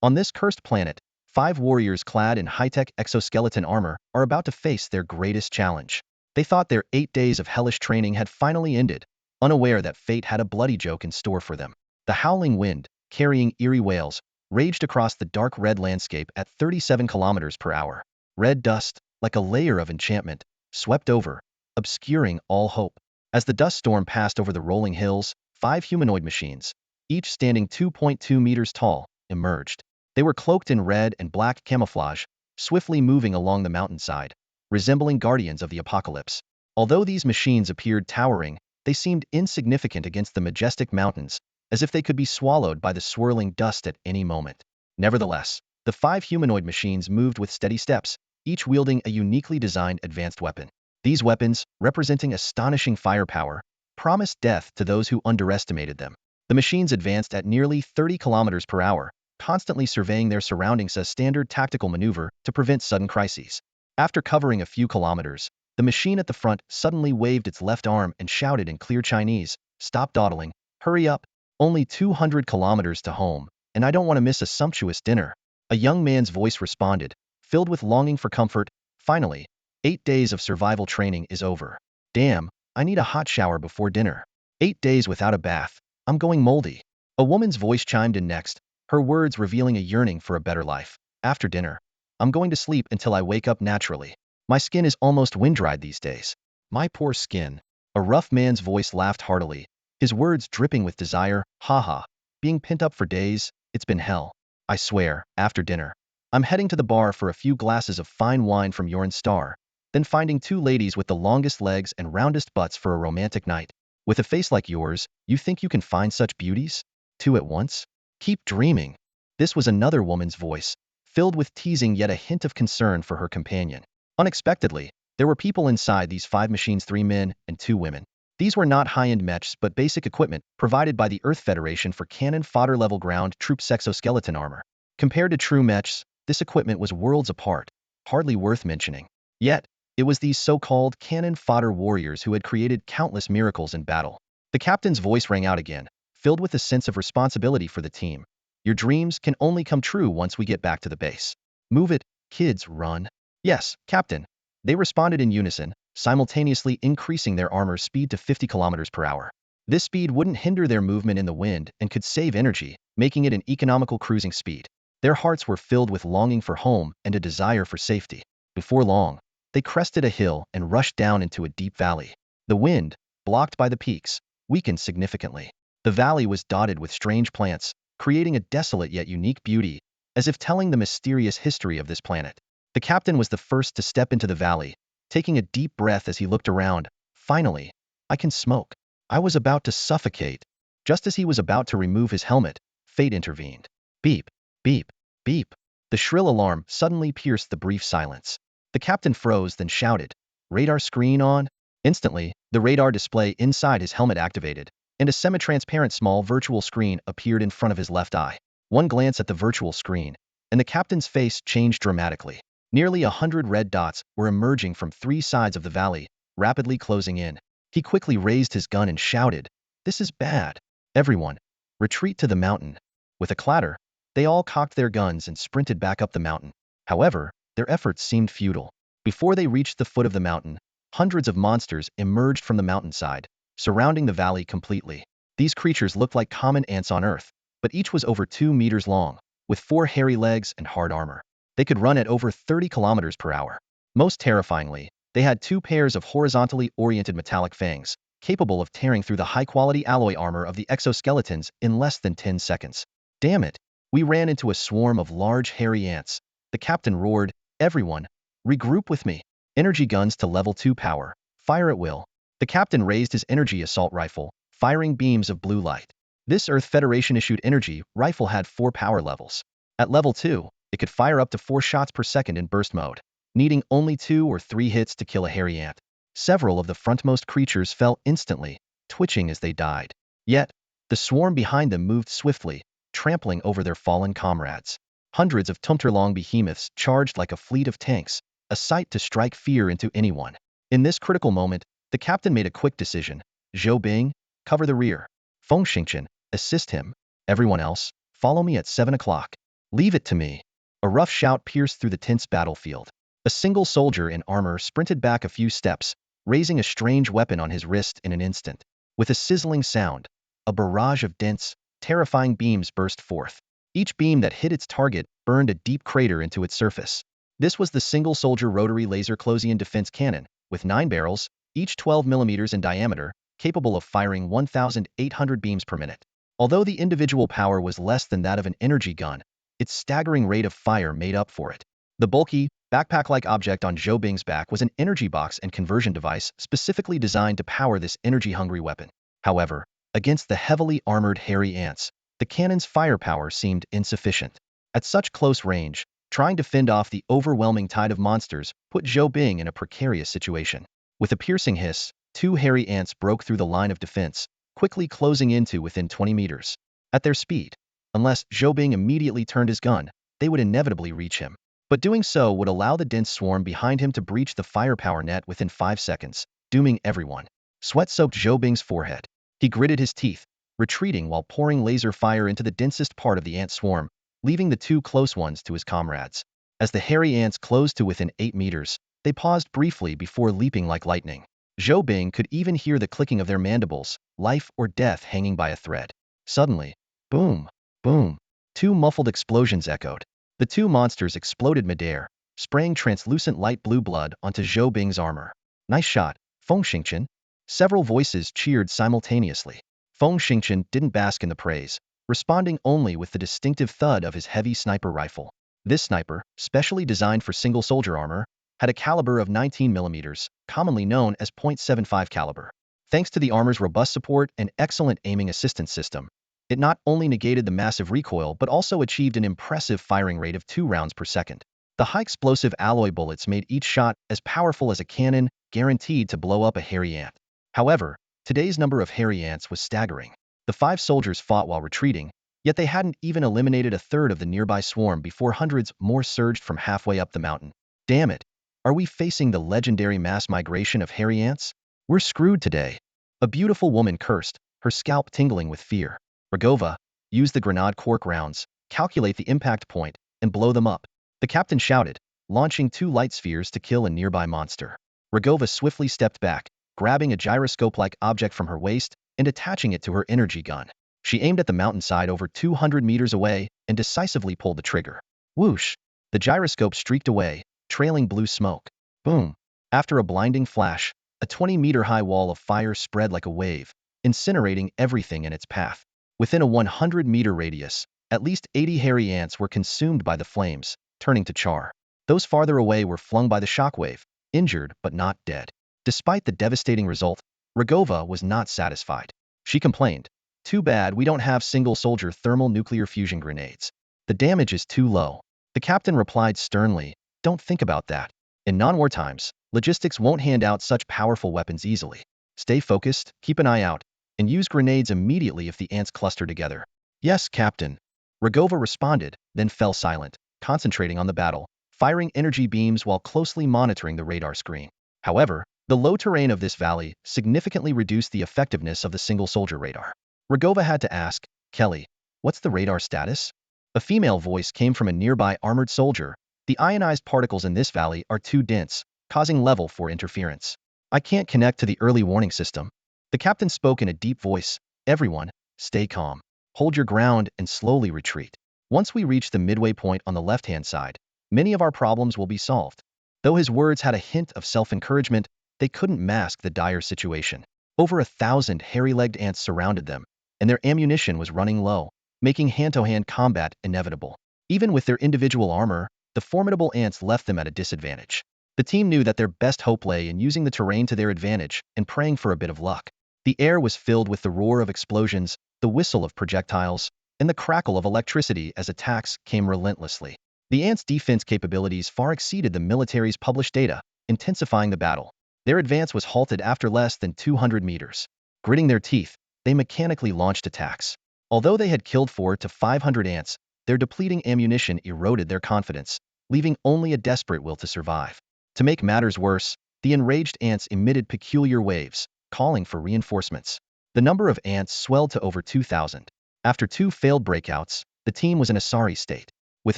On this cursed planet, 5 warriors clad in high-tech exoskeleton armor are about to face their greatest challenge. They thought their 8 days of hellish training had finally ended, unaware that fate had a bloody joke in store for them. The howling wind, carrying eerie wails, raged across the dark red landscape at 37 kilometers per hour. Red dust, like a layer of enchantment, swept over, obscuring all hope. As the dust storm passed over the rolling hills, 5 humanoid machines, each standing 2.2 meters tall, emerged. They were cloaked in red and black camouflage, swiftly moving along the mountainside, resembling guardians of the apocalypse. Although these machines appeared towering, they seemed insignificant against the majestic mountains, as if they could be swallowed by the swirling dust at any moment. Nevertheless, the 5 humanoid machines moved with steady steps, each wielding a uniquely designed advanced weapon. These weapons, representing astonishing firepower, promised death to those who underestimated them. The machines advanced at nearly 30 kilometers per hour, constantly surveying their surroundings as standard tactical maneuver to prevent sudden crises. After covering a few kilometers, the machine at the front suddenly waved its left arm and shouted in clear Chinese, "Stop dawdling, hurry up. Only 200 kilometers to home, and I don't want to miss a sumptuous dinner." A young man's voice responded, filled with longing for comfort. "Finally, 8 days of survival training is over. Damn, I need a hot shower before dinner. 8 days without a bath. I'm going moldy." A woman's voice chimed in next, her words revealing a yearning for a better life. "After dinner, I'm going to sleep until I wake up naturally. My skin is almost wind-dried these days." "My poor skin." A rough man's voice laughed heartily, his words dripping with desire. "Haha, being pent up for days, it's been hell. I swear, after dinner, I'm heading to the bar for a few glasses of fine wine from Yoren Star, then finding 2 ladies with the longest legs and roundest butts for a romantic night. With a face like yours, you think you can find such beauties? 2 at once? Keep dreaming." This was another woman's voice, filled with teasing yet a hint of concern for her companion. Unexpectedly, there were people inside these 5 machines, 3 men and 2 women. These were not high-end mechs but basic equipment provided by the Earth Federation for cannon fodder-level ground troops exoskeleton armor. Compared to true mechs, this equipment was worlds apart, hardly worth mentioning. Yet, it was these so-called cannon fodder warriors who had created countless miracles in battle. The captain's voice rang out again, filled with a sense of responsibility for the team. "Your dreams can only come true once we get back to the base. Move it, kids, run." "Yes, Captain," they responded in unison, simultaneously increasing their armor speed to 50 kilometers per hour. This speed wouldn't hinder their movement in the wind and could save energy, making it an economical cruising speed. Their hearts were filled with longing for home and a desire for safety. Before long, they crested a hill and rushed down into a deep valley. The wind, blocked by the peaks, weakened significantly. The valley was dotted with strange plants, creating a desolate yet unique beauty, as if telling the mysterious history of this planet. The captain was the first to step into the valley, taking a deep breath as he looked around. "Finally, I can smoke." I was about to suffocate. Just as he was about to remove his helmet, fate intervened. Beep, beep, beep. The shrill alarm suddenly pierced the brief silence. The captain froze, then shouted, "Radar screen on?" Instantly, the radar display inside his helmet activated, and a semi-transparent small virtual screen appeared in front of his left eye. One glance at the virtual screen, and the captain's face changed dramatically. Nearly 100 red dots were emerging from 3 sides of the valley, rapidly closing in. He quickly raised his gun and shouted, "This is bad. Everyone, retreat to the mountain." With a clatter, they all cocked their guns and sprinted back up the mountain. However, their efforts seemed futile. Before they reached the foot of the mountain, hundreds of monsters emerged from the mountainside, surrounding the valley completely. These creatures looked like common ants on Earth, but each was over 2 meters long, with 4 hairy legs and hard armor. They could run at over 30 kilometers per hour. Most terrifyingly, they had 2 pairs of horizontally oriented metallic fangs, capable of tearing through the high-quality alloy armor of the exoskeletons in less than 10 seconds. "Damn it! We ran into a swarm of large hairy ants." The captain roared, "Everyone, regroup with me. Energy guns to level 2 power. Fire at will." The captain raised his energy assault rifle, firing beams of blue light. This Earth Federation-issued energy rifle had 4 power levels. At level 2, it could fire up to 4 shots per second in burst mode, needing only 2 or 3 hits to kill a hairy ant. Several of the frontmost creatures fell instantly, twitching as they died. Yet, the swarm behind them moved swiftly, trampling over their fallen comrades. Hundreds of tumtor-long behemoths charged like a fleet of tanks, a sight to strike fear into anyone. In this critical moment, the captain made a quick decision. "Zhou Bing, cover the rear. Feng Xingchen, assist him. Everyone else, follow me at 7 o'clock." Leave it to me. A rough shout pierced through the tense battlefield. A single soldier in armor sprinted back a few steps, raising a strange weapon on his wrist in an instant. With a sizzling sound, a barrage of dense, terrifying beams burst forth. Each beam that hit its target burned a deep crater into its surface. This was the single-soldier rotary laser Closian defense cannon, with 9 barrels, each 12 millimeters in diameter, capable of firing 1,800 beams per minute. Although the individual power was less than that of an energy gun, its staggering rate of fire made up for it. The bulky, backpack-like object on Zhou Bing's back was an energy box and conversion device specifically designed to power this energy-hungry weapon. However, against the heavily armored hairy ants, the cannon's firepower seemed insufficient. At such close range, trying to fend off the overwhelming tide of monsters put Zhou Bing in a precarious situation. With a piercing hiss, 2 hairy ants broke through the line of defense, quickly closing into within 20 meters. At their speed, unless Zhou Bing immediately turned his gun, they would inevitably reach him. But doing so would allow the dense swarm behind him to breach the firepower net within 5 seconds, dooming everyone. Sweat soaked Zhou Bing's forehead. He gritted his teeth, retreating while pouring laser fire into the densest part of the ant swarm, leaving the 2 close ones to his comrades. As the hairy ants closed to within 8 meters, they paused briefly before leaping like lightning. Zhou Bing could even hear the clicking of their mandibles, life or death hanging by a thread. Suddenly, boom, boom, 2 muffled explosions echoed. The 2 monsters exploded midair, spraying translucent light blue blood onto Zhou Bing's armor. Nice shot, Feng Xingqian. Several voices cheered simultaneously. Feng Xingqian didn't bask in the praise, responding only with the distinctive thud of his heavy sniper rifle. This sniper, specially designed for single-soldier armor, had a caliber of 19 millimeters, commonly known as .75 caliber. Thanks to the armor's robust support and excellent aiming assistance system, it not only negated the massive recoil but also achieved an impressive firing rate of 2 rounds per second. The high-explosive alloy bullets made each shot as powerful as a cannon, guaranteed to blow up a hairy ant. However, today's number of hairy ants was staggering. The 5 soldiers fought while retreating, yet they hadn't even eliminated a third of the nearby swarm before hundreds more surged from halfway up the mountain. Damn it! Are we facing the legendary mass migration of hairy ants? We're screwed today. A beautiful woman cursed, her scalp tingling with fear. Rogova, use the grenade cork rounds, calculate the impact point, and blow them up. The captain shouted, launching 2 light spheres to kill a nearby monster. Rogova swiftly stepped back, grabbing a gyroscope-like object from her waist and attaching it to her energy gun. She aimed at the mountainside over 200 meters away and decisively pulled the trigger. Whoosh! The gyroscope streaked away, trailing blue smoke. Boom! After a blinding flash, a 20-meter-high wall of fire spread like a wave, incinerating everything in its path. Within a 100-meter radius, at least 80 hairy ants were consumed by the flames, turning to char. Those farther away were flung by the shockwave, injured but not dead. Despite the devastating result, Rogova was not satisfied. She complained, "Too bad we don't have single-soldier thermal nuclear fusion grenades. The damage is too low." The captain replied sternly, "Don't think about that. In non-war times, logistics won't hand out such powerful weapons easily. Stay focused, keep an eye out, and use grenades immediately if the ants cluster together." "Yes, Captain." Rogova responded, then fell silent, concentrating on the battle, firing energy beams while closely monitoring the radar screen. However, the low terrain of this valley significantly reduced the effectiveness of the single-soldier radar. Rogova had to ask, "Kelly, what's the radar status?" A female voice came from a nearby armored soldier. "The ionized particles in this valley are too dense, causing level 4 interference. I can't connect to the early warning system." The captain spoke in a deep voice, "Everyone, stay calm. Hold your ground and slowly retreat. Once we reach the midway point on the left-hand side, many of our problems will be solved." Though his words had a hint of self-encouragement, they couldn't mask the dire situation. Over 1,000 hairy-legged ants surrounded them, and their ammunition was running low, making hand-to-hand combat inevitable. Even with their individual armor, the formidable ants left them at a disadvantage. The team knew that their best hope lay in using the terrain to their advantage and praying for a bit of luck. The air was filled with the roar of explosions, the whistle of projectiles, and the crackle of electricity as attacks came relentlessly. The ants' defense capabilities far exceeded the military's published data, intensifying the battle. Their advance was halted after less than 200 meters. Gritting their teeth, they mechanically launched attacks. Although they had killed 400 to 500 ants, their depleting ammunition eroded their confidence, leaving only a desperate will to survive. To make matters worse, the enraged ants emitted peculiar waves, calling for reinforcements. The number of ants swelled to over 2,000. After 2 failed breakouts, the team was in a sorry state. With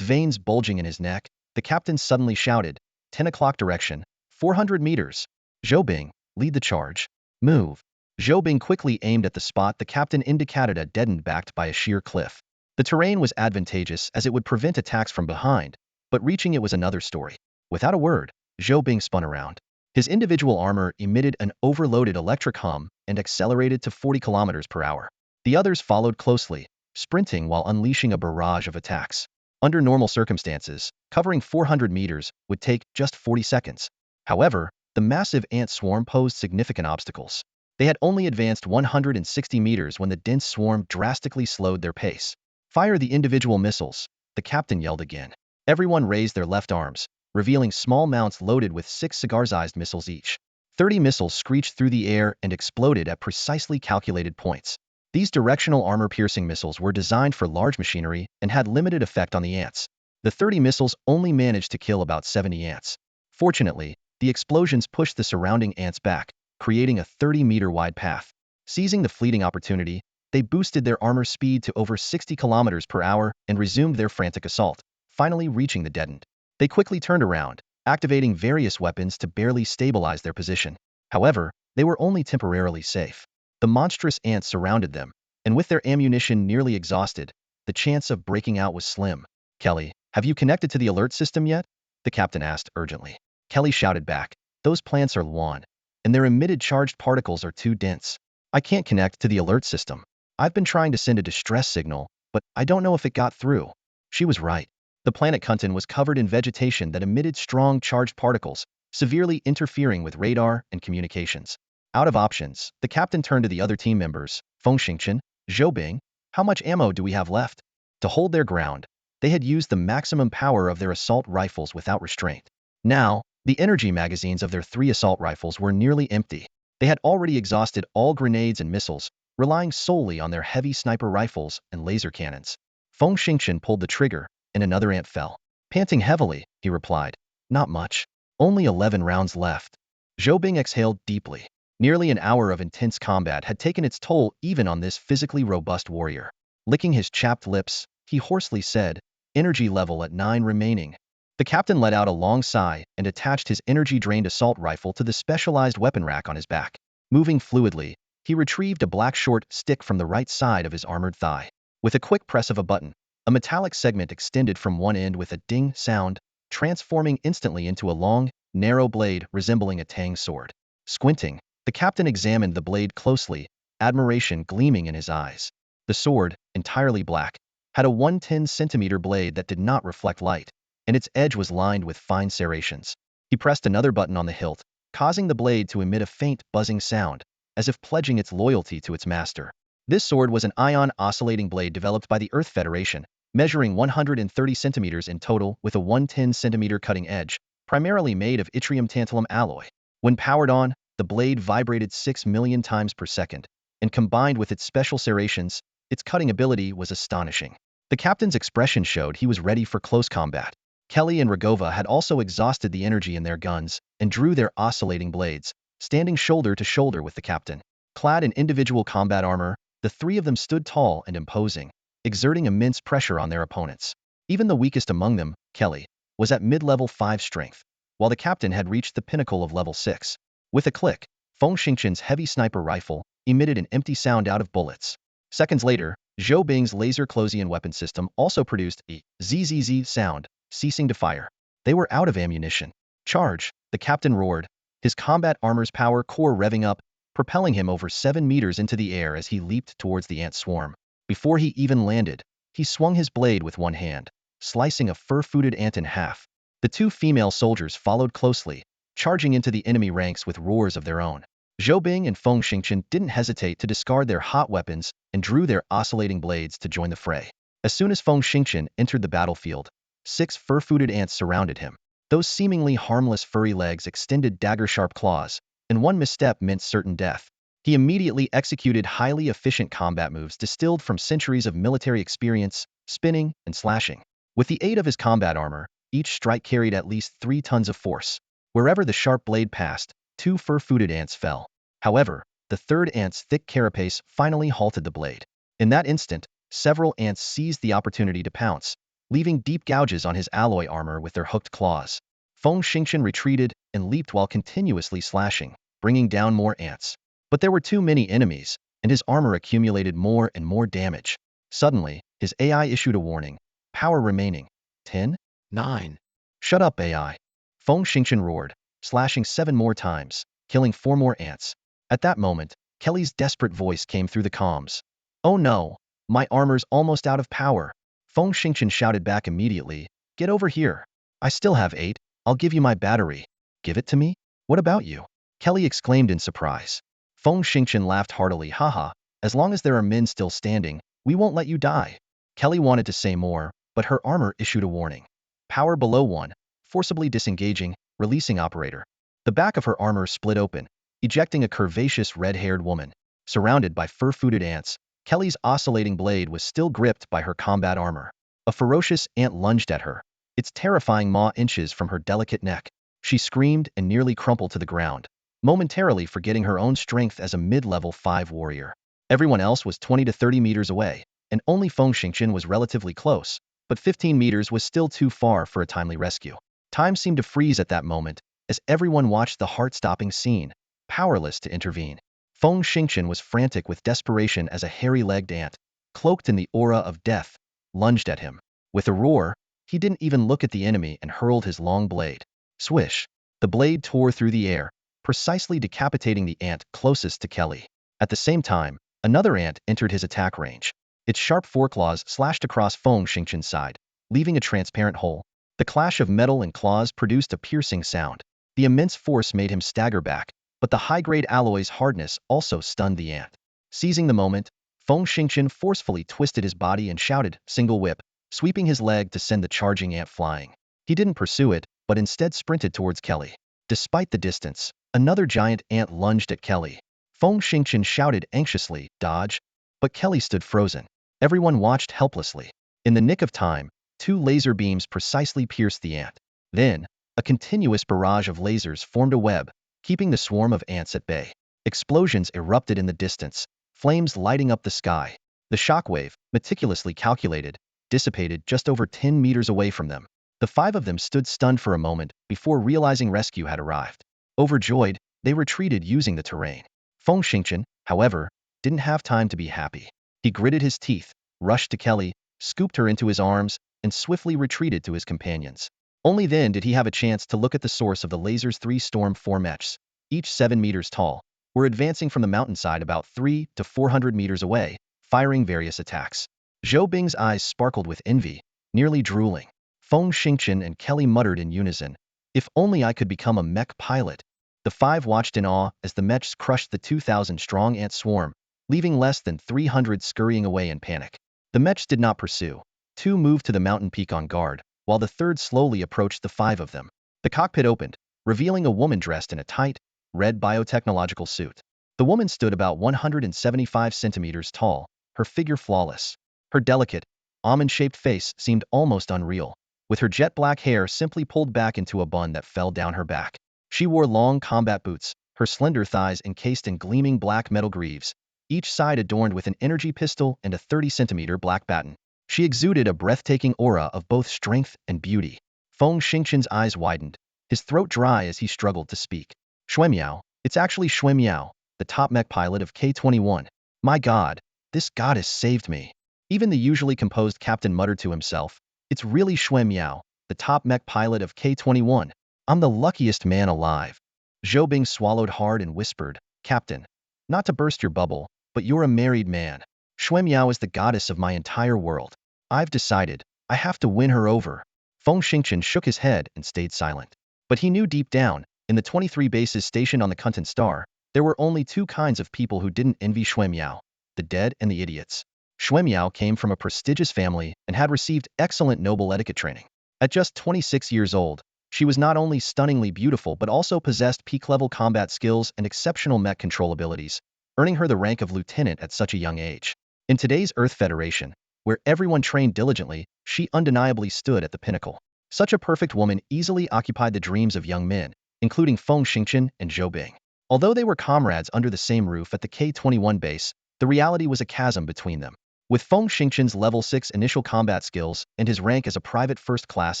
veins bulging in his neck, the captain suddenly shouted, 10 o'clock direction, 400 meters. Zhou, lead the charge. Move. Zhou quickly aimed at the spot the captain indicated, a deadened backed by a sheer cliff. The terrain was advantageous as it would prevent attacks from behind, but reaching it was another story. Without a word, Zhou spun around. His individual armor emitted an overloaded electric hum and accelerated to 40 kilometers per hour. The others followed closely, sprinting while unleashing a barrage of attacks. Under normal circumstances, covering 400 meters would take just 40 seconds. However, the massive ant swarm posed significant obstacles. They had only advanced 160 meters when the dense swarm drastically slowed their pace. Fire the individual missiles, the captain yelled again. Everyone raised their left arms, revealing small mounts loaded with 6 cigar-sized missiles each. 30 missiles screeched through the air and exploded at precisely calculated points. These directional armor-piercing missiles were designed for large machinery and had limited effect on the ants. The 30 missiles only managed to kill about 70 ants. Fortunately, the explosions pushed the surrounding ants back, creating a 30-meter wide path. Seizing the fleeting opportunity, they boosted their armor speed to over 60 kilometers per hour and resumed their frantic assault, finally reaching the deadened. They quickly turned around, activating various weapons to barely stabilize their position. However, they were only temporarily safe. The monstrous ants surrounded them, and with their ammunition nearly exhausted, the chance of breaking out was slim. Kelly, have you connected to the alert system yet? The captain asked urgently. Kelly shouted back, those plants are Luan, and their emitted charged particles are too dense. I can't connect to the alert system. I've been trying to send a distress signal, but I don't know if it got through. She was right. The planet Kuntan was covered in vegetation that emitted strong charged particles, severely interfering with radar and communications. Out of options, the captain turned to the other team members, Feng Xingchen, Zhou, how much ammo do we have left? To hold their ground, they had used the maximum power of their assault rifles without restraint. Now, the energy magazines of their 3 assault rifles were nearly empty. They had already exhausted all grenades and missiles, relying solely on their heavy sniper rifles and laser cannons. Feng Xingchen pulled the trigger, and another ant fell. Panting heavily, he replied, not much. Only 11 rounds left. Zhou exhaled deeply. Nearly an hour of intense combat had taken its toll even on this physically robust warrior. Licking his chapped lips, he hoarsely said, energy level at 9 remaining. The captain let out a long sigh and attached his energy-drained assault rifle to the specialized weapon rack on his back. Moving fluidly, he retrieved a black short stick from the right side of his armored thigh. With a quick press of a button, a metallic segment extended from one end with a ding sound, transforming instantly into a long, narrow blade resembling a tang sword. Squinting, the captain examined the blade closely, admiration gleaming in his eyes. The sword, entirely black, had a 110-centimeter blade that did not reflect light, and its edge was lined with fine serrations. He pressed another button on the hilt, causing the blade to emit a faint buzzing sound, as if pledging its loyalty to its master. This sword was an ion oscillating blade developed by the Earth Federation, measuring 130 centimeters in total with a 110-centimeter cutting edge, primarily made of yttrium tantalum alloy. When powered on, the blade vibrated 6 million times per second, and combined with its special serrations, its cutting ability was astonishing. The captain's expression showed he was ready for close combat. Kelly and Rogova had also exhausted the energy in their guns and drew their oscillating blades, standing shoulder to shoulder with the captain. Clad in individual combat armor, the 3 of them stood tall and imposing, exerting immense pressure on their opponents. Even the weakest among them, Kelly, was at mid-level 5 strength, while the captain had reached the pinnacle of level 6. With a click, Feng Xingchen's heavy sniper rifle emitted an empty sound out of bullets. Seconds later, Zhou Bing's laser closian weapon system also produced a ZZZ sound, ceasing to fire. They were out of ammunition. Charge, the captain roared, his combat armor's power core revving up, propelling him over 7 meters into the air as he leaped towards the ant swarm. Before he even landed, he swung his blade with one hand, slicing a fur-footed ant in half. The 2 female soldiers followed closely, charging into the enemy ranks with roars of their own. Zhou Bing and Feng Xingchen didn't hesitate to discard their hot weapons and drew their oscillating blades to join the fray. As soon as Feng Xingchen entered the battlefield, 6 fur-footed ants surrounded him. Those seemingly harmless furry legs extended dagger-sharp claws, and one misstep meant certain death. He immediately executed highly efficient combat moves distilled from centuries of military experience, spinning and slashing. With the aid of his combat armor, each strike carried at least 3 tons of force. Wherever the sharp blade passed, 2 fur-footed ants fell. However, the third ant's thick carapace finally halted the blade. In that instant, several ants seized the opportunity to pounce, leaving deep gouges on his alloy armor with their hooked claws. Feng Xingchen retreated and leaped while continuously slashing, bringing down more ants. But there were too many enemies, and his armor accumulated more and more damage. Suddenly, his AI issued a warning. Power remaining. 10? 9. Shut up, AI. Feng Xingchen roared, slashing 7 more times, killing 4 more ants. At that moment, Kelly's desperate voice came through the comms. Oh no, my armor's almost out of power. Feng Xingchen shouted back immediately, get over here. I still have 8, I'll give you my battery. Give it to me? What about you? Kelly exclaimed in surprise. Feng Xingchen laughed heartily, haha, as long as there are men still standing, we won't let you die. Kelly wanted to say more, but her armor issued a warning. Power below 1, forcibly disengaging, releasing operator. The back of her armor split open, ejecting a curvaceous red-haired woman. Surrounded by fur-footed ants, Kelly's oscillating blade was still gripped by her combat armor. A ferocious ant lunged at her, its terrifying maw inches from her delicate neck. She screamed and nearly crumpled to the ground, momentarily forgetting her own strength as a mid-level 5 warrior. Everyone else was 20 to 30 meters away, and only Feng Xingchen was relatively close, but 15 meters was still too far for a timely rescue. Time seemed to freeze at that moment, as everyone watched the heart-stopping scene, powerless to intervene. Feng Xingchen was frantic with desperation as a hairy-legged ant, cloaked in the aura of death, lunged at him. With a roar, he didn't even look at the enemy and hurled his long blade. Swish! The blade tore through the air, precisely decapitating the ant closest to Kelly. At the same time, another ant entered his attack range. Its sharp foreclaws slashed across Feng Xingchen's side, leaving a transparent hole. The clash of metal and claws produced a piercing sound. The immense force made him stagger back, but the high-grade alloy's hardness also stunned the ant. Seizing the moment, Feng Xingchen forcefully twisted his body and shouted, single whip, sweeping his leg to send the charging ant flying. He didn't pursue it, but instead sprinted towards Kelly. Despite the distance, another giant ant lunged at Kelly. Feng Xingchen shouted anxiously, dodge, but Kelly stood frozen. Everyone watched helplessly. In the nick of time, 2 laser beams precisely pierced the ant. Then, a continuous barrage of lasers formed a web, keeping the swarm of ants at bay. Explosions erupted in the distance, flames lighting up the sky. The shockwave, meticulously calculated, dissipated just over 10 meters away from them. The 5 of them stood stunned for a moment before realizing rescue had arrived. Overjoyed, they retreated using the terrain. Feng Xingchen, however, didn't have time to be happy. He gritted his teeth, rushed to Kelly, scooped her into his arms, and swiftly retreated to his companions. Only then did he have a chance to look at the source of the lasers. 3 Storm 4 Mechs, each 7 meters tall, were advancing from the mountainside about 3 to 400 meters away, firing various attacks. Zhou Bing's eyes sparkled with envy, nearly drooling. Feng Xingchen and Kelly muttered in unison, if only I could become a mech pilot. The 5 watched in awe as the mechs crushed the 2,000-strong ant swarm, leaving less than 300 scurrying away in panic. The mechs did not pursue. 2 moved to the mountain peak on guard, while the 3rd slowly approached the 5 of them. The cockpit opened, revealing a woman dressed in a tight, red biotechnological suit. The woman stood about 175 centimeters tall, her figure flawless. Her delicate, almond-shaped face seemed almost unreal, with her jet-black hair simply pulled back into a bun that fell down her back. She wore long combat boots, her slender thighs encased in gleaming black metal greaves, each side adorned with an energy pistol and a 30-centimeter black baton. She exuded a breathtaking aura of both strength and beauty. Feng Xingchen's eyes widened, his throat dry as he struggled to speak. Xuemiao, it's actually Xuemiao, the top mech pilot of K-21. My god, this goddess saved me. Even the usually composed captain muttered to himself, it's really Xuemiao, the top mech pilot of K-21. I'm the luckiest man alive. Zhou Bing swallowed hard and whispered, Captain, not to burst your bubble, but you're a married man. Xuemiao is the goddess of my entire world. I've decided, I have to win her over. Feng Xingchen shook his head and stayed silent. But he knew deep down, in the 23 bases stationed on the Content Star, there were only 2 kinds of people who didn't envy Xuemiao, the dead and the idiots. Xuemiao came from a prestigious family and had received excellent noble etiquette training. At just 26 years old, she was not only stunningly beautiful but also possessed peak-level combat skills and exceptional mech control abilities, earning her the rank of lieutenant at such a young age. In today's Earth Federation, where everyone trained diligently, she undeniably stood at the pinnacle. Such a perfect woman easily occupied the dreams of young men, including Feng Xingchen and Zhou Bing. Although they were comrades under the same roof at the K-21 base, the reality was a chasm between them. With Feng Xingqian's level 6 initial combat skills and his rank as a private first class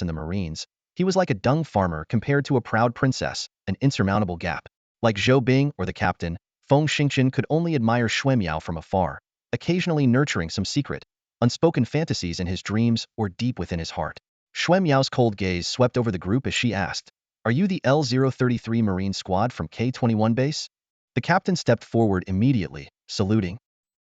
in the Marines, he was like a dung farmer compared to a proud princess, an insurmountable gap. Like Zhou Bing or the captain, Feng Xingqian could only admire Xue Miao from afar, occasionally nurturing some secret, unspoken fantasies in his dreams or deep within his heart. Xue Miao's cold gaze swept over the group as she asked, "Are you the L-033 Marine Squad from K-21 base?" The captain stepped forward immediately, saluting.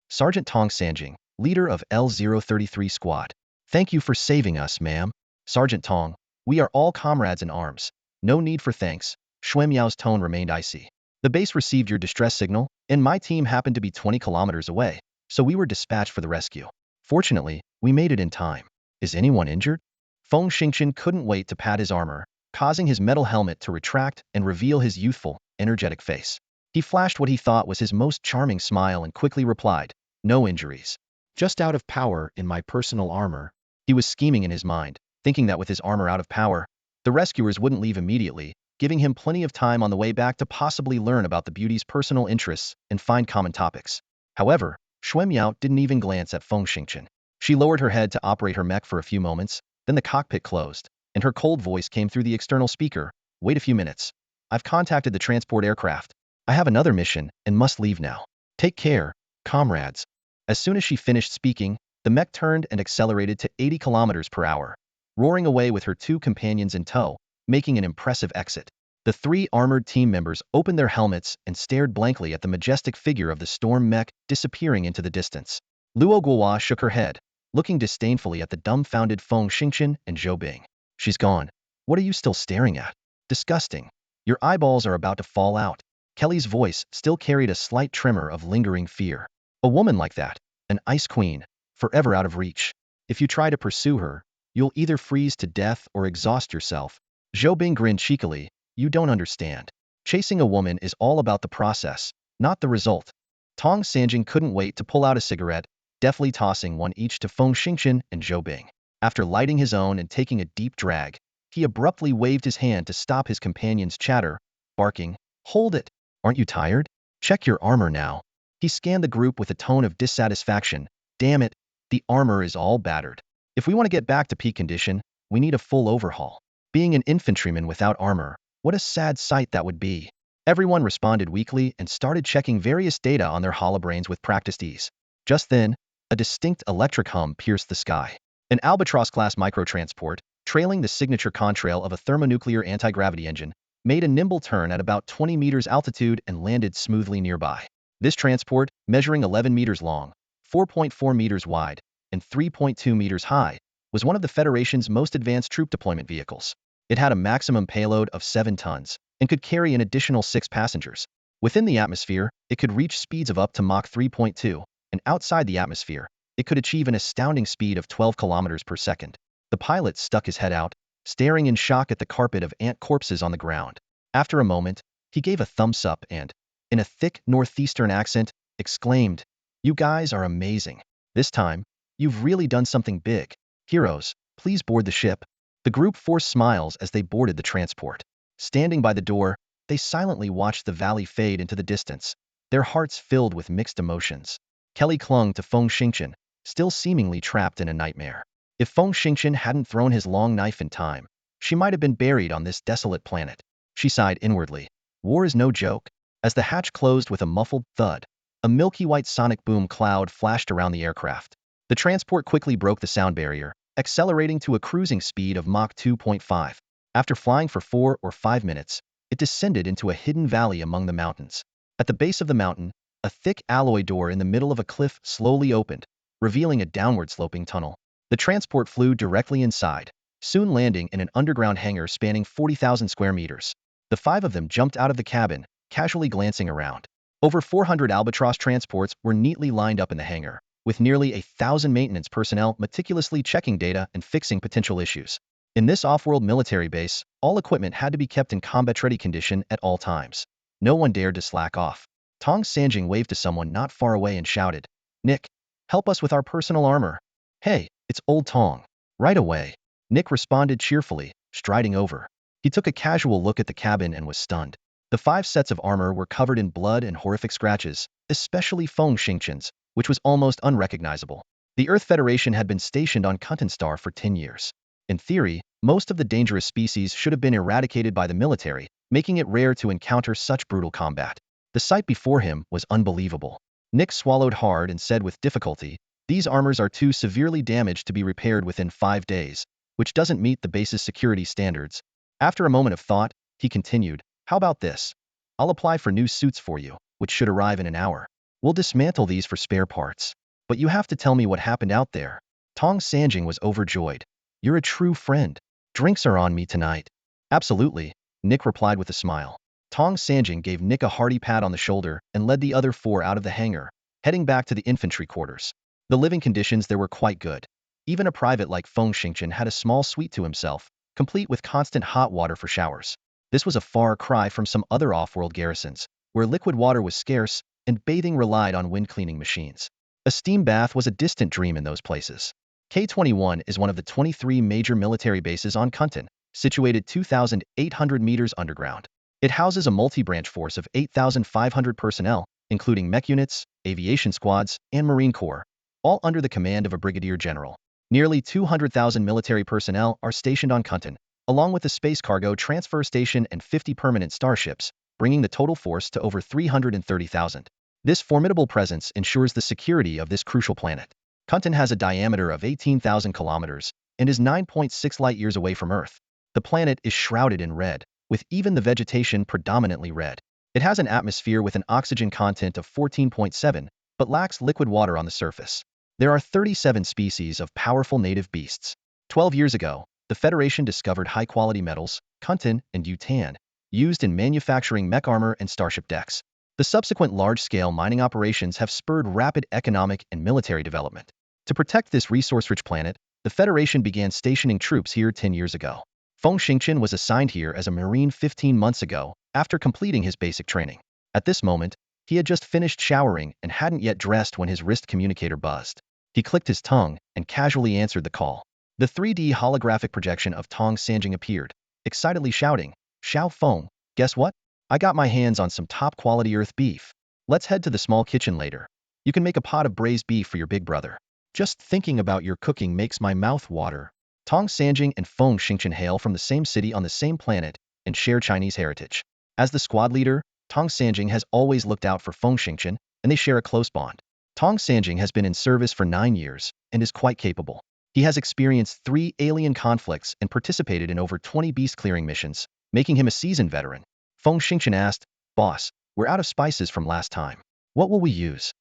"Sergeant Tong Sanjing, leader of L-033 Squad. Thank you for saving us, ma'am." "Sergeant Tong, we are all comrades in arms. No need for thanks." Xue Miao's tone remained icy. "The base received your distress signal, and my team happened to be 20 kilometers away, so we were dispatched for the rescue. Fortunately, we made it in time. Is anyone injured?" Feng Xingqian couldn't wait to pat his armor, causing his metal helmet to retract and reveal his youthful, energetic face. He flashed what he thought was his most charming smile and quickly replied, "No injuries. Just out of power in my personal armor." He was scheming in his mind, thinking that with his armor out of power, the rescuers wouldn't leave immediately, giving him plenty of time on the way back to possibly learn about the beauty's personal interests and find common topics. However, Xue Miao didn't even glance at Feng Xingqian. She lowered her head to operate her mech for a few moments, then the cockpit closed, and her cold voice came through the external speaker. "Wait a few minutes. I've contacted the transport aircraft. I have another mission and must leave now. Take care, comrades." As soon as she finished speaking, the mech turned and accelerated to 80 kilometers per hour, roaring away with her two companions in tow, making an impressive exit. The three armored team members opened their helmets and stared blankly at the majestic figure of the storm mech disappearing into the distance. Luo Guohua shook her head, looking disdainfully at the dumbfounded Feng Xingqian and Zhou Bing. "She's gone. What are you still staring at? Disgusting. Your eyeballs are about to fall out." Kelly's voice still carried a slight tremor of lingering fear. "A woman like that, an ice queen, forever out of reach. If you try to pursue her, you'll either freeze to death or exhaust yourself." Zhou Bing grinned cheekily. "You don't understand. Chasing a woman is all about the process, not the result." Tong Sanjing couldn't wait to pull out a cigarette, deftly tossing one each to Feng Xingqian and Zhou Bing. After lighting his own and taking a deep drag, he abruptly waved his hand to stop his companion's chatter, barking, "Hold it! Aren't you tired? Check your armor now." He scanned the group with a tone of dissatisfaction. "Damn it, the armor is all battered. If we want to get back to peak condition, we need a full overhaul. Being an infantryman without armor, what a sad sight that would be." Everyone responded weakly and started checking various data on their holobrains with practiced ease. Just then, a distinct electric hum pierced the sky. An Albatross-class microtransport, trailing the signature contrail of a thermonuclear anti-gravity engine, made a nimble turn at about 20 meters altitude and landed smoothly nearby. This transport, measuring 11 meters long, 4.4 meters wide, and 3.2 meters high, was one of the Federation's most advanced troop deployment vehicles. It had a maximum payload of 7 tons and could carry an additional 6 passengers. Within the atmosphere, it could reach speeds of up to Mach 3.2, and outside the atmosphere, it could achieve an astounding speed of 12 kilometers per second. The pilot stuck his head out, staring in shock at the carpet of ant corpses on the ground. After a moment, he gave a thumbs up and, in a thick northeastern accent, exclaimed, "You guys are amazing. This time, you've really done something big. Heroes, please board the ship." The group forced smiles as they boarded the transport. Standing by the door, they silently watched the valley fade into the distance, their hearts filled with mixed emotions. Kelly clung to Feng Xingqian, still seemingly trapped in a nightmare. If Feng Xingqian hadn't thrown his long knife in time, she might have been buried on this desolate planet. She sighed inwardly. War is no joke. As the hatch closed with a muffled thud, a milky white sonic boom cloud flashed around the aircraft. The transport quickly broke the sound barrier, accelerating to a cruising speed of Mach 2.5. After flying for 4 or 5 minutes, it descended into a hidden valley among the mountains. At the base of the mountain, a thick alloy door in the middle of a cliff slowly opened, revealing a downward-sloping tunnel. The transport flew directly inside, soon landing in an underground hangar spanning 40,000 square meters. The 5 of them jumped out of the cabin, casually glancing around. Over 400 Albatross transports were neatly lined up in the hangar, with nearly 1,000 maintenance personnel meticulously checking data and fixing potential issues. In this off-world military base, all equipment had to be kept in combat-ready condition at all times. No one dared to slack off. Tong Sanjing waved to someone not far away and shouted, "Nick, help us with our personal armor." "Hey, it's old Tong." "Right away." Nick responded cheerfully, striding over. He took a casual look at the cabin and was stunned. The 5 sets of armor were covered in blood and horrific scratches, especially Feng Xingqian's, which was almost unrecognizable. The Earth Federation had been stationed on Kuntan Star for 10 years. In theory, most of the dangerous species should have been eradicated by the military, making it rare to encounter such brutal combat. The sight before him was unbelievable. Nick swallowed hard and said with difficulty, "These armors are too severely damaged to be repaired within 5 days, which doesn't meet the base's security standards." After a moment of thought, he continued, "How about this? I'll apply for new suits for you, which should arrive in an hour. We'll dismantle these for spare parts. But you have to tell me what happened out there." Tong Sanjing was overjoyed. "You're a true friend. Drinks are on me tonight." "Absolutely," Nick replied with a smile. Tong Sanjing gave Nick a hearty pat on the shoulder and led the other 4 out of the hangar, heading back to the infantry quarters. The living conditions there were quite good. Even a private like Feng Xingchen had a small suite to himself, complete with constant hot water for showers. This was a far cry from some other off-world garrisons, where liquid water was scarce and bathing relied on wind-cleaning machines. A steam bath was a distant dream in those places. K-21 is one of the 23 major military bases on Kuntan, situated 2,800 meters underground. It houses a multi-branch force of 8,500 personnel, including mech units, aviation squads, and Marine Corps, all under the command of a brigadier general. Nearly 200,000 military personnel are stationed on Kuntan, along with a space cargo transfer station and 50 permanent starships, bringing the total force to over 330,000. This formidable presence ensures the security of this crucial planet. Kuntan has a diameter of 18,000 kilometers and is 9.6 light-years away from Earth. The planet is shrouded in red, with even the vegetation predominantly red. It has an atmosphere with an oxygen content of 14.7, but lacks liquid water on the surface. There are 37 species of powerful native beasts. 12 years ago, the Federation discovered high-quality metals, Kuntan and Yutan, used in manufacturing mech armor and starship decks. The subsequent large-scale mining operations have spurred rapid economic and military development. To protect this resource-rich planet, the Federation began stationing troops here 10 years ago. Feng Xingchen was assigned here as a Marine 15 months ago, after completing his basic training. At this moment, he had just finished showering and hadn't yet dressed when his wrist communicator buzzed. He clicked his tongue and casually answered the call. The 3D holographic projection of Tong Sanjing appeared, excitedly shouting, "Xiao Feng, guess what? I got my hands on some top-quality Earth beef. Let's head to the small kitchen later. You can make a pot of braised beef for your big brother. Just thinking about your cooking makes my mouth water." Tong Sanjing and Feng Xingchen hail from the same city on the same planet and share Chinese heritage. As the squad leader, Tong Sanjing has always looked out for Feng Xingchen, and they share a close bond. Tong Sanjing has been in service for 9 years and is quite capable. He has experienced 3 alien conflicts and participated in over 20 beast-clearing missions, making him a seasoned veteran. Feng Xingchen asked, "Boss, we're out of spices from last time. What will we use?"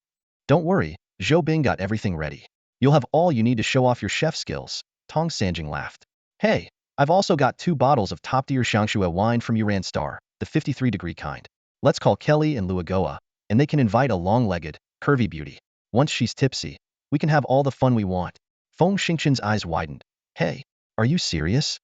"Don't worry, Zhou Bing got everything ready. You'll have all you need to show off your chef skills." Tong Sanjing laughed. "Hey, I've also got 2 bottles of top-tier Shangshue wine from Yuran Star, the 53-degree kind. Let's call Kelly and Luagoa, and they can invite a long-legged, curvy beauty. Once she's tipsy, we can have all the fun we want." Feng Xingchen's eyes widened. "Hey, are you serious?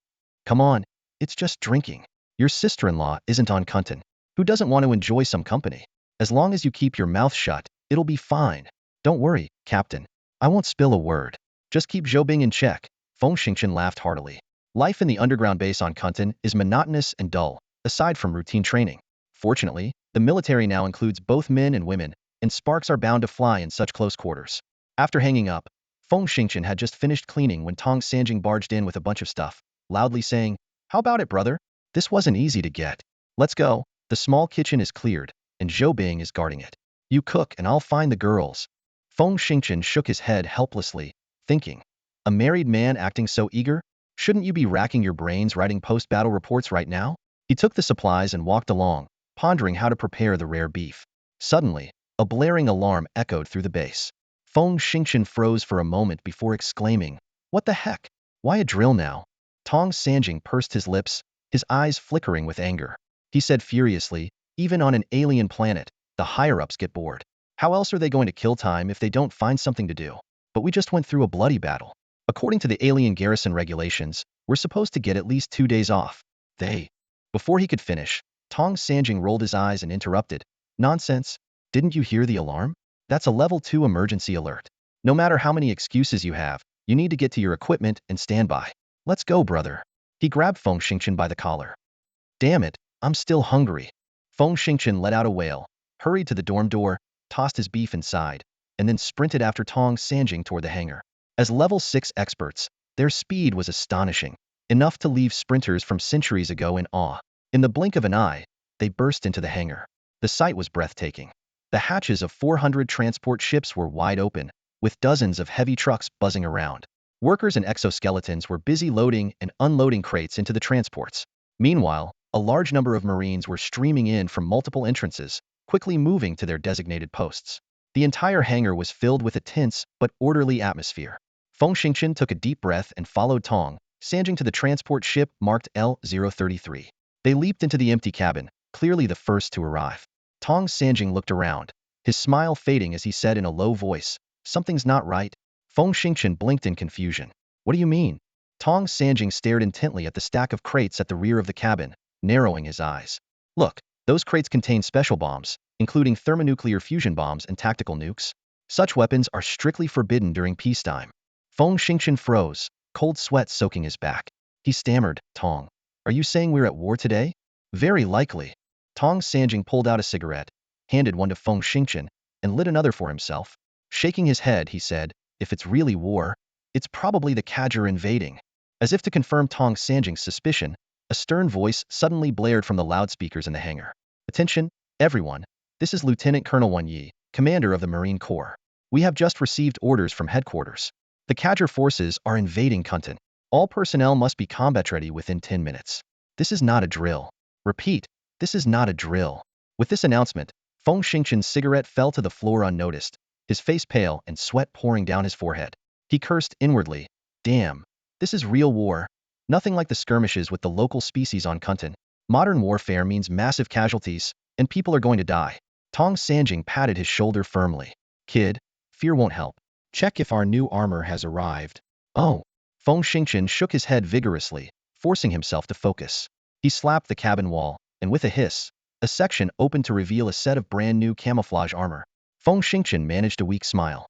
Come on, it's just drinking. Your sister-in-law isn't on Kuntan. Who doesn't want to enjoy some company? As long as you keep your mouth shut, it'll be fine. Don't worry, Captain. I won't spill a word. Just keep Zhou Bing in check." Feng Xingchen laughed heartily. Life in the underground base on Kuntan is monotonous and dull, aside from routine training. Fortunately, the military now includes both men and women, and sparks are bound to fly in such close quarters. After hanging up, Feng Xingchen had just finished cleaning when Tong Sanjing barged in with a bunch of stuff, loudly saying, "How about it, brother? This wasn't easy to get. Let's go. The small kitchen is cleared, and Zhou Bing is guarding it. You cook and I'll find the girls." Feng Xingchen shook his head helplessly, thinking, "A married man acting so eager? Shouldn't you be racking your brains writing post-battle reports right now?" He took the supplies and walked along, pondering how to prepare the rare beef. Suddenly, a blaring alarm echoed through the base. Feng Xingchen froze for a moment before exclaiming, "What the heck? Why a drill now?" Tong Sanjing pursed his lips, his eyes flickering with anger. He said furiously, "Even on an alien planet, the higher-ups get bored. How else are they going to kill time if they don't find something to do? But we just went through a bloody battle. According to the alien garrison regulations, we're supposed to get at least 2 days off. They..." Before he could finish, Tong Sanjing rolled his eyes and interrupted, "Nonsense. Didn't you hear the alarm? That's a level 2 emergency alert. No matter how many excuses you have, you need to get to your equipment and stand by. Let's go, brother." He grabbed Feng Xingchen by the collar. "Damn it, I'm still hungry." Feng Xingchen let out a wail, hurried to the dorm door, tossed his beef inside, and then sprinted after Tong Sanjing toward the hangar. As level 6 experts, their speed was astonishing, enough to leave sprinters from centuries ago in awe. In the blink of an eye, they burst into the hangar. The sight was breathtaking. The hatches of 400 transport ships were wide open, with dozens of heavy trucks buzzing around. Workers and exoskeletons were busy loading and unloading crates into the transports. Meanwhile, a large number of Marines were streaming in from multiple entrances, quickly moving to their designated posts. The entire hangar was filled with a tense but orderly atmosphere. Feng Xingchen took a deep breath and followed Tong Sanjing to the transport ship marked L-033. They leaped into the empty cabin, clearly the first to arrive. Tong Sanjing looked around, his smile fading as he said in a low voice, "Something's not right." Feng Xingchen blinked in confusion. "What do you mean?" Tong Sanjing stared intently at the stack of crates at the rear of the cabin, narrowing his eyes. "Look, those crates contain special bombs, including thermonuclear fusion bombs and tactical nukes. Such weapons are strictly forbidden during peacetime." Feng Xingchen froze, cold sweat soaking his back. He stammered, "Tong, are you saying we're at war today?" "Very likely." Tong Sanjing pulled out a cigarette, handed one to Feng Xingchen, and lit another for himself. Shaking his head, he said, "If it's really war, it's probably the Kajir invading." As if to confirm Tong Sanjing's suspicion, a stern voice suddenly blared from the loudspeakers in the hangar. "Attention, everyone. This is Lieutenant Colonel Wan Yi, commander of the Marine Corps. We have just received orders from headquarters. The Kajir forces are invading Kuntan. All personnel must be combat ready within 10 minutes. This is not a drill. Repeat, this is not a drill." With this announcement, Feng Xingchen's cigarette fell to the floor unnoticed, his face pale and sweat pouring down his forehead. He cursed inwardly. "Damn, this is real war. Nothing like the skirmishes with the local species on Kuntan. Modern warfare means massive casualties, and people are going to die." Tong Sanjing patted his shoulder firmly. "Kid, fear won't help. Check if our new armor has arrived." "Oh." Feng Xingchen shook his head vigorously, forcing himself to focus. He slapped the cabin wall, and with a hiss, a section opened to reveal a set of brand new camouflage armor. Feng Xingchen managed a weak smile.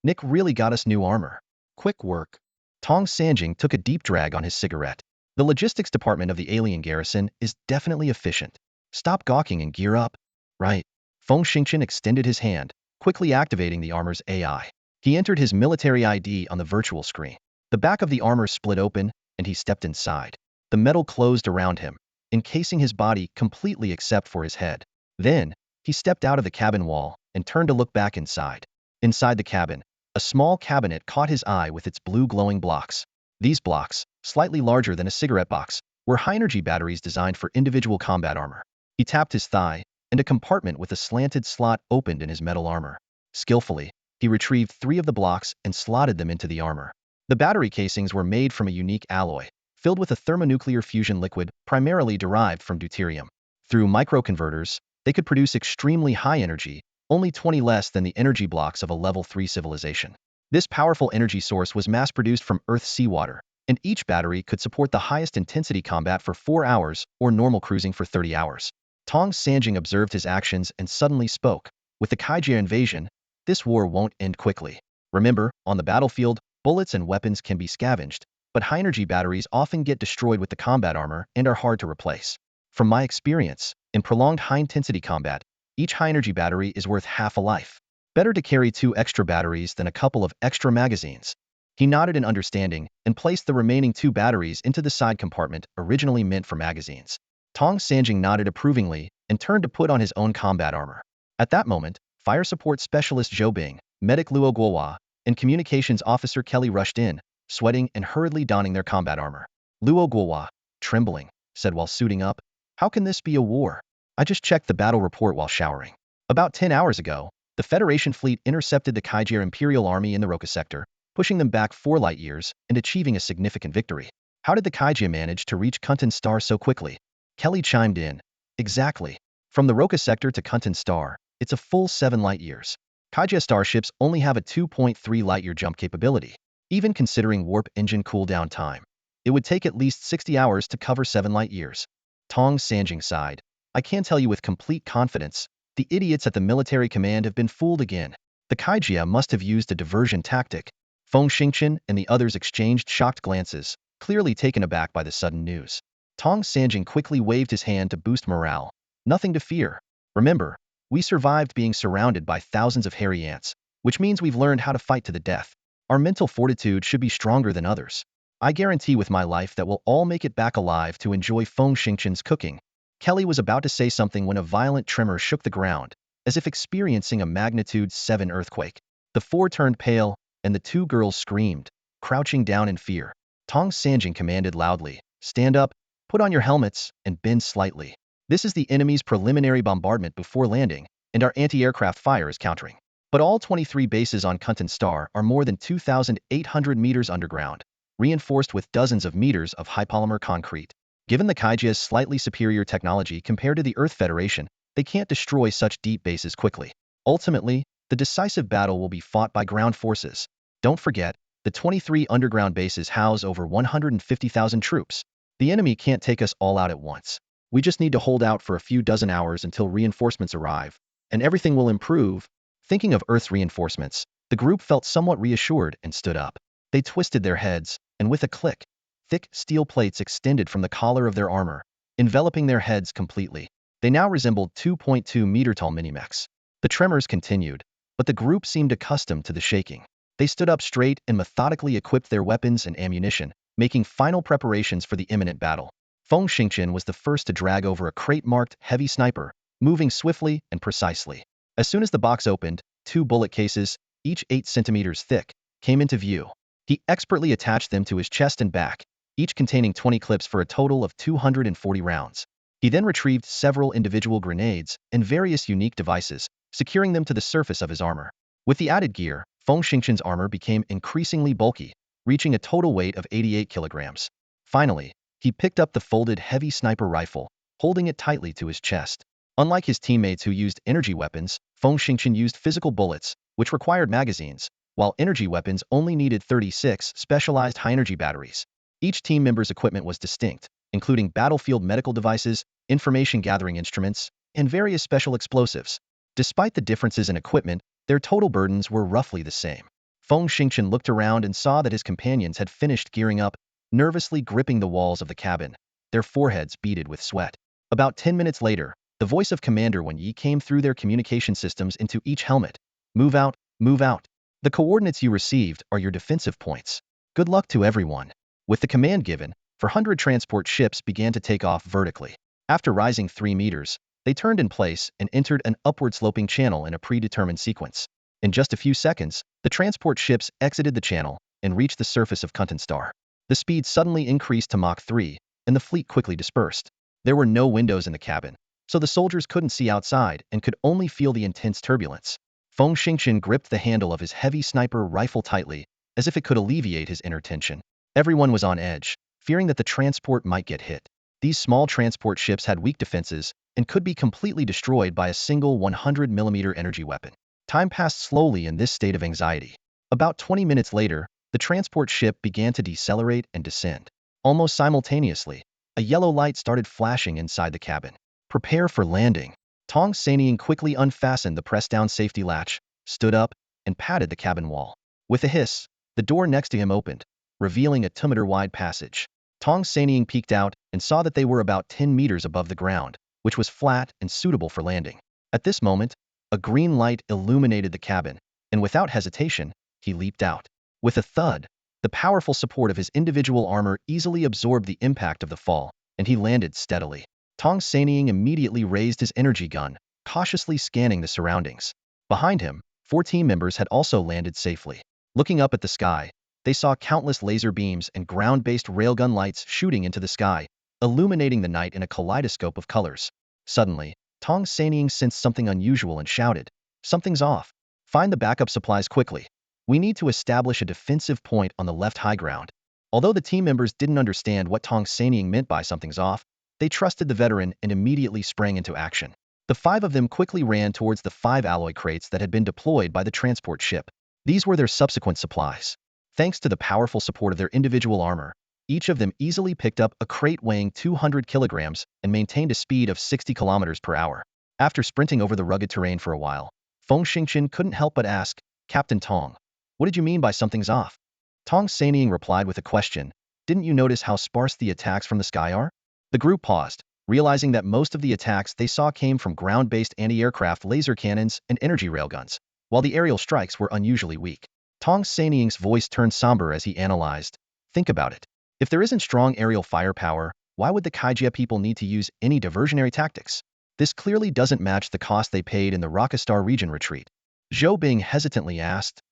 "Nick really got us new armor. Quick work." Tong Sanjing took a deep drag on his cigarette. "The logistics department of the alien garrison is definitely efficient. Stop gawking and gear up." "Right." Feng Xingchen extended his hand, quickly activating the armor's AI. He entered his military ID on the virtual screen. The back of the armor split open, and he stepped inside. The metal closed around him, encasing his body completely except for his head. Then, he stepped out of the cabin wall and turned to look back inside. Inside the cabin, a small cabinet caught his eye with its blue glowing blocks. These blocks, slightly larger than a cigarette box, were high-energy batteries designed for individual combat armor. He tapped his thigh, and a compartment with a slanted slot opened in his metal armor. Skillfully, he retrieved 3 of the blocks and slotted them into the armor. The battery casings were made from a unique alloy, filled with a thermonuclear fusion liquid primarily derived from deuterium. Through microconverters, they could produce extremely high energy, only 20 less than the energy blocks of a level 3 civilization. This powerful energy source was mass-produced from Earth's seawater, and each battery could support the highest intensity combat for 4 hours or normal cruising for 30 hours. Tong Sanjing observed his actions and suddenly spoke. "With the Kaijia invasion, this war won't end quickly. Remember, on the battlefield, bullets and weapons can be scavenged, but high-energy batteries often get destroyed with the combat armor and are hard to replace. From my experience, in prolonged high-intensity combat, each high-energy battery is worth half a life. Better to carry 2 extra batteries than a couple of extra magazines." He nodded in understanding and placed the remaining 2 batteries into the side compartment originally meant for magazines. Tong Sanjing nodded approvingly and turned to put on his own combat armor. At that moment, Fire Support Specialist Zhou Bing, Medic Luo Guohua, and Communications Officer Kelly rushed in, sweating and hurriedly donning their combat armor. Luo Guohua, trembling, said while suiting up, "How can this be a war? I just checked the battle report while showering. About 10 hours ago, the Federation fleet intercepted the Kaijir Imperial Army in the Roka sector, pushing them back 4 light years and achieving a significant victory. How did the Kaijir manage to reach Kuntan Star so quickly?" Kelly chimed in. "Exactly. From the Roka sector to Kuntan Star, it's a full 7 light years. Kaijia starships only have a 2.3 light-year jump capability. Even considering warp engine cooldown time, it would take at least 60 hours to cover 7 light years." Tong Sanjing sighed. "I can tell you with complete confidence, the idiots at the military command have been fooled again. The Kaijia must have used a diversion tactic." Feng Xingchen and the others exchanged shocked glances, clearly taken aback by the sudden news. Tong Sanjing quickly waved his hand to boost morale. "Nothing to fear. Remember, we survived being surrounded by thousands of hairy ants. which means we've learned how to fight to the death. Our mental fortitude should be stronger than others. I guarantee with my life that we'll all make it back alive to enjoy Feng Xingqian's cooking." Kelly was about to say something when a violent tremor shook the ground, as if experiencing a magnitude 7 earthquake. The four turned pale, and the two girls screamed, crouching down in fear. Tong Sanjing commanded loudly, "Stand up, put on your helmets, and bend slightly. This is the enemy's preliminary bombardment before landing, and our anti-aircraft fire is countering." But all 23 bases on Kuntan Star are more than 2,800 meters underground, reinforced with dozens of meters of high-polymer concrete. Given the Kaijia's slightly superior technology compared to the Earth Federation, they can't destroy such deep bases quickly. Ultimately, the decisive battle will be fought by ground forces. Don't forget, the 23 underground bases house over 150,000 troops. The enemy can't take us all out at once. We just need to hold out for a few dozen hours until reinforcements arrive, and everything will improve. Thinking of Earth's reinforcements, the group felt somewhat reassured and stood up. They twisted their heads, and with a click, thick steel plates extended from the collar of their armor, enveloping their heads completely. They now resembled 2.2-meter-tall mini-mechs. The tremors continued, but the group seemed accustomed to the shaking. They stood up straight and methodically equipped their weapons and ammunition, making final preparations for the imminent battle. Feng Xingqian was the first to drag over a crate marked Heavy Sniper, moving swiftly and precisely. As soon as the box opened, 2 bullet cases, each 8 centimeters thick, came into view. He expertly attached them to his chest and back, each containing 20 clips for a total of 240 rounds. He then retrieved several individual grenades and various unique devices, securing them to the surface of his armor. With the added gear, Feng Xingqian's armor became increasingly bulky, reaching a total weight of 88 kilograms. Finally, he picked up the folded Heavy Sniper rifle, holding it tightly to his chest. Unlike his teammates who used energy weapons, Feng Xingqian used physical bullets, which required magazines, while energy weapons only needed 36 specialized high-energy batteries. Each team member's equipment was distinct, including battlefield medical devices, information-gathering instruments, and various special explosives. Despite the differences in equipment, their total burdens were roughly the same. Feng Xingqian looked around and saw that his companions had finished gearing up, nervously gripping the walls of the cabin, their foreheads beaded with sweat. About 10 minutes later, the voice of Commander Wen Yi came through their communication systems into each helmet. "Move out, move out. The coordinates you received are your defensive points. Good luck to everyone." With the command given, 400 transport ships began to take off vertically. After rising 3 meters, they turned in place and entered an upward-sloping channel in a predetermined sequence. In just a few seconds, the transport ships exited the channel and reached the surface of Kuntan Star. The speed suddenly increased to Mach 3, and the fleet quickly dispersed. There were no windows in the cabin, so the soldiers couldn't see outside and could only feel the intense turbulence. Feng Xingqian gripped the handle of his Heavy Sniper rifle tightly, as if it could alleviate his inner tension. Everyone was on edge, fearing that the transport might get hit. These small transport ships had weak defenses and could be completely destroyed by a single 100mm energy weapon. Time passed slowly in this state of anxiety. About 20 minutes later, the transport ship began to decelerate and descend. Almost simultaneously, a yellow light started flashing inside the cabin. "Prepare for landing." Tong Saniying quickly unfastened the press-down safety latch, stood up, and patted the cabin wall. With a hiss, the door next to him opened, revealing a 2-meter-wide passage. Tong Saniying peeked out and saw that they were about 10 meters above the ground, which was flat and suitable for landing. At this moment, a green light illuminated the cabin, and without hesitation, he leaped out. With a thud, the powerful support of his individual armor easily absorbed the impact of the fall, and he landed steadily. Tong Saniying immediately raised his energy gun, cautiously scanning the surroundings. Behind him, 4 team members had also landed safely. Looking up at the sky, they saw countless laser beams and ground-based railgun lights shooting into the sky, illuminating the night in a kaleidoscope of colors. Suddenly, Tong Saniying sensed something unusual and shouted, "Something's off. Find the backup supplies quickly. We need to establish a defensive point on the left high ground." Although the team members didn't understand what Tong Saniying meant by "something's off," they trusted the veteran and immediately sprang into action. The 5 of them quickly ran towards the 5 alloy crates that had been deployed by the transport ship. These were their subsequent supplies. Thanks to the powerful support of their individual armor, each of them easily picked up a crate weighing 200 kilograms and maintained a speed of 60 kilometers per hour. After sprinting over the rugged terrain for a while, Feng Xingqian couldn't help but ask, "Captain Tong, what did you mean by something's off?" Tong Saniying replied with a question, "Didn't you notice how sparse the attacks from the sky are?" The group paused, realizing that most of the attacks they saw came from ground-based anti-aircraft laser cannons and energy railguns. while the aerial strikes were unusually weak. Tong Sanying's voice turned somber as he analyzed. Think about it. If there isn't strong aerial firepower, why would the Kaijia people need to use any diversionary tactics? This clearly doesn't match the cost they paid in the Rockastar region retreat. Zhou Bing hesitantly asked,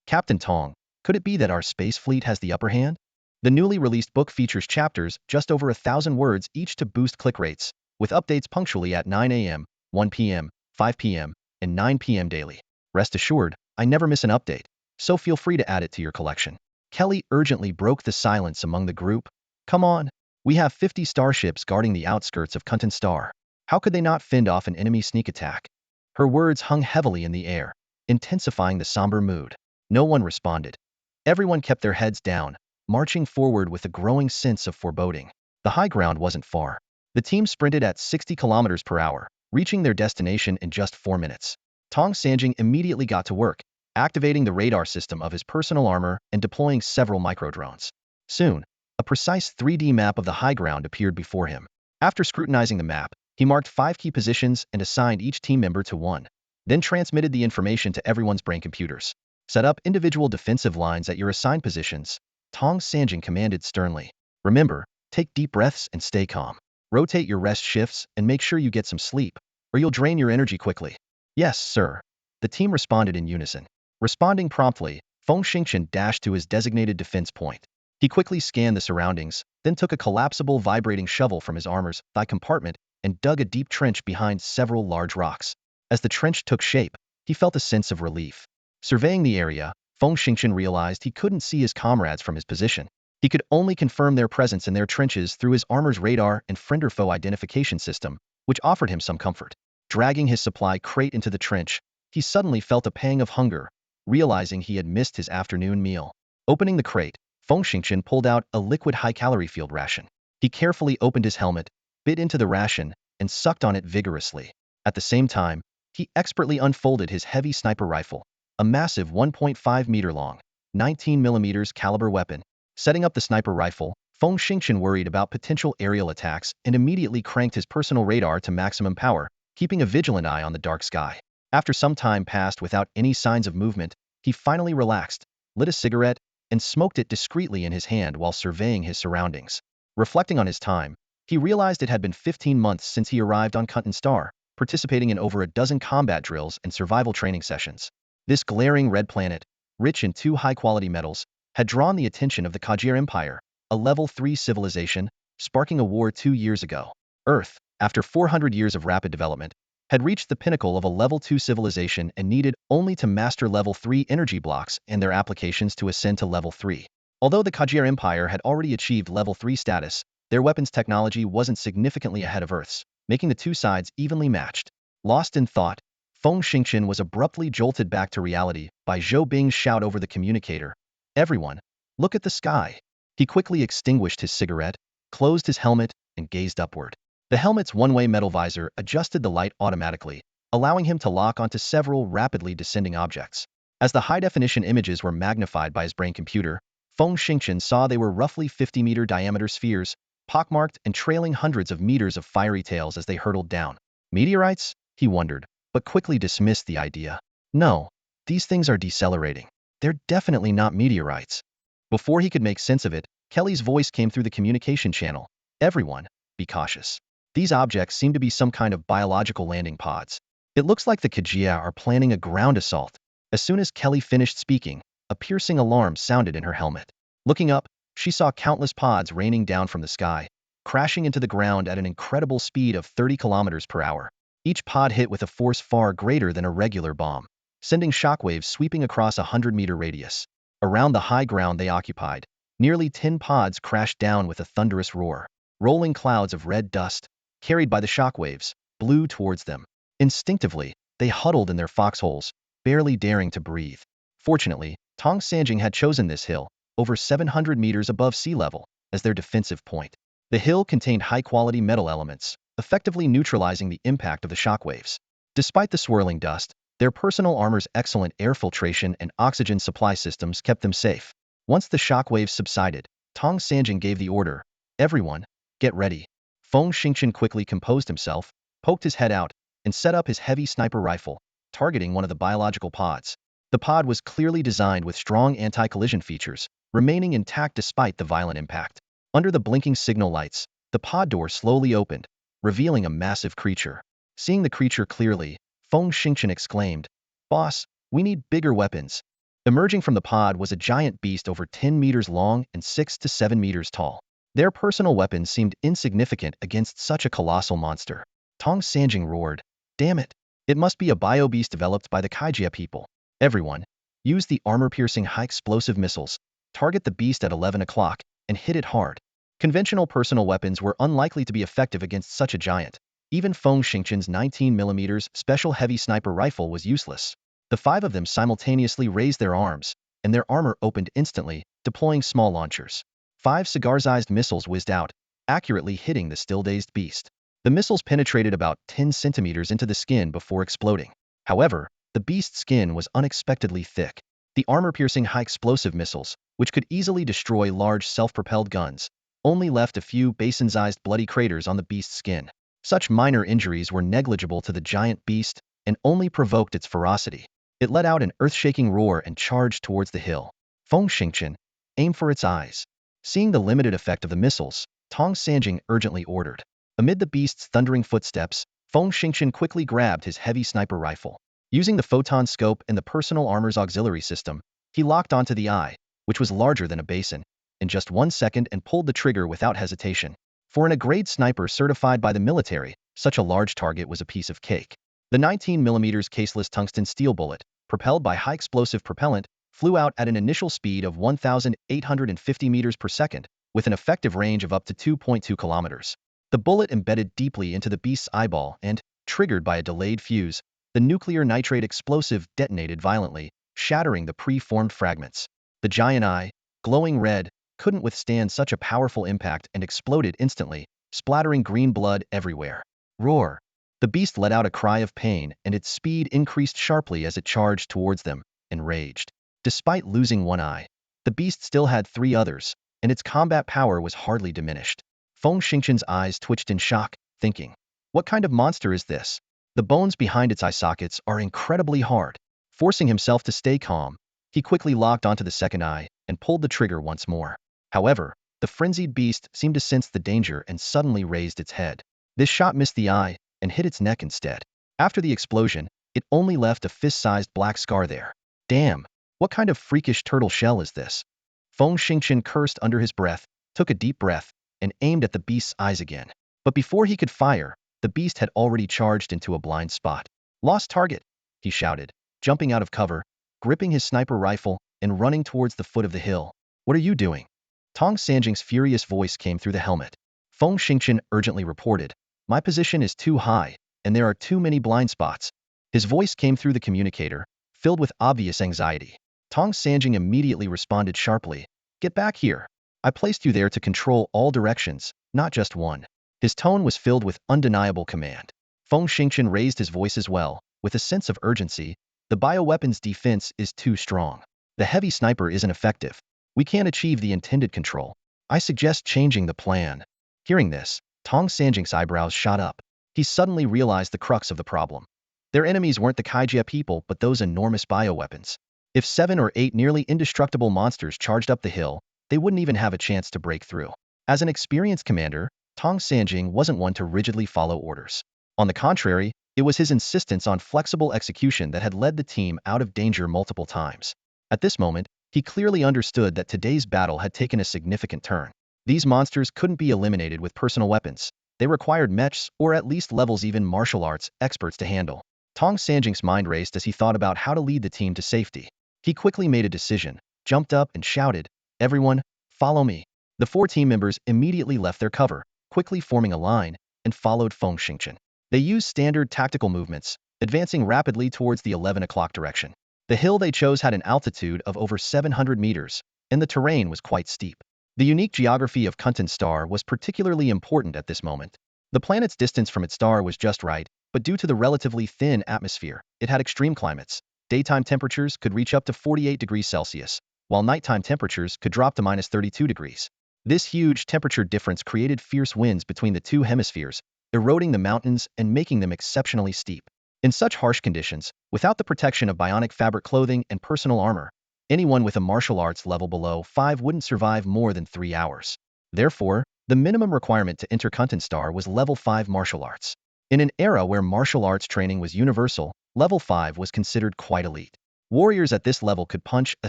Captain Tong, could it be that our space fleet has the upper hand? The newly released book features chapters just over 1,000 words each to boost click rates, with updates punctually at 9 a.m., 1 p.m., 5 p.m., and 9 p.m. daily. Rest assured, I never miss an update, so feel free to add it to your collection. Kelly urgently broke the silence among the group. Come on, we have 50 starships guarding the outskirts of Kuntan Star. How could they not fend off an enemy sneak attack? Her words hung heavily in the air, intensifying the somber mood. No one responded. Everyone kept their heads down, marching forward with a growing sense of foreboding. The high ground wasn't far. The team sprinted at 60 kilometers per hour, reaching their destination in just 4 minutes. Tong Sanjing immediately got to work, activating the radar system of his personal armor and deploying several microdrones. Soon, a precise 3D map of the high ground appeared before him. After scrutinizing the map, he marked 5 key positions and assigned each team member to one, then transmitted the information to everyone's brain computers. Set up individual defensive lines at your assigned positions, Tong Sanjing commanded sternly. Remember, take deep breaths and stay calm. Rotate your rest shifts and make sure you get some sleep, or you'll drain your energy quickly. Yes, sir. The team responded in unison. Responding promptly, Feng Xingqian dashed to his designated defense point. He quickly scanned the surroundings, then took a collapsible vibrating shovel from his armor's thigh compartment and dug a deep trench behind several large rocks. As the trench took shape, he felt a sense of relief. Surveying the area, Feng Xingqian realized he couldn't see his comrades from his position. He could only confirm their presence in their trenches through his armor's radar and friend-or-foe identification system, which offered him some comfort. Dragging his supply crate into the trench, he suddenly felt a pang of hunger, realizing he had missed his afternoon meal. Opening the crate, Feng Xingqian pulled out a liquid high-calorie field ration. He carefully opened his helmet, bit into the ration, and sucked on it vigorously. At the same time, he expertly unfolded his heavy sniper rifle, a massive 1.5-meter long, 19mm caliber weapon. Setting up the sniper rifle, Feng Xingqian worried about potential aerial attacks and immediately cranked his personal radar to maximum power, keeping a vigilant eye on the dark sky. After some time passed without any signs of movement, he finally relaxed, lit a cigarette, and smoked it discreetly in his hand while surveying his surroundings. Reflecting on his time, he realized it had been 15 months since he arrived on Kuntan Star, participating in over a dozen combat drills and survival training sessions. This glaring red planet, rich in 2 high-quality metals, had drawn the attention of the Kajir Empire, a level 3 civilization, sparking a war 2 years ago. Earth, after 400 years of rapid development, had reached the pinnacle of a level 2 civilization and needed only to master level 3 energy blocks and their applications to ascend to level 3. Although the Kajir Empire had already achieved level 3 status, their weapons technology wasn't significantly ahead of Earth's, making the two sides evenly matched. Lost in thought, Feng Xingqian was abruptly jolted back to reality by Zhou Bing's shout over the communicator. Everyone, look at the sky. He quickly extinguished his cigarette, closed his helmet, and gazed upward. The helmet's one-way metal visor adjusted the light automatically, allowing him to lock onto several rapidly descending objects. As the high-definition images were magnified by his brain computer, Feng Xingqian saw they were roughly 50-meter diameter spheres, pockmarked and trailing hundreds of meters of fiery tails as they hurtled down. Meteorites? He wondered, but quickly dismissed the idea. No, these things are decelerating. They're definitely not meteorites. Before he could make sense of it, Kelly's voice came through the communication channel. Everyone, be cautious. These objects seem to be some kind of biological landing pods. It looks like the Kajia are planning a ground assault. As soon as Kelly finished speaking, a piercing alarm sounded in her helmet. Looking up, she saw countless pods raining down from the sky, crashing into the ground at an incredible speed of 30 kilometers per hour. Each pod hit with a force far greater than a regular bomb, sending shockwaves sweeping across a 100-meter radius. Around the high ground they occupied, nearly 10 pods crashed down with a thunderous roar. Rolling clouds of red dust, carried by the shockwaves, blew towards them. Instinctively, they huddled in their foxholes, barely daring to breathe. Fortunately, Tong Sanjing had chosen this hill, over 700 meters above sea level, as their defensive point. The hill contained high-quality metal elements, effectively neutralizing the impact of the shockwaves. Despite the swirling dust, their personal armor's excellent air filtration and oxygen supply systems kept them safe. Once the shockwaves subsided, Tong Sanjing gave the order, "Everyone, get ready." Feng Xingqian quickly composed himself, poked his head out, and set up his heavy sniper rifle, targeting one of the biological pods. The pod was clearly designed with strong anti-collision features, remaining intact despite the violent impact. Under the blinking signal lights, the pod door slowly opened, revealing a massive creature. Seeing the creature clearly, Feng Xingchen exclaimed, "Boss, we need bigger weapons." Emerging from the pod was a giant beast over 10 meters long and 6 to 7 meters tall. Their personal weapons seemed insignificant against such a colossal monster. Tong Sanjing roared, "Damn it! It must be a bio-beast developed by the Kaijia people. Everyone, use the armor-piercing high-explosive missiles, target the beast at 11 o'clock, and hit it hard." Conventional personal weapons were unlikely to be effective against such a giant. Even Feng Xingchen's 19mm special heavy sniper rifle was useless. The five of them simultaneously raised their arms, and their armor opened instantly, deploying small launchers. 5 cigar-sized missiles whizzed out, accurately hitting the still-dazed beast. The missiles penetrated about 10 centimeters into the skin before exploding. However, the beast's skin was unexpectedly thick. The armor-piercing high-explosive missiles, which could easily destroy large self-propelled guns, only left a few basin-sized bloody craters on the beast's skin. Such minor injuries were negligible to the giant beast and only provoked its ferocity. It let out an earth-shaking roar and charged towards the hill. Feng Xingchen, aim for its eyes. Seeing the limited effect of the missiles, Tong Sanjing urgently ordered. Amid the beast's thundering footsteps, Feng Xingchen quickly grabbed his heavy sniper rifle. Using the photon scope and the personal armor's auxiliary system, he locked onto the eye, which was larger than a basin, in just 1 second and pulled the trigger without hesitation. For an A-grade sniper certified by the military, such a large target was a piece of cake. The 19mm caseless tungsten steel bullet, propelled by high-explosive propellant, flew out at an initial speed of 1,850 meters per second, with an effective range of up to 2.2 kilometers. The bullet embedded deeply into the beast's eyeball and, triggered by a delayed fuse, the nuclear nitrate explosive detonated violently, shattering the pre-formed fragments. The giant eye, glowing red, couldn't withstand such a powerful impact and exploded instantly, splattering green blood everywhere. Roar! The beast let out a cry of pain, and its speed increased sharply as it charged towards them, enraged. Despite losing one eye, the beast still had 3 others, and its combat power was hardly diminished. Feng Xingchen's eyes twitched in shock, thinking, "What kind of monster is this?" The bones behind its eye sockets are incredibly hard. Forcing himself to stay calm, he quickly locked onto the second eye and pulled the trigger once more. However, the frenzied beast seemed to sense the danger and suddenly raised its head. This shot missed the eye and hit its neck instead. After the explosion, it only left a fist-sized black scar there. Damn, what kind of freakish turtle shell is this? Feng Xingchen cursed under his breath, took a deep breath, and aimed at the beast's eyes again. But before he could fire, the beast had already charged into a blind spot. "Lost target," he shouted, jumping out of cover, gripping his sniper rifle, and running towards the foot of the hill. "What are you doing?" Tong Sanjing's furious voice came through the helmet. Feng Xingchen urgently reported, "My position is too high, and there are too many blind spots." His voice came through the communicator, filled with obvious anxiety. Tong Sanjing immediately responded sharply, "Get back here. I placed you there to control all directions, not just one." His tone was filled with undeniable command. Feng Xingchen raised his voice as well, with a sense of urgency. "The bioweapon's defense is too strong. The heavy sniper isn't effective. We can't achieve the intended control. I suggest changing the plan." Hearing this, Tong Sanjing's eyebrows shot up. He suddenly realized the crux of the problem. Their enemies weren't the Kaijia people but those enormous bioweapons. If 7 or 8 nearly indestructible monsters charged up the hill, they wouldn't even have a chance to break through. As an experienced commander, Tong Sanjing wasn't one to rigidly follow orders. On the contrary, it was his insistence on flexible execution that had led the team out of danger multiple times. At this moment, he clearly understood that today's battle had taken a significant turn. These monsters couldn't be eliminated with personal weapons. They required mechs, or at least levels even martial arts experts to handle. Tong Sanjing's mind raced as he thought about how to lead the team to safety. He quickly made a decision, jumped up and shouted, "Everyone, follow me." The 4 team members immediately left their cover, quickly forming a line, and followed Feng Xingchen. They used standard tactical movements, advancing rapidly towards the 11 o'clock direction. The hill they chose had an altitude of over 700 meters, and the terrain was quite steep. The unique geography of Kuntan's star was particularly important at this moment. The planet's distance from its star was just right, but due to the relatively thin atmosphere, it had extreme climates. Daytime temperatures could reach up to 48 degrees Celsius, while nighttime temperatures could drop to -32 degrees. This huge temperature difference created fierce winds between the 2 hemispheres, eroding the mountains and making them exceptionally steep. In such harsh conditions, without the protection of bionic fabric clothing and personal armor, anyone with a martial arts level below 5 wouldn't survive more than 3 hours. Therefore, the minimum requirement to enter Star was level 5 martial arts. In an era where martial arts training was universal, level 5 was considered quite elite. Warriors at this level could punch a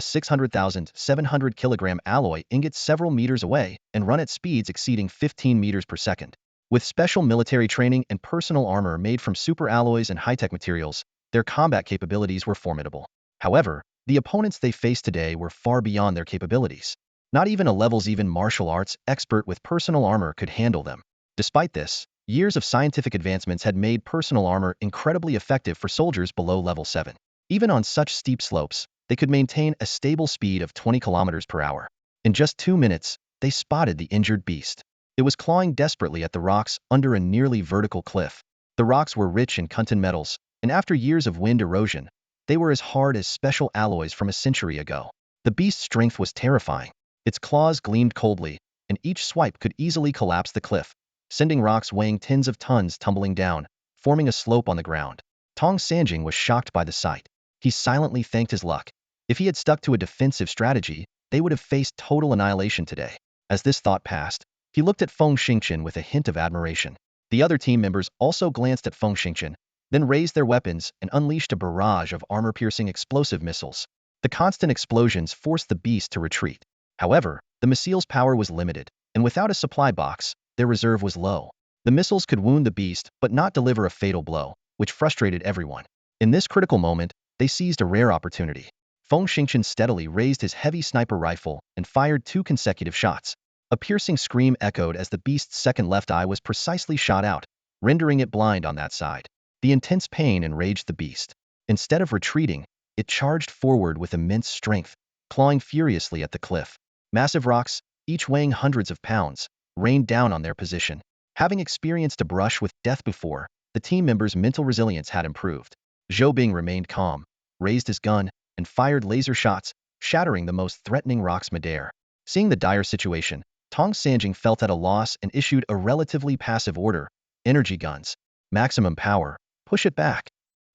600,700 kilogram alloy ingot several meters away and run at speeds exceeding 15 meters per second. With special military training and personal armor made from super alloys and high-tech materials, their combat capabilities were formidable. However, the opponents they faced today were far beyond their capabilities. Not even a levels-even martial arts expert with personal armor could handle them. Despite this, years of scientific advancements had made personal armor incredibly effective for soldiers below level 7. Even on such steep slopes, they could maintain a stable speed of 20 kilometers per hour. In just 2 minutes, they spotted the injured beast. It was clawing desperately at the rocks under a nearly vertical cliff. The rocks were rich in contin metals, and after years of wind erosion, they were as hard as special alloys from a century ago. The beast's strength was terrifying. Its claws gleamed coldly, and each swipe could easily collapse the cliff, sending rocks weighing tens of tons tumbling down, forming a slope on the ground. Tong Sanjing was shocked by the sight. He silently thanked his luck. If he had stuck to a defensive strategy, they would have faced total annihilation today. As this thought passed, he looked at Feng Xingqian with a hint of admiration. The other team members also glanced at Feng Xingqian, then raised their weapons and unleashed a barrage of armor-piercing explosive missiles. The constant explosions forced the beast to retreat. However, the missile's power was limited, and without a supply box, their reserve was low. The missiles could wound the beast but not deliver a fatal blow, which frustrated everyone. In this critical moment, they seized a rare opportunity. Feng Xingqian steadily raised his heavy sniper rifle and fired 2 consecutive shots. A piercing scream echoed as the beast's second left eye was precisely shot out, rendering it blind on that side. The intense pain enraged the beast. Instead of retreating, it charged forward with immense strength, clawing furiously at the cliff. Massive rocks, each weighing hundreds of pounds, rained down on their position. Having experienced a brush with death before, the team members' mental resilience had improved. Zhou Bing remained calm, raised his gun, and fired laser shots, shattering the most threatening rocks midair. Seeing the dire situation, Tong Sanjing felt at a loss and issued a relatively passive order: energy guns. Maximum power. Push it back.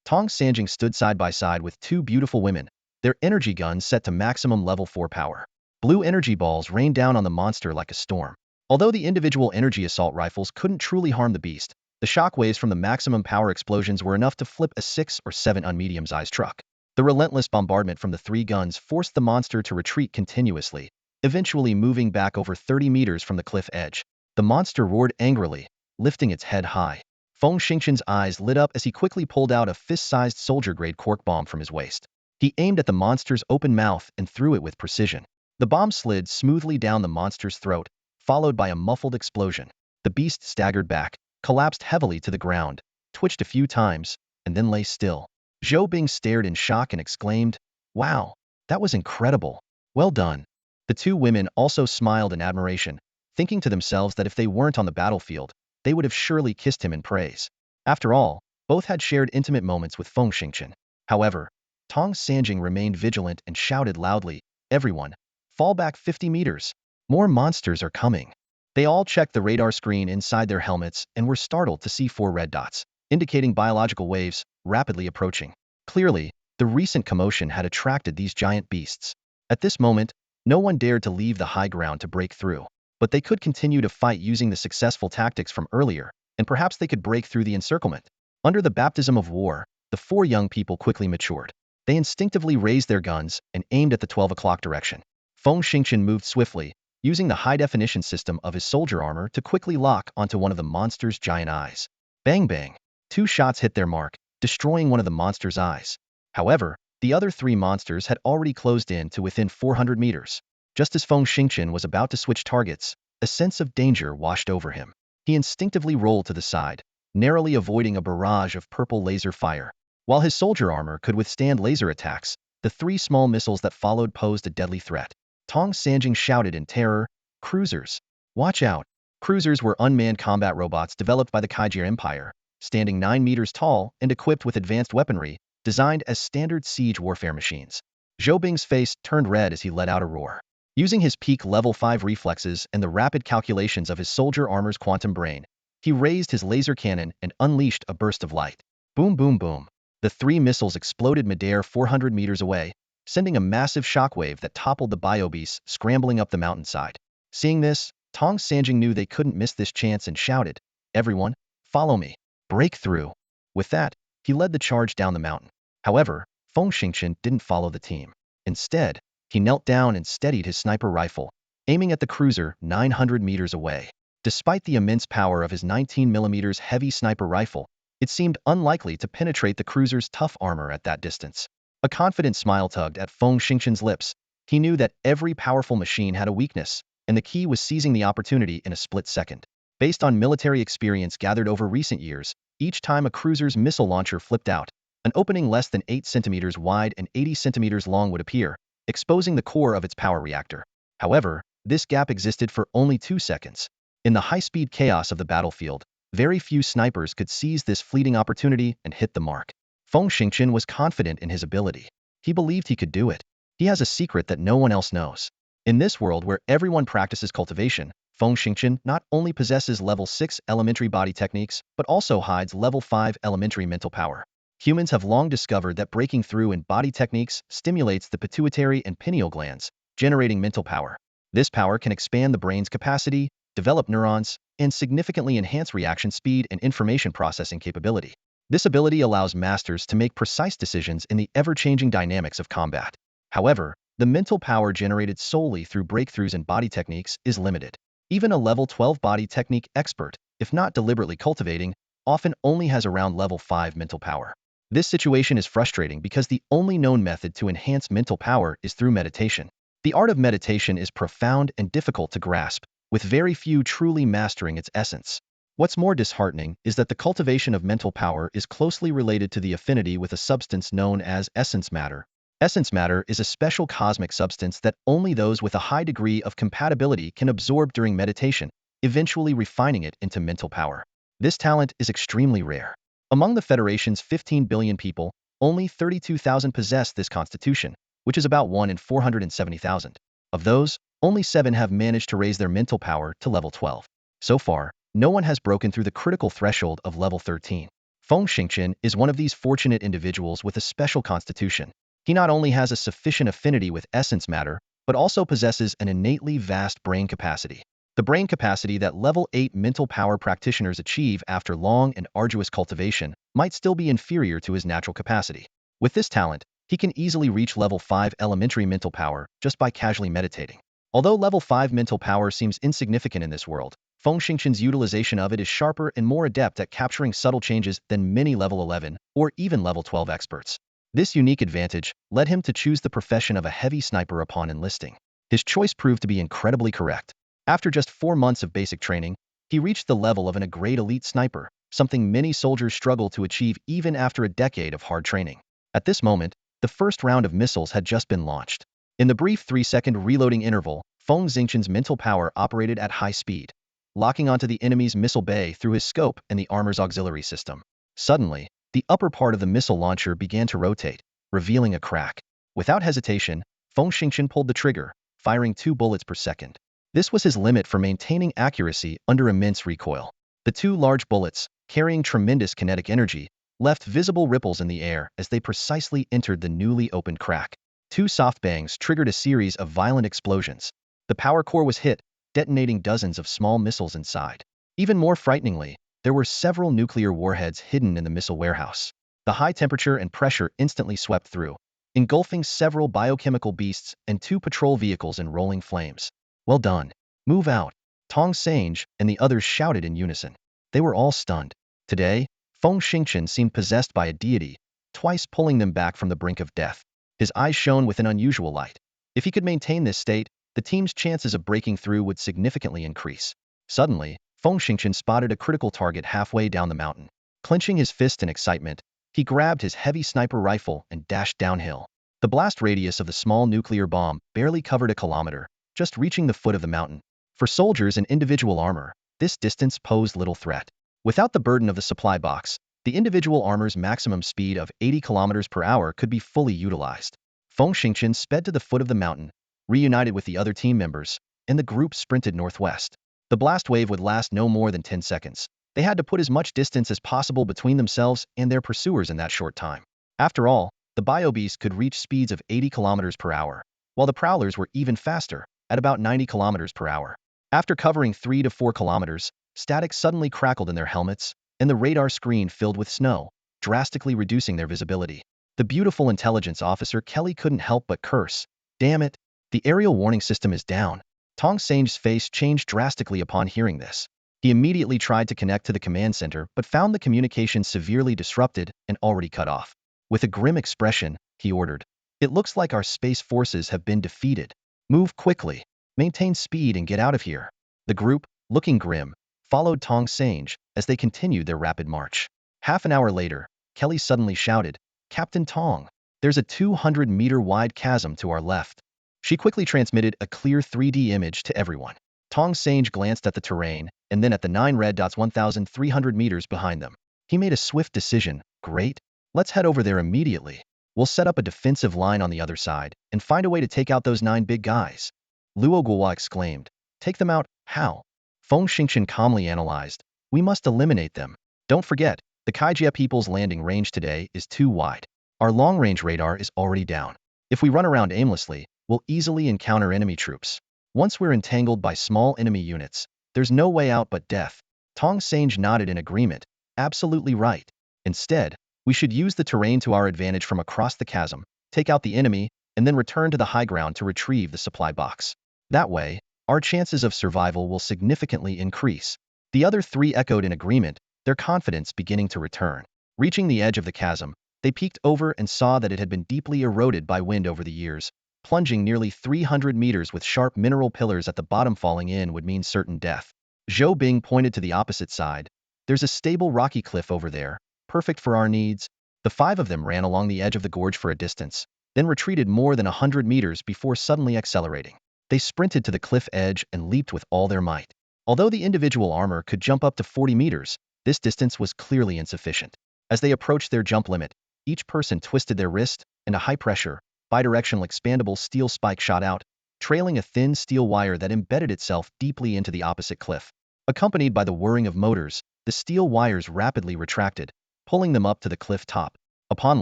Tong Sanjing stood side by side with 2 beautiful women, their energy guns set to maximum level 4 power. Blue energy balls rained down on the monster like a storm. Although the individual energy assault rifles couldn't truly harm the beast, the shockwaves from the maximum power explosions were enough to flip a 6 or 7 on medium-sized truck. The relentless bombardment from the 3 guns forced the monster to retreat continuously, eventually moving back over 30 meters from the cliff edge. The monster roared angrily, lifting its head high. Feng Xingqian's eyes lit up as he quickly pulled out a fist-sized soldier-grade cork bomb from his waist. He aimed at the monster's open mouth and threw it with precision. The bomb slid smoothly down the monster's throat, followed by a muffled explosion. The beast staggered back, collapsed heavily to the ground, twitched a few times, and then lay still. Zhou Bing stared in shock and exclaimed, "Wow, that was incredible. Well done." The 2 women also smiled in admiration, thinking to themselves that if they weren't on the battlefield, they would have surely kissed him in praise. After all, both had shared intimate moments with Feng Xingqian. However, Tong Sanjing remained vigilant and shouted loudly, "Everyone, fall back 50 meters. More monsters are coming." They all checked the radar screen inside their helmets and were startled to see 4 red dots, indicating biological waves, rapidly approaching. Clearly, the recent commotion had attracted these giant beasts. At this moment, no one dared to leave the high ground to break through. But they could continue to fight using the successful tactics from earlier, and perhaps they could break through the encirclement. Under the baptism of war, the 4 young people quickly matured. They instinctively raised their guns and aimed at the 12 o'clock direction. Feng Xingqian moved swiftly, using the high-definition system of his soldier armor to quickly lock onto one of the monster's giant eyes. Bang bang! 2 shots hit their mark, destroying one of the monster's eyes. However, the other 3 monsters had already closed in to within 400 meters. Just as Feng Xingqian was about to switch targets, a sense of danger washed over him. He instinctively rolled to the side, narrowly avoiding a barrage of purple laser fire. While his soldier armor could withstand laser attacks, the 3 small missiles that followed posed a deadly threat. Tong Sanjing shouted in terror, "Cruisers! Watch out!" Cruisers were unmanned combat robots developed by the Kaijir Empire, standing 9 meters tall and equipped with advanced weaponry, designed as standard siege warfare machines. Zhou Bing's face turned red as he let out a roar. Using his peak level 5 reflexes and the rapid calculations of his soldier armor's quantum brain, he raised his laser cannon and unleashed a burst of light. Boom, boom, boom. The three missiles exploded midair 400 meters away, sending a massive shockwave that toppled the biobeasts scrambling up the mountainside. Seeing this, Tong Sanjing knew they couldn't miss this chance and shouted, "Everyone, follow me. Break through." With that, he led the charge down the mountain. However, Feng Xingqian didn't follow the team. Instead, he knelt down and steadied his sniper rifle, aiming at the cruiser 900 meters away. Despite the immense power of his 19mm heavy sniper rifle, it seemed unlikely to penetrate the cruiser's tough armor at that distance. A confident smile tugged at Feng Xingqian's lips. He knew that every powerful machine had a weakness, and the key was seizing the opportunity in a split second. Based on military experience gathered over recent years, each time a cruiser's missile launcher flipped out, an opening less than 8 centimeters wide and 80 centimeters long would appear, exposing the core of its power reactor. However, this gap existed for only 2 seconds. In the high-speed chaos of the battlefield, very few snipers could seize this fleeting opportunity and hit the mark. Feng Xingqian was confident in his ability. He believed he could do it. He has a secret that no one else knows. In this world where everyone practices cultivation, Feng Xingqian not only possesses level 6 elementary body techniques, but also hides level 5 elementary mental power. Humans have long discovered that breaking through in body techniques stimulates the pituitary and pineal glands, generating mental power. This power can expand the brain's capacity, develop neurons, and significantly enhance reaction speed and information processing capability. This ability allows masters to make precise decisions in the ever-changing dynamics of combat. However, the mental power generated solely through breakthroughs in body techniques is limited. Even a level 12 body technique expert, if not deliberately cultivating, often only has around level 5 mental power. This situation is frustrating because the only known method to enhance mental power is through meditation. The art of meditation is profound and difficult to grasp, with very few truly mastering its essence. What's more disheartening is that the cultivation of mental power is closely related to the affinity with a substance known as essence matter. Essence matter is a special cosmic substance that only those with a high degree of compatibility can absorb during meditation, eventually refining it into mental power. This talent is extremely rare. Among the Federation's 15 billion people, only 32,000 possess this constitution, which is about 1 in 470,000. Of those, only 7 have managed to raise their mental power to level 12. So far, no one has broken through the critical threshold of level 13. Feng Xingqian is one of these fortunate individuals with a special constitution. He not only has a sufficient affinity with essence matter, but also possesses an innately vast brain capacity. The brain capacity that level 8 mental power practitioners achieve after long and arduous cultivation might still be inferior to his natural capacity. With this talent, he can easily reach level 5 elementary mental power just by casually meditating. Although level 5 mental power seems insignificant in this world, Feng Xingqian's utilization of it is sharper and more adept at capturing subtle changes than many level 11 or even level 12 experts. This unique advantage led him to choose the profession of a heavy sniper upon enlisting. His choice proved to be incredibly correct. After just 4 months of basic training, he reached the level of a grade elite sniper, something many soldiers struggle to achieve even after a decade of hard training. At this moment, the first round of missiles had just been launched. In the brief 3-second reloading interval, Feng Xingqian's mental power operated at high speed, locking onto the enemy's missile bay through his scope and the armor's auxiliary system. Suddenly, the upper part of the missile launcher began to rotate, revealing a crack. Without hesitation, Feng Xingqian pulled the trigger, firing 2 bullets per second. This was his limit for maintaining accuracy under immense recoil. The 2 large bullets, carrying tremendous kinetic energy, left visible ripples in the air as they precisely entered the newly opened crack. 2 soft bangs triggered a series of violent explosions. The power core was hit, detonating dozens of small missiles inside. Even more frighteningly, there were several nuclear warheads hidden in the missile warehouse. The high temperature and pressure instantly swept through, engulfing several biochemical beasts and 2 patrol vehicles in rolling flames. "Well done. Move out," Tong Sange and the others shouted in unison. They were all stunned. Today, Feng Xingqian seemed possessed by a deity, twice pulling them back from the brink of death. His eyes shone with an unusual light. If he could maintain this state, the team's chances of breaking through would significantly increase. Suddenly, Feng Xingqian spotted a critical target halfway down the mountain. Clenching his fist in excitement, he grabbed his heavy sniper rifle and dashed downhill. The blast radius of the small nuclear bomb barely covered a kilometer, just reaching the foot of the mountain. For soldiers in individual armor, this distance posed little threat. Without the burden of the supply box, the individual armor's maximum speed of 80 kilometers per hour could be fully utilized. Feng Xingqian sped to the foot of the mountain, reunited with the other team members, and the group sprinted northwest. The blast wave would last no more than 10 seconds. They had to put as much distance as possible between themselves and their pursuers in that short time. After all, the biobeasts could reach speeds of 80 kilometers per hour, while the prowlers were even faster, at about 90 kilometers per hour. After covering 3 to 4 kilometers, static suddenly crackled in their helmets, and the radar screen filled with snow, drastically reducing their visibility. The beautiful intelligence officer Kelly couldn't help but curse. Damn it, the aerial warning system is down. Tong Sange's face changed drastically upon hearing this. He immediately tried to connect to the command center but found the communication severely disrupted and already cut off. With a grim expression, he ordered, "It looks like our space forces have been defeated. Move quickly, maintain speed and get out of here." The group, looking grim, followed Tong Sange as they continued their rapid march. Half an hour later, Kelly suddenly shouted, "Captain Tong, there's a 200-meter wide chasm to our left." She quickly transmitted a clear 3D image to everyone. Tong Sange glanced at the terrain and then at the 9 red dots 1,300 meters behind them. He made a swift decision. Great. Let's head over there immediately. We'll set up a defensive line on the other side and find a way to take out those 9 big guys. Luo Guo exclaimed. Take them out? How? Feng Xingqian calmly analyzed. We must eliminate them. Don't forget, the Kaijia people's landing range today is too wide. Our long-range radar is already down. If we run around aimlessly, we'll easily encounter enemy troops. Once we're entangled by small enemy units, there's no way out but death. Tong Sange nodded in agreement. Absolutely right. Instead, we should use the terrain to our advantage from across the chasm, take out the enemy, and then return to the high ground to retrieve the supply box. That way, our chances of survival will significantly increase. The other 3 echoed in agreement, their confidence beginning to return. Reaching the edge of the chasm, they peeked over and saw that it had been deeply eroded by wind over the years. Plunging nearly 300 meters with sharp mineral pillars at the bottom falling in would mean certain death. Zhou Bing pointed to the opposite side. There's a stable rocky cliff over there, perfect for our needs. The 5 of them ran along the edge of the gorge for a distance, then retreated more than 100 meters before suddenly accelerating. They sprinted to the cliff edge and leaped with all their might. Although the individual armor could jump up to 40 meters, this distance was clearly insufficient. As they approached their jump limit, each person twisted their wrist, and a high-pressure, bidirectional expandable steel spike shot out, trailing a thin steel wire that embedded itself deeply into the opposite cliff. Accompanied by the whirring of motors, the steel wires rapidly retracted, pulling them up to the cliff top. Upon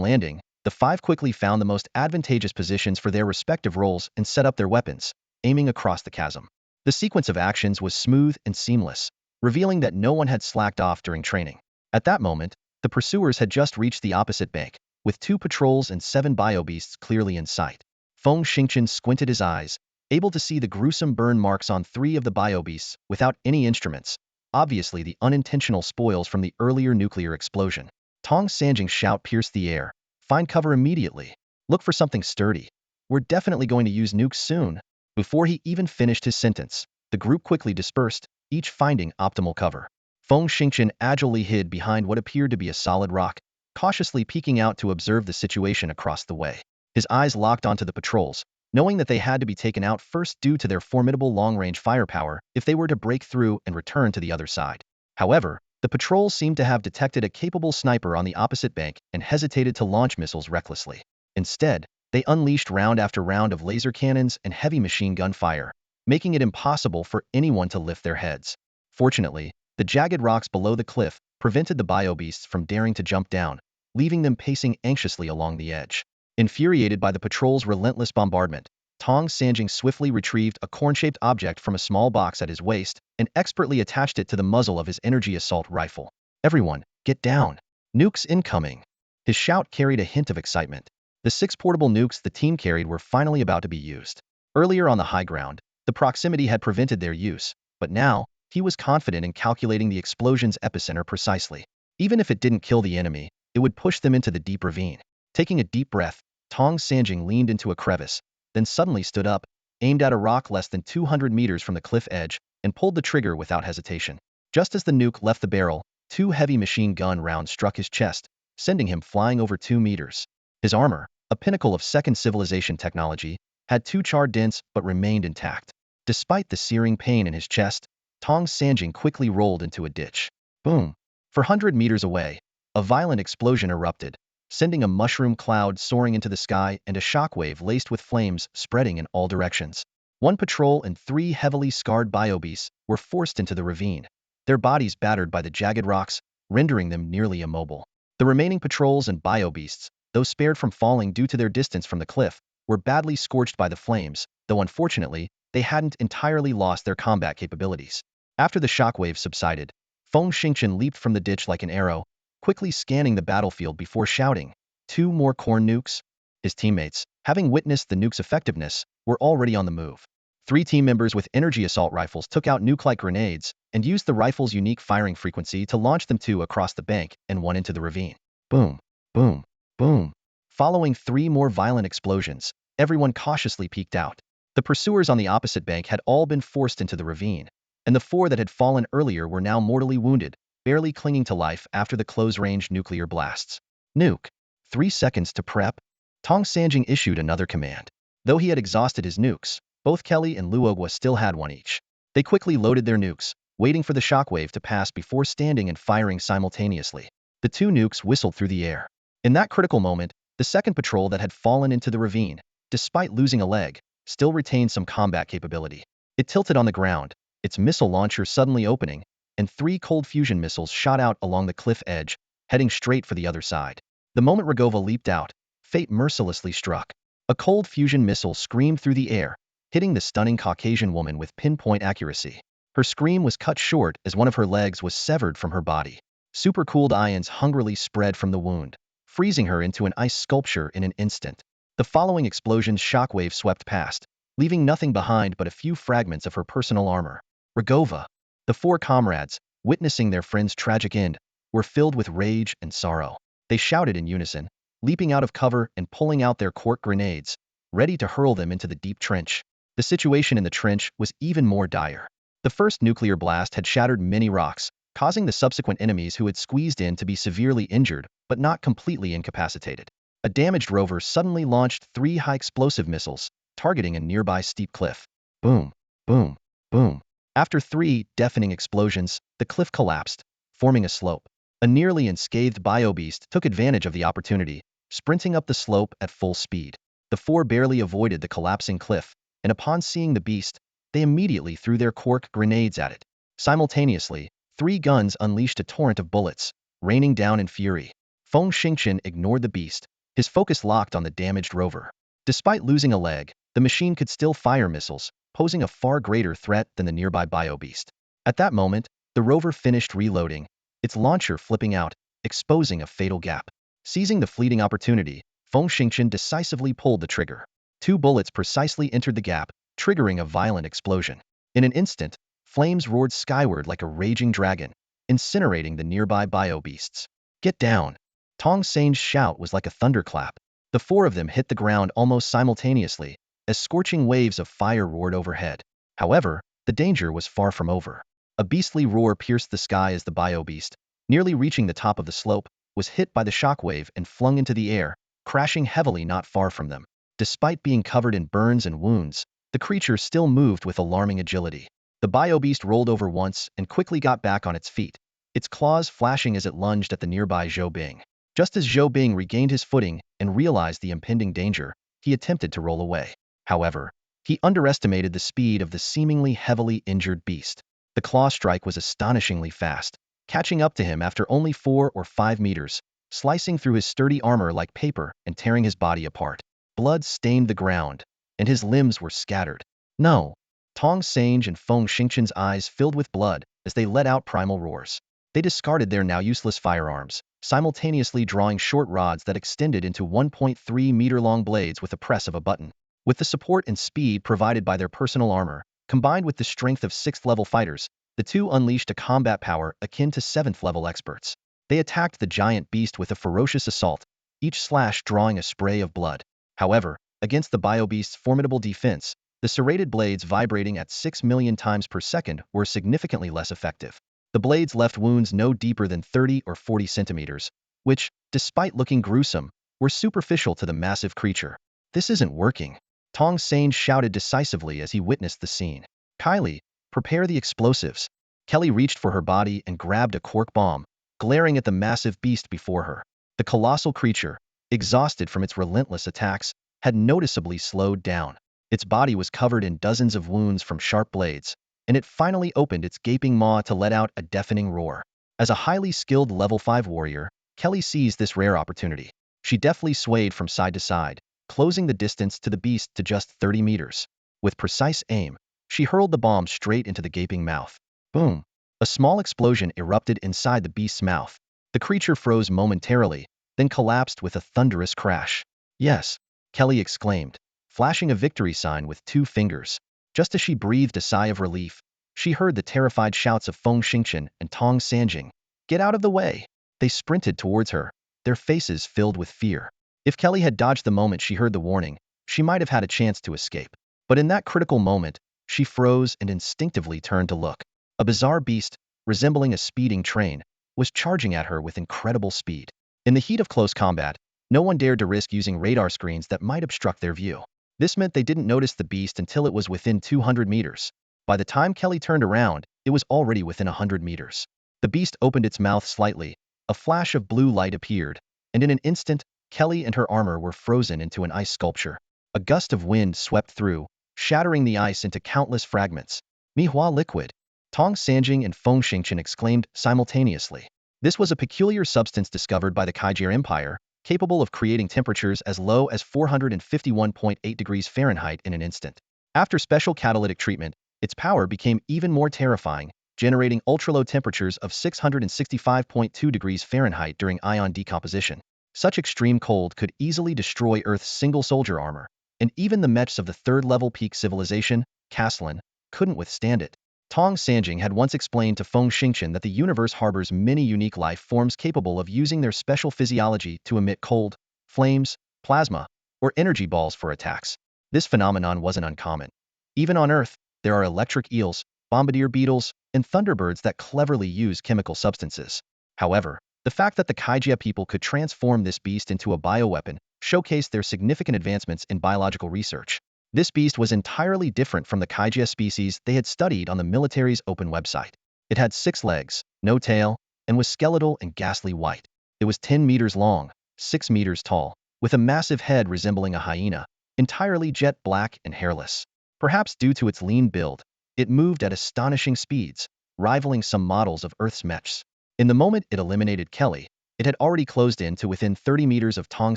landing, the 5 quickly found the most advantageous positions for their respective roles and set up their weapons, aiming across the chasm. The sequence of actions was smooth and seamless, revealing that no one had slacked off during training. At that moment, the pursuers had just reached the opposite bank, with 2 patrols and 7 biobeasts clearly in sight. Feng Xingqian squinted his eyes, able to see the gruesome burn marks on 3 of the biobeasts without any instruments, obviously the unintentional spoils from the earlier nuclear explosion. Tong Sanjing's shout pierced the air. Find cover immediately. Look for something sturdy. We're definitely going to use nukes soon. Before he even finished his sentence, the group quickly dispersed, each finding optimal cover. Feng Xingqian agilely hid behind what appeared to be a solid rock, cautiously peeking out to observe the situation across the way. His eyes locked onto the patrols, knowing that they had to be taken out first due to their formidable long-range firepower if they were to break through and return to the other side. However, the patrols seemed to have detected a capable sniper on the opposite bank and hesitated to launch missiles recklessly. Instead, they unleashed round after round of laser cannons and heavy machine gun fire, making it impossible for anyone to lift their heads. Fortunately, the jagged rocks below the cliff prevented the biobeasts from daring to jump down, leaving them pacing anxiously along the edge. Infuriated by the patrol's relentless bombardment, Tong Sanjing swiftly retrieved a corn-shaped object from a small box at his waist and expertly attached it to the muzzle of his energy assault rifle. Everyone, get down! Nukes incoming! His shout carried a hint of excitement. The 6 portable nukes the team carried were finally about to be used. Earlier on the high ground, the proximity had prevented their use, but now, he was confident in calculating the explosion's epicenter precisely. Even if it didn't kill the enemy, it would push them into the deep ravine. Taking a deep breath, Tong Sanjing leaned into a crevice, then suddenly stood up, aimed at a rock less than 200 meters from the cliff edge, and pulled the trigger without hesitation. Just as the nuke left the barrel, 2 heavy machine gun rounds struck his chest, sending him flying over 2 meters. His armor, a pinnacle of second civilization technology, had 2 charred dents but remained intact. Despite the searing pain in his chest, Tong Sanjing quickly rolled into a ditch. Boom! For 100 meters away, a violent explosion erupted, sending a mushroom cloud soaring into the sky and a shockwave laced with flames spreading in all directions. 1 patrol and 3 heavily scarred biobeasts were forced into the ravine. their bodies battered by the jagged rocks, rendering them nearly immobile. The remaining patrols and bio-beasts, though spared from falling due to their distance from the cliff, were badly scorched by the flames, though unfortunately, they hadn't entirely lost their combat capabilities. After the shockwave subsided, Feng Xingchen leaped from the ditch like an arrow, quickly scanning the battlefield before shouting, "2 more corn nukes?" His teammates, having witnessed the nuke's effectiveness, were already on the move. 3 team members with energy assault rifles took out nuke-like grenades and used the rifle's unique firing frequency to launch them 2 across the bank and 1 into the ravine. Boom, boom, boom. Following 3 more violent explosions, everyone cautiously peeked out. The pursuers on the opposite bank had all been forced into the ravine, and the 4 that had fallen earlier were now mortally wounded, barely clinging to life after the close-range nuclear blasts. Nuke. 3 seconds to prep. Tong Sanjing issued another command. Though he had exhausted his nukes, both Kelly and Luogwa still had 1 each. They quickly loaded their nukes, waiting for the shockwave to pass before standing and firing simultaneously. The 2 nukes whistled through the air. In that critical moment, the second patrol that had fallen into the ravine, despite losing a leg, still retained some combat capability. It tilted on the ground, its missile launcher suddenly opening, and 3 cold fusion missiles shot out along the cliff edge, heading straight for the other side. The moment Rogova leaped out, fate mercilessly struck. A cold fusion missile screamed through the air, hitting the stunning Caucasian woman with pinpoint accuracy. Her scream was cut short as one of her legs was severed from her body. Supercooled ions hungrily spread from the wound, freezing her into an ice sculpture in an instant. The following explosion's shockwave swept past, leaving nothing behind but a few fragments of her personal armor. Rogova. The 4 comrades, witnessing their friend's tragic end, were filled with rage and sorrow. They shouted in unison, leaping out of cover and pulling out their cork grenades, ready to hurl them into the deep trench. The situation in the trench was even more dire. The first nuclear blast had shattered many rocks, causing the subsequent enemies who had squeezed in to be severely injured, but not completely incapacitated. A damaged rover suddenly launched 3 high-explosive missiles, targeting a nearby steep cliff. Boom, boom, boom. After 3 deafening explosions, the cliff collapsed, forming a slope. A nearly unscathed bio-beast took advantage of the opportunity, sprinting up the slope at full speed. The 4 barely avoided the collapsing cliff, and upon seeing the beast, they immediately threw their cork grenades at it. Simultaneously, 3 guns unleashed a torrent of bullets, raining down in fury. Feng Xingchen ignored the beast, his focus locked on the damaged rover. Despite losing a leg, the machine could still fire missiles, posing a far greater threat than the nearby bio-beast. At that moment, the rover finished reloading, its launcher flipping out, exposing a fatal gap. Seizing the fleeting opportunity, Feng Xingchen decisively pulled the trigger. 2 bullets precisely entered the gap, triggering a violent explosion. In an instant, flames roared skyward like a raging dragon, incinerating the nearby bio-beasts. "Get down!" Tong San's shout was like a thunderclap. The 4 of them hit the ground almost simultaneously, as scorching waves of fire roared overhead. However, the danger was far from over. A beastly roar pierced the sky as the bio-beast, nearly reaching the top of the slope, was hit by the shockwave and flung into the air, crashing heavily not far from them. Despite being covered in burns and wounds, the creature still moved with alarming agility. The bio-beast rolled over once and quickly got back on its feet, its claws flashing as it lunged at the nearby Zhou Bing. Just as Zhou Bing regained his footing and realized the impending danger, he attempted to roll away. However, he underestimated the speed of the seemingly heavily injured beast. The claw strike was astonishingly fast, catching up to him after only 4 or 5 meters, slicing through his sturdy armor like paper and tearing his body apart. Blood stained the ground, and his limbs were scattered. No! Tong Sange and Feng Xingchen's eyes filled with blood as they let out primal roars. They discarded their now useless firearms, simultaneously drawing short rods that extended into 1.3-meter-long blades with a press of a button. With the support and speed provided by their personal armor, combined with the strength of 6th-level fighters, the 2 unleashed a combat power akin to 7th-level experts. They attacked the giant beast with a ferocious assault, each slash drawing a spray of blood. However, against the bio-beast's formidable defense, the serrated blades vibrating at 6 million times per second were significantly less effective. The blades left wounds no deeper than 30 or 40 centimeters, which, despite looking gruesome, were superficial to the massive creature. "This isn't working," Tong Sange shouted decisively as he witnessed the scene. "Kylie, prepare the explosives." Kelly reached for her body and grabbed a cork bomb, glaring at the massive beast before her. The colossal creature, exhausted from its relentless attacks, had noticeably slowed down. Its body was covered in dozens of wounds from sharp blades, and it finally opened its gaping maw to let out a deafening roar. As a highly skilled level 5 warrior, Kelly seized this rare opportunity. She deftly swayed from side to side, closing the distance to the beast to just 30 meters. With precise aim, she hurled the bomb straight into the gaping mouth. Boom! A small explosion erupted inside the beast's mouth. The creature froze momentarily, then collapsed with a thunderous crash. Yes, Kelly exclaimed, flashing a victory sign with 2 fingers. Just as she breathed a sigh of relief, she heard the terrified shouts of Feng Xingqian and Tong Sanjing. Get out of the way! They sprinted towards her, their faces filled with fear. If Kelly had dodged the moment she heard the warning, she might have had a chance to escape. But in that critical moment, she froze and instinctively turned to look. A bizarre beast, resembling a speeding train, was charging at her with incredible speed. In the heat of close combat, no one dared to risk using radar screens that might obstruct their view. This meant they didn't notice the beast until it was within 200 meters. By the time Kelly turned around, it was already within 100 meters. The beast opened its mouth slightly, a flash of blue light appeared, and in an instant, Kelly and her armor were frozen into an ice sculpture. A gust of wind swept through, shattering the ice into countless fragments. Mihua liquid! Tong Sanjing and Feng Xingqian exclaimed simultaneously. This was a peculiar substance discovered by the Kaijia Empire, capable of creating temperatures as low as 451.8 degrees Fahrenheit in an instant. After special catalytic treatment, its power became even more terrifying, generating ultra-low temperatures of 665.2 degrees Fahrenheit during ion decomposition. Such extreme cold could easily destroy Earth's single soldier armor, and even the Mechs of the third-level peak civilization, Castellan, couldn't withstand it. Tong Sanjing had once explained to Feng Xingqian that the universe harbors many unique life forms capable of using their special physiology to emit cold, flames, plasma, or energy balls for attacks. This phenomenon wasn't uncommon. Even on Earth, there are electric eels, bombardier beetles, and thunderbirds that cleverly use chemical substances. However, the fact that the Kaijia people could transform this beast into a bioweapon showcased their significant advancements in biological research. This beast was entirely different from the Kaijia species they had studied on the military's open website. It had 6 legs, no tail, and was skeletal and ghastly white. It was 10 meters long, 6 meters tall, with a massive head resembling a hyena, entirely jet black and hairless. Perhaps due to its lean build, it moved at astonishing speeds, rivaling some models of Earth's mechs. In the moment it eliminated Kelly, it had already closed in to within 30 meters of Tong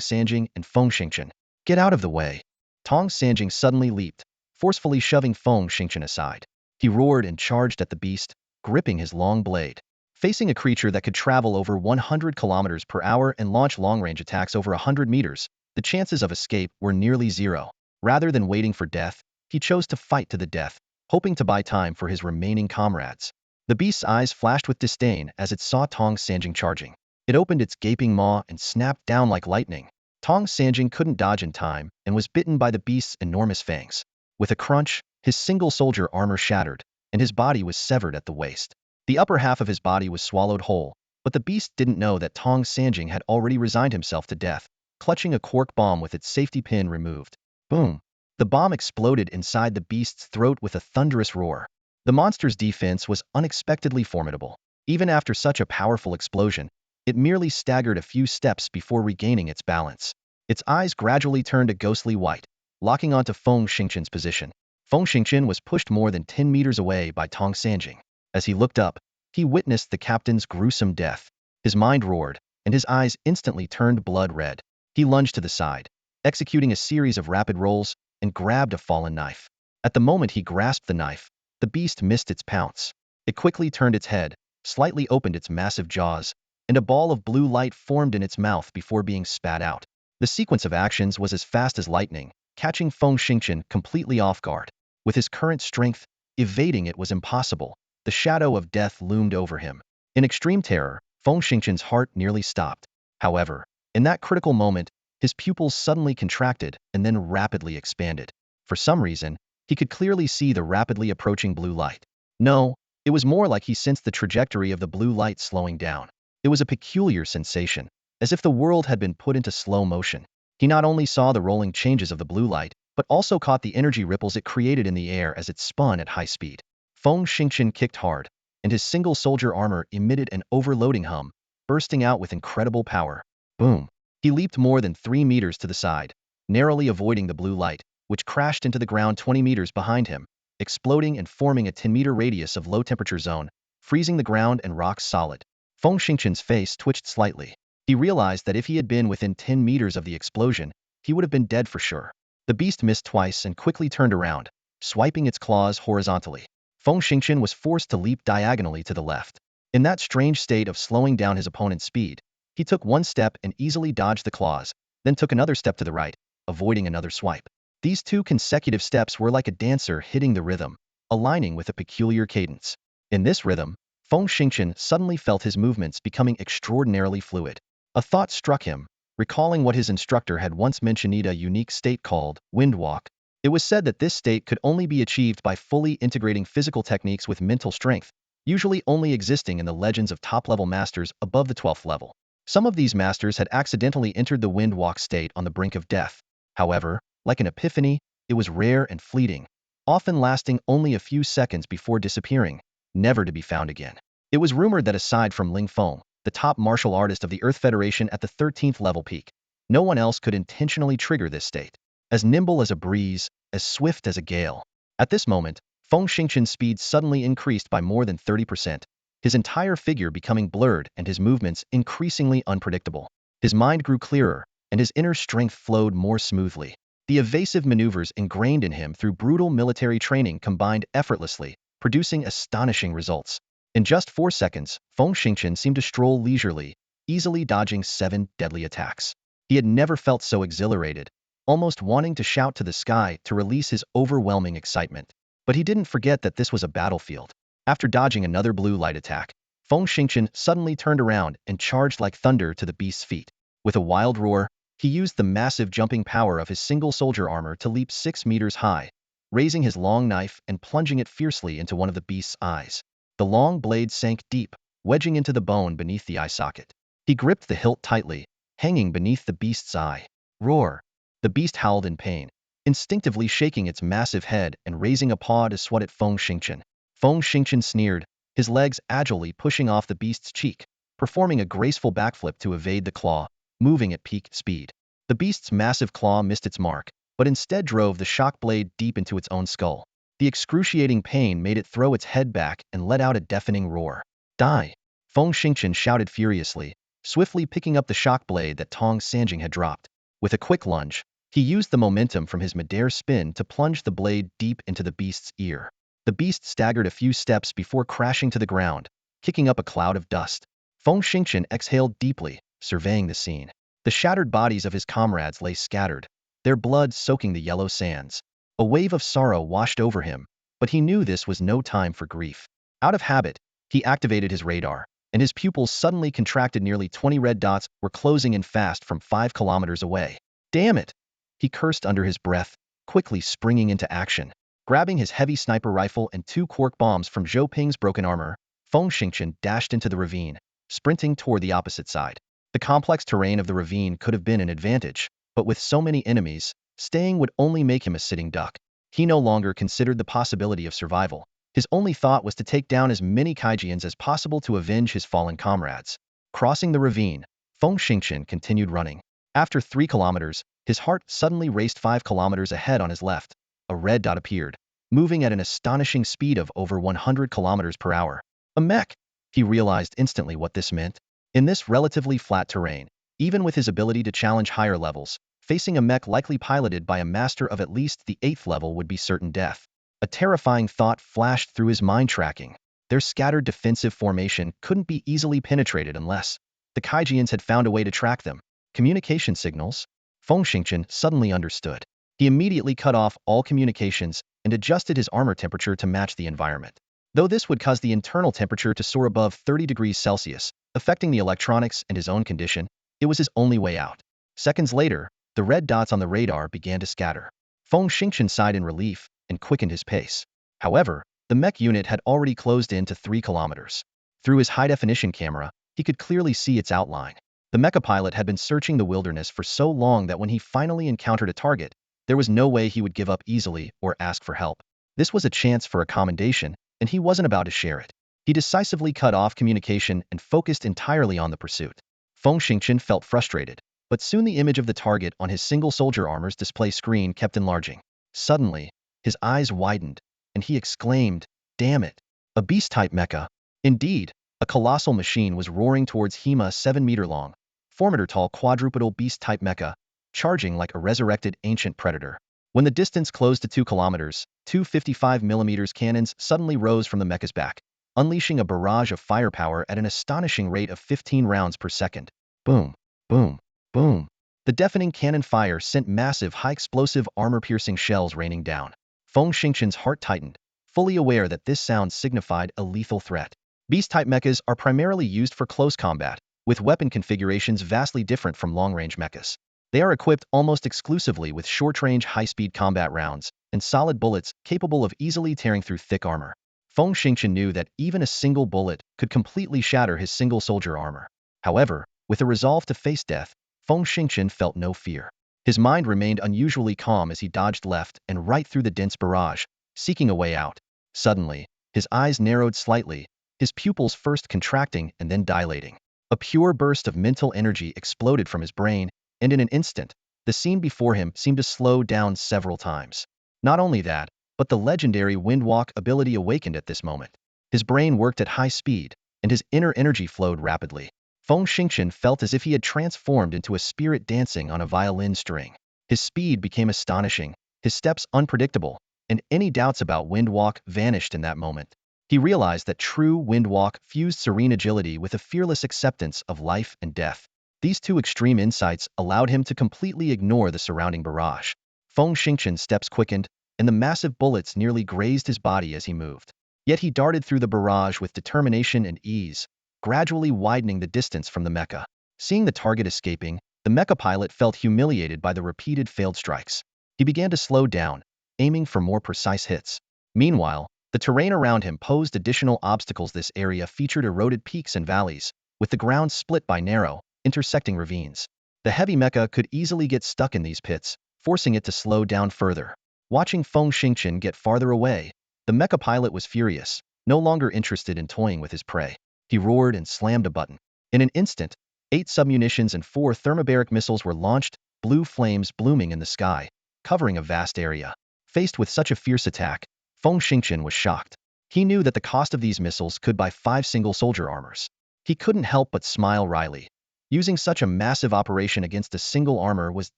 Sanjing and Feng Xingqian. Get out of the way! Tong Sanjing suddenly leaped, forcefully shoving Feng Xingqian aside. He roared and charged at the beast, gripping his long blade. Facing a creature that could travel over 100 kilometers per hour and launch long-range attacks over 100 meters, the chances of escape were nearly zero. Rather than waiting for death, he chose to fight to the death, hoping to buy time for his remaining comrades. The beast's eyes flashed with disdain as it saw Tong Sanjing charging. It opened its gaping maw and snapped down like lightning. Tong Sanjing couldn't dodge in time and was bitten by the beast's enormous fangs. With a crunch, his single soldier armor shattered, and his body was severed at the waist. The upper half of his body was swallowed whole, but the beast didn't know that Tong Sanjing had already resigned himself to death, clutching a cork bomb with its safety pin removed. Boom! The bomb exploded inside the beast's throat with a thunderous roar. The monster's defense was unexpectedly formidable. Even after such a powerful explosion, it merely staggered a few steps before regaining its balance. Its eyes gradually turned a ghostly white, locking onto Feng Xingqian's position. Feng Xingqian was pushed more than 10 meters away by Tong Sanjing. As he looked up, he witnessed the captain's gruesome death. His mind roared, and his eyes instantly turned blood red. He lunged to the side, executing a series of rapid rolls, and grabbed a fallen knife. At the moment he grasped the knife, the beast missed its pounce. It quickly turned its head, slightly opened its massive jaws, and a ball of blue light formed in its mouth before being spat out. The sequence of actions was as fast as lightning, catching Feng Xingqian completely off guard. With his current strength, evading it was impossible. The shadow of death loomed over him. In extreme terror, Feng Xingqian's heart nearly stopped. However, in that critical moment, his pupils suddenly contracted and then rapidly expanded. For some reason, he could clearly see the rapidly approaching blue light. No, it was more like he sensed the trajectory of the blue light slowing down. It was a peculiar sensation, as if the world had been put into slow motion. He not only saw the rolling changes of the blue light, but also caught the energy ripples it created in the air as it spun at high speed. Feng Xingqian kicked hard, and his single soldier armor emitted an overloading hum, bursting out with incredible power. Boom! He leaped more than 3 meters to the side, narrowly avoiding the blue light, which crashed into the ground 20 meters behind him. exploding and forming a 10-meter radius of low-temperature zone, freezing the ground and rocks solid. Feng Xingqian's face twitched slightly. He realized that if he had been within 10 meters of the explosion, he would have been dead for sure. The beast missed twice and quickly turned around, swiping its claws horizontally. Feng Xingqian was forced to leap diagonally to the left. In that strange state of slowing down his opponent's speed, he took one step and easily dodged the claws, then took another step to the right, avoiding another swipe. These 2 consecutive steps were like a dancer hitting the rhythm, aligning with a peculiar cadence. In this rhythm, Feng Xingqian suddenly felt his movements becoming extraordinarily fluid. A thought struck him, recalling what his instructor had once mentioned, a unique state called wind walk. It was said that this state could only be achieved by fully integrating physical techniques with mental strength, usually only existing in the legends of top-level masters above the 12th level. Some of these masters had accidentally entered the wind walk state on the brink of death. However, like an epiphany, it was rare and fleeting, often lasting only a few seconds before disappearing, never to be found again. It was rumored that aside from Ling Feng, the top martial artist of the Earth Federation at the 13th level peak, no one else could intentionally trigger this state. As nimble as a breeze, as swift as a gale. At this moment, Feng Xingqian's speed suddenly increased by more than 30%, his entire figure becoming blurred and his movements increasingly unpredictable. His mind grew clearer, and his inner strength flowed more smoothly. The evasive maneuvers ingrained in him through brutal military training combined effortlessly, producing astonishing results. In just 4 seconds, Feng Xingqian seemed to stroll leisurely, easily dodging 7 deadly attacks. He had never felt so exhilarated, almost wanting to shout to the sky to release his overwhelming excitement. But he didn't forget that this was a battlefield. After dodging another blue light attack, Feng Xingqian suddenly turned around and charged like thunder to the beast's feet. With a wild roar, he used the massive jumping power of his single soldier armor to leap 6 meters high, raising his long knife and plunging it fiercely into one of the beast's eyes. The long blade sank deep, wedging into the bone beneath the eye socket. He gripped the hilt tightly, hanging beneath the beast's eye. Roar! The beast howled in pain, instinctively shaking its massive head and raising a paw to swat at Feng Xingqian. Feng Xingqian sneered, his legs agilely pushing off the beast's cheek, performing a graceful backflip to evade the claw, moving at peak speed. The beast's massive claw missed its mark, but instead drove the shock blade deep into its own skull. The excruciating pain made it throw its head back and let out a deafening roar. Die! Feng Xingqian shouted furiously, swiftly picking up the shock blade that Tong Sanjing had dropped. With a quick lunge, he used the momentum from his midair spin to plunge the blade deep into the beast's ear. The beast staggered a few steps before crashing to the ground, kicking up a cloud of dust. Feng Xingqian exhaled deeply, surveying the scene. The shattered bodies of his comrades lay scattered, their blood soaking the yellow sands. A wave of sorrow washed over him, but he knew this was no time for grief. Out of habit, he activated his radar, and his pupils suddenly contracted. Nearly 20 red dots were closing in fast from 5 kilometers away. Damn it! He cursed under his breath, quickly springing into action. Grabbing his heavy sniper rifle and 2 quark bombs from Zhou Ping's broken armor, Feng Xingqian dashed into the ravine, sprinting toward the opposite side. The complex terrain of the ravine could have been an advantage, but with so many enemies, staying would only make him a sitting duck. He no longer considered the possibility of survival. His only thought was to take down as many Kaijians as possible to avenge his fallen comrades. Crossing the ravine, Feng Xingqian continued running. After 3 kilometers, his heart suddenly raced 5 kilometers ahead on his left. A red dot appeared, moving at an astonishing speed of over 100 kilometers per hour. A mech! He realized instantly what this meant. In this relatively flat terrain, even with his ability to challenge higher levels, facing a mech likely piloted by a master of at least the 8th level would be certain death. A terrifying thought flashed through his mind tracking. Their scattered defensive formation couldn't be easily penetrated unless the Kaijians had found a way to track them. Communication signals? Feng Xingqian suddenly understood. He immediately cut off all communications and adjusted his armor temperature to match the environment. Though this would cause the internal temperature to soar above 30 degrees Celsius, affecting the electronics and his own condition, it was his only way out. Seconds later, the red dots on the radar began to scatter. Feng Xingqian sighed in relief and quickened his pace. However, the mech unit had already closed in to 3 kilometers. Through his high-definition camera, he could clearly see its outline. The mecha pilot had been searching the wilderness for so long that when he finally encountered a target, there was no way he would give up easily or ask for help. This was a chance for a commendation, and he wasn't about to share it. He decisively cut off communication and focused entirely on the pursuit. Feng Xingqian felt frustrated, but soon the image of the target on his single soldier armor's display screen kept enlarging. Suddenly, his eyes widened, and and he exclaimed, "Damn it! A beast-type mecha!" Indeed, a colossal machine was roaring towards him, a 7-meter long, 4-meter tall quadrupedal beast-type mecha, charging like a resurrected ancient predator. When the distance closed to 2 kilometers, 2 55mm cannons suddenly rose from the mecha's back, unleashing a barrage of firepower at an astonishing rate of 15 rounds per second. Boom, boom, boom. The deafening cannon fire sent massive, high-explosive, armor-piercing shells raining down. Feng Xingqian's heart tightened, fully aware that this sound signified a lethal threat. Beast-type mechas are primarily used for close combat, with weapon configurations vastly different from long-range mechas. They are equipped almost exclusively with short-range, high-speed combat rounds and solid bullets capable of easily tearing through thick armor. Feng Xingqian knew that even a single bullet could completely shatter his single-soldier armor. However, with a resolve to face death, Feng Xingqian felt no fear. His mind remained unusually calm as he dodged left and right through the dense barrage, seeking a way out. Suddenly, his eyes narrowed slightly, his pupils first contracting and then dilating. A pure burst of mental energy exploded from his brain, and in an instant, the scene before him seemed to slow down several times. Not only that, but the legendary Windwalk ability awakened at this moment. His brain worked at high speed, and his inner energy flowed rapidly. Feng Xingqian felt as if he had transformed into a spirit dancing on a violin string. His speed became astonishing, his steps unpredictable, and any doubts about Windwalk vanished in that moment. He realized that true Windwalk fused serene agility with a fearless acceptance of life and death. These two extreme insights allowed him to completely ignore the surrounding barrage. Feng Xingqian's steps quickened, and the massive bullets nearly grazed his body as he moved. Yet he darted through the barrage with determination and ease, gradually widening the distance from the mecha. Seeing the target escaping, the mecha pilot felt humiliated by the repeated failed strikes. He began to slow down, aiming for more precise hits. Meanwhile, the terrain around him posed additional obstacles. This area featured eroded peaks and valleys, with the ground split by narrow, intersecting ravines. The heavy mecha could easily get stuck in these pits, forcing it to slow down further. Watching Feng Xingqian get farther away, the mecha pilot was furious, no longer interested in toying with his prey. He roared and slammed a button. In an instant, 8 submunitions and 4 thermobaric missiles were launched, blue flames blooming in the sky, covering a vast area. Faced with such a fierce attack, Feng Xingqian was shocked. He knew that the cost of these missiles could buy 5 single soldier armors. He couldn't help but smile wryly. Using such a massive operation against a single armor was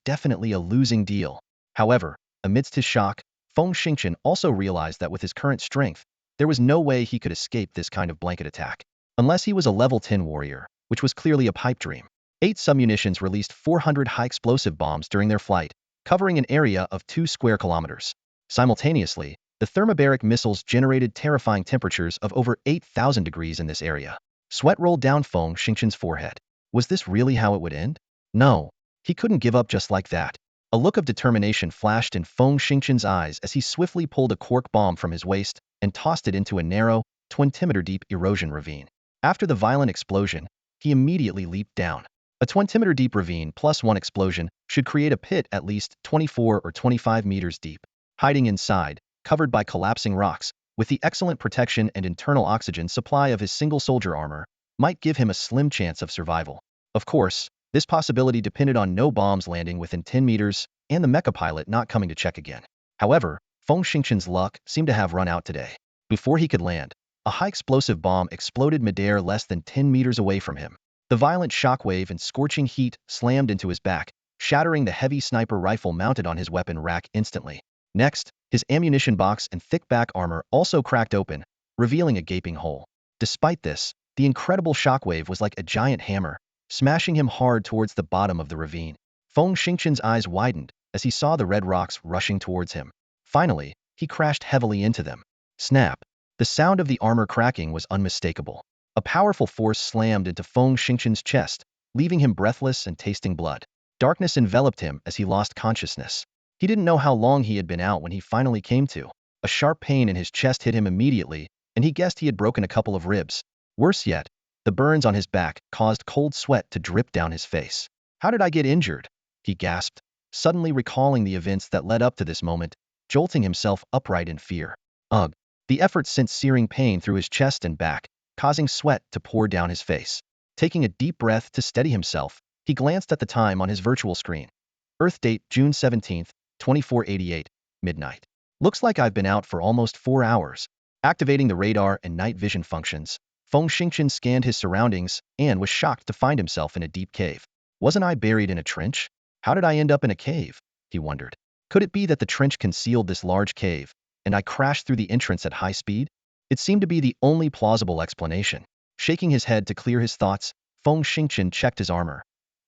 definitely a losing deal. However, amidst his shock, Feng Xingqian also realized that with his current strength, there was no way he could escape this kind of blanket attack. Unless he was a level 10 warrior, which was clearly a pipe dream. 8 submunitions released 400 high-explosive bombs during their flight, covering an area of 2 square kilometers. Simultaneously, the thermobaric missiles generated terrifying temperatures of over 8,000 degrees in this area. Sweat rolled down Feng Xingqian's forehead. Was this really how it would end? No, he couldn't give up just like that. A look of determination flashed in Feng Xingqian's eyes as he swiftly pulled a cork bomb from his waist and tossed it into a narrow, 20-meter-deep erosion ravine. After the violent explosion, he immediately leaped down. A 20-meter-deep ravine plus one explosion should create a pit at least 24 or 25 meters deep. Hiding inside, covered by collapsing rocks, with the excellent protection and internal oxygen supply of his single soldier armor, might give him a slim chance of survival. Of course, this possibility depended on no bombs landing within 10 meters and the mecha pilot not coming to check again. However, Feng Xingqian's luck seemed to have run out today. Before he could land, a high-explosive bomb exploded midair less than 10 meters away from him. The violent shockwave and scorching heat slammed into his back, shattering the heavy sniper rifle mounted on his weapon rack instantly. Next, his ammunition box and thick back armor also cracked open, revealing a gaping hole. Despite this, the incredible shockwave was like a giant hammer, smashing him hard towards the bottom of the ravine. Feng Xingqian's eyes widened as he saw the red rocks rushing towards him. Finally, he crashed heavily into them. Snap! The sound of the armor cracking was unmistakable. A powerful force slammed into Feng Xingqian's chest, leaving him breathless and tasting blood. Darkness enveloped him as he lost consciousness. He didn't know how long he had been out when he finally came to. A sharp pain in his chest hit him immediately, and he guessed he had broken a couple of ribs. Worse yet, the burns on his back caused cold sweat to drip down his face. "How did I get injured?" he gasped, suddenly recalling the events that led up to this moment, jolting himself upright in fear. Ugh! The effort sent searing pain through his chest and back, causing sweat to pour down his face. Taking a deep breath to steady himself, he glanced at the time on his virtual screen. Earth date June 17, 2488, midnight. Looks like I've been out for almost 4 hours. Activating the radar and night vision functions, Feng Xingqian scanned his surroundings and was shocked to find himself in a deep cave. Wasn't I buried in a trench? How did I end up in a cave? He wondered. Could it be that the trench concealed this large cave, and I crashed through the entrance at high speed? It seemed to be the only plausible explanation. Shaking his head to clear his thoughts, Feng Xingqian checked his armor.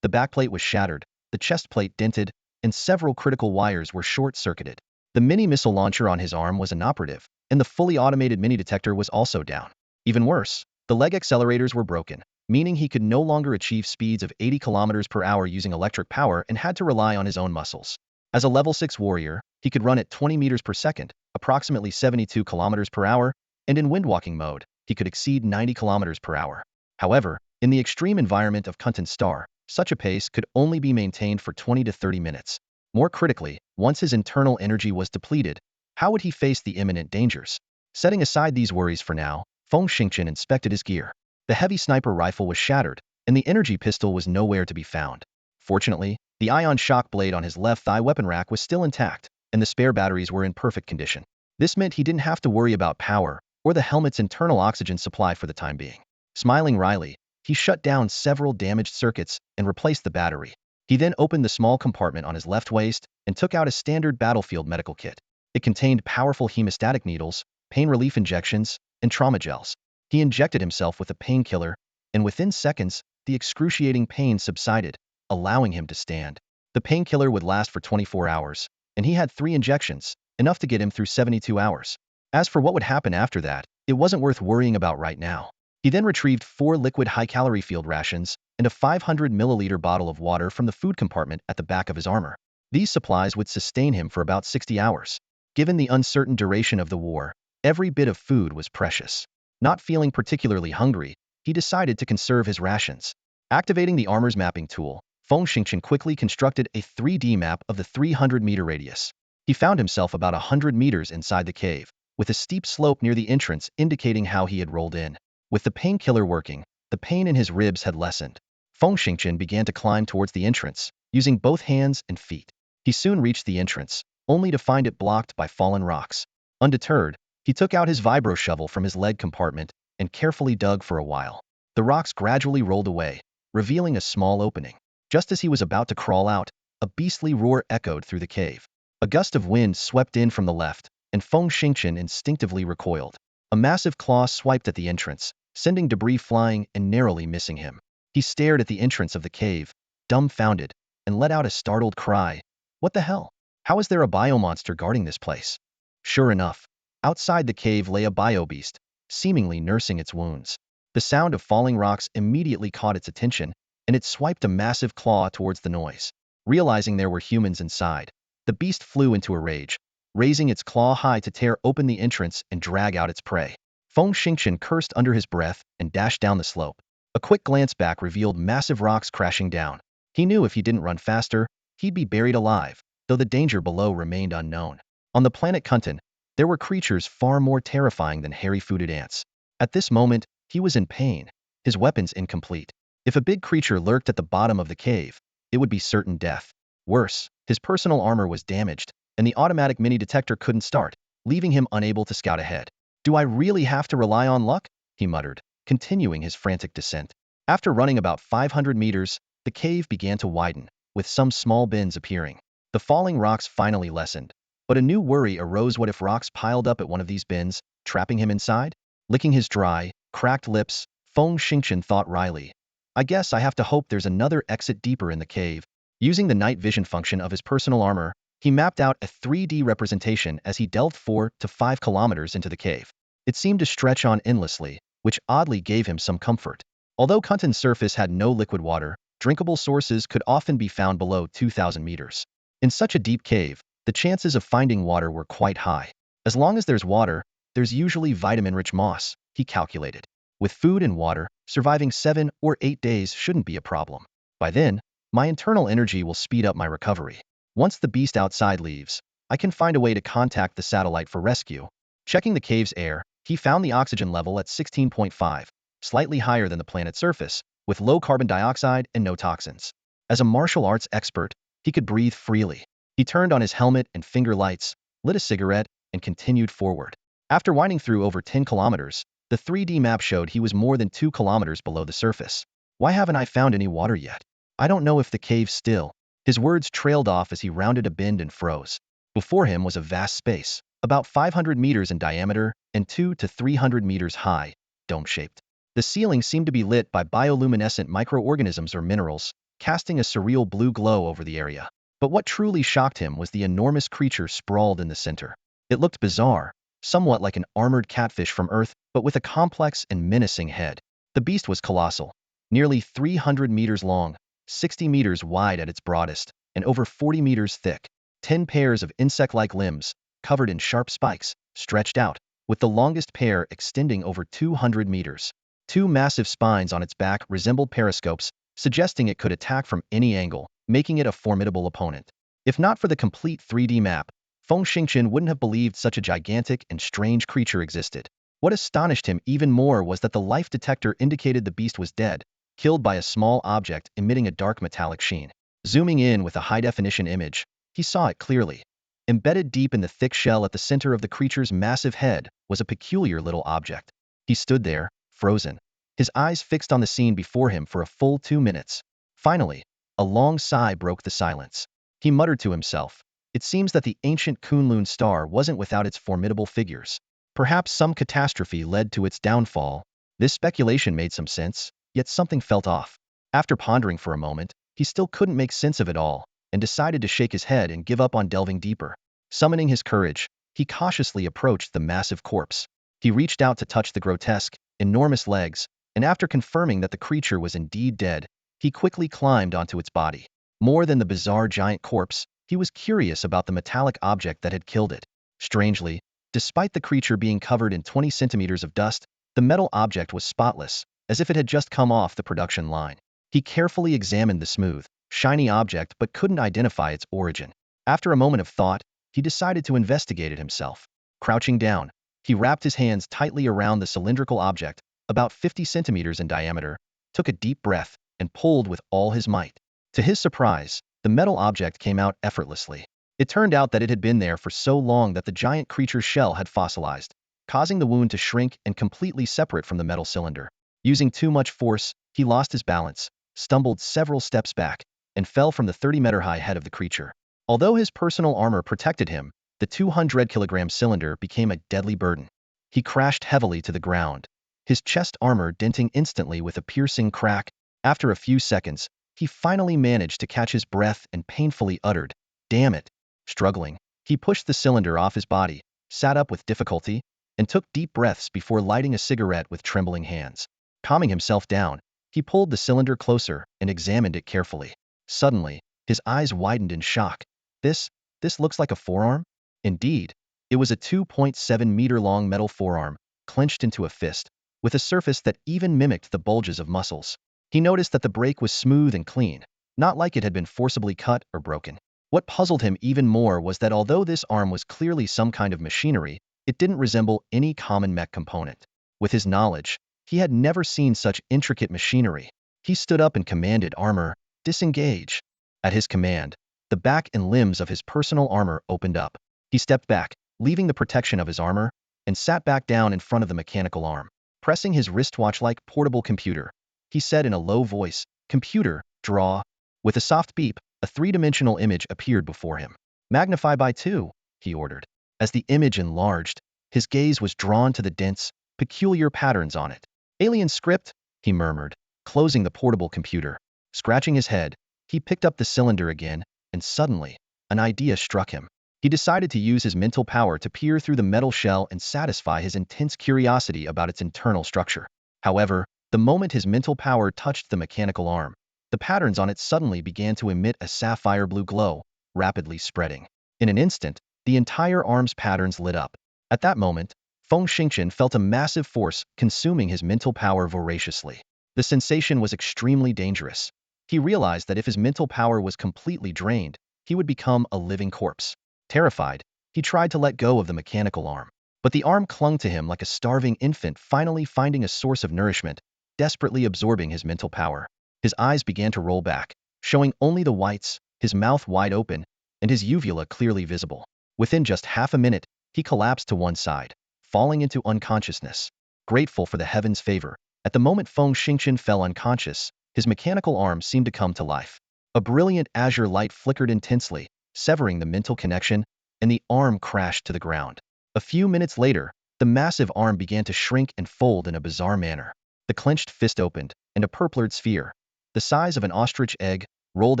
The backplate was shattered, the chest plate dented, and several critical wires were short-circuited. The mini-missile launcher on his arm was inoperative, and the fully automated mini-detector was also down. Even worse, the leg accelerators were broken, meaning he could no longer achieve speeds of 80 kilometers per hour using electric power and had to rely on his own muscles. As a level 6 warrior, he could run at 20 meters per second, approximately 72 kilometers per hour, and in windwalking mode, he could exceed 90 kilometers per hour. However, in the extreme environment of Kuntan Star, such a pace could only be maintained for 20 to 30 minutes. More critically, once his internal energy was depleted, how would he face the imminent dangers? Setting aside these worries for now, Feng Xingqian inspected his gear. The heavy sniper rifle was shattered, and the energy pistol was nowhere to be found. Fortunately, the ion shock blade on his left thigh weapon rack was still intact, and the spare batteries were in perfect condition. This meant he didn't have to worry about power or the helmet's internal oxygen supply for the time being. Smiling wryly, he shut down several damaged circuits and replaced the battery. He then opened the small compartment on his left waist and took out a standard battlefield medical kit. It contained powerful hemostatic needles, pain relief injections, and trauma gels. He injected himself with a painkiller, and within seconds, the excruciating pain subsided, allowing him to stand. The painkiller would last for 24 hours, and he had 3 injections, enough to get him through 72 hours. As for what would happen after that, it wasn't worth worrying about right now. He then retrieved 4 liquid high-calorie field rations and a 500-milliliter bottle of water from the food compartment at the back of his armor. These supplies would sustain him for about 60 hours. Given the uncertain duration of the war, every bit of food was precious. Not feeling particularly hungry, he decided to conserve his rations. Activating the armor's mapping tool, Feng Xingqian quickly constructed a 3D map of the 300-meter radius. He found himself about 100 meters inside the cave, with a steep slope near the entrance indicating how he had rolled in. With the painkiller working, the pain in his ribs had lessened. Feng Xingqian began to climb towards the entrance, using both hands and feet. He soon reached the entrance, only to find it blocked by fallen rocks. Undeterred, he took out his vibro shovel from his leg compartment and carefully dug for a while. The rocks gradually rolled away, revealing a small opening. Just as he was about to crawl out, a beastly roar echoed through the cave. A gust of wind swept in from the left, and Feng Xingqian instinctively recoiled. A massive claw swiped at the entrance, sending debris flying and narrowly missing him. He stared at the entrance of the cave, dumbfounded, and let out a startled cry. What the hell? How is there a biomonster guarding this place? Sure enough, outside the cave lay a biobeast, seemingly nursing its wounds. The sound of falling rocks immediately caught its attention, and it swiped a massive claw towards the noise. Realizing there were humans inside, the beast flew into a rage, raising its claw high to tear open the entrance and drag out its prey. Feng Xingqian cursed under his breath and dashed down the slope. A quick glance back revealed massive rocks crashing down. He knew if he didn't run faster, he'd be buried alive, though the danger below remained unknown. On the planet Kuntan, there were creatures far more terrifying than hairy-footed ants. At this moment, he was in pain, his weapons incomplete. If a big creature lurked at the bottom of the cave, it would be certain death. Worse, his personal armor was damaged, and the automatic mini-detector couldn't start, leaving him unable to scout ahead. Do I really have to rely on luck? He muttered, continuing his frantic descent. After running about 500 meters, the cave began to widen, with some small bends appearing. The falling rocks finally lessened, but a new worry arose. What if rocks piled up at one of these bends, trapping him inside? Licking his dry, cracked lips, Feng Xingqian thought wryly. I guess I have to hope there's another exit deeper in the cave. Using the night vision function of his personal armor, he mapped out a 3D representation as he delved 4 to 5 kilometers into the cave. It seemed to stretch on endlessly, which oddly gave him some comfort. Although Kuntan's surface had no liquid water, drinkable sources could often be found below 2,000 meters. In such a deep cave, the chances of finding water were quite high. As long as there's water, there's usually vitamin-rich moss, he calculated. With food and water, surviving 7 or 8 days shouldn't be a problem. By then, my internal energy will speed up my recovery. Once the beast outside leaves, I can find a way to contact the satellite for rescue. Checking the cave's air, he found the oxygen level at 16.5, slightly higher than the planet's surface, with low carbon dioxide and no toxins. As a martial arts expert, he could breathe freely. He turned on his helmet and finger lights, lit a cigarette, and continued forward. After winding through over 10 kilometers, the 3D map showed he was more than 2 kilometers below the surface. Why haven't I found any water yet? I don't know if the cave's still. His words trailed off as he rounded a bend and froze. Before him was a vast space, about 500 meters in diameter and 200 to 300 meters high, dome-shaped. The ceiling seemed to be lit by bioluminescent microorganisms or minerals, casting a surreal blue glow over the area. But what truly shocked him was the enormous creature sprawled in the center. It looked bizarre, somewhat like an armored catfish from Earth, but with a complex and menacing head. The beast was colossal, nearly 300 meters long, 60 meters wide at its broadest, and over 40 meters thick. 10 pairs of insect-like limbs, covered in sharp spikes, stretched out, with the longest pair extending over 200 meters. 2 massive spines on its back resembled periscopes, suggesting it could attack from any angle, making it a formidable opponent. If not for the complete 3D map, Feng Xingchen wouldn't have believed such a gigantic and strange creature existed. What astonished him even more was that the life detector indicated the beast was dead, killed by a small object emitting a dark metallic sheen. Zooming in with a high-definition image, he saw it clearly. Embedded deep in the thick shell at the center of the creature's massive head was a peculiar little object. He stood there, frozen, his eyes fixed on the scene before him for a full 2 minutes. Finally, a long sigh broke the silence. He muttered to himself, "It seems that the ancient Kunlun star wasn't without its formidable figures. Perhaps some catastrophe led to its downfall." This speculation made some sense, yet something felt off. After pondering for a moment, he still couldn't make sense of it all, and decided to shake his head and give up on delving deeper. Summoning his courage, he cautiously approached the massive corpse. He reached out to touch the grotesque, enormous legs, and after confirming that the creature was indeed dead, he quickly climbed onto its body. More than the bizarre giant corpse, he was curious about the metallic object that had killed it. Strangely, despite the creature being covered in 20 centimeters of dust, the metal object was spotless, as if it had just come off the production line. He carefully examined the smooth, shiny object but couldn't identify its origin. After a moment of thought, he decided to investigate it himself. Crouching down, he wrapped his hands tightly around the cylindrical object, about 50 centimeters in diameter, took a deep breath, and pulled with all his might. To his surprise, the metal object came out effortlessly. It turned out that it had been there for so long that the giant creature's shell had fossilized, causing the wound to shrink and completely separate from the metal cylinder. Using too much force, he lost his balance, stumbled several steps back, and fell from the 30-meter-high head of the creature. Although his personal armor protected him, the 200-kilogram cylinder became a deadly burden. He crashed heavily to the ground, his chest armor denting instantly with a piercing crack. After a few seconds, he finally managed to catch his breath and painfully uttered, "Damn it." Struggling, he pushed the cylinder off his body, sat up with difficulty, and took deep breaths before lighting a cigarette with trembling hands. Calming himself down, he pulled the cylinder closer and examined it carefully. Suddenly, his eyes widened in shock. This looks like a forearm? Indeed, it was a 2.7-meter-long metal forearm, clenched into a fist, with a surface that even mimicked the bulges of muscles. He noticed that the break was smooth and clean, not like it had been forcibly cut or broken. What puzzled him even more was that although this arm was clearly some kind of machinery, it didn't resemble any common mech component. With his knowledge, he had never seen such intricate machinery. He stood up and commanded armor, "Disengage." At his command, the back and limbs of his personal armor opened up. He stepped back, leaving the protection of his armor, and sat back down in front of the mechanical arm. Pressing his wristwatch-like portable computer, he said in a low voice, "Computer, draw." With a soft beep, a 3-dimensional image appeared before him. "Magnify by 2, he ordered. As the image enlarged, his gaze was drawn to the dense, peculiar patterns on it. "Alien script," he murmured, closing the portable computer. Scratching his head, he picked up the cylinder again, and suddenly, an idea struck him. He decided to use his mental power to peer through the metal shell and satisfy his intense curiosity about its internal structure. However, the moment his mental power touched the mechanical arm, the patterns on it suddenly began to emit a sapphire blue glow, rapidly spreading. In an instant, the entire arm's patterns lit up. At that moment, Feng Xingchen felt a massive force consuming his mental power voraciously. The sensation was extremely dangerous. He realized that if his mental power was completely drained, he would become a living corpse. Terrified, he tried to let go of the mechanical arm, but the arm clung to him like a starving infant finally finding a source of nourishment, desperately absorbing his mental power. His eyes began to roll back, showing only the whites, his mouth wide open, and his uvula clearly visible. Within just half a minute, he collapsed to one side, falling into unconsciousness. Grateful for the heaven's favor, at the moment Feng Xingqian fell unconscious, his mechanical arm seemed to come to life. A brilliant azure light flickered intensely, severing the mental connection, and the arm crashed to the ground. A few minutes later, the massive arm began to shrink and fold in a bizarre manner. The clenched fist opened, and a purplured sphere, the size of an ostrich egg, rolled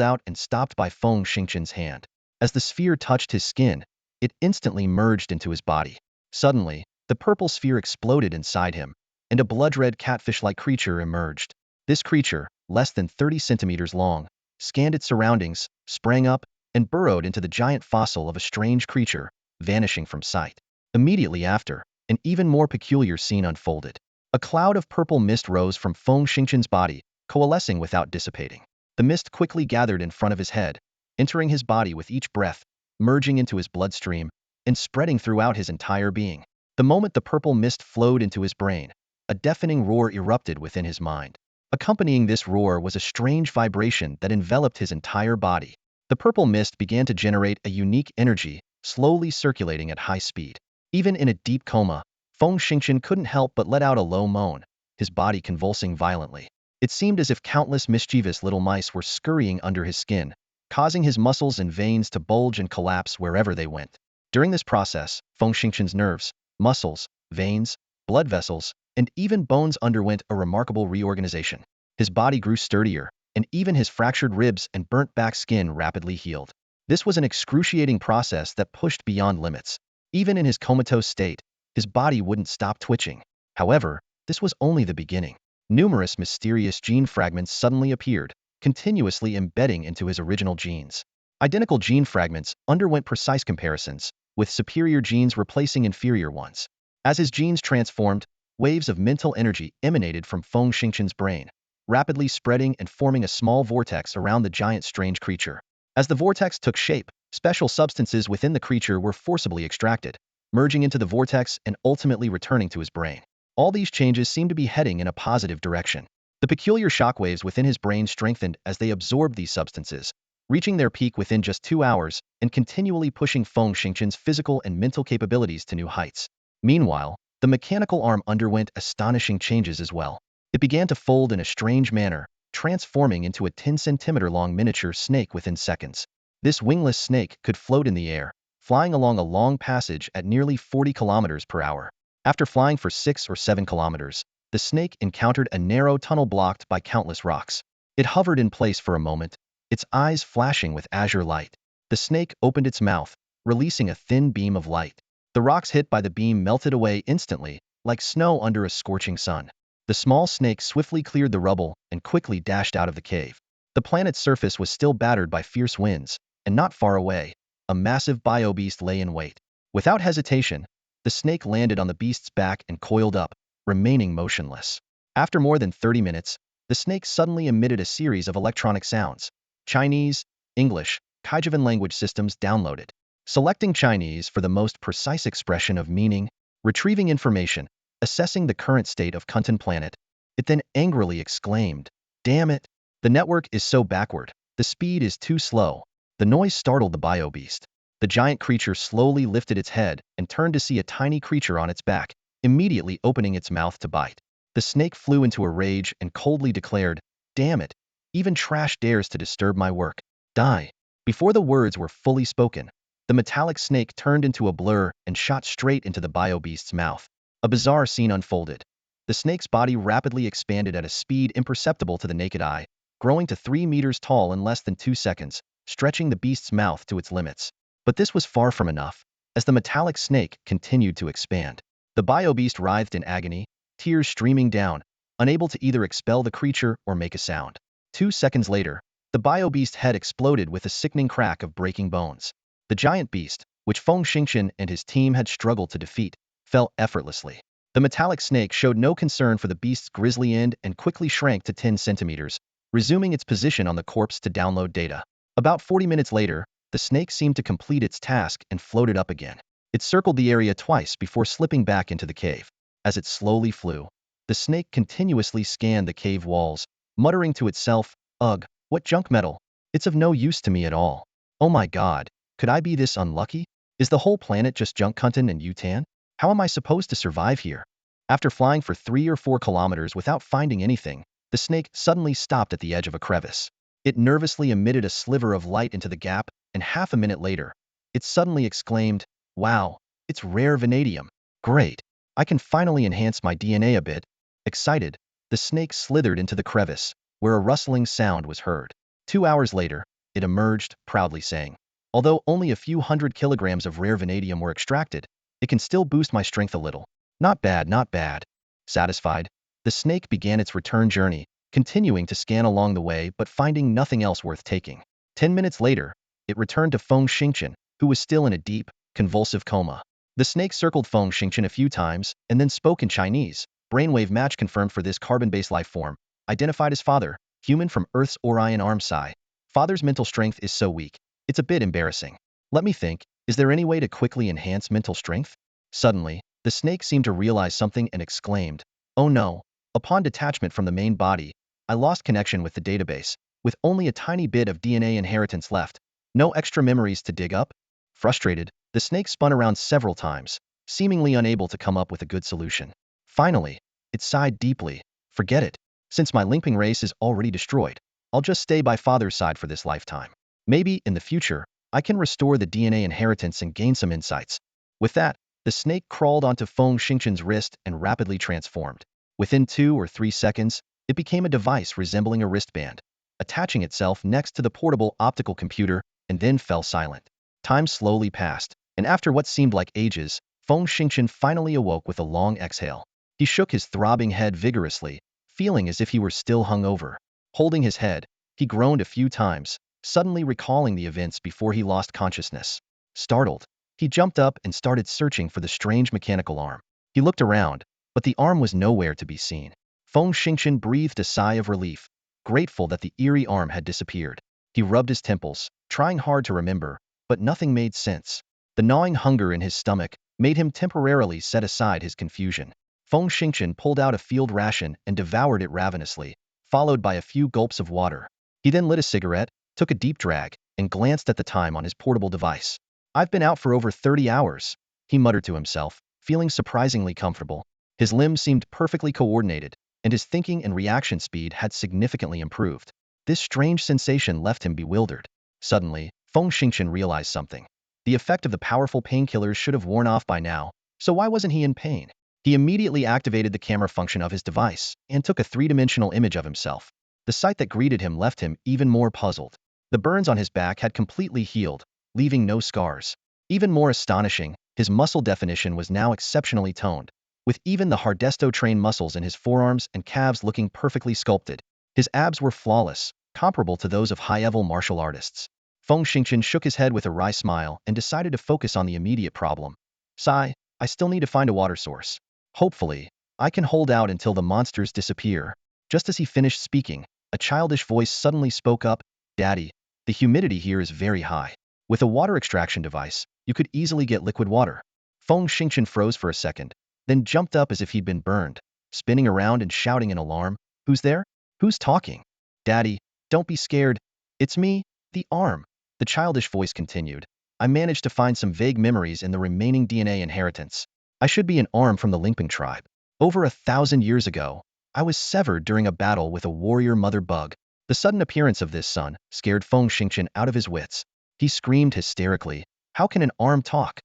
out and stopped by Feng Xingqian's hand. As the sphere touched his skin, it instantly merged into his body. Suddenly, the purple sphere exploded inside him, and a blood-red catfish-like creature emerged. This creature, less than 30 centimeters long, scanned its surroundings, sprang up, and burrowed into the giant fossil of a strange creature, vanishing from sight. Immediately after, an even more peculiar scene unfolded. A cloud of purple mist rose from Feng Xingqian's body, coalescing without dissipating. The mist quickly gathered in front of his head, entering his body with each breath, merging into his bloodstream, and spreading throughout his entire being. The moment the purple mist flowed into his brain, a deafening roar erupted within his mind. Accompanying this roar was a strange vibration that enveloped his entire body. The purple mist began to generate a unique energy, slowly circulating at high speed. Even in a deep coma, Feng Xingqian couldn't help but let out a low moan, his body convulsing violently. It seemed as if countless mischievous little mice were scurrying under his skin, causing his muscles and veins to bulge and collapse wherever they went. During this process, Feng Xingqian's nerves, muscles, veins, blood vessels, and even bones underwent a remarkable reorganization. His body grew sturdier, and even his fractured ribs and burnt-back skin rapidly healed. This was an excruciating process that pushed beyond limits. Even in his comatose state, his body wouldn't stop twitching. However, this was only the beginning. Numerous mysterious gene fragments suddenly appeared, continuously embedding into his original genes. Identical gene fragments underwent precise comparisons, with superior genes replacing inferior ones. As his genes transformed, waves of mental energy emanated from Feng Xingqian's brain, rapidly spreading and forming a small vortex around the giant strange creature. As the vortex took shape, special substances within the creature were forcibly extracted, merging into the vortex and ultimately returning to his brain. All these changes seemed to be heading in a positive direction. The peculiar shockwaves within his brain strengthened as they absorbed these substances, reaching their peak within just 2 hours and continually pushing Feng Xingqian's physical and mental capabilities to new heights. Meanwhile, the mechanical arm underwent astonishing changes as well. It began to fold in a strange manner, transforming into a 10-centimeter-long miniature snake within seconds. This wingless snake could float in the air, flying along a long passage at nearly 40 kilometers per hour. After flying for 6 or 7 kilometers, the snake encountered a narrow tunnel blocked by countless rocks. It hovered in place for a moment, its eyes flashing with azure light. The snake opened its mouth, releasing a thin beam of light. The rocks hit by the beam melted away instantly, like snow under a scorching sun. The small snake swiftly cleared the rubble and quickly dashed out of the cave. The planet's surface was still battered by fierce winds, and not far away, a massive biobeast lay in wait. Without hesitation, the snake landed on the beast's back and coiled up, remaining motionless. After more than 30 minutes, the snake suddenly emitted a series of electronic sounds. Chinese, English, Kaijivan language systems downloaded. Selecting Chinese for the most precise expression of meaning, retrieving information, assessing the current state of Confronting planet, it then angrily exclaimed, "Damn it! The network is so backward, the speed is too slow." The noise startled the biobeast. The giant creature slowly lifted its head and turned to see a tiny creature on its back, immediately opening its mouth to bite. The snake flew into a rage and coldly declared, "Damn it! Even trash dares to disturb my work. Die." Before the words were fully spoken, the metallic snake turned into a blur and shot straight into the biobeast's mouth. A bizarre scene unfolded. The snake's body rapidly expanded at a speed imperceptible to the naked eye, growing to 3 meters tall in less than 2 seconds, stretching the beast's mouth to its limits. But this was far from enough, as the metallic snake continued to expand. The biobeast writhed in agony, tears streaming down, unable to either expel the creature or make a sound. 2 seconds later, the biobeast's head exploded with a sickening crack of breaking bones. The giant beast, which Feng Xingqian and his team had struggled to defeat, fell effortlessly. The metallic snake showed no concern for the beast's grisly end and quickly shrank to 10 centimeters, resuming its position on the corpse to download data. About 40 minutes later, the snake seemed to complete its task and floated up again. It circled the area twice before slipping back into the cave. As it slowly flew, the snake continuously scanned the cave walls, muttering to itself, "Ugh, what junk metal! It's of no use to me at all. Oh my god, could I be this unlucky?" Is the whole planet just junk content and Yutan? How am I supposed to survive here? After flying for 3 or 4 kilometers without finding anything, the snake suddenly stopped at the edge of a crevice. It nervously emitted a sliver of light into the gap, and half a minute later, it suddenly exclaimed, "Wow, it's rare vanadium. Great. I can finally enhance my DNA a bit." Excited, the snake slithered into the crevice, where a rustling sound was heard. 2 hours later, it emerged, proudly saying, "Although only a few hundred kilograms of rare vanadium were extracted, it can still boost my strength a little. Not bad, not bad." Satisfied, the snake began its return journey, continuing to scan along the way but finding nothing else worth taking. 10 minutes later, it returned to Feng Xingqian, who was still in a deep, convulsive coma. The snake circled Feng Xingqian a few times and then spoke in Chinese. "Brainwave match confirmed for this carbon-based life form. Identified as father, human from Earth's Orion arm psi. Father's mental strength is so weak, it's a bit embarrassing. Let me think, is there any way to quickly enhance mental strength?" Suddenly, the snake seemed to realize something and exclaimed, "Oh no. Upon detachment from the main body, I lost connection with the database, with only a tiny bit of DNA inheritance left. No extra memories to dig up." Frustrated, the snake spun around several times, seemingly unable to come up with a good solution. Finally, it sighed deeply. "Forget it. Since my Lingping race is already destroyed, I'll just stay by father's side for this lifetime. Maybe, in the future, I can restore the DNA inheritance and gain some insights." With that, the snake crawled onto Feng Xingqian's wrist and rapidly transformed. Within 2 or 3 seconds, it became a device resembling a wristband, attaching itself next to the portable optical computer, and then fell silent. Time slowly passed, and after what seemed like ages, Feng Xingqian finally awoke with a long exhale. He shook his throbbing head vigorously, feeling as if he were still hungover. Holding his head, he groaned a few times, suddenly recalling the events before he lost consciousness. Startled, he jumped up and started searching for the strange mechanical arm. He looked around, but the arm was nowhere to be seen. Feng Xingqian breathed a sigh of relief, grateful that the eerie arm had disappeared. He rubbed his temples, trying hard to remember, but nothing made sense. The gnawing hunger in his stomach made him temporarily set aside his confusion. Feng Xingqian pulled out a field ration and devoured it ravenously, followed by a few gulps of water. He then lit a cigarette, took a deep drag, and glanced at the time on his portable device. "I've been out for over 30 hours, he muttered to himself, feeling surprisingly comfortable. His limbs seemed perfectly coordinated, and his thinking and reaction speed had significantly improved. This strange sensation left him bewildered. Suddenly, Feng Xingqian realized something. The effect of the powerful painkillers should have worn off by now, so why wasn't he in pain? He immediately activated the camera function of his device and took a three-dimensional image of himself. The sight that greeted him left him even more puzzled. The burns on his back had completely healed, leaving no scars. Even more astonishing, his muscle definition was now exceptionally toned, with even the Hardesto-trained muscles in his forearms and calves looking perfectly sculpted. His abs were flawless, comparable to those of high-level martial artists. Feng Xingqian shook his head with a wry smile and decided to focus on the immediate problem. "Sigh, I still need to find a water source. Hopefully, I can hold out until the monsters disappear." Just as he finished speaking, a childish voice suddenly spoke up, "Daddy, the humidity here is very high. With a water extraction device, you could easily get liquid water." Feng Xingqian froze for a second, then jumped up as if he'd been burned, spinning around and shouting in alarm, "Who's there? Who's talking?" "Daddy, don't be scared. It's me, the arm." The childish voice continued. "I managed to find some vague memories in the remaining DNA inheritance. I should be an arm from the Lingping tribe. Over 1,000 years ago, I was severed during a battle with a warrior mother bug." The sudden appearance of this son scared Feng Xingqian out of his wits. He screamed hysterically, "How can an arm talk?"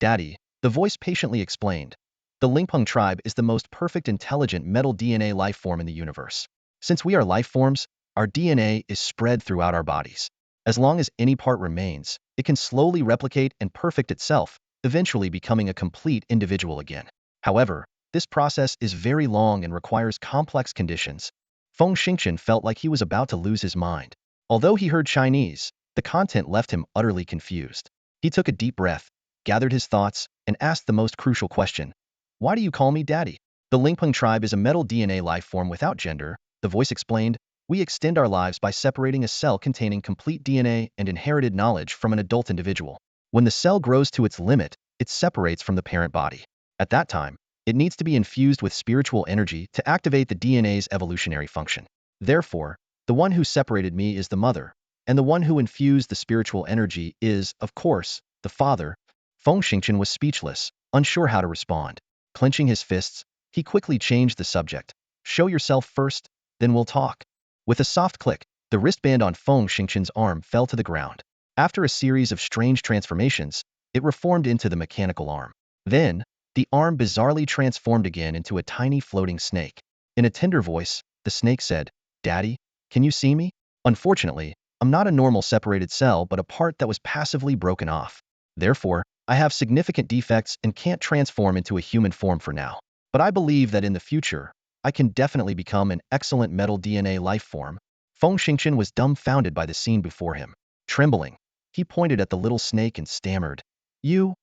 "Daddy," the voice patiently explained, "the Lingpeng tribe is the most perfect intelligent metal DNA life form in the universe. Since we are life forms, our DNA is spread throughout our bodies. As long as any part remains, it can slowly replicate and perfect itself, eventually becoming a complete individual again. However, this process is very long and requires complex conditions." Feng Xingqian felt like he was about to lose his mind. Although he heard Chinese, the content left him utterly confused. He took a deep breath, gathered his thoughts, and asked the most crucial question. "Why do you call me Daddy?" "The Lingpeng tribe is a metal DNA life form without gender," the voice explained. "We extend our lives by separating a cell containing complete DNA and inherited knowledge from an adult individual. When the cell grows to its limit, it separates from the parent body. At that time, it needs to be infused with spiritual energy to activate the DNA's evolutionary function. Therefore, the one who separated me is the mother, and the one who infused the spiritual energy is, of course, the father." Feng Xingchen was speechless, unsure how to respond. Clenching his fists, he quickly changed the subject. Show yourself first, then we'll talk. With a soft click, the wristband on Feng Xingchen's arm fell to the ground. After a series of strange transformations, it reformed into the mechanical arm. Then, the arm bizarrely transformed again into a tiny floating snake. In a tender voice, the snake said, "Daddy, can you see me? Unfortunately, I'm not a normal separated cell but a part that was passively broken off. Therefore, I have significant defects and can't transform into a human form for now. But I believe that in the future, I can definitely become an excellent metal DNA life form." Feng Xingchen was dumbfounded by the scene before him. Trembling, he pointed at the little snake and stammered, You,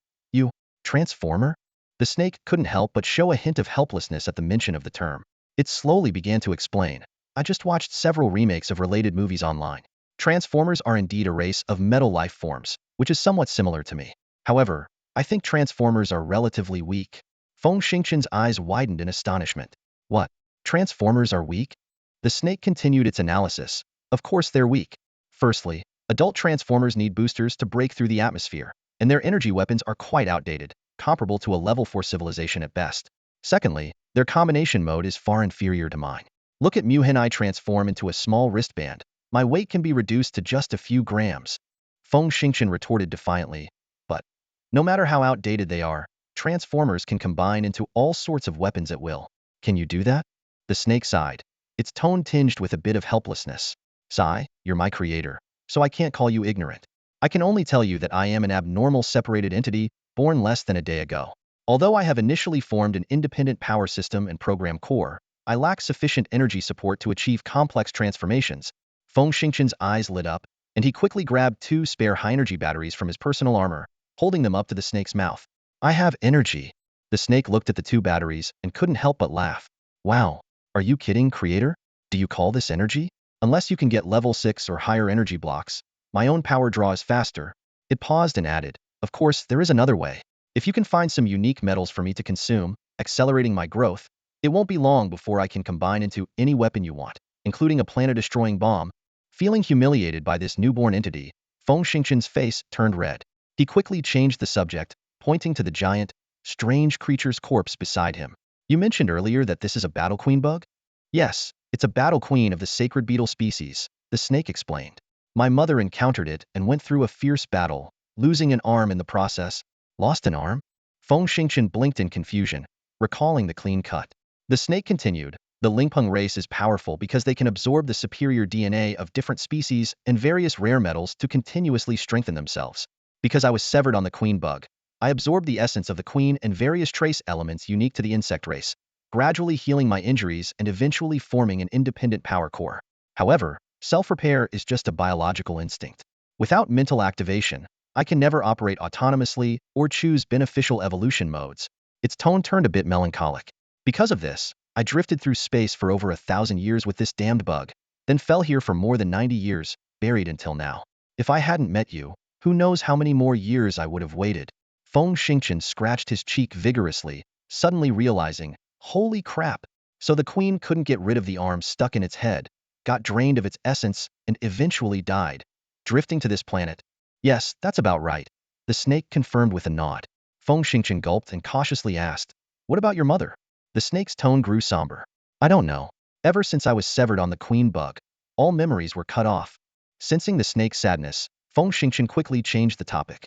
transformer?" The snake couldn't help but show a hint of helplessness at the mention of the term. It slowly began to explain, "I just watched several remakes of related movies online. Transformers are indeed a race of metal life forms, which is somewhat similar to me. However, I think Transformers are relatively weak." Feng Xingchen's eyes widened in astonishment. "What? Transformers are weak?" The snake continued its analysis. "Of course they're weak. Firstly, adult Transformers need boosters to break through the atmosphere, and their energy weapons are quite outdated, comparable to a level 4 civilization at best. Secondly, their combination mode is far inferior to mine. Look at Muhen. I transform into a small wristband. My weight can be reduced to just a few grams." Feng Xingchen retorted defiantly, "But no matter how outdated they are, Transformers can combine into all sorts of weapons at will. Can you do that?" The snake sighed, its tone tinged with a bit of helplessness. "Sigh, you're my creator, so I can't call you ignorant. I can only tell you that I am an abnormal separated entity born less than a day ago. Although I have initially formed an independent power system and program core, I lack sufficient energy support to achieve complex transformations." Feng Xingchen's eyes lit up, and he quickly grabbed 2 spare high-energy batteries from his personal armor, holding them up to the snake's mouth. "I have energy." The snake looked at the 2 batteries and couldn't help but laugh. "Wow, are you kidding, creator? Do you call this energy? Unless you can get level 6 or higher energy blocks, my own power draw is faster." It paused and added, "Of course, there is another way. If you can find some unique metals for me to consume, accelerating my growth, it won't be long before I can combine into any weapon you want, including a planet-destroying bomb." Feeling humiliated by this newborn entity, Feng Xingchen's face turned red. He quickly changed the subject, pointing to the giant, strange creature's corpse beside him. "You mentioned earlier that this is a battle queen bug?" "Yes, it's a battle queen of the sacred beetle species," the snake explained. "My mother encountered it and went through a fierce battle, losing an arm in the process." "Lost an arm?" Feng Xingchen blinked in confusion, recalling the clean cut. The snake continued, "The Lingpeng race is powerful because they can absorb the superior DNA of different species and various rare metals to continuously strengthen themselves. Because I was severed on the queen bug, I absorbed the essence of the queen and various trace elements unique to the insect race, gradually healing my injuries and eventually forming an independent power core. However, self-repair is just a biological instinct. Without mental activation, I can never operate autonomously or choose beneficial evolution modes." Its tone turned a bit melancholic. "Because of this, I drifted through space for over 1,000 years with this damned bug, then fell here for more than 90 years, buried until now. If I hadn't met you, who knows how many more years I would have waited." Feng Xingchen scratched his cheek vigorously, suddenly realizing, holy crap, so the queen couldn't get rid of the arm stuck in its head, got drained of its essence, and eventually died, drifting to this planet. "Yes, that's about right," the snake confirmed with a nod. Feng Xingchen gulped and cautiously asked, "What about your mother?" The snake's tone grew somber. "I don't know. Ever since I was severed on the queen bug, all memories were cut off." Sensing the snake's sadness, Feng Xingchen quickly changed the topic.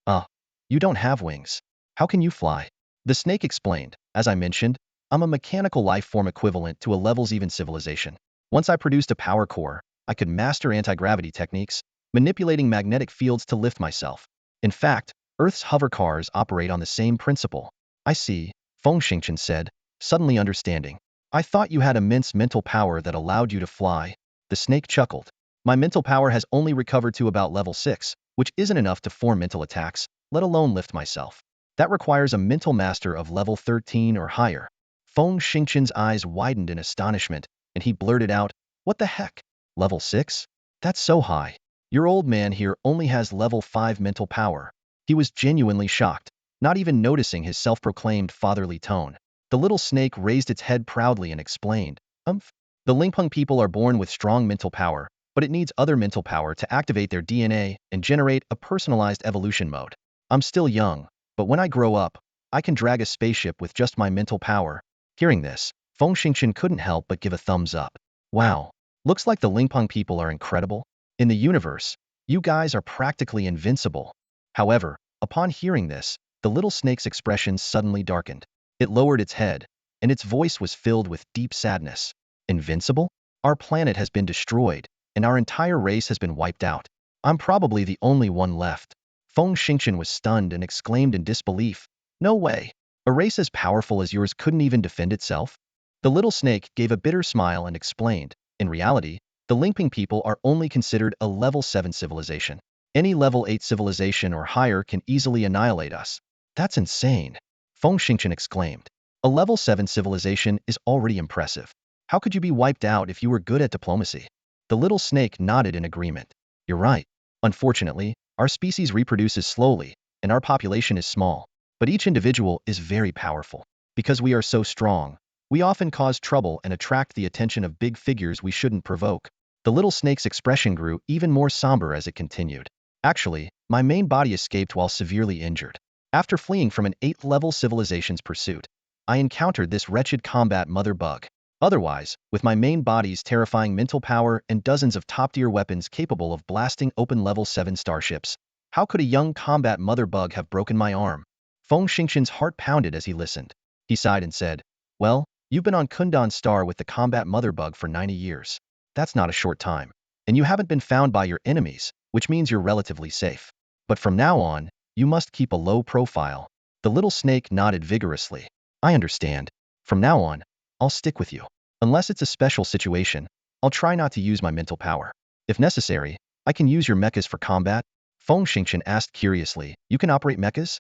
"Ah, you don't have wings. How can you fly?" The snake explained, "As I mentioned, I'm a mechanical life form equivalent to a levels even civilization. Once I produced a power core, I could master anti-gravity techniques, manipulating magnetic fields to lift myself. In fact, Earth's hover cars operate on the same principle." "I see," Feng Xingchen said, suddenly understanding. "I thought you had immense mental power that allowed you to fly." The snake chuckled. "My mental power has only recovered to about level 6, which isn't enough to form mental attacks, let alone lift myself. That requires a mental master of level 13 or higher." Feng Xingchen's eyes widened in astonishment, and he blurted out, "What the heck? Level 6? That's so high. Your old man here only has level 5 mental power." He was genuinely shocked, not even noticing his self-proclaimed fatherly tone. The little snake raised its head proudly and explained, "The Lingpeng people are born with strong mental power, but it needs other mental power to activate their DNA and generate a personalized evolution mode. I'm still young, but when I grow up, I can drag a spaceship with just my mental power. Hearing this, Feng Xingchen couldn't help but give a thumbs up. Wow, looks like the Lingpeng people are incredible. In the universe, you guys are practically invincible. However, upon hearing this, the little snake's expression suddenly darkened. It lowered its head, and its voice was filled with deep sadness. Invincible? Our planet has been destroyed, and our entire race has been wiped out. I'm probably the only one left. Feng Xingchen was stunned and exclaimed in disbelief, "No way! A race as powerful as yours couldn't even defend itself?" The little snake gave a bitter smile and explained, "In reality, the Lingping people are only considered a level 7 civilization. Any level 8 civilization or higher can easily annihilate us." "That's insane," Feng Xingchen exclaimed. "A level 7 civilization is already impressive. How could you be wiped out if you were good at diplomacy?" The little snake nodded in agreement. "You're right. Unfortunately, our species reproduces slowly, and our population is small. But each individual is very powerful. Because we are so strong, we often cause trouble and attract the attention of big figures we shouldn't provoke." The little snake's expression grew even more somber as it continued. "Actually, my main body escaped while severely injured. After fleeing from an 8th level civilization's pursuit, I encountered this wretched combat mother bug. Otherwise, with my main body's terrifying mental power and dozens of top-tier weapons capable of blasting open level 7 starships, how could a young combat mother bug have broken my arm?" Feng Xingchen's heart pounded as he listened. He sighed and said, "Well, you've been on Kundan Star with the combat mother bug for 90 years. That's not a short time. And you haven't been found by your enemies, which means you're relatively safe. But from now on, you must keep a low profile." The little snake nodded vigorously. "I understand. From now on, I'll stick with you. Unless it's a special situation, I'll try not to use my mental power. If necessary, I can use your mechas for combat." Feng Xingchen asked curiously, "You can operate mechas?"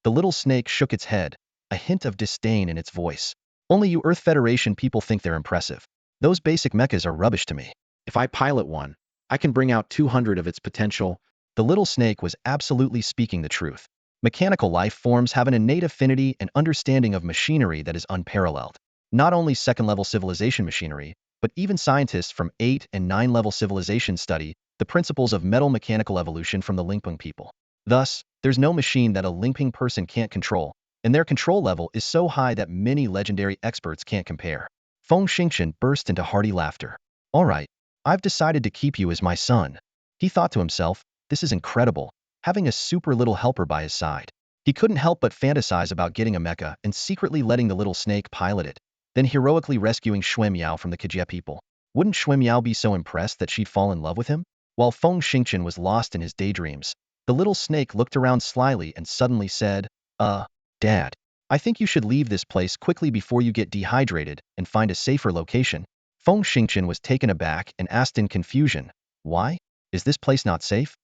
The little snake shook its head, a hint of disdain in its voice. "Only you Earth Federation people think they're impressive. Those basic mechas are rubbish to me. If I pilot one, I can bring out 200 of its potential." The little snake was absolutely speaking the truth. Mechanical life forms have an innate affinity and understanding of machinery that is unparalleled. Not only second-level civilization machinery, but even scientists from 8 and 9-level civilizations study the principles of metal mechanical evolution from the Lingpeng people. Thus, there's no machine that a Lingpeng person can't control, and their control level is so high that many legendary experts can't compare. Feng Xingchen burst into hearty laughter. "All right, I've decided to keep you as my son." He thought to himself, "This is incredible, having a super little helper by his side." He couldn't help but fantasize about getting a mecha and secretly letting the little snake pilot it, then heroically rescuing Shui Miao from the Kejia people. Wouldn't Shui Miao be so impressed that she'd fall in love with him? While Feng Xingchen was lost in his daydreams, the little snake looked around slyly and suddenly said, Dad, I think you should leave this place quickly before you get dehydrated and find a safer location." Feng Xingchen was taken aback and asked in confusion, "Why? Is this place not safe?"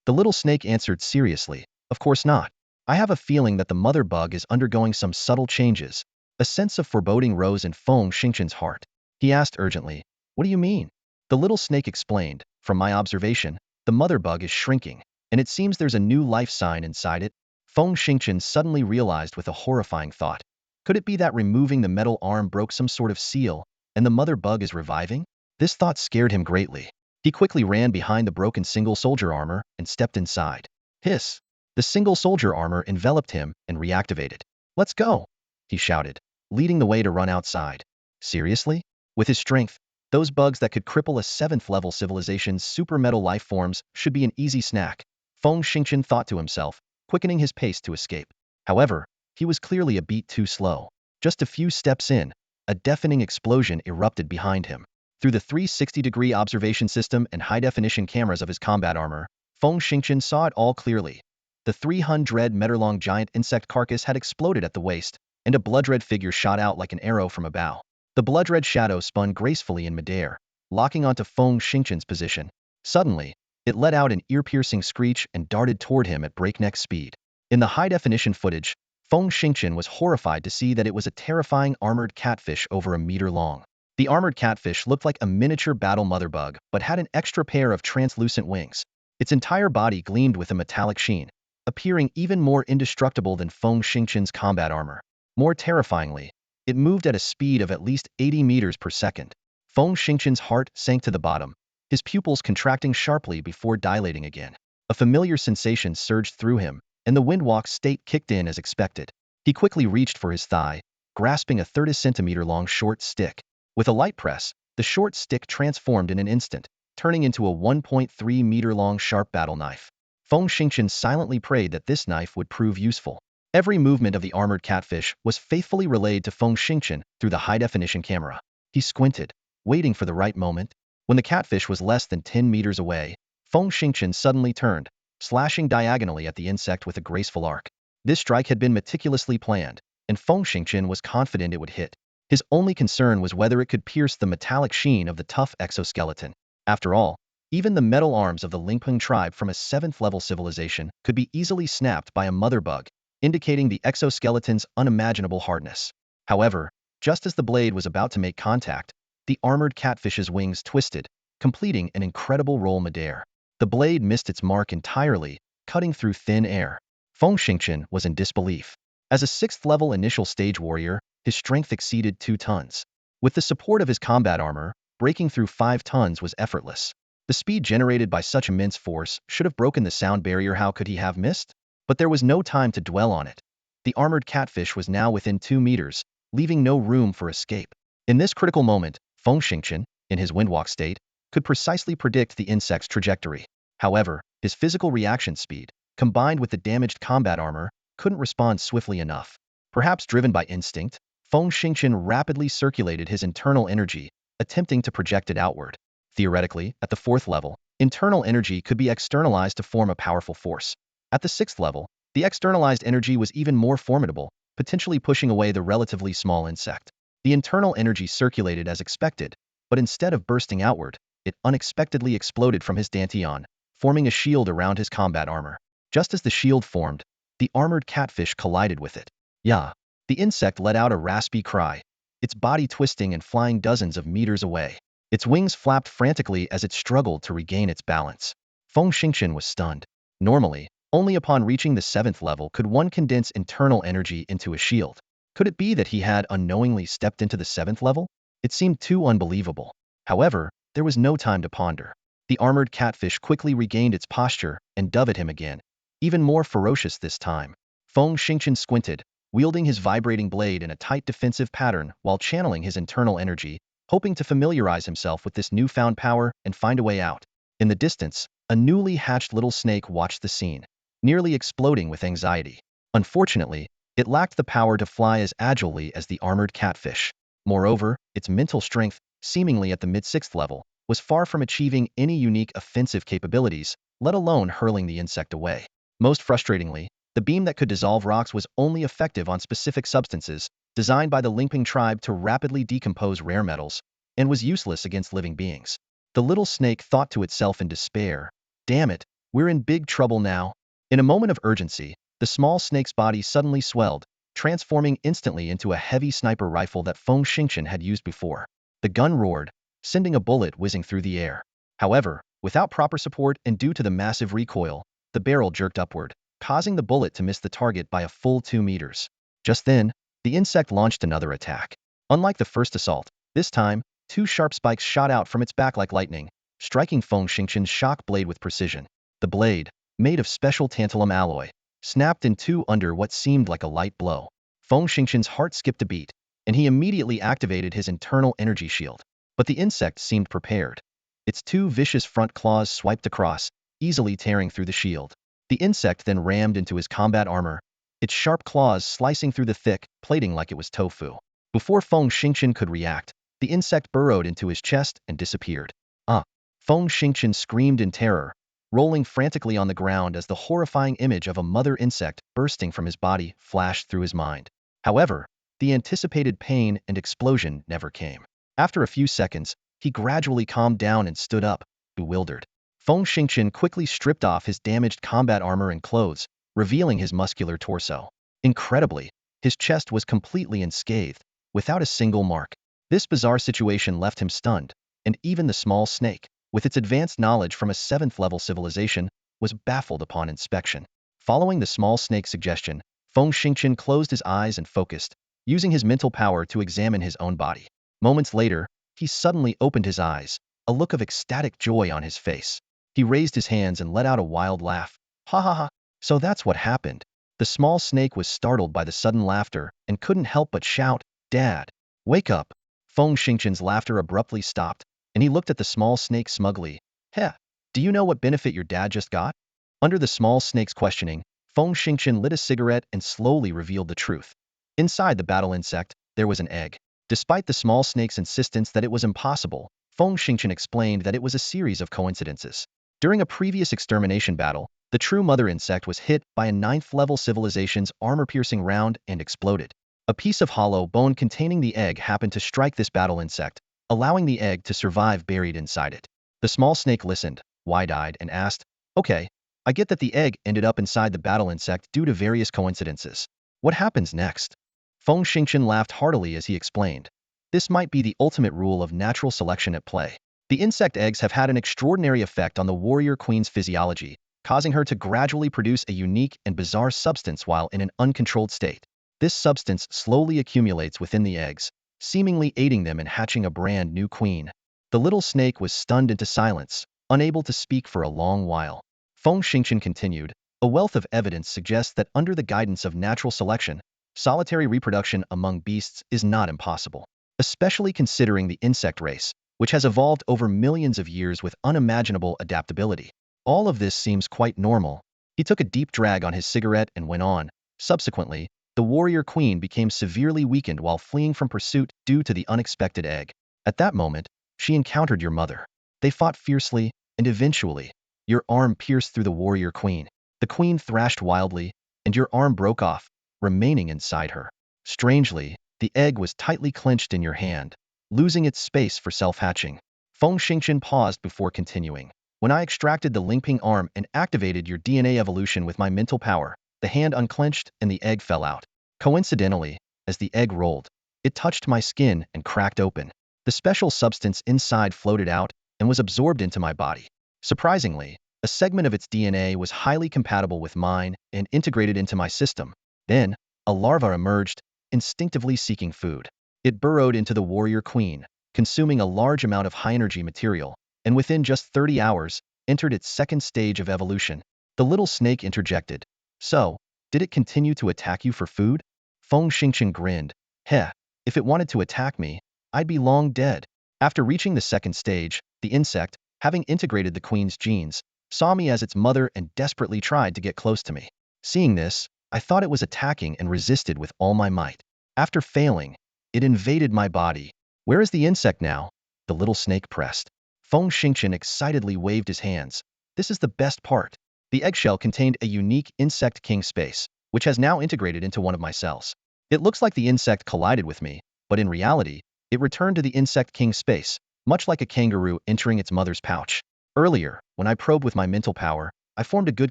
The little snake answered seriously, "Of course not. I have a feeling that the mother bug is undergoing some subtle changes." A sense of foreboding rose in Feng Xingchen's heart. He asked urgently, "What do you mean?" The little snake explained, "From my observation, the mother bug is shrinking, and it seems there's a new life sign inside it." Feng Xingchen suddenly realized with a horrifying thought. Could it be that removing the metal arm broke some sort of seal, and the mother bug is reviving? This thought scared him greatly. He quickly ran behind the broken single soldier armor and stepped inside. Hiss! The single soldier armor enveloped him and reactivated. "Let's go!" he shouted, leading the way to run outside. Seriously? With his strength, those bugs that could cripple a 7th-level civilization's super metal life forms should be an easy snack, Feng Xingchen thought to himself, quickening his pace to escape. However, he was clearly a beat too slow. Just a few steps in, a deafening explosion erupted behind him. Through the 360-degree observation system and high-definition cameras of his combat armor, Feng Xingchen saw it all clearly. The 300-meter-long giant insect carcass had exploded at the waist, and a blood-red figure shot out like an arrow from a bow. The blood-red shadow spun gracefully in midair, locking onto Feng Xingchen's position. Suddenly, it let out an ear-piercing screech and darted toward him at breakneck speed. In the high-definition footage, Feng Xingchen was horrified to see that it was a terrifying armored catfish over a meter long. The armored catfish looked like a miniature battle mother bug, but had an extra pair of translucent wings. Its entire body gleamed with a metallic sheen, appearing even more indestructible than Feng Xingchen's combat armor. More terrifyingly, it moved at a speed of at least 80 meters per second. Feng Xingchen's heart sank to the bottom, his pupils contracting sharply before dilating again. A familiar sensation surged through him, and the windwalk state kicked in as expected. He quickly reached for his thigh, grasping a 30-centimeter-long short stick. With a light press, the short stick transformed in an instant, turning into a 1.3-meter-long sharp battle knife. Feng Xingqian silently prayed that this knife would prove useful. Every movement of the armored catfish was faithfully relayed to Feng Xingqian through the high-definition camera. He squinted, waiting for the right moment. When the catfish was less than 10 meters away, Feng Xingqian suddenly turned, slashing diagonally at the insect with a graceful arc. This strike had been meticulously planned, and Feng Xingqian was confident it would hit. His only concern was whether it could pierce the metallic sheen of the tough exoskeleton. After all, even the metal arms of the Lingpeng tribe from a 7th-level civilization could be easily snapped by a mother bug, indicating the exoskeleton's unimaginable hardness. However, just as the blade was about to make contact, the armored catfish's wings twisted, completing an incredible roll midair. The blade missed its mark entirely, cutting through thin air. Feng Xingqian was in disbelief. As a 6th-level initial stage warrior, his strength exceeded 2 tons. With the support of his combat armor, breaking through 5 tons was effortless. The speed generated by such immense force should have broken the sound barrier. How could he have missed? But there was no time to dwell on it. The armored catfish was now within 2 meters, leaving no room for escape. In this critical moment, Feng Xingqian, in his windwalk state, could precisely predict the insect's trajectory. However, his physical reaction speed, combined with the damaged combat armor, couldn't respond swiftly enough. Perhaps driven by instinct, Feng Xingqian rapidly circulated his internal energy, attempting to project it outward. Theoretically, at the 4th level, internal energy could be externalized to form a powerful force. At the 6th level, the externalized energy was even more formidable, potentially pushing away the relatively small insect. The internal energy circulated as expected, but instead of bursting outward, it unexpectedly exploded from his dantian, forming a shield around his combat armor. Just as the shield formed, the armored catfish collided with it. Yeah! The insect let out a raspy cry, its body twisting and flying dozens of meters away. Its wings flapped frantically as it struggled to regain its balance. Feng Xingqian was stunned. Normally, only upon reaching the 7th level could one condense internal energy into a shield. Could it be that he had unknowingly stepped into the 7th level? It seemed too unbelievable. However, there was no time to ponder. The armored catfish quickly regained its posture and dove at him again, even more ferocious this time. Feng Xingqian squinted, wielding his vibrating blade in a tight defensive pattern while channeling his internal energy, hoping to familiarize himself with this newfound power and find a way out. In the distance, a newly hatched little snake watched the scene, nearly exploding with anxiety. Unfortunately, it lacked the power to fly as agilely as the armored catfish. Moreover, its mental strength, seemingly at the mid-6th level, was far from achieving any unique offensive capabilities, let alone hurling the insect away. Most frustratingly, the beam that could dissolve rocks was only effective on specific substances, designed by the Lingpeng tribe to rapidly decompose rare metals, and was useless against living beings. The little snake thought to itself in despair, "Damn it, we're in big trouble now." In a moment of urgency, the small snake's body suddenly swelled, transforming instantly into a heavy sniper rifle that Feng Xingqian had used before. The gun roared, sending a bullet whizzing through the air. However, without proper support and due to the massive recoil, the barrel jerked upward, causing the bullet to miss the target by a full 2 meters. Just then, the insect launched another attack. Unlike the first assault, this time, 2 sharp spikes shot out from its back like lightning, striking Feng Xingqian's shock blade with precision. The blade, made of special tantalum alloy, snapped in 2 under what seemed like a light blow. Feng Xingqian's heart skipped a beat, and he immediately activated his internal energy shield. But the insect seemed prepared. Its 2 vicious front claws swiped across, easily tearing through the shield. The insect then rammed into his combat armor, its sharp claws slicing through the thick plating like it was tofu. Before Feng Xingqian could react, the insect burrowed into his chest and disappeared. Ah! Feng Xingqian screamed in terror, rolling frantically on the ground as the horrifying image of a mother insect bursting from his body flashed through his mind. However, the anticipated pain and explosion never came. After a few seconds, he gradually calmed down and stood up, bewildered. Feng Xingqian quickly stripped off his damaged combat armor and clothes, revealing his muscular torso. Incredibly, his chest was completely unscathed, without a single mark. This bizarre situation left him stunned, and even the small snake, with its advanced knowledge from a 7th-level civilization, was baffled upon inspection. Following the small snake's suggestion, Feng Xingqian closed his eyes and focused, using his mental power to examine his own body. Moments later, he suddenly opened his eyes, a look of ecstatic joy on his face. He raised his hands and let out a wild laugh. Ha ha ha! So that's what happened. The small snake was startled by the sudden laughter and couldn't help but shout, "Dad, wake up." Feng Xingqian's laughter abruptly stopped, and he looked at the small snake smugly. Heh, do you know what benefit your dad just got? Under the small snake's questioning, Feng Xingqian lit a cigarette and slowly revealed the truth. Inside the battle insect, there was an egg. Despite the small snake's insistence that it was impossible, Feng Xingqian explained that it was a series of coincidences. During a previous extermination battle, the true mother insect was hit by a 9th-level civilization's armor-piercing round and exploded. A piece of hollow bone containing the egg happened to strike this battle insect, allowing the egg to survive buried inside it. The small snake listened, wide-eyed, and asked, "Okay, I get that the egg ended up inside the battle insect due to various coincidences. What happens next?" Feng Xingqian laughed heartily as he explained. This might be the ultimate rule of natural selection at play. The insect eggs have had an extraordinary effect on the warrior queen's physiology, causing her to gradually produce a unique and bizarre substance while in an uncontrolled state. This substance slowly accumulates within the eggs, seemingly aiding them in hatching a brand new queen. The little snake was stunned into silence, unable to speak for a long while. Feng Xingqian continued, "A wealth of evidence suggests that under the guidance of natural selection, solitary reproduction among beasts is not impossible, especially considering the insect race, which has evolved over millions of years with unimaginable adaptability. All of this seems quite normal." He took a deep drag on his cigarette and went on. "Subsequently, the warrior queen became severely weakened while fleeing from pursuit due to the unexpected egg. At that moment, she encountered your mother. They fought fiercely, and eventually, your arm pierced through the warrior queen. The queen thrashed wildly, and your arm broke off, remaining inside her. Strangely, the egg was tightly clenched in your hand, losing its space for self-hatching." Feng Xingqian paused before continuing. "When I extracted the Lingping arm and activated your DNA evolution with my mental power, the hand unclenched and the egg fell out. Coincidentally, as the egg rolled, it touched my skin and cracked open. The special substance inside floated out and was absorbed into my body. Surprisingly, a segment of its DNA was highly compatible with mine and integrated into my system. Then, a larva emerged, instinctively seeking food. It burrowed into the warrior queen, consuming a large amount of high-energy material, and within just 30 hours, entered its second stage of evolution." The little snake interjected. "So, did it continue to attack you for food?" Feng Xingqian grinned. "Heh, if it wanted to attack me, I'd be long dead." After reaching the second stage, the insect, having integrated the queen's genes, saw me as its mother and desperately tried to get close to me. Seeing this, I thought it was attacking and resisted with all my might. After failing, it invaded my body. "Where is the insect now?" the little snake pressed. Feng Xingqian excitedly waved his hands. "This is the best part. The eggshell contained a unique insect king space, which has now integrated into one of my cells. It looks like the insect collided with me, but in reality, it returned to the insect king space, much like a kangaroo entering its mother's pouch. Earlier, when I probed with my mental power, I formed a good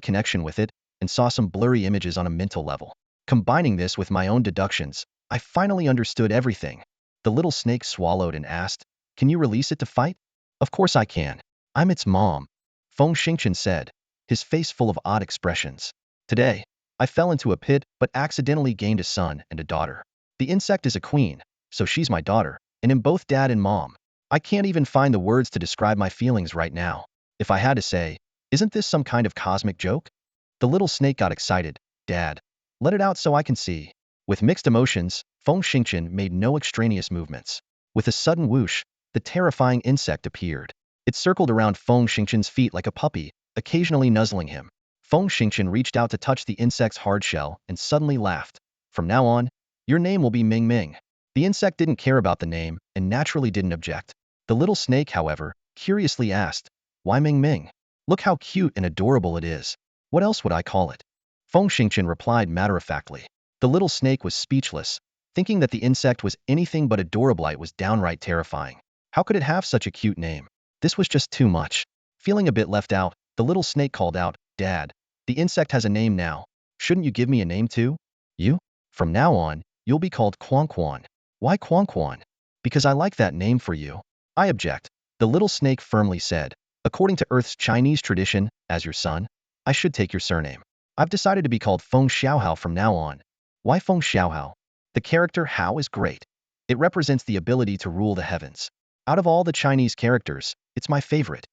connection with it and saw some blurry images on a mental level. Combining this with my own deductions, I finally understood everything." The little snake swallowed and asked, "Can you release it to fight?" "Of course I can. I'm its mom," Feng Xingqian said, his face full of odd expressions. "Today, I fell into a pit but accidentally gained a son and a daughter. The insect is a queen, so she's my daughter, and am both dad and mom. I can't even find the words to describe my feelings right now. If I had to say, isn't this some kind of cosmic joke?" The little snake got excited. "Dad, let it out so I can see." With mixed emotions, Feng Xingqian made no extraneous movements. With a sudden whoosh, the terrifying insect appeared. It circled around Feng Xingqian's feet like a puppy, occasionally nuzzling him. Feng Xingqian reached out to touch the insect's hard shell and suddenly laughed. "From now on, your name will be Ming Ming." The insect didn't care about the name and naturally didn't object. The little snake, however, curiously asked, "Why Ming Ming? Look how cute and adorable it is. What else would I call it?" Feng Xingqian replied matter-of-factly. The little snake was speechless, thinking that the insect was anything but adorable. It was downright terrifying. How could it have such a cute name? This was just too much. Feeling a bit left out, the little snake called out, "Dad, the insect has a name now. Shouldn't you give me a name too?" "You? From now on, you'll be called Quan Quan." "Why Quan Quan?" "Because I like that name for you." "I object," the little snake firmly said. "According to Earth's Chinese tradition, as your son, I should take your surname. I've decided to be called Feng Xiaohao from now on." "Why Feng Xiaohao?" "The character Hao is great. It represents the ability to rule the heavens. Out of all the Chinese characters, it's my favorite."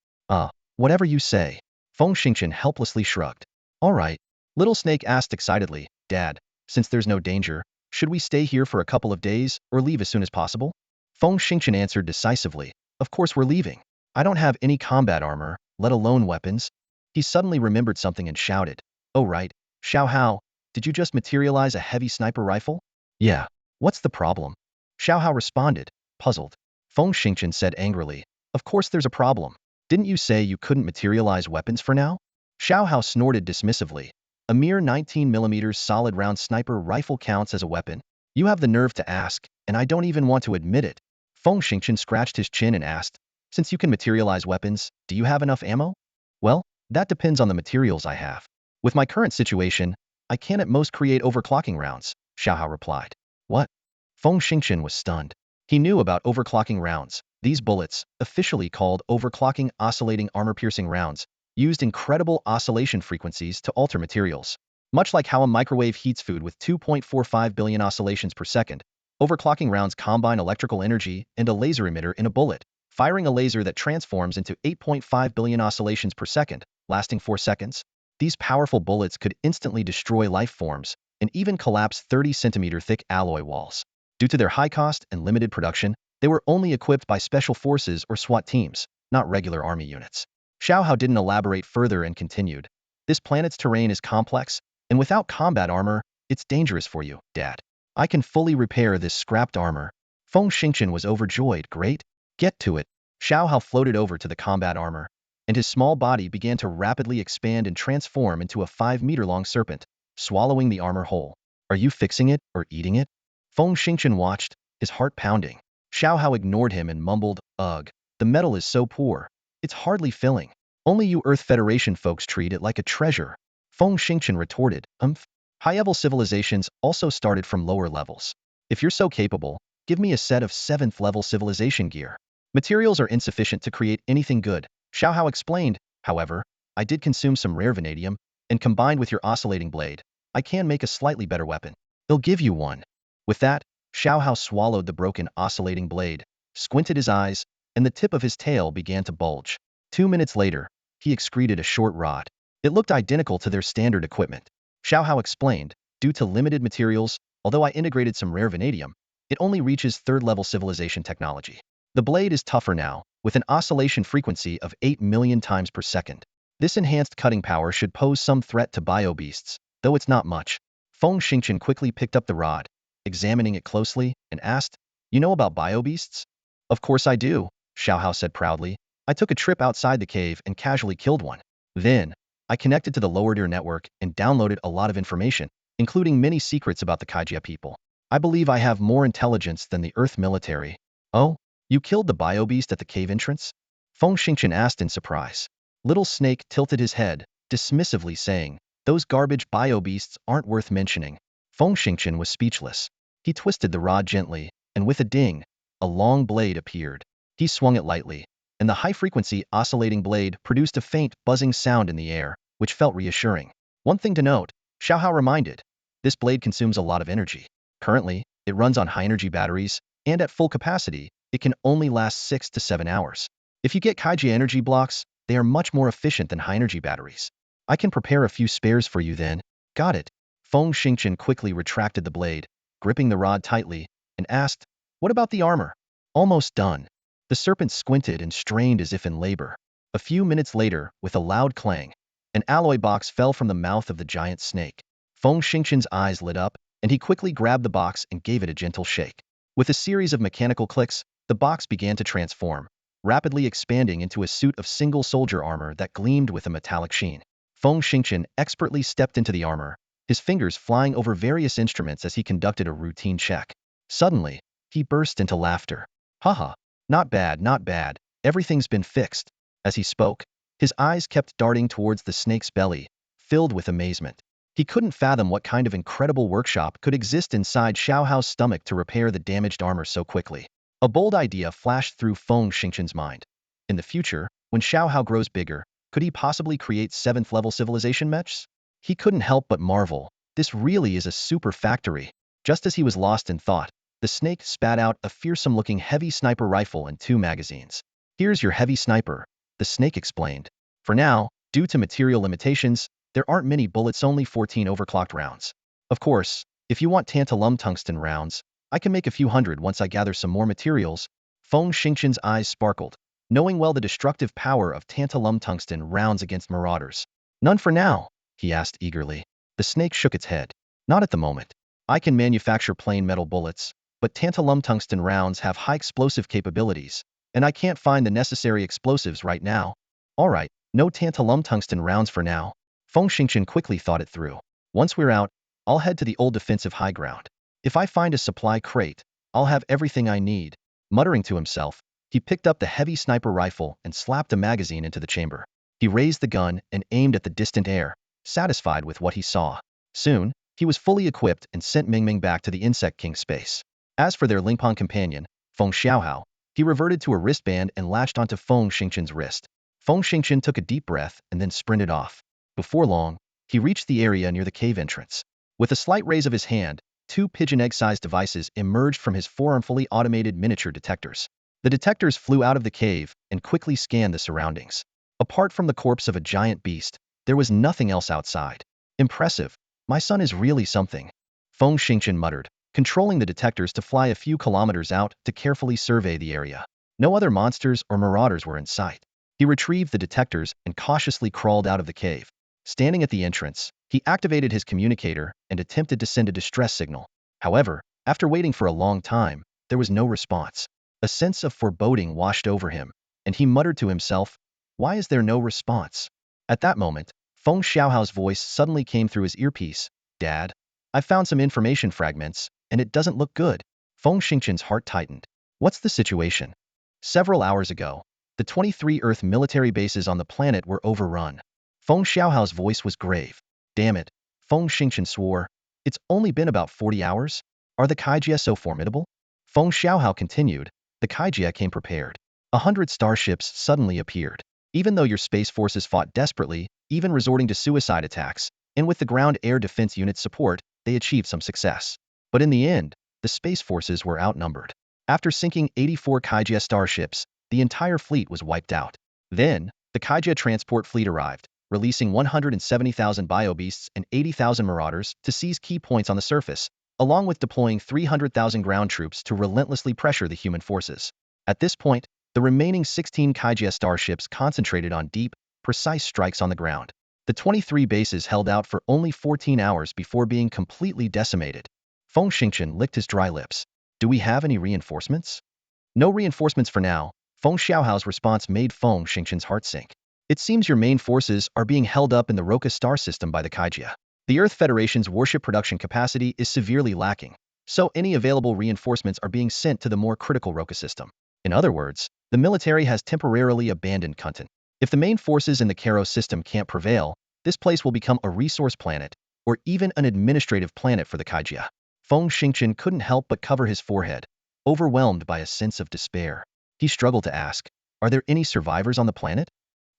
Whatever you say." Feng Xingqian helplessly shrugged. "All right, Little Snake asked excitedly, Dad, since there's no danger, should we stay here for a couple of days or leave as soon as possible? Feng Xingchen answered decisively, Of course we're leaving. I don't have any combat armor, let alone weapons. He suddenly remembered something and shouted, Oh right, Xiao Hao, did you just materialize a heavy sniper rifle? Yeah. What's the problem? Xiao Hao responded, puzzled. Feng Xingchen said angrily, Of course there's a problem. Didn't you say you couldn't materialize weapons for now? Xiao Hao snorted dismissively. A mere 19mm solid round sniper rifle counts as a weapon? You have the nerve to ask, and I don't even want to admit it. Feng Xingchen scratched his chin and asked, Since you can materialize weapons, do you have enough ammo? Well, that depends on the materials I have. With my current situation, I can at most create overclocking rounds, Xiao Hao replied. What? Feng Xingchen was stunned. He knew about overclocking rounds. These bullets, officially called overclocking oscillating armor-piercing rounds, used incredible oscillation frequencies to alter materials. Much like how a microwave heats food with 2.45 billion oscillations per second, overclocking rounds combine electrical energy and a laser emitter in a bullet, firing a laser that transforms into 8.5 billion oscillations per second, lasting 4 seconds. These powerful bullets could instantly destroy life forms and even collapse 30-centimeter thick alloy walls. Due to their high cost and limited production, they were only equipped by special forces or SWAT teams, not regular army units. Xiao Hao didn't elaborate further and continued. This planet's terrain is complex, and without combat armor, it's dangerous for you, Dad. I can fully repair this scrapped armor. Feng Xingchen was overjoyed. Great. Get to it. Xiao Hao floated over to the combat armor, and his small body began to rapidly expand and transform into a 5-meter-long serpent, swallowing the armor whole. Are you fixing it or eating it? Feng Xingchen watched, his heart pounding. Xiao Hao ignored him and mumbled, Ugh, the metal is so poor. It's hardly filling. Only you Earth Federation folks treat it like a treasure. Feng Xingchen retorted, High-level civilizations also started from lower levels. If you're so capable, give me a set of 7th-level civilization gear. Materials are insufficient to create anything good, Xiao Hao explained. However, I did consume some rare vanadium, and combined with your oscillating blade, I can make a slightly better weapon. They'll give you one. With that, Xiao Hao swallowed the broken oscillating blade, squinted his eyes, and the tip of his tail began to bulge. 2 minutes later, he excreted a short rod. It looked identical to their standard equipment. Xiao Hao explained, due to limited materials, although I integrated some rare vanadium, it only reaches 3rd-level civilization technology. The blade is tougher now, with an oscillation frequency of 8 million times per second. This enhanced cutting power should pose some threat to bio-beasts, though it's not much. Feng Xingchen quickly picked up the rod, examining it closely, and asked, You know about bio-beasts? Of course I do, Xiao Hao said proudly. I took a trip outside the cave and casually killed one. Then, I connected to the lower tier network and downloaded a lot of information, including many secrets about the Kaijia people. I believe I have more intelligence than the Earth military. Oh? You killed the bio-beast at the cave entrance? Feng Xingchen asked in surprise. Little Snake tilted his head, dismissively saying, Those garbage bio-beasts aren't worth mentioning. Feng Xingchen was speechless. He twisted the rod gently, and with a ding, a long blade appeared. He swung it lightly, and the high-frequency oscillating blade produced a faint, buzzing sound in the air, which felt reassuring. One thing to note, Xiao Hao reminded, this blade consumes a lot of energy. Currently, it runs on high-energy batteries, and at full capacity, it can only last 6 to 7 hours. If you get Kaijia energy blocks, they are much more efficient than high-energy batteries. I can prepare a few spares for you then. Got it. Feng Xingchen quickly retracted the blade, gripping the rod tightly, and asked, What about the armor? Almost done. The serpent squinted and strained as if in labor. A few minutes later, with a loud clang, an alloy box fell from the mouth of the giant snake. Feng Xingchen's eyes lit up, and he quickly grabbed the box and gave it a gentle shake. With a series of mechanical clicks, the box began to transform, rapidly expanding into a suit of single soldier armor that gleamed with a metallic sheen. Feng Xingchen expertly stepped into the armor, his fingers flying over various instruments as he conducted a routine check. Suddenly, he burst into laughter. Haha, not bad, not bad, everything's been fixed. As he spoke, his eyes kept darting towards the snake's belly, filled with amazement. He couldn't fathom what kind of incredible workshop could exist inside Xiao Hao's stomach to repair the damaged armor so quickly. A bold idea flashed through Feng Xingchen's mind. In the future, when Xiao Hao grows bigger, could he possibly create 7th-level civilization mechs? He couldn't help but marvel. This really is a super factory. Just as he was lost in thought, the snake spat out a fearsome-looking heavy sniper rifle and 2 magazines. Here's your heavy sniper, the snake explained. For now, due to material limitations, There aren't many bullets, only 14 overclocked rounds. Of course, if you want tantalum tungsten rounds, I can make a few hundred once I gather some more materials. Feng Xingqian's eyes sparkled, knowing well the destructive power of tantalum tungsten rounds against marauders. None for now, he asked eagerly. The snake shook its head. Not at the moment. I can manufacture plain metal bullets, but tantalum tungsten rounds have high explosive capabilities, and I can't find the necessary explosives right now. All right, no tantalum tungsten rounds for now. Feng Xingqian quickly thought it through. Once we're out, I'll head to the old defensive high ground. If I find a supply crate, I'll have everything I need. Muttering to himself, he picked up the heavy sniper rifle and slapped a magazine into the chamber. He raised the gun and aimed at the distant air, satisfied with what he saw. Soon, he was fully equipped and sent Mingming back to the Insect King's space. As for their Lingpong companion, Feng Xiaohao, he reverted to a wristband and latched onto Feng Xingqian's wrist. Feng Xingqian took a deep breath and then sprinted off. Before long, he reached the area near the cave entrance. With a slight raise of his hand, two pigeon egg-sized devices emerged from his forearm, fully automated miniature detectors. The detectors flew out of the cave and quickly scanned the surroundings. Apart from the corpse of a giant beast, there was nothing else outside. Impressive. My son is really something. Feng Xingqian muttered, controlling the detectors to fly a few kilometers out to carefully survey the area. No other monsters or marauders were in sight. He retrieved the detectors and cautiously crawled out of the cave. Standing at the entrance, he activated his communicator and attempted to send a distress signal. However, after waiting for a long time, there was no response. A sense of foreboding washed over him, and he muttered to himself, "Why is there no response?" At that moment, Feng Xiaohao's voice suddenly came through his earpiece. "Dad, I found some information fragments, and it doesn't look good." Feng Xingqian's heart tightened. What's the situation? Several hours ago, the 23 Earth military bases on the planet were overrun. Feng Xiaohao's voice was grave. Damn it, Feng Xingqian swore. It's only been about 40 hours? Are the Kaijia so formidable? Feng Xiaohao continued. The Kaijia came prepared. 100 starships suddenly appeared. Even though your space forces fought desperately, even resorting to suicide attacks, and with the ground air defense unit's support, they achieved some success. But in the end, the space forces were outnumbered. After sinking 84 Kaijia starships, the entire fleet was wiped out. Then, the Kaijia transport fleet arrived, releasing 170,000 biobeasts and 80,000 marauders to seize key points on the surface, along with deploying 300,000 ground troops to relentlessly pressure the human forces. At this point, the remaining 16 Kaijia starships concentrated on deep, precise strikes on the ground. The 23 bases held out for only 14 hours before being completely decimated. Feng Xingqian licked his dry lips. Do we have any reinforcements? No reinforcements for now. Feng Xiaohao's response made Feng Xingqian's heart sink. It seems your main forces are being held up in the Roca star system by the Kaijia. The Earth Federation's warship production capacity is severely lacking, so any available reinforcements are being sent to the more critical Roca system. In other words, the military has temporarily abandoned Kuntan. If the main forces in the Karo system can't prevail, this place will become a resource planet, or even an administrative planet for the Kaijia. Feng Xingqian couldn't help but cover his forehead, overwhelmed by a sense of despair. He struggled to ask, are there any survivors on the planet?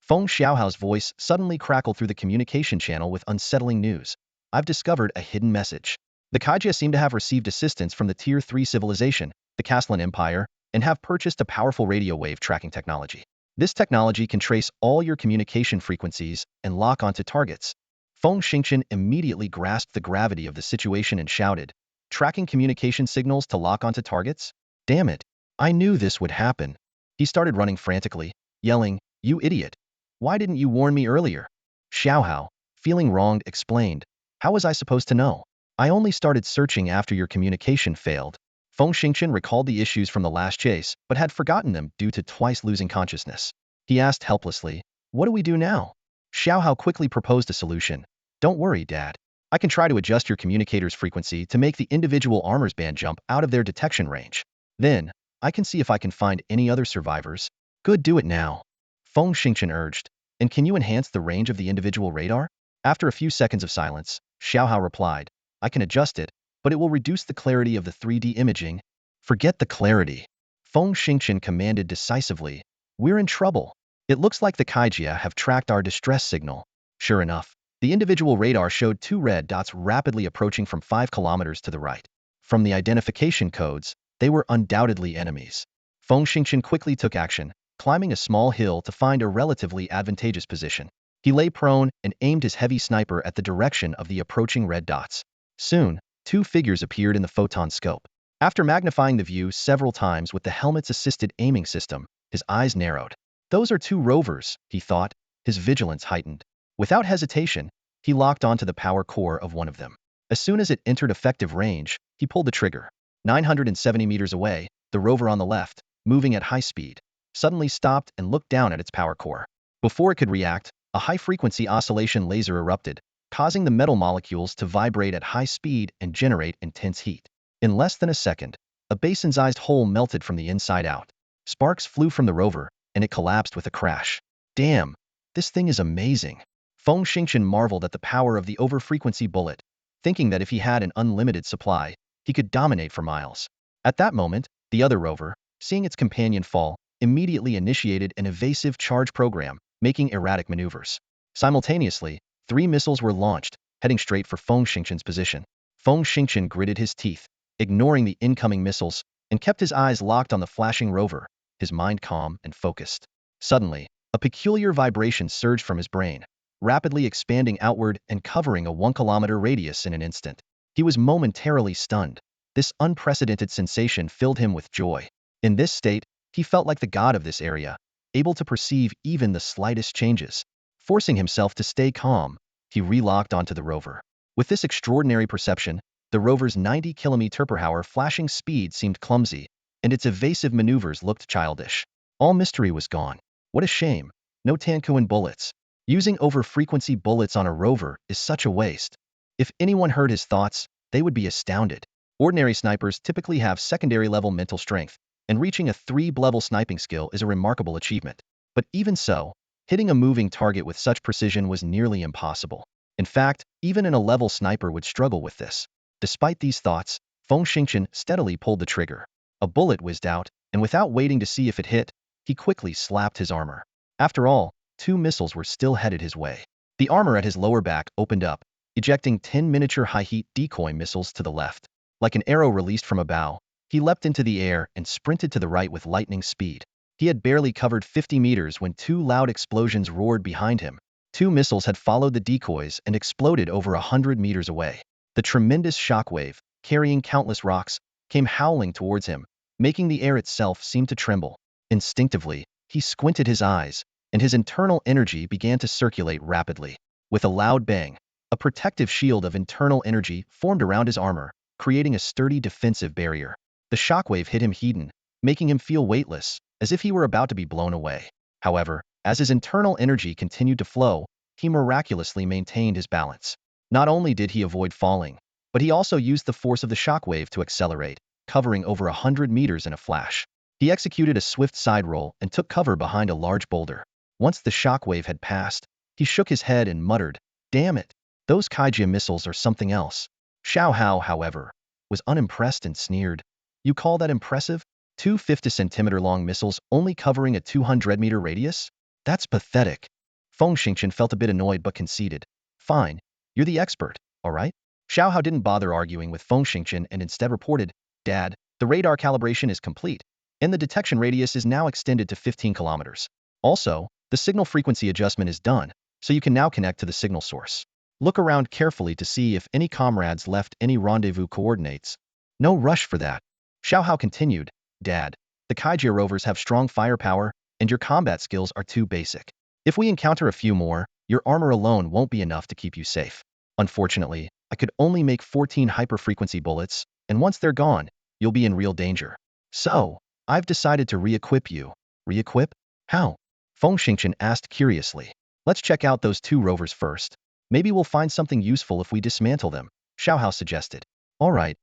Feng Xiaohao's voice suddenly crackled through the communication channel with unsettling news. I've discovered a hidden message. The Kaijia seem to have received assistance from the Tier 3 civilization, the Caslan Empire, and have purchased a powerful radio wave tracking technology. This technology can trace all your communication frequencies and lock onto targets. Feng Xingqian immediately grasped the gravity of the situation and shouted, tracking communication signals to lock onto targets? Damn it, I knew this would happen. He started running frantically, yelling, you idiot. Why didn't you warn me earlier? Xiaohao, feeling wronged, explained, how was I supposed to know? I only started searching after your communication failed. Feng Xingqian recalled the issues from the last chase, but had forgotten them due to twice losing consciousness. He asked helplessly, what do we do now? Xiaohao quickly proposed a solution. Don't worry, Dad. I can try to adjust your communicator's frequency to make the individual armor's band jump out of their detection range. Then, I can see if I can find any other survivors. Good, do it now. Feng Xingqian urged. And can you enhance the range of the individual radar? After a few seconds of silence, Xiaohao replied, I can adjust it, but it will reduce the clarity of the 3D imaging. Forget the clarity. Feng Xingqian commanded decisively. We're in trouble. It looks like the Kaijia have tracked our distress signal. Sure enough, the individual radar showed two red dots rapidly approaching from 5 kilometers to the right. From the identification codes, they were undoubtedly enemies. Feng Xingqian quickly took action, climbing a small hill to find a relatively advantageous position. He lay prone and aimed his heavy sniper at the direction of the approaching red dots. Soon, two figures appeared in the photon scope. After magnifying the view several times with the helmet's assisted aiming system, his eyes narrowed. Those are two rovers, he thought, his vigilance heightened. Without hesitation, he locked onto the power core of one of them. As soon as it entered effective range, he pulled the trigger. 970 meters away, the rover on the left, moving at high speed, suddenly stopped and looked down at its power core. Before it could react, a high-frequency oscillation laser erupted, causing the metal molecules to vibrate at high speed and generate intense heat. In less than a second, a basin-sized hole melted from the inside out. Sparks flew from the rover, and it collapsed with a crash. Damn, this thing is amazing. Feng Xingqian marveled at the power of the over-frequency bullet, thinking that if he had an unlimited supply, he could dominate for miles. At that moment, the other rover, seeing its companion fall, immediately initiated an evasive charge program, making erratic maneuvers. Simultaneously, 3 missiles were launched, heading straight for Feng Xingqian's position. Feng Xingqian gritted his teeth, ignoring the incoming missiles, and kept his eyes locked on the flashing rover, his mind calm and focused. Suddenly, a peculiar vibration surged from his brain, rapidly expanding outward and covering a 1-kilometer radius in an instant. He was momentarily stunned. This unprecedented sensation filled him with joy. In this state, he felt like the god of this area, able to perceive even the slightest changes. Forcing himself to stay calm, he relocked onto the rover. With this extraordinary perception, the rover's 90 km/h flashing speed seemed clumsy, and its evasive maneuvers looked childish. All mystery was gone. What a shame. No Tankuan bullets. Using over-frequency bullets on a rover is such a waste. If anyone heard his thoughts, they would be astounded. Ordinary snipers typically have secondary-level mental strength, and reaching a 3-level sniping skill is a remarkable achievement. But even so, hitting a moving target with such precision was nearly impossible. In fact, even an A-level sniper would struggle with this. Despite these thoughts, Feng Xingqian steadily pulled the trigger. A bullet whizzed out, and without waiting to see if it hit, he quickly slapped his armor. After all, 2 missiles were still headed his way. The armor at his lower back opened up, ejecting 10 miniature high-heat decoy missiles to the left. Like an arrow released from a bow, he leapt into the air and sprinted to the right with lightning speed. He had barely covered 50 meters when 2 loud explosions roared behind him. 2 missiles had followed the decoys and exploded over 100 meters away. The tremendous shockwave, carrying countless rocks, came howling towards him, making the air itself seem to tremble. Instinctively, he squinted his eyes, and his internal energy began to circulate rapidly. With a loud bang, a protective shield of internal energy formed around his armor, creating a sturdy defensive barrier. The shockwave hit him head-on, making him feel weightless, as if he were about to be blown away. However, as his internal energy continued to flow, he miraculously maintained his balance. Not only did he avoid falling, but he also used the force of the shockwave to accelerate, covering over 100 meters in a flash. He executed a swift side roll and took cover behind a large boulder. Once the shockwave had passed, he shook his head and muttered, "Damn it, those Kaijia missiles are something else." Xiao Hao, however, was unimpressed and sneered. "You call that impressive? 2 50-centimeter-long missiles only covering a 200-meter radius? That's pathetic." Feng Xingqian felt a bit annoyed but conceded. "Fine, you're the expert, all right?" Xiao Hao didn't bother arguing with Feng Xingqian and instead reported, "Dad, the radar calibration is complete, and the detection radius is now extended to 15 kilometers. Also, the signal frequency adjustment is done, so you can now connect to the signal source. Look around carefully to see if any comrades left any rendezvous coordinates. No rush for that." Xiao Hao continued, "Dad, the Kaijia rovers have strong firepower, and your combat skills are too basic. If we encounter a few more, your armor alone won't be enough to keep you safe. Unfortunately, I could only make 14 hyper-frequency bullets, and once they're gone, you'll be in real danger. So, I've decided to re-equip you." "Re-equip? How?" Feng Xingqian asked curiously. "Let's check out those 2 rovers first. Maybe we'll find something useful if we dismantle them," Xiao Hao suggested. All right.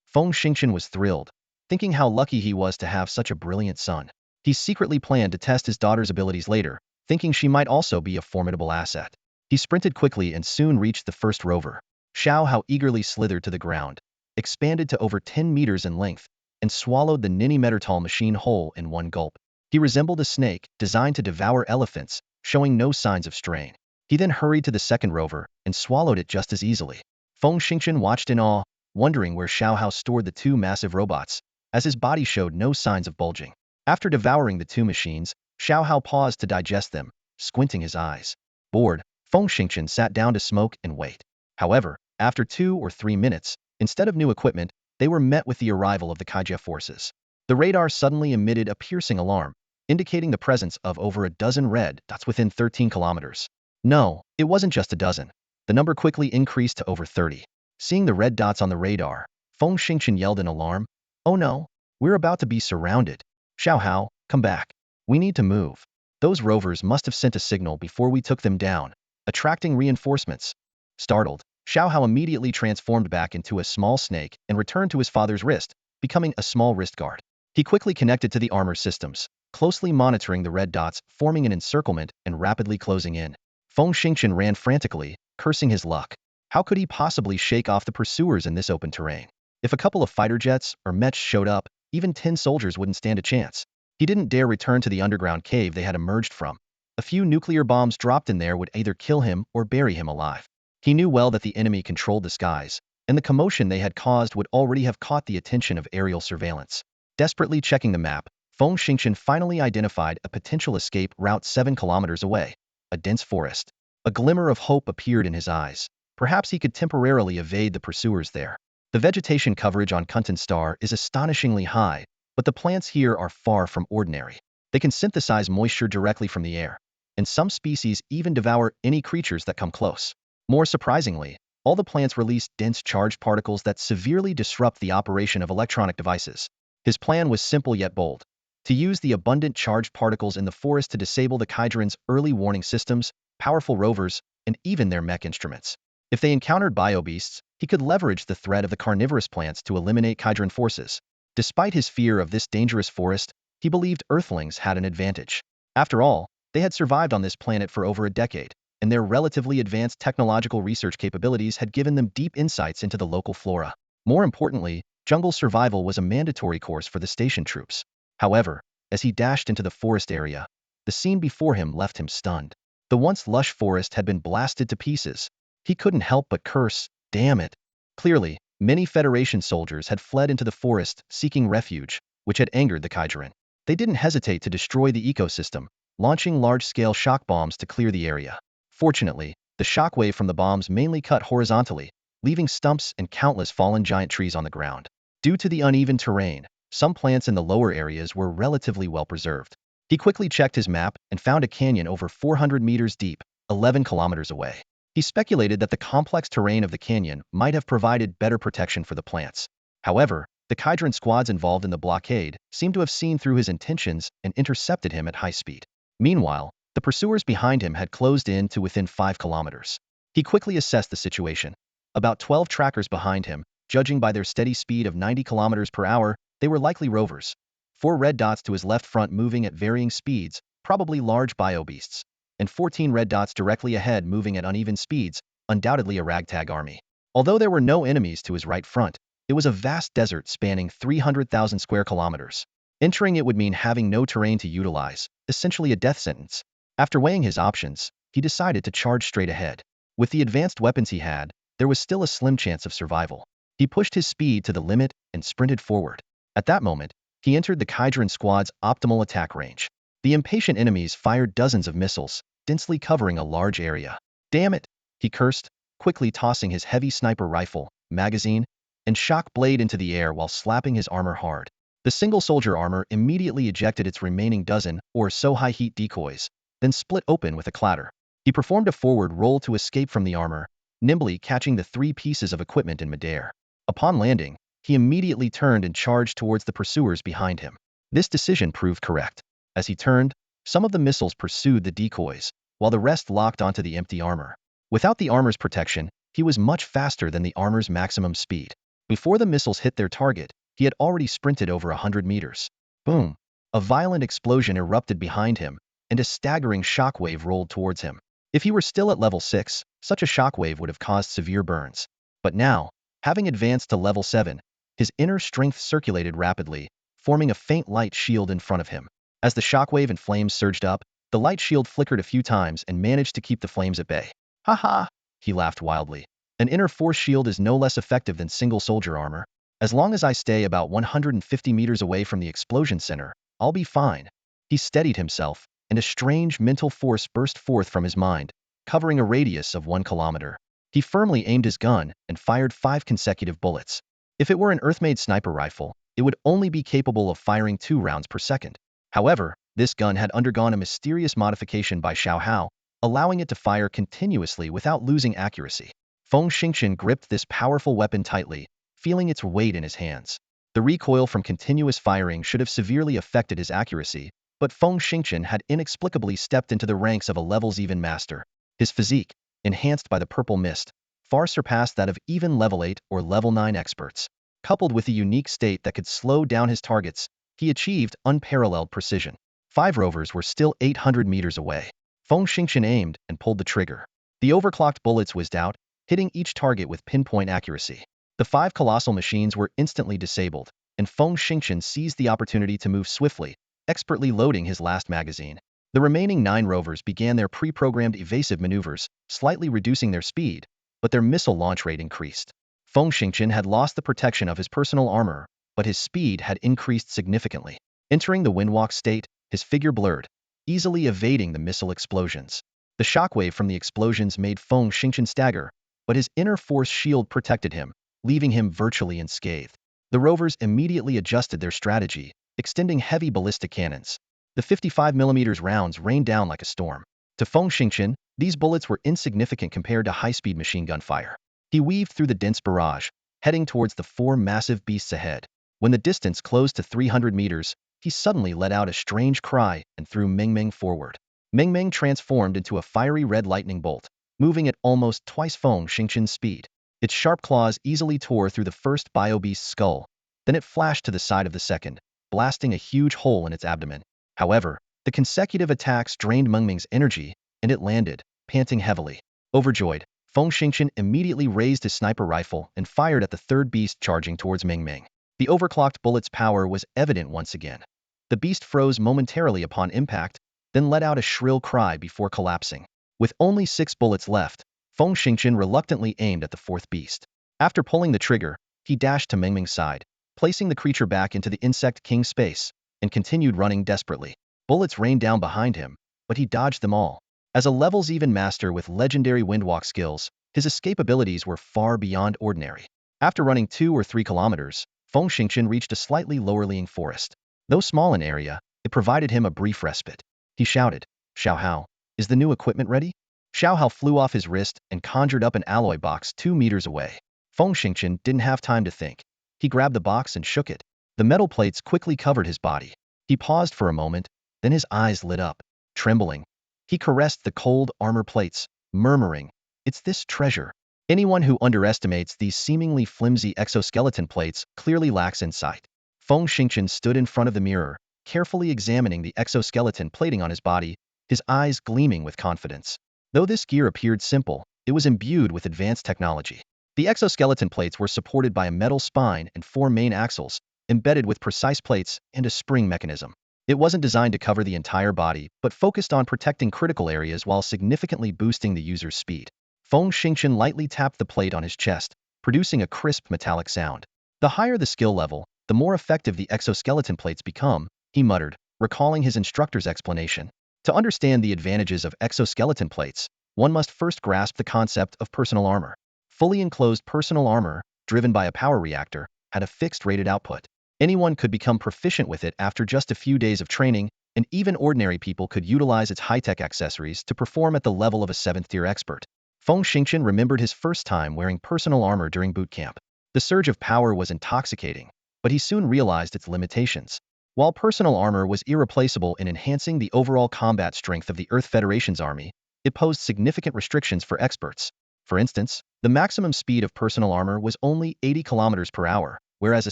Feng Xingqian was thrilled, thinking how lucky he was to have such a brilliant son. He secretly planned to test his daughter's abilities later, thinking she might also be a formidable asset. He sprinted quickly and soon reached the first rover. Xiao Hao eagerly slithered to the ground, expanded to over 10 meters in length, and swallowed the Nini-meter-tall machine whole in one gulp. He resembled a snake designed to devour elephants, showing no signs of strain. He then hurried to the second rover and swallowed it just as easily. Feng Xingqian watched in awe, wondering where Xiao Hao stored the 2 massive robots, as his body showed no signs of bulging. After devouring the 2 machines, Xiao Hao paused to digest them, squinting his eyes. Bored, Feng Xingchen sat down to smoke and wait. However, after 2 or 3 minutes, instead of new equipment, they were met with the arrival of the Kaija forces. The radar suddenly emitted a piercing alarm, indicating the presence of over a dozen red dots within 13 kilometers. No, it wasn't just a dozen. The number quickly increased to over 30. Seeing the red dots on the radar, Feng Xingchen yelled in alarm, "Oh no, we're about to be surrounded. Xiao Hao, come back. We need to move. Those rovers must have sent a signal before we took them down, attracting reinforcements." Startled, Xiao Hao immediately transformed back into a small snake and returned to his father's wrist, becoming a small wrist guard. He quickly connected to the armor systems, closely monitoring the red dots forming an encirclement and rapidly closing in. Feng Xingchen ran frantically, cursing his luck. How could he possibly shake off the pursuers in this open terrain? If a couple of fighter jets or Mech showed up, even 10 soldiers wouldn't stand a chance. He didn't dare return to the underground cave they had emerged from. A few nuclear bombs dropped in there would either kill him or bury him alive. He knew well that the enemy controlled the skies, and the commotion they had caused would already have caught the attention of aerial surveillance. Desperately checking the map, Feng Xingchen finally identified a potential escape route 7 kilometers away, a dense forest. A glimmer of hope appeared in his eyes. Perhaps he could temporarily evade the pursuers there. The vegetation coverage on Kuntan Star is astonishingly high, but the plants here are far from ordinary. They can synthesize moisture directly from the air, and some species even devour any creatures that come close. More surprisingly, all the plants release dense charged particles that severely disrupt the operation of electronic devices. His plan was simple yet bold: to use the abundant charged particles in the forest to disable the Kaijuran's early warning systems, powerful rovers, and even their mech instruments. If they encountered biobeasts, he could leverage the threat of the carnivorous plants to eliminate Kaijuran forces. Despite his fear of this dangerous forest, he believed Earthlings had an advantage. After all, they had survived on this planet for over a decade, and their relatively advanced technological research capabilities had given them deep insights into the local flora. More importantly, jungle survival was a mandatory course for the station troops. However, as he dashed into the forest area, the scene before him left him stunned. The once lush forest had been blasted to pieces. He couldn't help but curse, "Damn it." Clearly, many Federation soldiers had fled into the forest seeking refuge, which had angered the Kaijuran. They didn't hesitate to destroy the ecosystem, launching large-scale shock bombs to clear the area. Fortunately, the shockwave from the bombs mainly cut horizontally, leaving stumps and countless fallen giant trees on the ground. Due to the uneven terrain, some plants in the lower areas were relatively well preserved. He quickly checked his map and found a canyon over 400 meters deep, 11 kilometers away. He speculated that the complex terrain of the canyon might have provided better protection for the plants. However, the Kaijuran squads involved in the blockade seemed to have seen through his intentions and intercepted him at high speed. Meanwhile, the pursuers behind him had closed in to within 5 kilometers. He quickly assessed the situation. About 12 trackers behind him, judging by their steady speed of 90 kilometers per hour, they were likely rovers. 4 red dots to his left front moving at varying speeds, probably large biobeasts, and 14 red dots directly ahead moving at uneven speeds, undoubtedly a ragtag army. Although there were no enemies to his right front, it was a vast desert spanning 300,000 square kilometers. Entering it would mean having no terrain to utilize, essentially a death sentence. After weighing his options, he decided to charge straight ahead. With the advanced weapons he had, there was still a slim chance of survival. He pushed his speed to the limit and sprinted forward. At that moment, he entered the Kaijuran squad's optimal attack range. The impatient enemies fired dozens of missiles, densely covering a large area. "Damn it," he cursed, quickly tossing his heavy sniper rifle, magazine, and shock blade into the air while slapping his armor hard. The single soldier armor immediately ejected its remaining dozen or so high heat decoys, then split open with a clatter. He performed a forward roll to escape from the armor, nimbly catching the 3 pieces of equipment in midair. Upon landing, he immediately turned and charged towards the pursuers behind him. This decision proved correct. As he turned, some of the missiles pursued the decoys, while the rest locked onto the empty armor. Without the armor's protection, he was much faster than the armor's maximum speed. Before the missiles hit their target, he had already sprinted over 100 meters. Boom! A violent explosion erupted behind him, and a staggering shockwave rolled towards him. If he were still at level 6, such a shockwave would have caused severe burns. But now, having advanced to level 7, his inner strength circulated rapidly, forming a faint light shield in front of him. As the shockwave and flames surged up, the light shield flickered a few times and managed to keep the flames at bay. "Ha ha!" he laughed wildly. "An inner force shield is no less effective than single soldier armor. As long as I stay about 150 meters away from the explosion center, I'll be fine." He steadied himself, and a strange mental force burst forth from his mind, covering a radius of 1 kilometer. He firmly aimed his gun and fired 5 consecutive bullets. If it were an Earth-made sniper rifle, it would only be capable of firing 2 rounds per second. However, this gun had undergone a mysterious modification by Xiao Hao, allowing it to fire continuously without losing accuracy. Feng Xingqian gripped this powerful weapon tightly, feeling its weight in his hands. The recoil from continuous firing should have severely affected his accuracy, but Feng Xingqian had inexplicably stepped into the ranks of a levels even master. His physique, enhanced by the purple mist, far surpassed that of even level 8 or level 9 experts. Coupled with a unique state that could slow down his targets, he achieved unparalleled precision. 5 rovers were still 800 meters away. Feng Xingqian aimed and pulled the trigger. The overclocked bullets whizzed out, hitting each target with pinpoint accuracy. The 5 colossal machines were instantly disabled, and Feng Xingqian seized the opportunity to move swiftly, expertly loading his last magazine. The remaining 9 rovers began their pre-programmed evasive maneuvers, slightly reducing their speed, but their missile launch rate increased. Feng Xingqian had lost the protection of his personal armor, but his speed had increased significantly. Entering the windwalk state, his figure blurred, easily evading the missile explosions. The shockwave from the explosions made Feng Xingqian stagger, but his inner force shield protected him, leaving him virtually unscathed. The rovers immediately adjusted their strategy, extending heavy ballistic cannons. The 55mm rounds rained down like a storm. To Feng Xingqian, these bullets were insignificant compared to high-speed machine gun fire. He weaved through the dense barrage, heading towards the 4 massive beasts ahead. When the distance closed to 300 meters, he suddenly let out a strange cry and threw Meng forward. Meng transformed into a fiery red lightning bolt, moving at almost twice Feng Xingqian's speed. Its sharp claws easily tore through the first bio-beast's skull. Then it flashed to the side of the second, blasting a huge hole in its abdomen. However, the consecutive attacks drained Meng's energy, and it landed, panting heavily. Overjoyed, Feng Xingqian immediately raised his sniper rifle and fired at the third beast charging towards Meng. The overclocked bullet's power was evident once again. The beast froze momentarily upon impact, then let out a shrill cry before collapsing. With only 6 bullets left, Feng Xingqian reluctantly aimed at the 4th beast. After pulling the trigger, he dashed to Meng's side, placing the creature back into the Insect King's space, and continued running desperately. Bullets rained down behind him, but he dodged them all. As a levels even master with legendary windwalk skills, his escape abilities were far beyond ordinary. After running 2 or 3 kilometers, Feng Xingqian reached a slightly lower-lying forest. Though small in area, it provided him a brief respite. He shouted, "Xiao Hao, is the new equipment ready?" Xiao Hao flew off his wrist and conjured up an alloy box 2 meters away. Feng Xingqian didn't have time to think. He grabbed the box and shook it. The metal plates quickly covered his body. He paused for a moment, then his eyes lit up. Trembling, he caressed the cold armor plates, murmuring, "It's this treasure." Anyone who underestimates these seemingly flimsy exoskeleton plates clearly lacks insight. Feng Xingqian stood in front of the mirror, carefully examining the exoskeleton plating on his body, his eyes gleaming with confidence. Though this gear appeared simple, it was imbued with advanced technology. The exoskeleton plates were supported by a metal spine and 4 main axles, embedded with precise plates and a spring mechanism. It wasn't designed to cover the entire body, but focused on protecting critical areas while significantly boosting the user's speed. Feng Xingqian lightly tapped the plate on his chest, producing a crisp metallic sound. The higher the skill level, the more effective the exoskeleton plates become, he muttered, recalling his instructor's explanation. To understand the advantages of exoskeleton plates, one must first grasp the concept of personal armor. Fully enclosed personal armor, driven by a power reactor, had a fixed rated output. Anyone could become proficient with it after just a few days of training, and even ordinary people could utilize its high-tech accessories to perform at the level of a 7th-tier expert. Feng Xingqian remembered his first time wearing personal armor during boot camp. The surge of power was intoxicating, but he soon realized its limitations. While personal armor was irreplaceable in enhancing the overall combat strength of the Earth Federation's army, it posed significant restrictions for experts. For instance, the maximum speed of personal armor was only 80 kilometers per hour, whereas a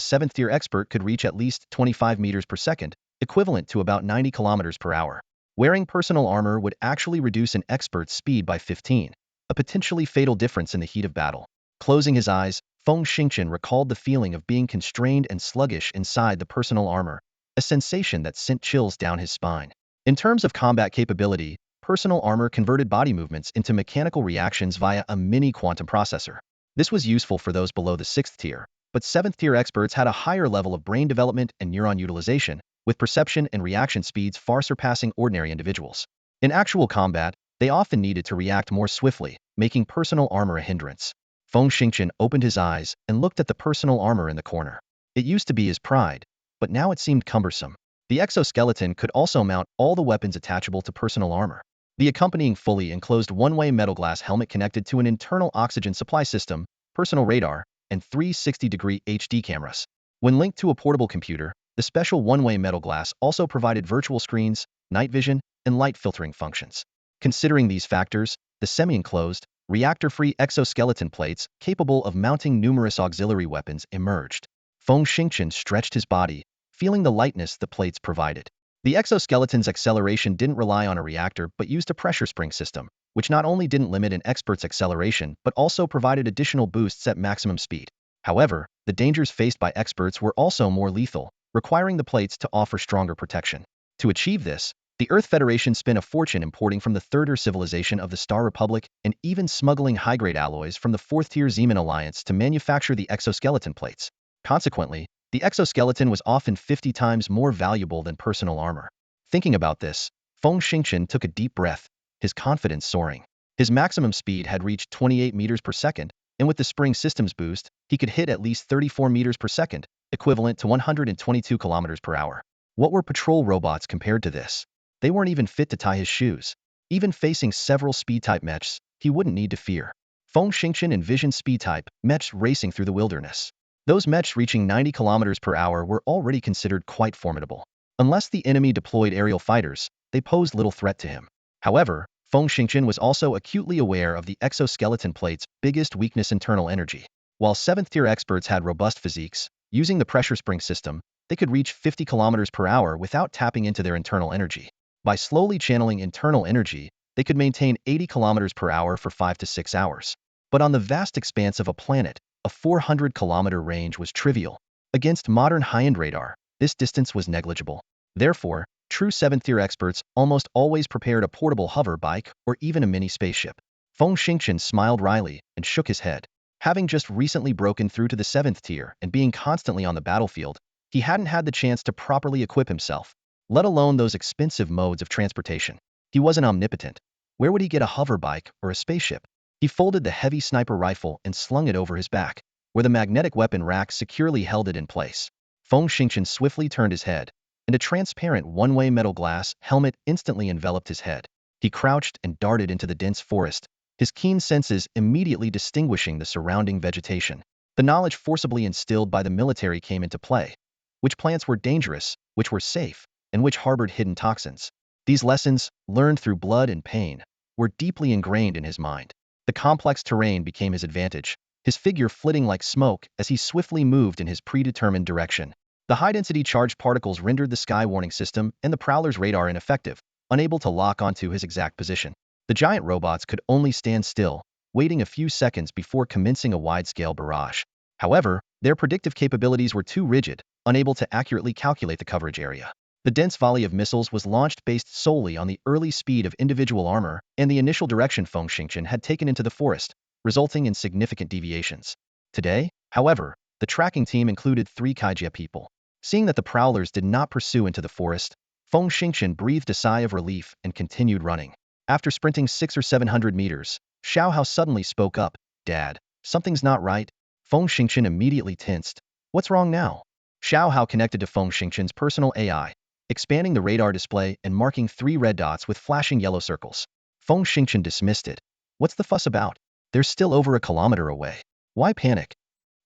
7th-tier expert could reach at least 25 meters per second, equivalent to about 90 kilometers per hour. Wearing personal armor would actually reduce an expert's speed by 15, a potentially fatal difference in the heat of battle. Closing his eyes, Feng Xingqian recalled the feeling of being constrained and sluggish inside the personal armor, a sensation that sent chills down his spine. In terms of combat capability, personal armor converted body movements into mechanical reactions via a mini quantum processor. This was useful for those below the 6th tier, but 7th-tier experts had a higher level of brain development and neuron utilization, with perception and reaction speeds far surpassing ordinary individuals. In actual combat, They often needed to react more swiftly, making personal armor a hindrance. Feng Xingchen opened his eyes and looked at the personal armor in the corner. It used to be his pride, but now it seemed cumbersome. The exoskeleton could also mount all the weapons attachable to personal armor. The accompanying fully enclosed one-way metal glass helmet connected to an internal oxygen supply system, personal radar, and 360-degree HD cameras. When linked to a portable computer, the special one-way metal glass also provided virtual screens, night vision, and light filtering functions. Considering these factors, the semi-enclosed, reactor-free exoskeleton plates capable of mounting numerous auxiliary weapons emerged. Feng Xingchen stretched his body, feeling the lightness the plates provided. The exoskeleton's acceleration didn't rely on a reactor but used a pressure spring system, which not only didn't limit an expert's acceleration but also provided additional boosts at maximum speed. However, the dangers faced by experts were also more lethal, requiring the plates to offer stronger protection. To achieve this, the Earth Federation spent a fortune importing from the Third civilization of the Star Republic and even smuggling high-grade alloys from the fourth-tier Zeman Alliance to manufacture the exoskeleton plates. Consequently, the exoskeleton was often 50 times more valuable than personal armor. Thinking about this, Feng Xingchen took a deep breath, his confidence soaring. His maximum speed had reached 28 meters per second, and with the spring system's boost, he could hit at least 34 meters per second, equivalent to 122 kilometers per hour. What were patrol robots compared to this? They weren't even fit to tie his shoes. Even facing several speed-type mechs, he wouldn't need to fear. Feng Xingchen envisioned speed-type mechs racing through the wilderness. Those mechs reaching 90 kilometers per hour were already considered quite formidable. Unless the enemy deployed aerial fighters, they posed little threat to him. However, Feng Xingchen was also acutely aware of the exoskeleton plate's biggest weakness: internal energy. While 7th-tier experts had robust physiques, using the pressure spring system, they could reach 50 kilometers per hour without tapping into their internal energy. By slowly channeling internal energy, they could maintain 80 kilometers per hour for 5 to 6 hours. But on the vast expanse of a planet, a 400-kilometer range was trivial. Against modern high-end radar, this distance was negligible. Therefore, true 7th-tier experts almost always prepared a portable hover bike or even a mini spaceship. Feng Xingchen smiled wryly and shook his head. Having just recently broken through to the 7th tier and being constantly on the battlefield, he hadn't had the chance to properly equip himself, let alone those expensive modes of transportation. He wasn't omnipotent. Where would he get a hover bike or a spaceship? He folded the heavy sniper rifle and slung it over his back, where the magnetic weapon rack securely held it in place. Feng Xingchen swiftly turned his head, and a transparent one-way metal glass helmet instantly enveloped his head. He crouched and darted into the dense forest, his keen senses immediately distinguishing the surrounding vegetation. The knowledge forcibly instilled by the military came into play. Which plants were dangerous, which were safe, and which harbored hidden toxins. These lessons, learned through blood and pain, were deeply ingrained in his mind. The complex terrain became his advantage, his figure flitting like smoke as he swiftly moved in his predetermined direction. The high-density charged particles rendered the sky warning system and the Prowler's radar ineffective, unable to lock onto his exact position. The giant robots could only stand still, waiting a few seconds before commencing a wide-scale barrage. However, their predictive capabilities were too rigid, unable to accurately calculate the coverage area. The dense volley of missiles was launched based solely on the early speed of individual armor and the initial direction Feng Xingchen had taken into the forest, resulting in significant deviations. Today, however, the tracking team included 3 Kaijia people. Seeing that the Prowlers did not pursue into the forest, Feng Xingchen breathed a sigh of relief and continued running. After sprinting 600 or 700 meters, Xiao Hao suddenly spoke up. "Dad, something's not right." Feng Xingchen immediately tensed. "What's wrong now?" Xiao Hao connected to Feng Xingchen's personal AI, expanding the radar display and marking 3 red dots with flashing yellow circles. Feng Xingchen dismissed it. "What's the fuss about? They're still over a kilometer away. Why panic?"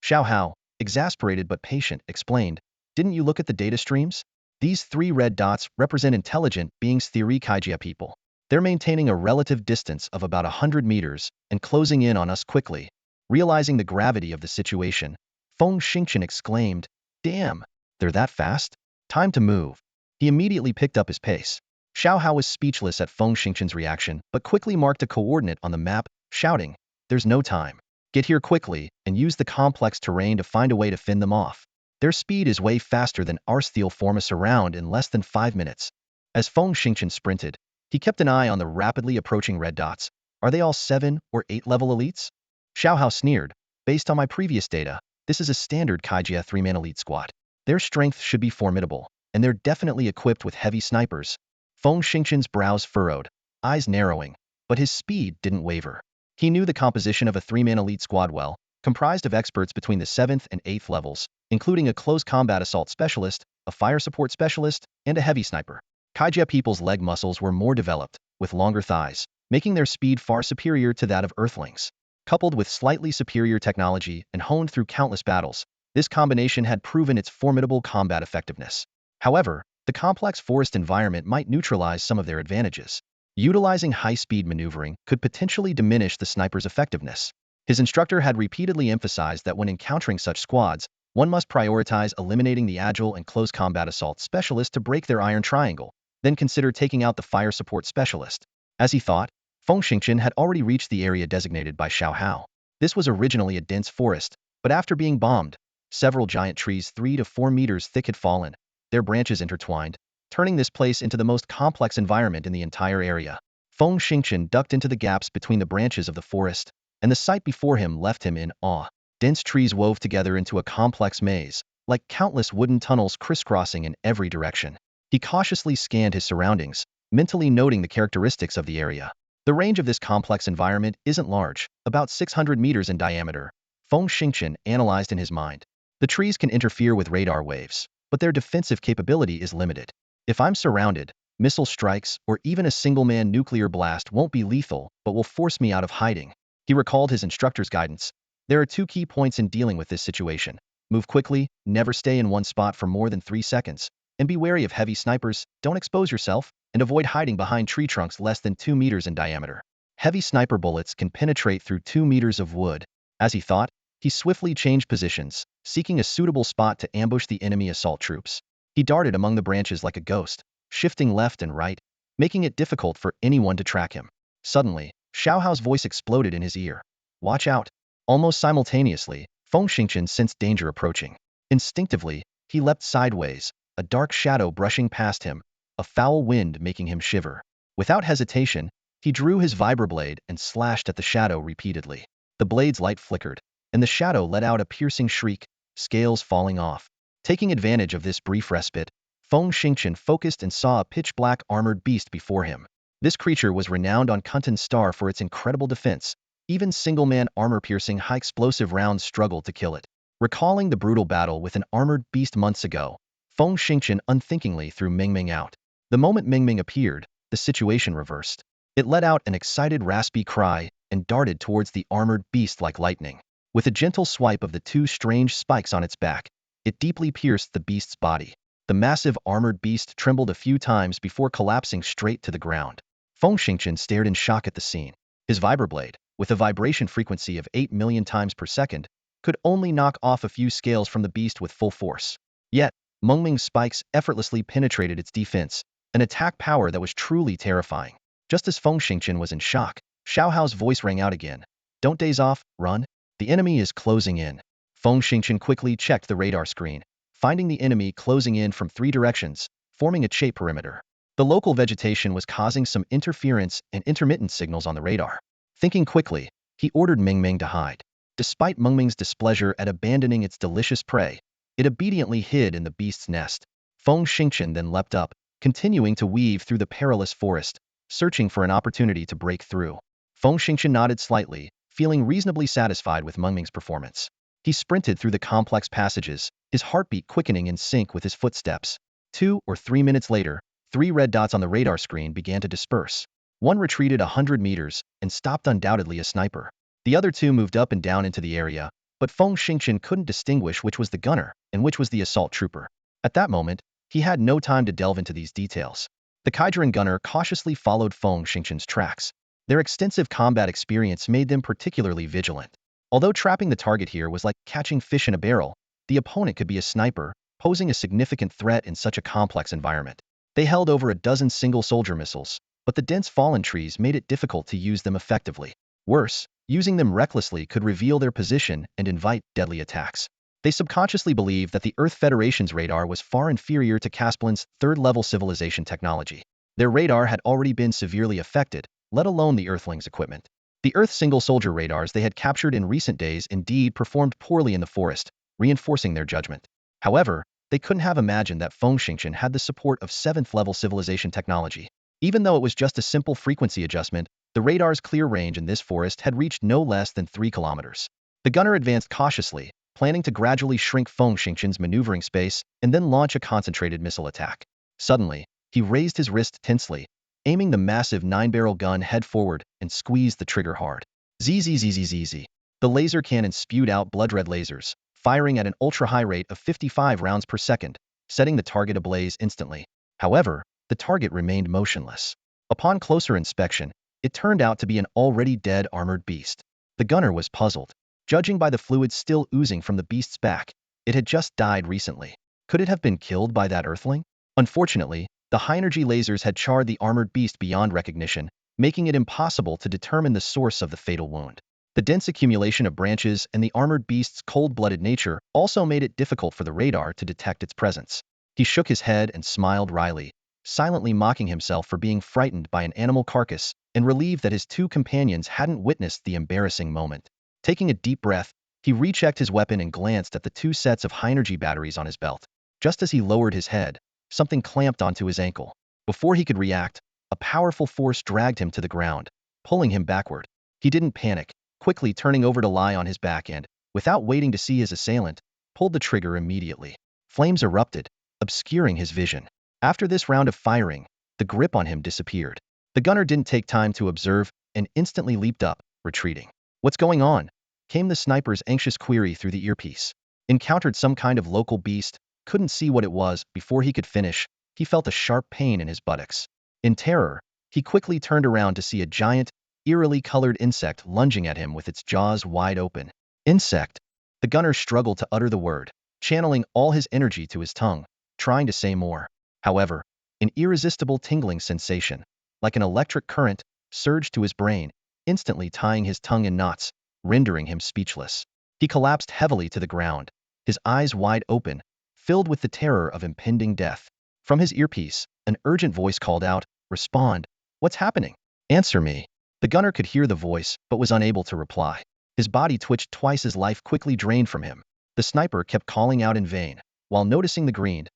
Xiao Hao, exasperated but patient, explained, "Didn't you look at the data streams? These 3 red dots represent intelligent beings, theory Kaijia people. They're maintaining a relative distance of about 100 meters and closing in on us quickly." Realizing the gravity of the situation, Feng Xingchen exclaimed, "Damn, they're that fast? Time to move." He immediately picked up his pace. Xiao Hao was speechless at Feng Xingchen's reaction, but quickly marked a coordinate on the map, shouting, "There's no time. Get here quickly and use the complex terrain to find a way to fend them off. Their speed is way faster than ours. They'll form us around in less than 5 minutes." As Feng Xingchen sprinted, he kept an eye on the rapidly approaching red dots. "Are they all 7 or 8 level elites?" Xiao Hao sneered. "Based on my previous data, this is a standard Kaijia 3-man elite squad. Their strength should be formidable, and they're definitely equipped with heavy snipers." Feng Xingchen's brows furrowed, eyes narrowing. but his speed didn't waver. He knew the composition of a three-man elite squad well, comprised of experts between the 7th and 8th levels, including a close combat assault specialist, a fire support specialist, and a heavy sniper. Kaija people's leg muscles were more developed, with longer thighs, making their speed far superior to that of Earthlings. Coupled with slightly superior technology and honed through countless battles, this combination had proven its formidable combat effectiveness. However, the complex forest environment might neutralize some of their advantages. Utilizing high-speed maneuvering could potentially diminish the sniper's effectiveness. His instructor had repeatedly emphasized that when encountering such squads, one must prioritize eliminating the agile and close combat assault specialist to break their iron triangle, then consider taking out the fire support specialist. As he thought, Feng Xingqian had already reached the area designated by Xiao Hao. This was originally a dense forest, but after being bombed, several giant trees 3 to 4 meters thick had fallen, their branches intertwined, turning this place into the most complex environment in the entire area. Feng Xingqian ducked into the gaps between the branches of the forest, and the sight before him left him in awe. Dense trees wove together into a complex maze, like countless wooden tunnels crisscrossing in every direction. He cautiously scanned his surroundings, mentally noting the characteristics of the area. The range of this complex environment isn't large, about 600 meters in diameter, Feng Xingqian analyzed in his mind. The trees can interfere with radar waves, but their defensive capability is limited. If I'm surrounded, missile strikes or even a single-man nuclear blast won't be lethal, but will force me out of hiding. He recalled his instructor's guidance. There are 2 key points in dealing with this situation. Move quickly, never stay in one spot for more than 3 seconds, and be wary of heavy snipers, don't expose yourself, and avoid hiding behind tree trunks less than 2 meters in diameter. Heavy sniper bullets can penetrate through 2 meters of wood. As he thought, he swiftly changed positions, seeking a suitable spot to ambush the enemy assault troops. He darted among the branches like a ghost, shifting left and right, making it difficult for anyone to track him. Suddenly, Xiao Hao's voice exploded in his ear. Watch out! Almost simultaneously, Feng Xingqian sensed danger approaching. Instinctively, he leapt sideways, a dark shadow brushing past him, a foul wind making him shiver. Without hesitation, he drew his vibroblade and slashed at the shadow repeatedly. The blade's light flickered, and the shadow let out a piercing shriek, scales falling off. Taking advantage of this brief respite, Feng Xingqian focused and saw a pitch-black armored beast before him. This creature was renowned on Kuntan's star for its incredible defense. Even single-man armor-piercing high-explosive rounds struggled to kill it. Recalling the brutal battle with an armored beast months ago, Feng Xingqian unthinkingly threw Mingming out. The moment Mingming appeared, the situation reversed. It let out an excited raspy cry and darted towards the armored beast like lightning. With a gentle swipe of the 2 strange spikes on its back, it deeply pierced the beast's body. The massive armored beast trembled a few times before collapsing straight to the ground. Feng Xingqian stared in shock at the scene. His vibroblade, with a vibration frequency of 8 million times per second, could only knock off a few scales from the beast with full force. Yet, Mengming's spikes effortlessly penetrated its defense, an attack power that was truly terrifying. Just as Feng Xingqian was in shock, Xiao Hao's voice rang out again. Don't daze off, run. The enemy is closing in. Feng Xingqian quickly checked the radar screen, finding the enemy closing in from 3 directions, forming a shape perimeter. The local vegetation was causing some interference and intermittent signals on the radar. Thinking quickly, he ordered Mingming to hide. Despite Mengming's displeasure at abandoning its delicious prey, it obediently hid in the beast's nest. Feng Xingqian then leapt up, continuing to weave through the perilous forest, searching for an opportunity to break through. Feng Xingqian nodded slightly, feeling reasonably satisfied with Mengming's performance. He sprinted through the complex passages, his heartbeat quickening in sync with his footsteps. 2 or 3 minutes later, 3 red dots on the radar screen began to disperse. One retreated 100 meters and stopped, undoubtedly a sniper. The other 2 moved up and down into the area, but Feng Xingqian couldn't distinguish which was the gunner and which was the assault trooper. At that moment, he had no time to delve into these details. The Kaijuran gunner cautiously followed Feng Xingqian's tracks. Their extensive combat experience made them particularly vigilant. Although trapping the target here was like catching fish in a barrel, the opponent could be a sniper, posing a significant threat in such a complex environment. They held over a dozen single-soldier missiles, but the dense fallen trees made it difficult to use them effectively. Worse, using them recklessly could reveal their position and invite deadly attacks. They subconsciously believed that the Earth Federation's radar was far inferior to Casplan's 3rd-level civilization technology. Their radar had already been severely affected, let alone the Earthlings' equipment. The Earth single-soldier radars they had captured in recent days indeed performed poorly in the forest, reinforcing their judgment. However, they couldn't have imagined that Feng Xingqian had the support of 7th-level civilization technology. Even though it was just a simple frequency adjustment, The radar's clear range in this forest had reached no less than 3 kilometers. The gunner advanced cautiously, planning to gradually shrink Feng Xingqian's maneuvering space and then launch a concentrated missile attack. Suddenly, he raised his wrist tensely, aiming the massive 9-barrel gun head forward and squeezed the trigger hard. Zzzzzzz. The laser cannon spewed out blood-red lasers, firing at an ultra-high rate of 55 rounds per second, setting the target ablaze instantly. However, the target remained motionless. Upon closer inspection, it turned out to be an already dead armored beast. The gunner was puzzled. Judging by the fluids still oozing from the beast's back, it had just died recently. Could it have been killed by that earthling? Unfortunately, the high-energy lasers had charred the armored beast beyond recognition, making it impossible to determine the source of the fatal wound. The dense accumulation of branches and the armored beast's cold-blooded nature also made it difficult for the radar to detect its presence. He shook his head and smiled wryly, silently mocking himself for being frightened by an animal carcass and relieved that his 2 companions hadn't witnessed the embarrassing moment. Taking a deep breath, he rechecked his weapon and glanced at the 2 sets of high-energy batteries on his belt. Just as he lowered his head, something clamped onto his ankle. Before he could react, a powerful force dragged him to the ground, pulling him backward. He didn't panic, quickly turning over to lie on his back and, without waiting to see his assailant, pulled the trigger immediately. Flames erupted, obscuring his vision. After this round of firing, the grip on him disappeared. The gunner didn't take time to observe and instantly leaped up, retreating. "What's going on?" came the sniper's anxious query through the earpiece. Encountered some kind of local beast, couldn't see what it was. Before he could finish, he felt a sharp pain in his buttocks. In terror, he quickly turned around to see a giant, eerily colored insect lunging at him with its jaws wide open. Insect. The gunner struggled to utter the word, channeling all his energy to his tongue, trying to say more. However, an irresistible tingling sensation, like an electric current, surged to his brain, instantly tying his tongue in knots, rendering him speechless. He collapsed heavily to the ground, his eyes wide open, filled with the terror of impending death. From his earpiece, an urgent voice called out, "Respond. What's happening? Answer me." The gunner could hear the voice, but was unable to reply. His body twitched twice as life quickly drained from him. The sniper kept calling out in vain, while noticing the green,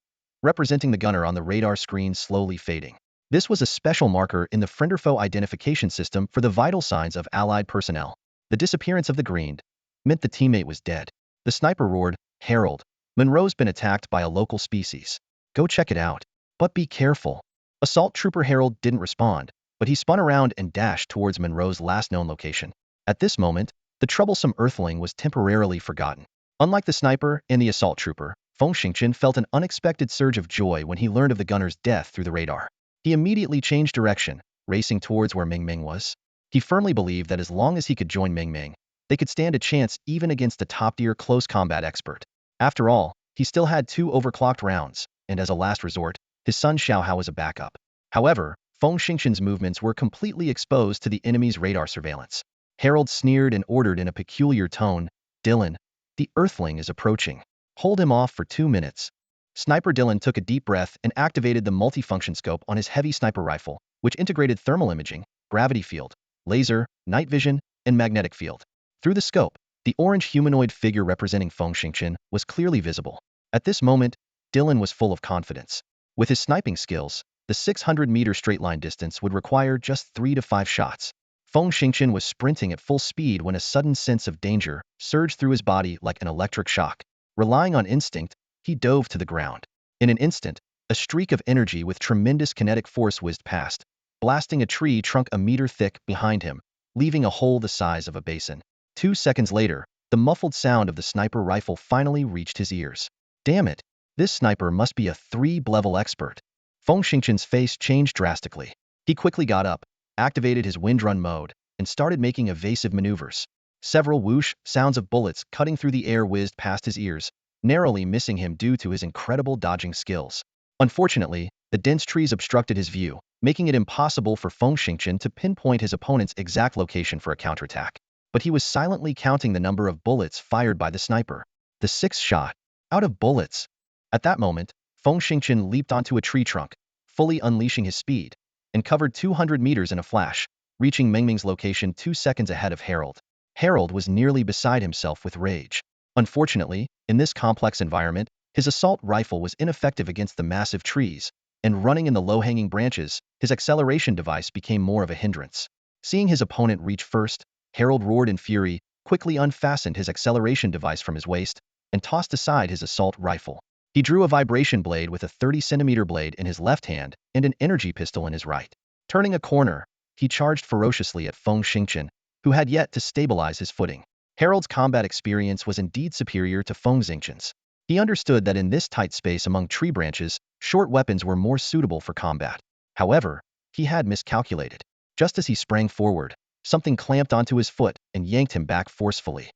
representing the gunner on the radar screen slowly fading. This was a special marker in the friend-or-foe identification system for the vital signs of allied personnel. The disappearance of the green meant the teammate was dead. The sniper roared, "Harold, Monroe's been attacked by a local species. Go check it out. But be careful." Assault Trooper Harold didn't respond, but he spun around and dashed towards Monroe's last known location. At this moment, the troublesome earthling was temporarily forgotten. Unlike the sniper and the assault trooper, Feng Xingqian felt an unexpected surge of joy when he learned of the gunner's death through the radar. He immediately changed direction, racing towards where Meng Meng was. He firmly believed that as long as he could join Meng Meng, they could stand a chance even against a top-tier close combat expert. After all, he still had 2 overclocked rounds, and as a last resort, his son Xiaohao was a backup. However, Feng Xingqian's movements were completely exposed to the enemy's radar surveillance. Harold sneered and ordered in a peculiar tone, "Dylan, the Earthling is approaching. Hold him off for 2 minutes." Sniper Dylan took a deep breath and activated the multifunction scope on his heavy sniper rifle, which integrated thermal imaging, gravity field, laser, night vision, and magnetic field. Through the scope, the orange humanoid figure representing Feng Xingqian was clearly visible. At this moment, Dylan was full of confidence. With his sniping skills, the 600-meter straight-line distance would require just 3 to 5 shots. Feng Xingqian was sprinting at full speed when a sudden sense of danger surged through his body like an electric shock. Relying on instinct, he dove to the ground. In an instant, a streak of energy with tremendous kinetic force whizzed past, blasting a tree trunk a meter thick behind him, leaving a hole the size of a basin. 2 seconds later, the muffled sound of the sniper rifle finally reached his ears. Damn it, this sniper must be a 3-level expert. Feng Xingqian's face changed drastically. He quickly got up, activated his windrun mode, and started making evasive maneuvers. Several whoosh sounds of bullets cutting through the air whizzed past his ears, narrowly missing him due to his incredible dodging skills. Unfortunately, the dense trees obstructed his view, making it impossible for Feng Xingqian to pinpoint his opponent's exact location for a counterattack. But he was silently counting the number of bullets fired by the sniper. The 6th shot. Out of bullets. At that moment, Feng Xingqian leaped onto a tree trunk, fully unleashing his speed, and covered 200 meters in a flash, reaching Meng Meng's location 2 seconds ahead of Harold. Harold was nearly beside himself with rage. Unfortunately, in this complex environment, his assault rifle was ineffective against the massive trees, and running in the low-hanging branches, his acceleration device became more of a hindrance. Seeing his opponent reach first, Harold roared in fury, quickly unfastened his acceleration device from his waist, and tossed aside his assault rifle. He drew a vibration blade with a 30-centimeter blade in his left hand and an energy pistol in his right. Turning a corner, he charged ferociously at Feng Xingqian, who had yet to stabilize his footing. Harold's combat experience was indeed superior to Feng Xingqian's. He understood that in this tight space among tree branches, short weapons were more suitable for combat. However, he had miscalculated. Just as he sprang forward, something clamped onto his foot and yanked him back forcefully.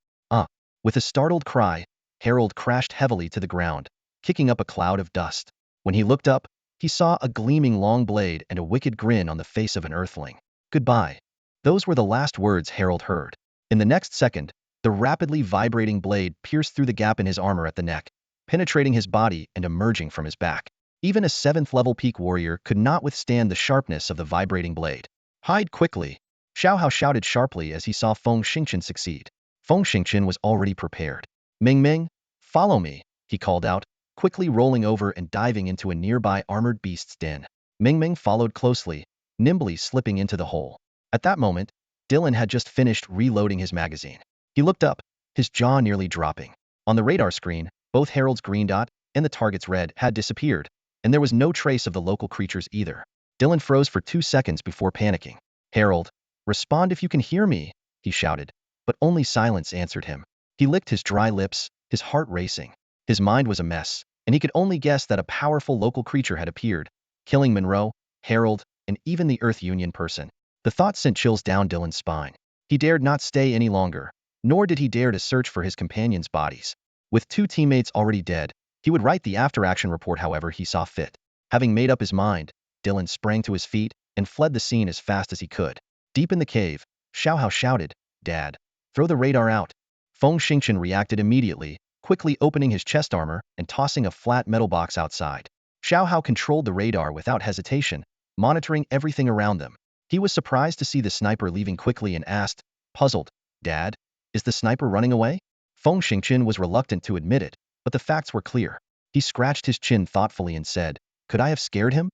With a startled cry, Harold crashed heavily to the ground, kicking up a cloud of dust. When he looked up, he saw a gleaming long blade and a wicked grin on the face of an earthling. Goodbye. Those were the last words Harold heard. In the next second, the rapidly vibrating blade pierced through the gap in his armor at the neck, penetrating his body and emerging from his back. Even a 7th-level peak warrior could not withstand the sharpness of the vibrating blade. Hide quickly! Xiao Hao shouted sharply as he saw Feng Xingqian succeed. Feng Xingqian was already prepared. Ming Ming, follow me, he called out, quickly rolling over and diving into a nearby armored beast's den. Ming Ming followed closely, nimbly slipping into the hole. At that moment, Dylan had just finished reloading his magazine. He looked up, his jaw nearly dropping. On the radar screen, both Harold's green dot and the target's red had disappeared, and there was no trace of the local creatures either. Dylan froze for 2 seconds before panicking. Harold, respond if you can hear me, he shouted, but only silence answered him. He licked his dry lips, his heart racing. His mind was a mess, and he could only guess that a powerful local creature had appeared, killing Monroe, Harold, and even the Earth Union person. The thought sent chills down Dylan's spine. He dared not stay any longer, nor did he dare to search for his companions' bodies. With 2 teammates already dead, he would write the after-action report however he saw fit. Having made up his mind, Dylan sprang to his feet and fled the scene as fast as he could. Deep in the cave, Xiao Hao shouted, "Dad, throw the radar out." Feng Xingqian reacted immediately, quickly opening his chest armor and tossing a flat metal box outside. Xiao Hao controlled the radar without hesitation, monitoring everything around them. He was surprised to see the sniper leaving quickly and asked, puzzled, "Dad, is the sniper running away?" Feng Xingqian was reluctant to admit it, but the facts were clear. He scratched his chin thoughtfully and said, "Could I have scared him?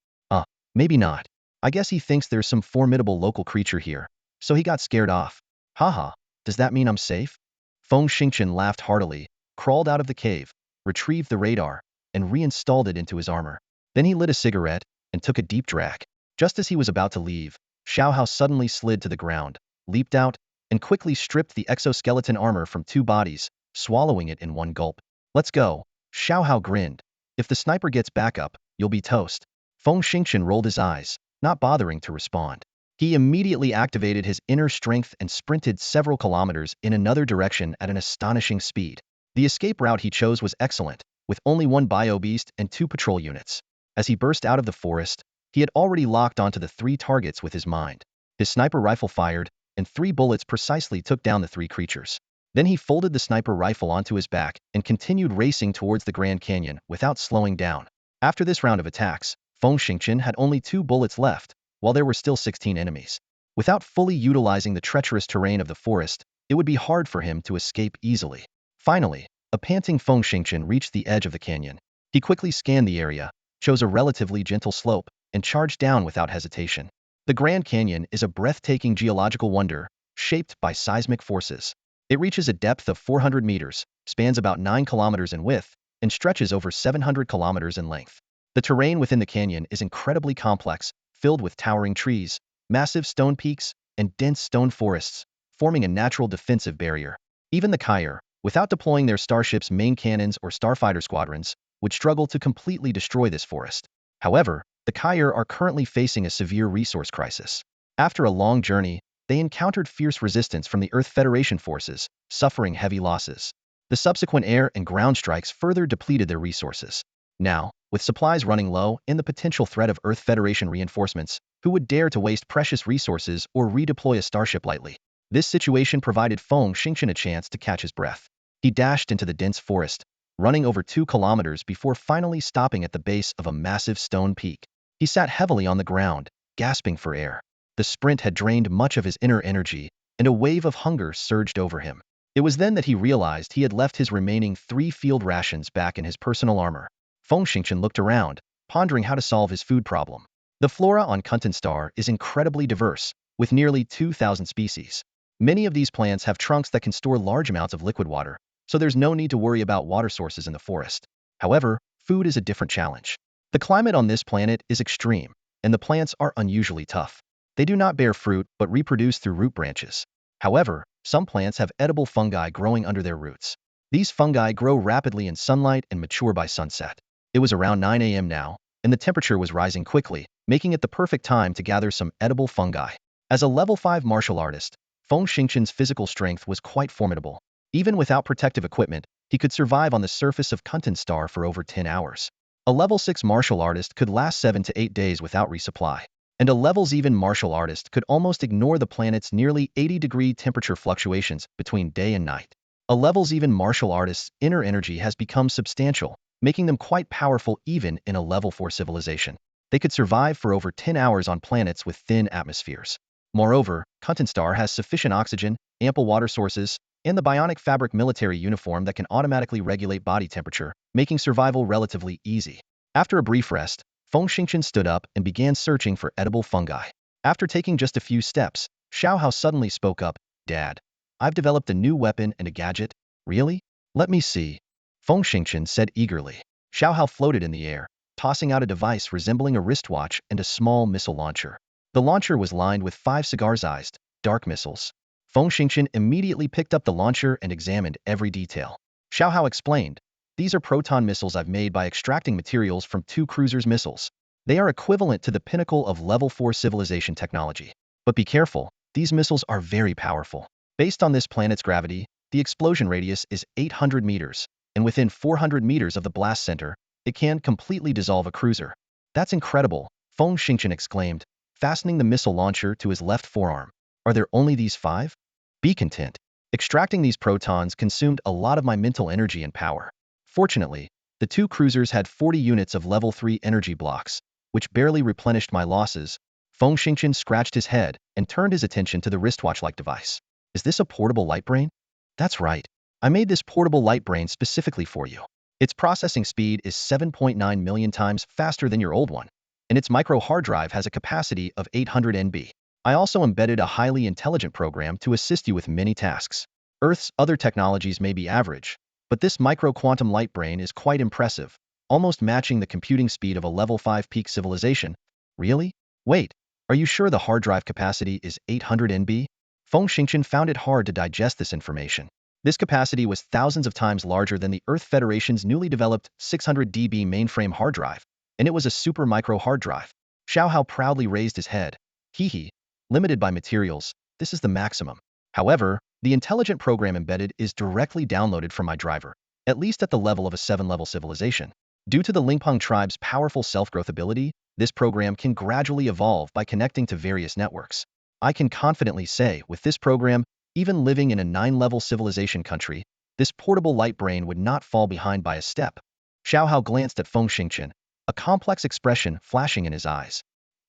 Maybe not. I guess he thinks there's some formidable local creature here, so he got scared off. Haha, does that mean I'm safe?" Feng Xingqian laughed heartily, crawled out of the cave, retrieved the radar, and reinstalled it into his armor. Then he lit a cigarette and took a deep drag. Just as he was about to leave, Xiao Hao suddenly slid to the ground, leaped out, and quickly stripped the exoskeleton armor from 2 bodies, swallowing it in one gulp. "Let's go." Xiao Hao grinned. "If the sniper gets back up, you'll be toast." Feng Xingqian rolled his eyes, not bothering to respond. He immediately activated his inner strength and sprinted several kilometers in another direction at an astonishing speed. The escape route he chose was excellent, with only 1 bio-beast and 2 patrol units. As he burst out of the forest, he had already locked onto the 3 targets with his mind. His sniper rifle fired, and 3 bullets precisely took down the 3 creatures. Then he folded the sniper rifle onto his back and continued racing towards the Grand Canyon without slowing down. After this round of attacks, Feng Xingqian had only 2 bullets left, while there were still 16 enemies. Without fully utilizing the treacherous terrain of the forest, it would be hard for him to escape easily. Finally, a panting Feng Xingqian reached the edge of the canyon. He quickly scanned the area, chose a relatively gentle slope, and charged down without hesitation. The Grand Canyon is a breathtaking geological wonder, shaped by seismic forces. It reaches a depth of 400 meters, spans about 9 kilometers in width, and stretches over 700 kilometers in length. The terrain within the canyon is incredibly complex, filled with towering trees, massive stone peaks, and dense stone forests, forming a natural defensive barrier. Even the Kai'er, without deploying their starship's main cannons or starfighter squadrons, would struggle to completely destroy this forest. However, the Kai'er are currently facing a severe resource crisis. After a long journey, they encountered fierce resistance from the Earth Federation forces, suffering heavy losses. The subsequent air and ground strikes further depleted their resources. Now, with supplies running low and the potential threat of Earth Federation reinforcements, who would dare to waste precious resources or redeploy a starship lightly? This situation provided Feng Xingqian a chance to catch his breath. He dashed into the dense forest, running over 2 kilometers before finally stopping at the base of a massive stone peak. He sat heavily on the ground, gasping for air. The sprint had drained much of his inner energy, and a wave of hunger surged over him. It was then that he realized he had left his remaining 3 field rations back in his personal armor. Feng Xingqian looked around, pondering how to solve his food problem. The flora on Kuntan Star is incredibly diverse, with nearly 2,000 species. Many of these plants have trunks that can store large amounts of liquid water, so there's no need to worry about water sources in the forest. However, food is a different challenge. The climate on this planet is extreme, and the plants are unusually tough. They do not bear fruit but reproduce through root branches. However, some plants have edible fungi growing under their roots. These fungi grow rapidly in sunlight and mature by sunset. It was around 9 a.m. now, and the temperature was rising quickly, making it the perfect time to gather some edible fungi. As a level 5 martial artist, Feng Xingqian's physical strength was quite formidable. Even without protective equipment, he could survive on the surface of Kuntan Star for over 10 hours. A level 6 martial artist could last 7 to 8 days without resupply. And a level 7 martial artist could almost ignore the planet's nearly 80-degree temperature fluctuations between day and night. A level 7 martial artist's inner energy has become substantial, making them quite powerful even in a level 4 civilization. They could survive for over 10 hours on planets with thin atmospheres. Moreover, Kuntan Star has sufficient oxygen, ample water sources, and the bionic fabric military uniform that can automatically regulate body temperature, making survival relatively easy. After a brief rest, Feng Xingqian stood up and began searching for edible fungi. After taking just a few steps, Xiao Hao suddenly spoke up, "Dad, I've developed a new weapon and a gadget." "Really? Let me see," Feng Xingqian said eagerly. Xiao Hao floated in the air, tossing out a device resembling a wristwatch and a small missile launcher. The launcher was lined with 5 cigar-sized, dark missiles. Feng Xingqian immediately picked up the launcher and examined every detail. Xiao Hao explained, "These are proton missiles I've made by extracting materials from 2 cruisers' missiles. They are equivalent to the pinnacle of level 4 civilization technology. But be careful, these missiles are very powerful. Based on this planet's gravity, the explosion radius is 800 meters, and within 400 meters of the blast center, it can completely dissolve a cruiser." "That's incredible," Feng Xingqian exclaimed, fastening the missile launcher to his left forearm. "Are there only these 5? Be content. Extracting these protons consumed a lot of my mental energy and power. Fortunately, the 2 cruisers had 40 units of level 3 energy blocks, which barely replenished my losses." Feng Xingqian scratched his head and turned his attention to the wristwatch-like device. "Is this a portable light brain?" "That's right. I made this portable light brain specifically for you. Its processing speed is 7.9 million times faster than your old one, and its micro hard drive has a capacity of 800 NB. I also embedded a highly intelligent program to assist you with many tasks. Earth's other technologies may be average, but this micro-quantum light brain is quite impressive, almost matching the computing speed of a level 5 peak civilization." "Really? Wait, are you sure the hard drive capacity is 800 NB? Feng Xingqian found it hard to digest this information. This capacity was thousands of times larger than the Earth Federation's newly developed 600 DB mainframe hard drive, and it was a super micro hard drive. Xiao Hao proudly raised his head. "Hee. Limited by materials, this is the maximum. However, the intelligent program embedded is directly downloaded from my driver, at least at the level of a 7-level civilization. Due to the Lingpeng tribe's powerful self-growth ability, this program can gradually evolve by connecting to various networks. I can confidently say, with this program, even living in a 9-level civilization country, this portable light brain would not fall behind by a step." Xiao Hao glanced at Feng Xingqian, a complex expression flashing in his eyes.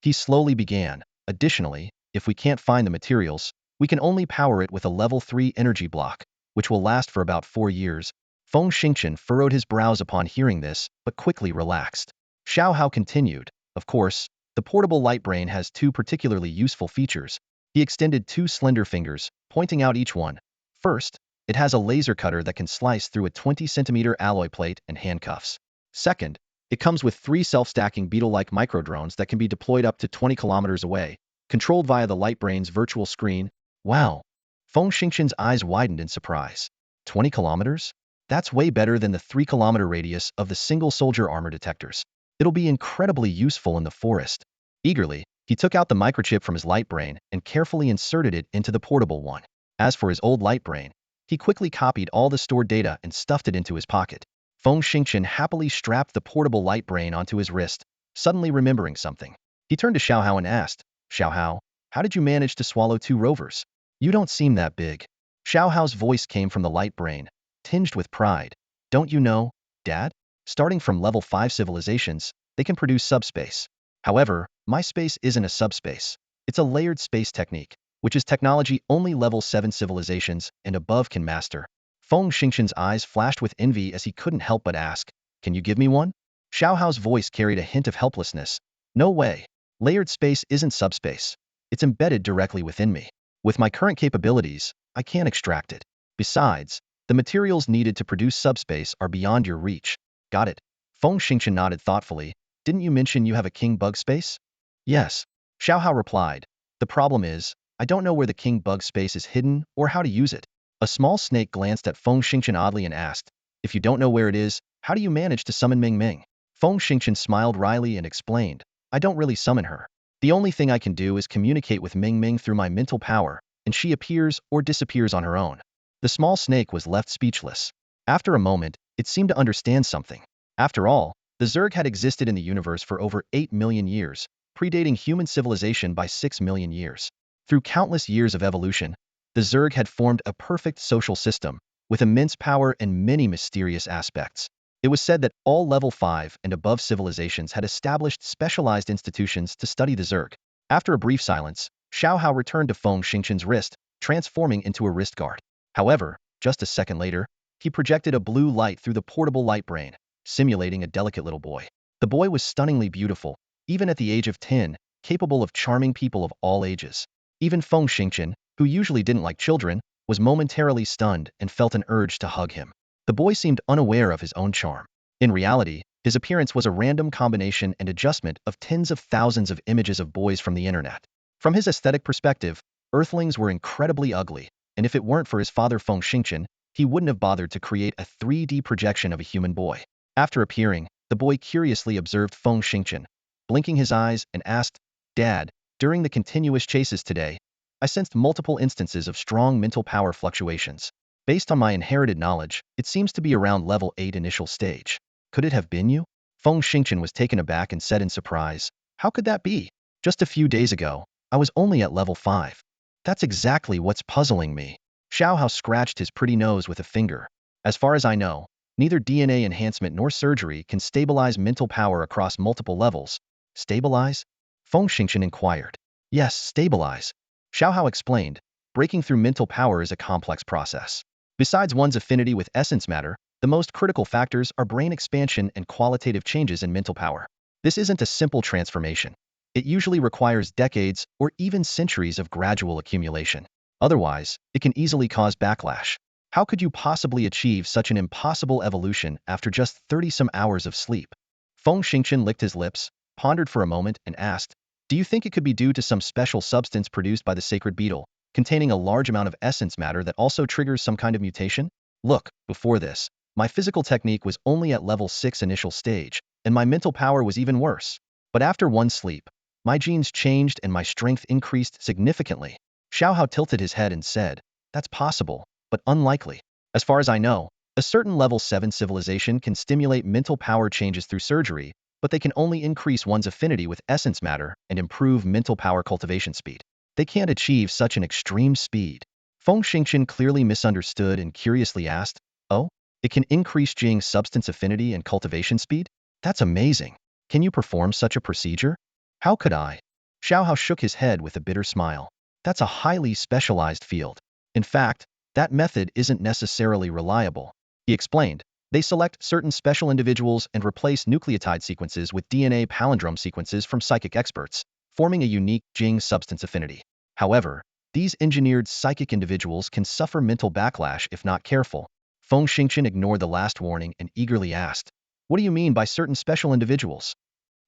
He slowly began, "Additionally, if we can't find the materials, we can only power it with a level 3 energy block, which will last for about 4 years. Feng Xingqian furrowed his brows upon hearing this, but quickly relaxed. Xiao Hao continued, "Of course, the portable light brain has 2 particularly useful features." He extended 2 slender fingers, pointing out each one. "First, it has a laser cutter that can slice through a 20-centimeter alloy plate and handcuffs. Second, it comes with 3 self-stacking beetle-like microdrones that can be deployed up to 20 kilometers away, controlled via the light brain's virtual screen." "Wow." Feng Xingqian's eyes widened in surprise. 20 kilometers? That's way better than the 3-kilometer radius of the single-soldier armor detectors. It'll be incredibly useful in the forest. Eagerly, he took out the microchip from his light brain and carefully inserted it into the portable one. As for his old light brain, he quickly copied all the stored data and stuffed it into his pocket. Feng Xingqian happily strapped the portable light brain onto his wrist, suddenly remembering something. He turned to Xiao Hao and asked, "Xiao Hao, how did you manage to swallow 2 rovers? You don't seem that big." Xiao Hao's voice came from the light brain, tinged with pride. "Don't you know, Dad? Starting from level 5 civilizations, they can produce subspace. However, my space isn't a subspace. It's a layered space technique, which is technology only level 7 civilizations and above can master." Feng Xingqian's eyes flashed with envy as he couldn't help but ask, "Can you give me one?" Xiao Hao's voice carried a hint of helplessness. "No way. Layered space isn't subspace. It's embedded directly within me. With my current capabilities, I can't extract it. Besides, the materials needed to produce subspace are beyond your reach. Got it. Feng Xingchen nodded thoughtfully. Didn't you mention you have a king bug space? Yes. Xiaohao replied. The problem is, I don't know where the king bug space is hidden or how to use it. A small snake glanced at Feng Xingchen oddly and asked, if you don't know where it is, how do you manage to summon Ming Ming? Feng Xingchen smiled wryly and explained, I don't really summon her. The only thing I can do is communicate with Ming Ming through my mental power, and she appears or disappears on her own. The small snake was left speechless. After a moment, it seemed to understand something. After all, the Zerg had existed in the universe for over 8 million years, predating human civilization by 6 million years. Through countless years of evolution, the Zerg had formed a perfect social system, with immense power and many mysterious aspects. It was said that all level 5 and above civilizations had established specialized institutions to study the Zerg. After a brief silence, Xiaohao returned to Feng Xingchen's wrist, transforming into a wrist guard. However, just a second later, he projected a blue light through the portable light brain, simulating a delicate little boy. The boy was stunningly beautiful, even at the age of 10, capable of charming people of all ages. Even Feng Xingchen, who usually didn't like children, was momentarily stunned and felt an urge to hug him. The boy seemed unaware of his own charm. In reality, his appearance was a random combination and adjustment of tens of thousands of images of boys from the internet. From his aesthetic perspective, Earthlings were incredibly ugly, and if it weren't for his father Feng Xingchen, he wouldn't have bothered to create a 3D projection of a human boy. After appearing, the boy curiously observed Feng Xingchen, blinking his eyes and asked, Dad, during the continuous chases today, I sensed multiple instances of strong mental power fluctuations. Based on my inherited knowledge, it seems to be around level 8 initial stage. Could it have been you? Feng Xingchen was taken aback and said in surprise, how could that be? Just a few days ago, I was only at level 5. That's exactly what's puzzling me. Xiaohao scratched his pretty nose with a finger. As far as I know, neither DNA enhancement nor surgery can stabilize mental power across multiple levels. Stabilize? Feng Xingchen inquired. Yes, stabilize. Xiaohao explained, breaking through mental power is a complex process. Besides one's affinity with essence matter, the most critical factors are brain expansion and qualitative changes in mental power. This isn't a simple transformation. It usually requires decades or even centuries of gradual accumulation. Otherwise, it can easily cause backlash. How could you possibly achieve such an impossible evolution after just 30-some hours of sleep? Feng Xingchen licked his lips, pondered for a moment, and asked, do you think it could be due to some special substance produced by the sacred beetle, containing a large amount of essence matter that also triggers some kind of mutation? Look, before this, my physical technique was only at level 6 initial stage, and my mental power was even worse. But after one sleep, my genes changed and my strength increased significantly. Xiaohao tilted his head and said, that's possible, but unlikely. As far as I know, a certain level 7 civilization can stimulate mental power changes through surgery, but they can only increase one's affinity with essence matter and improve mental power cultivation speed. They can't achieve such an extreme speed. Feng Xingchen clearly misunderstood and curiously asked, oh, it can increase Jing's substance affinity and cultivation speed? That's amazing. Can you perform such a procedure? How could I? Xiaohao shook his head with a bitter smile. That's a highly specialized field. In fact, that method isn't necessarily reliable. He explained, they select certain special individuals and replace nucleotide sequences with DNA palindrome sequences from psychic experts, forming a unique Jing substance affinity. However, these engineered psychic individuals can suffer mental backlash if not careful. Feng Xingchen ignored the last warning and eagerly asked, what do you mean by certain special individuals?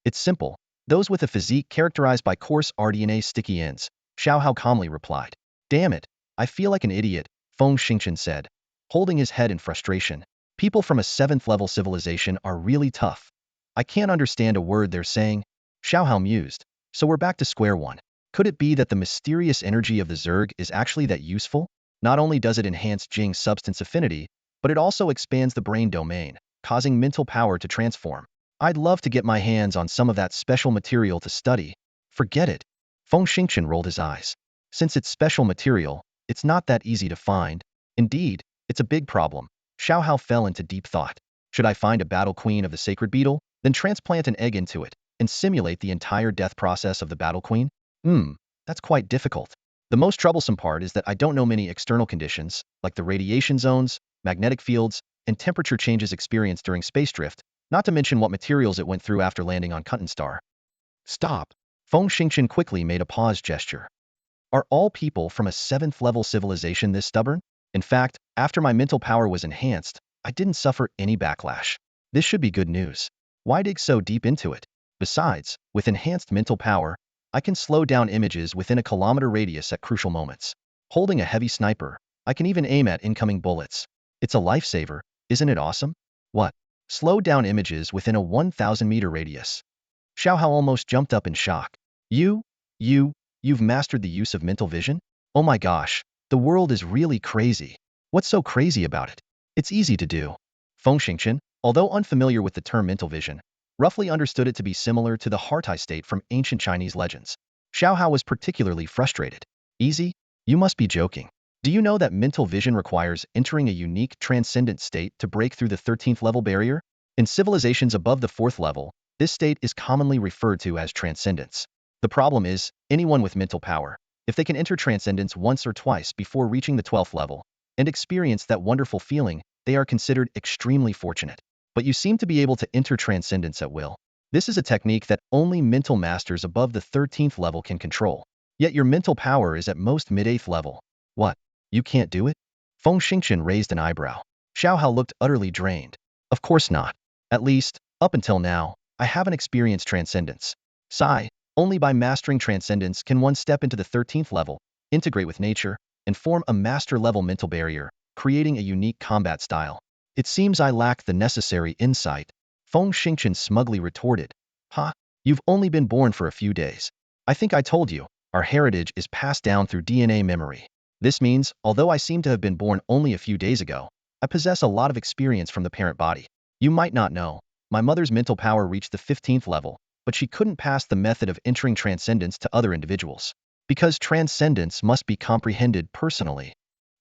It's simple. Those with a physique characterized by coarse rDNA sticky ends, Xiaohao calmly replied. Damn it, I feel like an idiot, Feng Xingchen said, holding his head in frustration. People from a 7th level civilization are really tough. I can't understand a word they're saying. Xiaohao mused. So we're back to square one. Could it be that the mysterious energy of the Zerg is actually that useful? Not only does it enhance Jing's substance affinity, but it also expands the brain domain, causing mental power to transform. I'd love to get my hands on some of that special material to study. Forget it. Feng Xingchen rolled his eyes. Since it's special material, it's not that easy to find. Indeed, it's a big problem. Xiaohao fell into deep thought. Should I find a battle queen of the sacred beetle, then transplant an egg into it, and simulate the entire death process of the battle queen? That's quite difficult. The most troublesome part is that I don't know many external conditions, like the radiation zones, magnetic fields, and temperature changes experienced during space drift, not to mention what materials it went through after landing on Star. Stop. Feng Xingchen quickly made a pause gesture. Are all people from a 7th level civilization this stubborn? In fact, after my mental power was enhanced, I didn't suffer any backlash. This should be good news. Why dig so deep into it? Besides, with enhanced mental power, I can slow down images within a kilometer radius at crucial moments. Holding a heavy sniper, I can even aim at incoming bullets. It's a lifesaver, isn't it awesome? What? Slow down images within a 1,000-meter radius. Xiao Hao almost jumped up in shock. You? You? You've mastered the use of mental vision? Oh my gosh, the world is really crazy. What's so crazy about it? It's easy to do. Feng Xingchen, although unfamiliar with the term mental vision, roughly understood it to be similar to the heart-eye state from ancient Chinese legends. Xiao Hao was particularly frustrated. Easy? You must be joking. Do you know that mental vision requires entering a unique transcendent state to break through the 13th level barrier? In civilizations above the 4th level, this state is commonly referred to as transcendence. The problem is, anyone with mental power, if they can enter transcendence once or twice before reaching the 12th level and experience that wonderful feeling, they are considered extremely fortunate. But you seem to be able to enter transcendence at will. This is a technique that only mental masters above the 13th level can control. Yet your mental power is at most mid-8th level. What? You can't do it? Feng Xingchen raised an eyebrow. Xiao Hao looked utterly drained. Of course not. At least, up until now, I haven't experienced transcendence. Sigh. Only by mastering transcendence can one step into the 13th level, integrate with nature, and form a master-level mental barrier, creating a unique combat style. It seems I lack the necessary insight. Feng Xingchen smugly retorted. Ha! You've only been born for a few days. I think I told you, our heritage is passed down through DNA memory. This means, although I seem to have been born only a few days ago, I possess a lot of experience from the parent body. You might not know, my mother's mental power reached the 15th level, but she couldn't pass the method of entering transcendence to other individuals. Because transcendence must be comprehended personally.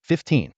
15.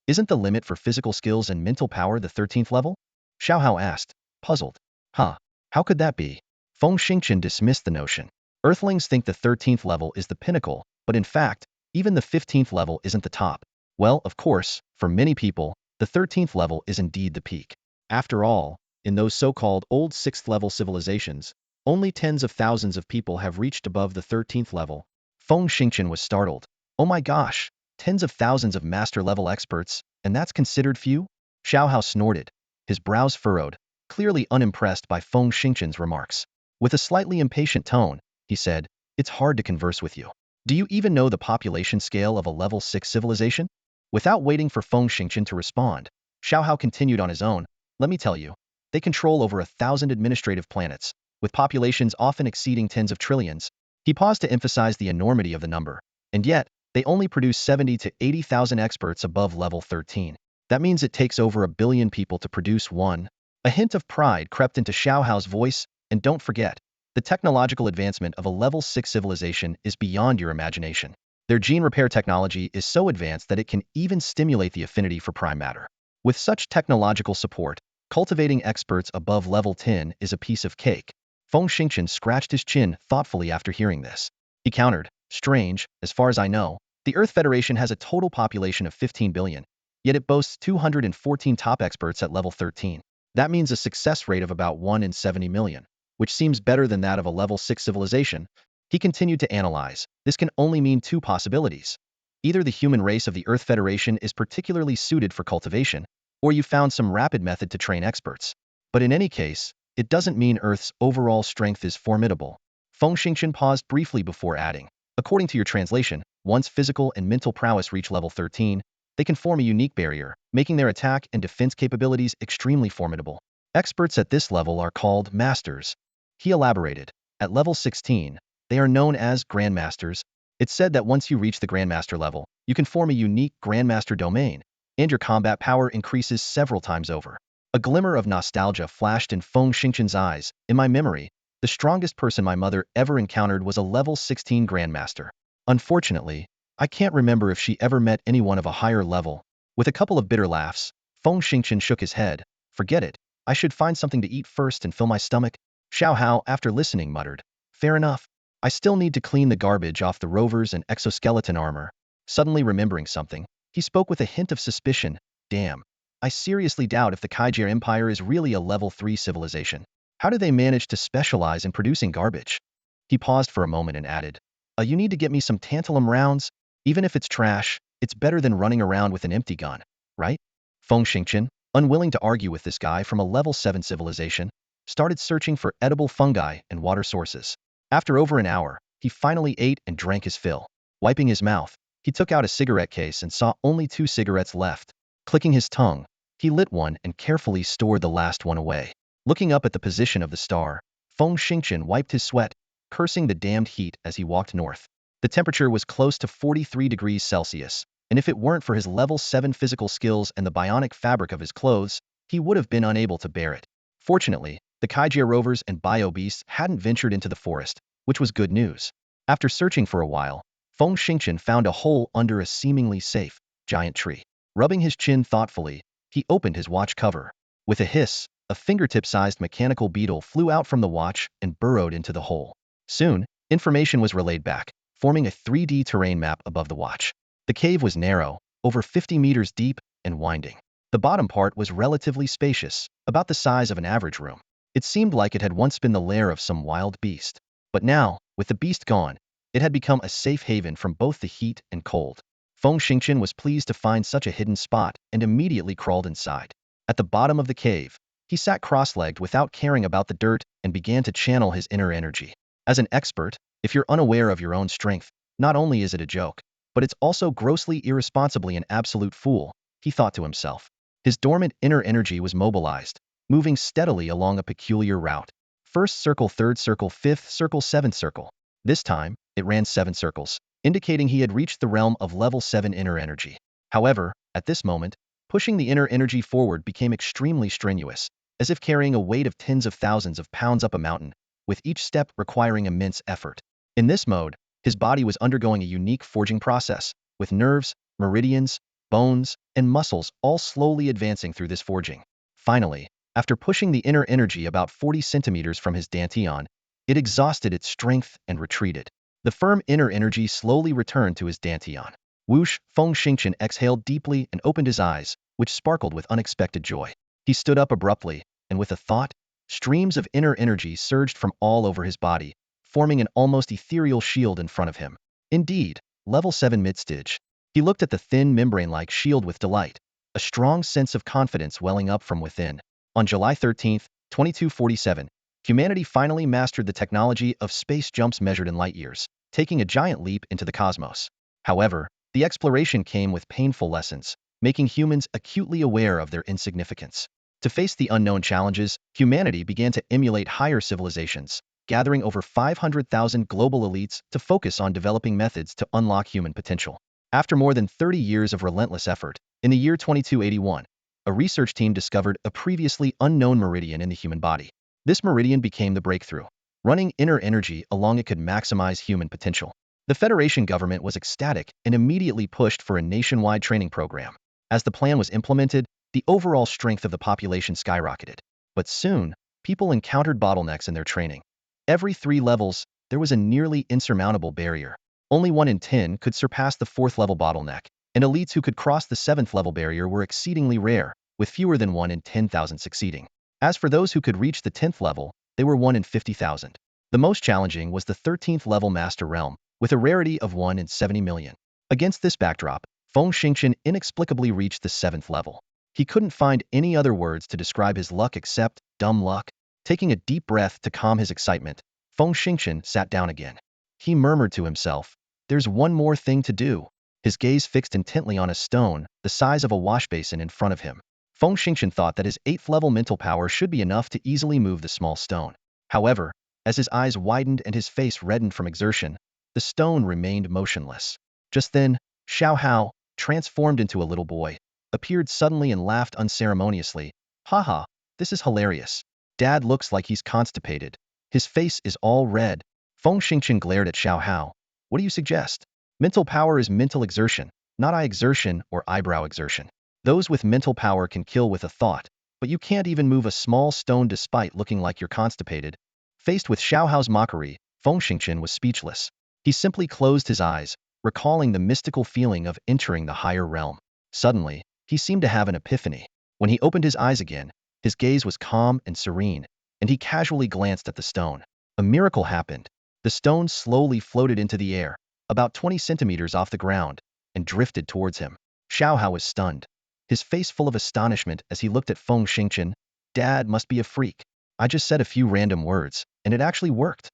Isn't the limit for physical skills and mental power the 13th level? Xiao Hao asked, puzzled. Huh, how could that be? Feng Xingchen dismissed the notion. Earthlings think the 13th level is the pinnacle, but in fact, even the 15th level isn't the top. Well, of course, for many people, the 13th level is indeed the peak. After all, in those so-called old 6th level civilizations, only tens of thousands of people have reached above the 13th level. Feng Xingchen was startled. Oh my gosh, tens of thousands of master-level experts, and that's considered few? Xiao Hao snorted, his brows furrowed, clearly unimpressed by Feng Xingchen's remarks. With a slightly impatient tone, he said, it's hard to converse with you. Do you even know the population scale of a level 6 civilization? Without waiting for Feng Xingchen to respond, Xiao Hao continued on his own. Let me tell you, they control over 1,000 administrative planets, with populations often exceeding tens of trillions. He paused to emphasize the enormity of the number, and yet, they only produce 70 to 80,000 experts above level 13. That means it takes over 1 billion people to produce one. A hint of pride crept into Xiao Hao's voice, and don't forget, the technological advancement of a level 6 civilization is beyond your imagination. Their gene repair technology is so advanced that it can even stimulate the affinity for prime matter. With such technological support, cultivating experts above level 10 is a piece of cake. Feng Xingchen scratched his chin thoughtfully after hearing this. He countered, strange, as far as I know, the Earth Federation has a total population of 15 billion, yet it boasts 214 top experts at level 13. That means a success rate of about 1 in 70 million, which seems better than that of a level 6 civilization. He continued to analyze. This can only mean two possibilities. Either the human race of the Earth Federation is particularly suited for cultivation, or you found some rapid method to train experts. But in any case, it doesn't mean Earth's overall strength is formidable. Feng Xingchen paused briefly before adding, according to your translation, once physical and mental prowess reach level 13, they can form a unique barrier, making their attack and defense capabilities extremely formidable. Experts at this level are called masters. He elaborated. At level 16, they are known as grandmasters. It's said that once you reach the grandmaster level, you can form a unique grandmaster domain, and your combat power increases several times over. A glimmer of nostalgia flashed in Feng Xingchen's eyes. In my memory, the strongest person my mother ever encountered was a level 16 grandmaster. Unfortunately, I can't remember if she ever met anyone of a higher level. With a couple of bitter laughs, Feng Xingchen shook his head. Forget it. I should find something to eat first and fill my stomach. Xiao Hao, after listening, muttered, fair enough. I still need to clean the garbage off the rovers and exoskeleton armor. Suddenly remembering something, he spoke with a hint of suspicion. Damn. I seriously doubt if the Kaijer Empire is really a level 3 civilization. How do they manage to specialize in producing garbage? He paused for a moment and added, You need to get me some tantalum rounds. Even if it's trash, it's better than running around with an empty gun, right? Feng Xingqian, unwilling to argue with this guy from a level 7 civilization, started searching for edible fungi and water sources. After over an hour, he finally ate and drank his fill. Wiping his mouth, he took out a cigarette case and saw only 2 cigarettes left. Clicking his tongue, he lit one and carefully stored the last one away. Looking up at the position of the star, Feng Xingqian wiped his sweat, cursing the damned heat as he walked north. The temperature was close to 43 degrees Celsius, and if it weren't for his level 7 physical skills and the bionic fabric of his clothes, he would have been unable to bear it. Fortunately, the Kaijia rovers and bio-beasts hadn't ventured into the forest, which was good news. After searching for a while, Feng Xingqian found a hole under a seemingly safe, giant tree. Rubbing his chin thoughtfully, he opened his watch cover. With a hiss, a fingertip-sized mechanical beetle flew out from the watch and burrowed into the hole. Soon, information was relayed back, forming a 3D terrain map above the watch. The cave was narrow, over 50 meters deep, and winding. The bottom part was relatively spacious, about the size of an average room. It seemed like it had once been the lair of some wild beast. But now, with the beast gone, it had become a safe haven from both the heat and cold. Feng Xingqian was pleased to find such a hidden spot and immediately crawled inside. At the bottom of the cave, he sat cross-legged without caring about the dirt and began to channel his inner energy. As an expert, if you're unaware of your own strength, not only is it a joke, but it's also grossly irresponsibly an absolute fool, he thought to himself. His dormant inner energy was mobilized, moving steadily along a peculiar route. First circle, third circle, fifth circle, seventh circle. This time, it ran 7 circles, indicating he had reached the realm of level 7 inner energy. However, at this moment, pushing the inner energy forward became extremely strenuous, as if carrying a weight of tens of thousands of pounds up a mountain, with each step requiring immense effort. In this mode, his body was undergoing a unique forging process, with nerves, meridians, bones, and muscles all slowly advancing through this forging. Finally, after pushing the inner energy about 40 centimeters from his dantian, it exhausted its strength and retreated. The firm inner energy slowly returned to his dantian. Whoosh, Feng Xingqian exhaled deeply and opened his eyes, which sparkled with unexpected joy. He stood up abruptly, and with a thought, streams of inner energy surged from all over his body, forming an almost ethereal shield in front of him. Indeed, level 7 mid-stage. He looked at the thin membrane-like shield with delight, a strong sense of confidence welling up from within. On July 13, 2247, humanity finally mastered the technology of space jumps measured in light years, taking a giant leap into the cosmos. However, the exploration came with painful lessons, making humans acutely aware of their insignificance. To face the unknown challenges, humanity began to emulate higher civilizations, gathering over 500,000 global elites to focus on developing methods to unlock human potential. After more than 30 years of relentless effort, in the year 2281, a research team discovered a previously unknown meridian in the human body. This meridian became the breakthrough. Running inner energy along it could maximize human potential. The Federation government was ecstatic and immediately pushed for a nationwide training program. As the plan was implemented, the overall strength of the population skyrocketed. But soon, people encountered bottlenecks in their training. Every 3 levels, there was a nearly insurmountable barrier. Only 1 in 10 could surpass the 4th level bottleneck, and elites who could cross the 7th level barrier were exceedingly rare, with fewer than 1 in 10,000 succeeding. As for those who could reach the 10th level, they were 1 in 50,000. The most challenging was the 13th level Master Realm, with a rarity of 1 in 70 million. Against this backdrop, Feng Xingqian inexplicably reached the 7th level. He couldn't find any other words to describe his luck except dumb luck. Taking a deep breath to calm his excitement, Feng Xingqian sat down again. He murmured to himself, "There's one more thing to do." His gaze fixed intently on a stone, the size of a wash basin in front of him. Feng Xingqian thought that his 8th level mental power should be enough to easily move the small stone. However, as his eyes widened and his face reddened from exertion, the stone remained motionless. Just then, Xiao Hao, transformed into a little boy, appeared suddenly and laughed unceremoniously. "Haha, this is hilarious. Dad looks like he's constipated. His face is all red." Feng Xingqian glared at Xiao Hao. "What do you suggest? Mental power is mental exertion, not eye exertion or eyebrow exertion. Those with mental power can kill with a thought, but you can't even move a small stone despite looking like you're constipated." Faced with Xiao Hao's mockery, Feng Xingqian was speechless. He simply closed his eyes, recalling the mystical feeling of entering the higher realm. Suddenly, he seemed to have an epiphany. When he opened his eyes again, his gaze was calm and serene, and he casually glanced at the stone. A miracle happened. The stone slowly floated into the air, about 20 centimeters off the ground, and drifted towards him. Xiao Hao was stunned, his face full of astonishment as he looked at Feng Xingqian. Dad must be a freak. I just said a few random words, and it actually worked.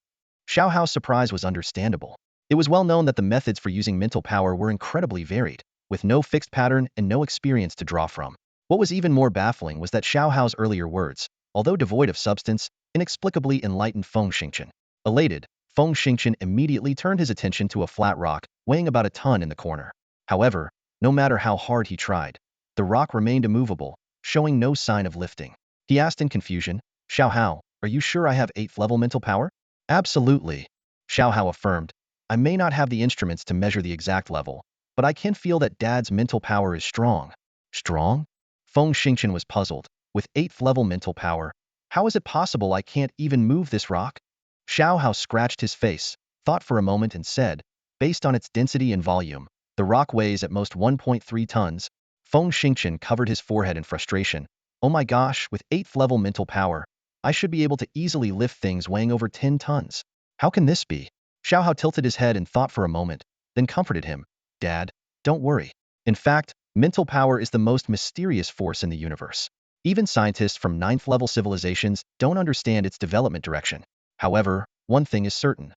Xiao Hao's surprise was understandable. It was well known that the methods for using mental power were incredibly varied, with no fixed pattern and no experience to draw from. What was even more baffling was that Xiao Hao's earlier words, although devoid of substance, inexplicably enlightened Feng Xingqian. Elated, Feng Xingqian immediately turned his attention to a flat rock, weighing about a ton in the corner. However, no matter how hard he tried, the rock remained immovable, showing no sign of lifting. He asked in confusion, Xiao Hao, are you sure I have 8th level mental power? Absolutely. Xiao Hao affirmed. I may not have the instruments to measure the exact level, but I can feel that Dad's mental power is strong. Strong? Feng Xingqian was puzzled. With 8th level mental power, how is it possible I can't even move this rock? Xiao Hao scratched his face, thought for a moment and said, based on its density and volume, the rock weighs at most 1.3 tons. Feng Xingqian covered his forehead in frustration. Oh my gosh, with 8th level mental power, I should be able to easily lift things weighing over 10 tons. How can this be? Xiao Hao tilted his head and thought for a moment, then comforted him. Dad, don't worry. In fact, mental power is the most mysterious force in the universe. Even scientists from 9th level civilizations don't understand its development direction. However, one thing is certain.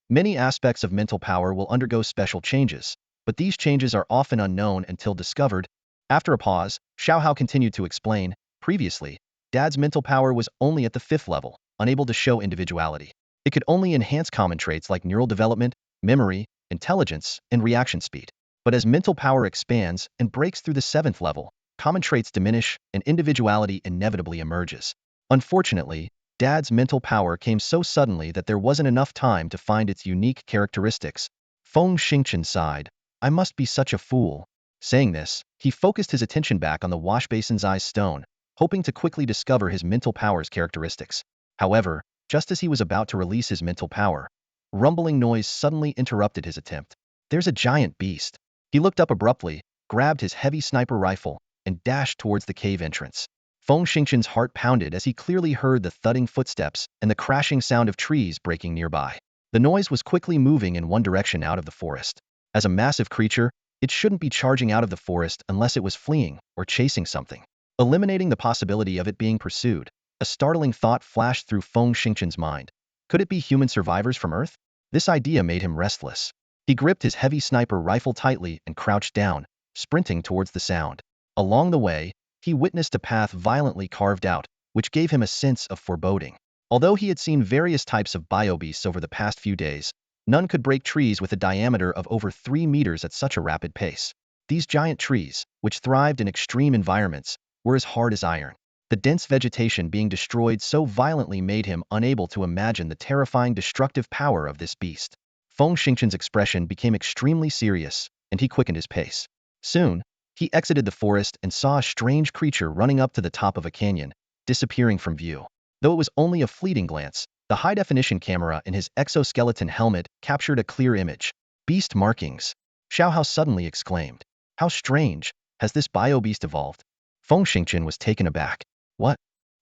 Many aspects of mental power will undergo special changes, but these changes are often unknown until discovered. After a pause, Xiao Hao continued to explain, previously, Dad's mental power was only at the 5th level, unable to show individuality. It could only enhance common traits like neural development, memory, intelligence, and reaction speed. But as mental power expands and breaks through the 7th level, common traits diminish and individuality inevitably emerges. Unfortunately, Dad's mental power came so suddenly that there wasn't enough time to find its unique characteristics. Feng Xingqian sighed. I must be such a fool. Saying this, he focused his attention back on the washbasin's ice stone, hoping to quickly discover his mental power's characteristics. However, just as he was about to release his mental power, rumbling noise suddenly interrupted his attempt. There's a giant beast. He looked up abruptly, grabbed his heavy sniper rifle, and dashed towards the cave entrance. Feng Xingqian's heart pounded as he clearly heard the thudding footsteps and the crashing sound of trees breaking nearby. The noise was quickly moving in one direction out of the forest. As a massive creature, it shouldn't be charging out of the forest unless it was fleeing or chasing something. Eliminating the possibility of it being pursued, a startling thought flashed through Feng Xingqian's mind. Could it be human survivors from Earth? This idea made him restless. He gripped his heavy sniper rifle tightly and crouched down, sprinting towards the sound. Along the way, he witnessed a path violently carved out, which gave him a sense of foreboding. Although he had seen various types of biobeasts over the past few days, none could break trees with a diameter of over 3 meters at such a rapid pace. These giant trees, which thrived in extreme environments, were as hard as iron. The dense vegetation being destroyed so violently made him unable to imagine the terrifying destructive power of this beast. Feng Xingqian's expression became extremely serious, and he quickened his pace. Soon, he exited the forest and saw a strange creature running up to the top of a canyon, disappearing from view. Though it was only a fleeting glance, the high-definition camera in his exoskeleton helmet captured a clear image. Beast markings. Xiao Hao suddenly exclaimed. How strange, has this bio-beast evolved? Feng Xingqian was taken aback. What?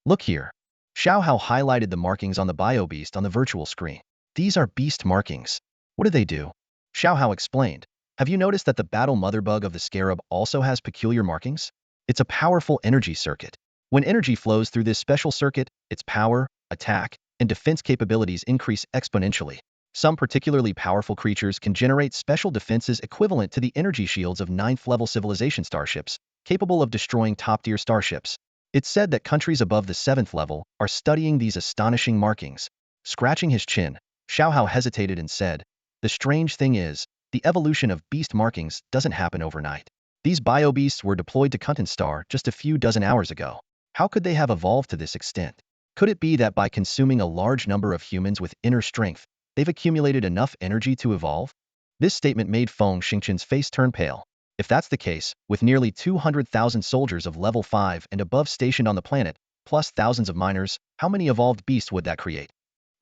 Look here. Xiao Hao highlighted the markings on the bio-beast on the virtual screen. These are beast markings. What do they do? Xiao Hao explained. Have you noticed that the battle mother bug of the scarab also has peculiar markings? It's a powerful energy circuit. When energy flows through this special circuit, its power, attack, and defense capabilities increase exponentially. Some particularly powerful creatures can generate special defenses equivalent to the energy shields of 9th level civilization starships, capable of destroying top-tier starships. It's said that countries above the 7th level are studying these astonishing markings. Scratching his chin, Xiao Hao hesitated and said, the strange thing is, the evolution of beast markings doesn't happen overnight. These bio-beasts were deployed to Confronting just a few dozen hours ago. How could they have evolved to this extent? Could it be that by consuming a large number of humans with inner strength, they've accumulated enough energy to evolve? This statement made Feng Xingqian's face turn pale. If that's the case, with nearly 200,000 soldiers of level 5 and above stationed on the planet, plus thousands of miners, how many evolved beasts would that create?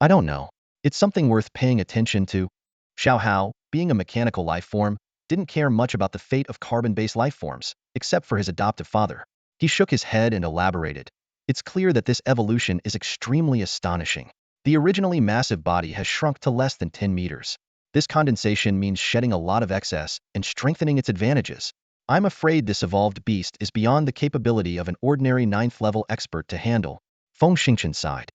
I don't know. It's something worth paying attention to. Xiao Hao, being a mechanical life form, didn't care much about the fate of carbon-based life forms, except for his adoptive father. He shook his head and elaborated. It's clear that this evolution is extremely astonishing. The originally massive body has shrunk to less than 10 meters. This condensation means shedding a lot of excess and strengthening its advantages. I'm afraid this evolved beast is beyond the capability of an ordinary 9th-level expert to handle. Feng Xingchen sighed.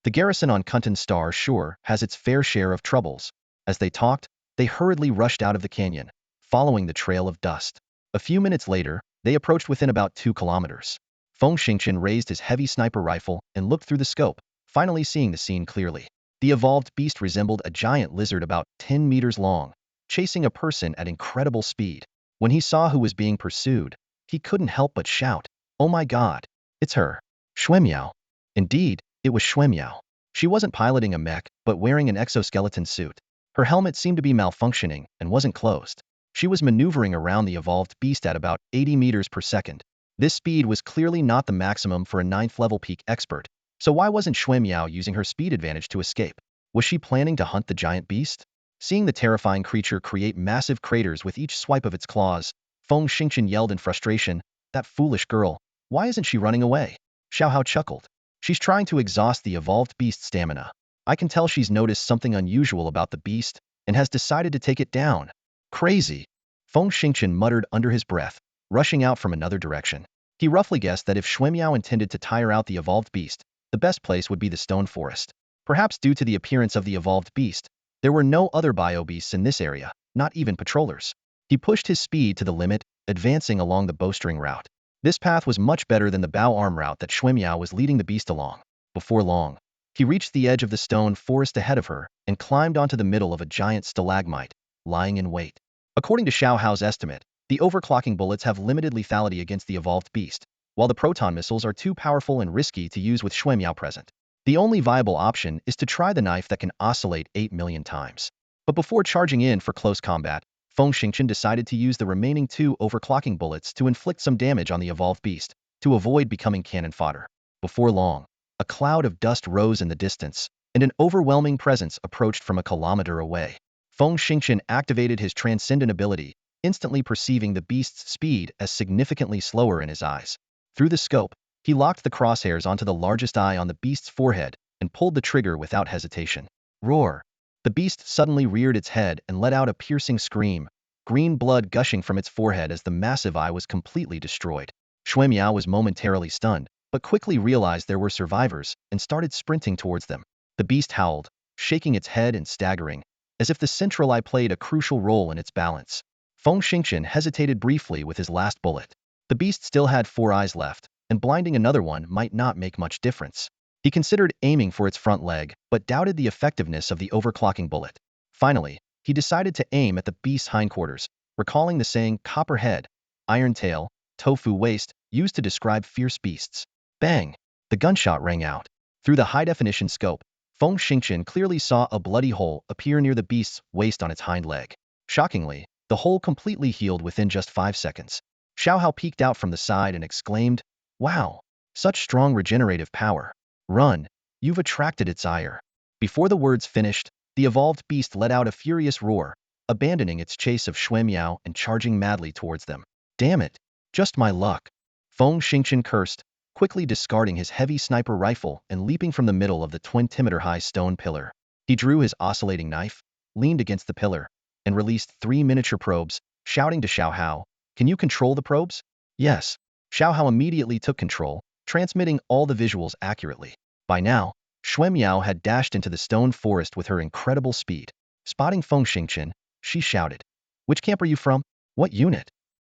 The garrison on Kuntan Star sure has its fair share of troubles. As they talked, they hurriedly rushed out of the canyon, following the trail of dust. A few minutes later, they approached within about 2 kilometers. Feng Xingchen raised his heavy sniper rifle and looked through the scope, finally seeing the scene clearly. The evolved beast resembled a giant lizard about 10 meters long, chasing a person at incredible speed. When he saw who was being pursued, he couldn't help but shout, "Oh my god, it's her! Xuemiao!" Indeed, it was Xuemiao. She wasn't piloting a mech, but wearing an exoskeleton suit. Her helmet seemed to be malfunctioning and wasn't closed. She was maneuvering around the evolved beast at about 80 meters per second. This speed was clearly not the maximum for a 9th-level peak expert, so why wasn't Xuemiao using her speed advantage to escape? Was she planning to hunt the giant beast? Seeing the terrifying creature create massive craters with each swipe of its claws, Feng Xingchen yelled in frustration, "That foolish girl, why isn't she running away?" Xiaohao chuckled. "She's trying to exhaust the evolved beast's stamina. I can tell she's noticed something unusual about the beast and has decided to take it down." Crazy. Feng Xingchen muttered under his breath, rushing out from another direction. He roughly guessed that if Xuemiao intended to tire out the evolved beast, the best place would be the stone forest. Perhaps due to the appearance of the evolved beast, there were no other bio-beasts in this area, not even patrollers. He pushed his speed to the limit, advancing along the bowstring route. This path was much better than the bow arm route that Xuemiao was leading the beast along. Before long, he reached the edge of the stone forest ahead of her and climbed onto the middle of a giant stalagmite, lying in wait. According to Xiaohao's estimate, the overclocking bullets have limited lethality against the evolved beast, while the proton missiles are too powerful and risky to use with Xuemiao present. The only viable option is to try the knife that can oscillate 8 million times. But before charging in for close combat, Feng Xingchen decided to use the remaining 2 overclocking bullets to inflict some damage on the evolved beast, to avoid becoming cannon fodder. Before long, a cloud of dust rose in the distance, and an overwhelming presence approached from a kilometer away. Feng Xingchen activated his transcendent ability, instantly perceiving the beast's speed as significantly slower in his eyes. Through the scope, he locked the crosshairs onto the largest eye on the beast's forehead and pulled the trigger without hesitation. Roar! The beast suddenly reared its head and let out a piercing scream, green blood gushing from its forehead as the massive eye was completely destroyed. Xuemiao was momentarily stunned, but quickly realized there were survivors and started sprinting towards them. The beast howled, shaking its head and staggering, as if the central eye played a crucial role in its balance. Feng Xingchen hesitated briefly with his last bullet. The beast still had 4 eyes left, and blinding another one might not make much difference. He considered aiming for its front leg, but doubted the effectiveness of the overclocking bullet. Finally, he decided to aim at the beast's hindquarters, recalling the saying "copper head, iron tail, tofu waist" used to describe fierce beasts. Bang! The gunshot rang out. Through the high-definition scope, Feng Xingchen clearly saw a bloody hole appear near the beast's waist on its hind leg. Shockingly, the hole completely healed within just 5 seconds. Xiaohao peeked out from the side and exclaimed, "Wow! Such strong regenerative power. Run! You've attracted its ire." Before the words finished, the evolved beast let out a furious roar, abandoning its chase of Xuemiao and charging madly towards them. "Damn it! Just my luck." Feng Xingchen cursed, quickly discarding his heavy sniper rifle and leaping from the middle of the 20-meter-high stone pillar. He drew his oscillating knife, leaned against the pillar, and released 3 miniature probes, shouting to Xiaohao, "Can you control the probes?" "Yes." Xiaohao immediately took control, transmitting all the visuals accurately. By now, Xuemiao had dashed into the stone forest with her incredible speed. Spotting Feng Xingchen, she shouted, "Which camp are you from? What unit?"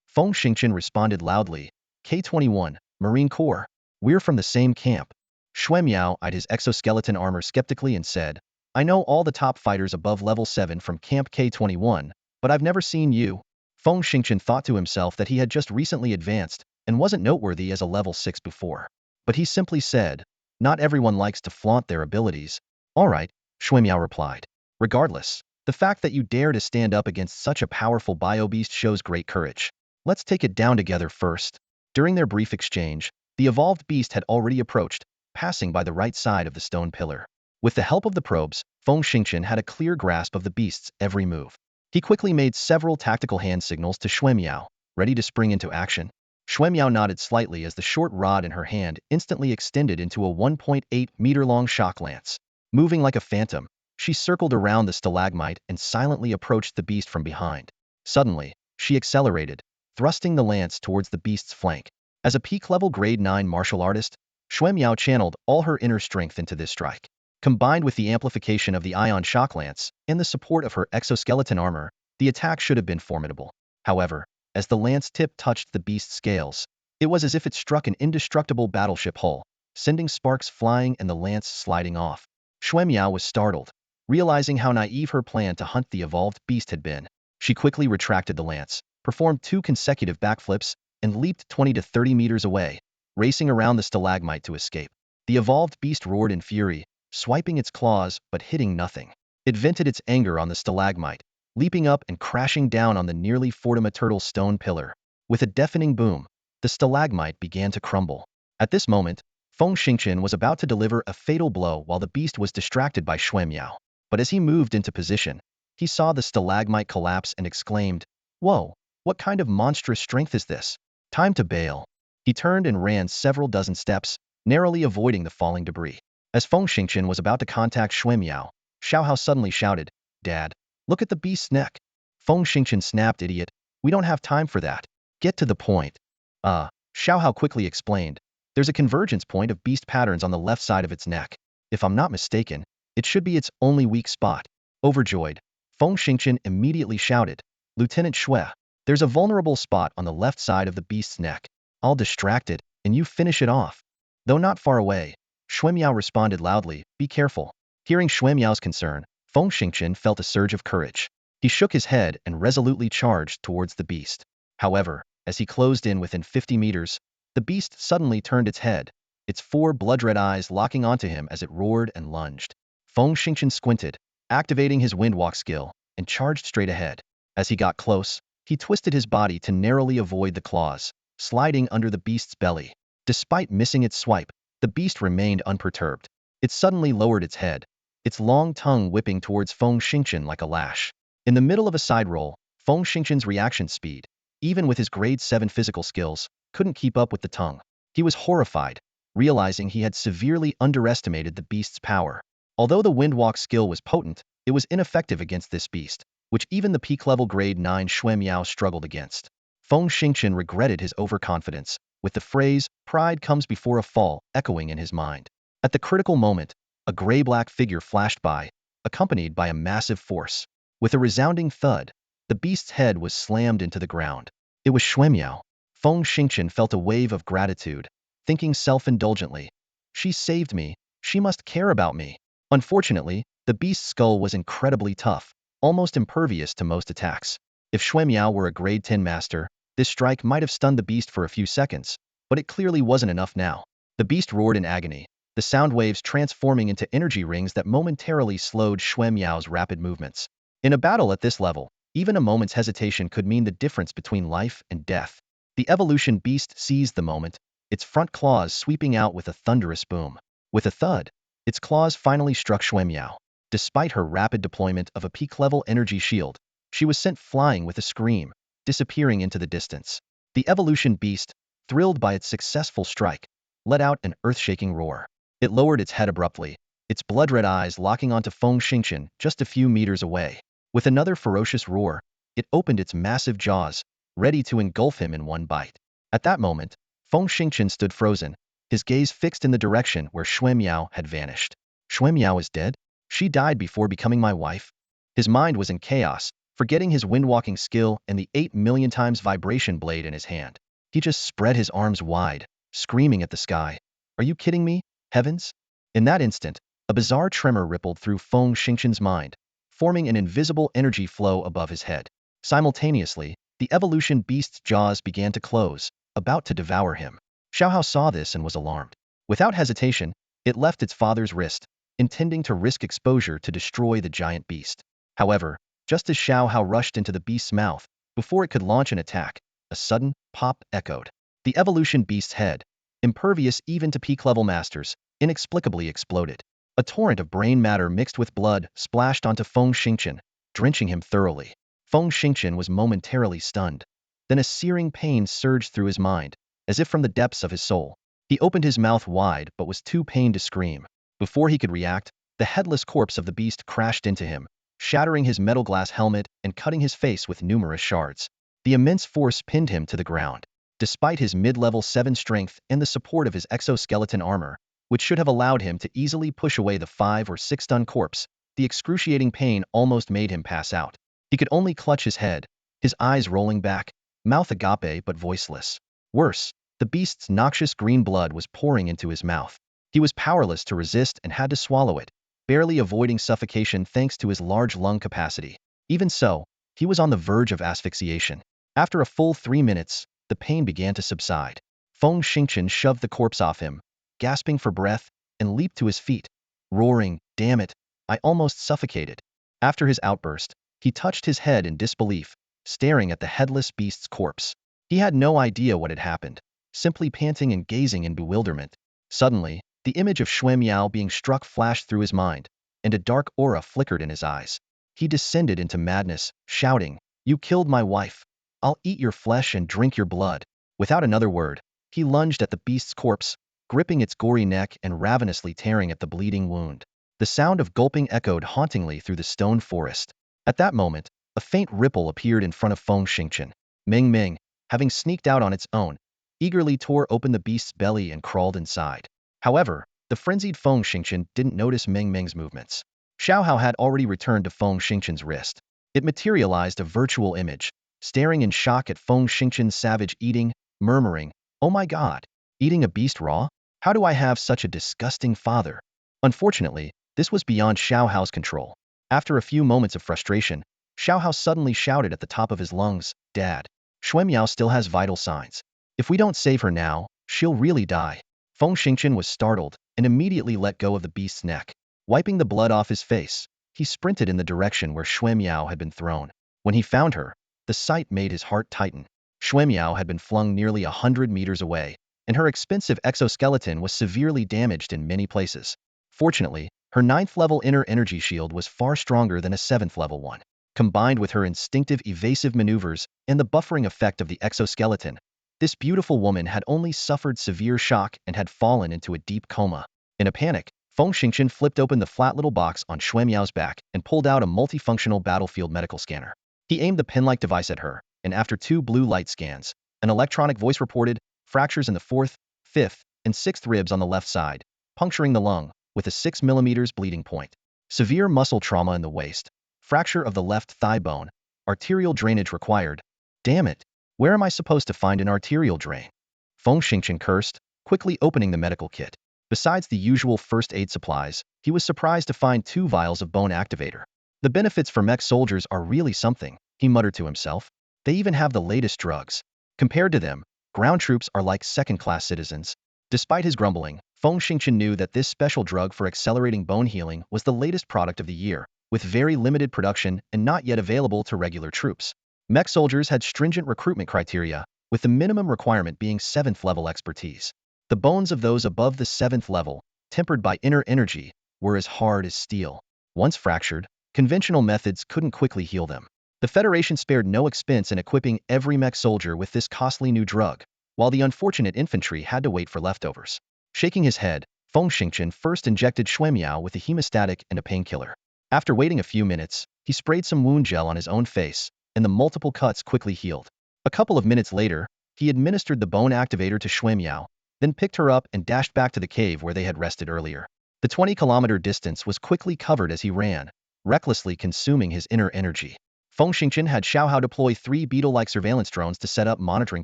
Feng Xingchen responded loudly, "K-21, Marine Corps. We're from the same camp." Xuemiao eyed his exoskeleton armor skeptically and said, "I know all the top fighters above level 7 from Camp K-21, but I've never seen you." Feng Xingchen thought to himself that he had just recently advanced and wasn't noteworthy as a level 6 before. But he simply said, "Not everyone likes to flaunt their abilities." "All right," Xuemiao replied. "Regardless, the fact that you dare to stand up against such a powerful bio-beast shows great courage. Let's take it down together first." During their brief exchange, the evolved beast had already approached, passing by the right side of the stone pillar. With the help of the probes, Feng Xingchen had a clear grasp of the beast's every move. He quickly made several tactical hand signals to Xuemiao, ready to spring into action. Xuemiao nodded slightly as the short rod in her hand instantly extended into a 1.8-meter-long shock lance. Moving like a phantom, she circled around the stalagmite and silently approached the beast from behind. Suddenly, she accelerated, thrusting the lance towards the beast's flank. As a peak-level grade 9 martial artist, Xuemiao channeled all her inner strength into this strike. Combined with the amplification of the ion shock lance and the support of her exoskeleton armor, the attack should have been formidable. However, as the lance tip touched the beast's scales, it was as if it struck an indestructible battleship hull, sending sparks flying and the lance sliding off. Xuemiao was startled, realizing how naive her plan to hunt the evolved beast had been. She quickly retracted the lance, performed 2 consecutive backflips, and leaped 20 to 30 meters away, racing around the stalagmite to escape. The evolved beast roared in fury, swiping its claws but hitting nothing. It vented its anger on the stalagmite, leaping up and crashing down on the nearly fortimaturtle stone pillar. With a deafening boom, the stalagmite began to crumble. At this moment, Feng Xingqian was about to deliver a fatal blow while the beast was distracted by Xuemiao. But as he moved into position, he saw the stalagmite collapse and exclaimed, "Whoa, what kind of monstrous strength is this? Time to bail." He turned and ran several dozen steps, narrowly avoiding the falling debris. As Feng Xingqian was about to contact Xuemiao, Xiaohao suddenly shouted, "Dad, look at the beast's neck." Feng Xingqian snapped, "Idiot, we don't have time for that. Get to the point." Xiaohao quickly explained, "There's a convergence point of beast patterns on the left side of its neck. If I'm not mistaken, it should be its only weak spot." Overjoyed, Feng Xingqian immediately shouted, "Lieutenant Xue, there's a vulnerable spot on the left side of the beast's neck. I'll distract it, and you finish it off." Though not far away, Xuemiao responded loudly, "Be careful." Hearing Xuemiao's concern, Feng Xingqian felt a surge of courage. He shook his head and resolutely charged towards the beast. However, as he closed in within 50 meters, the beast suddenly turned its head, its 4 blood-red eyes locking onto him as it roared and lunged. Feng Xingqian squinted, activating his windwalk skill, and charged straight ahead. As he got close, he twisted his body to narrowly avoid the claws, sliding under the beast's belly. Despite missing its swipe, the beast remained unperturbed. It suddenly lowered its head, its long tongue whipping towards Feng Xingqian like a lash. In the middle of a side roll, Feng Xingqian's reaction speed, even with his grade 7 physical skills, couldn't keep up with the tongue. He was horrified, realizing he had severely underestimated the beast's power. Although the windwalk skill was potent, it was ineffective against this beast, which even the peak-level grade 9 Xuemiao struggled against. Feng Xingqian regretted his overconfidence, with the phrase, "Pride comes before a fall," echoing in his mind. At the critical moment, a gray-black figure flashed by, accompanied by a massive force. With a resounding thud, the beast's head was slammed into the ground. It was Xuemiao. Feng Xingqian felt a wave of gratitude, thinking self-indulgently, "She saved me, she must care about me." Unfortunately, the beast's skull was incredibly tough, almost impervious to most attacks. If Xuemiao were a grade 10 master, this strike might have stunned the beast for a few seconds, but it clearly wasn't enough now. The beast roared in agony, the sound waves transforming into energy rings that momentarily slowed Xuemiao's rapid movements. In a battle at this level, even a moment's hesitation could mean the difference between life and death. The evolution beast seized the moment, its front claws sweeping out with a thunderous boom. With a thud, its claws finally struck Xuemiao. Despite her rapid deployment of a peak-level energy shield, she was sent flying with a scream, disappearing into the distance. The evolution beast, thrilled by its successful strike, let out an earth-shaking roar. It lowered its head abruptly, its blood-red eyes locking onto Feng Xingqian just a few meters away. With another ferocious roar, it opened its massive jaws, ready to engulf him in one bite. At that moment, Feng Xingqian stood frozen, his gaze fixed in the direction where Xuemiao had vanished. "Xuemiao is dead? She died before becoming my wife?" His mind was in chaos, forgetting his windwalking skill and the 8 million times vibration blade in his hand. He just spread his arms wide, screaming at the sky, "Are you kidding me, heavens?" In that instant, a bizarre tremor rippled through Feng Xingqian's mind, forming an invisible energy flow above his head. Simultaneously, the evolution beast's jaws began to close, about to devour him. Xiaohao saw this and was alarmed. Without hesitation, it left its father's wrist, intending to risk exposure to destroy the giant beast. However, just as Xiaohao rushed into the beast's mouth, before it could launch an attack, a sudden pop echoed. The evolution beast's head, impervious even to peak-level masters, inexplicably exploded. A torrent of brain matter mixed with blood splashed onto Feng Xingqian, drenching him thoroughly. Feng Xingqian was momentarily stunned. Then a searing pain surged through his mind, as if from the depths of his soul. He opened his mouth wide but was too pained to scream. Before he could react, The headless corpse of the beast crashed into him, shattering his metal glass helmet and cutting his face with numerous shards. The immense force pinned him to the ground. Despite his mid-level 7 strength and the support of his exoskeleton armor, which should have allowed him to easily push away the 5 or 6 stun corpse, the excruciating pain almost made him pass out. He could only clutch his head, his eyes rolling back, mouth agape but voiceless. Worse, the beast's noxious green blood was pouring into his mouth. He was powerless to resist and had to swallow it, barely avoiding suffocation thanks to his large lung capacity. Even so, he was on the verge of asphyxiation. After a full 3 minutes, the pain began to subside. Feng Xingchen shoved the corpse off him, gasping for breath, and leaped to his feet, roaring, "Damn it, I almost suffocated." After his outburst, he touched his head in disbelief, staring at the headless beast's corpse. He had no idea what had happened, simply panting and gazing in bewilderment. Suddenly, the image of Xue Miao being struck flashed through his mind, and a dark aura flickered in his eyes. He descended into madness, shouting, "You killed my wife. I'll eat your flesh and drink your blood." Without another word, he lunged at the beast's corpse, gripping its gory neck and ravenously tearing at the bleeding wound. The sound of gulping echoed hauntingly through the stone forest. At that moment, a faint ripple appeared in front of Feng Xingchen. Ming Ming, having sneaked out on its own, eagerly tore open the beast's belly and crawled inside. However, the frenzied Feng Xingchen didn't notice Ming Ming's movements. Xiao Hao had already returned to Feng Xingchen's wrist. It materialized a virtual image, staring in shock at Feng Xingchen's savage eating, murmuring, "Oh my god, eating a beast raw? How do I have such a disgusting father?" Unfortunately, this was beyond Xiao Hao's control. After a few moments of frustration, Xiao Hao suddenly shouted at the top of his lungs, "Dad, Xue Miao still has vital signs. If we don't save her now, she'll really die." Feng Xingchen was startled and immediately let go of the beast's neck. Wiping the blood off his face, he sprinted in the direction where Xue Miao had been thrown. When he found her, the sight made his heart tighten. Xue Miao had been flung nearly 100 meters away, and her expensive exoskeleton was severely damaged in many places. Fortunately, her 9th-level inner energy shield was far stronger than a 7th-level one. Combined with her instinctive evasive maneuvers and the buffering effect of the exoskeleton, this beautiful woman had only suffered severe shock and had fallen into a deep coma. In a panic, Feng Xingchen flipped open the flat little box on Xue Miao's back and pulled out a multifunctional battlefield medical scanner. He aimed the pin-like device at her, and after 2 blue light scans, an electronic voice reported fractures in the 4th, 5th, and 6th ribs on the left side, puncturing the lung, with a 6 mm bleeding point. Severe muscle trauma in the waist, fracture of the left thigh bone, arterial drainage required. Damn it, where am I supposed to find an arterial drain? Feng Xingchen cursed, quickly opening the medical kit. Besides the usual first aid supplies, he was surprised to find 2 vials of bone activator. The benefits for Mech soldiers are really something, he muttered to himself. They even have the latest drugs. Compared to them, ground troops are like second-class citizens. Despite his grumbling, Feng Xingchen knew that this special drug for accelerating bone healing was the latest product of the year, with very limited production and not yet available to regular troops. Mech soldiers had stringent recruitment criteria, with the minimum requirement being 7th-level expertise. The bones of those above the 7th level, tempered by inner energy, were as hard as steel. Once fractured, conventional methods couldn't quickly heal them. The Federation spared no expense in equipping every Mech soldier with this costly new drug, while the unfortunate infantry had to wait for leftovers. Shaking his head, Feng Xingchen first injected Xue Miao with a hemostatic and a painkiller. After waiting a few minutes, he sprayed some wound gel on his own face, and the multiple cuts quickly healed. A couple of minutes later, he administered the bone activator to Xue Miao, then picked her up and dashed back to the cave where they had rested earlier. The 20-kilometer distance was quickly covered as he ran, recklessly consuming his inner energy. Feng Xingchen had Xiao Hao deploy 3 beetle-like surveillance drones to set up monitoring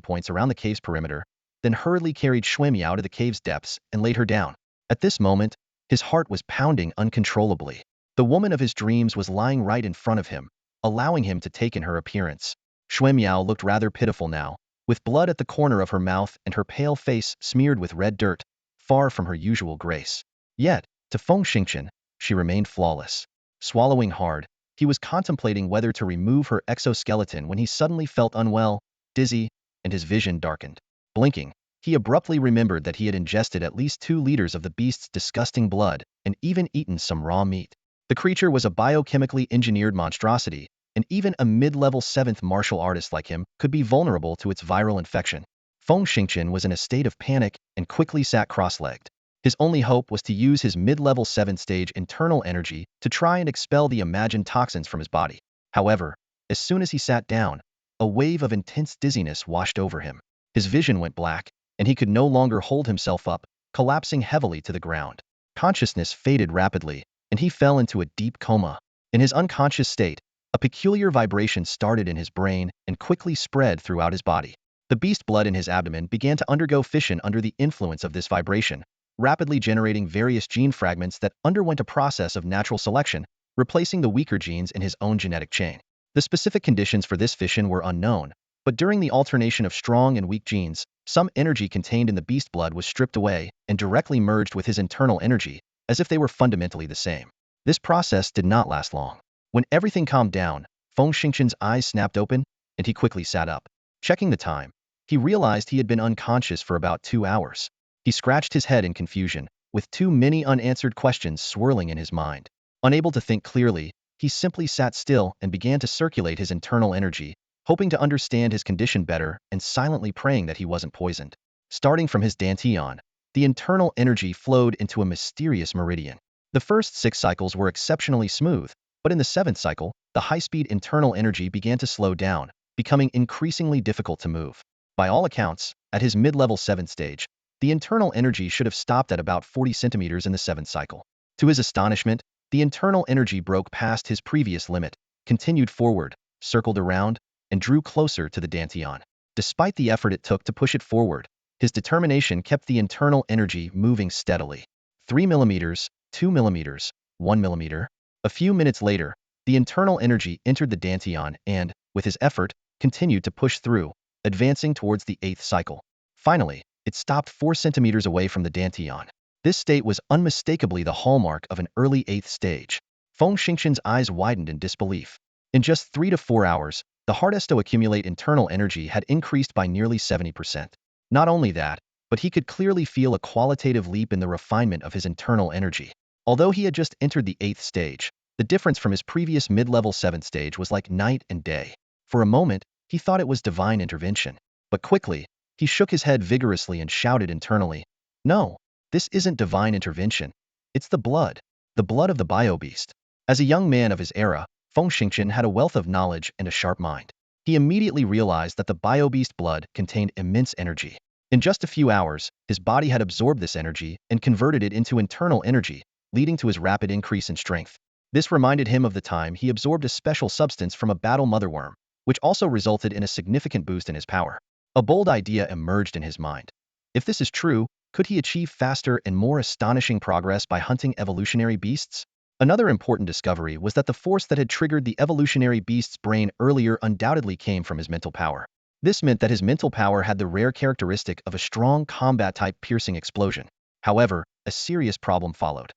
points around the cave's perimeter, then hurriedly carried Xue Miao to the cave's depths and laid her down. At this moment, his heart was pounding uncontrollably. The woman of his dreams was lying right in front of him, allowing him to take in her appearance. Xue Miao looked rather pitiful now, with blood at the corner of her mouth and her pale face smeared with red dirt, far from her usual grace. Yet, to Feng Xingchen, she remained flawless. Swallowing hard, he was contemplating whether to remove her exoskeleton when he suddenly felt unwell, dizzy, and his vision darkened. Blinking, he abruptly remembered that he had ingested at least 2 liters of the beast's disgusting blood and even eaten some raw meat. The creature was a biochemically engineered monstrosity, and even a mid-level 7th martial artist like him could be vulnerable to its viral infection. Feng Xingchen was in a state of panic and quickly sat cross-legged. His only hope was to use his mid-level 7th stage internal energy to try and expel the imagined toxins from his body. However, as soon as he sat down, a wave of intense dizziness washed over him. His vision went black, and he could no longer hold himself up, collapsing heavily to the ground. Consciousness faded rapidly, and he fell into a deep coma. In his unconscious state, a peculiar vibration started in his brain and quickly spread throughout his body. The beast blood in his abdomen began to undergo fission under the influence of this vibration, rapidly generating various gene fragments that underwent a process of natural selection, replacing the weaker genes in his own genetic chain. The specific conditions for this fission were unknown, but during the alternation of strong and weak genes, some energy contained in the beast blood was stripped away and directly merged with his internal energy, as if they were fundamentally the same. This process did not last long. When everything calmed down, Feng Xingqian's eyes snapped open, and he quickly sat up. Checking the time, he realized he had been unconscious for about 2 hours. He scratched his head in confusion, with too many unanswered questions swirling in his mind. Unable to think clearly, he simply sat still and began to circulate his internal energy, hoping to understand his condition better and silently praying that he wasn't poisoned. Starting from his dantian, the internal energy flowed into a mysterious meridian. The first 6 cycles were exceptionally smooth, but in the 7th cycle, the high-speed internal energy began to slow down, becoming increasingly difficult to move. By all accounts, at his mid-level 7th stage, the internal energy should have stopped at about 40 centimeters in the 7th cycle. To his astonishment, the internal energy broke past his previous limit, continued forward, circled around, and drew closer to the dantian. Despite the effort it took to push it forward, his determination kept the internal energy moving steadily. 3 millimeters, 2 millimeters, 1 millimeter. A few minutes later, the internal energy entered the dantian and, with his effort, continued to push through, advancing towards the 8th cycle. Finally, it stopped 4 centimeters away from the dantian. This state was unmistakably the hallmark of an early 8th stage. Feng Xingqian's eyes widened in disbelief. In just 3 to 4 hours, the hardest to accumulate internal energy had increased by nearly 70%. Not only that, but he could clearly feel a qualitative leap in the refinement of his internal energy. Although he had just entered the 8th stage, the difference from his previous mid-level 7th stage was like night and day. For a moment, he thought it was divine intervention. But quickly, he shook his head vigorously and shouted internally, "No, this isn't divine intervention. It's the blood of the bio-beast." As a young man of his era, Feng Xingqian had a wealth of knowledge and a sharp mind. He immediately realized that the bio-beast blood contained immense energy. In just a few hours, his body had absorbed this energy and converted it into internal energy, leading to his rapid increase in strength. This reminded him of the time he absorbed a special substance from a battle motherworm, which also resulted in a significant boost in his power. A bold idea emerged in his mind. If this is true, could he achieve faster and more astonishing progress by hunting evolutionary beasts? Another important discovery was that the force that had triggered the evolutionary beast's brain earlier undoubtedly came from his mental power. This meant that his mental power had the rare characteristic of a strong combat-type piercing explosion. However, a serious problem followed.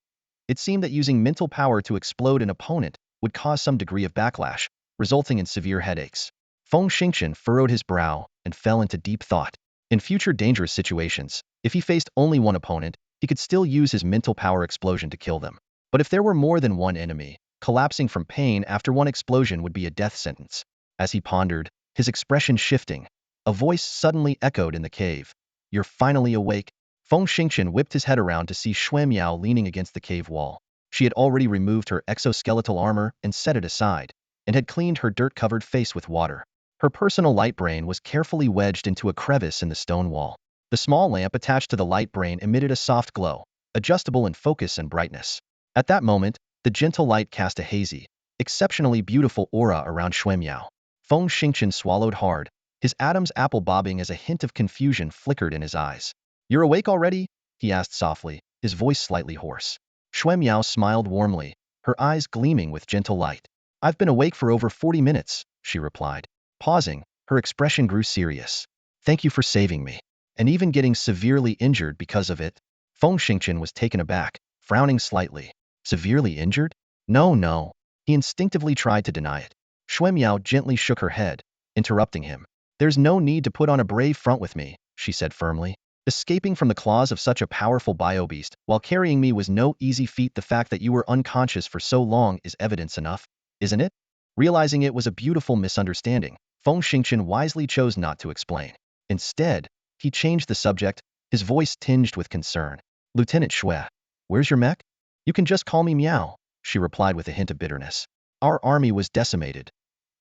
It seemed that using mental power to explode an opponent would cause some degree of backlash, resulting in severe headaches. Feng Xingqian furrowed his brow and fell into deep thought. In future dangerous situations, if he faced only one opponent, he could still use his mental power explosion to kill them. But if there were more than one enemy, collapsing from pain after one explosion would be a death sentence. As he pondered, his expression shifting, a voice suddenly echoed in the cave. "You're finally awake." Feng Xingqian whipped his head around to see Shui Miao leaning against the cave wall. She had already removed her exoskeletal armor and set it aside, and had cleaned her dirt-covered face with water. Her personal light brain was carefully wedged into a crevice in the stone wall. The small lamp attached to the light brain emitted a soft glow, adjustable in focus and brightness. At that moment, the gentle light cast a hazy, exceptionally beautiful aura around Shui Miao. Feng Xingqian swallowed hard, his Adam's apple bobbing as a hint of confusion flickered in his eyes. "You're awake already?" he asked softly, his voice slightly hoarse. Shui Miao smiled warmly, her eyes gleaming with gentle light. "I've been awake for over 40 minutes, she replied. Pausing, her expression grew serious. "Thank you for saving me. And even getting severely injured because of it." Feng Xingqian was taken aback, frowning slightly. "Severely injured?" "No, no." He instinctively tried to deny it. Shui Miao gently shook her head, interrupting him. "There's no need to put on a brave front with me," she said firmly. "Escaping from the claws of such a powerful bio-beast while carrying me was no easy feat. The fact that you were unconscious for so long is evidence enough, isn't it?" Realizing it was a beautiful misunderstanding, Feng Xingqian wisely chose not to explain. Instead, he changed the subject, his voice tinged with concern. Lieutenant Shui, where's your mech? You can just call me Meow, she replied with a hint of bitterness. Our army was decimated.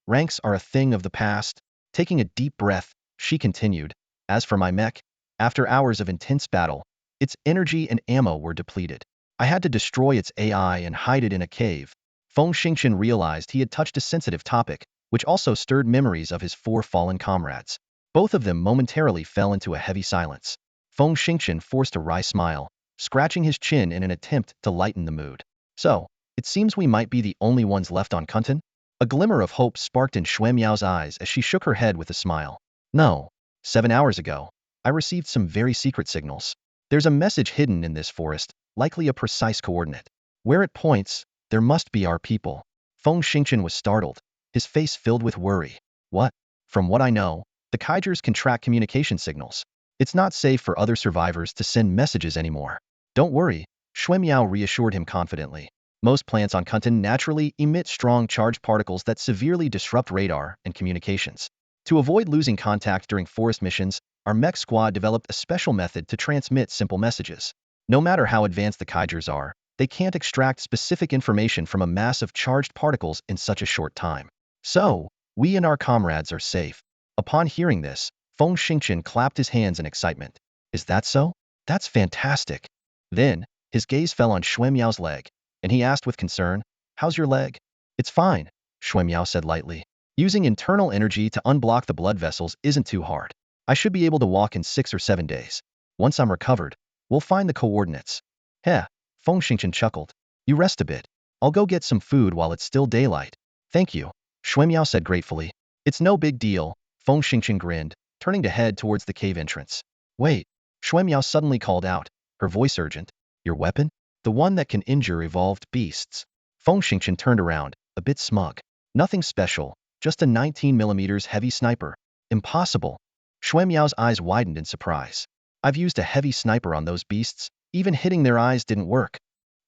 Ranks are a thing of the past. Taking a deep breath, she continued. As for my mech, after hours of intense battle, its energy and ammo were depleted. I had to destroy its AI and hide it in a cave. Feng Xingqian realized he had touched a sensitive topic, which also stirred memories of his 4 fallen comrades. Both of them momentarily fell into a heavy silence. Feng Xingqian forced a wry smile, scratching his chin in an attempt to lighten the mood. So, it seems we might be the only ones left on Confronting? A glimmer of hope sparked in Shui Miao's eyes as she shook her head with a smile. No. 7 hours ago, I received some very secret signals. There's a message hidden in this forest, likely a precise coordinate. Where it points, there must be our people. Feng Xingqian was startled, his face filled with worry. What? From what I know, the Kaijers can track communication signals. It's not safe for other survivors to send messages anymore. Don't worry, Shui Miao reassured him confidently. Most plants on Confronting naturally emit strong charged particles that severely disrupt radar and communications. To avoid losing contact during forest missions, our mech squad developed a special method to transmit simple messages. No matter how advanced the Kaijers are, they can't extract specific information from a mass of charged particles in such a short time. So, we and our comrades are safe. Upon hearing this, Feng Xingqian clapped his hands in excitement. Is that so? That's fantastic. Then, his gaze fell on Shui Miao's leg, and he asked with concern, how's your leg? It's fine, Shui Miao said lightly. Using internal energy to unblock the blood vessels isn't too hard. I should be able to walk in 6 or 7 days. Once I'm recovered, we'll find the coordinates. Heh, Feng Xingqian chuckled. You rest a bit. I'll go get some food while it's still daylight. Thank you, Shui Miao said gratefully. It's no big deal, Feng Xingqian grinned, turning to head towards the cave entrance. Wait, Shui Miao suddenly called out, her voice urgent. Your weapon? The one that can injure evolved beasts. Feng Xingqian turned around, a bit smug. Nothing special, just a 19mm heavy sniper. Impossible. Shui Miao's eyes widened in surprise. I've used a heavy sniper on those beasts, even hitting their eyes didn't work.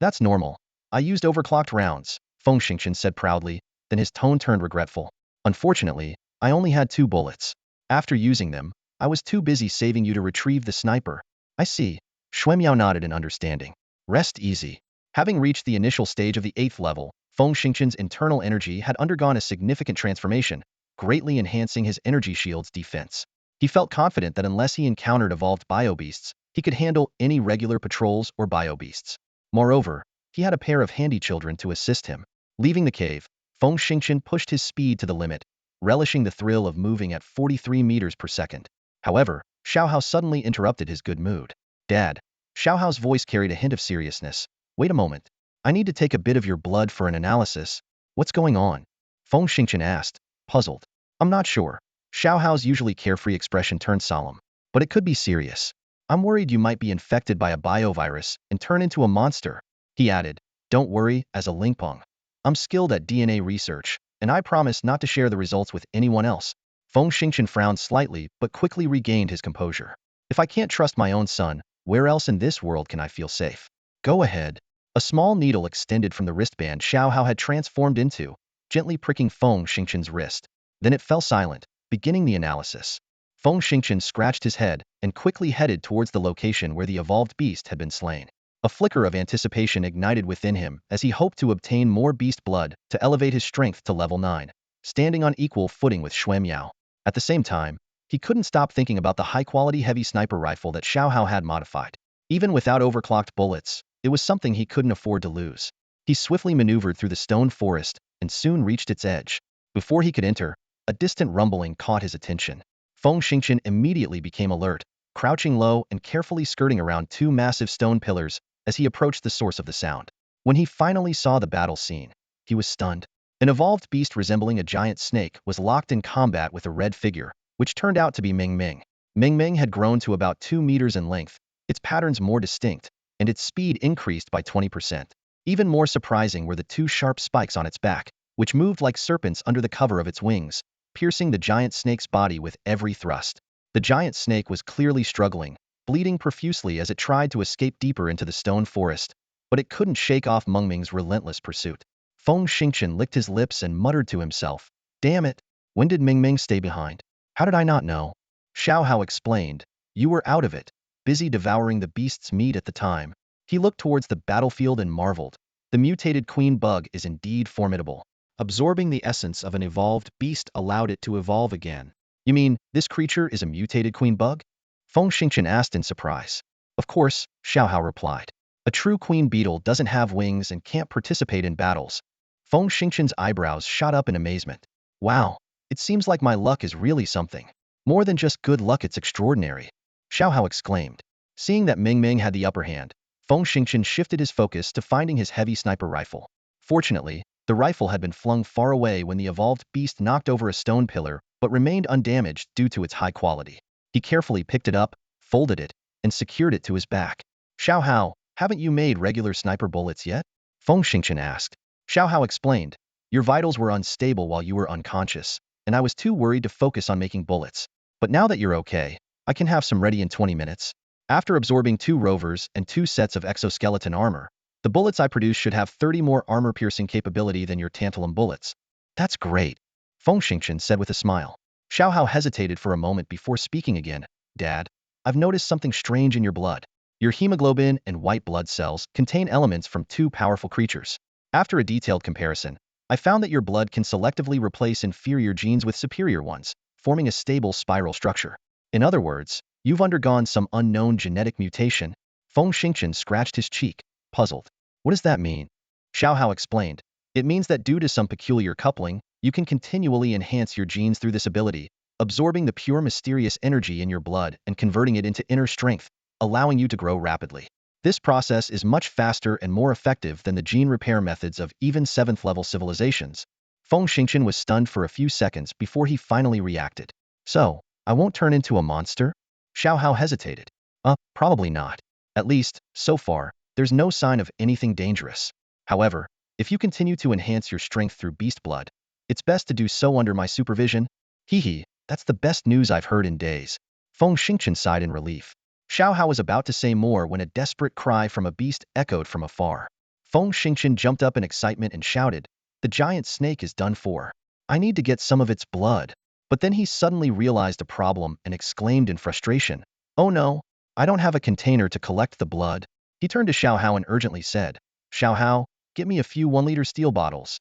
That's normal. I used overclocked rounds, Feng Xingqian said proudly, then his tone turned regretful. Unfortunately, I only had 2 bullets. After using them, I was too busy saving you to retrieve the sniper. I see. Shui Miao nodded in understanding. Rest easy. Having reached the initial stage of the 8th level, Feng Xingqian's internal energy had undergone a significant transformation, greatly enhancing his energy shield's defense. He felt confident that unless he encountered evolved biobeasts, he could handle any regular patrols or biobeasts. Moreover, he had a pair of handy children to assist him. Leaving the cave, Feng Xingqian pushed his speed to the limit, relishing the thrill of moving at 43 meters per second. However, Xiaohao suddenly interrupted his good mood. Dad. Xiaohao's voice carried a hint of seriousness. Wait a moment. I need to take a bit of your blood for an analysis. What's going on? Feng Xingqian asked, puzzled. I'm not sure. Xiaohao's usually carefree expression turned solemn. But it could be serious. I'm worried you might be infected by a biovirus and turn into a monster. He added, don't worry, as a Lingpeng. I'm skilled at DNA research, and I promise not to share the results with anyone else. Feng Xingqian frowned slightly but quickly regained his composure. If I can't trust my own son, where else in this world can I feel safe? Go ahead. A small needle extended from the wristband Xiaohao had transformed into, gently pricking Feng Xingqian's wrist. Then it fell silent, beginning the analysis. Feng Xingqian scratched his head and quickly headed towards the location where the evolved beast had been slain. A flicker of anticipation ignited within him as he hoped to obtain more beast blood to elevate his strength to level 9, standing on equal footing with Shui Miao. At the same time, he couldn't stop thinking about the high-quality heavy sniper rifle that Xiaohao had modified. Even without overclocked bullets, it was something he couldn't afford to lose. He swiftly maneuvered through the stone forest and soon reached its edge. Before he could enter, a distant rumbling caught his attention. Feng Xingqian immediately became alert, crouching low and carefully skirting around 2 massive stone pillars as he approached the source of the sound. When he finally saw the battle scene, he was stunned. An evolved beast resembling a giant snake was locked in combat with a red figure, which turned out to be Ming Ming. Ming Ming had grown to about 2 meters in length, its patterns more distinct, and its speed increased by 20%. Even more surprising were the 2 sharp spikes on its back, which moved like serpents under the cover of its wings, piercing the giant snake's body with every thrust. The giant snake was clearly struggling, bleeding profusely as it tried to escape deeper into the stone forest, but it couldn't shake off Meng Ming's relentless pursuit. Feng Xingqian licked his lips and muttered to himself, damn it, when did Ming Ming stay behind? How did I not know? Xiaohao explained, you were out of it, busy devouring the beast's meat at the time. He looked towards the battlefield and marveled. The mutated queen bug is indeed formidable. Absorbing the essence of an evolved beast allowed it to evolve again. You mean, this creature is a mutated queen bug? Feng Xingqian asked in surprise. Of course, Xiaohao replied. A true queen beetle doesn't have wings and can't participate in battles. Feng Xingqian's eyebrows shot up in amazement. Wow, it seems like my luck is really something. More than just good luck, it's extraordinary. Xiaohao exclaimed. Seeing that Ming Ming had the upper hand, Feng Xingqian shifted his focus to finding his heavy sniper rifle. Fortunately, the rifle had been flung far away when the evolved beast knocked over a stone pillar, but remained undamaged due to its high quality. He carefully picked it up, folded it, and secured it to his back. Xiaohao, haven't you made regular sniper bullets yet? Feng Xingqian asked. Xiaohao explained. Your vitals were unstable while you were unconscious, and I was too worried to focus on making bullets. But now that you're okay, I can have some ready in 20 minutes. After absorbing 2 rovers and 2 sets of exoskeleton armor, the bullets I produce should have 30 more armor-piercing capability than your tantalum bullets. That's great, Feng Xingqian said with a smile. Xiaohao hesitated for a moment before speaking again. Dad, I've noticed something strange in your blood. Your hemoglobin and white blood cells contain elements from 2 powerful creatures. After a detailed comparison, I found that your blood can selectively replace inferior genes with superior ones, forming a stable spiral structure. In other words, you've undergone some unknown genetic mutation. Feng Xingqian scratched his cheek, puzzled. What does that mean? Xiaohao explained. It means that due to some peculiar coupling, you can continually enhance your genes through this ability, absorbing the pure mysterious energy in your blood and converting it into inner strength, allowing you to grow rapidly. This process is much faster and more effective than the gene repair methods of even 7th-level civilizations. Feng Xingqian was stunned for a few seconds before he finally reacted. So, I won't turn into a monster? Xiaohao hesitated. Probably not. At least, so far, there's no sign of anything dangerous. However, if you continue to enhance your strength through beast blood, it's best to do so under my supervision. Hee, that's the best news I've heard in days. Feng Xingqian sighed in relief. Xiaohao was about to say more when a desperate cry from a beast echoed from afar. Feng Xingqian jumped up in excitement and shouted, the giant snake is done for. I need to get some of its blood. But then he suddenly realized a problem and exclaimed in frustration, oh no, I don't have a container to collect the blood. He turned to Xiaohao and urgently said, Xiaohao, get me a few 1-liter steel bottles.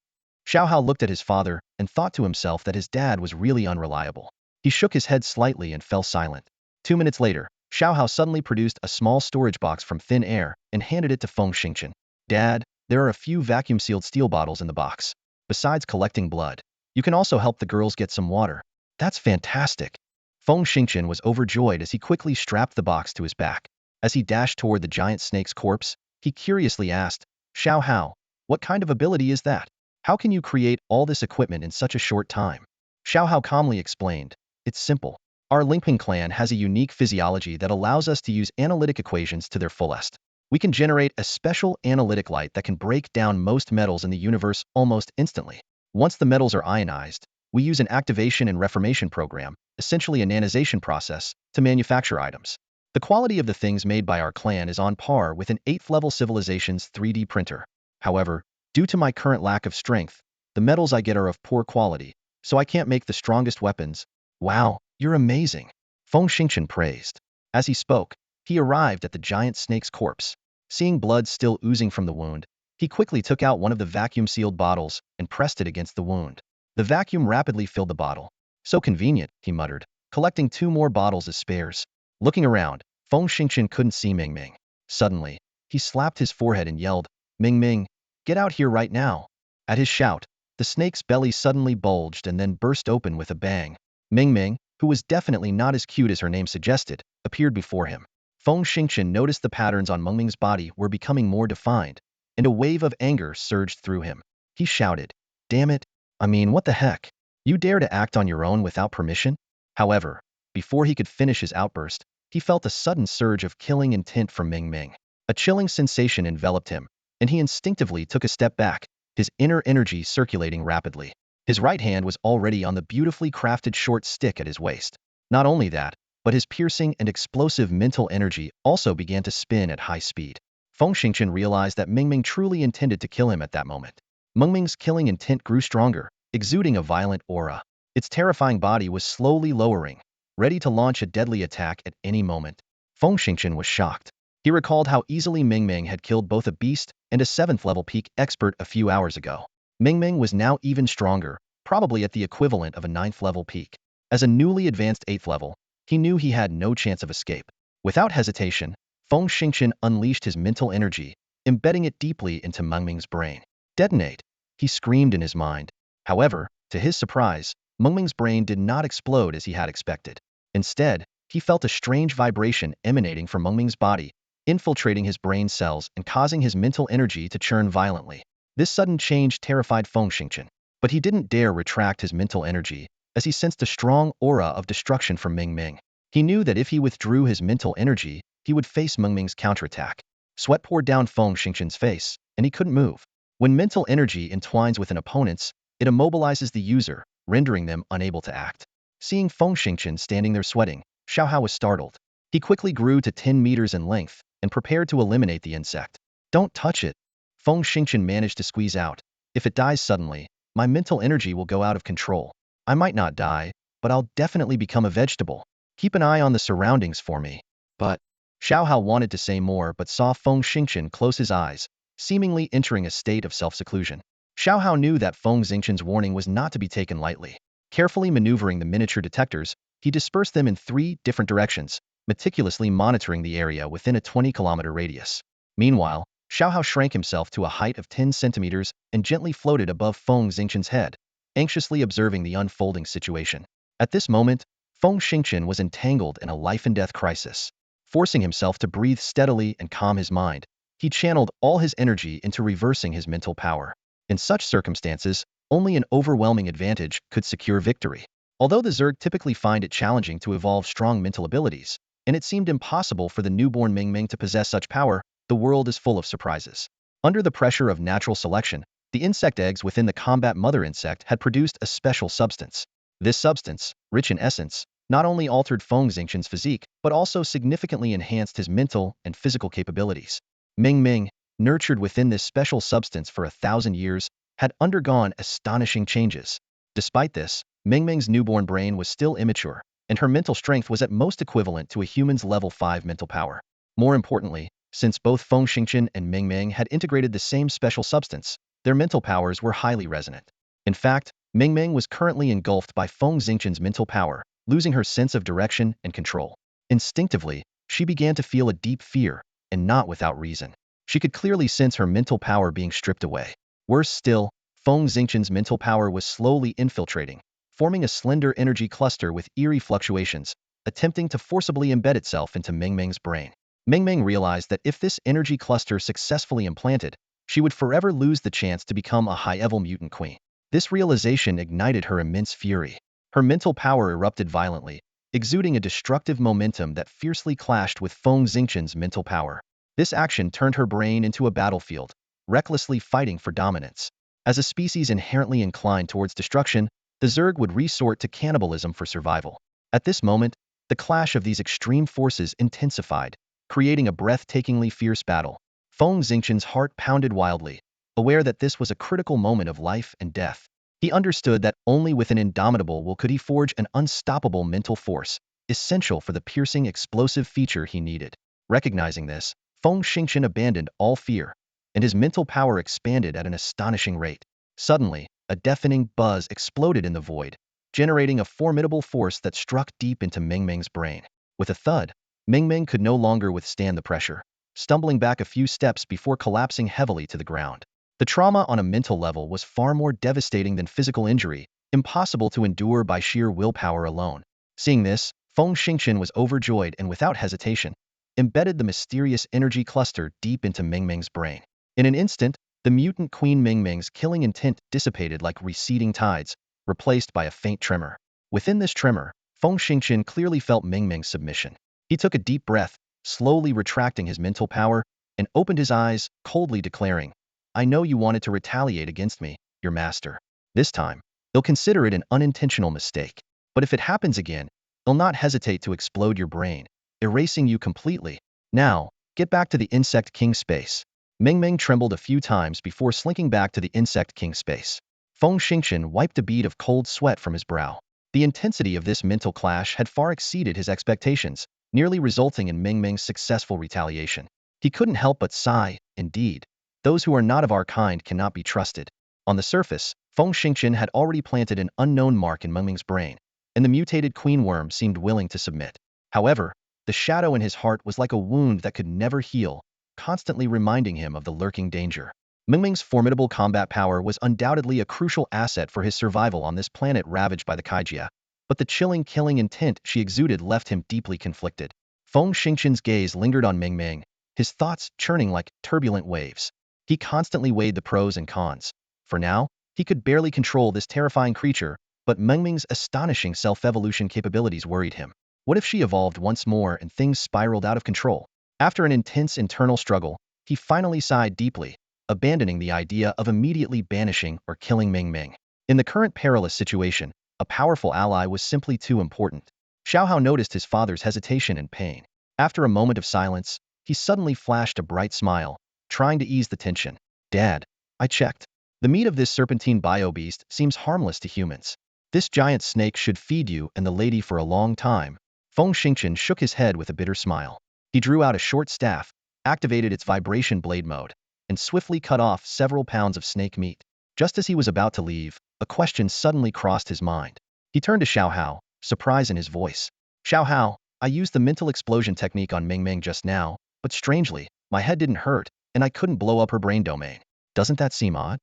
Xiaohao looked at his father and thought to himself that his dad was really unreliable. He shook his head slightly and fell silent. 2 minutes later, Xiaohao suddenly produced a small storage box from thin air and handed it to Feng Xingqian. Dad, there are a few vacuum-sealed steel bottles in the box. Besides collecting blood, you can also help the girls get some water. That's fantastic. Feng Xingqian was overjoyed as he quickly strapped the box to his back. As he dashed toward the giant snake's corpse, he curiously asked, Xiaohao, what kind of ability is that? How can you create all this equipment in such a short time? Xiaohao calmly explained, it's simple. Our Lingping clan has a unique physiology that allows us to use analytic equations to their fullest. We can generate a special analytic light that can break down most metals in the universe almost instantly. Once the metals are ionized, we use an activation and reformation program, essentially a nanization process, to manufacture items. The quality of the things made by our clan is on par with an 8th-level civilization's 3D printer. However, due to my current lack of strength, the metals I get are of poor quality, so I can't make the strongest weapons. Wow, you're amazing, Feng Xingqian praised. As he spoke, he arrived at the giant snake's corpse. Seeing blood still oozing from the wound, he quickly took out one of the vacuum-sealed bottles and pressed it against the wound. The vacuum rapidly filled the bottle. So convenient, he muttered, collecting 2 more bottles as spares. Looking around, Feng Xingqian couldn't see Ming Ming. Suddenly, he slapped his forehead and yelled, Ming Ming, get out here right now. At his shout, the snake's belly suddenly bulged and then burst open with a bang. Ming Ming, who was definitely not as cute as her name suggested, appeared before him. Feng Xingqian noticed the patterns on Ming Ming's body were becoming more defined, and a wave of anger surged through him. He shouted, damn it, what the heck? You dare to act on your own without permission? However, before he could finish his outburst, he felt a sudden surge of killing intent from Ming Ming. A chilling sensation enveloped him, and he instinctively took a step back, his inner energy circulating rapidly. His right hand was already on the beautifully crafted short stick at his waist. Not only that, but his piercing and explosive mental energy also began to spin at high speed. Feng Xingqian realized that Ming Ming truly intended to kill him at that moment. Ming Ming's killing intent grew stronger, exuding a violent aura. Its terrifying body was slowly lowering, ready to launch a deadly attack at any moment. Feng Xingqian was shocked. He recalled how easily Ming had killed both a beast and a 7th-level peak expert a few hours ago. Ming was now even stronger, probably at the equivalent of a 9th-level peak. As a newly advanced 8th level, he knew he had no chance of escape. Without hesitation, Feng Xingqian unleashed his mental energy, embedding it deeply into Meng's brain. Detonate! He screamed in his mind. However, to his surprise, Meng's brain did not explode as he had expected. Instead, he felt a strange vibration emanating from Meng's body, infiltrating his brain cells and causing his mental energy to churn violently. This sudden change terrified Feng Xingqian, but he didn't dare retract his mental energy, as he sensed a strong aura of destruction from Ming. He knew that if he withdrew his mental energy, he would face Meng's counterattack. Sweat poured down Feng Xingqian's face, and he couldn't move. When mental energy entwines with an opponent's, it immobilizes the user, rendering them unable to act. Seeing Feng Xingqian standing there sweating, Xiaohao was startled. He quickly grew to 10 meters in length and prepared to eliminate the insect. Don't touch it. Feng Xingqian managed to squeeze out. If it dies suddenly, my mental energy will go out of control. I might not die, but I'll definitely become a vegetable. Keep an eye on the surroundings for me. But Xiaohao wanted to say more but saw Feng Xingqian close his eyes, seemingly entering a state of self-seclusion. Xiaohao knew that Feng Xingqian's warning was not to be taken lightly. Carefully maneuvering the miniature detectors, he dispersed them in 3 different directions, meticulously monitoring the area within a 20-kilometer radius. Meanwhile, Xiaohao shrank himself to a height of 10 centimeters and gently floated above Feng Xingqian's head, anxiously observing the unfolding situation. At this moment, Feng Xingqian was entangled in a life-and-death crisis. Forcing himself to breathe steadily and calm his mind, he channeled all his energy into reversing his mental power. In such circumstances, only an overwhelming advantage could secure victory. Although the Zerg typically find it challenging to evolve strong mental abilities, and it seemed impossible for the newborn Ming to possess such power, the world is full of surprises. Under the pressure of natural selection, the insect eggs within the combat mother insect had produced a special substance. This substance, rich in essence, not only altered Feng Xingqian's physique, but also significantly enhanced his mental and physical capabilities. Ming, nurtured within this special substance for 1,000 years, had undergone astonishing changes. Despite this, Ming's newborn brain was still immature, and her mental strength was at most equivalent to a human's level 5 mental power. More importantly, since both Feng Xingqian and Ming had integrated the same special substance, their mental powers were highly resonant. In fact, Ming was currently engulfed by Feng Xingqian's mental power, losing her sense of direction and control. Instinctively, she began to feel a deep fear, and not without reason. She could clearly sense her mental power being stripped away. Worse still, Feng Xingqian's mental power was slowly infiltrating, forming a slender energy cluster with eerie fluctuations, attempting to forcibly embed itself into Ming's brain. Ming realized that if this energy cluster successfully implanted, she would forever lose the chance to become a high-level mutant queen. This realization ignited her immense fury. Her mental power erupted violently, exuding a destructive momentum that fiercely clashed with Feng Xingqian's mental power. This action turned her brain into a battlefield, recklessly fighting for dominance. As a species inherently inclined towards destruction, the Zerg would resort to cannibalism for survival. At this moment, the clash of these extreme forces intensified, creating a breathtakingly fierce battle. Feng Xingqian's heart pounded wildly, aware that this was a critical moment of life and death. He understood that only with an indomitable will could he forge an unstoppable mental force, essential for the piercing explosive feature he needed. Recognizing this, Feng Xingqian abandoned all fear, and his mental power expanded at an astonishing rate. Suddenly, a deafening buzz exploded in the void, generating a formidable force that struck deep into Ming's brain. With a thud, Ming could no longer withstand the pressure, stumbling back a few steps before collapsing heavily to the ground. The trauma on a mental level was far more devastating than physical injury, impossible to endure by sheer willpower alone. Seeing this, Feng Xingqian was overjoyed and without hesitation, embedded the mysterious energy cluster deep into Ming's brain. In an instant, the mutant queen Ming's killing intent dissipated like receding tides, replaced by a faint tremor. Within this tremor, Feng Xingqian clearly felt Ming's submission. He took a deep breath, slowly retracting his mental power, and opened his eyes, coldly declaring, "I know you wanted to retaliate against me, your master. This time, you'll consider it an unintentional mistake. But if it happens again, you'll not hesitate to explode your brain, erasing you completely. Now, get back to the Insect King space." Ming trembled a few times before slinking back to the Insect King space. Feng Xingqian wiped a bead of cold sweat from his brow. The intensity of this mental clash had far exceeded his expectations, nearly resulting in Ming's successful retaliation. He couldn't help but sigh. Indeed, those who are not of our kind cannot be trusted. On the surface, Feng Xingqian had already planted an unknown mark in Mengming's brain, and the mutated queen worm seemed willing to submit. However, the shadow in his heart was like a wound that could never heal, constantly reminding him of the lurking danger. Mengming's formidable combat power was undoubtedly a crucial asset for his survival on this planet ravaged by the Kaijia, but the chilling killing intent she exuded left him deeply conflicted. Feng Xingqian's gaze lingered on Mengming, his thoughts churning like turbulent waves. He constantly weighed the pros and cons. For now, he could barely control this terrifying creature, but Mengming's astonishing self-evolution capabilities worried him. What if she evolved once more and things spiraled out of control? After an intense internal struggle, he finally sighed deeply, abandoning the idea of immediately banishing or killing Mengming. In the current perilous situation, a powerful ally was simply too important. Xiaohao noticed his father's hesitation and pain. After a moment of silence, he suddenly flashed a bright smile, trying to ease the tension. Dad, I checked. The meat of this serpentine bio-beast seems harmless to humans. This giant snake should feed you and the lady for a long time. Feng Xingqian shook his head with a bitter smile. He drew out a short staff, activated its vibration blade mode, and swiftly cut off several pounds of snake meat. Just as he was about to leave, a question suddenly crossed his mind. He turned to Xiaohao, surprise in his voice. Xiaohao, I used the mental explosion technique on Mengming just now, but strangely, my head didn't hurt, and I couldn't blow up her brain domain. Doesn't that seem odd?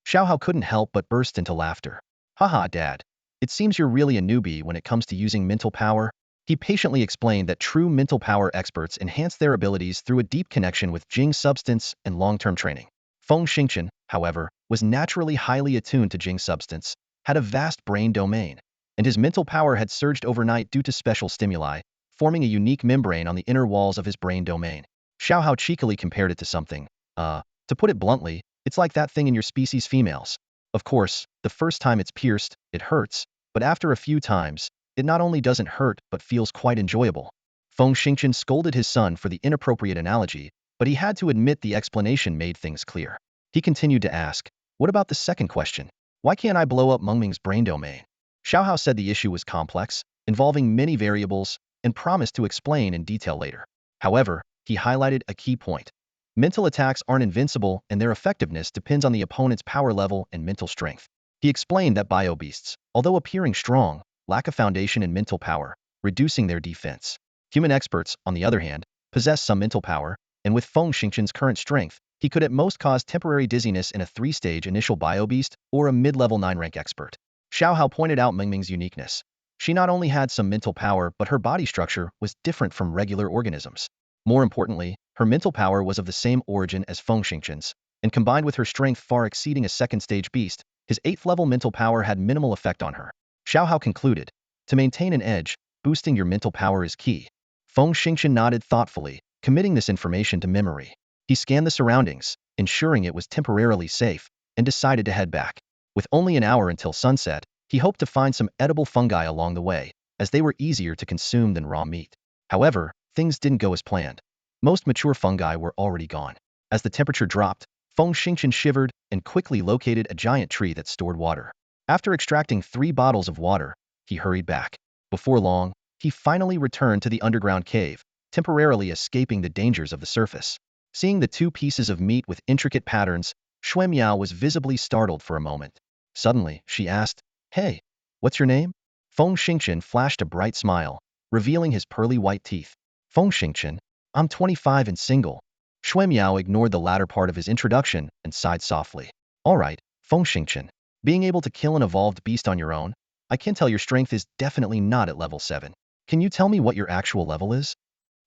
Xiaohao couldn't help but burst into laughter. Haha, Dad. It seems you're really a newbie when it comes to using mental power. He patiently explained that true mental power experts enhance their abilities through a deep connection with Jing substance and long-term training. Feng Xingqian, however, was naturally highly attuned to Jing substance, had a vast brain domain, and his mental power had surged overnight due to special stimuli, forming a unique membrane on the inner walls of his brain domain. Xiaohao cheekily compared it to something. To put it bluntly, it's like that thing in your species females. Of course, the first time it's pierced, it hurts, but after a few times, it not only doesn't hurt but feels quite enjoyable. Feng Xingqian scolded his son for the inappropriate analogy, but he had to admit the explanation made things clear. He continued to ask, what about the second question? Why can't I blow up Mengming's brain domain? Xiaohao said the issue was complex, involving many variables, and promised to explain in detail later. However, he highlighted a key point. Mental attacks aren't invincible, and their effectiveness depends on the opponent's power level and mental strength. He explained that bio-beasts, although appearing strong, lack a foundation in mental power, reducing their defense. Human experts, on the other hand, possess some mental power, and with Feng Xingqian's current strength, he could at most cause temporary dizziness in a 3-stage initial bio-beast or a mid-level 9-rank expert. Xiaohao pointed out Mengming's uniqueness. She not only had some mental power, but her body structure was different from regular organisms. More importantly, her mental power was of the same origin as Feng Xingqian's, and combined with her strength far exceeding a 2nd-stage beast, his 8th-level mental power had minimal effect on her. Xiaohao concluded, to maintain an edge, boosting your mental power is key. Feng Xingqian nodded thoughtfully, committing this information to memory. He scanned the surroundings, ensuring it was temporarily safe, and decided to head back. With only an hour until sunset, he hoped to find some edible fungi along the way, as they were easier to consume than raw meat. However, things didn't go as planned. Most mature fungi were already gone. As the temperature dropped, Feng Xingqian shivered and quickly located a giant tree that stored water. After extracting 3 bottles of water, he hurried back. Before long, he finally returned to the underground cave, temporarily escaping the dangers of the surface. Seeing the 2 pieces of meat with intricate patterns, Shui Miao was visibly startled for a moment. Suddenly, she asked, Hey, what's your name? Feng Xingqian flashed a bright smile, revealing his pearly white teeth. Feng Xingqian, I'm 25 and single. Shui Miao ignored the latter part of his introduction and sighed softly. All right, Feng Xingqian. Being able to kill an evolved beast on your own, I can tell your strength is definitely not at level 7. Can you tell me what your actual level is?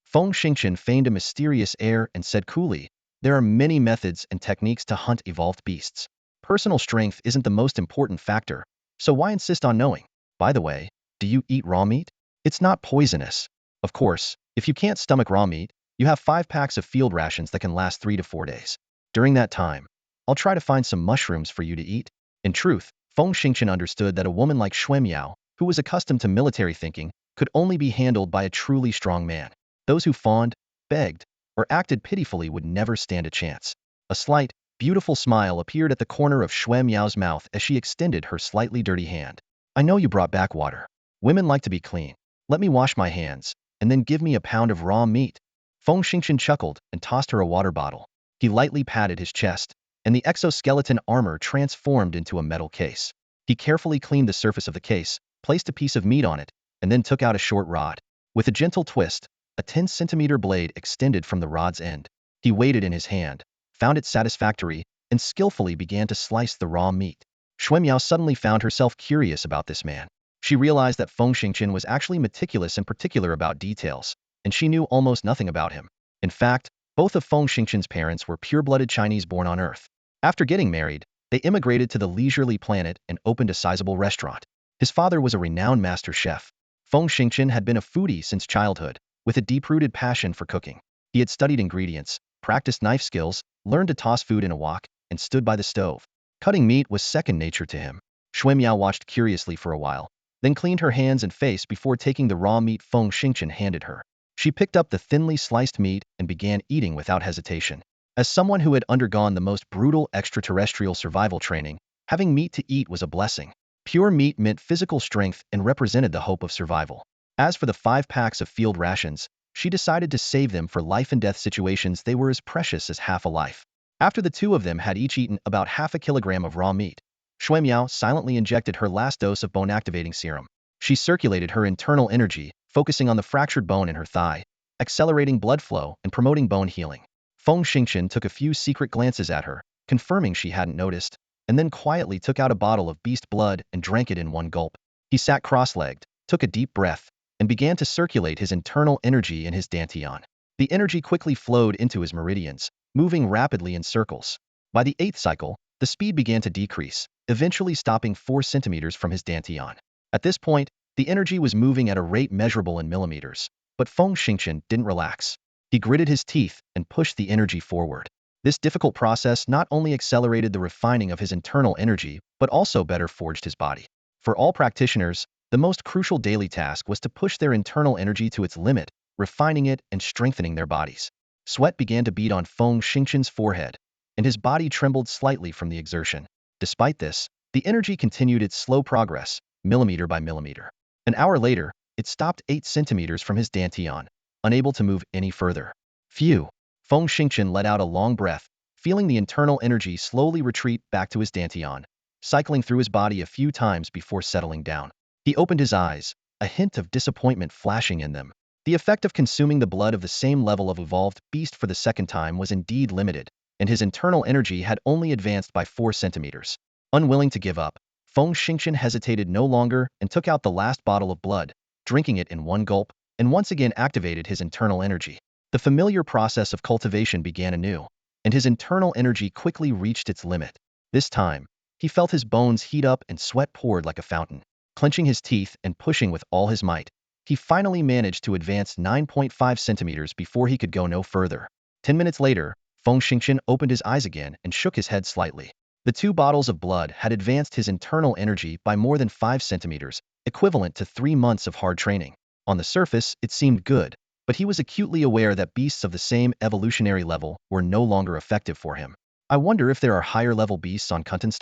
Feng Xingqian feigned a mysterious air and said coolly, there are many methods and techniques to hunt evolved beasts. Personal strength isn't the most important factor, so why insist on knowing? By the way, do you eat raw meat? It's not poisonous. Of course, if you can't stomach raw meat, you have 5 packs of field rations that can last 3 to 4 days. During that time, I'll try to find some mushrooms for you to eat. In truth, Feng Xingqian understood that a woman like Shui Miao, who was accustomed to military thinking, could only be handled by a truly strong man. Those who fawned, begged, or acted pitifully would never stand a chance. A slight, beautiful smile appeared at the corner of Shui Miao's mouth as she extended her slightly dirty hand. I know you brought back water. Women like to be clean. Let me wash my hands, and then give me a pound of raw meat. Feng Xingqian chuckled and tossed her a water bottle. He lightly patted his chest, and the exoskeleton armor transformed into a metal case. He carefully cleaned the surface of the case, placed a piece of meat on it, and then took out a short rod. With a gentle twist, a 10-centimeter blade extended from the rod's end. He weighed it in his hand, found it satisfactory, and skillfully began to slice the raw meat. Xuemiao suddenly found herself curious about this man. She realized that Feng Xingqian was actually meticulous and particular about details, and she knew almost nothing about him. In fact, both of Feng Xingqian's parents were pure-blooded Chinese born on Earth. After getting married, they immigrated to the leisurely planet and opened a sizable restaurant. His father was a renowned master chef. Feng Xingqian had been a foodie since childhood, with a deep-rooted passion for cooking. He had studied ingredients, practiced knife skills, learned to toss food in a wok, and stood by the stove. Cutting meat was second nature to him. Xuemiao watched curiously for a while, then cleaned her hands and face before taking the raw meat Feng Xingqian handed her. She picked up the thinly sliced meat and began eating without hesitation. As someone who had undergone the most brutal extraterrestrial survival training, having meat to eat was a blessing. Pure meat meant physical strength and represented the hope of survival. As for the 5 packs of field rations, she decided to save them for life-and-death situations. They were as precious as half a life. After the two of them had each eaten about half a kilogram of raw meat, Xuemiao silently injected her last dose of bone-activating serum. She circulated her internal energy, focusing on the fractured bone in her thigh, accelerating blood flow and promoting bone healing. Feng Xingqian took a few secret glances at her, confirming she hadn't noticed, and then quietly took out a bottle of beast blood and drank it in one gulp. He sat cross-legged, took a deep breath, and began to circulate his internal energy in his dantian. The energy quickly flowed into his meridians, moving rapidly in circles. By the 8th cycle, the speed began to decrease, eventually stopping 4 centimeters from his dantian. At this point, the energy was moving at a rate measurable in millimeters, but Feng Xingqian didn't relax. He gritted his teeth and pushed the energy forward. This difficult process not only accelerated the refining of his internal energy, but also better forged his body. For all practitioners, the most crucial daily task was to push their internal energy to its limit, refining it and strengthening their bodies. Sweat began to bead on Feng Xingqian's forehead, and his body trembled slightly from the exertion. Despite this, the energy continued its slow progress, millimeter by millimeter. An hour later, it stopped 8 centimeters from his dantian, unable to move any further. Phew! Feng Xingqian let out a long breath, feeling the internal energy slowly retreat back to his dantian, cycling through his body a few times before settling down. He opened his eyes, a hint of disappointment flashing in them. The effect of consuming the blood of the same level of evolved beast for the second time was indeed limited, and his internal energy had only advanced by 4 centimeters. Unwilling to give up, Feng Xingqian hesitated no longer and took out the last bottle of blood, drinking it in one gulp, and once again activated his internal energy. The familiar process of cultivation began anew, and his internal energy quickly reached its limit. This time, he felt his bones heat up and sweat poured like a fountain. Clenching his teeth and pushing with all his might, he finally managed to advance 9.5 centimeters before he could go no further. 10 minutes later, Feng Xingqian opened his eyes again and shook his head slightly. The 2 bottles of blood had advanced his internal energy by more than 5 centimeters, equivalent to 3 months of hard training. On the surface, it seemed good, but he was acutely aware that beasts of the same evolutionary level were no longer effective for him. I wonder if there are higher-level beasts on Confines?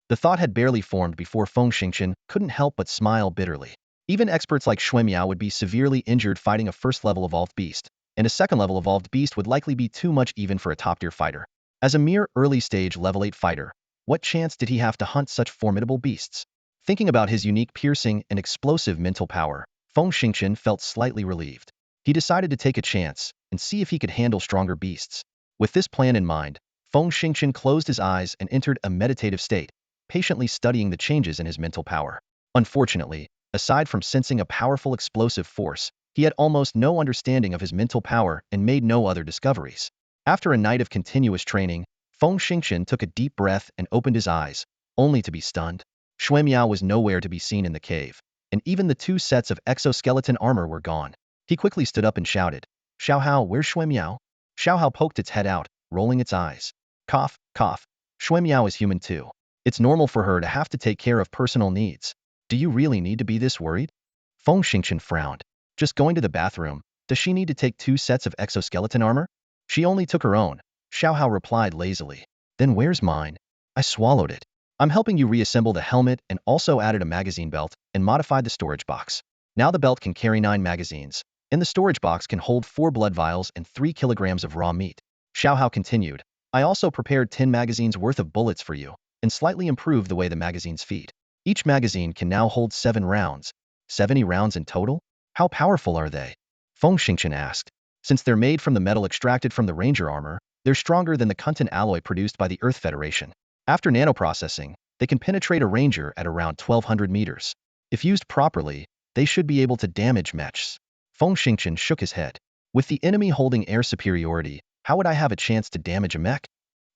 The thought had barely formed before Feng Xingqian couldn't help but smile bitterly. Even experts like Xuemiao would be severely injured fighting a first-level evolved beast, and a second-level evolved beast would likely be too much even for a top-tier fighter. As a mere early-stage level 8 fighter, what chance did he have to hunt such formidable beasts? Thinking about his unique piercing and explosive mental power, Feng Xingqian felt slightly relieved. He decided to take a chance and see if he could handle stronger beasts. With this plan in mind, Feng Xingqian closed his eyes and entered a meditative state, patiently studying the changes in his mental power. Unfortunately, aside from sensing a powerful explosive force, he had almost no understanding of his mental power and made no other discoveries. After a night of continuous training, Feng Xingqian took a deep breath and opened his eyes, only to be stunned. Xuemiao was nowhere to be seen in the cave, and even the 2 sets of exoskeleton armor were gone. He quickly stood up and shouted, "Xiaohao, where's Xuemiao?" Xiaohao poked its head out, rolling its eyes. Cough, cough. Xuemiao is human too. It's normal for her to have to take care of personal needs. Do you really need to be this worried? Feng Xingqian frowned. Just going to the bathroom, does she need to take 2 sets of exoskeleton armor? She only took her own, Xiaohao replied lazily. Then where's mine? I swallowed it. I'm helping you reassemble the helmet and also added a magazine belt and modified the storage box. Now the belt can carry 9 magazines. and the storage box can hold 4 blood vials and 3 kilograms of raw meat. Xiao Hao continued, I also prepared 10 magazines worth of bullets for you, and slightly improved the way the magazines feed. Each magazine can now hold 7 rounds. 70 rounds in total? How powerful are they? Feng Xingchen asked. Since they're made from the metal extracted from the Ranger armor, they're stronger than the Kuntan alloy produced by the Earth Federation. After nanoprocessing, they can penetrate a Ranger at around 1200 meters. If used properly, they should be able to damage Mechs. Feng Xingchen shook his head. With the enemy holding air superiority, how would I have a chance to damage a Mech?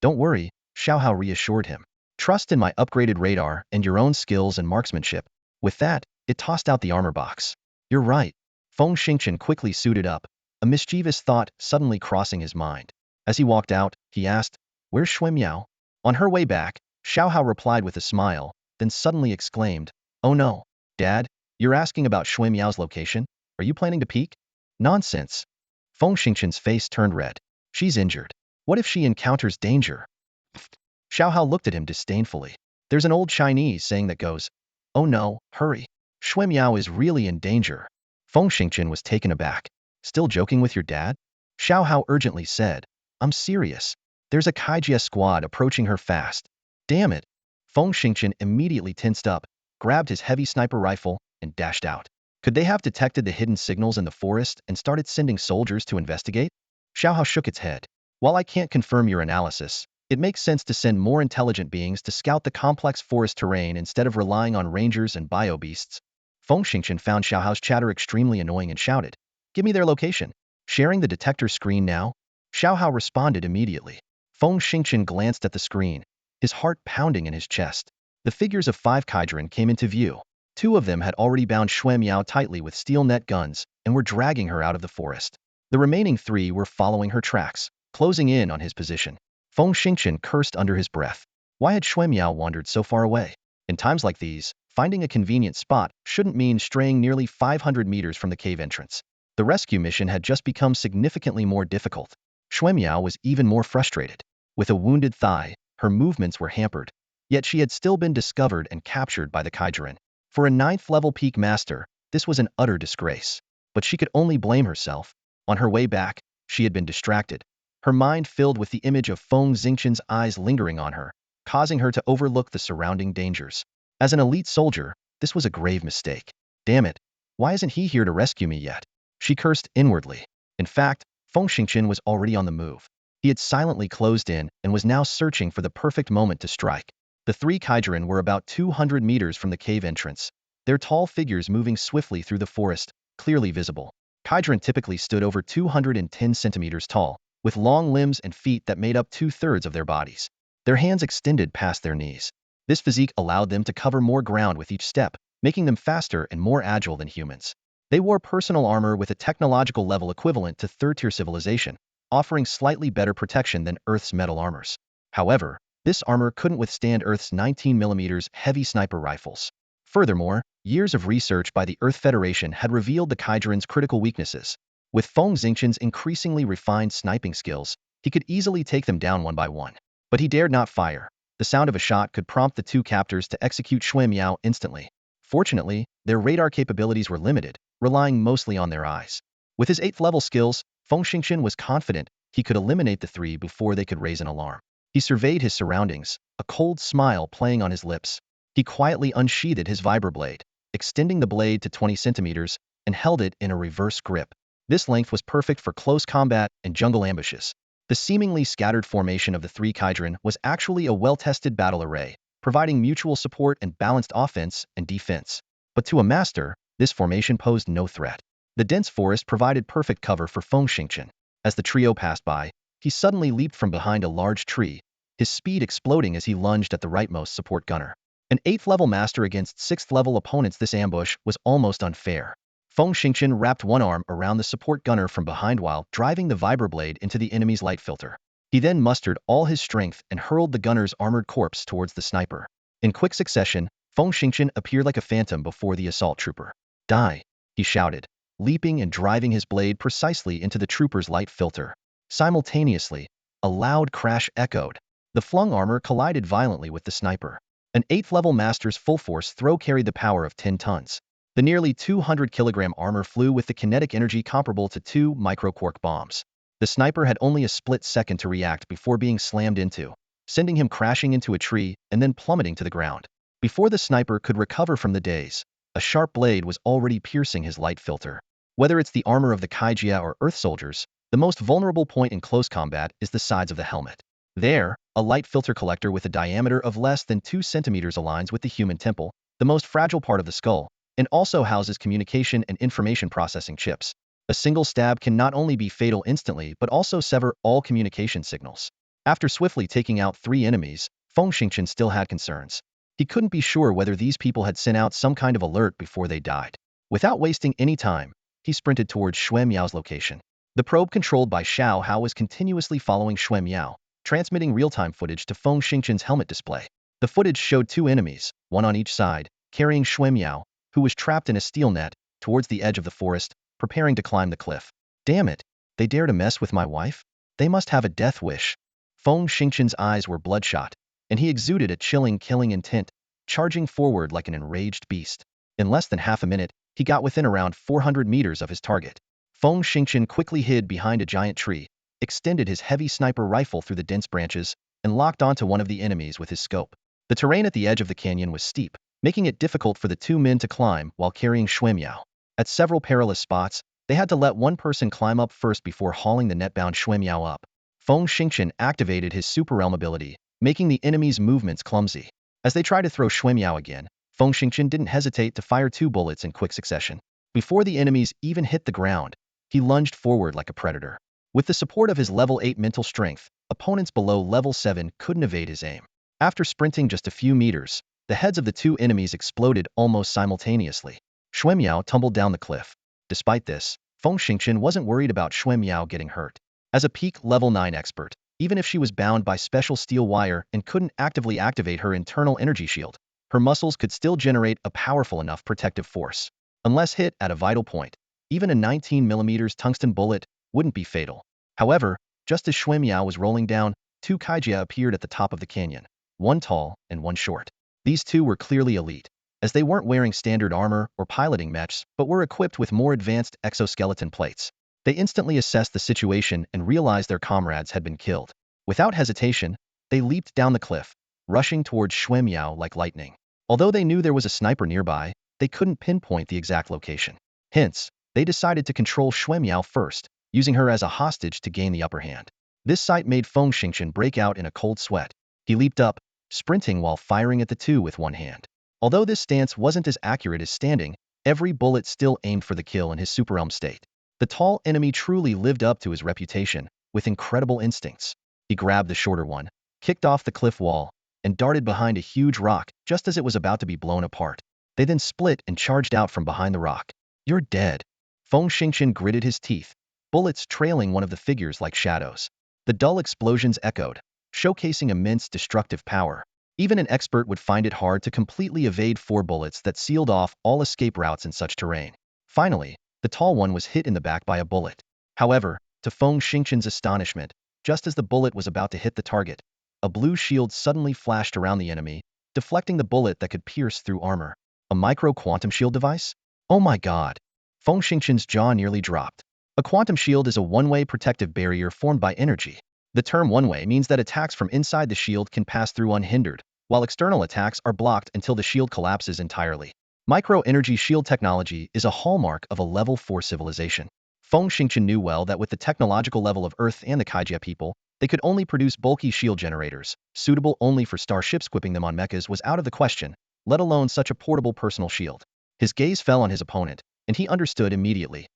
Don't worry, Xiao Hao reassured him. Trust in my upgraded radar and your own skills and marksmanship. With that, it tossed out the armor box. You're right. Feng Xingchen quickly suited up, a mischievous thought suddenly crossing his mind. As he walked out, he asked, Where's Shui Miao? On her way back, Xiao Hao replied with a smile, then suddenly exclaimed, Oh no, Dad, you're asking about Shui Miao's location? Are you planning to peek? Nonsense. Feng Xingchen's face turned red. She's injured. What if she encounters danger? Xiao Hao looked at him disdainfully. There's an old Chinese saying that goes, Oh no, hurry. Shui Miao is really in danger. Feng Xingchen was taken aback. Still joking with your dad? Xiao Hao urgently said, I'm serious. There's a Kaijia squad approaching her fast. Damn it. Feng Xingchen immediately tensed up, grabbed his heavy sniper rifle, and dashed out. Could they have detected the hidden signals in the forest and started sending soldiers to investigate? Xiao Hao shook its head. While I can't confirm your analysis, it makes sense to send more intelligent beings to scout the complex forest terrain instead of relying on rangers and bio-beasts. Feng Xingchen found Xiao Hao's chatter extremely annoying and shouted, Give me their location. Sharing the detector screen now? Xiao Hao responded immediately. Feng Xingchen glanced at the screen, his heart pounding in his chest. The figures of 5 Kaijiren came into view. 2 of them had already bound Shui Miao tightly with steel net guns and were dragging her out of the forest. The remaining 3 were following her tracks, closing in on his position. Feng Xingchen cursed under his breath. Why had Shui Miao wandered so far away? In times like these, finding a convenient spot shouldn't mean straying nearly 500 meters from the cave entrance. The rescue mission had just become significantly more difficult. Shui Miao was even more frustrated. With a wounded thigh, her movements were hampered. Yet she had still been discovered and captured by the Kaijiren. For a 9th-level peak master, this was an utter disgrace. But she could only blame herself. On her way back, she had been distracted. Her mind filled with the image of Feng Xingchen's eyes lingering on her, causing her to overlook the surrounding dangers. As an elite soldier, this was a grave mistake. Damn it, why isn't he here to rescue me yet? She cursed inwardly. In fact, Feng Xingchen was already on the move. He had silently closed in and was now searching for the perfect moment to strike. The 3 Kaijiren were about 200 meters from the cave entrance, their tall figures moving swiftly through the forest, clearly visible. Kaijiren typically stood over 210 centimeters tall, with long limbs and feet that made up 2/3 of their bodies. Their hands extended past their knees. This physique allowed them to cover more ground with each step, making them faster and more agile than humans. They wore personal armor with a technological level equivalent to 3rd-tier civilization, offering slightly better protection than Earth's metal armors. However, this armor couldn't withstand Earth's 19mm heavy sniper rifles. Furthermore, years of research by the Earth Federation had revealed the Kaijiren's critical weaknesses. With Feng Xingchen's increasingly refined sniping skills, he could easily take them down one by one. But he dared not fire. The sound of a shot could prompt the 2 captors to execute Shui Miao instantly. Fortunately, their radar capabilities were limited, relying mostly on their eyes. With his 8th-level skills, Feng Xingchen was confident he could eliminate the 3 before they could raise an alarm. He surveyed his surroundings, a cold smile playing on his lips. He quietly unsheathed his vibroblade, extending the blade to 20 centimeters, and held it in a reverse grip. This length was perfect for close combat and jungle ambushes. The seemingly scattered formation of the 3 Kaijiren was actually a well-tested battle array, providing mutual support and balanced offense and defense. But to a master, this formation posed no threat. The dense forest provided perfect cover for Feng Xingchen. As the trio passed by, he suddenly leaped from behind a large tree, his speed exploding as he lunged at the rightmost support gunner. An 8th-level master against 6th-level opponents, this ambush was almost unfair. Feng Xingchen wrapped one arm around the support gunner from behind while driving the vibroblade into the enemy's light filter. He then mustered all his strength and hurled the gunner's armored corpse towards the sniper. In quick succession, Feng Xingchen appeared like a phantom before the assault trooper. Die, he shouted, leaping and driving his blade precisely into the trooper's light filter. Simultaneously, a loud crash echoed. The flung armor collided violently with the sniper. An 8th-level master's full-force throw carried the power of 10 tons. The nearly 200-kilogram armor flew with the kinetic energy comparable to 2 micro-quark bombs. The sniper had only a split second to react before being slammed into, sending him crashing into a tree and then plummeting to the ground. Before the sniper could recover from the daze, a sharp blade was already piercing his light filter. Whether it's the armor of the Kaijia or Earth soldiers, the most vulnerable point in close combat is the sides of the helmet. There, a light filter collector with a diameter of less than 2 centimeters aligns with the human temple, the most fragile part of the skull, and also houses communication and information processing chips. A single stab can not only be fatal instantly but also sever all communication signals. After swiftly taking out 3 enemies, Feng Xingchen still had concerns. He couldn't be sure whether these people had sent out some kind of alert before they died. Without wasting any time, he sprinted towards Xue Miao's location. The probe controlled by Xiao Hao was continuously following Xue Miao, transmitting real-time footage to Feng Xingchen's helmet display. The footage showed 2 enemies, one on each side, carrying Xue Miao, who was trapped in a steel net, towards the edge of the forest, preparing to climb the cliff. Damn it! They dare to mess with my wife? They must have a death wish. Feng Xingchen's eyes were bloodshot, and he exuded a chilling killing intent, charging forward like an enraged beast. In less than half a minute, he got within around 400 meters of his target. Feng Xingchen quickly hid behind a giant tree, extended his heavy sniper rifle through the dense branches, and locked onto one of the enemies with his scope. The terrain at the edge of the canyon was steep, making it difficult for the 2 men to climb while carrying Xue Miao. At several perilous spots, they had to let one person climb up first before hauling the net-bound Xue Miao up. Feng Xingchen activated his super realm ability, making the enemy's movements clumsy. As they tried to throw Xue Miao again, Feng Xingchen didn't hesitate to fire 2 bullets in quick succession. Before the enemies even hit the ground, he lunged forward like a predator. With the support of his level 8 mental strength, opponents below level 7 couldn't evade his aim. After sprinting just a few meters, the heads of the 2 enemies exploded almost simultaneously. Xue Miao tumbled down the cliff. Despite this, Feng Xingchen wasn't worried about Xue Miao getting hurt. As a peak level 9 expert, even if she was bound by special steel wire and couldn't actively activate her internal energy shield, her muscles could still generate a powerful enough protective force. Unless hit at a vital point, even a 19mm tungsten bullet wouldn't be fatal. However, just as Xue Miao was rolling down, 2 Kaijia appeared at the top of the canyon, one tall and one short. These 2 were clearly elite, as they weren't wearing standard armor or piloting mechs but were equipped with more advanced exoskeleton plates. They instantly assessed the situation and realized their comrades had been killed. Without hesitation, they leaped down the cliff, rushing towards Xue Miao like lightning. Although they knew there was a sniper nearby, they couldn't pinpoint the exact location. Hence, they decided to control Xue Miao first, using her as a hostage to gain the upper hand. This sight made Feng Xingchen break out in a cold sweat. He leaped up, sprinting while firing at the 2 with one hand. Although this stance wasn't as accurate as standing, every bullet still aimed for the kill in his super realm state. The tall enemy truly lived up to his reputation, with incredible instincts. He grabbed the shorter one, kicked off the cliff wall, and darted behind a huge rock just as it was about to be blown apart. They then split and charged out from behind the rock. You're dead. Feng Xingchen gritted his teeth, bullets trailing one of the figures like shadows. The dull explosions echoed, showcasing immense destructive power. Even an expert would find it hard to completely evade 4 bullets that sealed off all escape routes in such terrain. Finally, the tall one was hit in the back by a bullet. However, to Feng Xingchen's astonishment, just as the bullet was about to hit the target, a blue shield suddenly flashed around the enemy, deflecting the bullet that could pierce through armor. A micro-quantum shield device? Oh my god! Feng Xingchen's jaw nearly dropped. A quantum shield is a one-way protective barrier formed by energy. The term one-way means that attacks from inside the shield can pass through unhindered, while external attacks are blocked until the shield collapses entirely. Micro-energy shield technology is a hallmark of a level 4 civilization. Feng Xingchen knew well that with the technological level of Earth and the Kaijia people, they could only produce bulky shield generators, suitable only for starships. Equipping them on mechas was out of the question, let alone such a portable personal shield. His gaze fell on his opponent, and he understood immediately.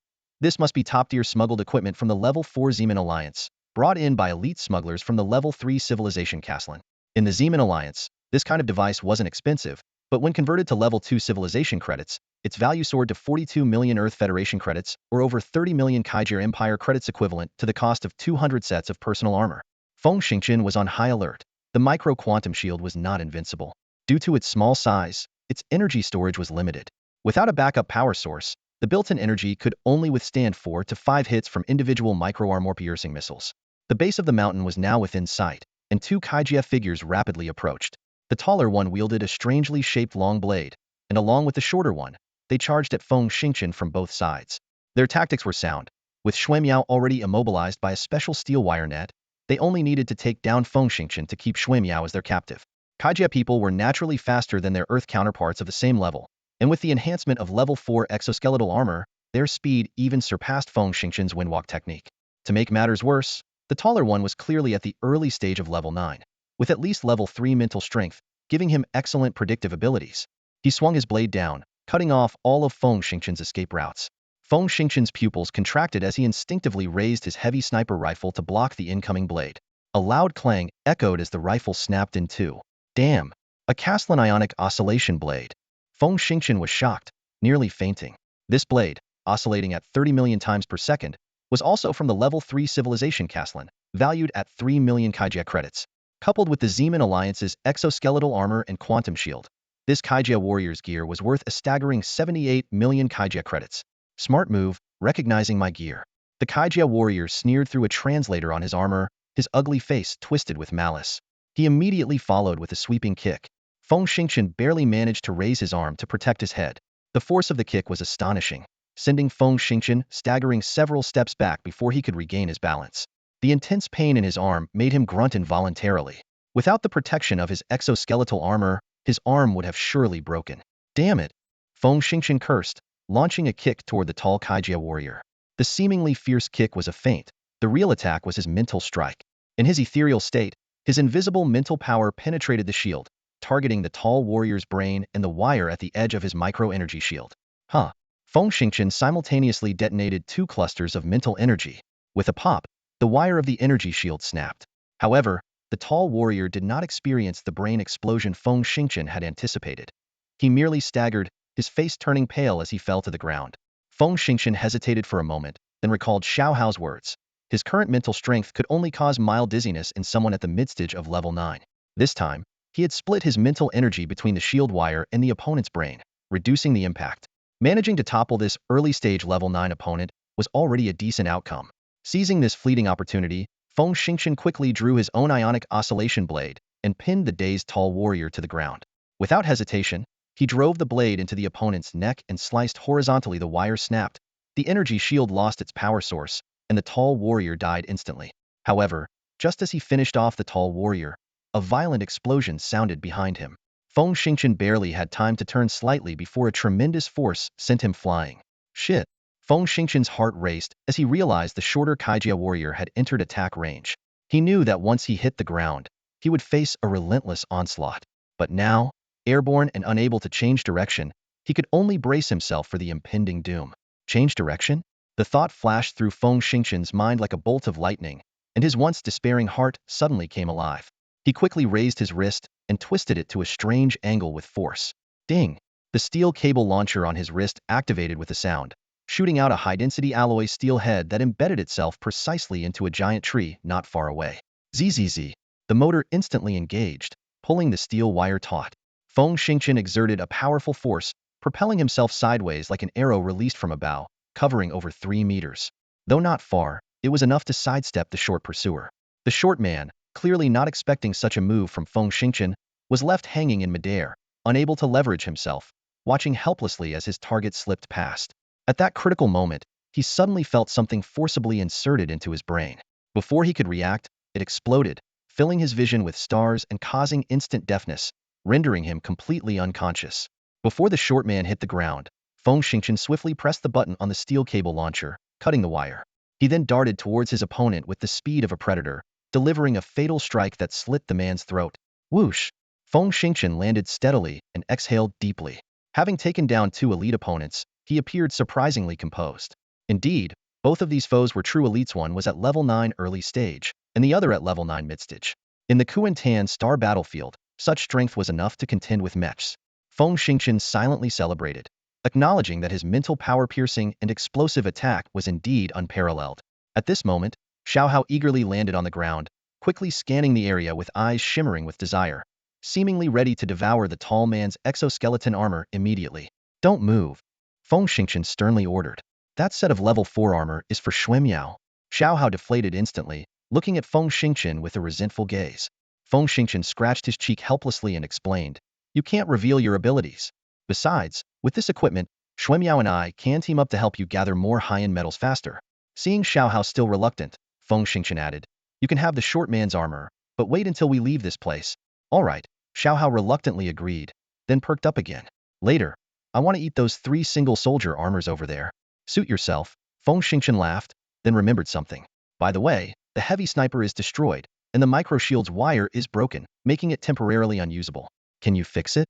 This must be top-tier smuggled equipment from the level 4 Zeman Alliance, brought in by elite smugglers from the level 3 civilization Caslan. In the Zeman Alliance, this kind of device wasn't expensive, but when converted to level 2 civilization credits, its value soared to 42 million Earth Federation credits, or over 30 million Kaijia Empire credits, equivalent to the cost of 200 sets of personal armor. Feng Xingchen was on high alert. The micro-quantum shield was not invincible. Due to its small size, its energy storage was limited. Without a backup power source, the built-in energy could only withstand 4 to 5 hits from individual micro-armor-piercing missiles. The base of the mountain was now within sight, and 2 Kaijia figures rapidly approached. The taller one wielded a strangely shaped long blade, and along with the shorter one, they charged at Feng Xingqian from both sides. Their tactics were sound. With Xuemiao already immobilized by a special steel wire net, they only needed to take down Feng Xingqian to keep Xuemiao as their captive. Kaijia people were naturally faster than their Earth counterparts of the same level, and with the enhancement of level 4 exoskeletal armor, their speed even surpassed Feng Xingqian's windwalk technique. To make matters worse, the taller one was clearly at the early stage of level 9, with at least level 3 mental strength, giving him excellent predictive abilities. He swung his blade down, cutting off all of Feng Xingqian's escape routes. Feng Xingqian's pupils contracted as he instinctively raised his heavy sniper rifle to block the incoming blade. A loud clang echoed as the rifle snapped in two. Damn! A Castellan ionic oscillation blade. Feng Xingqian was shocked, nearly fainting. This blade, oscillating at 30 million times per second, was also from the level 3 civilization Castellan, valued at 3 million Kaijia credits. Coupled with the Zeman Alliance's exoskeletal armor and quantum shield, this Kaijia warrior's gear was worth a staggering 78 million Kaijia credits. Smart move, recognizing my gear. The Kaijia warrior sneered through a translator on his armor, his ugly face twisted with malice. He immediately followed with a sweeping kick. Feng Xingqian barely managed to raise his arm to protect his head. The force of the kick was astonishing, sending Feng Xingqian staggering several steps back before he could regain his balance. The intense pain in his arm made him grunt involuntarily. Without the protection of his exoskeletal armor, his arm would have surely broken. Damn it! Feng Xingqian cursed, launching a kick toward the tall Kaijia warrior. The seemingly fierce kick was a feint. The real attack was his mental strike. In his ethereal state, his invisible mental power penetrated the shield, targeting the tall warrior's brain and the wire at the edge of his micro-energy shield. Feng Xingqian simultaneously detonated 2 clusters of mental energy. With a pop, the wire of the energy shield snapped. However, the tall warrior did not experience the brain explosion Feng Xingqian had anticipated. He merely staggered, his face turning pale as he fell to the ground. Feng Xingqian hesitated for a moment, then recalled Xiao Hao's words. His current mental strength could only cause mild dizziness in someone at the mid-stage of level 9. This time, he had split his mental energy between the shield wire and the opponent's brain, reducing the impact. Managing to topple this early-stage level 9 opponent was already a decent outcome. Seizing this fleeting opportunity, Feng Xingqian quickly drew his own ionic oscillation blade and pinned the dazed tall warrior to the ground. Without hesitation, he drove the blade into the opponent's neck and sliced horizontally. The wire snapped, the energy shield lost its power source, and the tall warrior died instantly. However, just as he finished off the tall warrior, a violent explosion sounded behind him. Feng Xingqian barely had time to turn slightly before a tremendous force sent him flying. Shit! Feng Xingqian's heart raced as he realized the shorter Kaijia warrior had entered attack range. He knew that once he hit the ground, he would face a relentless onslaught. But now, airborne and unable to change direction, he could only brace himself for the impending doom. Change direction? The thought flashed through Feng Xingqian's mind like a bolt of lightning, and his once despairing heart suddenly came alive. He quickly raised his wrist and twisted it to a strange angle with force. Ding! The steel cable launcher on his wrist activated with a sound, shooting out a high-density alloy steel head that embedded itself precisely into a giant tree not far away. Zzz. The motor instantly engaged, pulling the steel wire taut. Feng Xingqian exerted a powerful force, propelling himself sideways like an arrow released from a bow, covering over 3 meters. Though not far, it was enough to sidestep the short pursuer. The short man, clearly not expecting such a move from Feng Xingqian, was left hanging in midair, unable to leverage himself, watching helplessly as his target slipped past. At that critical moment, he suddenly felt something forcibly inserted into his brain. Before he could react, it exploded, filling his vision with stars and causing instant deafness, rendering him completely unconscious. Before the short man hit the ground, Feng Xingqian swiftly pressed the button on the steel cable launcher, cutting the wire. He then darted towards his opponent with the speed of a predator, delivering a fatal strike that slit the man's throat. Whoosh! Feng Xingqian landed steadily and exhaled deeply. Having taken down 2 elite opponents, he appeared surprisingly composed. Indeed, both of these foes were true elites. One was at level 9 early stage, and the other at level 9 mid-stage. In the Kuantan Star battlefield, such strength was enough to contend with Mechs. Feng Xingqian silently celebrated, acknowledging that his mental power-piercing and explosive attack was indeed unparalleled. At this moment, Xiao Hao eagerly landed on the ground, quickly scanning the area with eyes shimmering with desire, seemingly ready to devour the tall man's exoskeleton armor immediately. Don't move, Feng Xingqian sternly ordered. That set of level 4 armor is for Xuemiao. Xiao Hao deflated instantly, looking at Feng Xingqian with a resentful gaze. Feng Xingqian scratched his cheek helplessly and explained, "You can't reveal your abilities. Besides, with this equipment, Xuemiao and I can team up to help you gather more high-end metals faster. Seeing Xiaohao still reluctant, Feng Xingqian added, you can have the short man's armor, but wait until we leave this place. All right, Xiaohao reluctantly agreed, then perked up again. Later, I want to eat those 3 single soldier armors over there. Suit yourself, Feng Xingqian laughed, then remembered something. By the way, the heavy sniper is destroyed, and the micro-shield's wire is broken, making it temporarily unusable. Can you fix it?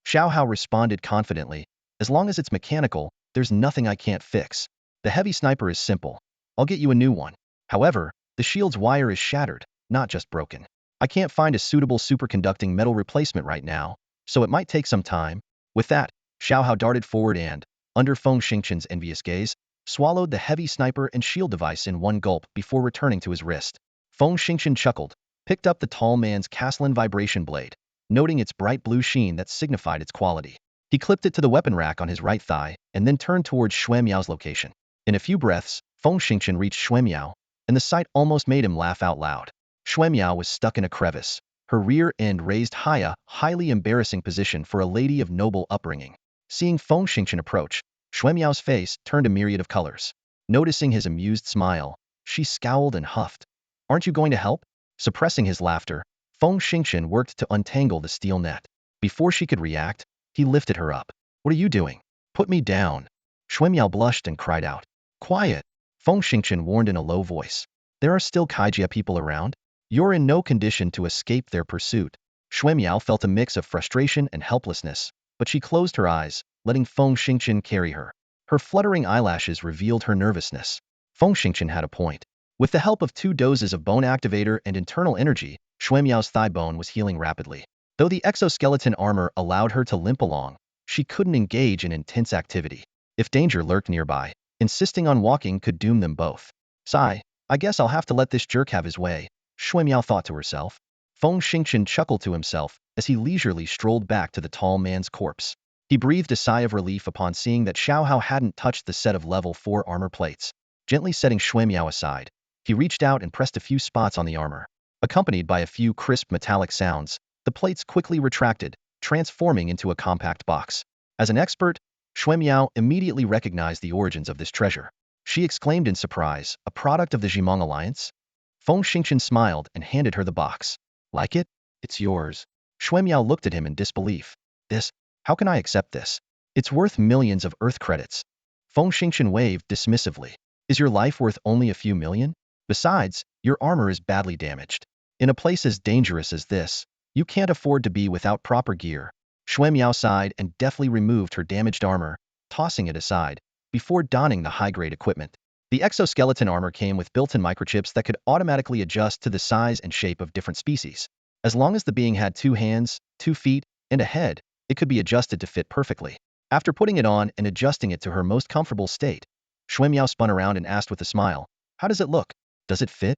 Xiaohao responded confidently, as long as it's mechanical, there's nothing I can't fix. The heavy sniper is simple. I'll get you a new one. However, the shield's wire is shattered, not just broken. I can't find a suitable superconducting metal replacement right now, so it might take some time. With that, Xiaohao darted forward and, under Feng Xingqian's envious gaze, swallowed the heavy sniper and shield device in one gulp before returning to his wrist. Feng Xingqian chuckled, picked up the tall man's Castellan vibration blade, noting its bright blue sheen that signified its quality. He clipped it to the weapon rack on his right thigh and then turned towards Xuemiao's location. In a few breaths, Feng Xingqian reached Xuemiao, and the sight almost made him laugh out loud. Xuemiao was stuck in a crevice, her rear end raised high, a highly embarrassing position for a lady of noble upbringing. Seeing Feng Xingqian approach, Xuemiao's face turned a myriad of colors. Noticing his amused smile, she scowled and huffed. Aren't you going to help? Suppressing his laughter, Feng Xingqian worked to untangle the steel net. Before she could react, he lifted her up. What are you doing? Put me down. Xuemiao blushed and cried out. Quiet. Feng Xingqian warned in a low voice. There are still Kaijia people around. You're in no condition to escape their pursuit. Xuemiao felt a mix of frustration and helplessness, but she closed her eyes, letting Feng Xingqian carry her. Her fluttering eyelashes revealed her nervousness. Feng Xingqian had a point. With the help of 2 doses of bone activator and internal energy, Xuemiao's thigh bone was healing rapidly. Though the exoskeleton armor allowed her to limp along, she couldn't engage in intense activity. If danger lurked nearby, insisting on walking could doom them both. Sigh, I guess I'll have to let this jerk have his way, Xuemiao thought to herself. Feng Xingqian chuckled to himself as he leisurely strolled back to the tall man's corpse. He breathed a sigh of relief upon seeing that Xiaohao hadn't touched the set of level 4 armor plates. Gently setting Xuemiao aside, he reached out and pressed a few spots on the armor. Accompanied by a few crisp metallic sounds, the plates quickly retracted, transforming into a compact box. As an expert, Xuemiao immediately recognized the origins of this treasure. She exclaimed in surprise, a product of the Jimong Alliance? Feng Xingqian smiled and handed her the box. Like it? It's yours. Xuemiao looked at him in disbelief. This? How can I accept this? It's worth millions of Earth credits. Feng Xingqian waved dismissively. Is your life worth only a few million? Besides, your armor is badly damaged. In a place as dangerous as this, you can't afford to be without proper gear. Xuemiao sighed and deftly removed her damaged armor, tossing it aside, before donning the high-grade equipment. The exoskeleton armor came with built-in microchips that could automatically adjust to the size and shape of different species. As long as the being had 2 hands, 2 feet, and a head, it could be adjusted to fit perfectly. After putting it on and adjusting it to her most comfortable state, Xuemiao spun around and asked with a smile, how does it look? Does it fit?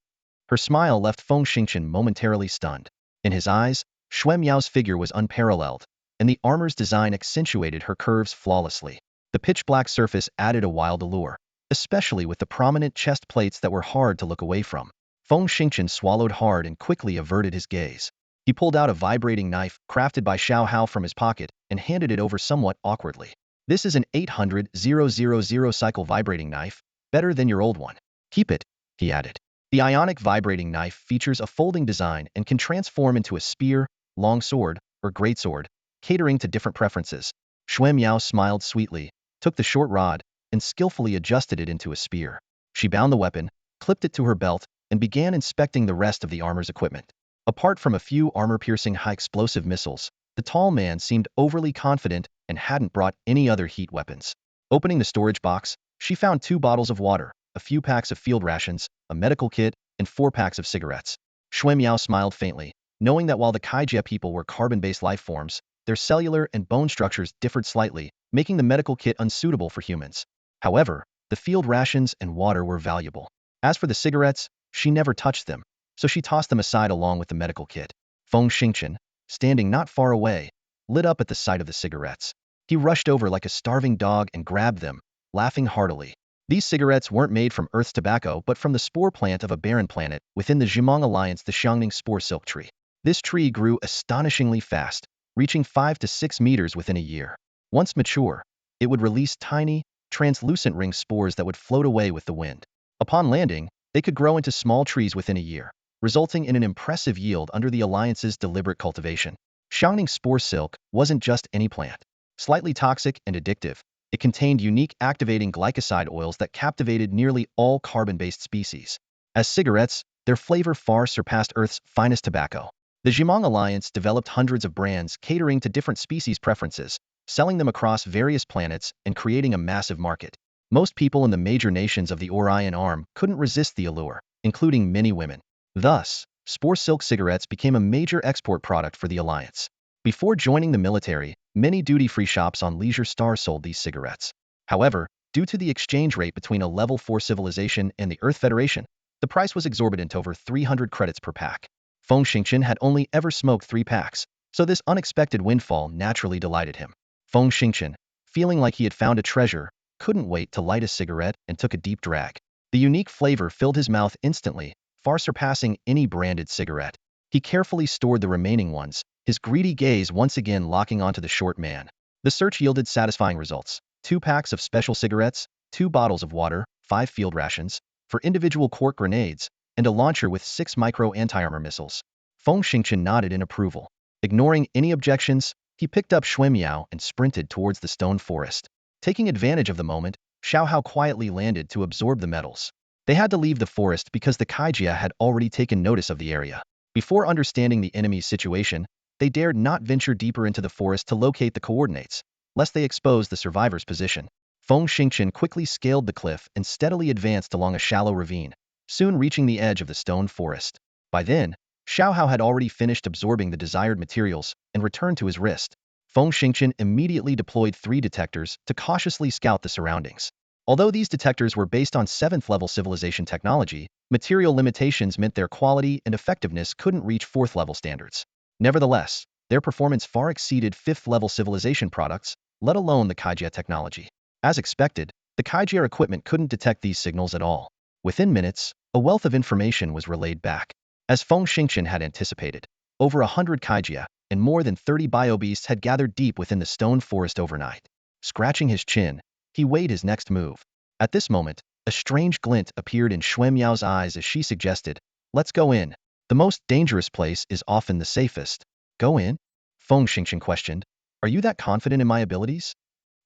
Her smile left Feng Xingqian momentarily stunned. In his eyes, Xuemiao's figure was unparalleled, and the armor's design accentuated her curves flawlessly. The pitch-black surface added a wild allure, especially with the prominent chest plates that were hard to look away from. Feng Xingqian swallowed hard and quickly averted his gaze. He pulled out a vibrating knife crafted by Xiaohao from his pocket and handed it over somewhat awkwardly. This is an 800,000 cycle vibrating knife, better than your old one. Keep it, he added. The ionic vibrating knife features a folding design and can transform into a spear, long sword, or greatsword, catering to different preferences. Xuemiao smiled sweetly, took the short rod, and skillfully adjusted it into a spear. She bound the weapon, clipped it to her belt, and began inspecting the rest of the armor's equipment. Apart from a few armor-piercing high-explosive missiles, the tall man seemed overly confident and hadn't brought any other heat weapons. Opening the storage box, she found 2 bottles of water, a few packs of field rations, a medical kit, and 4 packs of cigarettes. Xuemiao smiled faintly, knowing that while the Kaijia people were carbon-based life forms, their cellular and bone structures differed slightly, making the medical kit unsuitable for humans. However, the field rations and water were valuable. As for the cigarettes, she never touched them, so she tossed them aside along with the medical kit. Feng Xingqian, standing not far away, lit up at the sight of the cigarettes. He rushed over like a starving dog and grabbed them, laughing heartily. These cigarettes weren't made from Earth's tobacco but from the spore plant of a barren planet within the Jimong Alliance, the Xiangning spore silk tree. This tree grew astonishingly fast, reaching 5 to 6 meters within a year. Once mature, it would release tiny, translucent ring spores that would float away with the wind. Upon landing, they could grow into small trees within a year, resulting in an impressive yield under the Alliance's deliberate cultivation. Shining spore silk wasn't just any plant. Slightly toxic and addictive, it contained unique activating glycoside oils that captivated nearly all carbon-based species. As cigarettes, their flavor far surpassed Earth's finest tobacco. The Jimong Alliance developed hundreds of brands catering to different species' preferences, selling them across various planets and creating a massive market. Most people in the major nations of the Orion Arm couldn't resist the allure, including many women. Thus, spore silk cigarettes became a major export product for the Alliance. Before joining the military, many duty-free shops on Leisure Star sold these cigarettes. However, due to the exchange rate between a Level 4 civilization and the Earth Federation, the price was exorbitant, over 300 credits per pack. Feng Xingqian had only ever smoked 3 packs, so this unexpected windfall naturally delighted him. Feng Xingqian, feeling like he had found a treasure, couldn't wait to light a cigarette and took a deep drag. The unique flavor filled his mouth instantly, far surpassing any branded cigarette. He carefully stored the remaining ones, his greedy gaze once again locking onto the short man. The search yielded satisfying results. 2 packs of special cigarettes, 2 bottles of water, 5 field rations, for individual cork grenades, and a launcher with 6 micro anti-armor missiles. Feng Xingqian nodded in approval. Ignoring any objections, he picked up Xuemiao and sprinted towards the stone forest. Taking advantage of the moment, Xiaohao quietly landed to absorb the metals. They had to leave the forest because the Kaijia had already taken notice of the area. Before understanding the enemy's situation, they dared not venture deeper into the forest to locate the coordinates, lest they expose the survivor's position. Feng Xingqian quickly scaled the cliff and steadily advanced along a shallow ravine, soon reaching the edge of the stone forest. By then, Xiaohao had already finished absorbing the desired materials and returned to his wrist. Feng Xingqian immediately deployed 3 detectors to cautiously scout the surroundings. Although these detectors were based on 7th-level civilization technology, material limitations meant their quality and effectiveness couldn't reach 4th-level standards. Nevertheless, their performance far exceeded 5th-level civilization products, let alone the Kaijia technology. As expected, the Kaijia equipment couldn't detect these signals at all. Within minutes, a wealth of information was relayed back. As Feng Xingqian had anticipated, over 100 Kaijia and more than 30 biobeasts had gathered deep within the stone forest overnight. Scratching his chin, he weighed his next move. At this moment, a strange glint appeared in Xuemiao's eyes as she suggested, "Let's go in. The most dangerous place is often the safest." "Go in?" Feng Xingqian questioned. "Are you that confident in my abilities?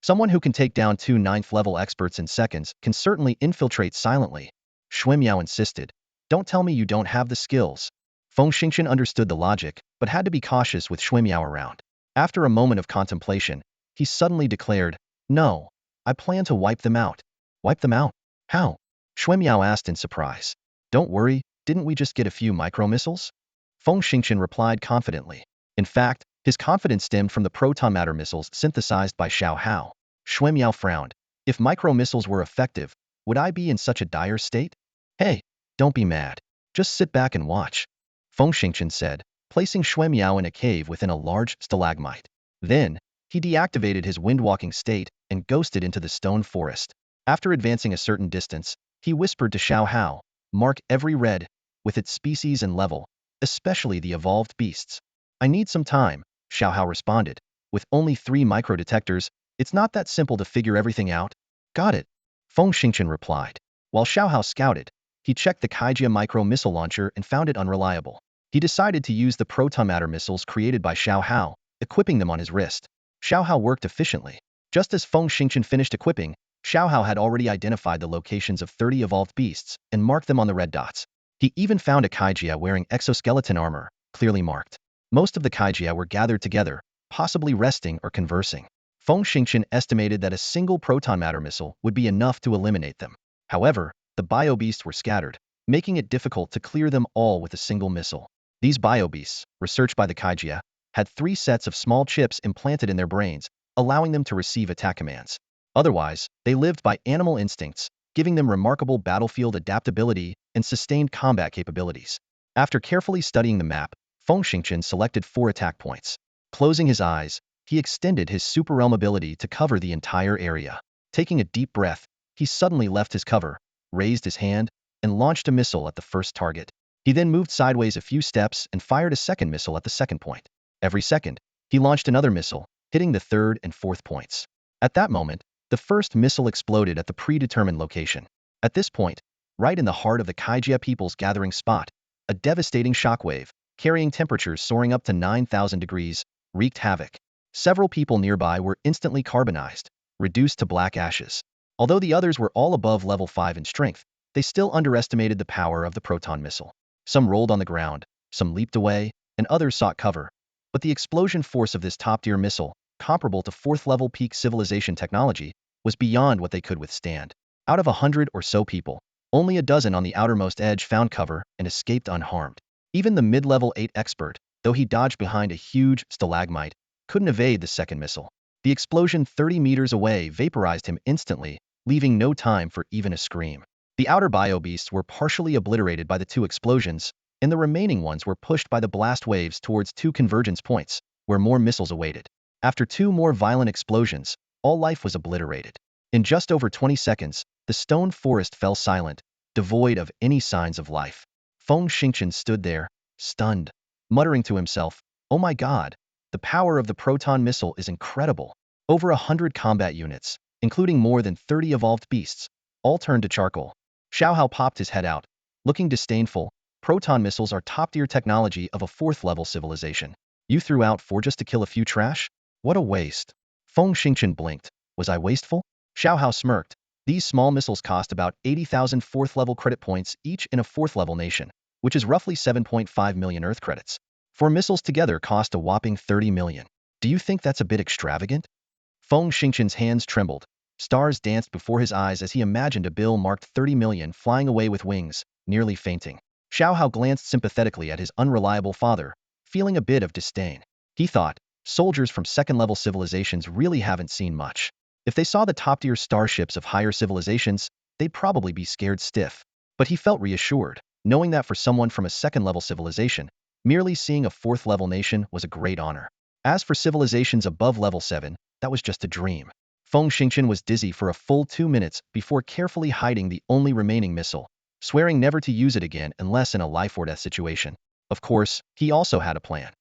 Someone who can take down 2 9th-level experts in seconds can certainly infiltrate silently." Xuemiao insisted. "Don't tell me you don't have the skills." Feng Xingqian understood the logic, but had to be cautious with Xuemiao around. After a moment of contemplation, he suddenly declared, "No, I plan to wipe them out." "Wipe them out? How?" Xuemiao asked in surprise. "Don't worry, didn't we just get a few micro-missiles?" Feng Xingqian replied confidently. In fact, his confidence stemmed from the proton matter missiles synthesized by Xiaohao. Xuemiao frowned. "If micro-missiles were effective, would I be in such a dire state?" "Hey, don't be mad. Just sit back and watch," Feng Xingqian said, placing Xuemiao in a cave within a large stalagmite. Then, he deactivated his wind-walking state and ghosted into the stone forest. After advancing a certain distance, he whispered to Xiaohao, "Mark every red, with its species and level, especially the evolved beasts." "I need some time," Xiaohao responded. "With only 3 micro-detectors, it's not that simple to figure everything out." "Got it," Feng Xingqian replied. While Xiaohao scouted, he checked the Kaijia micro-missile launcher and found it unreliable. He decided to use the proton matter missiles created by Xiaohao, equipping them on his wrist. Xiaohao worked efficiently. Just as Feng Xingqian finished equipping, Xiaohao had already identified the locations of 30 evolved beasts and marked them on the red dots. He even found a Kaijia wearing exoskeleton armor, clearly marked. Most of the Kaijia were gathered together, possibly resting or conversing. Feng Xingqian estimated that a single proton matter missile would be enough to eliminate them. However, the biobeasts were scattered, making it difficult to clear them all with a single missile. These biobeasts, researched by the Kaijia, had 3 sets of small chips implanted in their brains, allowing them to receive attack commands. Otherwise, they lived by animal instincts, giving them remarkable battlefield adaptability and sustained combat capabilities. After carefully studying the map, Feng Xingqian selected 4 attack points. Closing his eyes, he extended his super realm ability to cover the entire area. Taking a deep breath, he suddenly left his cover, raised his hand, and launched a missile at the first target. He then moved sideways a few steps and fired a second missile at the second point. Every second, he launched another missile, hitting the 3rd and 4th points. At that moment, The first missile exploded at the predetermined location. At this point, right in the heart of the Kaijia people's gathering spot, a devastating shockwave, carrying temperatures soaring up to 9,000 degrees, wreaked havoc. Several people nearby were instantly carbonized, reduced to black ashes. Although the others were all above level 5 in strength, they still underestimated the power of the proton missile. Some rolled on the ground, some leaped away, and others sought cover. But the explosion force of this top-tier missile, comparable to 4th-level peak civilization technology, was beyond what they could withstand. Out of 100 or so people, only a dozen on the outermost edge found cover and escaped unharmed. Even the mid-level 8 expert, though he dodged behind a huge stalagmite, couldn't evade the second missile. The explosion 30 meters away vaporized him instantly, leaving no time for even a scream. The outer bio-beasts were partially obliterated by the two explosions, and the remaining ones were pushed by the blast waves towards two convergence points, where more missiles awaited. After two more violent explosions, all life was obliterated. In just over 20 seconds, the stone forest fell silent, devoid of any signs of life. Feng Xingqian stood there, stunned, muttering to himself, "Oh my god, the power of the proton missile is incredible." Over 100 combat units, including more than 30 evolved beasts, all turned to charcoal. Xiaohao popped his head out, looking disdainful. Proton missiles are top-tier technology of a 4th-level civilization. You threw out 4 just to kill a few trash? What a waste. Feng Xingqian blinked. Was I wasteful? Xiaohao smirked. These small missiles cost about 80,000 4th-level credit points each in a 4th-level nation, which is roughly 7.5 million Earth credits. 4 missiles together cost a whopping 30 million. Do you think that's a bit extravagant? Feng Xingqian's hands trembled. Stars danced before his eyes as he imagined a bill marked 30 million flying away with wings, nearly fainting. Xiaohao glanced sympathetically at his unreliable father, feeling a bit of disdain. He thought, soldiers from 2nd-level civilizations really haven't seen much. If they saw the top-tier starships of higher civilizations, they'd probably be scared stiff. But he felt reassured, knowing that for someone from a 2nd-level civilization, merely seeing a 4th-level nation was a great honor. As for civilizations above level 7, that was just a dream. Feng Xingqian was dizzy for a full 2 minutes before carefully hiding the only remaining missile, swearing never to use it again unless in a life-or-death situation. Of course, he also had a plan.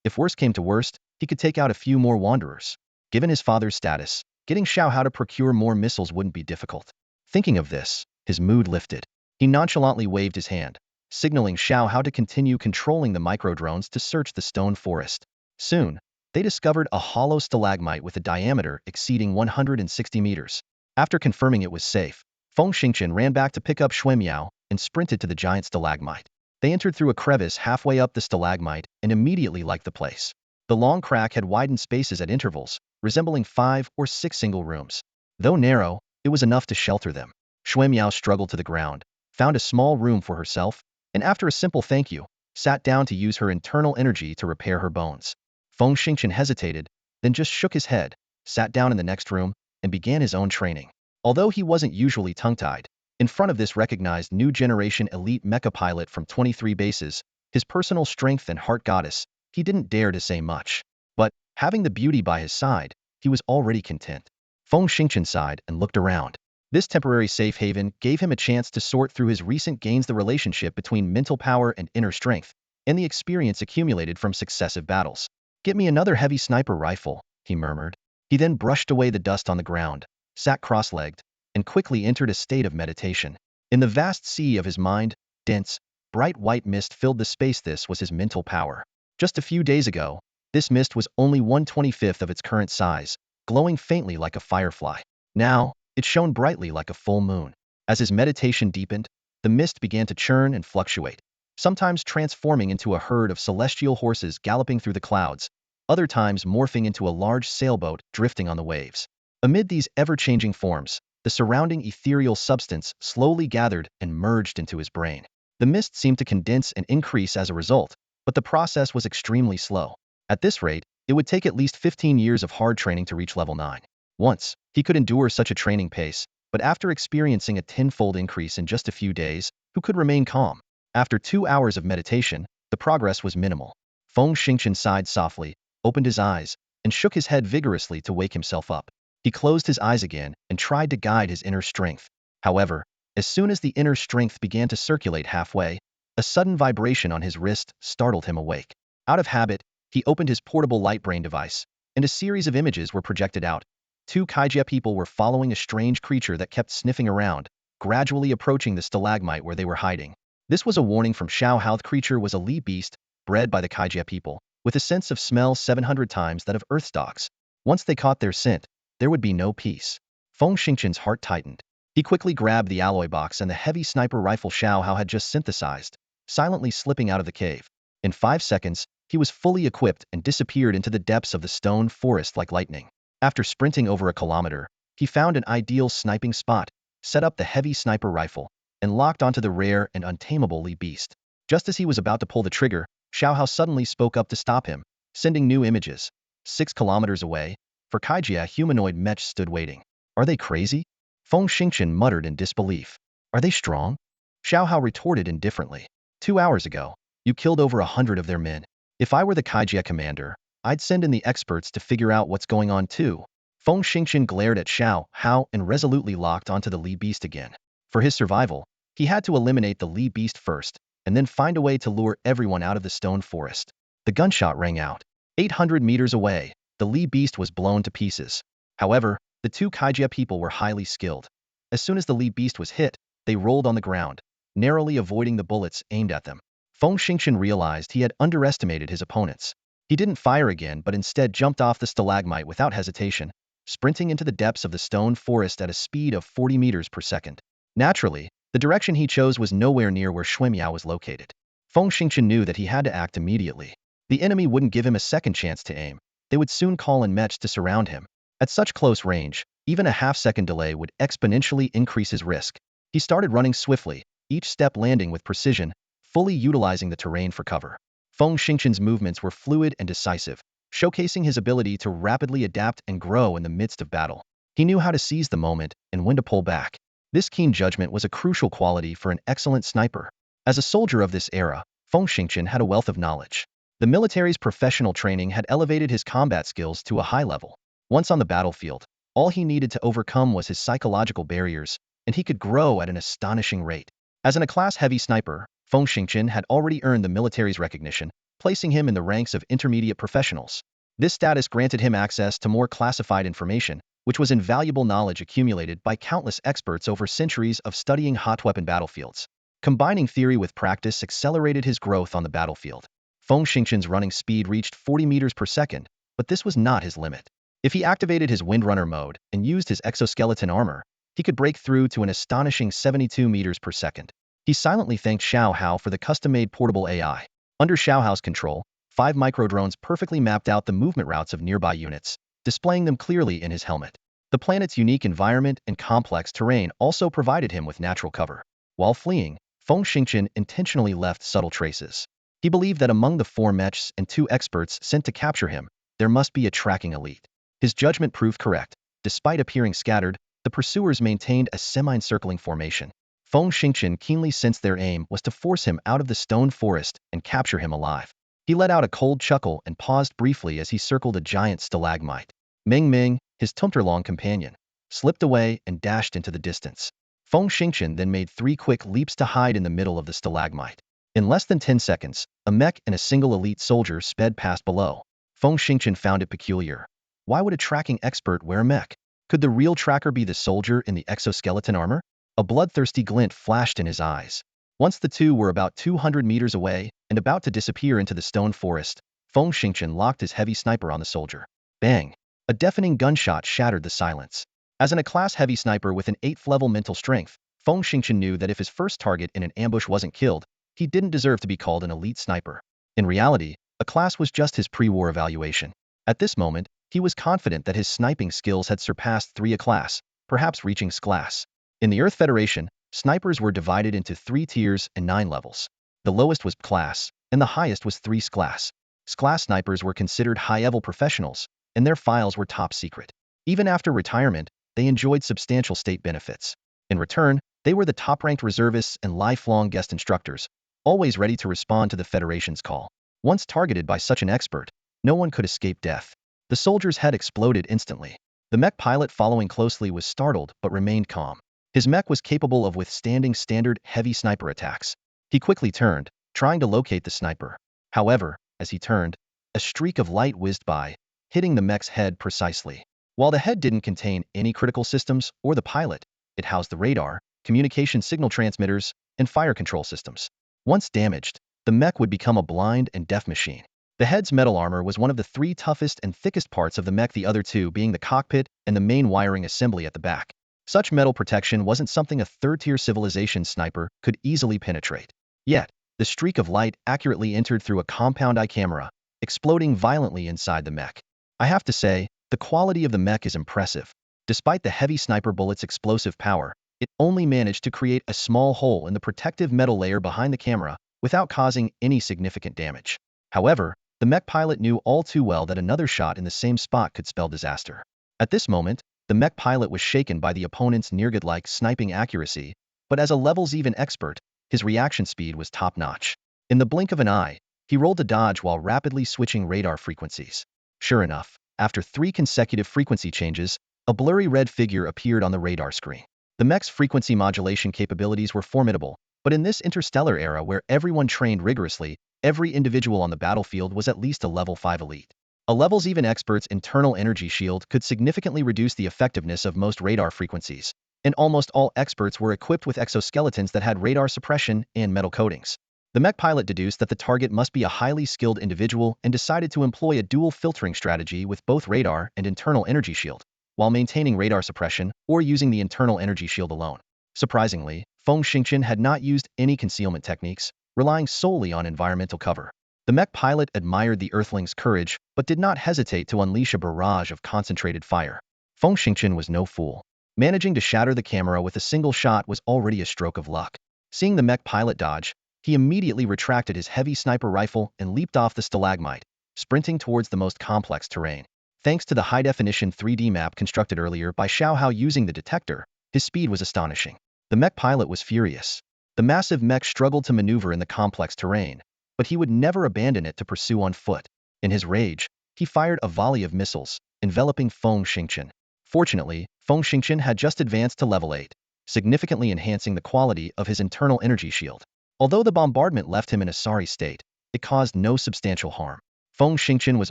If worst came to worst, he could take out a few more wanderers. Given his father's status, getting Xiaohao to procure more missiles wouldn't be difficult. Thinking of this, his mood lifted. He nonchalantly waved his hand, signaling Xiaohao to continue controlling the microdrones to search the stone forest. Soon, they discovered a hollow stalagmite with a diameter exceeding 160 meters. After confirming it was safe, Feng Xingqian ran back to pick up Xuemiao and sprinted to the giant stalagmite. They entered through a crevice halfway up the stalagmite and immediately liked the place. The long crack had widened spaces at intervals, resembling 5 or 6 single rooms. Though narrow, it was enough to shelter them. Xuemiao struggled to the ground, found a small room for herself, and after a simple thank you, sat down to use her internal energy to repair her bones. Feng Xingqian hesitated, then just shook his head, sat down in the next room, and began his own training. Although he wasn't usually tongue-tied, in front of this recognized new generation elite mecha pilot from 23 bases, his personal strength and heart goddess, he didn't dare to say much. But, having the beauty by his side, he was already content. Feng Xingqian sighed and looked around. This temporary safe haven gave him a chance to sort through his recent gains, the relationship between mental power and inner strength, and the experience accumulated from successive battles. "Get me another heavy sniper rifle," he murmured. He then brushed away the dust on the ground, sat cross-legged, and quickly entered a state of meditation. In the vast sea of his mind, dense, bright white mist filled the space. This was his mental power. Just a few days ago, this mist was only 1/25th of its current size, glowing faintly like a firefly. Now, it shone brightly like a full moon. As his meditation deepened, the mist began to churn and fluctuate, sometimes transforming into a herd of celestial horses galloping through the clouds, other times morphing into a large sailboat drifting on the waves. Amid these ever-changing forms, the surrounding ethereal substance slowly gathered and merged into his brain. The mist seemed to condense and increase as a result, but the process was extremely slow. At this rate, it would take at least 15 years of hard training to reach level 9. Once, he could endure such a training pace, but after experiencing a tenfold increase in just a few days, who could remain calm? After 2 hours of meditation, the progress was minimal. Feng Xingqian sighed softly, opened his eyes, and shook his head vigorously to wake himself up. He closed his eyes again and tried to guide his inner strength. However, as soon as the inner strength began to circulate halfway, a sudden vibration on his wrist startled him awake. Out of habit, he opened his portable light brain device, and a series of images were projected out. Two Kaijia people were following a strange creature that kept sniffing around, gradually approaching the stalagmite where they were hiding. This was a warning from Xiao Hao. The creature was a Li beast, bred by the Kaijia people, with a sense of smell 700 times that of Earth's dogs. Once they caught their scent, there would be no peace. Feng Xingqian's heart tightened. He quickly grabbed the alloy box and the heavy sniper rifle Xiao Hao had just synthesized, silently slipping out of the cave. In 5 seconds, he was fully equipped and disappeared into the depths of the stone forest like lightning. After sprinting over a kilometer, he found an ideal sniping spot, set up the heavy sniper rifle, and locked onto the rare and untamable Li beast. Just as he was about to pull the trigger, Xiao Hao suddenly spoke up to stop him, sending new images. 6 kilometers away, for Kaijia, humanoid Mech stood waiting. Are they crazy? Feng Xingqian muttered in disbelief. Are they strong? Xiao Hao retorted indifferently. 2 hours ago, you killed over 100 of their men. If I were the Kaijia commander, I'd send in the experts to figure out what's going on too. Feng Xingqian glared at Xiao Hao and resolutely locked onto the Li beast again. For his survival, he had to eliminate the Li beast first, and then find a way to lure everyone out of the stone forest. The gunshot rang out. 800 meters away, the Li beast was blown to pieces. However, the two Kaijia people were highly skilled. As soon as the Li beast was hit, they rolled on the ground, narrowly avoiding the bullets aimed at them. Feng Xingqian realized he had underestimated his opponents. He didn't fire again but instead jumped off the stalagmite without hesitation, sprinting into the depths of the stone forest at a speed of 40 meters per second. Naturally, the direction he chose was nowhere near where Xuemiao was located. Feng Xingqian knew that he had to act immediately. The enemy wouldn't give him a second chance to aim. They would soon call in Mech to surround him. At such close range, even a half-second delay would exponentially increase his risk. He started running swiftly, each step landing with precision, fully utilizing the terrain for cover. Feng Xingqian's movements were fluid and decisive, showcasing his ability to rapidly adapt and grow in the midst of battle. He knew how to seize the moment and when to pull back. This keen judgment was a crucial quality for an excellent sniper. As a soldier of this era, Feng Xingqian had a wealth of knowledge. The military's professional training had elevated his combat skills to a high level. Once on the battlefield, all he needed to overcome was his psychological barriers, and he could grow at an astonishing rate. As an A-class-heavy sniper, Feng Xingqian had already earned the military's recognition, placing him in the ranks of intermediate professionals. This status granted him access to more classified information, which was invaluable knowledge accumulated by countless experts over centuries of studying hot weapon battlefields. Combining theory with practice accelerated his growth on the battlefield. Feng Xingqian's running speed reached 40 meters per second, but this was not his limit. If he activated his Windrunner mode and used his exoskeleton armor, he could break through to an astonishing 72 meters per second. He silently thanked Xiao Hao for the custom-made portable AI. Under Xiao Hao's control, 5 microdrones perfectly mapped out the movement routes of nearby units, displaying them clearly in his helmet. The planet's unique environment and complex terrain also provided him with natural cover. While fleeing, Feng Xingqian intentionally left subtle traces. He believed that among the 4 Mechs and 2 experts sent to capture him, there must be a tracking elite. His judgment proved correct. Despite appearing scattered, the pursuers maintained a semi-encircling formation. Feng Xingqian keenly sensed their aim was to force him out of the stone forest and capture him alive. He let out a cold chuckle and paused briefly as he circled a giant stalagmite. Meng, his Tumterlong companion, slipped away and dashed into the distance. Feng Xingqian then made 3 quick leaps to hide in the middle of the stalagmite. In less than 10 seconds, a Mech and a single elite soldier sped past below. Feng Xingqian found it peculiar. Why would a tracking expert wear a Mech? Could the real tracker be the soldier in the exoskeleton armor? A bloodthirsty glint flashed in his eyes. Once the two were about 200 meters away and about to disappear into the stone forest, Feng Xingqian locked his heavy sniper on the soldier. Bang! A deafening gunshot shattered the silence. As an A-class-heavy sniper with an 8th-level mental strength, Feng Xingqian knew that if his first target in an ambush wasn't killed, he didn't deserve to be called an elite sniper. In reality, a class was just his pre-war evaluation. At this moment, he was confident that his sniping skills had surpassed 3 A-class, perhaps reaching S-class. In the Earth Federation, snipers were divided into 3 tiers and 9 levels. The lowest was class, and the highest was 3 S-class. S-class snipers were considered high-level professionals, and their files were top secret. Even after retirement, they enjoyed substantial state benefits. In return, they were the top-ranked reservists and lifelong guest instructors, always ready to respond to the Federation's call. Once targeted by such an expert, no one could escape death. The soldier's head exploded instantly. The Mech pilot following closely was startled but remained calm. His Mech was capable of withstanding standard heavy sniper attacks. He quickly turned, trying to locate the sniper. However, as he turned, a streak of light whizzed by, hitting the Mech's head precisely. While the head didn't contain any critical systems or the pilot, it housed the radar, communication signal transmitters, and fire control systems. Once damaged, the mech would become a blind and deaf machine. The head's metal armor was one of the three toughest and thickest parts of the mech, the other two being the cockpit and the main wiring assembly at the back. Such metal protection wasn't something a third-tier civilization sniper could easily penetrate. Yet, the streak of light accurately entered through a compound eye camera, exploding violently inside the mech. I have to say, the quality of the mech is impressive. Despite the heavy sniper bullet's explosive power, it only managed to create a small hole in the protective metal layer behind the camera without causing any significant damage. However, the mech pilot knew all too well that another shot in the same spot could spell disaster. At this moment, the mech pilot was shaken by the opponent's near-godlike sniping accuracy, but as a levels-even expert, his reaction speed was top-notch. In the blink of an eye, he rolled a dodge while rapidly switching radar frequencies. Sure enough, after 3 consecutive frequency changes, a blurry red figure appeared on the radar screen. The mech's frequency modulation capabilities were formidable, but in this interstellar era where everyone trained rigorously, every individual on the battlefield was at least a level 5 elite. A levels-even expert's internal energy shield could significantly reduce the effectiveness of most radar frequencies, and almost all experts were equipped with exoskeletons that had radar suppression and metal coatings. The mech pilot deduced that the target must be a highly skilled individual and decided to employ a dual filtering strategy with both radar and internal energy shield, while maintaining radar suppression or using the internal energy shield alone. Surprisingly, Feng Xingqian had not used any concealment techniques, relying solely on environmental cover. The mech pilot admired the Earthling's courage, but did not hesitate to unleash a barrage of concentrated fire. Feng Xingqian was no fool. Managing to shatter the camera with a single shot was already a stroke of luck. Seeing the mech pilot dodge, he immediately retracted his heavy sniper rifle and leaped off the stalagmite, sprinting towards the most complex terrain. Thanks to the high-definition 3D map constructed earlier by Xiao Hao using the detector, his speed was astonishing. The mech pilot was furious. The massive mech struggled to maneuver in the complex terrain, but he would never abandon it to pursue on foot. In his rage, he fired a volley of missiles, enveloping Feng Xingqian. Fortunately, Feng Xingqian had just advanced to level 8, significantly enhancing the quality of his internal energy shield. Although the bombardment left him in a sorry state, it caused no substantial harm. Feng Xingqian was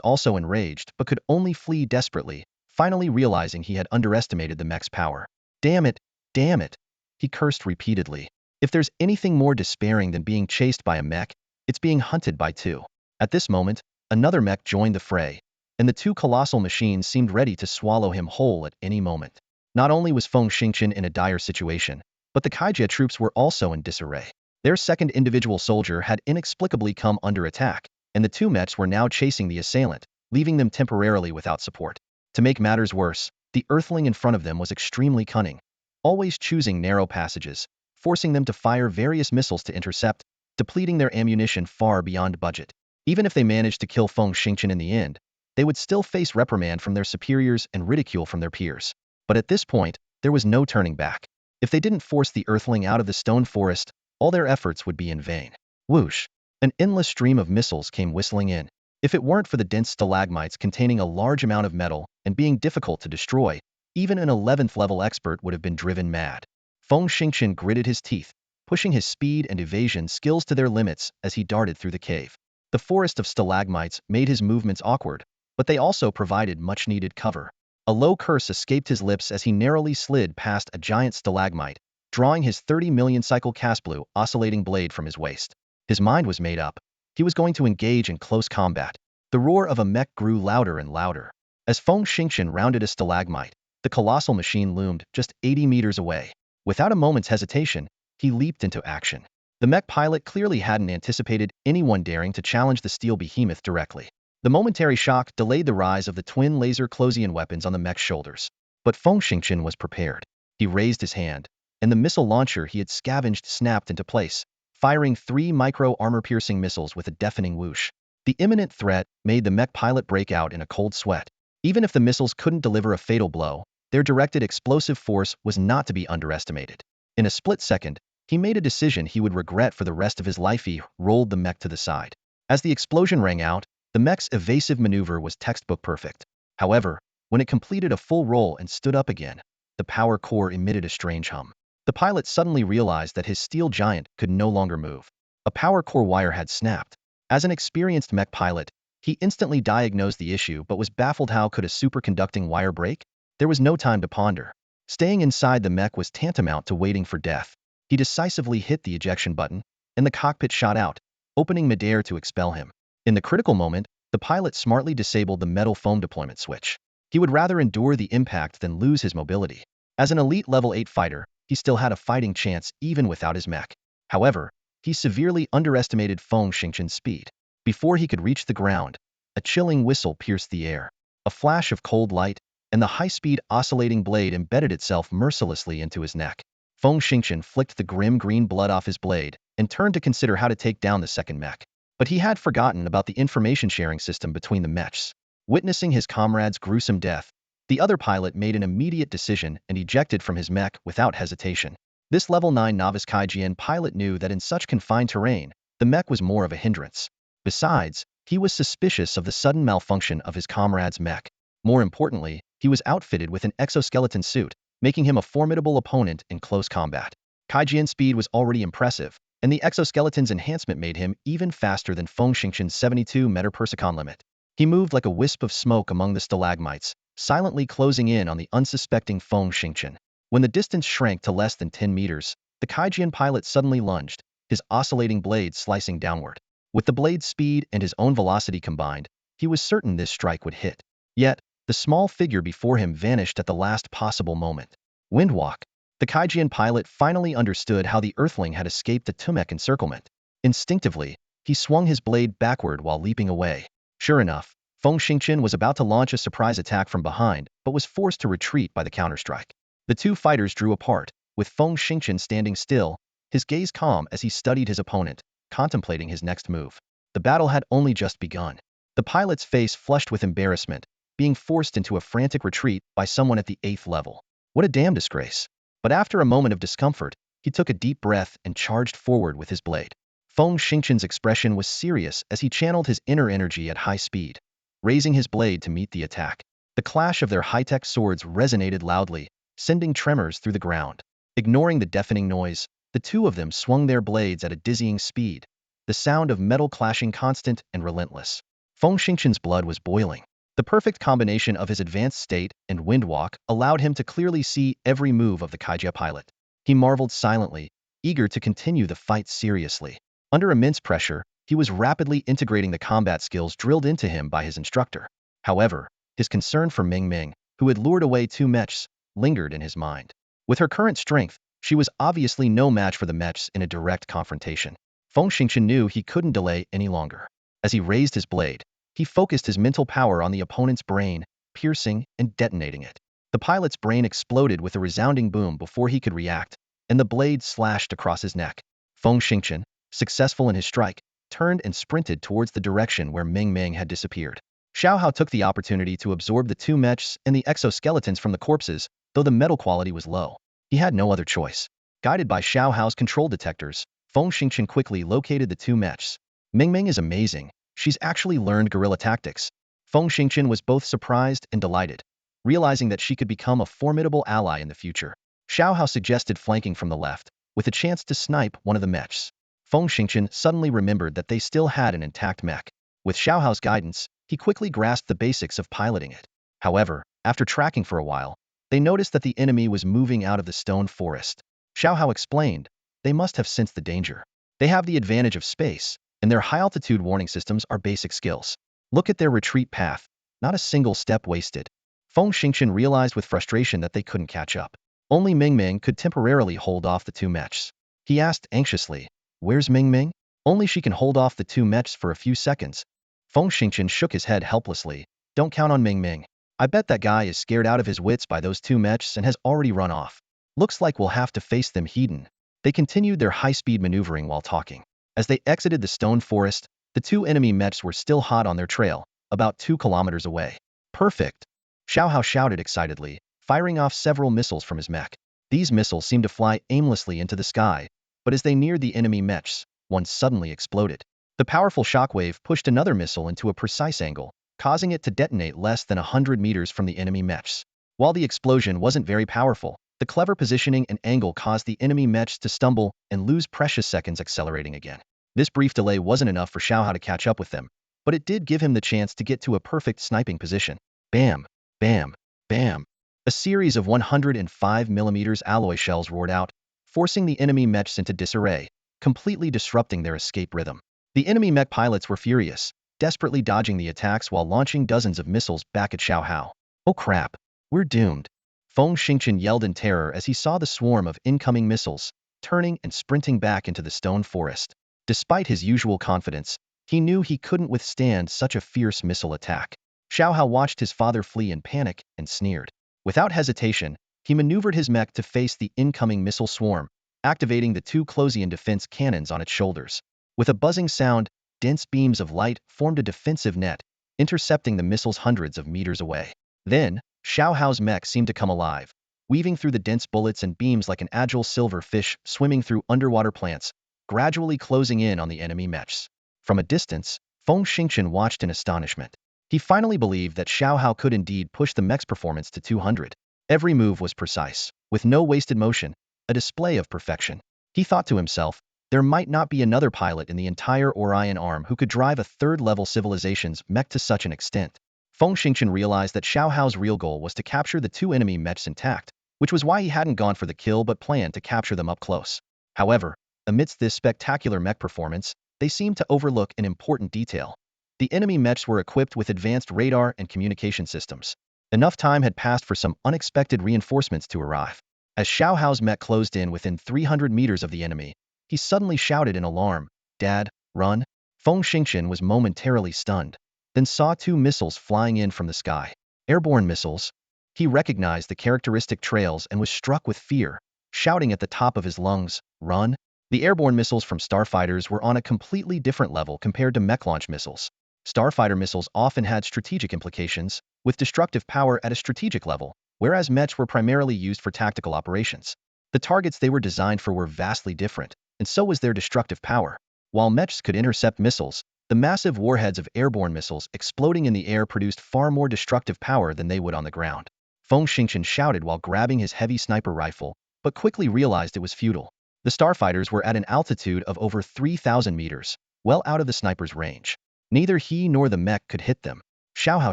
also enraged but could only flee desperately, finally realizing he had underestimated the mech's power. Damn it, damn it, he cursed repeatedly. If there's anything more despairing than being chased by a mech, it's being hunted by two. At this moment, another mech joined the fray, and the two colossal machines seemed ready to swallow him whole at any moment. Not only was Feng Xingqian in a dire situation, but the Kaijia troops were also in disarray. Their second individual soldier had inexplicably come under attack, and the two mechs were now chasing the assailant, leaving them temporarily without support. To make matters worse, the Earthling in front of them was extremely cunning, always choosing narrow passages, forcing them to fire various missiles to intercept, depleting their ammunition far beyond budget. Even if they managed to kill Feng Xingqian in the end, they would still face reprimand from their superiors and ridicule from their peers. But at this point, there was no turning back. If they didn't force the Earthling out of the stone forest, all their efforts would be in vain. Whoosh! An endless stream of missiles came whistling in. If it weren't for the dense stalagmites containing a large amount of metal and being difficult to destroy, even an 11th level expert would have been driven mad. Feng Xingqian gritted his teeth, pushing his speed and evasion skills to their limits as he darted through the cave. The forest of stalagmites made his movements awkward, but they also provided much-needed cover. A low curse escaped his lips as he narrowly slid past a giant stalagmite, drawing his 30 million cycle Casblue oscillating blade from his waist. His mind was made up. He was going to engage in close combat. The roar of a mech grew louder and louder. As Feng Xingqian rounded a stalagmite, the colossal machine loomed just 80 meters away. Without a moment's hesitation, he leaped into action. The mech pilot clearly hadn't anticipated anyone daring to challenge the steel behemoth directly. The momentary shock delayed the rise of the twin laser Closian weapons on the mech's shoulders. But Feng Xingqian was prepared. He raised his hand, and the missile launcher he had scavenged snapped into place, firing 3 micro-armor-piercing missiles with a deafening whoosh. The imminent threat made the mech pilot break out in a cold sweat. Even if the missiles couldn't deliver a fatal blow, their directed explosive force was not to be underestimated. In a split second, he made a decision he would regret for the rest of his life. He rolled the mech to the side. As the explosion rang out, the mech's evasive maneuver was textbook perfect. However, when it completed a full roll and stood up again, the power core emitted a strange hum. The pilot suddenly realized that his steel giant could no longer move. A power core wire had snapped. As an experienced mech pilot, He instantly diagnosed the issue but was baffled how could a superconducting wire break? There was no time to ponder. Staying inside the mech was tantamount to waiting for death. He decisively hit the ejection button, and the cockpit shot out, opening midair to expel him. In the critical moment, the pilot smartly disabled the metal foam deployment switch. He would rather endure the impact than lose his mobility. As an elite level 8 fighter, he still had a fighting chance even without his mech. However, he severely underestimated Feng Xingqian's speed. Before he could reach the ground, a chilling whistle pierced the air. A flash of cold light, and the high-speed oscillating blade embedded itself mercilessly into his neck. Feng Xingqian flicked the grim green blood off his blade and turned to consider how to take down the second mech. But he had forgotten about the information-sharing system between the mechs. Witnessing his comrade's gruesome death, the other pilot made an immediate decision and ejected from his mech without hesitation. This level 9 novice Kaijian pilot knew that in such confined terrain, the mech was more of a hindrance. Besides, he was suspicious of the sudden malfunction of his comrade's mech. More importantly, he was outfitted with an exoskeleton suit, making him a formidable opponent in close combat. Kaijian's speed was already impressive, and the exoskeleton's enhancement made him even faster than Feng Xingqian's 72 meter per second limit. He moved like a wisp of smoke among the stalagmites, silently closing in on the unsuspecting Feng Xingqian. When the distance shrank to less than 10 meters, the Kaijian pilot suddenly lunged, his oscillating blade slicing downward. With the blade's speed and his own velocity combined, he was certain this strike would hit. Yet, the small figure before him vanished at the last possible moment. Windwalk. The Kaijian pilot finally understood how the Earthling had escaped the Tumek encirclement. Instinctively, he swung his blade backward while leaping away. Sure enough, Feng Xingqian was about to launch a surprise attack from behind, but was forced to retreat by the counterstrike. The two fighters drew apart, with Feng Xingqian standing still, his gaze calm as he studied his opponent, contemplating his next move. The battle had only just begun. The pilot's face flushed with embarrassment, being forced into a frantic retreat by someone at the 8th level. What a damn disgrace. But after a moment of discomfort, he took a deep breath and charged forward with his blade. Feng Xingqian's expression was serious as he channeled his inner energy at high speed, raising his blade to meet the attack. The clash of their high-tech swords resonated loudly, sending tremors through the ground. Ignoring the deafening noise, the two of them swung their blades at a dizzying speed, the sound of metal clashing constant and relentless. Feng Xingqian's blood was boiling. The perfect combination of his advanced state and windwalk allowed him to clearly see every move of the Kaijia pilot. He marveled silently, eager to continue the fight seriously. Under immense pressure, he was rapidly integrating the combat skills drilled into him by his instructor. However, his concern for Ming Ming, who had lured away two mechs, lingered in his mind. With her current strength, she was obviously no match for the mechs in a direct confrontation. Feng Xingqian knew he couldn't delay any longer. As he raised his blade, he focused his mental power on the opponent's brain, piercing and detonating it. The pilot's brain exploded with a resounding boom before he could react, and the blade slashed across his neck. Feng Xingqian, successful in his strike, turned and sprinted towards the direction where Ming Ming had disappeared. Xiao Hao took the opportunity to absorb the two mechs and the exoskeletons from the corpses, though the metal quality was low. He had no other choice. Guided by Xiao Hao's control detectors, Feng Xingqian quickly located the two mechs. Ming Ming is amazing. She's actually learned guerrilla tactics. Feng Xingqian was both surprised and delighted, realizing that she could become a formidable ally in the future. Xiao Hao suggested flanking from the left, with a chance to snipe one of the mechs. Feng Xingqian suddenly remembered that they still had an intact mech. With Xiao Hao's guidance, he quickly grasped the basics of piloting it. However, after tracking for a while, they noticed that the enemy was moving out of the stone forest. Xiao Hao explained, they must have sensed the danger. They have the advantage of space, and their high-altitude warning systems are basic skills. Look at their retreat path, not a single step wasted. Feng Xingqian realized with frustration that they couldn't catch up. Only Ming Ming could temporarily hold off the two mechs. He asked anxiously, where's Ming Ming? Only she can hold off the two mechs for a few seconds. Feng Xingqian shook his head helplessly. Don't count on Ming Ming. I bet that guy is scared out of his wits by those two mechs and has already run off. Looks like we'll have to face them head-on. They continued their high-speed maneuvering while talking. As they exited the stone forest, the two enemy mechs were still hot on their trail, about 2 kilometers away. Perfect! Xiao Hao shouted excitedly, firing off several missiles from his mech. These missiles seemed to fly aimlessly into the sky, but as they neared the enemy mechs, one suddenly exploded. The powerful shockwave pushed another missile into a precise angle, causing it to detonate less than 100 meters from the enemy mechs. While the explosion wasn't very powerful, the clever positioning and angle caused the enemy mechs to stumble and lose precious seconds accelerating again. This brief delay wasn't enough for Xiao Hao to catch up with them, but it did give him the chance to get to a perfect sniping position. Bam, bam, bam. A series of 105mm alloy shells roared out, forcing the enemy mechs into disarray, completely disrupting their escape rhythm. The enemy mech pilots were furious, desperately dodging the attacks while launching dozens of missiles back at Xiao Hao. Oh crap, we're doomed. Feng Xingqian yelled in terror as he saw the swarm of incoming missiles, turning and sprinting back into the stone forest. Despite his usual confidence, he knew he couldn't withstand such a fierce missile attack. Xiao Hao watched his father flee in panic and sneered. Without hesitation, he maneuvered his mech to face the incoming missile swarm, activating the two Closian defense cannons on its shoulders. With a buzzing sound, dense beams of light formed a defensive net, intercepting the missiles hundreds of meters away. Then, Xiao Hao's mech seemed to come alive, weaving through the dense bullets and beams like an agile silver fish swimming through underwater plants, gradually closing in on the enemy mechs. From a distance, Feng Xingqian watched in astonishment. He finally believed that Xiao Hao could indeed push the mech's performance to 200. Every move was precise, with no wasted motion, a display of perfection. He thought to himself, there might not be another pilot in the entire Orion arm who could drive a third-level civilization's mech to such an extent. Feng Xingqian realized that Xiao Hao's real goal was to capture the two enemy mechs intact, which was why he hadn't gone for the kill but planned to capture them up close. However, amidst this spectacular mech performance, they seemed to overlook an important detail. The enemy mechs were equipped with advanced radar and communication systems. Enough time had passed for some unexpected reinforcements to arrive. As Xiao Hao's mech closed in within 300 meters of the enemy, he suddenly shouted in alarm, "Dad, run!" Feng Xingqian was momentarily stunned, then saw two missiles flying in from the sky. Airborne missiles. He recognized the characteristic trails and was struck with fear, shouting at the top of his lungs, "Run!" The airborne missiles from starfighters were on a completely different level compared to mech launch missiles. Starfighter missiles often had strategic implications, with destructive power at a strategic level, whereas mechs were primarily used for tactical operations. The targets they were designed for were vastly different, and so was their destructive power. While mechs could intercept missiles, the massive warheads of airborne missiles exploding in the air produced far more destructive power than they would on the ground. Feng Xingqian shouted while grabbing his heavy sniper rifle, but quickly realized it was futile. The starfighters were at an altitude of over 3,000 meters, well out of the sniper's range. Neither he nor the mech could hit them. Xiao Hao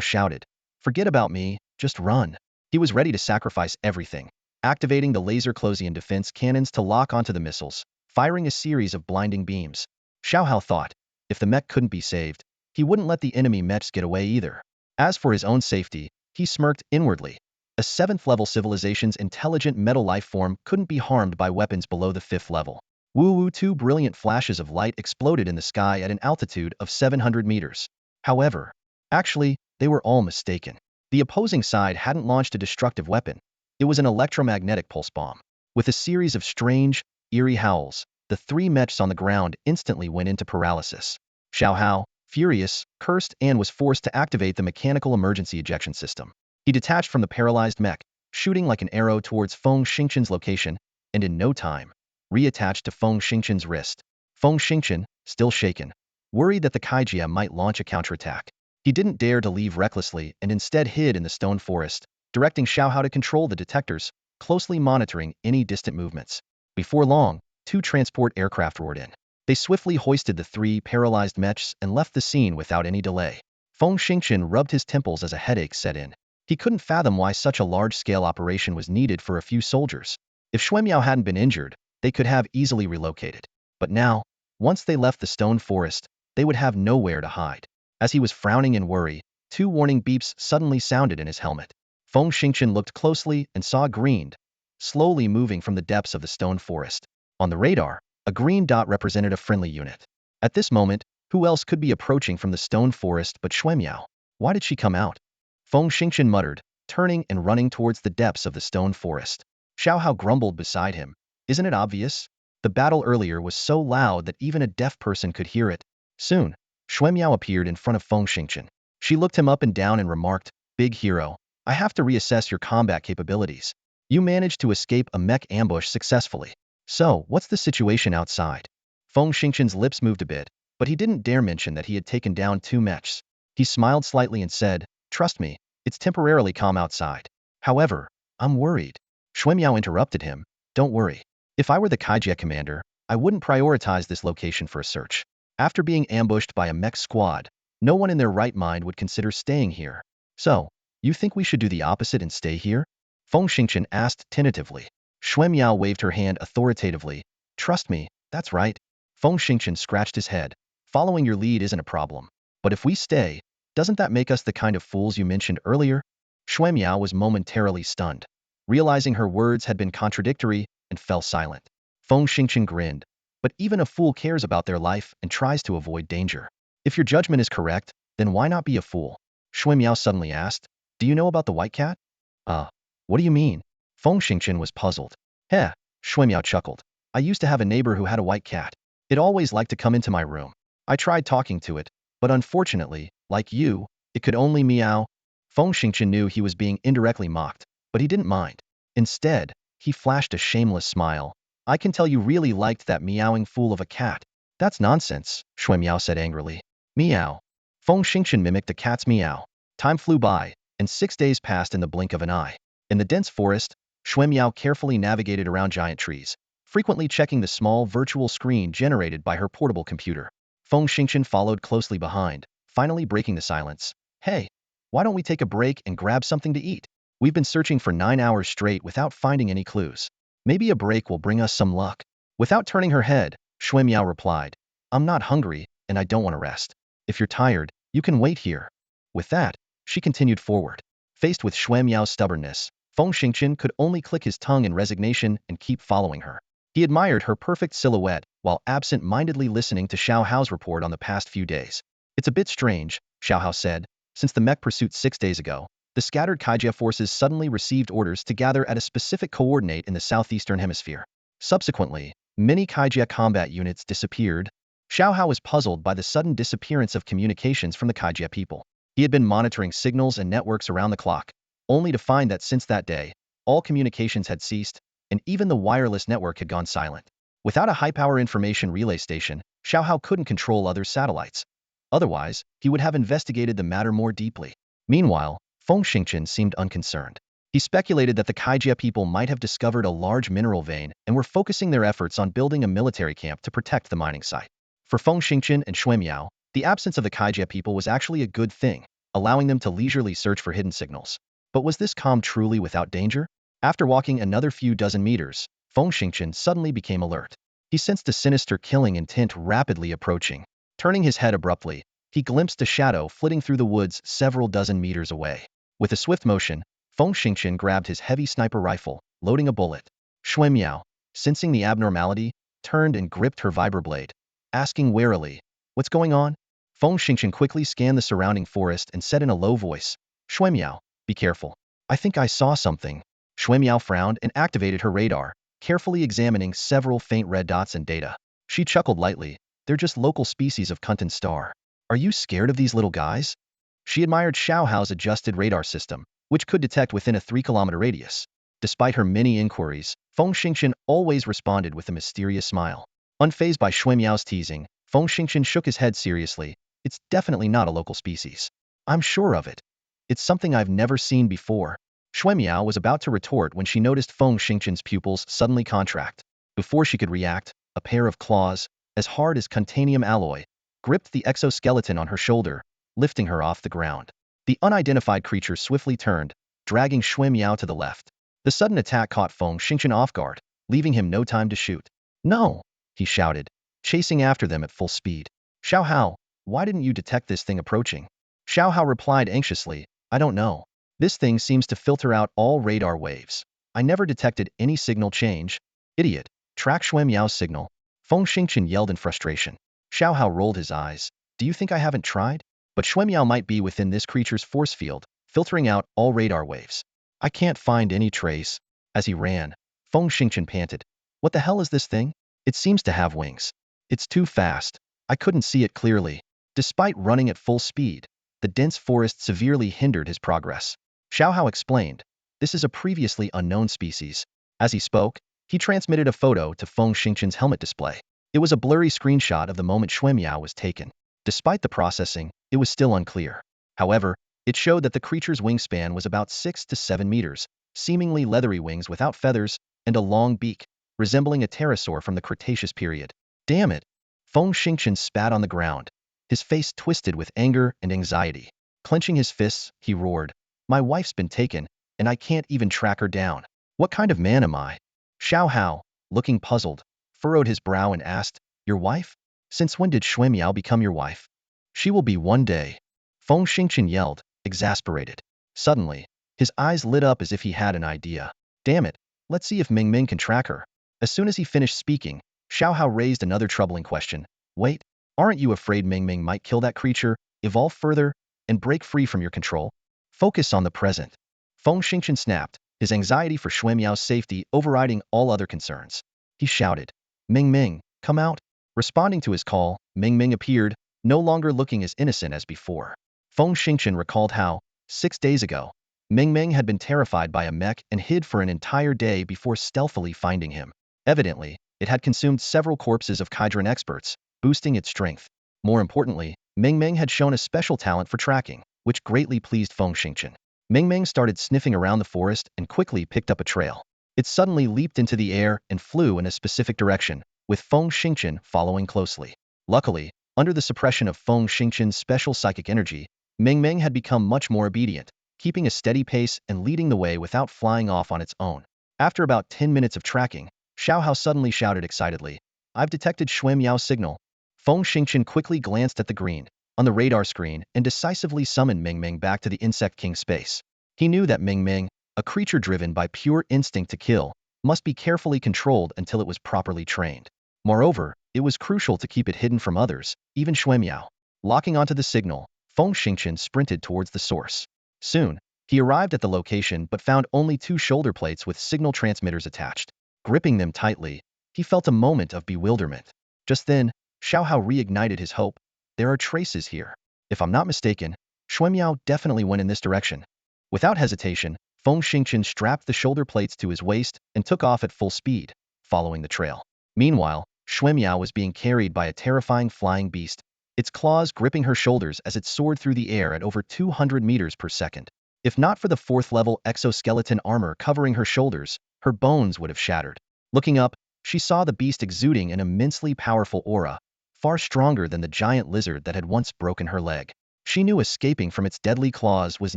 shouted, "Forget about me, just run." He was ready to sacrifice everything, activating the laser Closian defense cannons to lock onto the missiles, firing a series of blinding beams. Xiao Hao thought, if the mech couldn't be saved, he wouldn't let the enemy mechs get away either. As for his own safety, he smirked inwardly. A 7th-level civilization's intelligent metal life form couldn't be harmed by weapons below the 5th level. Woo-woo, two brilliant flashes of light exploded in the sky at an altitude of 700 meters. However, actually, they were all mistaken. The opposing side hadn't launched a destructive weapon. It was an electromagnetic pulse bomb. With a series of strange, eerie howls, the three mechs on the ground instantly went into paralysis. Xiao Hao, furious, cursed and was forced to activate the mechanical emergency ejection system. He detached from the paralyzed mech, shooting like an arrow towards Feng Xingqian's location, and in no time, reattached to Feng Xingqian's wrist. Feng Xingqian, still shaken, worried that the Kaijia might launch a counterattack. He didn't dare to leave recklessly and instead hid in the stone forest, directing Xiao Hao to control the detectors, closely monitoring any distant movements. Before long, two transport aircraft roared in. They swiftly hoisted the three paralyzed mechs and left the scene without any delay. Feng Xingqian rubbed his temples as a headache set in. He couldn't fathom why such a large-scale operation was needed for a few soldiers. If Xuemiao hadn't been injured, they could have easily relocated. But now, once they left the stone forest, they would have nowhere to hide. As he was frowning in worry, two warning beeps suddenly sounded in his helmet. Feng Xingqian looked closely and saw a green, slowly moving from the depths of the stone forest. On the radar, a green dot represented a friendly unit. At this moment, who else could be approaching from the stone forest but Xuemiao? Why did she come out? Feng Xingqian muttered, turning and running towards the depths of the stone forest. Xiao Hao grumbled beside him. Isn't it obvious? The battle earlier was so loud that even a deaf person could hear it. Soon, Xuemiao appeared in front of Feng Xingqian. She looked him up and down and remarked, "Big hero, I have to reassess your combat capabilities. You managed to escape a mech ambush successfully. So, what's the situation outside?" Feng Xingqian's lips moved a bit, but he didn't dare mention that he had taken down two mechs. He smiled slightly and said, "Trust me, it's temporarily calm outside. However, I'm worried." Xuemiao interrupted him, "Don't worry. If I were the Kaijia commander, I wouldn't prioritize this location for a search." After being ambushed by a mech squad, No one in their right mind would consider staying here. So, you think we should do the opposite and stay here? Feng Xingchen asked tentatively. Shuai Miao waved her hand authoritatively. Trust me, that's right. Feng Xingchen scratched his head. Following your lead isn't a problem. But if we stay, doesn't that make us the kind of fools you mentioned earlier? Shuai Miao was momentarily stunned, realizing her words had been contradictory, and fell silent. Feng Xingchen grinned. But even a fool cares about their life and tries to avoid danger. If your judgment is correct, then why not be a fool? Shuai Miao suddenly asked. Do you know about the white cat? Uh, what do you mean? Feng Xingchen was puzzled. Heh, Shuai Miao chuckled. I used to have a neighbor who had a white cat. It always liked to come into my room. I tried talking to it, but unfortunately, like you, it could only meow. Feng Xingchen knew he was being indirectly mocked, but he didn't mind. Instead, he flashed a shameless smile. I can tell you really liked that meowing fool of a cat. That's nonsense, Shuai Miao said angrily. Meow. Feng Xingchen mimicked a cat's meow. Time flew by, and 6 days passed in the blink of an eye. In the dense forest, Shuai Miao carefully navigated around giant trees, frequently checking the small virtual screen generated by her portable computer. Feng Xingchen followed closely behind, finally breaking the silence. Hey, why don't we take a break and grab something to eat? We've been searching for 9 hours straight without finding any clues. Maybe a break will bring us some luck. Without turning her head, Shuai Miao replied, I'm not hungry, and I don't want to rest. If you're tired, you can wait here. With that, she continued forward. Faced with Shuai Miao's stubbornness, Feng Xingchen could only click his tongue in resignation and keep following her. He admired her perfect silhouette while absent-mindedly listening to Xiao Hao's report on the past few days. It's a bit strange, Xiao Hao said. Since the Mech pursuit 6 days ago, the scattered Kaijia forces suddenly received orders to gather at a specific coordinate in the southeastern hemisphere. Subsequently, many Kaijia combat units disappeared. Xiao Hao was puzzled by the sudden disappearance of communications from the Kaijia people. He had been monitoring signals and networks around the clock, only to find that since that day, all communications had ceased, and even the wireless network had gone silent. Without a high-power information relay station, Xiao Hao couldn't control other satellites. Otherwise, he would have investigated the matter more deeply. Meanwhile, Feng Xingchen seemed unconcerned. He speculated that the Kaijia people might have discovered a large mineral vein and were focusing their efforts on building a military camp to protect the mining site. For Feng Xingchen and Shuai Miao, the absence of the Kaijia people was actually a good thing, allowing them to leisurely search for hidden signals. But was this calm truly without danger? After walking another few dozen meters, Feng Xingchen suddenly became alert. He sensed a sinister killing intent rapidly approaching. Turning his head abruptly, he glimpsed a shadow flitting through the woods several dozen meters away. With a swift motion, Feng Xingchen grabbed his heavy sniper rifle, loading a bullet. Shuai Miao, sensing the abnormality, turned and gripped her vibroblade, asking warily, What's going on? Feng Xingchen quickly scanned the surrounding forest and said in a low voice, Shuai Miao, be careful. I think I saw something. Shuai Miao frowned and activated her radar, carefully examining several faint red dots and data. She chuckled lightly. They're just local species of Kuntan star. Are you scared of these little guys? She admired Xiao Hao's adjusted radar system, which could detect within a 3-kilometer radius. Despite her many inquiries, Feng Xingchen always responded with a mysterious smile. Unfazed by Shuai Miao's teasing, Feng Xingchen shook his head seriously. It's definitely not a local species. I'm sure of it. It's something I've never seen before. Shuai Miao was about to retort when she noticed Feng Xingchen's pupils suddenly contract. Before she could react, a pair of claws, as hard as titanium alloy, gripped the exoskeleton on her shoulder, lifting her off the ground. The unidentified creature swiftly turned, dragging Shuai Miao to the left. The sudden attack caught Feng Xingchen off guard, leaving him no time to shoot. No! He shouted, chasing after them at full speed. Xiao Hao, why didn't you detect this thing approaching? Xiao Hao replied anxiously, I don't know. This thing seems to filter out all radar waves. I never detected any signal change. Idiot. Track Shuai Miao's signal. Feng Xingchen yelled in frustration. Xiao Hao rolled his eyes. Do you think I haven't tried? But Shuai Miao might be within this creature's force field, filtering out all radar waves. I can't find any trace. As he ran, Feng Xingchen panted. What the hell is this thing? It seems to have wings. It's too fast. I couldn't see it clearly. Despite running at full speed, the dense forest severely hindered his progress. Xiao Hao explained, this is a previously unknown species. As he spoke, he transmitted a photo to Feng Xingchen's helmet display. It was a blurry screenshot of the moment Shuai Miao was taken. Despite the processing, it was still unclear. However, it showed that the creature's wingspan was about 6 to 7 meters, seemingly leathery wings without feathers, and a long beak, resembling a pterosaur from the Cretaceous period. Damn it! Feng Xingchen spat on the ground. his face twisted with anger and anxiety. Clenching his fists, he roared, "My wife's been taken, and I can't even track her down. What kind of man am I?" Xiao Hao, looking puzzled, furrowed his brow and asked, "Your wife? Since when did Shui Miao become your wife?" "She will be one day," Feng Xingqian yelled, exasperated. Suddenly, his eyes lit up as if he had an idea. "Damn it, let's see if Ming Ming can track her." As soon as he finished speaking, Xiao Hao raised another troubling question. "Wait, aren't you afraid Ming Ming might kill that creature, evolve further, and break free from your control? Focus on the present." Feng Xingqian snapped, his anxiety for Shui Miao's safety overriding all other concerns. He shouted, "Ming Ming, come out." Responding to his call, Ming Ming appeared, no longer looking as innocent as before. Feng Xingqian recalled how, 6 days ago, Ming Ming had been terrified by a mech and hid for an entire day before stealthily finding him. Evidently, it had consumed several corpses of Kydran experts, boosting its strength. More importantly, Ming Ming had shown a special talent for tracking, which greatly pleased Feng Xingqian. Ming Ming started sniffing around the forest and quickly picked up a trail. It suddenly leaped into the air and flew in a specific direction, with Feng Xingqian following closely. Luckily, under the suppression of Feng Xingqian's special psychic energy, Ming Ming had become much more obedient, keeping a steady pace and leading the way without flying off on its own. After about 10 minutes of tracking, Xiao Hao suddenly shouted excitedly, "I've detected Shui Miao's signal." Feng Xingqian quickly glanced at the green on the radar screen and decisively summoned Ming Ming back to the Insect King space. He knew that Ming Ming, a creature driven by pure instinct to kill, must be carefully controlled until it was properly trained. Moreover, it was crucial to keep it hidden from others, even Shui Miao. Locking onto the signal, Feng Xingqian sprinted towards the source. Soon, he arrived at the location but found only 2 shoulder plates with signal transmitters attached. Gripping them tightly, he felt a moment of bewilderment. Just then, Xiao Hao reignited his hope. "There are traces here. If I'm not mistaken, Shui Miao definitely went in this direction." Without hesitation, Feng Xingqian strapped the shoulder plates to his waist and took off at full speed, following the trail. Meanwhile, Shui Miao was being carried by a terrifying flying beast, its claws gripping her shoulders as it soared through the air at over 200 meters per second. If not for the 4th-level exoskeleton armor covering her shoulders, her bones would have shattered. Looking up, she saw the beast exuding an immensely powerful aura, far stronger than the giant lizard that had once broken her leg. She knew escaping from its deadly claws was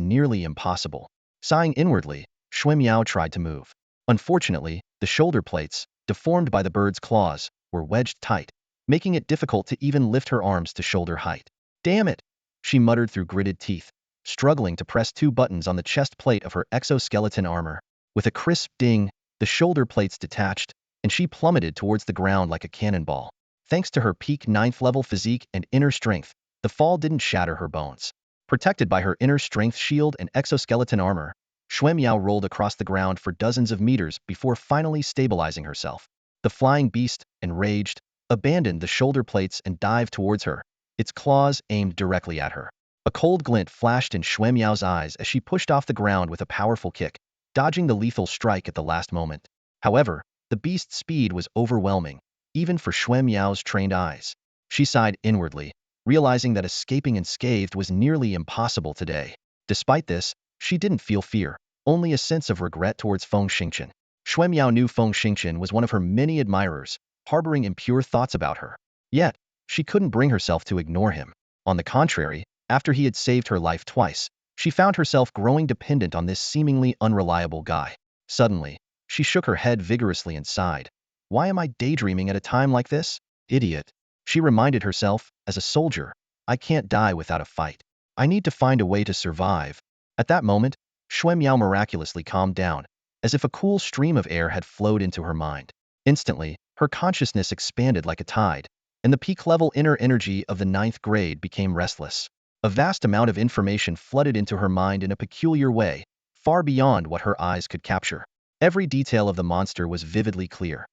nearly impossible. Sighing inwardly, Shui Miao tried to move. Unfortunately, the shoulder plates, deformed by the bird's claws, were wedged tight, making it difficult to even lift her arms to shoulder height. "Damn it!" she muttered through gritted teeth, struggling to press 2 buttons on the chest plate of her exoskeleton armor. With a crisp ding, the shoulder plates detached, and she plummeted towards the ground like a cannonball. Thanks to her peak 9th-level physique and inner strength, the fall didn't shatter her bones. Protected by her inner strength shield and exoskeleton armor, Shui Miao rolled across the ground for dozens of meters before finally stabilizing herself. The flying beast, enraged, abandoned the shoulder plates and dived towards her, its claws aimed directly at her. A cold glint flashed in Shui Miao's eyes as she pushed off the ground with a powerful kick, dodging the lethal strike at the last moment. However, the beast's speed was overwhelming, even for Shui Miao's trained eyes. She sighed inwardly, realizing that escaping unscathed was nearly impossible today. Despite this, she didn't feel fear, only a sense of regret towards Feng Xingqian. Shui Miao knew Feng Xingqian was one of her many admirers, harboring impure thoughts about her. Yet, she couldn't bring herself to ignore him. On the contrary, after he had saved her life twice, she found herself growing dependent on this seemingly unreliable guy. Suddenly, she shook her head vigorously and sighed. "Why am I daydreaming at a time like this? Idiot." She reminded herself, as a soldier, "I can't die without a fight. I need to find a way to survive." At that moment, Shui Miao miraculously calmed down, as if a cool stream of air had flowed into her mind. Instantly, her consciousness expanded like a tide, and the peak-level inner energy of the 9th grade became restless. A vast amount of information flooded into her mind in a peculiar way, far beyond what her eyes could capture. Every detail of the monster was vividly clear.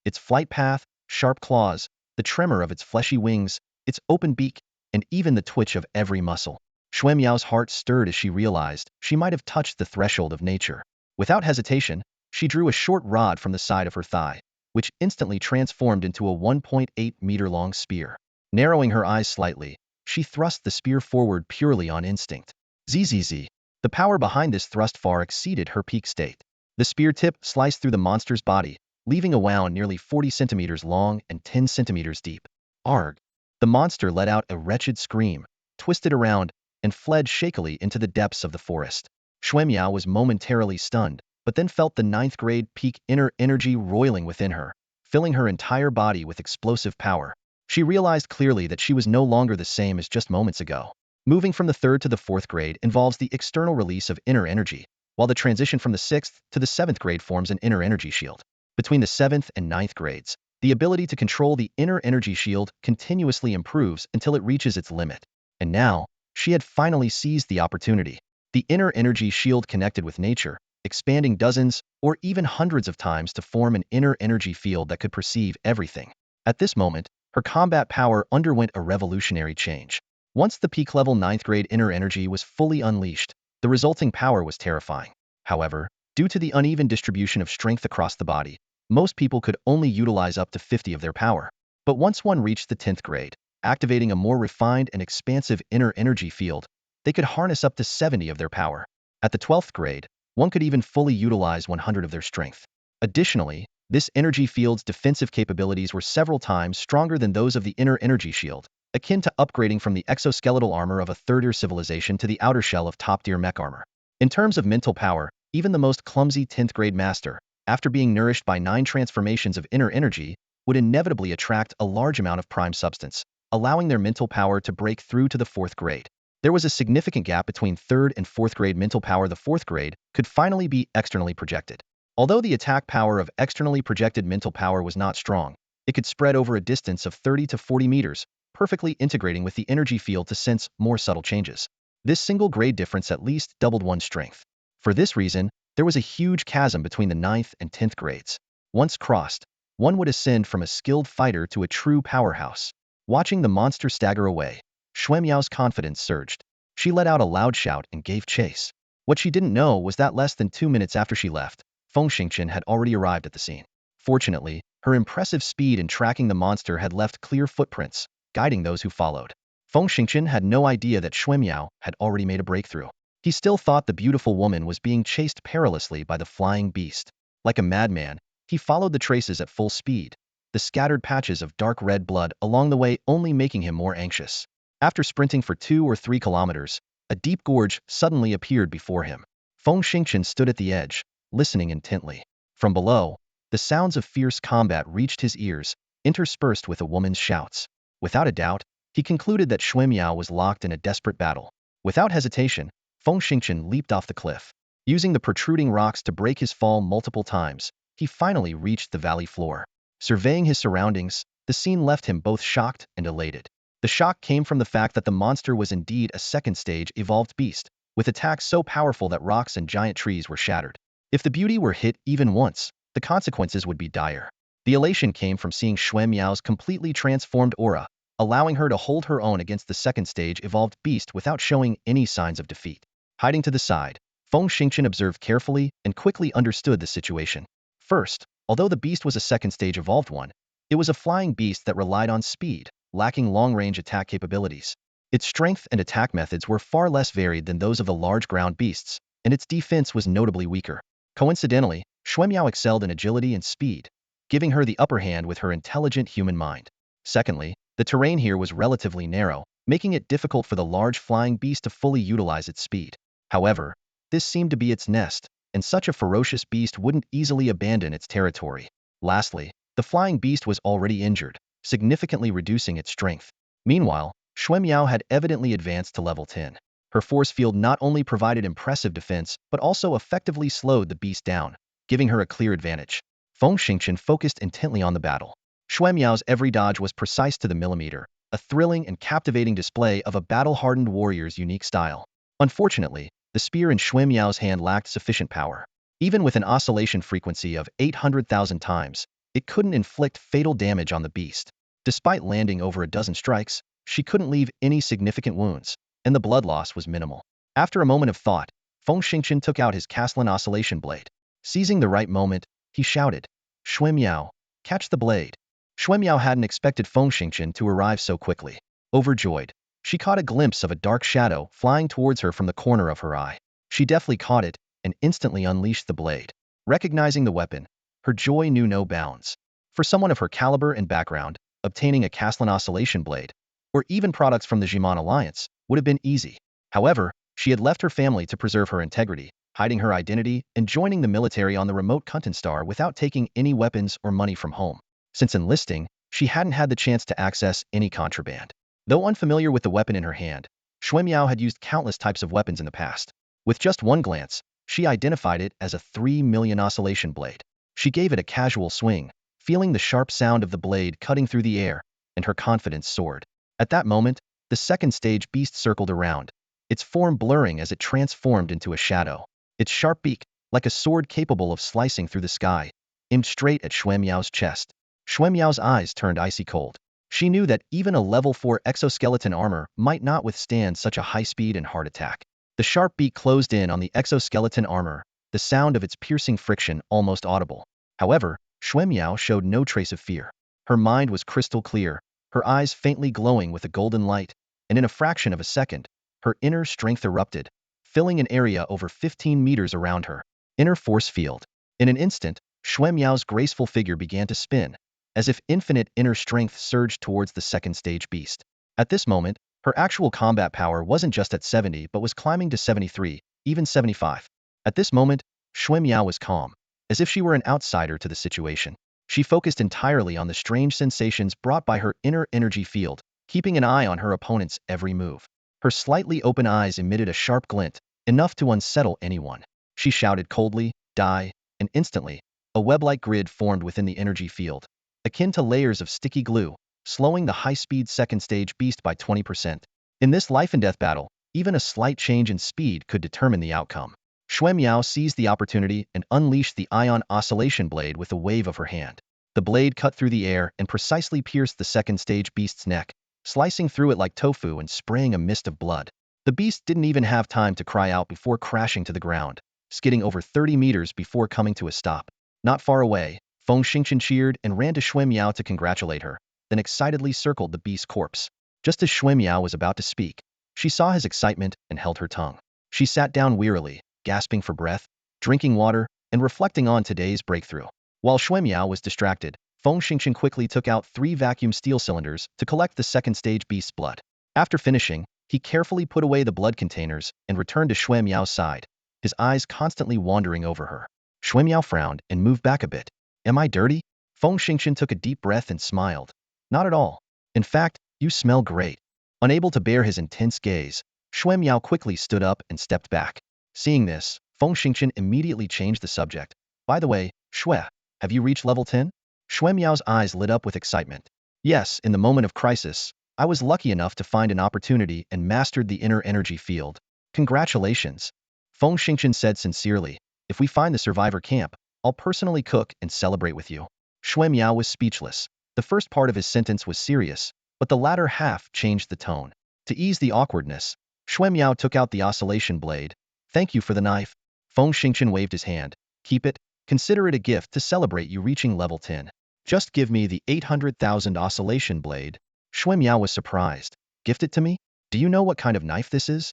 Its flight path, sharp claws, the tremor of its fleshy wings, its open beak, and even the twitch of every muscle. Shui Miao's heart stirred as she realized she might have touched the threshold of nature. Without hesitation, she drew a short rod from the side of her thigh, which instantly transformed into a 1.8-meter-long spear. Narrowing her eyes slightly, she thrust the spear forward purely on instinct. Zzz. The power behind this thrust far exceeded her peak state. The spear tip sliced through the monster's body, leaving a wound nearly 40 centimeters long and 10 centimeters deep. Arg! The monster let out a wretched scream, twisted around, and fled shakily into the depths of the forest. Xuemiao was momentarily stunned, but then felt the ninth grade peak inner energy roiling within her, filling her entire body with explosive power. She realized clearly that she was no longer the same as just moments ago. Moving from the third to the fourth grade involves the external release of inner energy, while the transition from the sixth to the seventh grade forms an inner energy shield. Between the seventh and ninth grades, the ability to control the inner energy shield continuously improves until it reaches its limit. And now, she had finally seized the opportunity. The inner energy shield connected with nature, expanding dozens or even hundreds of times to form an inner energy field that could perceive everything. At this moment, her combat power underwent a revolutionary change. Once the peak level ninth grade inner energy was fully unleashed, the resulting power was terrifying. However, due to the uneven distribution of strength across the body, most people could only utilize up to 50 of their power. But once one reached the 10th grade, activating a more refined and expansive inner energy field, they could harness up to 70 of their power. At the 12th grade, one could even fully utilize 100 of their strength. Additionally, this energy field's defensive capabilities were several times stronger than those of the inner energy shield, akin to upgrading from the exoskeletal armor of a third-tier civilization to the outer shell of top-tier mech armor. In terms of mental power, even the most clumsy 10th grade master, after being nourished by 9 transformations of inner energy, would inevitably attract a large amount of prime substance, allowing their mental power to break through to the 4th grade. There was a significant gap between 3rd and 4th grade mental power. The 4th grade could finally be externally projected. Although the attack power of externally projected mental power was not strong, it could spread over a distance of 30 to 40 meters, perfectly integrating with the energy field to sense more subtle changes. This single grade difference at least doubled one's strength. For this reason, there was a huge chasm between the 9th and 10th grades. Once crossed, one would ascend from a skilled fighter to a true powerhouse. Watching the monster stagger away, Xuemiao's confidence surged. She let out a loud shout and gave chase. What she didn't know was that less than 2 minutes after she left, Feng Xingqian had already arrived at the scene. Fortunately, her impressive speed in tracking the monster had left clear footprints, guiding those who followed. Feng Xingqian had no idea that Xuemiao had already made a breakthrough. He still thought the beautiful woman was being chased perilously by the flying beast. Like a madman, he followed the traces at full speed, the scattered patches of dark red blood along the way only making him more anxious. After sprinting for 2 or 3 kilometers, a deep gorge suddenly appeared before him. Feng Xingqian stood at the edge, listening intently. From below, the sounds of fierce combat reached his ears, interspersed with a woman's shouts. Without a doubt, he concluded that Xuemiao was locked in a desperate battle. Without hesitation, Feng Xingqian leaped off the cliff. Using the protruding rocks to break his fall multiple times, he finally reached the valley floor. Surveying his surroundings, the scene left him both shocked and elated. The shock came from the fact that the monster was indeed a second-stage evolved beast, with attacks so powerful that rocks and giant trees were shattered. If the beauty were hit even once, the consequences would be dire. The elation came from seeing Xuemiao's completely transformed aura, allowing her to hold her own against the second-stage evolved beast without showing any signs of defeat. Hiding to the side, Feng Xingqian observed carefully and quickly understood the situation. First, although the beast was a second-stage evolved one, it was a flying beast that relied on speed, lacking long-range attack capabilities. Its strength and attack methods were far less varied than those of the large ground beasts, and its defense was notably weaker. Coincidentally, Xuemiao excelled in agility and speed, giving her the upper hand with her intelligent human mind. Secondly, the terrain here was relatively narrow, making it difficult for the large flying beast to fully utilize its speed. However, this seemed to be its nest, and such a ferocious beast wouldn't easily abandon its territory. Lastly, the flying beast was already injured, significantly reducing its strength. Meanwhile, Xuemiao had evidently advanced to level 10. Her force field not only provided impressive defense, but also effectively slowed the beast down, giving her a clear advantage. Feng Xingqian focused intently on the battle. Xuemiao's every dodge was precise to the millimeter, a thrilling and captivating display of a battle-hardened warrior's unique style. Unfortunately, the spear in Xuemiao's hand lacked sufficient power. Even with an oscillation frequency of 800,000 times, it couldn't inflict fatal damage on the beast. Despite landing over a dozen strikes, she couldn't leave any significant wounds, and the blood loss was minimal. After a moment of thought, Feng Xingqian took out his Castellan oscillation blade. Seizing the right moment, he shouted, "Xuemiao, catch the blade." Xuemiao hadn't expected Feng Xingqian to arrive so quickly. Overjoyed, she caught a glimpse of a dark shadow flying towards her from the corner of her eye. She deftly caught it and instantly unleashed the blade. Recognizing the weapon, her joy knew no bounds. For someone of her caliber and background, obtaining a Castellan oscillation blade, or even products from the Jiman Alliance, would have been easy. However, she had left her family to preserve her integrity, hiding her identity, and joining the military on the remote Kuntan star without taking any weapons or money from home. Since enlisting, she hadn't had the chance to access any contraband. Though unfamiliar with the weapon in her hand, Xuemiao had used countless types of weapons in the past. With just one glance, she identified it as a 3 million oscillation blade. She gave it a casual swing, feeling the sharp sound of the blade cutting through the air, and her confidence soared. At that moment, the second stage beast circled around, its form blurring as it transformed into a shadow. Its sharp beak, like a sword capable of slicing through the sky, aimed straight at Xuemiao's chest. Xuemiao's eyes turned icy cold. She knew that even a level 4 exoskeleton armor might not withstand such a high speed and hard attack. The sharp beak closed in on the exoskeleton armor, the sound of its piercing friction almost audible. However, Xuemiao showed no trace of fear. Her mind was crystal clear, her eyes faintly glowing with a golden light, and in a fraction of a second, her inner strength erupted, filling an area over 15 meters around her. Inner force field. In an instant, Xuemiao's graceful figure began to spin, as if infinite inner strength surged towards the second stage beast. At this moment, her actual combat power wasn't just at 70 but was climbing to 73, even 75. At this moment, Xuemiao was calm, as if she were an outsider to the situation. She focused entirely on the strange sensations brought by her inner energy field, keeping an eye on her opponent's every move. Her slightly open eyes emitted a sharp glint, enough to unsettle anyone. She shouted coldly, "Die," and instantly, a web-like grid formed within the energy field, akin to layers of sticky glue, slowing the high-speed second-stage beast by 20%. In this life-and-death battle, even a slight change in speed could determine the outcome. Xuemiao seized the opportunity and unleashed the ion oscillation blade with a wave of her hand. The blade cut through the air and precisely pierced the second-stage beast's neck, slicing through it like tofu and spraying a mist of blood. The beast didn't even have time to cry out before crashing to the ground, skidding over 30 meters before coming to a stop. Not far away, Feng Xingqian cheered and ran to Xuemiao to congratulate her, then excitedly circled the beast's corpse. Just as Xuemiao was about to speak, she saw his excitement and held her tongue. She sat down wearily, gasping for breath, drinking water, and reflecting on today's breakthrough. While Xuemiao was distracted, Feng Xingqian quickly took out 3 vacuum steel cylinders to collect the second stage beast's blood. After finishing, he carefully put away the blood containers and returned to Xuemiao's side, his eyes constantly wandering over her. Xuemiao frowned and moved back a bit. "Am I dirty?" Feng Xingqian took a deep breath and smiled. "Not at all. In fact, you smell great." Unable to bear his intense gaze, Xuemiao quickly stood up and stepped back. Seeing this, Feng Xingqian immediately changed the subject. "By the way, Xue, have you reached level 10? Xuemiao's eyes lit up with excitement. "Yes, in the moment of crisis, I was lucky enough to find an opportunity and mastered the inner energy field. Congratulations." Feng Xingqian said sincerely. "If we find the survivor camp, I'll personally cook and celebrate with you." Xuemiao was speechless. The first part of his sentence was serious, but the latter half changed the tone. To ease the awkwardness, Xuemiao took out the oscillation blade. "Thank you for the knife." Feng Xingqian waved his hand. "Keep it. Consider it a gift to celebrate you reaching level 10. Just give me the 800,000 oscillation blade." Xuemiao was surprised. "Gift it to me? Do you know what kind of knife this is?"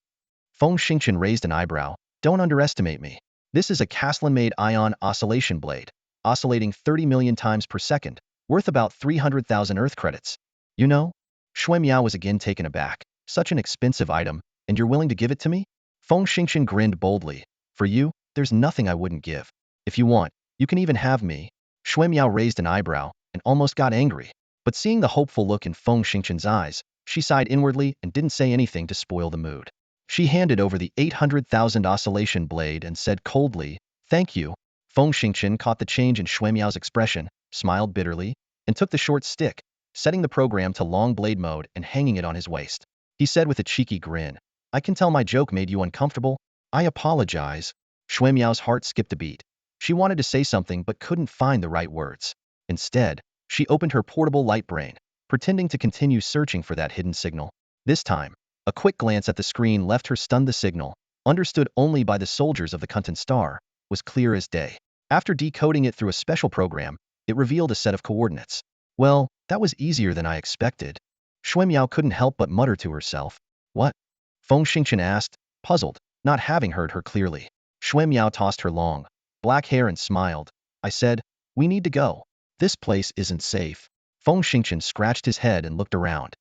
Feng Xingqian raised an eyebrow. "Don't underestimate me. This is a Caslin-made ion oscillation blade, oscillating 30 million times per second, worth about 300,000 Earth credits. You know?" Xuemiao was again taken aback. "Such an expensive item, and you're willing to give it to me?" Feng Xingqian grinned boldly. "For you, there's nothing I wouldn't give. If you want, you can even have me." Xuemiao raised an eyebrow and almost got angry. But seeing the hopeful look in Feng Xingqian's eyes, she sighed inwardly and didn't say anything to spoil the mood. She handed over the 800,000 oscillation blade and said coldly, "Thank you." Feng Xingqian caught the change in Xuemiao's expression, smiled bitterly, and took the short stick, setting the program to long blade mode and hanging it on his waist. He said with a cheeky grin, "I can tell my joke made you uncomfortable. I apologize." Xuemiao's heart skipped a beat. She wanted to say something but couldn't find the right words. Instead, she opened her portable light brain, pretending to continue searching for that hidden signal. This time, a quick glance at the screen left her stunned. The signal, understood only by the soldiers of the Kuntan star, was clear as day. After decoding it through a special program, it revealed a set of coordinates. "Well, that was easier than I expected." Xuemiao couldn't help but mutter to herself. "What?" Feng Xingqian asked, puzzled, not having heard her clearly. Xuemiao tossed her long, black hair and smiled. "I said, we need to go. This place isn't safe." Feng Xingqian scratched his head and looked around.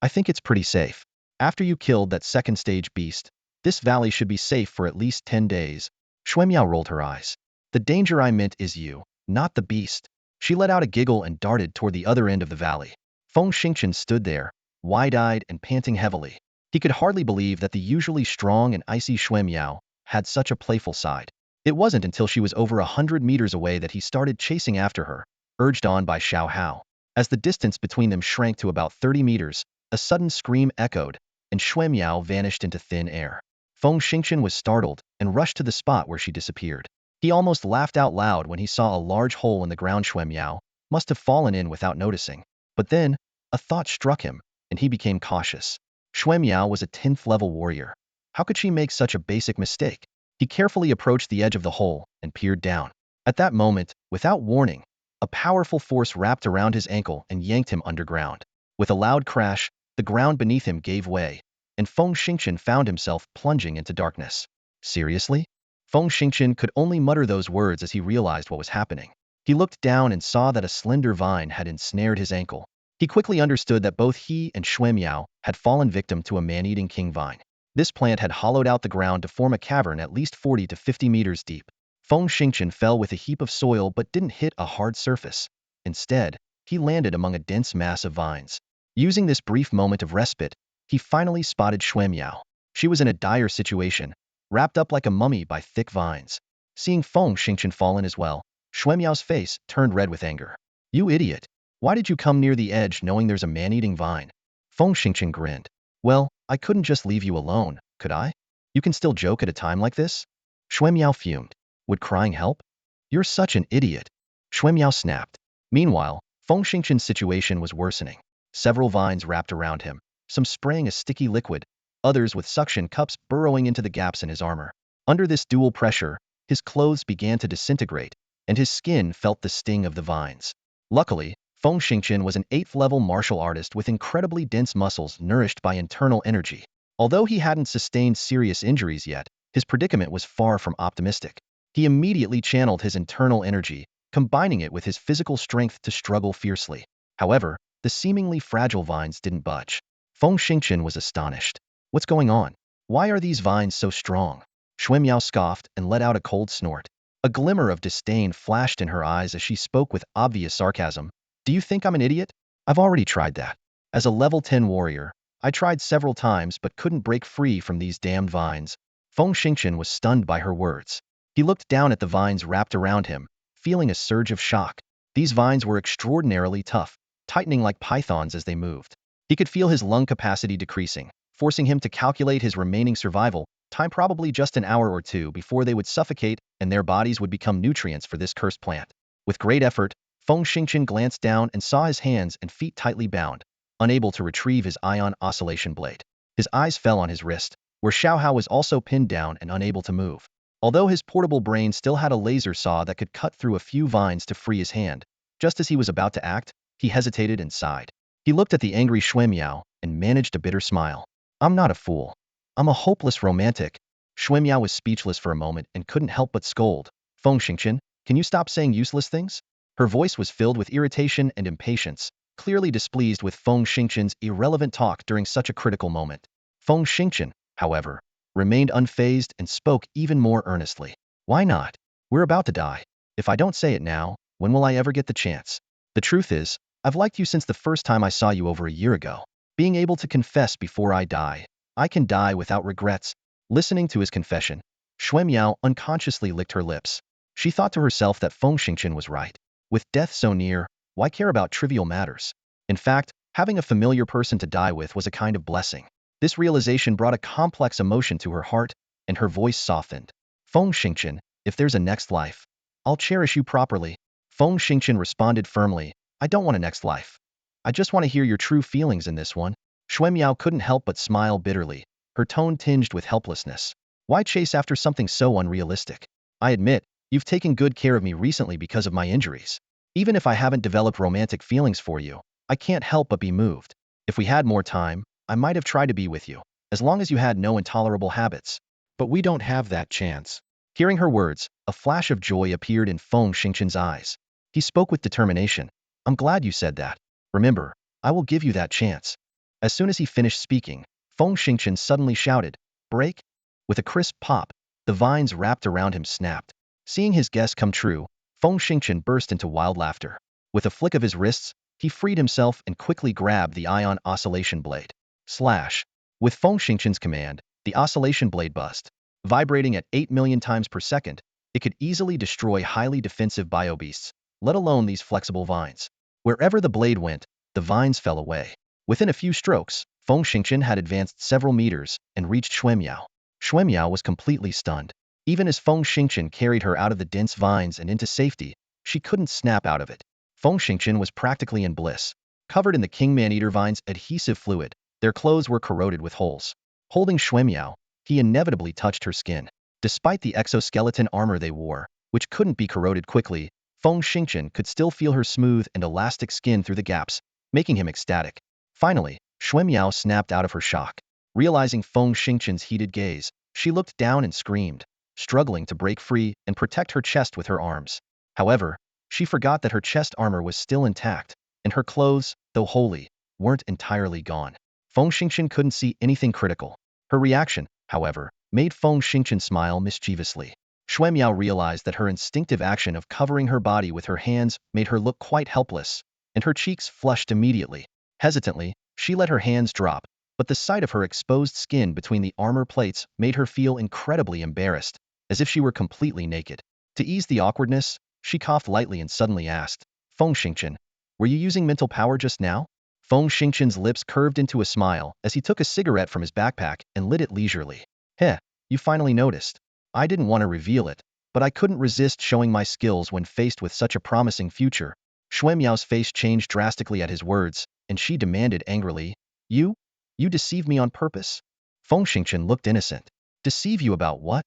I think it's pretty safe. After you killed that second stage beast, this valley should be safe for at least 10 days. Xuemiao rolled her eyes. The danger I meant is you, not the beast. She let out a giggle and darted toward the other end of the valley. Feng Xingchen stood there, wide-eyed and panting heavily. He could hardly believe that the usually strong and icy Xuemiao had such a playful side. It wasn't until she was over 100 meters away that he started chasing after her, urged on by Xiao Hao. As the distance between them shrank to about 30 meters, a sudden scream echoed, and Xuemiao vanished into thin air. Feng Xingchen was startled and rushed to the spot where she disappeared. He almost laughed out loud when he saw a large hole in the ground Xuemiao must have fallen in without noticing. But then, a thought struck him, and he became cautious. Xuemiao was a 10th level warrior. How could she make such a basic mistake? He carefully approached the edge of the hole and peered down. At that moment, without warning, a powerful force wrapped around his ankle and yanked him underground. With a loud crash, the ground beneath him gave way, and Feng Xingchen found himself plunging into darkness. Seriously? Feng Xingchen could only mutter those words as he realized what was happening. He looked down and saw that a slender vine had ensnared his ankle. He quickly understood that both he and Xuemiao had fallen victim to a man-eating king vine. This plant had hollowed out the ground to form a cavern at least 40 to 50 meters deep. Feng Xingchen fell with a heap of soil but didn't hit a hard surface. Instead, he landed among a dense mass of vines. Using this brief moment of respite, he finally spotted Xuemiao. She was in a dire situation, wrapped up like a mummy by thick vines. Seeing Feng Xingchen fallen as well, Xuemiao's face turned red with anger. You idiot! Why did you come near the edge knowing there's a man-eating vine? Feng Xingchen grinned. Well, I couldn't just leave you alone, could I? You can still joke at a time like this? Xuemiao fumed. Would crying help? You're such an idiot. Xuemiao snapped. Meanwhile, Feng Xingchen's situation was worsening. Several vines wrapped around him, some spraying a sticky liquid, others with suction cups burrowing into the gaps in his armor. Under this dual pressure, his clothes began to disintegrate, and his skin felt the sting of the vines. Luckily, Feng Xingchen was an 8th level martial artist with incredibly dense muscles nourished by internal energy. Although he hadn't sustained serious injuries yet, his predicament was far from optimistic. He immediately channeled his internal energy, combining it with his physical strength to struggle fiercely. However, the seemingly fragile vines didn't budge. Feng Xingchen was astonished. What's going on? Why are these vines so strong? Xuemiao scoffed and let out a cold snort. A glimmer of disdain flashed in her eyes as she spoke with obvious sarcasm. Do you think I'm an idiot? I've already tried that. As a level 10 warrior, I tried several times but couldn't break free from these damned vines. Feng Xingchen was stunned by her words. He looked down at the vines wrapped around him, feeling a surge of shock. These vines were extraordinarily tough, tightening like pythons as they moved. He could feel his lung capacity decreasing, forcing him to calculate his remaining survival time, probably just an hour or two before they would suffocate and their bodies would become nutrients for this cursed plant. With great effort, Feng Xingchen glanced down and saw his hands and feet tightly bound, unable to retrieve his ion oscillation blade. His eyes fell on his wrist, where Xiao Hao was also pinned down and unable to move. Although his portable brain still had a laser saw that could cut through a few vines to free his hand, just as he was about to act, he hesitated and sighed. He looked at the angry Xuemiao and managed a bitter smile. I'm not a fool. I'm a hopeless romantic. Xuemiao was speechless for a moment and couldn't help but scold. Feng Xingchen, can you stop saying useless things? Her voice was filled with irritation and impatience, clearly displeased with Feng Xingchen's irrelevant talk during such a critical moment. Feng Xingchen, however, remained unfazed and spoke even more earnestly. Why not? We're about to die. If I don't say it now, when will I ever get the chance? The truth is, I've liked you since the first time I saw you over a year ago. Being able to confess before I die, I can die without regrets. Listening to his confession, Xuemiao unconsciously licked her lips. She thought to herself that Feng Xingchen was right. With death so near, why care about trivial matters? In fact, having a familiar person to die with was a kind of blessing. This realization brought a complex emotion to her heart, and her voice softened. Feng Xingchen, if there's a next life, I'll cherish you properly. Feng Xingchen responded firmly, I don't want a next life. I just want to hear your true feelings in this one. Xuemiao couldn't help but smile bitterly, her tone tinged with helplessness. Why chase after something so unrealistic? I admit, you've taken good care of me recently because of my injuries. Even if I haven't developed romantic feelings for you, I can't help but be moved. If we had more time, I might have tried to be with you, as long as you had no intolerable habits. But we don't have that chance. Hearing her words, a flash of joy appeared in Feng Xingchen's eyes. He spoke with determination. I'm glad you said that. Remember, I will give you that chance. As soon as he finished speaking, Feng Xingqian suddenly shouted, "Break!" With a crisp pop, the vines wrapped around him snapped. Seeing his guess come true, Feng Xingqian burst into wild laughter. With a flick of his wrists, he freed himself and quickly grabbed the ion oscillation blade. Slash! With Feng Xingqian's command, the oscillation blade bust. Vibrating at 8 million times per second, it could easily destroy highly defensive biobeasts, let alone these flexible vines. Wherever the blade went, the vines fell away. Within a few strokes, Feng Xingqian had advanced several meters and reached Xuemiao. Xuemiao was completely stunned. Even as Feng Xingqian carried her out of the dense vines and into safety, she couldn't snap out of it. Feng Xingqian was practically in bliss. Covered in the king man-eater vine's adhesive fluid, their clothes were corroded with holes. Holding Xuemiao, he inevitably touched her skin. Despite the exoskeleton armor they wore, which couldn't be corroded quickly, Feng Xingqian could still feel her smooth and elastic skin through the gaps, making him ecstatic. Finally, Xuemiao snapped out of her shock. Realizing Feng Xingqian's heated gaze, she looked down and screamed, struggling to break free and protect her chest with her arms. However, she forgot that her chest armor was still intact, and her clothes, though wholly, weren't entirely gone. Feng Xingqian couldn't see anything critical. Her reaction, however, made Feng Xingqian smile mischievously. Xuemiao realized that her instinctive action of covering her body with her hands made her look quite helpless, and her cheeks flushed immediately. Hesitantly, she let her hands drop, but the sight of her exposed skin between the armor plates made her feel incredibly embarrassed, as if she were completely naked. To ease the awkwardness, she coughed lightly and suddenly asked, "Feng Xingqian, were you using mental power just now?" Feng Xingqian's lips curved into a smile as he took a cigarette from his backpack and lit it leisurely. "Heh, you finally noticed. I didn't want to reveal it, but I couldn't resist showing my skills when faced with such a promising future." Xuemiao's face changed drastically at his words, and she demanded angrily, You deceived me on purpose?" Feng Xingqian looked innocent. "Deceive you about what?"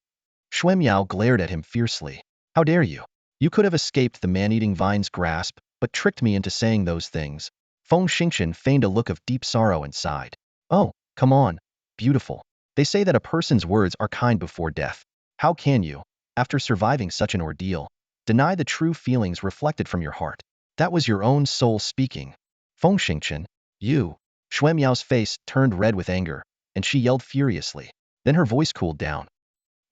Xuemiao glared at him fiercely. "How dare you? You could have escaped the man-eating vine's grasp, but tricked me into saying those things." Feng Xingqian feigned a look of deep sorrow and sighed. "Oh, come on, beautiful. They say that a person's words are kind before death. How can you, after surviving such an ordeal, deny the true feelings reflected from your heart? That was your own soul speaking." "Feng Xingqian, you." Xuemiao's face turned red with anger, and she yelled furiously. Then her voice cooled down.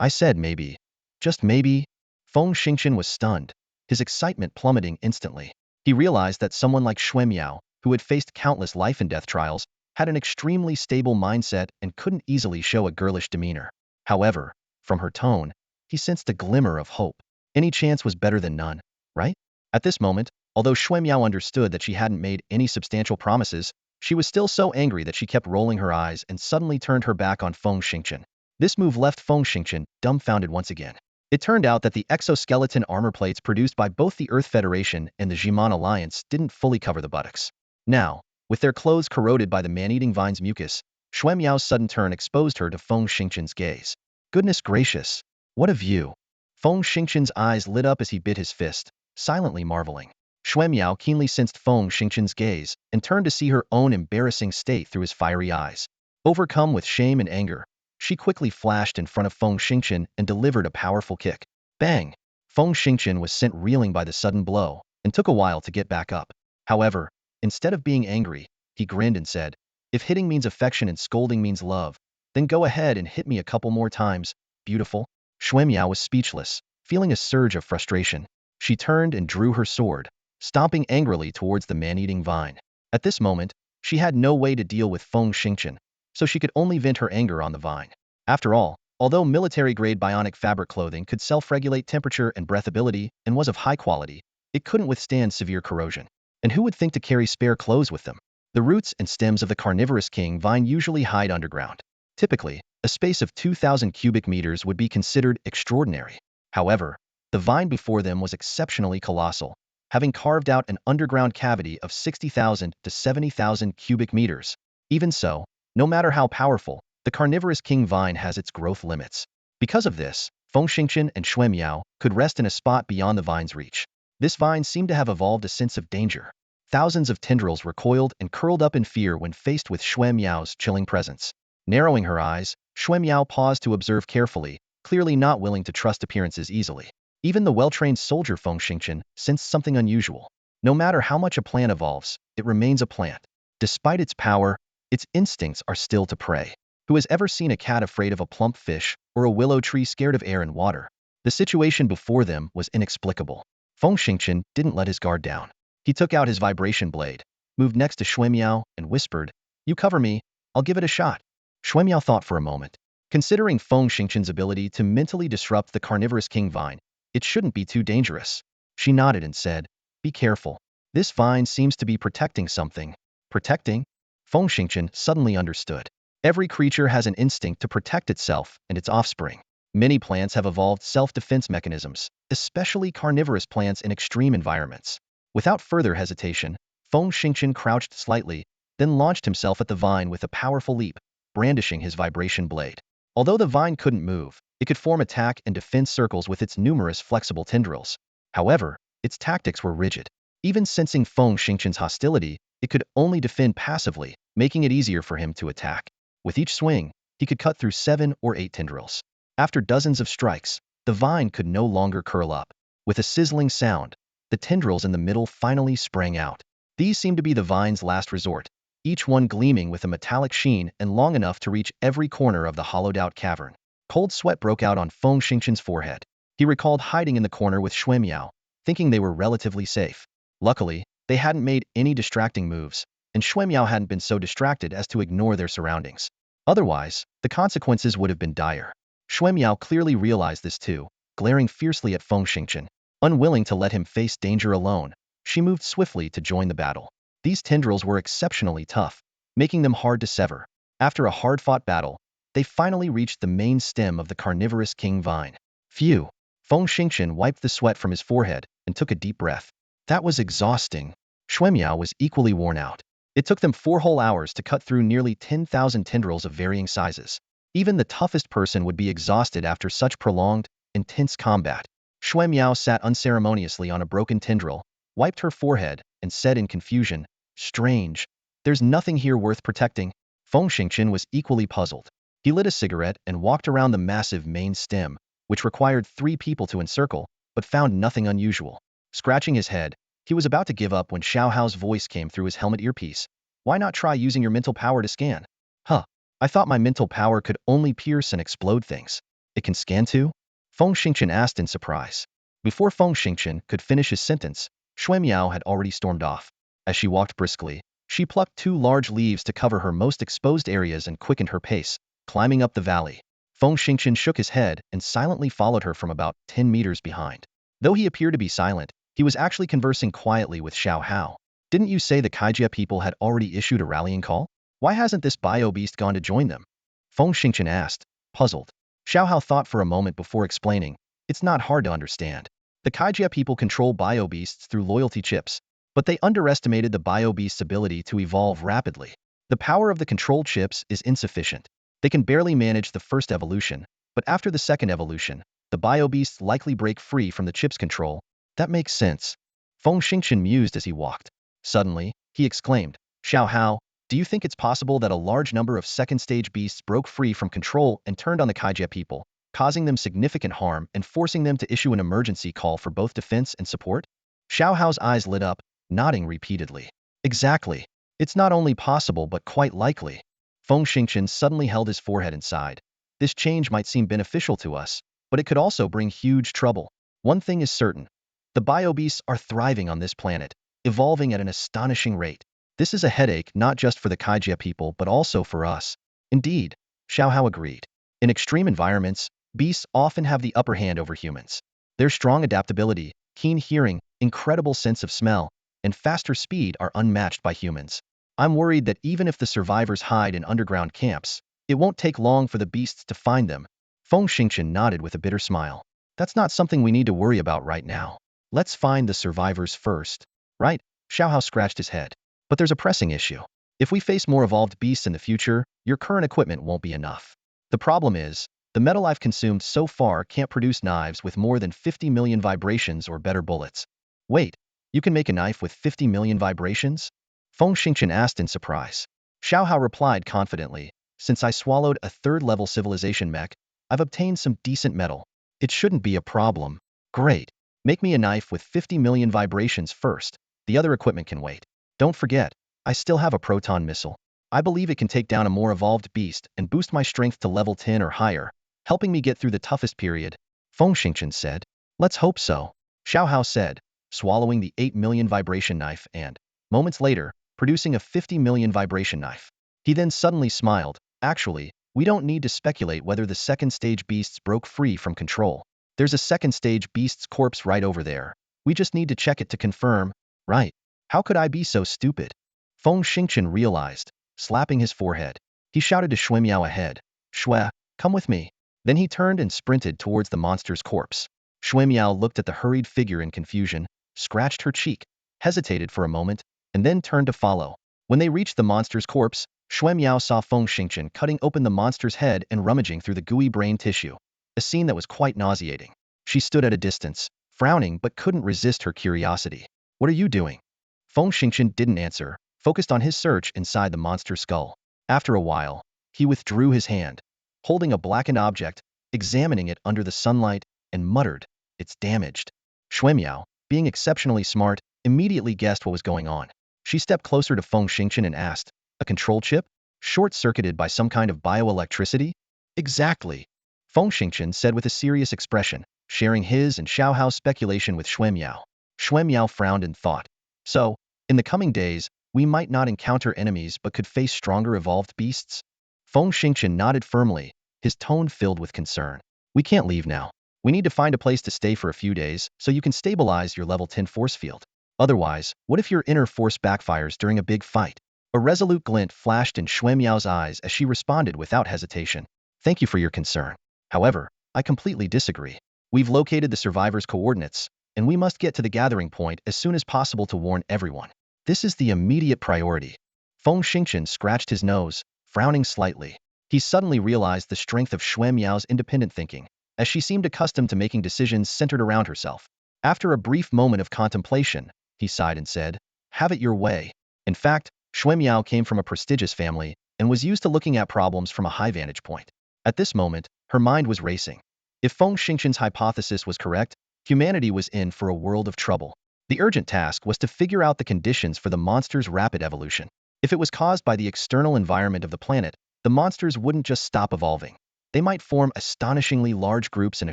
"I said maybe. Just maybe." Feng Xingqian was stunned, his excitement plummeting instantly. He realized that someone like Xuemiao, who had faced countless life-and-death trials, had an extremely stable mindset and couldn't easily show a girlish demeanor. However, from her tone, he sensed a glimmer of hope. Any chance was better than none, right? At this moment, although Xuemiao understood that she hadn't made any substantial promises, she was still so angry that she kept rolling her eyes and suddenly turned her back on Feng Xingqian. This move left Feng Xingqian dumbfounded once again. It turned out that the exoskeleton armor plates produced by both the Earth Federation and the Ximan Alliance didn't fully cover the buttocks. Now, with their clothes corroded by the man-eating vine's mucus, Xuemiao's sudden turn exposed her to Feng Xingqian's gaze. Goodness gracious, what a view! Feng Xingqian's eyes lit up as he bit his fist, silently marveling. Xuemiao keenly sensed Feng Xingqian's gaze and turned to see her own embarrassing state through his fiery eyes. Overcome with shame and anger, she quickly flashed in front of Feng Xingqian and delivered a powerful kick. Bang! Feng Xingqian was sent reeling by the sudden blow and took a while to get back up. However, instead of being angry, he grinned and said, "If hitting means affection and scolding means love, then go ahead and hit me a couple more times, beautiful." Xuemiao was speechless, feeling a surge of frustration. She turned and drew her sword, stomping angrily towards the man-eating vine. At this moment, she had no way to deal with Feng Xingqian, so she could only vent her anger on the vine. After all, although military-grade bionic fabric clothing could self-regulate temperature and breathability and was of high quality, it couldn't withstand severe corrosion. And who would think to carry spare clothes with them? The roots and stems of the carnivorous king vine usually hide underground. Typically, a space of 2,000 cubic meters would be considered extraordinary. However, the vine before them was exceptionally colossal, having carved out an underground cavity of 60,000 to 70,000 cubic meters. Even so, no matter how powerful, the carnivorous king vine has its growth limits. Because of this, Feng Xingqian and Xuemiao could rest in a spot beyond the vine's reach. This vine seemed to have evolved a sense of danger. Thousands of tendrils recoiled and curled up in fear when faced with Xuemiao's chilling presence. Narrowing her eyes, Xuemiao paused to observe carefully, clearly not willing to trust appearances easily. Even the well-trained soldier Feng Xingqian sensed something unusual. No matter how much a plant evolves, it remains a plant. Despite its power, Its instincts are still to prey. Who has ever seen a cat afraid of a plump fish or a willow tree scared of air and water? The situation before them was inexplicable. Feng Xingqian didn't let his guard down. He took out his vibration blade, moved next to Xuemiao, and whispered, "You cover me, I'll give it a shot." Xuemiao thought for a moment. Considering Feng Xingqian's ability to mentally disrupt the carnivorous king vine, it shouldn't be too dangerous. She nodded and said, "Be careful. This vine seems to be protecting something." Protecting? Feng Xingqian suddenly understood. Every creature has an instinct to protect itself and its offspring. Many plants have evolved self-defense mechanisms, especially carnivorous plants in extreme environments. Without further hesitation, Feng Xingqian crouched slightly, then launched himself at the vine with a powerful leap, brandishing his vibration blade. Although the vine couldn't move, it could form attack and defense circles with its numerous flexible tendrils. However, its tactics were rigid. Even sensing Feng Xingqian's hostility, it could only defend passively, making it easier for him to attack. With each swing, he could cut through 7 or 8 tendrils. After dozens of strikes, the vine could no longer curl up. With a sizzling sound, the tendrils in the middle finally sprang out. These seemed to be the vine's last resort, each one gleaming with a metallic sheen and long enough to reach every corner of the hollowed-out cavern. Cold sweat broke out on Feng Xingqian's forehead. He recalled hiding in the corner with Xuemiao, thinking they were relatively safe. Luckily, they hadn't made any distracting moves, and Xuemiao hadn't been so distracted as to ignore their surroundings. Otherwise, the consequences would have been dire. Xuemiao clearly realized this too, glaring fiercely at Feng Xingqian. Unwilling to let him face danger alone, she moved swiftly to join the battle. These tendrils were exceptionally tough, making them hard to sever. After a hard-fought battle, they finally reached the main stem of the carnivorous king vine. Phew! Feng Xingqian wiped the sweat from his forehead and took a deep breath. That was exhausting. Xuemiao was equally worn out. It took them 4 whole hours to cut through nearly 10,000 tendrils of varying sizes. Even the toughest person would be exhausted after such prolonged, intense combat. Xuemiao sat unceremoniously on a broken tendril, wiped her forehead, and said in confusion, "Strange. There's nothing here worth protecting." Feng Xingqian was equally puzzled. He lit a cigarette and walked around the massive main stem, which required 3 people to encircle, but found nothing unusual. Scratching his head, he was about to give up when Xiao Hao's voice came through his helmet earpiece. "Why not try using your mental power to scan?" "Huh. I thought my mental power could only pierce and explode things. It can scan too?" Feng Xingqian asked in surprise. Before Feng Xingqian could finish his sentence, Xuemiao had already stormed off. As she walked briskly, she plucked 2 large leaves to cover her most exposed areas and quickened her pace, climbing up the valley. Feng Xingqian shook his head and silently followed her from about 10 meters behind. Though he appeared to be silent, he was actually conversing quietly with Xiao Hao. "Didn't you say the Kaijia people had already issued a rallying call? Why hasn't this bio-beast gone to join them?" Feng Xingqian asked, puzzled. Xiao Hao thought for a moment before explaining, "It's not hard to understand. The Kaijia people control bio-beasts through loyalty chips, but they underestimated the bio-beast's ability to evolve rapidly. The power of the control chips is insufficient. They can barely manage the first evolution, but after the second evolution, the bio-beasts likely break free from the chip's control." "That makes sense." Feng Xingqian mused as he walked. Suddenly, he exclaimed, "Xiao Hao, do you think it's possible that a large number of second-stage beasts broke free from control and turned on the Kaijia people, causing them significant harm and forcing them to issue an emergency call for both defense and support?" Xiao Hao's eyes lit up, nodding repeatedly. "Exactly. It's not only possible but quite likely." Feng Xingqian suddenly held his forehead and sighed. "This change might seem beneficial to us, but it could also bring huge trouble. One thing is certain. The bio-beasts are thriving on this planet, evolving at an astonishing rate. This is a headache not just for the Kaijia people but also for us." "Indeed," Xiao Hao agreed. "In extreme environments, beasts often have the upper hand over humans. Their strong adaptability, keen hearing, incredible sense of smell, and faster speed are unmatched by humans. I'm worried that even if the survivors hide in underground camps, it won't take long for the beasts to find them." Feng Xingqian nodded with a bitter smile. "That's not something we need to worry about right now. Let's find the survivors first." "Right," Xiao Hao scratched his head. "But there's a pressing issue. If we face more evolved beasts in the future, your current equipment won't be enough. The problem is, the metal I've consumed so far can't produce knives with more than 50 million vibrations or better bullets." "Wait, you can make a knife with 50 million vibrations?" Feng Xingqian asked in surprise. Xiao Hao replied confidently, "Since I swallowed a 3rd-level civilization mech, I've obtained some decent metal. It shouldn't be a problem." "Great. Make me a knife with 50 million vibrations first. The other equipment can wait. Don't forget, I still have a proton missile." I believe it can take down a more evolved beast and boost my strength to level 10 or higher, helping me get through the toughest period, Feng Xingchen said. Let's hope so, Xiao Hao said, swallowing the 8 million vibration knife and, moments later, producing a 50 million vibration knife. He then suddenly smiled. Actually, we don't need to speculate whether the second stage beasts broke free from control. There's a second stage beast's corpse right over there. We just need to check it to confirm, right? How could I be so stupid? Feng Xingchen realized, slapping his forehead. He shouted to Xuemiao ahead. Xue, come with me. Then he turned and sprinted towards the monster's corpse. Xuemiao looked at the hurried figure in confusion, scratched her cheek, hesitated for a moment, and then turned to follow. When they reached the monster's corpse, Xuemiao saw Feng Xingchen cutting open the monster's head and rummaging through the gooey brain tissue, a scene that was quite nauseating. She stood at a distance, frowning but couldn't resist her curiosity. What are you doing? Feng Xingchen didn't answer, focused on his search inside the monster's skull. After a while, he withdrew his hand, holding a blackened object, examining it under the sunlight, and muttered, "It's damaged." Xuemiao, being exceptionally smart, immediately guessed what was going on. She stepped closer to Feng Xingchen and asked, "A control chip? Short-circuited by some kind of bioelectricity?" "Exactly," Feng Xingchen said with a serious expression, sharing his and Xiao Hao's speculation with Xuemiao. Xuemiao frowned and thought, "So, in the coming days, we might not encounter enemies but could face stronger evolved beasts?" Feng Xingchen nodded firmly, his tone filled with concern. "We can't leave now. We need to find a place to stay for a few days so you can stabilize your level 10 force field. Otherwise, what if your inner force backfires during a big fight?" A resolute glint flashed in Xuemiao's eyes as she responded without hesitation. "Thank you for your concern. However, I completely disagree. We've located the survivors' coordinates, and we must get to the gathering point as soon as possible to warn everyone. This is the immediate priority." Feng Xingchen scratched his nose, frowning slightly. He suddenly realized the strength of Xuemiao's independent thinking, as she seemed accustomed to making decisions centered around herself. After a brief moment of contemplation, he sighed and said, "Have it your way." In fact, Xuemiao came from a prestigious family and was used to looking at problems from a high vantage point. At this moment, her mind was racing. If Feng Xingchen's hypothesis was correct, humanity was in for a world of trouble. The urgent task was to figure out the conditions for the monster's rapid evolution. If it was caused by the external environment of the planet, the monsters wouldn't just stop evolving. They might form astonishingly large groups in a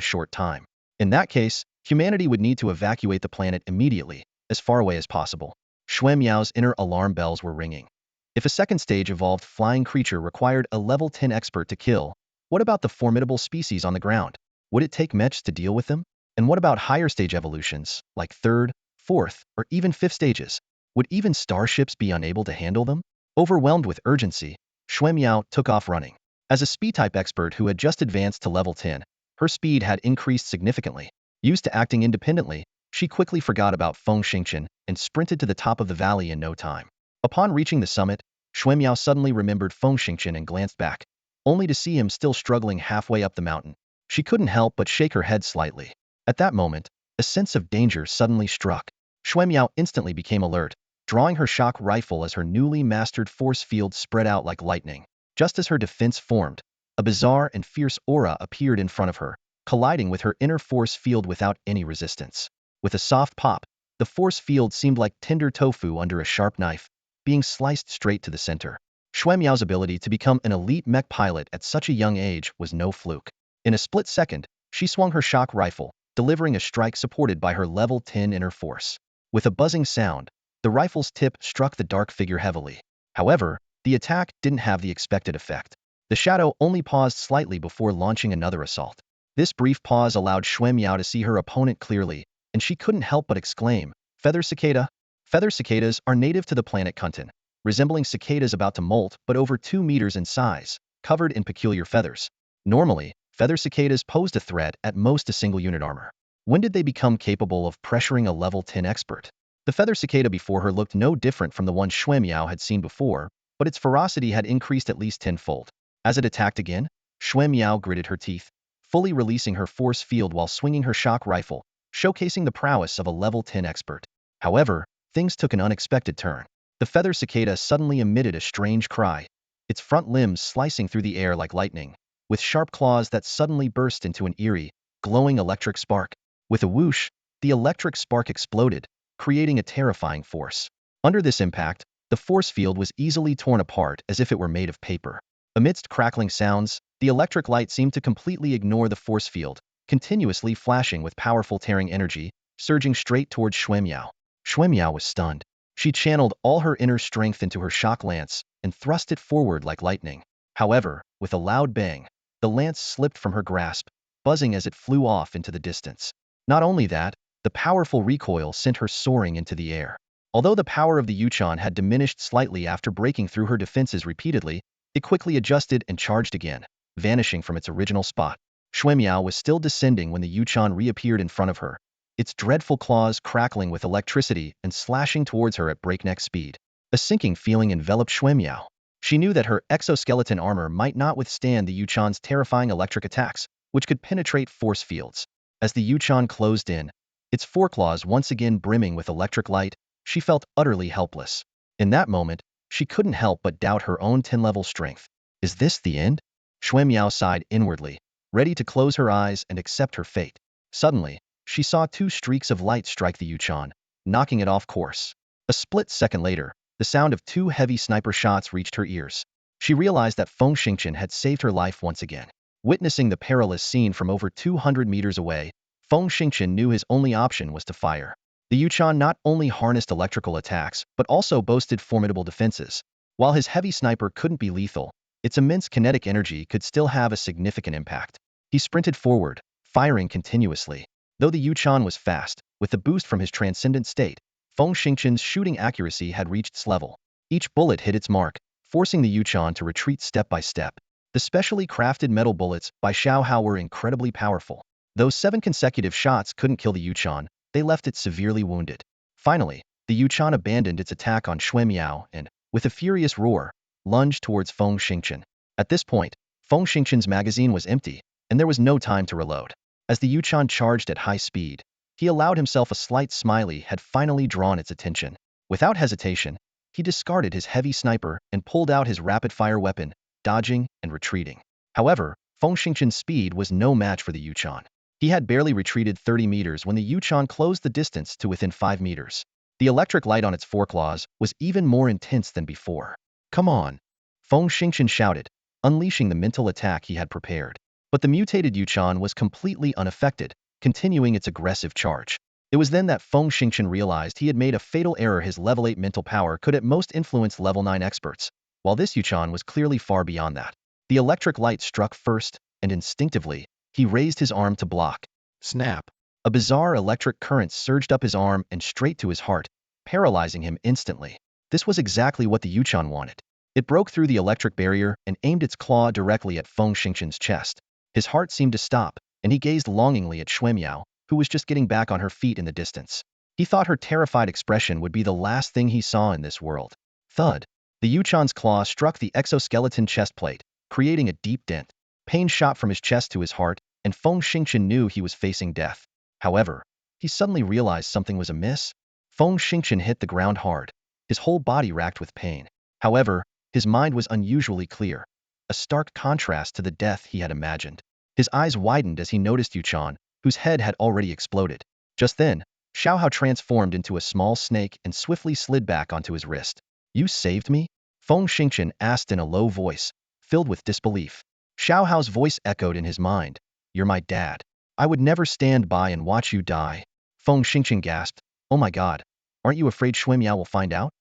short time. In that case, humanity would need to evacuate the planet immediately, as far away as possible. Xuemiao's inner alarm bells were ringing. If a second stage evolved flying creature required a level 10 expert to kill, what about the formidable species on the ground? Would it take Mechs to deal with them? And what about higher stage evolutions, like third, fourth, or even fifth stages? Would even starships be unable to handle them? Overwhelmed with urgency, Xuemiao took off running. As a speed-type expert who had just advanced to level 10, her speed had increased significantly. Used to acting independently, she quickly forgot about Feng Xingchen and sprinted to the top of the valley in no time. Upon reaching the summit, Xuemiao suddenly remembered Feng Xingchen and glanced back, only to see him still struggling halfway up the mountain. She couldn't help but shake her head slightly. At that moment, a sense of danger suddenly struck. Xuemiao instantly became alert, drawing her shock rifle as her newly mastered force field spread out like lightning. Just as her defense formed, a bizarre and fierce aura appeared in front of her, colliding with her inner force field without any resistance. With a soft pop, the force field seemed like tender tofu under a sharp knife, being sliced straight to the center. Xuemiao's ability to become an elite mech pilot at such a young age was no fluke. In a split second, she swung her shock rifle, delivering a strike supported by her level 10 inner force. With a buzzing sound, the rifle's tip struck the dark figure heavily. However, the attack didn't have the expected effect. The shadow only paused slightly before launching another assault. This brief pause allowed Xuemiao to see her opponent clearly, and she couldn't help but exclaim, "Feather cicada?" Feather cicadas are native to the planet Confronting, resembling cicadas about to molt but over 2 meters in size, covered in peculiar feathers. Normally, feather cicadas posed a threat at most a single unit armor. When did they become capable of pressuring a level 10 expert? The feather cicada before her looked no different from the one Xuemiao had seen before, but its ferocity had increased at least tenfold. As it attacked again, Xuemiao gritted her teeth, fully releasing her force field while swinging her shock rifle, showcasing the prowess of a level 10 expert. However, things took an unexpected turn. The feather cicada suddenly emitted a strange cry, its front limbs slicing through the air like lightning, with sharp claws that suddenly burst into an eerie, glowing electric spark. With a whoosh, the electric spark exploded, creating a terrifying force. Under this impact, The force field was easily torn apart as if it were made of paper. Amidst crackling sounds, the electric light seemed to completely ignore the force field, continuously flashing with powerful tearing energy, surging straight towards Xuemiao. Xuemiao was stunned. She channeled all her inner strength into her shock lance and thrust it forward like lightning. However, with a loud bang, the lance slipped from her grasp, buzzing as it flew off into the distance. Not only that, the powerful recoil sent her soaring into the air. Although the power of the Yuchan had diminished slightly after breaking through her defenses repeatedly, it quickly adjusted and charged again, vanishing from its original spot. Xuemiao was still descending when the Yuchan reappeared in front of her, its dreadful claws crackling with electricity and slashing towards her at breakneck speed. A sinking feeling enveloped Xuemiao. She knew that her exoskeleton armor might not withstand the Yuchan's terrifying electric attacks, which could penetrate force fields. As the Yuchan closed in, its foreclaws once again brimming with electric light, she felt utterly helpless. In that moment, she couldn't help but doubt her own 10-level strength. Is this the end? Xuemiao sighed inwardly, ready to close her eyes and accept her fate. Suddenly, she saw two streaks of light strike the Yuchan, knocking it off course. A split second later, the sound of two heavy sniper shots reached her ears. She realized that Feng Xingqian had saved her life once again. Witnessing the perilous scene from over 200 meters away, Feng Xingqian knew his only option was to fire. The Yuchan not only harnessed electrical attacks, but also boasted formidable defenses. While his heavy sniper couldn't be lethal, its immense kinetic energy could still have a significant impact. He sprinted forward, firing continuously. Though the Yuchan was fast, with the boost from his transcendent state, Feng Xingqian's shooting accuracy had reached its level. Each bullet hit its mark, forcing the Yuchan to retreat step by step. The specially crafted metal bullets by Xiao Hao were incredibly powerful. Though 7 consecutive shots couldn't kill the Yuchan, they left it severely wounded. Finally, the Yuchan abandoned its attack on Xuemiao and, with a furious roar, lunged towards Feng Xingqian. At this point, Feng Xingqian's magazine was empty, and there was no time to reload. As the Yuchan charged at high speed, he allowed himself a slight smiley had finally drawn its attention. Without hesitation, he discarded his heavy sniper and pulled out his rapid-fire weapon, dodging and retreating. However, Feng Xingqian's speed was no match for the Yuchan. He had barely retreated 30 meters when the Yuchan closed the distance to within 5 meters. The electric light on its foreclaws was even more intense than before. Come on! Feng Xingqian shouted, unleashing the mental attack he had prepared. But the mutated Yuchan was completely unaffected, continuing its aggressive charge. It was then that Feng Xingqian realized he had made a fatal error. His level 8 mental power could at most influence level 9 experts, while this Yuchan was clearly far beyond that. The electric light struck first, and instinctively, he raised his arm to block. Snap! A bizarre electric current surged up his arm and straight to his heart, paralyzing him instantly. This was exactly what the Yuchan wanted. It broke through the electric barrier and aimed its claw directly at Feng Xingqian's chest. His heart seemed to stop, and he gazed longingly at Xuemiao, who was just getting back on her feet in the distance. He thought her terrified expression would be the last thing he saw in this world. Thud! The Yuchan's claw struck the exoskeleton chest plate, creating a deep dent. Pain shot from his chest to his heart, and Feng Xingqian knew he was facing death. However, he suddenly realized something was amiss. Feng Xingqian hit the ground hard, his whole body racked with pain. However, his mind was unusually clear, a stark contrast to the death he had imagined. His eyes widened as he noticed Yuchan, whose head had already exploded. Just then, Xiao Hao transformed into a small snake and swiftly slid back onto his wrist. You saved me? Feng Xingqian asked in a low voice, filled with disbelief. Xiao Hao's voice echoed in his mind. You're my dad. I would never stand by and watch you die. Feng Xingqian gasped. Oh my god, aren't you afraid Xuemiao will find out?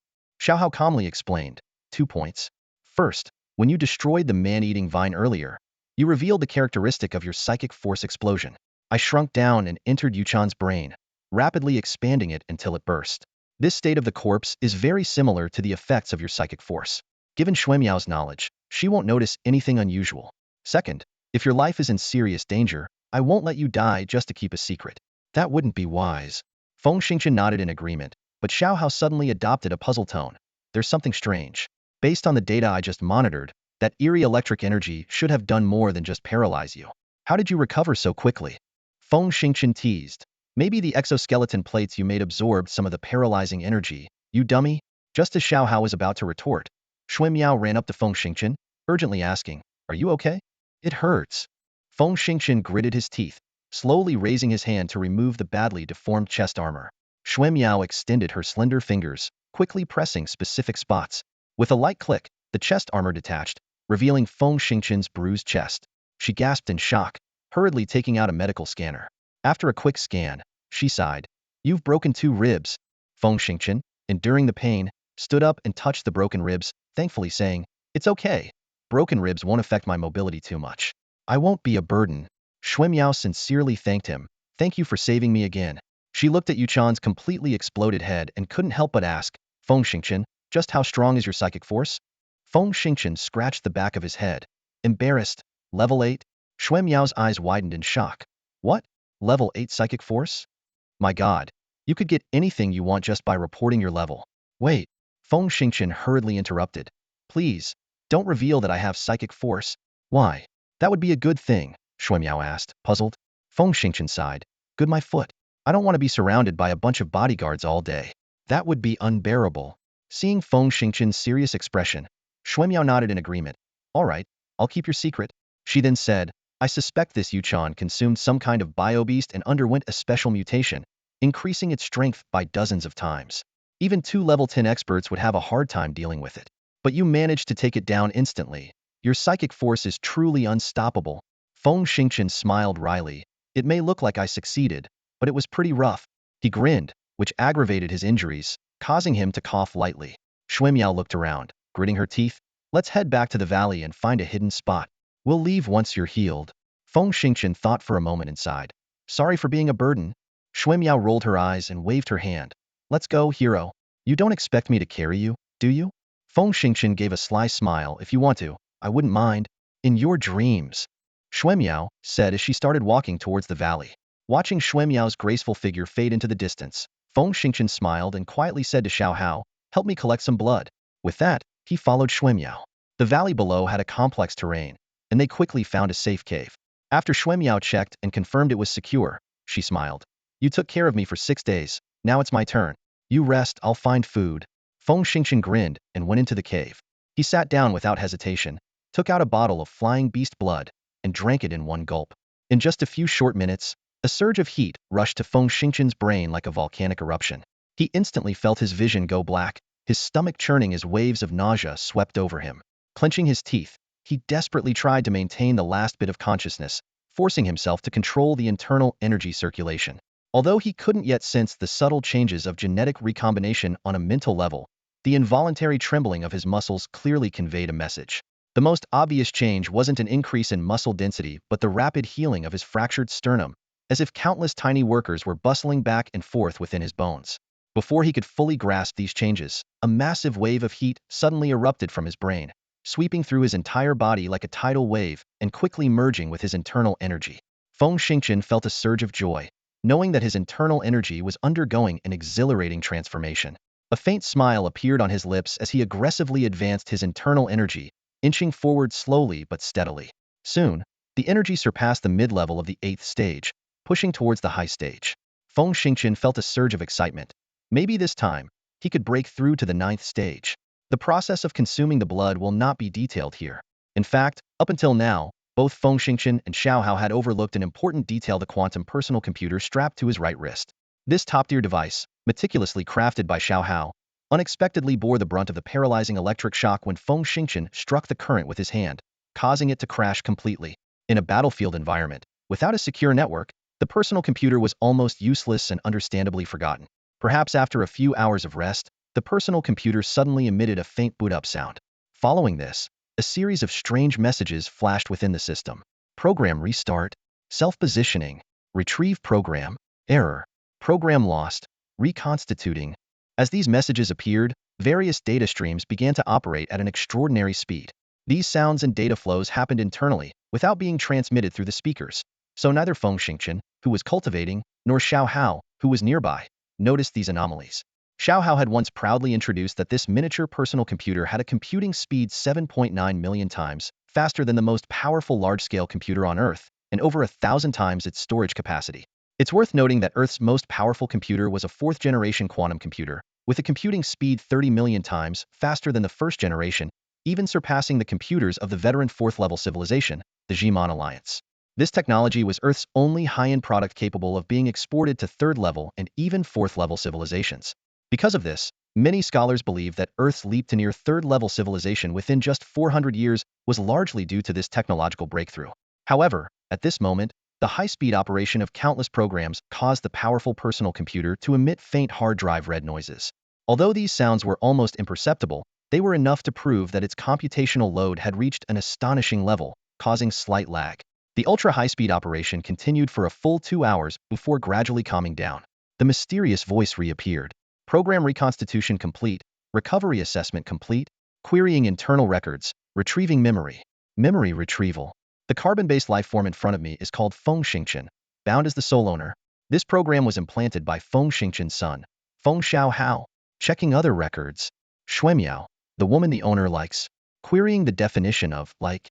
Xiao Hao calmly explained. 2 points. First, when you destroyed the man-eating vine earlier, you revealed the characteristic of your psychic force explosion. I shrunk down and entered Yuchan's brain, rapidly expanding it until it burst. This state of the corpse is very similar to the effects of your psychic force. Given Xuemiao's knowledge, she won't notice anything unusual. Second, if your life is in serious danger, I won't let you die just to keep a secret. That wouldn't be wise. Feng Xingqian nodded in agreement, but Xiao Hao suddenly adopted a puzzled tone. There's something strange. Based on the data I just monitored, that eerie electric energy should have done more than just paralyze you. How did you recover so quickly? Feng Xingqian teased. Maybe the exoskeleton plates you made absorbed some of the paralyzing energy, you dummy? Just as Xiao Hao was about to retort, Xuemiao ran up to Feng Xingqian, urgently asking, Are you okay? It hurts. Feng Xingqian gritted his teeth, slowly raising his hand to remove the badly deformed chest armor. Xuemiao extended her slender fingers, quickly pressing specific spots. With a light click, the chest armor detached, revealing Feng Xingqian's bruised chest. She gasped in shock, hurriedly taking out a medical scanner. After a quick scan, she sighed. You've broken 2 ribs. Feng Xingqian, enduring the pain, stood up and touched the broken ribs, thankfully saying, It's okay. Broken ribs won't affect my mobility too much. I won't be a burden. Xuemiao sincerely thanked him. Thank you for saving me again. She looked at Yuchan's completely exploded head and couldn't help but ask, Feng Xingqian, just how strong is your psychic force? Feng Xingqian scratched the back of his head. Embarrassed. Level 8? Xuemiao's eyes widened in shock. What? Level 8 psychic force? My god. You could get anything you want just by reporting your level. Wait. Feng Xingqian hurriedly interrupted. Please, don't reveal that I have psychic force. Why? That would be a good thing, Xuemiao asked, puzzled. Feng Xingqian sighed. Good my foot. I don't want to be surrounded by a bunch of bodyguards all day. That would be unbearable. Seeing Feng Xingqian's serious expression, Xuemiao nodded in agreement. All right, I'll keep your secret. She then said, I suspect this Yuchan consumed some kind of biobeast and underwent a special mutation, increasing its strength by dozens of times. Even 2 level 10 experts would have a hard time dealing with it. But you managed to take it down instantly. Your psychic force is truly unstoppable. Feng Xingqian smiled wryly. It may look like I succeeded, but it was pretty rough. He grinned, which aggravated his injuries, causing him to cough lightly. Xuemiao looked around, gritting her teeth. Let's head back to the valley and find a hidden spot. We'll leave once you're healed. Feng Xingqian thought for a moment and sighed. Sorry for being a burden. Xuemiao rolled her eyes and waved her hand. Let's go, hero. You don't expect me to carry you, do you? Feng Xingqian gave a sly smile. If you want to, I wouldn't mind. In your dreams. Xuemiao said as she started walking towards the valley. Watching Xuemiao's graceful figure fade into the distance, Feng Xingqian smiled and quietly said to Xiao Hao, help me collect some blood. With that, he followed Xuemiao. The valley below had a complex terrain, and they quickly found a safe cave. After Xuemiao checked and confirmed it was secure, she smiled. You took care of me for 6 days, now it's my turn. You rest, I'll find food. Feng Xingqian grinned and went into the cave. He sat down without hesitation, took out a bottle of flying beast blood, and drank it in one gulp. In just a few short minutes, a surge of heat rushed to Feng Xingqian's brain like a volcanic eruption. He instantly felt his vision go black, his stomach churning as waves of nausea swept over him. Clenching his teeth, he desperately tried to maintain the last bit of consciousness, forcing himself to control the internal energy circulation. Although he couldn't yet sense the subtle changes of genetic recombination on a mental level, the involuntary trembling of his muscles clearly conveyed a message. The most obvious change wasn't an increase in muscle density but the rapid healing of his fractured sternum, as if countless tiny workers were bustling back and forth within his bones. Before he could fully grasp these changes, a massive wave of heat suddenly erupted from his brain, sweeping through his entire body like a tidal wave and quickly merging with his internal energy. Feng Xingqian felt a surge of joy, knowing that his internal energy was undergoing an exhilarating transformation. A faint smile appeared on his lips as he aggressively advanced his internal energy, inching forward slowly but steadily. Soon, the energy surpassed the mid-level of the 8th stage, pushing towards the high stage. Feng Xingqian felt a surge of excitement. Maybe this time, he could break through to the 9th stage. The process of consuming the blood will not be detailed here. In fact, up until now, both Feng Xingqian and Xiao Hao had overlooked an important detail: the quantum personal computer strapped to his right wrist. This top-tier device, meticulously crafted by Xiao Hao, unexpectedly bore the brunt of the paralyzing electric shock when Feng Xingqian struck the current with his hand, causing it to crash completely. In a battlefield environment, without a secure network, the personal computer was almost useless and understandably forgotten. Perhaps after a few hours of rest, the personal computer suddenly emitted a faint boot-up sound. Following this, a series of strange messages flashed within the system. Program restart, self-positioning, retrieve program, error, program lost, reconstituting. As these messages appeared, various data streams began to operate at an extraordinary speed. These sounds and data flows happened internally, without being transmitted through the speakers. So neither Feng Xingqian, who was cultivating, nor Xiao Hao, who was nearby, noticed these anomalies. Xiao Hao had once proudly introduced that this miniature personal computer had a computing speed 7.9 million times faster than the most powerful large-scale computer on Earth, and over 1,000 times its storage capacity. It's worth noting that Earth's most powerful computer was a 4th-generation quantum computer, with a computing speed 30 million times faster than the 1st generation, even surpassing the computers of the veteran 4th-level civilization, the Ximan Alliance. This technology was Earth's only high-end product capable of being exported to 3rd-level and even 4th-level civilizations. Because of this, Many scholars believe that Earth's leap to near third-level civilization within just 400 years was largely due to this technological breakthrough. However, at this moment, the high-speed operation of countless programs caused the powerful personal computer to emit faint hard drive red noises. Although these sounds were almost imperceptible, they were enough to prove that its computational load had reached an astonishing level, causing slight lag. The ultra-high-speed operation continued for a full 2 hours before gradually calming down. The mysterious voice reappeared. Program reconstitution complete, recovery assessment complete, querying internal records, retrieving memory. Memory retrieval. The carbon-based life form in front of me is called Feng Xingchen, bound as the sole owner. This program was implanted by Feng Xingchen's son, Feng Xiaohao. Checking other records. Xuemiao, the woman the owner likes. Querying the definition of like.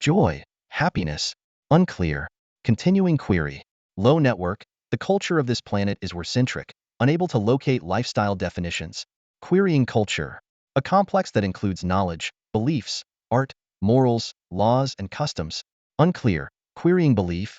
Joy, happiness, unclear. Continuing query. Low network. The culture of this planet is worcentric, unable to locate lifestyle definitions. Querying culture. A complex that includes knowledge, beliefs, art, morals, laws, and customs. Unclear. Querying belief.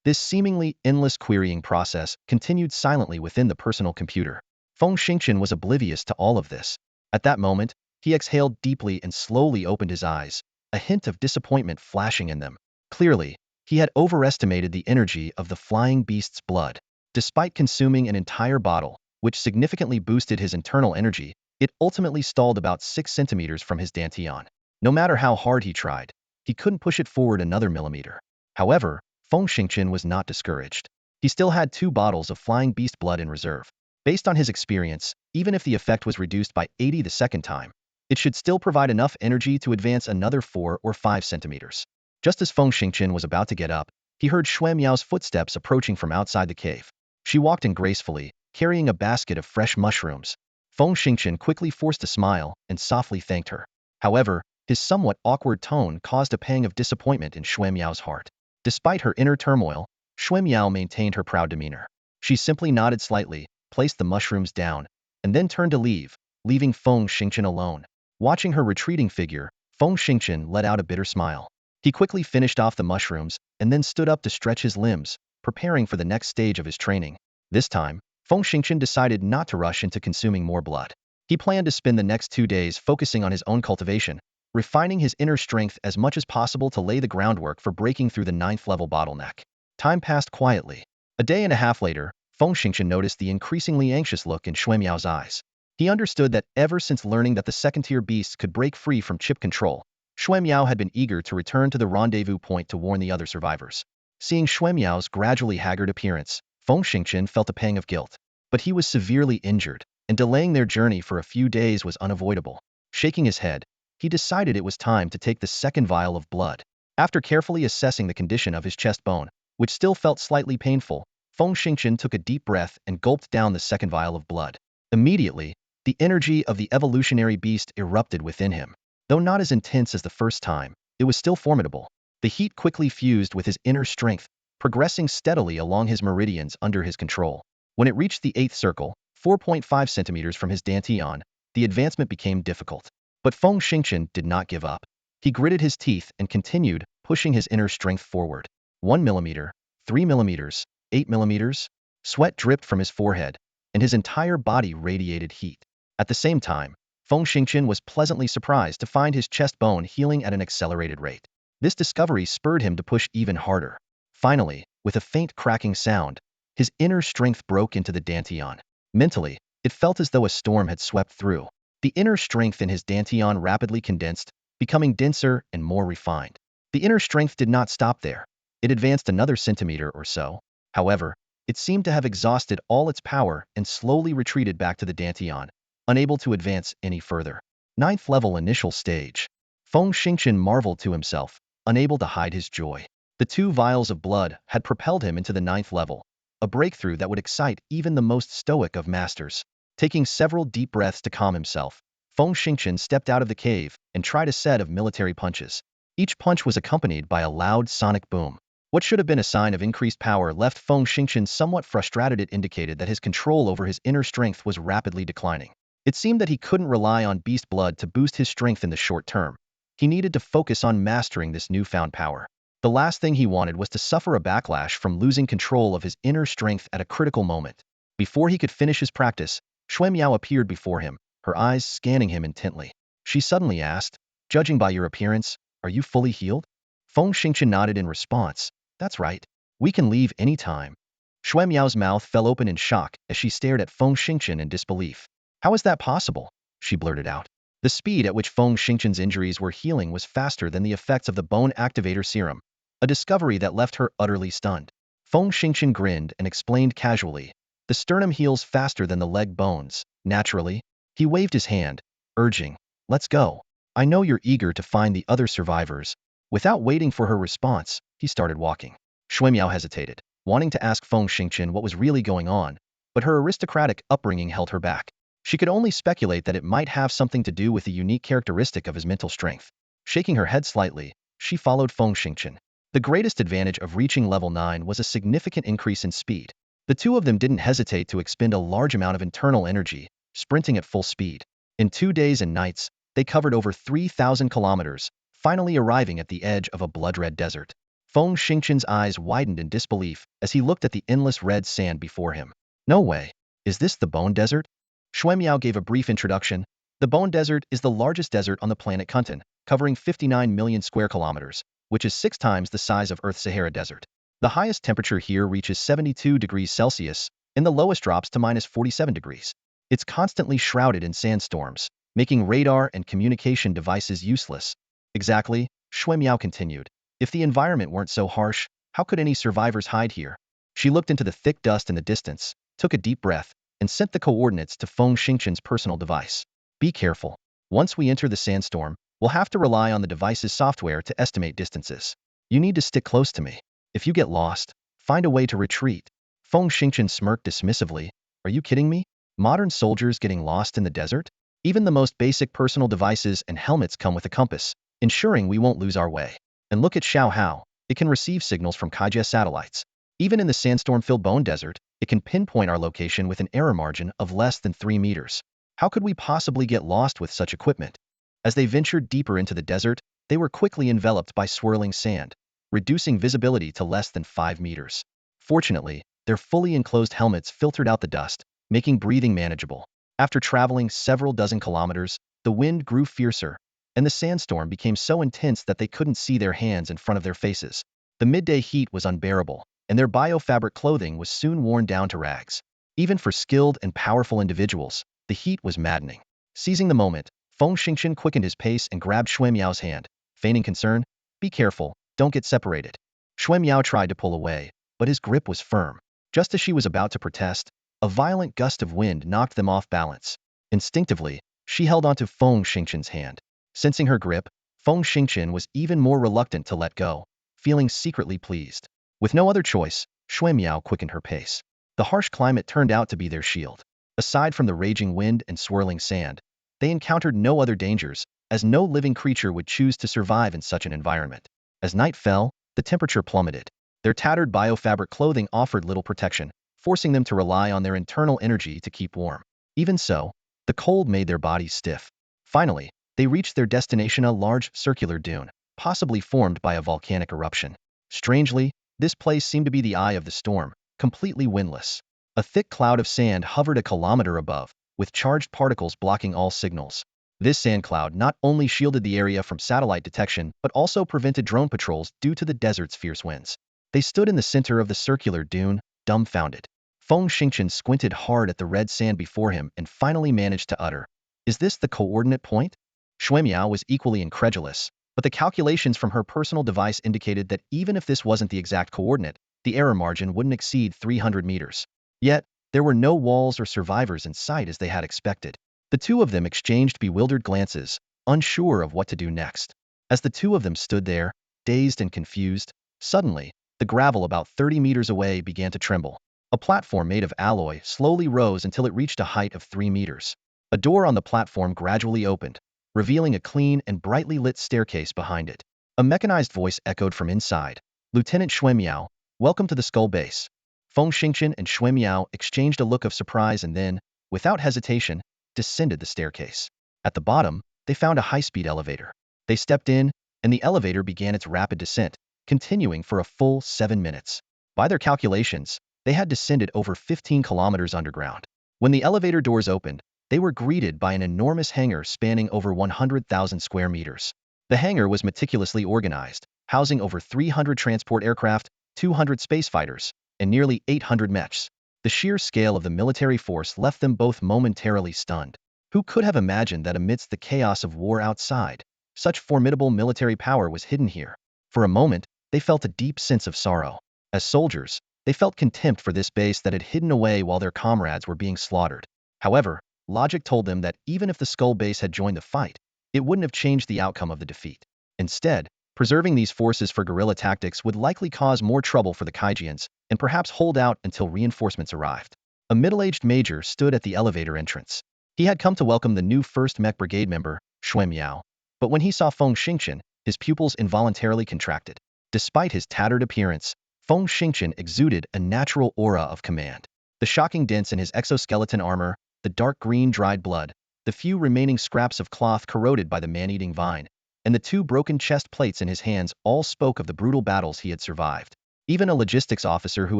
This seemingly endless querying process continued silently within the personal computer. Feng Xingchen was oblivious to all of this. At that moment, he exhaled deeply and slowly opened his eyes, a hint of disappointment flashing in them. Clearly, he had overestimated the energy of the flying beast's blood. Despite consuming an entire bottle, which significantly boosted his internal energy, it ultimately stalled about 6 centimeters from his dantian. No matter how hard he tried, he couldn't push it forward another millimeter. However, Feng Xingchen was not discouraged. He still had 2 bottles of flying beast blood in reserve. Based on his experience, even if the effect was reduced by 80 the second time, it should still provide enough energy to advance another 4 or 5 centimeters. Just as Feng Xingchen was about to get up, he heard Xuemiao's footsteps approaching from outside the cave. She walked in gracefully, carrying a basket of fresh mushrooms. Feng Xingchen quickly forced a smile and softly thanked her. However, his somewhat awkward tone caused a pang of disappointment in Xuemiao's heart. Despite her inner turmoil, Xuemiao maintained her proud demeanor. She simply nodded slightly, placed the mushrooms down, and then turned to leave, leaving Feng Xingchen alone. Watching her retreating figure, Feng Xingchen let out a bitter smile. He quickly finished off the mushrooms and then stood up to stretch his limbs, preparing for the next stage of his training. This time, Feng Xingchen decided not to rush into consuming more blood. He planned to spend the next 2 days focusing on his own cultivation, refining his inner strength as much as possible to lay the groundwork for breaking through the 9th-level bottleneck. Time passed quietly. A day and a half later, Feng Xingchen noticed the increasingly anxious look in Xuemiao's eyes. He understood that ever since learning that the second-tier beasts could break free from chip control, Xuemiao had been eager to return to the rendezvous point to warn the other survivors. Seeing Xuemiao's gradually haggard appearance, Feng Xingchen felt a pang of guilt. But he was severely injured, and delaying their journey for a few days was unavoidable. Shaking his head, he decided it was time to take the second vial of blood. After carefully assessing the condition of his chest bone, which still felt slightly painful, Feng Xingchen took a deep breath and gulped down the second vial of blood. Immediately, the energy of the evolutionary beast erupted within him. Though not as intense as the first time, it was still formidable. The heat quickly fused with his inner strength, progressing steadily along his meridians under his control. When it reached the 8th circle, 4.5 centimeters from his dantian, the advancement became difficult. But Feng Xingchen did not give up. He gritted his teeth and continued, pushing his inner strength forward. 1 millimeter, 3 millimeters, 8 millimeters. Sweat dripped from his forehead, and his entire body radiated heat. At the same time, Feng Xingchen was pleasantly surprised to find his chest bone healing at an accelerated rate. This discovery spurred him to push even harder. Finally, with a faint cracking sound, his inner strength broke into the dantian. Mentally, it felt as though a storm had swept through. The inner strength in his dantian rapidly condensed, becoming denser and more refined. The inner strength did not stop there. It advanced another centimeter or so. However, it seemed to have exhausted all its power and slowly retreated back to the dantian, unable to advance any further. 9th level initial stage. Feng Xingchen marveled to himself, unable to hide his joy. The 2 vials of blood had propelled him into the 9th level, a breakthrough that would excite even the most stoic of masters. Taking several deep breaths to calm himself, Feng Xingchen stepped out of the cave and tried a set of military punches. Each punch was accompanied by a loud sonic boom. What should have been a sign of increased power left Feng Xingchen somewhat frustrated. It indicated that his control over his inner strength was rapidly declining. It seemed that he couldn't rely on beast blood to boost his strength in the short term. He needed to focus on mastering this newfound power. The last thing he wanted was to suffer a backlash from losing control of his inner strength at a critical moment. Before he could finish his practice, Xuemiao appeared before him, her eyes scanning him intently. She suddenly asked, "Judging by your appearance, are you fully healed?" Feng Xingchen nodded in response. "That's right. We can leave any time." Shui Miao's mouth fell open in shock as she stared at Feng Xingchen in disbelief. "How is that possible?" she blurted out. The speed at which Feng Xingchen's injuries were healing was faster than the effects of the bone activator serum, a discovery that left her utterly stunned. Feng Xingchen grinned and explained casually, "The sternum heals faster than the leg bones, naturally." He waved his hand, urging, "Let's go. I know you're eager to find the other survivors." Without waiting for her response, he started walking. Shui Miao hesitated, wanting to ask Feng Xingchen what was really going on, but her aristocratic upbringing held her back. She could only speculate that it might have something to do with the unique characteristic of his mental strength. Shaking her head slightly, she followed Feng Xingchen. The greatest advantage of reaching level 9 was a significant increase in speed. The two of them didn't hesitate to expend a large amount of internal energy, sprinting at full speed. In 2 days and nights, they covered over 3,000 kilometers, finally arriving at the edge of a blood-red desert. Feng Xingchen's eyes widened in disbelief as he looked at the endless red sand before him. "No way. Is this the Bone Desert?" Shui Miao gave a brief introduction. The Bone Desert is the largest desert on the planet Kuntan, covering 59 million square kilometers, which is 6 times the size of Earth's Sahara Desert. The highest temperature here reaches 72 degrees Celsius, and the lowest drops to minus 47 degrees. It's constantly shrouded in sandstorms, making radar and communication devices useless. Exactly, Shui Miao continued. If the environment weren't so harsh, how could any survivors hide here? She looked into the thick dust in the distance, took a deep breath, and sent the coordinates to Feng Xingchen's personal device. "Be careful. Once we enter the sandstorm, we'll have to rely on the device's software to estimate distances. You need to stick close to me. If you get lost, find a way to retreat." Feng Xingchen smirked dismissively. "Are you kidding me? Modern soldiers getting lost in the desert? Even the most basic personal devices and helmets come with a compass, ensuring we won't lose our way. And look at Xiao Hao. It can receive signals from Kaijia satellites. Even in the sandstorm-filled Bone Desert, it can pinpoint our location with an error margin of less than 3 meters. How could we possibly get lost with such equipment?" As they ventured deeper into the desert, they were quickly enveloped by swirling sand, reducing visibility to less than 5 meters. Fortunately, their fully enclosed helmets filtered out the dust, making breathing manageable. After traveling several dozen kilometers, the wind grew fiercer, and the sandstorm became so intense that they couldn't see their hands in front of their faces. The midday heat was unbearable, and their biofabric clothing was soon worn down to rags. Even for skilled and powerful individuals, the heat was maddening. Seizing the moment, Feng Xingchen quickened his pace and grabbed Shui Miao's hand, feigning concern. "Be careful, don't get separated." Shui Miao tried to pull away, but his grip was firm. Just as she was about to protest, a violent gust of wind knocked them off balance. Instinctively, she held onto Feng Xingchen's hand. Sensing her grip, Feng Xingchen was even more reluctant to let go, feeling secretly pleased. With no other choice, Shui Miao quickened her pace. The harsh climate turned out to be their shield. Aside from the raging wind and swirling sand, they encountered no other dangers, as no living creature would choose to survive in such an environment. As night fell, the temperature plummeted. Their tattered biofabric clothing offered little protection, forcing them to rely on their internal energy to keep warm. Even so, the cold made their bodies stiff. Finally, they reached their destination, a large circular dune, possibly formed by a volcanic eruption. Strangely, this place seemed to be the eye of the storm, completely windless. A thick cloud of sand hovered a kilometer above, with charged particles blocking all signals. This sand cloud not only shielded the area from satellite detection, but also prevented drone patrols due to the desert's fierce winds. They stood in the center of the circular dune, dumbfounded. Feng Xingchen squinted hard at the red sand before him and finally managed to utter, "Is this the coordinate point?" Shui Miao was equally incredulous, but the calculations from her personal device indicated that even if this wasn't the exact coordinate, the error margin wouldn't exceed 300 meters. Yet, there were no walls or survivors in sight as they had expected. The two of them exchanged bewildered glances, unsure of what to do next. As the two of them stood there, dazed and confused, suddenly, the gravel about 30 meters away began to tremble. A platform made of alloy slowly rose until it reached a height of 3 meters. A door on the platform gradually opened, revealing a clean and brightly lit staircase behind it. A mechanized voice echoed from inside. "Lieutenant Shui Miao, welcome to the Skull Base." Feng Xingchen and Shui Miao exchanged a look of surprise and then, without hesitation, descended the staircase. At the bottom, they found a high-speed elevator. They stepped in, and the elevator began its rapid descent, continuing for a full 7 minutes. By their calculations, they had descended over 15 kilometers underground. When the elevator doors opened, they were greeted by an enormous hangar spanning over 100,000 square meters. The hangar was meticulously organized, housing over 300 transport aircraft, 200 space fighters, and nearly 800 mechs. The sheer scale of the military force left them both momentarily stunned. Who could have imagined that amidst the chaos of war outside, such formidable military power was hidden here? For a moment, they felt a deep sense of sorrow. As soldiers, they felt contempt for this base that had hidden away while their comrades were being slaughtered. However, logic told them that even if the Skull base had joined the fight, it wouldn't have changed the outcome of the defeat. Instead, preserving these forces for guerrilla tactics would likely cause more trouble for the Kaijians and perhaps hold out until reinforcements arrived. A middle-aged major stood at the elevator entrance. He had come to welcome the new 1st Mech Brigade member, Shui Miao, but when he saw Feng Xingqian, his pupils involuntarily contracted. Despite his tattered appearance, Feng Xingqian exuded a natural aura of command. The shocking dents in his exoskeleton armor, the dark green dried blood, the few remaining scraps of cloth corroded by the man-eating vine, and the 2 broken chest plates in his hands all spoke of the brutal battles he had survived. Even a logistics officer who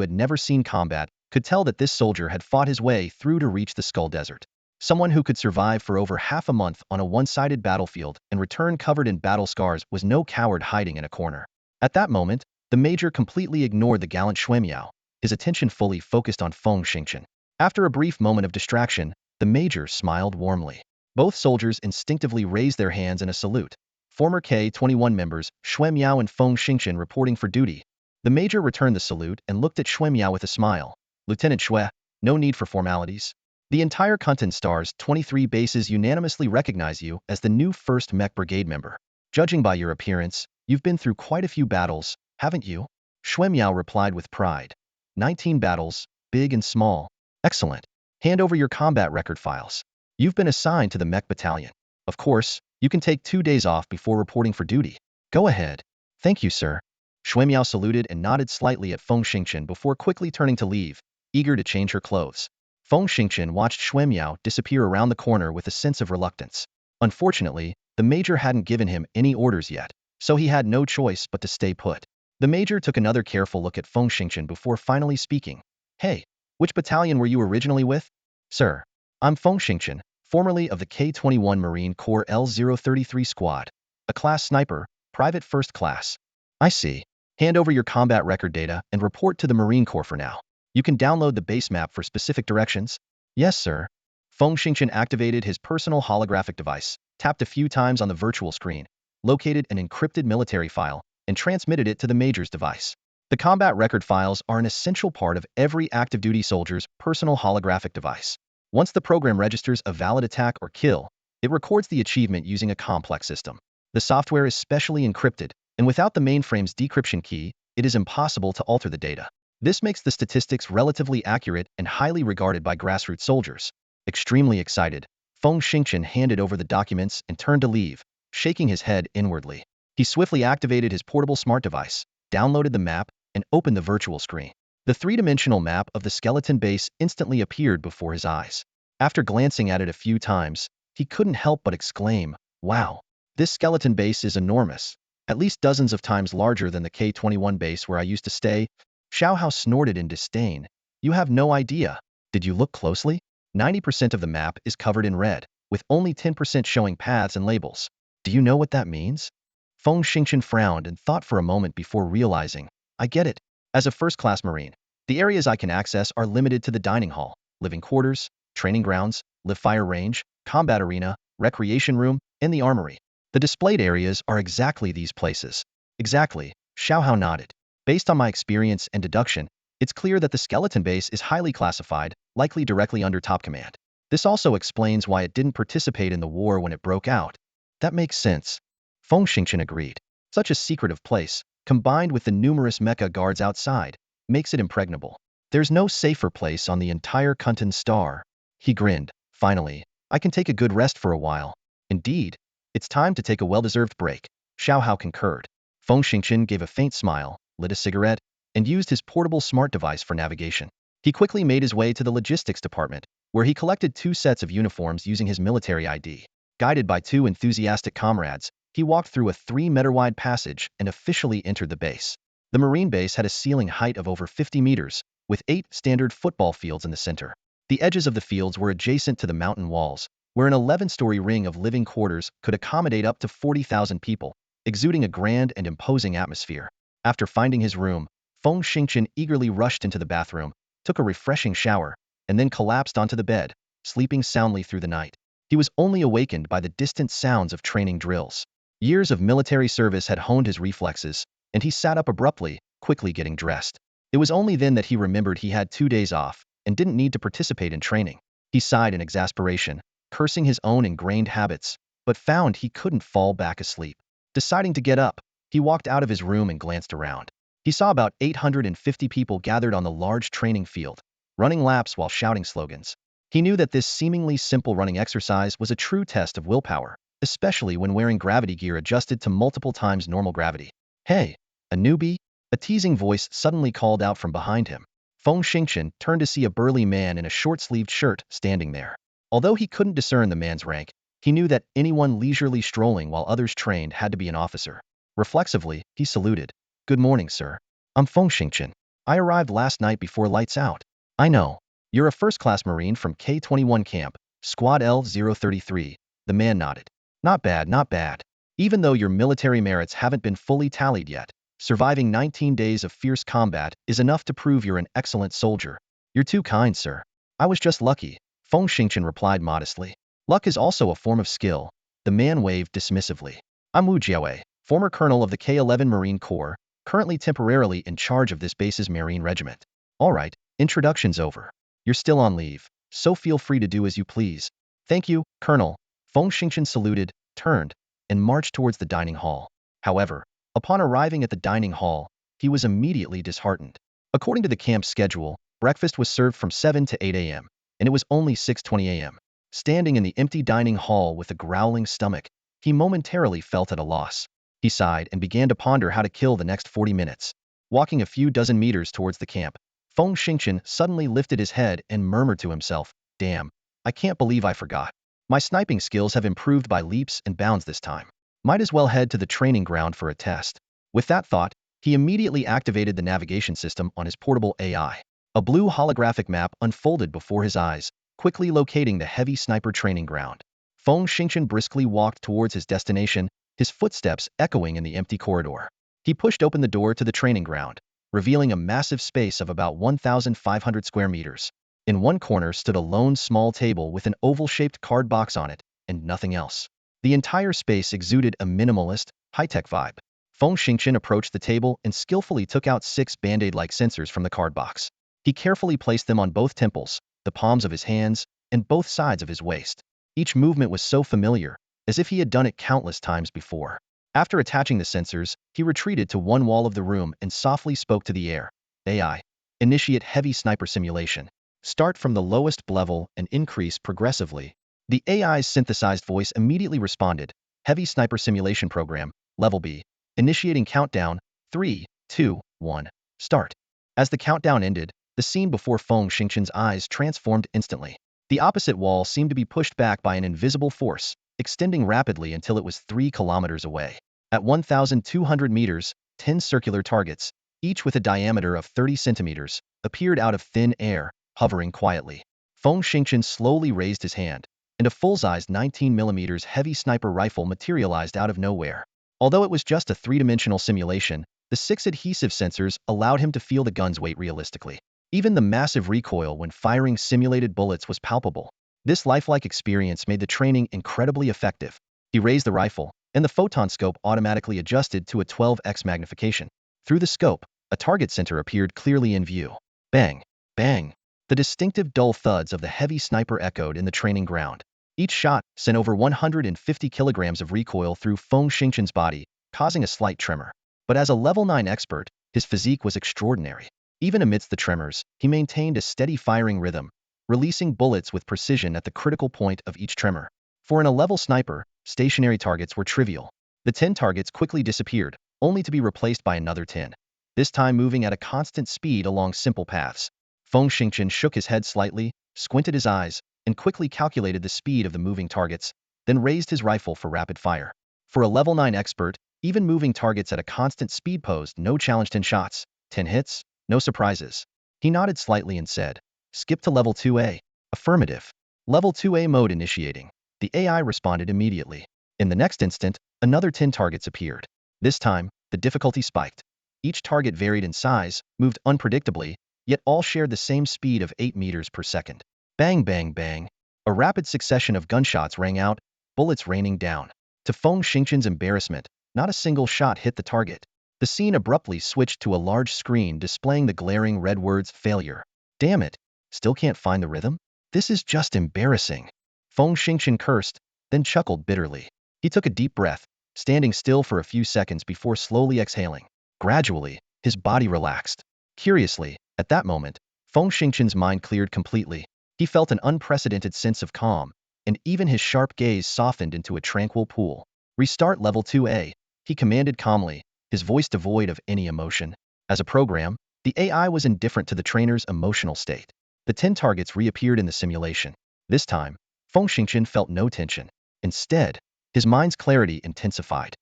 had never seen combat could tell that this soldier had fought his way through to reach the Skull Desert. Someone who could survive for over half a month on a one-sided battlefield and return covered in battle scars was no coward hiding in a corner. At that moment, the major completely ignored the gallant Shui Miao, his attention fully focused on Feng Xingqian. After a brief moment of distraction, the major smiled warmly. Both soldiers instinctively raised their hands in a salute. Former K-21 members, Shui Miao and Feng Xingqian, reporting for duty. The major returned the salute and looked at Shui Miao with a smile. Lieutenant Shui, no need for formalities. The entire Confines Stars 23 bases unanimously recognize you as the new 1st Mech Brigade member. Judging by your appearance, you've been through quite a few battles, haven't you? Shui Miao replied with pride. 19 battles, big and small. Excellent. Hand over your combat record files. You've been assigned to the Mech Battalion. Of course, you can take 2 days off before reporting for duty. Go ahead. Thank you, sir. Shui Miao saluted and nodded slightly at Feng Xingqian before quickly turning to leave, eager to change her clothes. Feng Xingqian watched Shui Miao disappear around the corner with a sense of reluctance. Unfortunately, the major hadn't given him any orders yet, so he had no choice but to stay put. The major took another careful look at Feng Xingqian before finally speaking. Hey, which battalion were you originally with? Sir, I'm Feng Xingqian, formerly of the K-21 Marine Corps L-033 Squad, a class sniper, private 1st class. I see. Hand over your combat record data and report to the Marine Corps for now. You can download the base map for specific directions. Yes, sir. Feng Xingqian activated his personal holographic device, tapped a few times on the virtual screen, located an encrypted military file, and transmitted it to the major's device. The combat record files are an essential part of every active duty soldier's personal holographic device. Once the program registers a valid attack or kill, it records the achievement using a complex system. The software is specially encrypted, and without the mainframe's decryption key, it is impossible to alter the data. This makes the statistics relatively accurate and highly regarded by grassroots soldiers. Extremely excited, Feng Xingqian handed over the documents and turned to leave, shaking his head inwardly. He swiftly activated his portable smart device, downloaded the map, and opened the virtual screen. The 3-dimensional map of the skeleton base instantly appeared before his eyes. After glancing at it a few times, he couldn't help but exclaim, wow, this skeleton base is enormous, at least dozens of times larger than the K-21 base where I used to stay. Xiao Hao snorted in disdain. You have no idea. Did you look closely? 90% of the map is covered in red, with only 10% showing paths and labels. Do you know what that means? Feng Xingqian frowned and thought for a moment before realizing, I get it. As a 1st-class Marine, the areas I can access are limited to the dining hall, living quarters, training grounds, live fire range, combat arena, recreation room, and the armory. The displayed areas are exactly these places. Exactly, Xiao Hao nodded. Based on my experience and deduction, it's clear that the skeleton base is highly classified, likely directly under top command. This also explains why it didn't participate in the war when it broke out. That makes sense. Feng Xingqian agreed. Such a secretive place, combined with the numerous mecha guards outside, makes it impregnable. There's no safer place on the entire Confines Star. He grinned. Finally, I can take a good rest for a while. Indeed, it's time to take a well-deserved break. Xiao Hao concurred. Feng Xingqian gave a faint smile, lit a cigarette, and used his portable smart device for navigation. He quickly made his way to the logistics department, where he collected 2 sets of uniforms using his military ID. Guided by 2 enthusiastic comrades, he walked through a 3-meter-wide passage and officially entered the base. The Marine base had a ceiling height of over 50 meters, with 8 standard football fields in the center. The edges of the fields were adjacent to the mountain walls, where an 11-story ring of living quarters could accommodate up to 40,000 people, exuding a grand and imposing atmosphere. After finding his room, Feng Xingchen eagerly rushed into the bathroom, took a refreshing shower, and then collapsed onto the bed, sleeping soundly through the night. He was only awakened by the distant sounds of training drills. Years of military service had honed his reflexes, and he sat up abruptly, quickly getting dressed. It was only then that he remembered he had 2 days off and didn't need to participate in training. He sighed in exasperation, cursing his own ingrained habits, but found he couldn't fall back asleep. Deciding to get up, he walked out of his room and glanced around. He saw about 850 people gathered on the large training field, running laps while shouting slogans. He knew that this seemingly simple running exercise was a true test of willpower, especially when wearing gravity gear adjusted to multiple times normal gravity. "Hey, a newbie?" A teasing voice suddenly called out from behind him. Feng Xingchen turned to see a burly man in a short-sleeved shirt standing there. Although he couldn't discern the man's rank, he knew that anyone leisurely strolling while others trained had to be an officer. Reflexively, he saluted. "Good morning, sir. I'm Feng Xingchen. I arrived last night before lights out." "I know. You're a first-class Marine from K-21 Camp, Squad L-033, the man nodded. "Not bad, not bad. Even though your military merits haven't been fully tallied yet, surviving 19 days of fierce combat is enough to prove you're an excellent soldier." "You're too kind, sir. I was just lucky," Feng Xingchen replied modestly. "Luck is also a form of skill." The man waved dismissively. "I'm Wu Jiawei, former colonel of the K-11 Marine Corps, currently temporarily in charge of this base's Marine Regiment." "All right, introduction's over. You're still on leave, so feel free to do as you please." "Thank you, Colonel." Feng Xingchen saluted, turned, and marched towards the dining hall. However, upon arriving at the dining hall, he was immediately disheartened. According to the camp's schedule, breakfast was served from 7 to 8 a.m., and it was only 6:20 a.m. Standing in the empty dining hall with a growling stomach, he momentarily felt at a loss. He sighed and began to ponder how to kill the next 40 minutes. Walking a few dozen meters towards the camp, Feng Xingchen suddenly lifted his head and murmured to himself, "Damn, I can't believe I forgot. My sniping skills have improved by leaps and bounds this time. Might as well head to the training ground for a test." With that thought, he immediately activated the navigation system on his portable AI. A blue holographic map unfolded before his eyes, quickly locating the heavy sniper training ground. Feng Xingchen briskly walked towards his destination, his footsteps echoing in the empty corridor. He pushed open the door to the training ground, revealing a massive space of about 1,500 square meters. In one corner stood a lone small table with an oval-shaped card box on it, and nothing else. The entire space exuded a minimalist, high-tech vibe. Feng Xingchen approached the table and skillfully took out 6 band-aid-like sensors from the card box. He carefully placed them on both temples, the palms of his hands, and both sides of his waist. Each movement was so familiar, as if he had done it countless times before. After attaching the sensors, he retreated to one wall of the room and softly spoke to the air. "AI, initiate heavy sniper simulation. Start from the lowest level and increase progressively." The AI's synthesized voice immediately responded. "Heavy sniper simulation program, level B. Initiating countdown, 3, 2, 1, start." As the countdown ended, the scene before Feng Xingchen's eyes transformed instantly. The opposite wall seemed to be pushed back by an invisible force, extending rapidly until it was 3 kilometers away. At 1,200 meters, 10 circular targets, each with a diameter of 30 centimeters, appeared out of thin air, hovering quietly. Feng Xingchen slowly raised his hand, and a full-sized 19mm heavy sniper rifle materialized out of nowhere. Although it was just a 3-dimensional simulation, the 6 adhesive sensors allowed him to feel the gun's weight realistically. Even the massive recoil when firing simulated bullets was palpable. This lifelike experience made the training incredibly effective. He raised the rifle, and the photon scope automatically adjusted to a 12x magnification. Through the scope, a target center appeared clearly in view. Bang! Bang! The distinctive dull thuds of the heavy sniper echoed in the training ground. Each shot sent over 150 kilograms of recoil through Feng Xingchen's body, causing a slight tremor. But as a level 9 expert, his physique was extraordinary. Even amidst the tremors, he maintained a steady firing rhythm, releasing bullets with precision at the critical point of each tremor. For an A-level sniper, stationary targets were trivial. The 10 targets quickly disappeared, only to be replaced by another 10, this time moving at a constant speed along simple paths. Feng Xingchen shook his head slightly, squinted his eyes, and quickly calculated the speed of the moving targets, then raised his rifle for rapid fire. For a level 9 expert, even moving targets at a constant speed posed no challenge. 10 shots, 10 hits, no surprises. He nodded slightly and said, "Skip to level 2A. Affirmative. Level 2A mode initiating. The AI responded immediately. In the next instant, another 10 targets appeared. This time, the difficulty spiked. Each target varied in size, moved unpredictably, yet all shared the same speed of 8 meters per second. Bang, bang, bang. A rapid succession of gunshots rang out, bullets raining down. To Feng Xingqian's embarrassment, not a single shot hit the target. The scene abruptly switched to a large screen displaying the glaring red words failure. Damn it, still can't find the rhythm? This is just embarrassing. Feng Xingqian cursed, then chuckled bitterly. He took a deep breath, standing still for a few seconds before slowly exhaling. Gradually, his body relaxed. Curiously, at that moment, Feng Xingqian's mind cleared completely. He felt an unprecedented sense of calm, and even his sharp gaze softened into a tranquil pool. Restart level 2A, he commanded calmly, his voice devoid of any emotion. As a program, the AI was indifferent to the trainer's emotional state. The 10 targets reappeared in the simulation. This time, Feng Xingqian felt no tension. Instead, his mind's clarity intensified.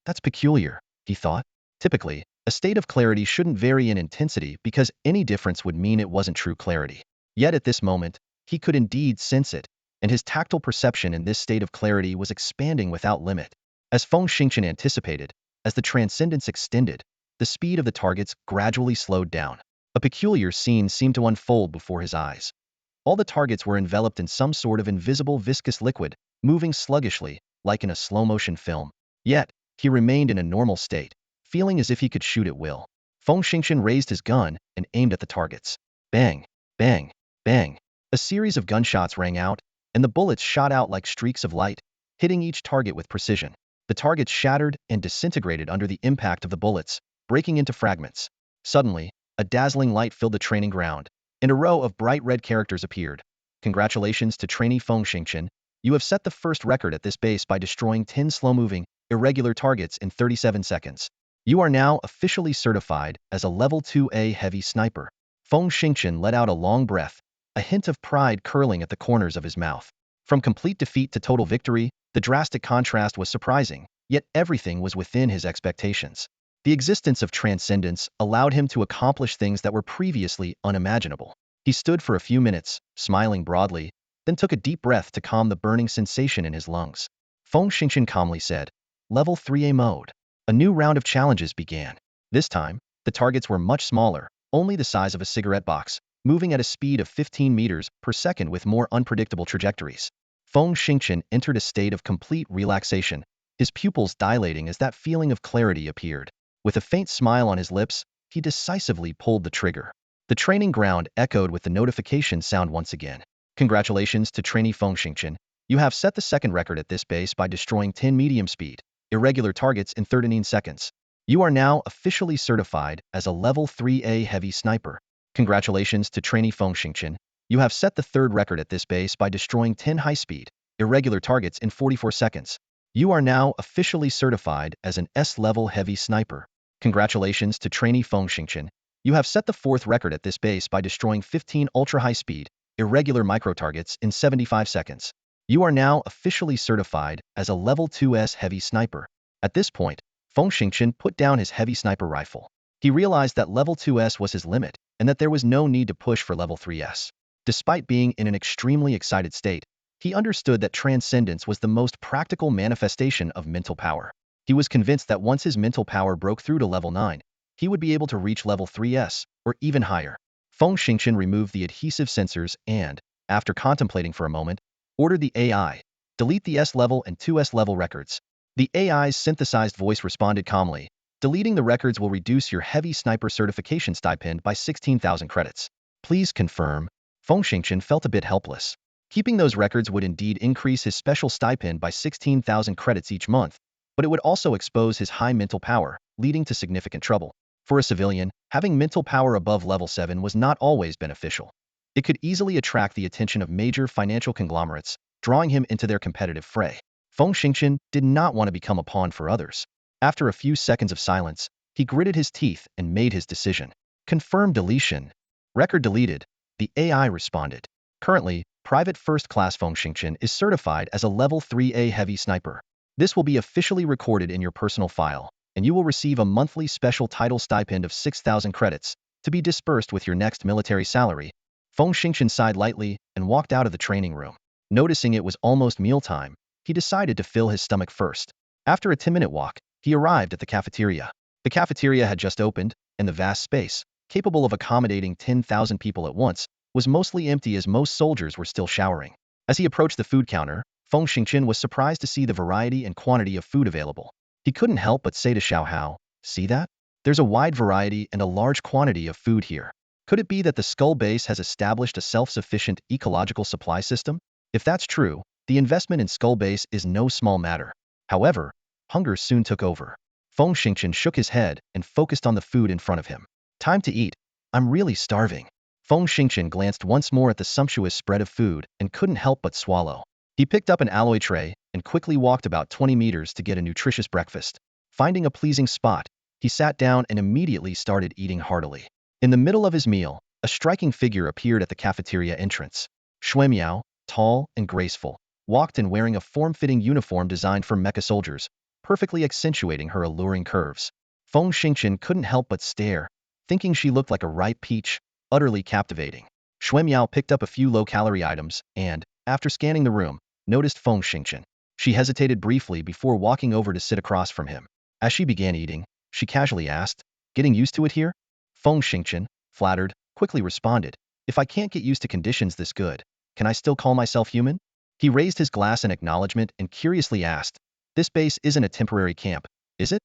That's peculiar, he thought. Typically, a state of clarity shouldn't vary in intensity because any difference would mean it wasn't true clarity. Yet at this moment, he could indeed sense it, and his tactile perception in this state of clarity was expanding without limit. As Feng Xingqian anticipated, as the transcendence extended, the speed of the targets gradually slowed down. A peculiar scene seemed to unfold before his eyes. All the targets were enveloped in some sort of invisible viscous liquid, moving sluggishly, like in a slow-motion film. Yet, he remained in a normal state, feeling as if he could shoot at will. Feng Xingqian raised his gun and aimed at the targets. Bang, bang, bang. A series of gunshots rang out, and the bullets shot out like streaks of light, hitting each target with precision. The targets shattered and disintegrated under the impact of the bullets, breaking into fragments. Suddenly, a dazzling light filled the training ground, and a row of bright red characters appeared. Congratulations to trainee Feng Xingqian. You have set the first record at this base by destroying 10 slow-moving, irregular targets in 37 seconds. You are now officially certified as a Level 2A heavy sniper. Feng Xingqian let out a long breath, a hint of pride curling at the corners of his mouth. From complete defeat to total victory, the drastic contrast was surprising, yet everything was within his expectations. The existence of transcendence allowed him to accomplish things that were previously unimaginable. He stood for a few minutes, smiling broadly, then took a deep breath to calm the burning sensation in his lungs. Feng Xingqian calmly said, Level 3A mode. A new round of challenges began. This time, the targets were much smaller, only the size of a cigarette box, moving at a speed of 15 meters per second with more unpredictable trajectories. Feng Xingqian entered a state of complete relaxation, his pupils dilating as that feeling of clarity appeared. With a faint smile on his lips, he decisively pulled the trigger. The training ground echoed with the notification sound once again. Congratulations to trainee Feng Xingqian. You have set the second record at this base by destroying 10 medium-speed, irregular targets in 39 seconds. You are now officially certified as a Level 3A heavy sniper. Congratulations to trainee Feng Xingqian. You have set the third record at this base by destroying 10 high-speed, irregular targets in 44 seconds. You are now officially certified as an S-level heavy sniper. Congratulations to trainee Feng Xingqian. You have set the fourth record at this base by destroying 15 ultra-high-speed, irregular micro-targets in 75 seconds. You are now officially certified as a Level 2S heavy sniper. At this point, Feng Xingqian put down his heavy sniper rifle. He realized that Level 2S was his limit, and that there was no need to push for Level 3S. Despite being in an extremely excited state, he understood that transcendence was the most practical manifestation of mental power. He was convinced that once his mental power broke through to level 9, he would be able to reach level 3S, or even higher. Feng Xingqian removed the adhesive sensors and, after contemplating for a moment, ordered the AI, delete the S-level and 2S-level records. The AI's synthesized voice responded calmly, deleting the records will reduce your heavy sniper certification stipend by 16,000 credits. Please confirm. Feng Xingqian felt a bit helpless. Keeping those records would indeed increase his special stipend by 16,000 credits each month, but it would also expose his high mental power, leading to significant trouble. For a civilian, having mental power above level 7 was not always beneficial. It could easily attract the attention of major financial conglomerates, drawing him into their competitive fray. Feng Xingqian did not want to become a pawn for others. After a few seconds of silence, he gritted his teeth and made his decision. Confirm deletion. Record deleted. The AI responded. Currently, Private First Class Feng Xingqian is certified as a Level 3A heavy sniper. This will be officially recorded in your personal file, and you will receive a monthly special title stipend of 6,000 credits to be dispersed with your next military salary. Feng Xingchen sighed lightly and walked out of the training room. Noticing it was almost mealtime, he decided to fill his stomach first. After a 10-minute walk, he arrived at the cafeteria. The cafeteria had just opened, and the vast space, capable of accommodating 10,000 people at once, was mostly empty as most soldiers were still showering. As he approached the food counter, Feng Xingchen was surprised to see the variety and quantity of food available. He couldn't help but say to Xiao Hao, "See that? There's a wide variety and a large quantity of food here. Could it be that the Skull Base has established a self-sufficient ecological supply system? If that's true, the investment in Skull Base is no small matter." However, hunger soon took over. Feng Xingchen shook his head and focused on the food in front of him. "Time to eat. I'm really starving." Feng Xingchen glanced once more at the sumptuous spread of food and couldn't help but swallow. He picked up an alloy tray and quickly walked about 20 meters to get a nutritious breakfast. Finding a pleasing spot, he sat down and immediately started eating heartily. In the middle of his meal, a striking figure appeared at the cafeteria entrance. Xue Miao, tall and graceful, walked in wearing a form-fitting uniform designed for mecha soldiers, perfectly accentuating her alluring curves. Feng Xingchen couldn't help but stare, thinking she looked like a ripe peach, utterly captivating. Xue Miao picked up a few low-calorie items and, after scanning the room, noticed Feng Xingchen. She hesitated briefly before walking over to sit across from him. As she began eating, she casually asked, "Getting used to it here?" Feng Xingchen, flattered, quickly responded, "If I can't get used to conditions this good, can I still call myself human?" He raised his glass in acknowledgement and curiously asked, "This base isn't a temporary camp, is it?"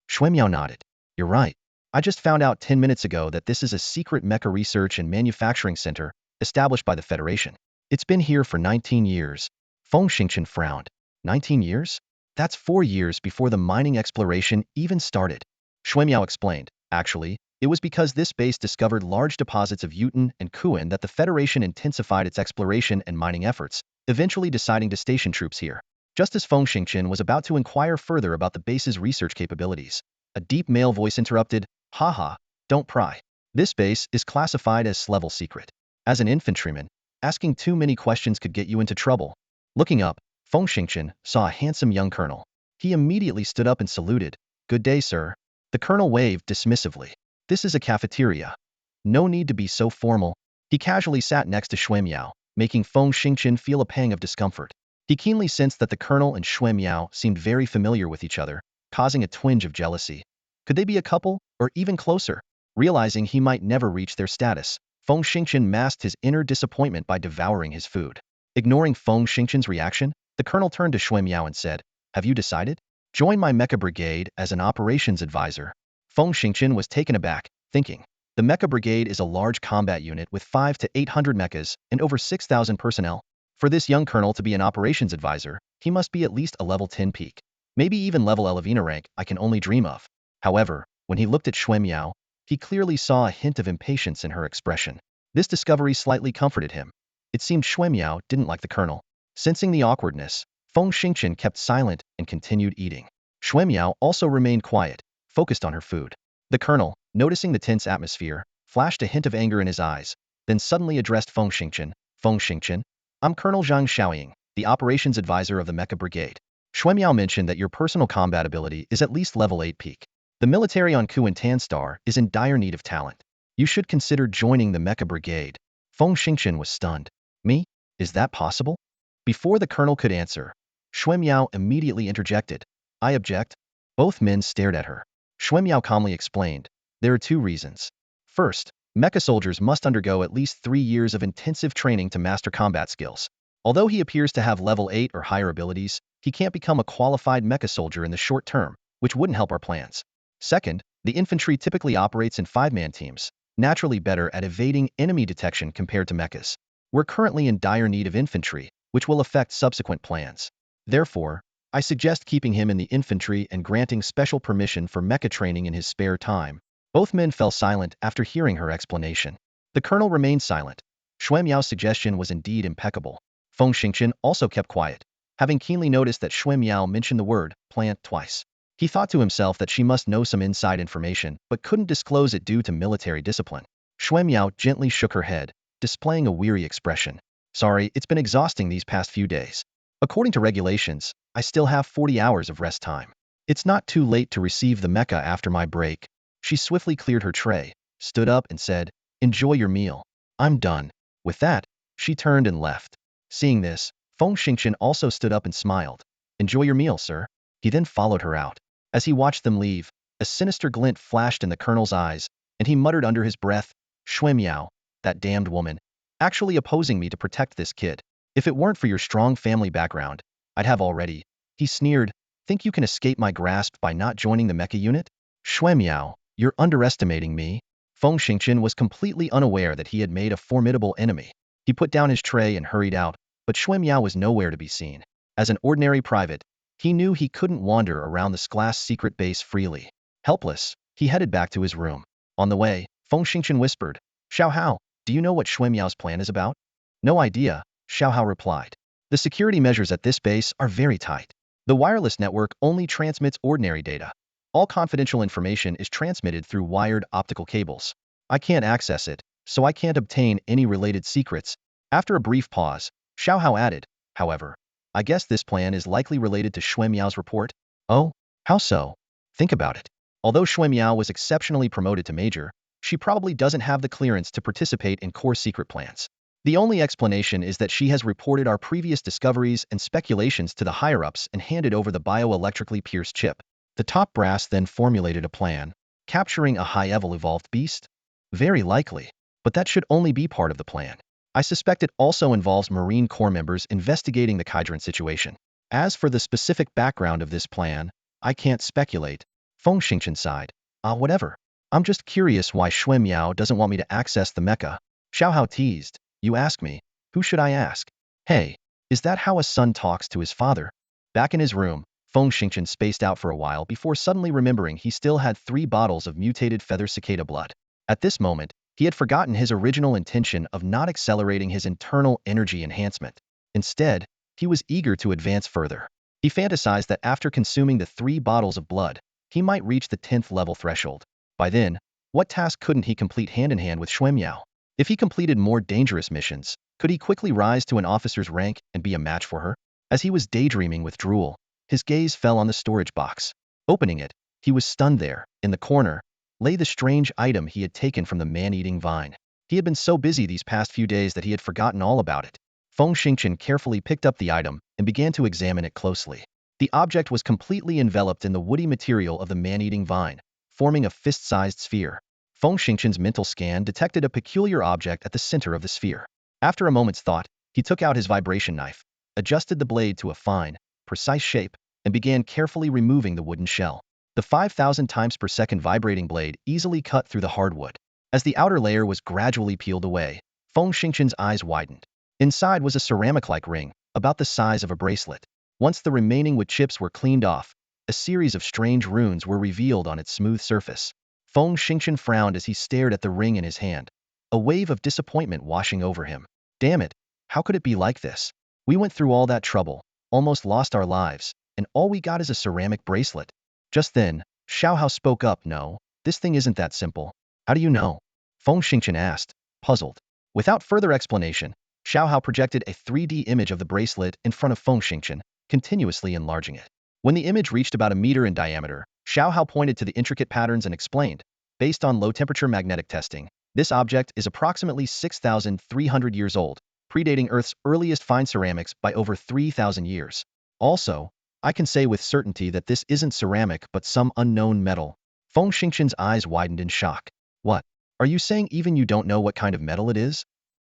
Xue Miao nodded. "You're right. I just found out 10 minutes ago that this is a secret mecha research and manufacturing center established by the Federation. It's been here for 19 years. Feng Xingchen frowned. 19 years? That's 4 years before the mining exploration even started. Xue Miao explained, actually, it was because this base discovered large deposits of Yutin and Kuan that the Federation intensified its exploration and mining efforts, eventually deciding to station troops here. Just as Feng Xingchen was about to inquire further about the base's research capabilities, a deep male voice interrupted, "Haha, don't pry. This base is classified as level secret. As an infantryman, asking too many questions could get you into trouble." Looking up, Feng Xingchen saw a handsome young colonel. He immediately stood up and saluted. "Good day, sir." The colonel waved dismissively. "This is a cafeteria. No need to be so formal." He casually sat next to Xue Miao, making Feng Xingchen feel a pang of discomfort. He keenly sensed that the colonel and Xue Miao seemed very familiar with each other, causing a twinge of jealousy. Could they be a couple, or even closer? Realizing he might never reach their status, Feng Xingchen masked his inner disappointment by devouring his food. Ignoring Feng Xingchen's reaction, the colonel turned to Xue Miao and said, "Have you decided? Join my mecha brigade as an operations advisor." Feng Xingchen was taken aback, thinking, the mecha brigade is a large combat unit with 500 to 800 mechas and over 6,000 personnel. For this young colonel to be an operations advisor, he must be at least a level 10 peak. Maybe even level 11 rank I can only dream of. However, when he looked at Xue Miao, he clearly saw a hint of impatience in her expression. This discovery slightly comforted him. It seemed Xue Miao didn't like the colonel. Sensing the awkwardness, Feng Xingchen kept silent and continued eating. Xue Miao also remained quiet, focused on her food. The colonel, noticing the tense atmosphere, flashed a hint of anger in his eyes, then suddenly addressed Feng Xingchen. "Feng Xingchen, I'm Colonel Zhang Xiaoying, the operations advisor of the Mecha Brigade. Xue Miao mentioned that your personal combat ability is at least level 8 peak. The military on Kuantan Star is in dire need of talent. You should consider joining the Mecha Brigade." Feng Xingchen was stunned. "Me? Is that possible?" Before the colonel could answer, Xue Miao immediately interjected. "I object." Both men stared at her. Xue Miao calmly explained, "There are 2 reasons. First, mecha soldiers must undergo at least 3 years of intensive training to master combat skills. Although he appears to have level 8 or higher abilities, he can't become a qualified mecha soldier in the short term, which wouldn't help our plans. Second, the infantry typically operates in 5-man teams, naturally better at evading enemy detection compared to mechas. We're currently in dire need of infantry, which will affect subsequent plans. Therefore, I suggest keeping him in the infantry and granting special permission for mecha training in his spare time." Both men fell silent after hearing her explanation. The colonel remained silent. Xue Miao's suggestion was indeed impeccable. Feng Xingchen also kept quiet, having keenly noticed that Xue Miao mentioned the word plant twice. He thought to himself that she must know some inside information, but couldn't disclose it due to military discipline. Xue Miao gently shook her head, displaying a weary expression. "Sorry, it's been exhausting these past few days. According to regulations, I still have 40 hours of rest time. It's not too late to receive the mecha after my break." She swiftly cleared her tray, stood up and said, "Enjoy your meal. I'm done." With that, she turned and left. Seeing this, Feng Xingqian also stood up and smiled. Enjoy your meal, sir. He then followed her out. As he watched them leave, a sinister glint flashed in the colonel's eyes, and he muttered under his breath, Shui Miao, that damned woman, actually opposing me to protect this kid. If it weren't for your strong family background, I'd have already. He sneered, think you can escape my grasp by not joining the mecha unit? Shui Miao, you're underestimating me. Feng Xingqian was completely unaware that he had made a formidable enemy. He put down his tray and hurried out, but Shui Miao was nowhere to be seen. As an ordinary private, he knew he couldn't wander around the Sklass secret base freely. Helpless, he headed back to his room. On the way, Feng Xingqian whispered, Xiao Hao, do you know what Shui Miao's plan is about? No idea, Xiao Hao replied. The security measures at this base are very tight. The wireless network only transmits ordinary data. All confidential information is transmitted through wired optical cables. I can't access it, so I can't obtain any related secrets. After a brief pause, Xiao Hao added, however, I guess this plan is likely related to Shui Miao's report. Oh, how so? Think about it. Although Shui Miao was exceptionally promoted to major, she probably doesn't have the clearance to participate in core secret plans. The only explanation is that she has reported our previous discoveries and speculations to the higher-ups and handed over the bioelectrically pierced chip. The top brass then formulated a plan, capturing a high-evolved beast? Very likely, but that should only be part of the plan. I suspect it also involves Marine Corps members investigating the Kydron situation. As for the specific background of this plan, I can't speculate. Feng Xingqian sighed. Whatever. I'm just curious why Shui Miao doesn't want me to access the mecha. Xiao Hao teased. You ask me, who should I ask? Hey, is that how a son talks to his father? Back in his room, Feng Xingqian spaced out for a while before suddenly remembering he still had 3 bottles of mutated feather cicada blood. At this moment, he had forgotten his original intention of not accelerating his internal energy enhancement. Instead, he was eager to advance further. He fantasized that after consuming the 3 bottles of blood, he might reach the 10th level threshold. By then, what task couldn't he complete hand-in-hand with Shui Miao? If he completed more dangerous missions, could he quickly rise to an officer's rank and be a match for her? As he was daydreaming with drool, his gaze fell on the storage box. Opening it, he was stunned there, in the corner, lay the strange item he had taken from the man-eating vine. He had been so busy these past few days that he had forgotten all about it. Feng Xingqian carefully picked up the item and began to examine it closely. The object was completely enveloped in the woody material of the man-eating vine, forming a fist-sized sphere. Feng Xingqian's mental scan detected a peculiar object at the center of the sphere. After a moment's thought, he took out his vibration knife, adjusted the blade to a fine, precise shape, and began carefully removing the wooden shell. The 5,000 times per second vibrating blade easily cut through the hardwood. As the outer layer was gradually peeled away, Feng Xingqian's eyes widened. Inside was a ceramic-like ring, about the size of a bracelet. Once the remaining wood chips were cleaned off, a series of strange runes were revealed on its smooth surface. Feng Xingqian frowned as he stared at the ring in his hand, a wave of disappointment washing over him. Damn it, how could it be like this? We went through all that trouble, almost lost our lives, and all we got is a ceramic bracelet. Just then, Xiao Hao spoke up. No, this thing isn't that simple. How do you know? Feng Xingqian asked, puzzled. Without further explanation, Xiao Hao projected a 3D image of the bracelet in front of Feng Xingqian, continuously enlarging it. When the image reached about a meter in diameter, Xiao Hao pointed to the intricate patterns and explained, based on low-temperature magnetic testing, this object is approximately 6,300 years old, predating Earth's earliest fine ceramics by over 3,000 years. Also, I can say with certainty that this isn't ceramic but some unknown metal. Feng Xingqian's eyes widened in shock. What? Are you saying even you don't know what kind of metal it is?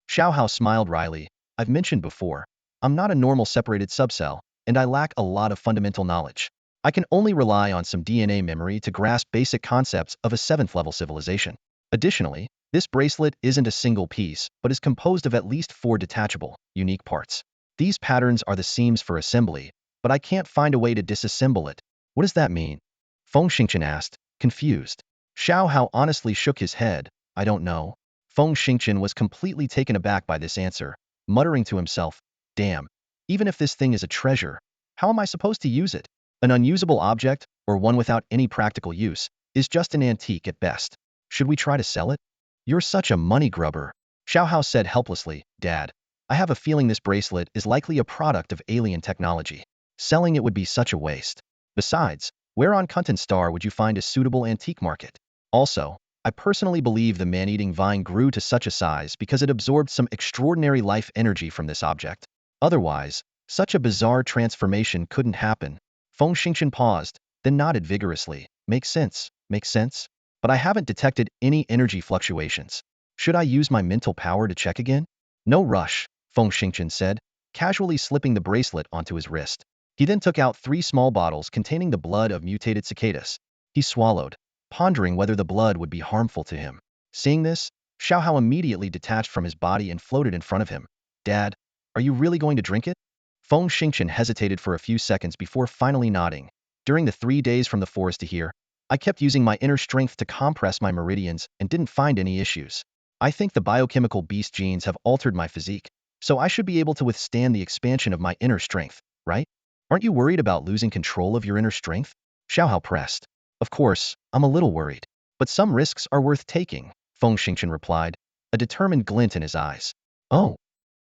Xiao Hao smiled wryly. I've mentioned before, I'm not a normal separated subcell, and I lack a lot of fundamental knowledge. I can only rely on some DNA memory to grasp basic concepts of a 7th-level civilization. Additionally, this bracelet isn't a single piece, but is composed of at least 4 detachable, unique parts. These patterns are the seams for assembly, but I can't find a way to disassemble it. What does that mean? Feng Xingqian asked, confused. Xiao Hao honestly shook his head. I don't know. Feng Xingqian was completely taken aback by this answer, muttering to himself, damn, even if this thing is a treasure, how am I supposed to use it? An unusable object, or one without any practical use, is just an antique at best. Should we try to sell it? You're such a money grubber. Xiao Hao said helplessly, Dad, I have a feeling this bracelet is likely a product of alien technology. Selling it would be such a waste. Besides, where on Content Star would you find a suitable antique market? Also, I personally believe the man-eating vine grew to such a size because it absorbed some extraordinary life energy from this object. Otherwise, such a bizarre transformation couldn't happen. Feng Xingqian paused, then nodded vigorously. Makes sense, makes sense. But I haven't detected any energy fluctuations. Should I use my mental power to check again? No rush, Feng Xingqian said, casually slipping the bracelet onto his wrist. He then took out 3 small bottles containing the blood of mutated cicadas. He swallowed, pondering whether the blood would be harmful to him. Seeing this, Xiaohao immediately detached from his body and floated in front of him. Dad, are you really going to drink it? Feng Xingqian hesitated for a few seconds before finally nodding. During the 3 days from the forest to here, I kept using my inner strength to compress my meridians and didn't find any issues. I think the biochemical beast genes have altered my physique, so I should be able to withstand the expansion of my inner strength, right? Aren't you worried about losing control of your inner strength? Xiaohao pressed. Of course, I'm a little worried. But some risks are worth taking, Feng Xingqian replied, a determined glint in his eyes. Oh.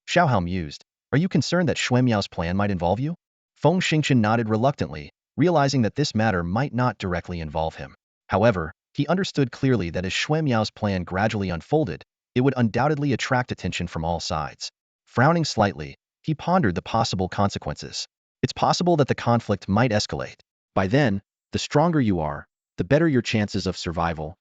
Xiaohao mused. Are you concerned that Xuemiao's plan might involve you? Feng Xingqian nodded reluctantly, realizing that this matter might not directly involve him. However, he understood clearly that as Xuemiao's plan gradually unfolded, it would undoubtedly attract attention from all sides. Frowning slightly, he pondered the possible consequences. It's possible that the conflict might escalate. By then, the stronger you are, the better your chances of survival.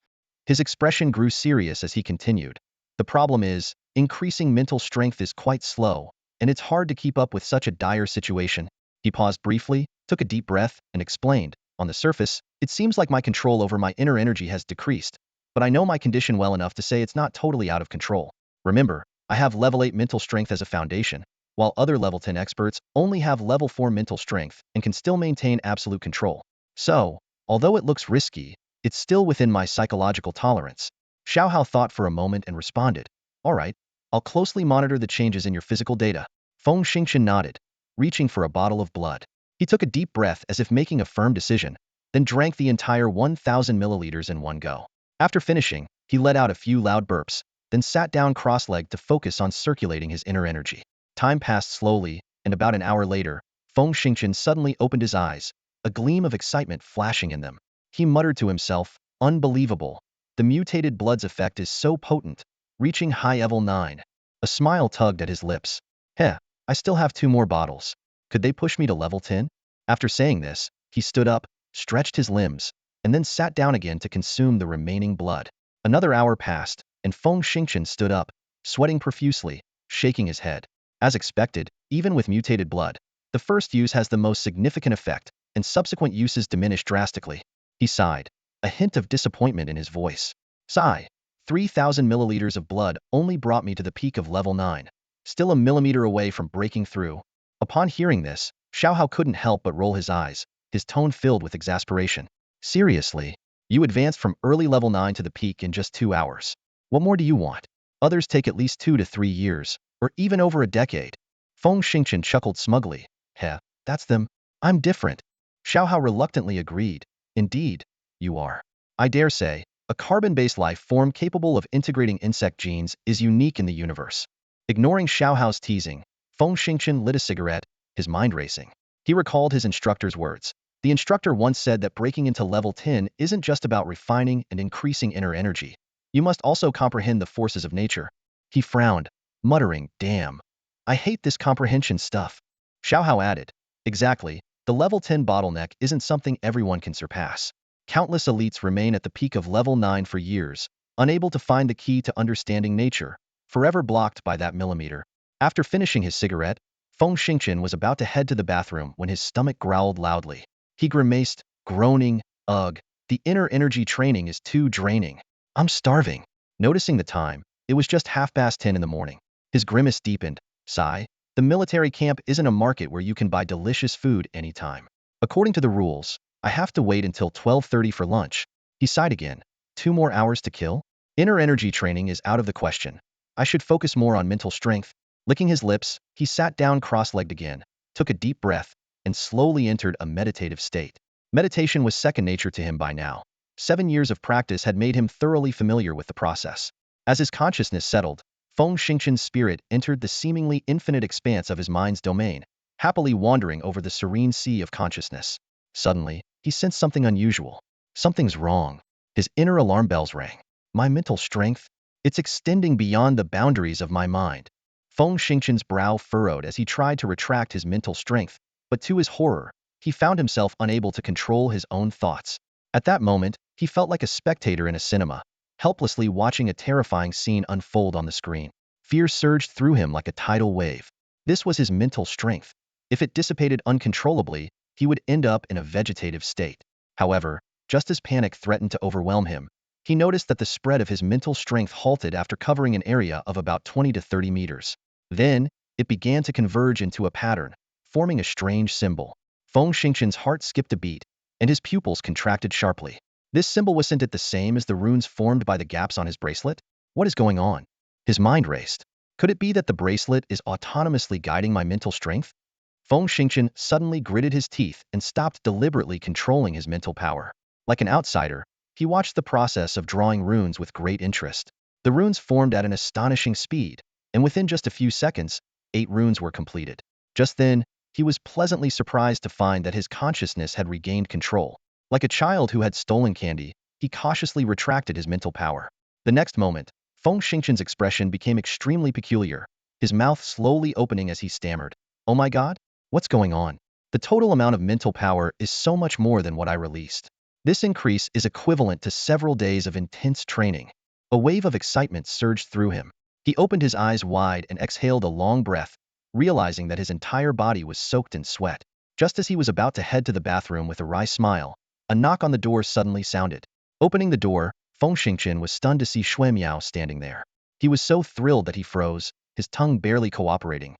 His expression grew serious as he continued. The problem is, increasing mental strength is quite slow, and it's hard to keep up with such a dire situation. He paused briefly, took a deep breath, and explained, on the surface, it seems like my control over my inner energy has decreased, but I know my condition well enough to say it's not totally out of control. Remember, I have level 8 mental strength as a foundation, while other level 10 experts only have level 4 mental strength and can still maintain absolute control. So, although it looks risky, it's still within my psychological tolerance. Xiaohao thought for a moment and responded, all right, I'll closely monitor the changes in your physical data. Feng Xingqian nodded, reaching for a bottle of blood. He took a deep breath as if making a firm decision, then drank the entire 1,000 milliliters in one go. After finishing, he let out a few loud burps, then sat down cross-legged to focus on circulating his inner energy. Time passed slowly, and about an hour later, Feng Xingqian suddenly opened his eyes, a gleam of excitement flashing in them. He muttered to himself, unbelievable. The mutated blood's effect is so potent, reaching high level 9. A smile tugged at his lips. Heh, I still have 2 more bottles. Could they push me to level 10? After saying this, he stood up, stretched his limbs, and then sat down again to consume the remaining blood. Another hour passed, and Feng Xingqian stood up, sweating profusely, shaking his head. As expected, even with mutated blood, the first use has the most significant effect, and subsequent uses diminish drastically. He sighed, a hint of disappointment in his voice. Sigh. 3,000 milliliters of blood only brought me to the peak of level 9, still a millimeter away from breaking through. Upon hearing this, Xiaohao couldn't help but roll his eyes, his tone filled with exasperation. Seriously? You advanced from early level 9 to the peak in just 2 hours. What more do you want? Others take at least 2 to 3 years, or even over a decade. Feng Xingqian chuckled smugly. Heh, that's them. I'm different. Xiaohao reluctantly agreed. Indeed, you are. I dare say, a carbon-based life form capable of integrating insect genes is unique in the universe. Ignoring Xiaohao's teasing, Feng Xingqian lit a cigarette, his mind racing. He recalled his instructor's words. The instructor once said that breaking into level 10 isn't just about refining and increasing inner energy. You must also comprehend the forces of nature. He frowned, muttering, damn. I hate this comprehension stuff. Xiaohao added, exactly, the level 10 bottleneck isn't something everyone can surpass. Countless elites remain at the peak of level 9 for years, unable to find the key to understanding nature, forever blocked by that millimeter. After finishing his cigarette, Feng Xingqian was about to head to the bathroom when his stomach growled loudly. He grimaced, groaning, ugh, the inner energy training is too draining. I'm starving. Noticing the time, it was just 10:30 in the morning. His grimace deepened. Sigh, the military camp isn't a market where you can buy delicious food anytime. According to the rules, I have to wait until 12:30 for lunch. He sighed again. 2 more hours to kill? Inner energy training is out of the question. I should focus more on mental strength. Licking his lips, he sat down cross-legged again, took a deep breath, and slowly entered a meditative state. Meditation was second nature to him by now. 7 years of practice had made him thoroughly familiar with the process. As his consciousness settled, Feng Xingqian's spirit entered the seemingly infinite expanse of his mind's domain, happily wandering over the serene sea of consciousness. Suddenly, he sensed something unusual. Something's wrong. His inner alarm bells rang. My mental strength? It's extending beyond the boundaries of my mind. Feng Xingqian's brow furrowed as he tried to retract his mental strength, but to his horror, he found himself unable to control his own thoughts. At that moment, he felt like a spectator in a cinema, helplessly watching a terrifying scene unfold on the screen. Fear surged through him like a tidal wave. This was his mental strength. If it dissipated uncontrollably, he would end up in a vegetative state. However, just as panic threatened to overwhelm him, he noticed that the spread of his mental strength halted after covering an area of about 20 to 30 meters. Then, it began to converge into a pattern, forming a strange symbol. Feng Xingqian's heart skipped a beat, and his pupils contracted sharply. This symbol wasn't it the same as the runes formed by the gaps on his bracelet? What is going on? His mind raced. Could it be that the bracelet is autonomously guiding my mental strength? Feng Xingqian suddenly gritted his teeth and stopped deliberately controlling his mental power. Like an outsider, he watched the process of drawing runes with great interest. The runes formed at an astonishing speed, and within just a few seconds, 8 runes were completed. Just then, he was pleasantly surprised to find that his consciousness had regained control. Like a child who had stolen candy, he cautiously retracted his mental power. The next moment, Feng Xingqian's expression became extremely peculiar, his mouth slowly opening as he stammered, "Oh my god? What's going on? The total amount of mental power is so much more than what I released. This increase is equivalent to several days of intense training." A wave of excitement surged through him. He opened his eyes wide and exhaled a long breath, realizing that his entire body was soaked in sweat. Just as he was about to head to the bathroom with a wry smile, a knock on the door suddenly sounded. Opening the door, Feng Xingqian was stunned to see Xue Miao standing there. He was so thrilled that he froze, his tongue barely cooperating.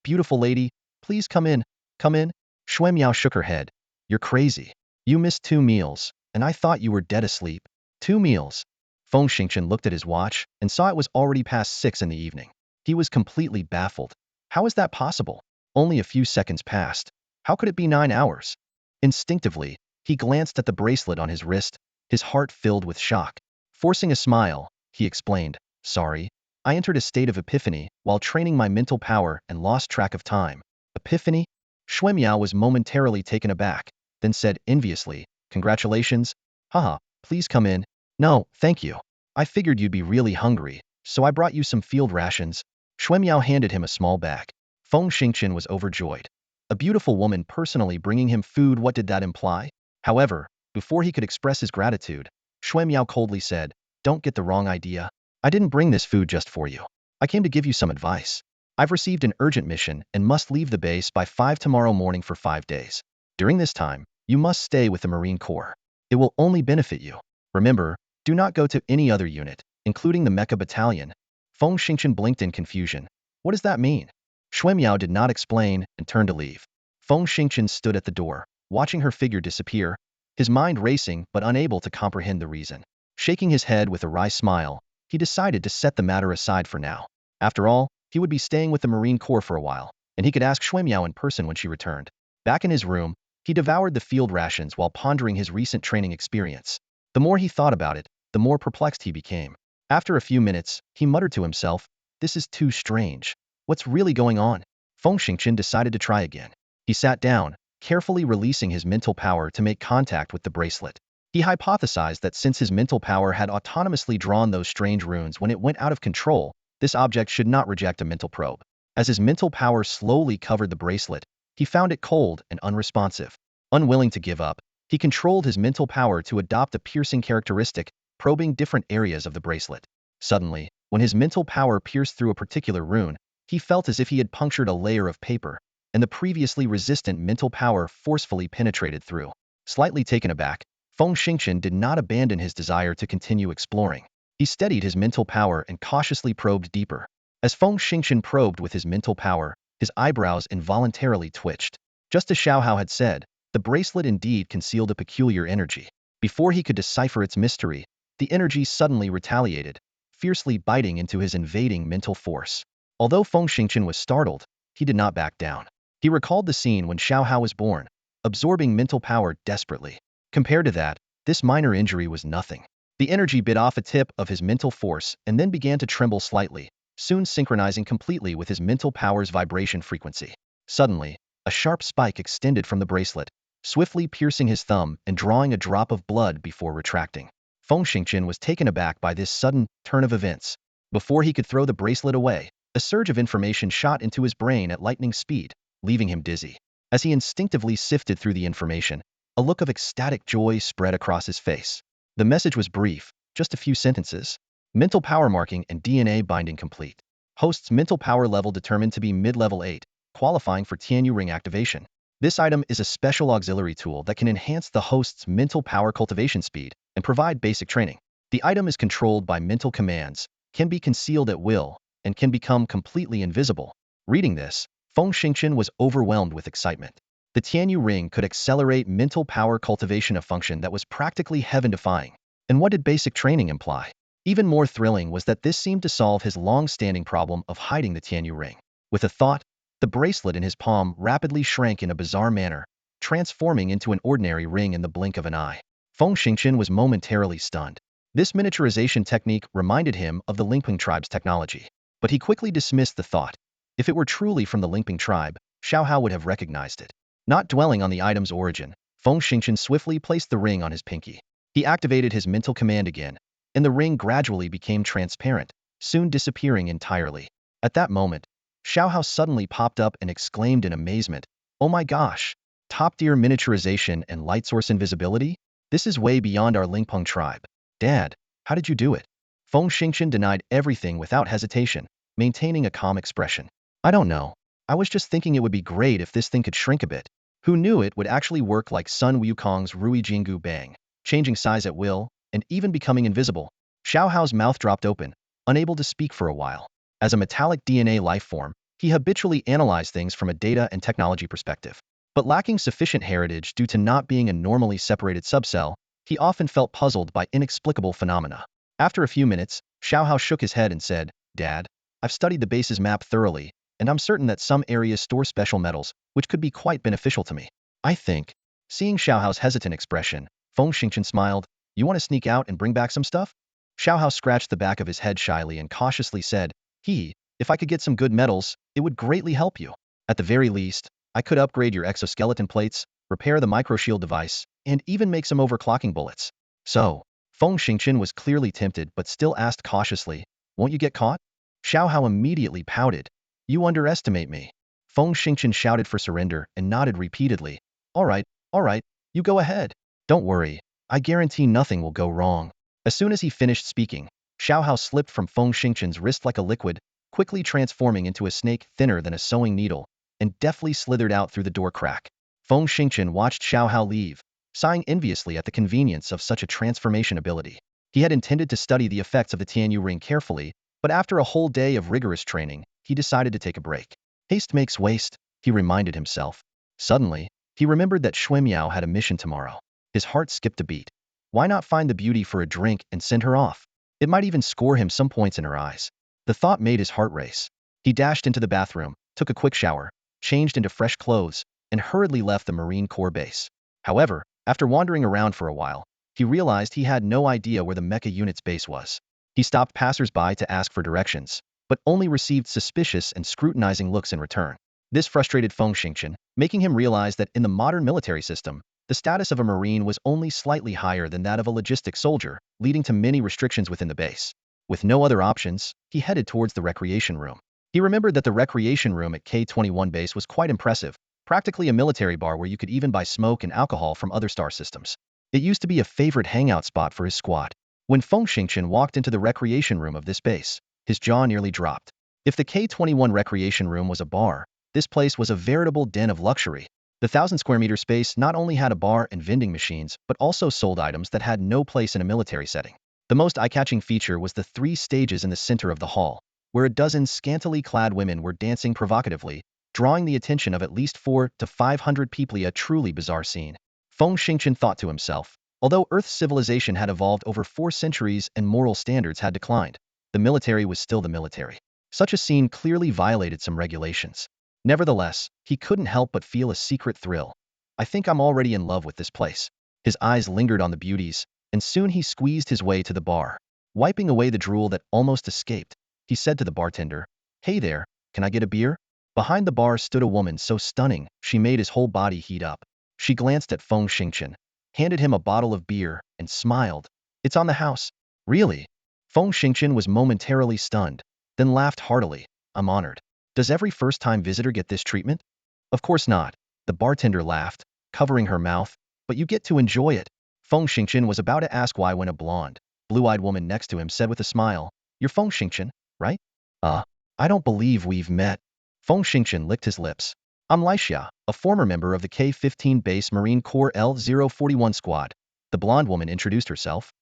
Beautiful lady, please come in, come in." Xue Miao shook her head. "You're crazy. You missed 2 meals, and I thought you were dead asleep." 2 meals? Feng Xingqian looked at his watch and saw it was already past 6 in the evening. He was completely baffled. How is that possible? Only a few seconds passed. How could it be 9 hours? Instinctively, he glanced at the bracelet on his wrist, his heart filled with shock. Forcing a smile, he explained, "Sorry, I entered a state of epiphany while training my mental power and lost track of time." Epiphany? Xue Miao was momentarily taken aback, then said enviously, "Congratulations. Haha, please come in." "No, thank you. I figured you'd be really hungry, so I brought you some field rations." Xue Miao handed him a small bag. Feng Xingqian was overjoyed. A beautiful woman personally bringing him food, what did that imply? However, before he could express his gratitude, Xue Miao coldly said, "Don't get the wrong idea. I didn't bring this food just for you. I came to give you some advice. I've received an urgent mission and must leave the base by 5 tomorrow morning for 5 days. During this time, you must stay with the Marine Corps. It will only benefit you. Remember, do not go to any other unit, including the Mecha battalion." Feng Xingqian blinked in confusion. What does that mean? Xue Miao did not explain and turned to leave. Feng Xingqian stood at the door, watching her figure disappear, his mind racing but unable to comprehend the reason. Shaking his head with a wry smile, he decided to set the matter aside for now. After all, he would be staying with the Marine Corps for a while, and he could ask Xue Miao in person when she returned. Back in his room, he devoured the field rations while pondering his recent training experience. The more he thought about it, the more perplexed he became. After a few minutes, he muttered to himself, "This is too strange. What's really going on?" Feng Xingqian decided to try again. He sat down, carefully releasing his mental power to make contact with the bracelet. He hypothesized that since his mental power had autonomously drawn those strange runes when it went out of control, this object should not reject a mental probe. As his mental power slowly covered the bracelet, he found it cold and unresponsive. Unwilling to give up, he controlled his mental power to adopt a piercing characteristic, probing different areas of the bracelet. Suddenly, when his mental power pierced through a particular rune, he felt as if he had punctured a layer of paper, and the previously resistant mental power forcefully penetrated through. Slightly taken aback, Feng Xingqian did not abandon his desire to continue exploring. He steadied his mental power and cautiously probed deeper. As Feng Xingqian probed with his mental power, his eyebrows involuntarily twitched. Just as Xiao Hao had said, the bracelet indeed concealed a peculiar energy. Before he could decipher its mystery, the energy suddenly retaliated, fiercely biting into his invading mental force. Although Feng Xingqian was startled, he did not back down. He recalled the scene when Xiao Hao was born, absorbing mental power desperately. Compared to that, this minor injury was nothing. The energy bit off a tip of his mental force and then began to tremble slightly, soon synchronizing completely with his mental power's vibration frequency. Suddenly, a sharp spike extended from the bracelet, swiftly piercing his thumb and drawing a drop of blood before retracting. Feng Xingqian was taken aback by this sudden turn of events. Before he could throw the bracelet away, a surge of information shot into his brain at lightning speed, leaving him dizzy. As he instinctively sifted through the information, a look of ecstatic joy spread across his face. The message was brief, just a few sentences. Mental power marking and DNA binding complete. Host's mental power level determined to be mid-level 8, qualifying for Tianyu ring activation. This item is a special auxiliary tool that can enhance the host's mental power cultivation speed and provide basic training. The item is controlled by mental commands, can be concealed at will, and can become completely invisible. Reading this, Feng Xingqian was overwhelmed with excitement. The Tianyu ring could accelerate mental power cultivation, a function that was practically heaven-defying. And what did basic training imply? Even more thrilling was that this seemed to solve his long-standing problem of hiding the Tianyu ring. With a thought, the bracelet in his palm rapidly shrank in a bizarre manner, transforming into an ordinary ring in the blink of an eye. Feng Xingqian was momentarily stunned. This miniaturization technique reminded him of the Lingping tribe's technology. But he quickly dismissed the thought. If it were truly from the Lingping tribe, Xiaohao would have recognized it. Not dwelling on the item's origin, Feng Xingqian swiftly placed the ring on his pinky. He activated his mental command again, and the ring gradually became transparent, soon disappearing entirely. At that moment, Xiaohao suddenly popped up and exclaimed in amazement, "Oh my gosh! Top-tier miniaturization and light source invisibility? This is way beyond our Lingpeng tribe. Dad, how did you do it?" Feng Xingqian denied everything without hesitation, maintaining a calm expression. "I don't know. I was just thinking it would be great if this thing could shrink a bit. Who knew it would actually work like Sun Wukong's Rui Jinggu Bang, changing size at will, and even becoming invisible?" Xiaohao's mouth dropped open, unable to speak for a while. As a metallic DNA life form, he habitually analyzed things from a data and technology perspective. But lacking sufficient heritage due to not being a normally separated subcell, he often felt puzzled by inexplicable phenomena. After a few minutes, Xiaohao shook his head and said, "Dad, I've studied the base's map thoroughly, and I'm certain that some areas store special metals, which could be quite beneficial to me. I think." Seeing Xiaohao's hesitant expression, Feng Xingqian smiled, "You want to sneak out and bring back some stuff?" Xiaohao scratched the back of his head shyly and cautiously said, "If I could get some good metals, it would greatly help you. At the very least, I could upgrade your exoskeleton plates, repair the microshield device, and even make some overclocking bullets." So, Feng Xingqian was clearly tempted but still asked cautiously, "Won't you get caught?" Xiaohao immediately pouted. "You underestimate me." Feng Xingqian shouted for surrender and nodded repeatedly. All right, you go ahead. Don't worry, I guarantee nothing will go wrong." As soon as he finished speaking, Xiaohao slipped from Feng Xingqian's wrist like a liquid, quickly transforming into a snake thinner than a sewing needle, and deftly slithered out through the door crack. Feng Xingqian watched Xiaohao leave, sighing enviously at the convenience of such a transformation ability. He had intended to study the effects of the Tianyu ring carefully, but after a whole day of rigorous training, he decided to take a break. Haste makes waste, he reminded himself. Suddenly, he remembered that Xuemiao had a mission tomorrow. His heart skipped a beat. Why not find the beauty for a drink and send her off? It might even score him some points in her eyes. The thought made his heart race. He dashed into the bathroom, took a quick shower, changed into fresh clothes, and hurriedly left the Marine Corps base. However, after wandering around for a while, he realized he had no idea where the Mecha unit's base was. He stopped passers-by to ask for directions, but only received suspicious and scrutinizing looks in return. This frustrated Feng Xingqian, making him realize that in the modern military system, the status of a Marine was only slightly higher than that of a logistic soldier, leading to many restrictions within the base. With no other options, he headed towards the recreation room. He remembered that the recreation room at K-21 base was quite impressive, practically a military bar where you could even buy smoke and alcohol from other star systems. It used to be a favorite hangout spot for his squad. When Feng Xingqian walked into the recreation room of this base, his jaw nearly dropped. If the K-21 recreation room was a bar, this place was a veritable den of luxury. The 1,000-square-meter space not only had a bar and vending machines, but also sold items that had no place in a military setting. The most eye-catching feature was the 3 stages in the center of the hall, where a dozen scantily clad women were dancing provocatively, drawing the attention of at least 400 to 500 people. A truly bizarre scene. Feng Xingqian thought to himself, although Earth's civilization had evolved over 4 centuries and moral standards had declined, the military was still the military. Such a scene clearly violated some regulations. Nevertheless, he couldn't help but feel a secret thrill. "I think I'm already in love with this place." His eyes lingered on the beauties, and soon he squeezed his way to the bar. Wiping away the drool that almost escaped, he said to the bartender, "Hey there, can I get a beer?" Behind the bar stood a woman so stunning, she made his whole body heat up. She glanced at Feng Xingqian, handed him a bottle of beer, and smiled. It's on the house. Really? Feng Xingqian was momentarily stunned, then laughed heartily. I'm honored. Does every first-time visitor get this treatment? Of course not. The bartender laughed, covering her mouth, but you get to enjoy it. Feng Xingqian was about to ask why when a blonde, blue-eyed woman next to him said with a smile, You're Feng Xingqian, right? Uh, I don't believe we've met. Feng Xingqian licked his lips. I'm Laixia, a former member of the K-15 Base Marine Corps L-041 squad. The blonde woman introduced herself.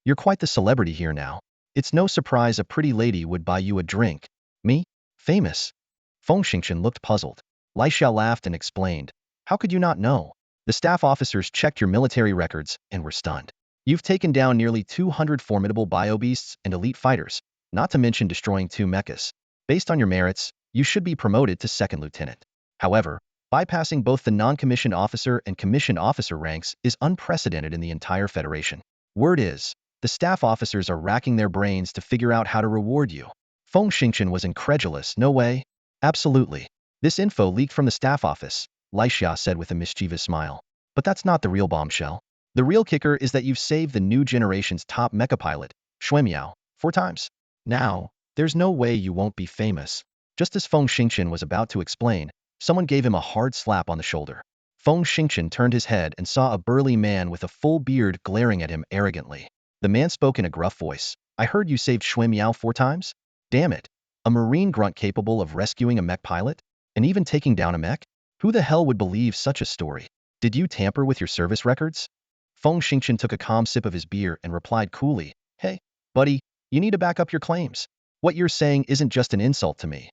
You're quite the celebrity here now. It's no surprise a pretty lady would buy you a drink. Me? Famous? Feng Xingqian looked puzzled. Laixia laughed and explained. How could you not know? The staff officers checked your military records and were stunned. You've taken down nearly 200 formidable biobeasts and elite fighters, not to mention destroying 2 mechas. Based on your merits, you should be promoted to second lieutenant. However, bypassing both the non-commissioned officer and commissioned officer ranks is unprecedented in the entire Federation. Word is, the staff officers are racking their brains to figure out how to reward you. Feng Xingqian was incredulous. No way. Absolutely. This info leaked from the staff office, Laixia said with a mischievous smile. But that's not the real bombshell. The real kicker is that you've saved the new generation's top mecha pilot, Xuemiao, 4 times. Now, there's no way you won't be famous. Just as Feng Xingqian was about to explain, someone gave him a hard slap on the shoulder. Feng Xingqian turned his head and saw a burly man with a full beard glaring at him arrogantly. The man spoke in a gruff voice. I heard you saved Xuemiao 4 times? Damn it. A marine grunt capable of rescuing a mech pilot? And even taking down a mech? Who the hell would believe such a story? Did you tamper with your service records? Feng Xingqian took a calm sip of his beer and replied coolly, Hey, buddy, you need to back up your claims. What you're saying isn't just an insult to me.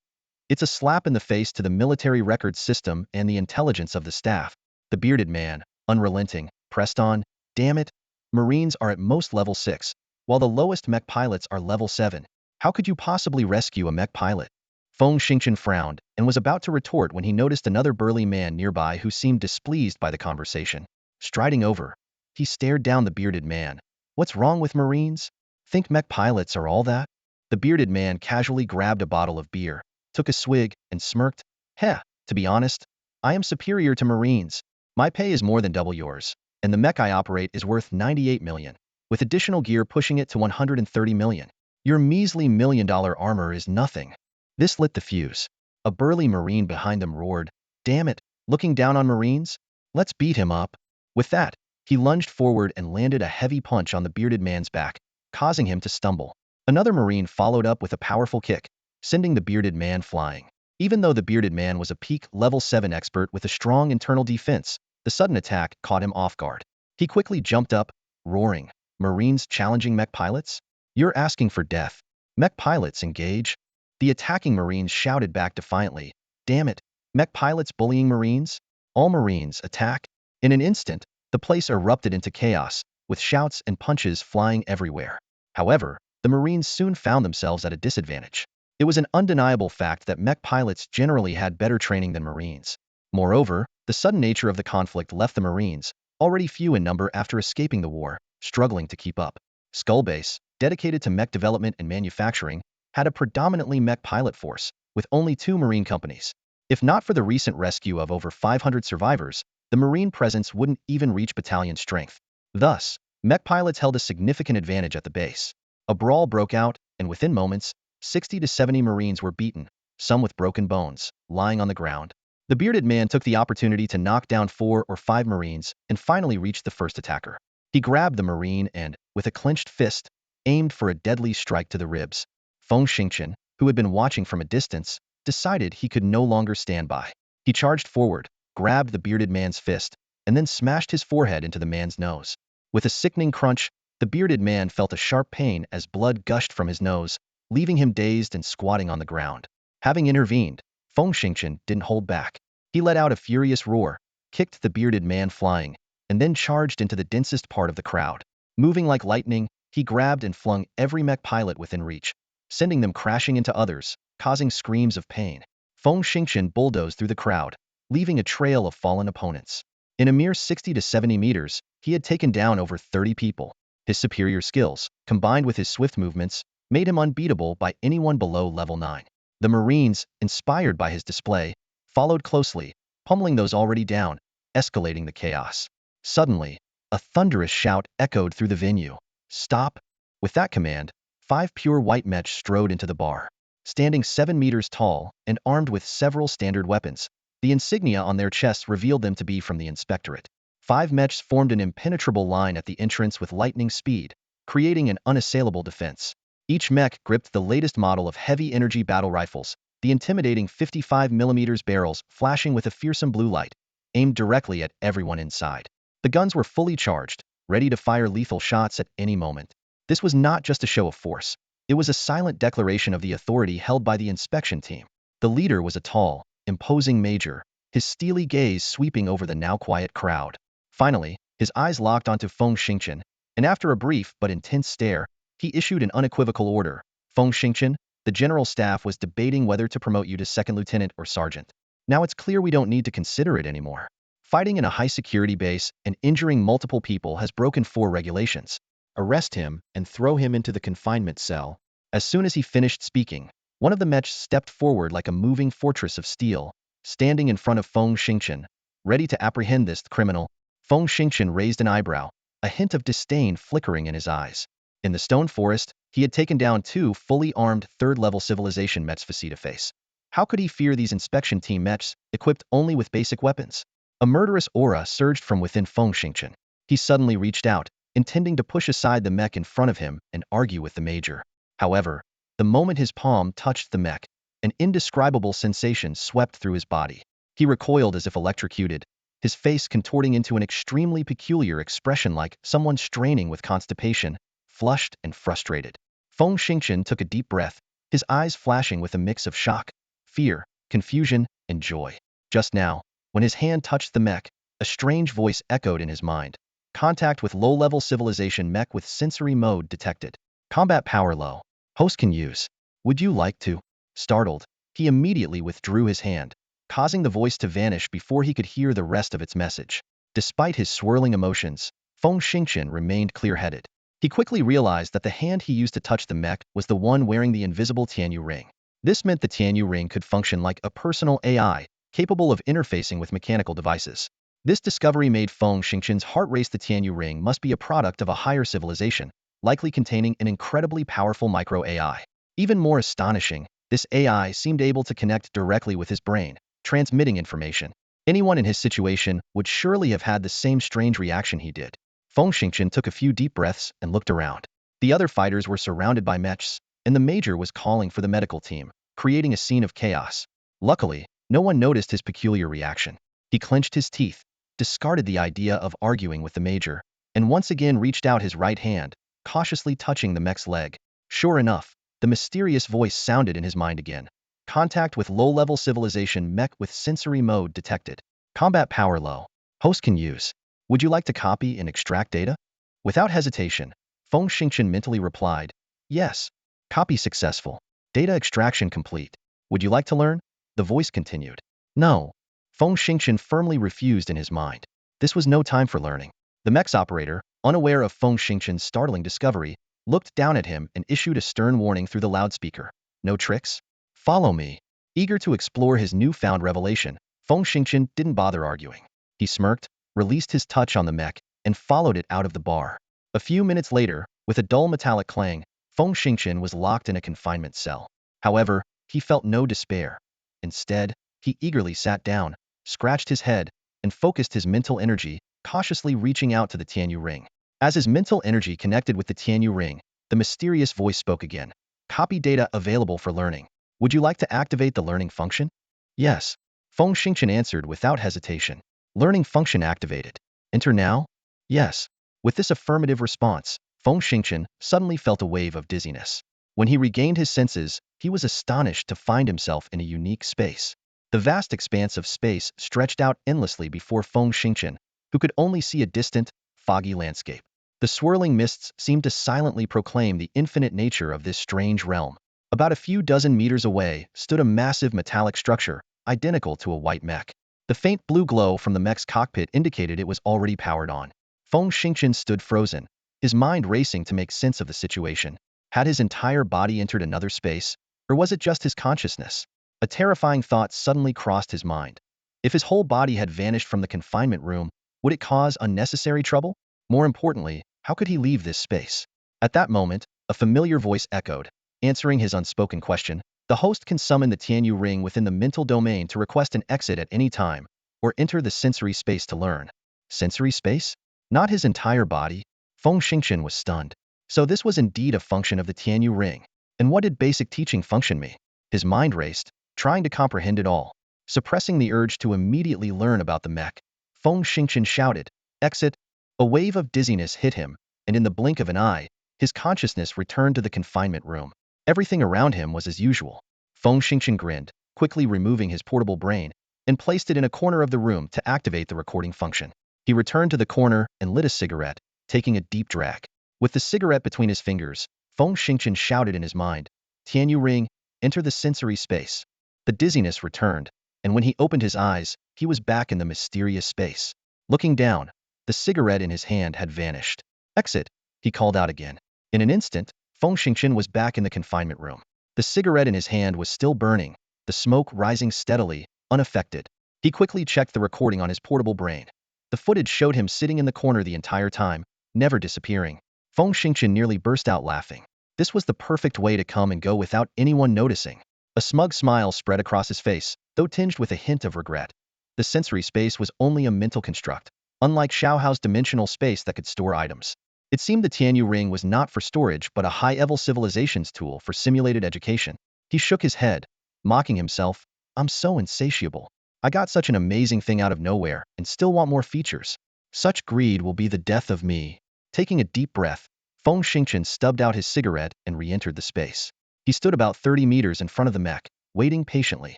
It's a slap in the face to the military records system and the intelligence of the staff. The bearded man, unrelenting, pressed on, Damn it. Marines are at most level 6, while the lowest mech pilots are level 7. How could you possibly rescue a mech pilot? Feng Xingqian frowned and was about to retort when he noticed another burly man nearby who seemed displeased by the conversation. Striding over, he stared down the bearded man. What's wrong with Marines? Think mech pilots are all that? The bearded man casually grabbed a bottle of beer, took a swig, and smirked. Heh, to be honest, I am superior to Marines. My pay is more than double yours, and the mech I operate is worth 98 million, with additional gear pushing it to 130 million. Your measly $1 million armor is nothing. This lit the fuse. A burly Marine behind them roared, Damn it, looking down on Marines? Let's beat him up. With that, he lunged forward and landed a heavy punch on the bearded man's back, causing him to stumble. Another Marine followed up with a powerful kick, sending the bearded man flying. Even though the bearded man was a peak level 7 expert with a strong internal defense, the sudden attack caught him off guard. He quickly jumped up, roaring, Marines challenging mech pilots? You're asking for death. Mech pilots engage. The attacking Marines shouted back defiantly, Damn it, mech pilots bullying Marines? All Marines attack. In an instant, the place erupted into chaos, with shouts and punches flying everywhere. However, the Marines soon found themselves at a disadvantage. It was an undeniable fact that mech pilots generally had better training than Marines. Moreover, the sudden nature of the conflict left the Marines, already few in number after escaping the war, struggling to keep up. Skullbase, dedicated to mech development and manufacturing, had a predominantly mech pilot force, with only 2 Marine companies. If not for the recent rescue of over 500 survivors, the Marine presence wouldn't even reach battalion strength. Thus, mech pilots held a significant advantage at the base. A brawl broke out, and within moments, 60 to 70 Marines were beaten, some with broken bones, lying on the ground. The bearded man took the opportunity to knock down 4 or 5 Marines and finally reached the first attacker. He grabbed the Marine and, with a clenched fist, aimed for a deadly strike to the ribs. Feng Xingqian, who had been watching from a distance, decided he could no longer stand by. He charged forward, grabbed the bearded man's fist, and then smashed his forehead into the man's nose. With a sickening crunch, the bearded man felt a sharp pain as blood gushed from his nose, leaving him dazed and squatting on the ground. Having intervened, Feng Xingqian didn't hold back. He let out a furious roar, kicked the bearded man flying, and then charged into the densest part of the crowd. Moving like lightning, he grabbed and flung every mech pilot within reach, sending them crashing into others, causing screams of pain. Feng Xingqian bulldozed through the crowd, leaving a trail of fallen opponents. In a mere 60 to 70 meters, he had taken down over 30 people. His superior skills, combined with his swift movements, made him unbeatable by anyone below level 9. The Marines, inspired by his display, followed closely, pummeling those already down, escalating the chaos. Suddenly, a thunderous shout echoed through the venue. Stop! With that command, 5 pure white mech strode into the bar. Standing 7 meters tall and armed with several standard weapons, the insignia on their chests revealed them to be from the inspectorate. 5 mechs formed an impenetrable line at the entrance with lightning speed, creating an unassailable defense. Each mech gripped the latest model of heavy-energy battle rifles, the intimidating 55mm barrels flashing with a fearsome blue light, aimed directly at everyone inside. The guns were fully charged, ready to fire lethal shots at any moment. This was not just a show of force. It was a silent declaration of the authority held by the inspection team. The leader was a tall, imposing major, his steely gaze sweeping over the now quiet crowd. Finally, his eyes locked onto Feng Xingchen, and after a brief but intense stare, he issued an unequivocal order. Feng Xingchen, the general staff was debating whether to promote you to second lieutenant or sergeant. Now it's clear we don't need to consider it anymore. Fighting in a high-security base and injuring multiple people has broken 4 regulations. Arrest him and throw him into the confinement cell. As soon as he finished speaking, one of the mechs stepped forward like a moving fortress of steel, standing in front of Feng Xingchen, ready to apprehend this criminal. Feng Xingchen raised an eyebrow, a hint of disdain flickering in his eyes. In the stone forest, he had taken down 2 fully armed third-level civilization mechs face-to-face. How could he fear these inspection team mechs, equipped only with basic weapons? A murderous aura surged from within Feng Xingchen. He suddenly reached out, intending to push aside the mech in front of him and argue with the major. However, the moment his palm touched the mech, an indescribable sensation swept through his body. He recoiled as if electrocuted, his face contorting into an extremely peculiar expression like someone straining with constipation, flushed and frustrated. Feng Xingchen took a deep breath, his eyes flashing with a mix of shock, fear, confusion, and joy. Just now, when his hand touched the mech, a strange voice echoed in his mind. Contact with low-level civilization mech with sensory mode detected. Combat power low. Host can use. Would you like to? Startled, he immediately withdrew his hand, causing the voice to vanish before he could hear the rest of its message. Despite his swirling emotions, Feng Xingchen remained clear-headed. He quickly realized that the hand he used to touch the mech was the one wearing the invisible Tianyu ring. This meant the Tianyu ring could function like a personal AI, capable of interfacing with mechanical devices. This discovery made Feng Xingchen's heart race. The Tianyu ring must be a product of a higher civilization, likely containing an incredibly powerful micro-AI. Even more astonishing, this AI seemed able to connect directly with his brain, transmitting information. Anyone in his situation would surely have had the same strange reaction he did. Feng Xingchen took a few deep breaths and looked around. The other fighters were surrounded by mechs, and the major was calling for the medical team, creating a scene of chaos. Luckily, no one noticed his peculiar reaction. He clenched his teeth, discarded the idea of arguing with the major, and once again reached out his right hand, cautiously touching the mech's leg. Sure enough, the mysterious voice sounded in his mind again. Contact with low-level civilization mech with sensory mode detected. Combat power low. Host can use. Would you like to copy and extract data? Without hesitation, Feng Xingchen mentally replied, yes. Copy successful. Data extraction complete. Would you like to learn? The voice continued. No. Feng Xingchen firmly refused in his mind. This was no time for learning. The mech's operator, unaware of Feng Xingchen's startling discovery, looked down at him and issued a stern warning through the loudspeaker. No tricks? Follow me. Eager to explore his newfound revelation, Feng Xingchen didn't bother arguing. He smirked, released his touch on the mech, and followed it out of the bar. A few minutes later, with a dull metallic clang, Feng Xingchen was locked in a confinement cell. However, he felt no despair. Instead, he eagerly sat down, scratched his head, and focused his mental energy, cautiously reaching out to the Tianyu ring. As his mental energy connected with the Tianyu ring, the mysterious voice spoke again. Copy data available for learning. Would you like to activate the learning function? Yes. Feng Xingchen answered without hesitation. Learning function activated. Enter now? Yes. With this affirmative response, Feng Xingchen suddenly felt a wave of dizziness. When he regained his senses, he was astonished to find himself in a unique space. The vast expanse of space stretched out endlessly before Feng Xingchen, who could only see a distant, foggy landscape. The swirling mists seemed to silently proclaim the infinite nature of this strange realm. About a few dozen meters away stood a massive metallic structure, identical to a white mech. The faint blue glow from the mech's cockpit indicated it was already powered on. Feng Xingchen stood frozen, his mind racing to make sense of the situation. Had his entire body entered another space, or was it just his consciousness? A terrifying thought suddenly crossed his mind. If his whole body had vanished from the confinement room, would it cause unnecessary trouble? More importantly, how could he leave this space? At that moment, a familiar voice echoed, answering his unspoken question. The host can summon the Tianyu ring within the mental domain to request an exit at any time, or enter the sensory space to learn. Sensory space? Not his entire body? Feng Xingqian was stunned. So this was indeed a function of the Tianyu ring. And what did basic teaching function mean? His mind raced, trying to comprehend it all. Suppressing the urge to immediately learn about the Mech, Feng Xingqian shouted, "Exit!" A wave of dizziness hit him, and in the blink of an eye, his consciousness returned to the confinement room. Everything around him was as usual. Feng Xingqian grinned, quickly removing his portable brain, and placed it in a corner of the room to activate the recording function. He returned to the corner and lit a cigarette, taking a deep drag. With the cigarette between his fingers, Feng Xingqian shouted in his mind, "Tianyu ring, enter the sensory space." The dizziness returned, and when he opened his eyes, he was back in the mysterious space. Looking down, the cigarette in his hand had vanished. "Exit," he called out again. In an instant, Feng Xingqian was back in the confinement room. The cigarette in his hand was still burning, the smoke rising steadily, unaffected. He quickly checked the recording on his portable brain. The footage showed him sitting in the corner the entire time, never disappearing. Feng Xingqian nearly burst out laughing. This was the perfect way to come and go without anyone noticing. A smug smile spread across his face, though tinged with a hint of regret. The sensory space was only a mental construct, unlike Xiaohao's dimensional space that could store items. It seemed the Tianyu ring was not for storage but a high-level civilization's tool for simulated education. He shook his head, mocking himself. "I'm so insatiable. I got such an amazing thing out of nowhere and still want more features. Such greed will be the death of me." Taking a deep breath, Feng Xingqian stubbed out his cigarette and re-entered the space. He stood about 30 meters in front of the Mech, waiting patiently.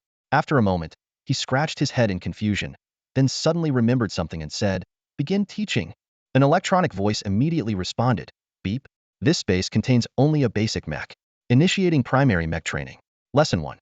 After a moment, he scratched his head in confusion, then suddenly remembered something and said, "Begin teaching." An electronic voice immediately responded, "Beep. This space contains only a basic Mech. Initiating primary Mech training. Lesson 1.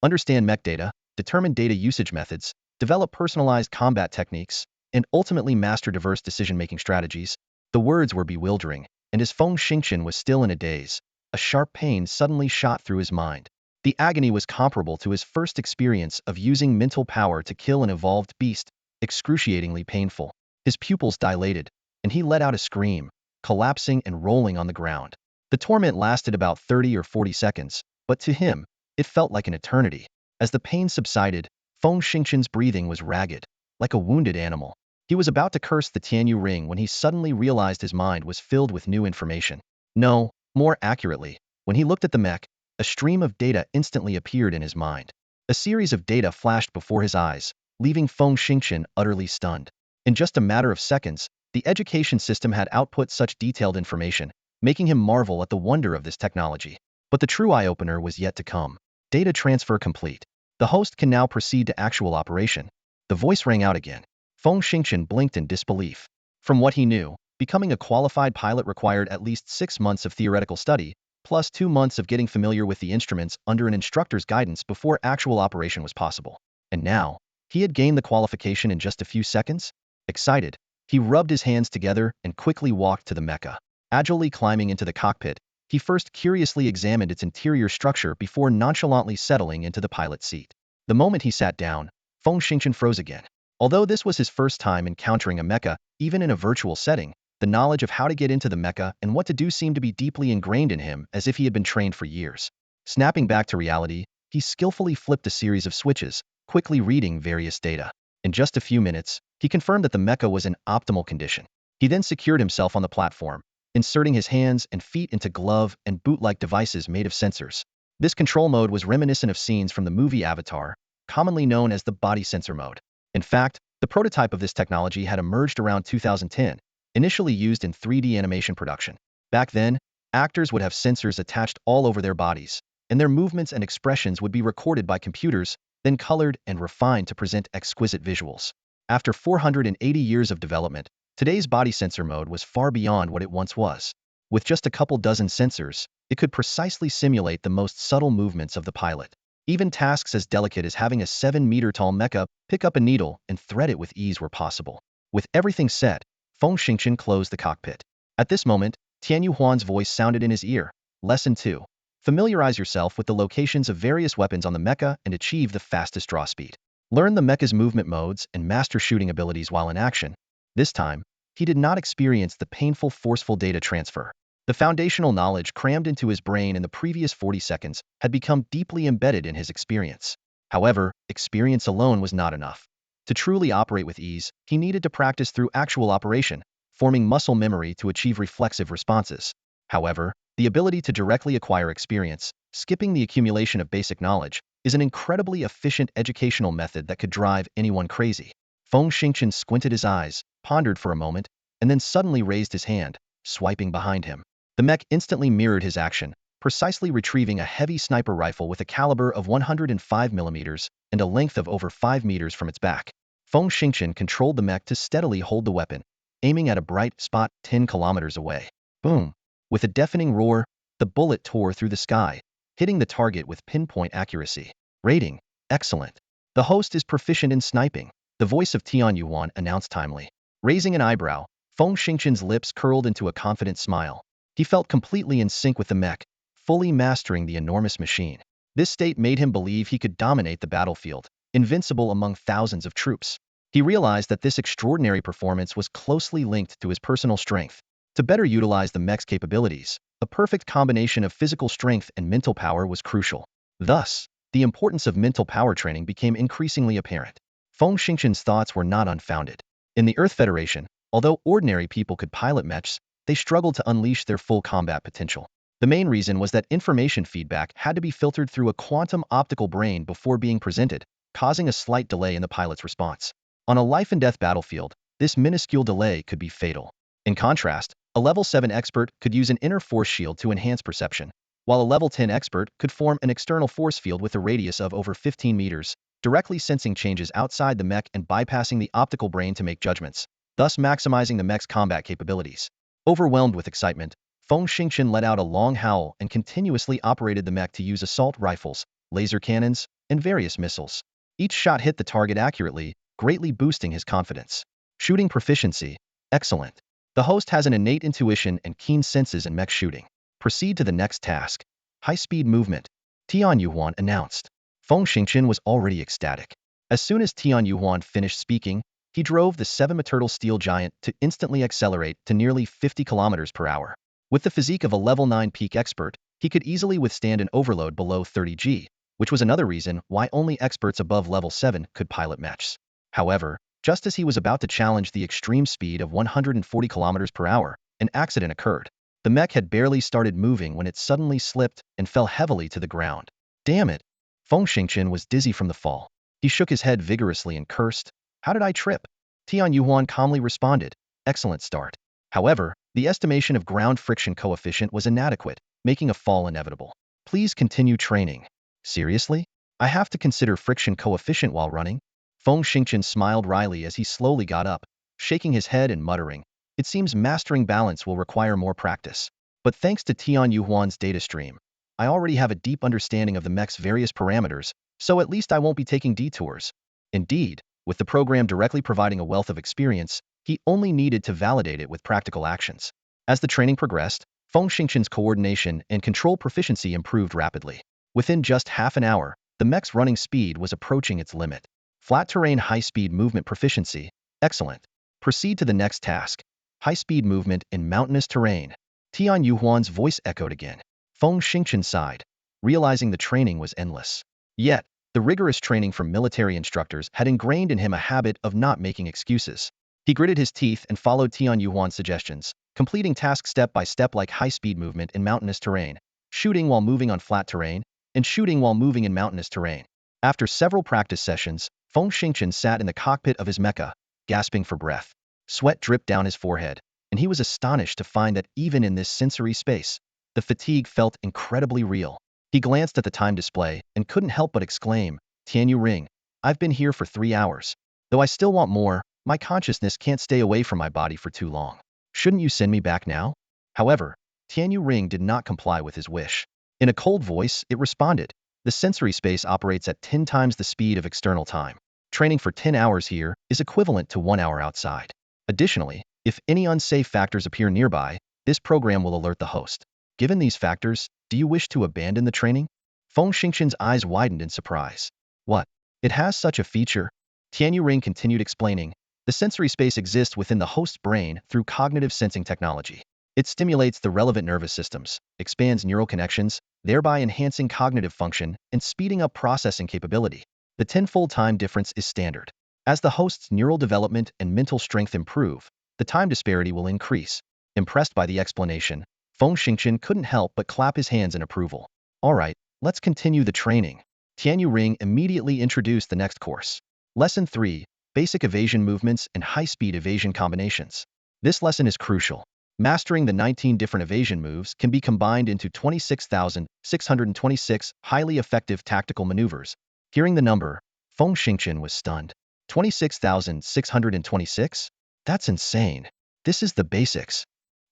Understand Mech data, determine data usage methods, develop personalized combat techniques, and ultimately master diverse decision-making strategies." The words were bewildering, and as Feng Xingqian was still in a daze, a sharp pain suddenly shot through his mind. The agony was comparable to his first experience of using mental power to kill an evolved beast, excruciatingly painful. His pupils dilated, and he let out a scream, collapsing and rolling on the ground. The torment lasted about 30 or 40 seconds, but to him, it felt like an eternity. As the pain subsided, Feng Xingqian's breathing was ragged, like a wounded animal. He was about to curse the Tianyu ring when he suddenly realized his mind was filled with new information. No, more accurately, when he looked at the Mech, a stream of data instantly appeared in his mind. A series of data flashed before his eyes, leaving Feng Xingqian utterly stunned. In just a matter of seconds, the education system had output such detailed information, making him marvel at the wonder of this technology. But the true eye-opener was yet to come. Data transfer complete. The host can now proceed to actual operation. The voice rang out again. Feng Xingqian blinked in disbelief. From what he knew, becoming a qualified pilot required at least 6 months of theoretical study, plus 2 months of getting familiar with the instruments under an instructor's guidance before actual operation was possible. And now, he had gained the qualification in just a few seconds? Excited, he rubbed his hands together and quickly walked to the Mecha. Agilely climbing into the cockpit, he first curiously examined its interior structure before nonchalantly settling into the pilot's seat. The moment he sat down, Feng Xingqian froze again. Although this was his first time encountering a mecha, even in a virtual setting, the knowledge of how to get into the mecha and what to do seemed to be deeply ingrained in him as if he had been trained for years. Snapping back to reality, he skillfully flipped a series of switches, quickly reading various data. In just a few minutes, he confirmed that the mecha was in optimal condition. He then secured himself on the platform, inserting his hands and feet into glove and boot-like devices made of sensors. This control mode was reminiscent of scenes from the movie Avatar, commonly known as the body sensor mode. In fact, the prototype of this technology had emerged around 2010, initially used in 3D animation production. Back then, actors would have sensors attached all over their bodies, and their movements and expressions would be recorded by computers, then colored and refined to present exquisite visuals. After 480 years of development, today's body sensor mode was far beyond what it once was. With just a couple dozen sensors, it could precisely simulate the most subtle movements of the pilot. Even tasks as delicate as having a 7-meter-tall mecha pick up a needle and thread it with ease were possible. With everything set, Feng Xingqian closed the cockpit. At this moment, Tianyu Huan's voice sounded in his ear. Lesson 2. Familiarize yourself with the locations of various weapons on the mecha and achieve the fastest draw speed. Learn the mecha's movement modes and master shooting abilities while in action. This time, he did not experience the painful, forceful data transfer. The foundational knowledge crammed into his brain in the previous 40 seconds had become deeply embedded in his experience. However, experience alone was not enough. To truly operate with ease, he needed to practice through actual operation, forming muscle memory to achieve reflexive responses. However, the ability to directly acquire experience, skipping the accumulation of basic knowledge, is an incredibly efficient educational method that could drive anyone crazy. Feng Xingchen squinted his eyes, pondered for a moment, and then suddenly raised his hand, swiping behind him. The mech instantly mirrored his action, precisely retrieving a heavy sniper rifle with a caliber of 105 millimeters and a length of over 5 meters from its back. Feng Xingchen controlled the mech to steadily hold the weapon, aiming at a bright spot 10 kilometers away. Boom! With a deafening roar, the bullet tore through the sky, hitting the target with pinpoint accuracy. Rating: excellent. The host is proficient in sniping, the voice of Tian Yuan announced timely. Raising an eyebrow, Feng Xingchen's lips curled into a confident smile. He felt completely in sync with the mech, fully mastering the enormous machine. This state made him believe he could dominate the battlefield, invincible among thousands of troops. He realized that this extraordinary performance was closely linked to his personal strength. To better utilize the mech's capabilities, a perfect combination of physical strength and mental power was crucial. Thus, the importance of mental power training became increasingly apparent. Feng Xingchen's thoughts were not unfounded. In the Earth Federation, although ordinary people could pilot mechs, they struggled to unleash their full combat potential. The main reason was that information feedback had to be filtered through a quantum optical brain before being presented, causing a slight delay in the pilot's response. On a life-and-death battlefield, this minuscule delay could be fatal. In contrast, a level 7 expert could use an inner force shield to enhance perception, while a level 10 expert could form an external force field with a radius of over 15 meters, directly sensing changes outside the mech and bypassing the optical brain to make judgments, thus maximizing the mech's combat capabilities. Overwhelmed with excitement, Feng Xingchen let out a long howl and continuously operated the mech to use assault rifles, laser cannons, and various missiles. Each shot hit the target accurately, greatly boosting his confidence. Shooting proficiency: excellent. The host has an innate intuition and keen senses in mech shooting. Proceed to the next task. High-speed movement, Tian Yuan announced. Feng Xingchen was already ecstatic. As soon as Tian Yuan finished speaking, he drove the 7-meter steel giant to instantly accelerate to nearly 50 kilometers per hour. With the physique of a level 9 peak expert, he could easily withstand an overload below 30 G, which was another reason why only experts above level 7 could pilot mechs. However, just as he was about to challenge the extreme speed of 140 kilometers per hour, an accident occurred. The mech had barely started moving when it suddenly slipped and fell heavily to the ground. Damn it! Feng Xingchen was dizzy from the fall. He shook his head vigorously and cursed. How did I trip? Tian Yuan calmly responded. Excellent start. However, the estimation of ground friction coefficient was inadequate, making a fall inevitable. Please continue training. Seriously? I have to consider friction coefficient while running? Feng Xingchen smiled wryly as he slowly got up, shaking his head and muttering. It seems mastering balance will require more practice. But thanks to Tian Yuan's data stream, I already have a deep understanding of the mech's various parameters, so at least I won't be taking detours. Indeed, with the program directly providing a wealth of experience, he only needed to validate it with practical actions. As the training progressed, Feng Xingchen's coordination and control proficiency improved rapidly. Within just half an hour, the mech's running speed was approaching its limit. Flat terrain high-speed movement proficiency: excellent. Proceed to the next task. High-speed movement in mountainous terrain. Tian Yuan's voice echoed again. Feng Xingchen sighed, realizing the training was endless. Yet, the rigorous training from military instructors had ingrained in him a habit of not making excuses. He gritted his teeth and followed Tian Yuan's suggestions, completing tasks step by step like high-speed movement in mountainous terrain, shooting while moving on flat terrain, and shooting while moving in mountainous terrain. After several practice sessions, Feng Xingchen sat in the cockpit of his mecha, gasping for breath. Sweat dripped down his forehead, and he was astonished to find that even in this sensory space, the fatigue felt incredibly real. He glanced at the time display and couldn't help but exclaim, Tianyu Ring, I've been here for 3 hours. Though I still want more, my consciousness can't stay away from my body for too long. Shouldn't you send me back now? However, Tianyu Ring did not comply with his wish. In a cold voice, it responded, the sensory space operates at 10 times the speed of external time. Training for 10 hours here is equivalent to 1 hour outside. Additionally, if any unsafe factors appear nearby, this program will alert the host. Given these factors, do you wish to abandon the training? Feng Xingchen's eyes widened in surprise. What? It has such a feature? Tianyu Ring continued explaining. The sensory space exists within the host's brain through cognitive sensing technology. It stimulates the relevant nervous systems, expands neural connections, thereby enhancing cognitive function and speeding up processing capability. The tenfold time difference is standard. As the host's neural development and mental strength improve, the time disparity will increase. Impressed by the explanation, Feng Xingqian couldn't help but clap his hands in approval. All right, let's continue the training. Tianyu Ring immediately introduced the next course. Lesson 3, Basic Evasion Movements and High-Speed Evasion Combinations. This lesson is crucial. Mastering the 19 different evasion moves can be combined into 26,626 highly effective tactical maneuvers. Hearing the number, Feng Xingqian was stunned. 26,626? That's insane. This is the basics.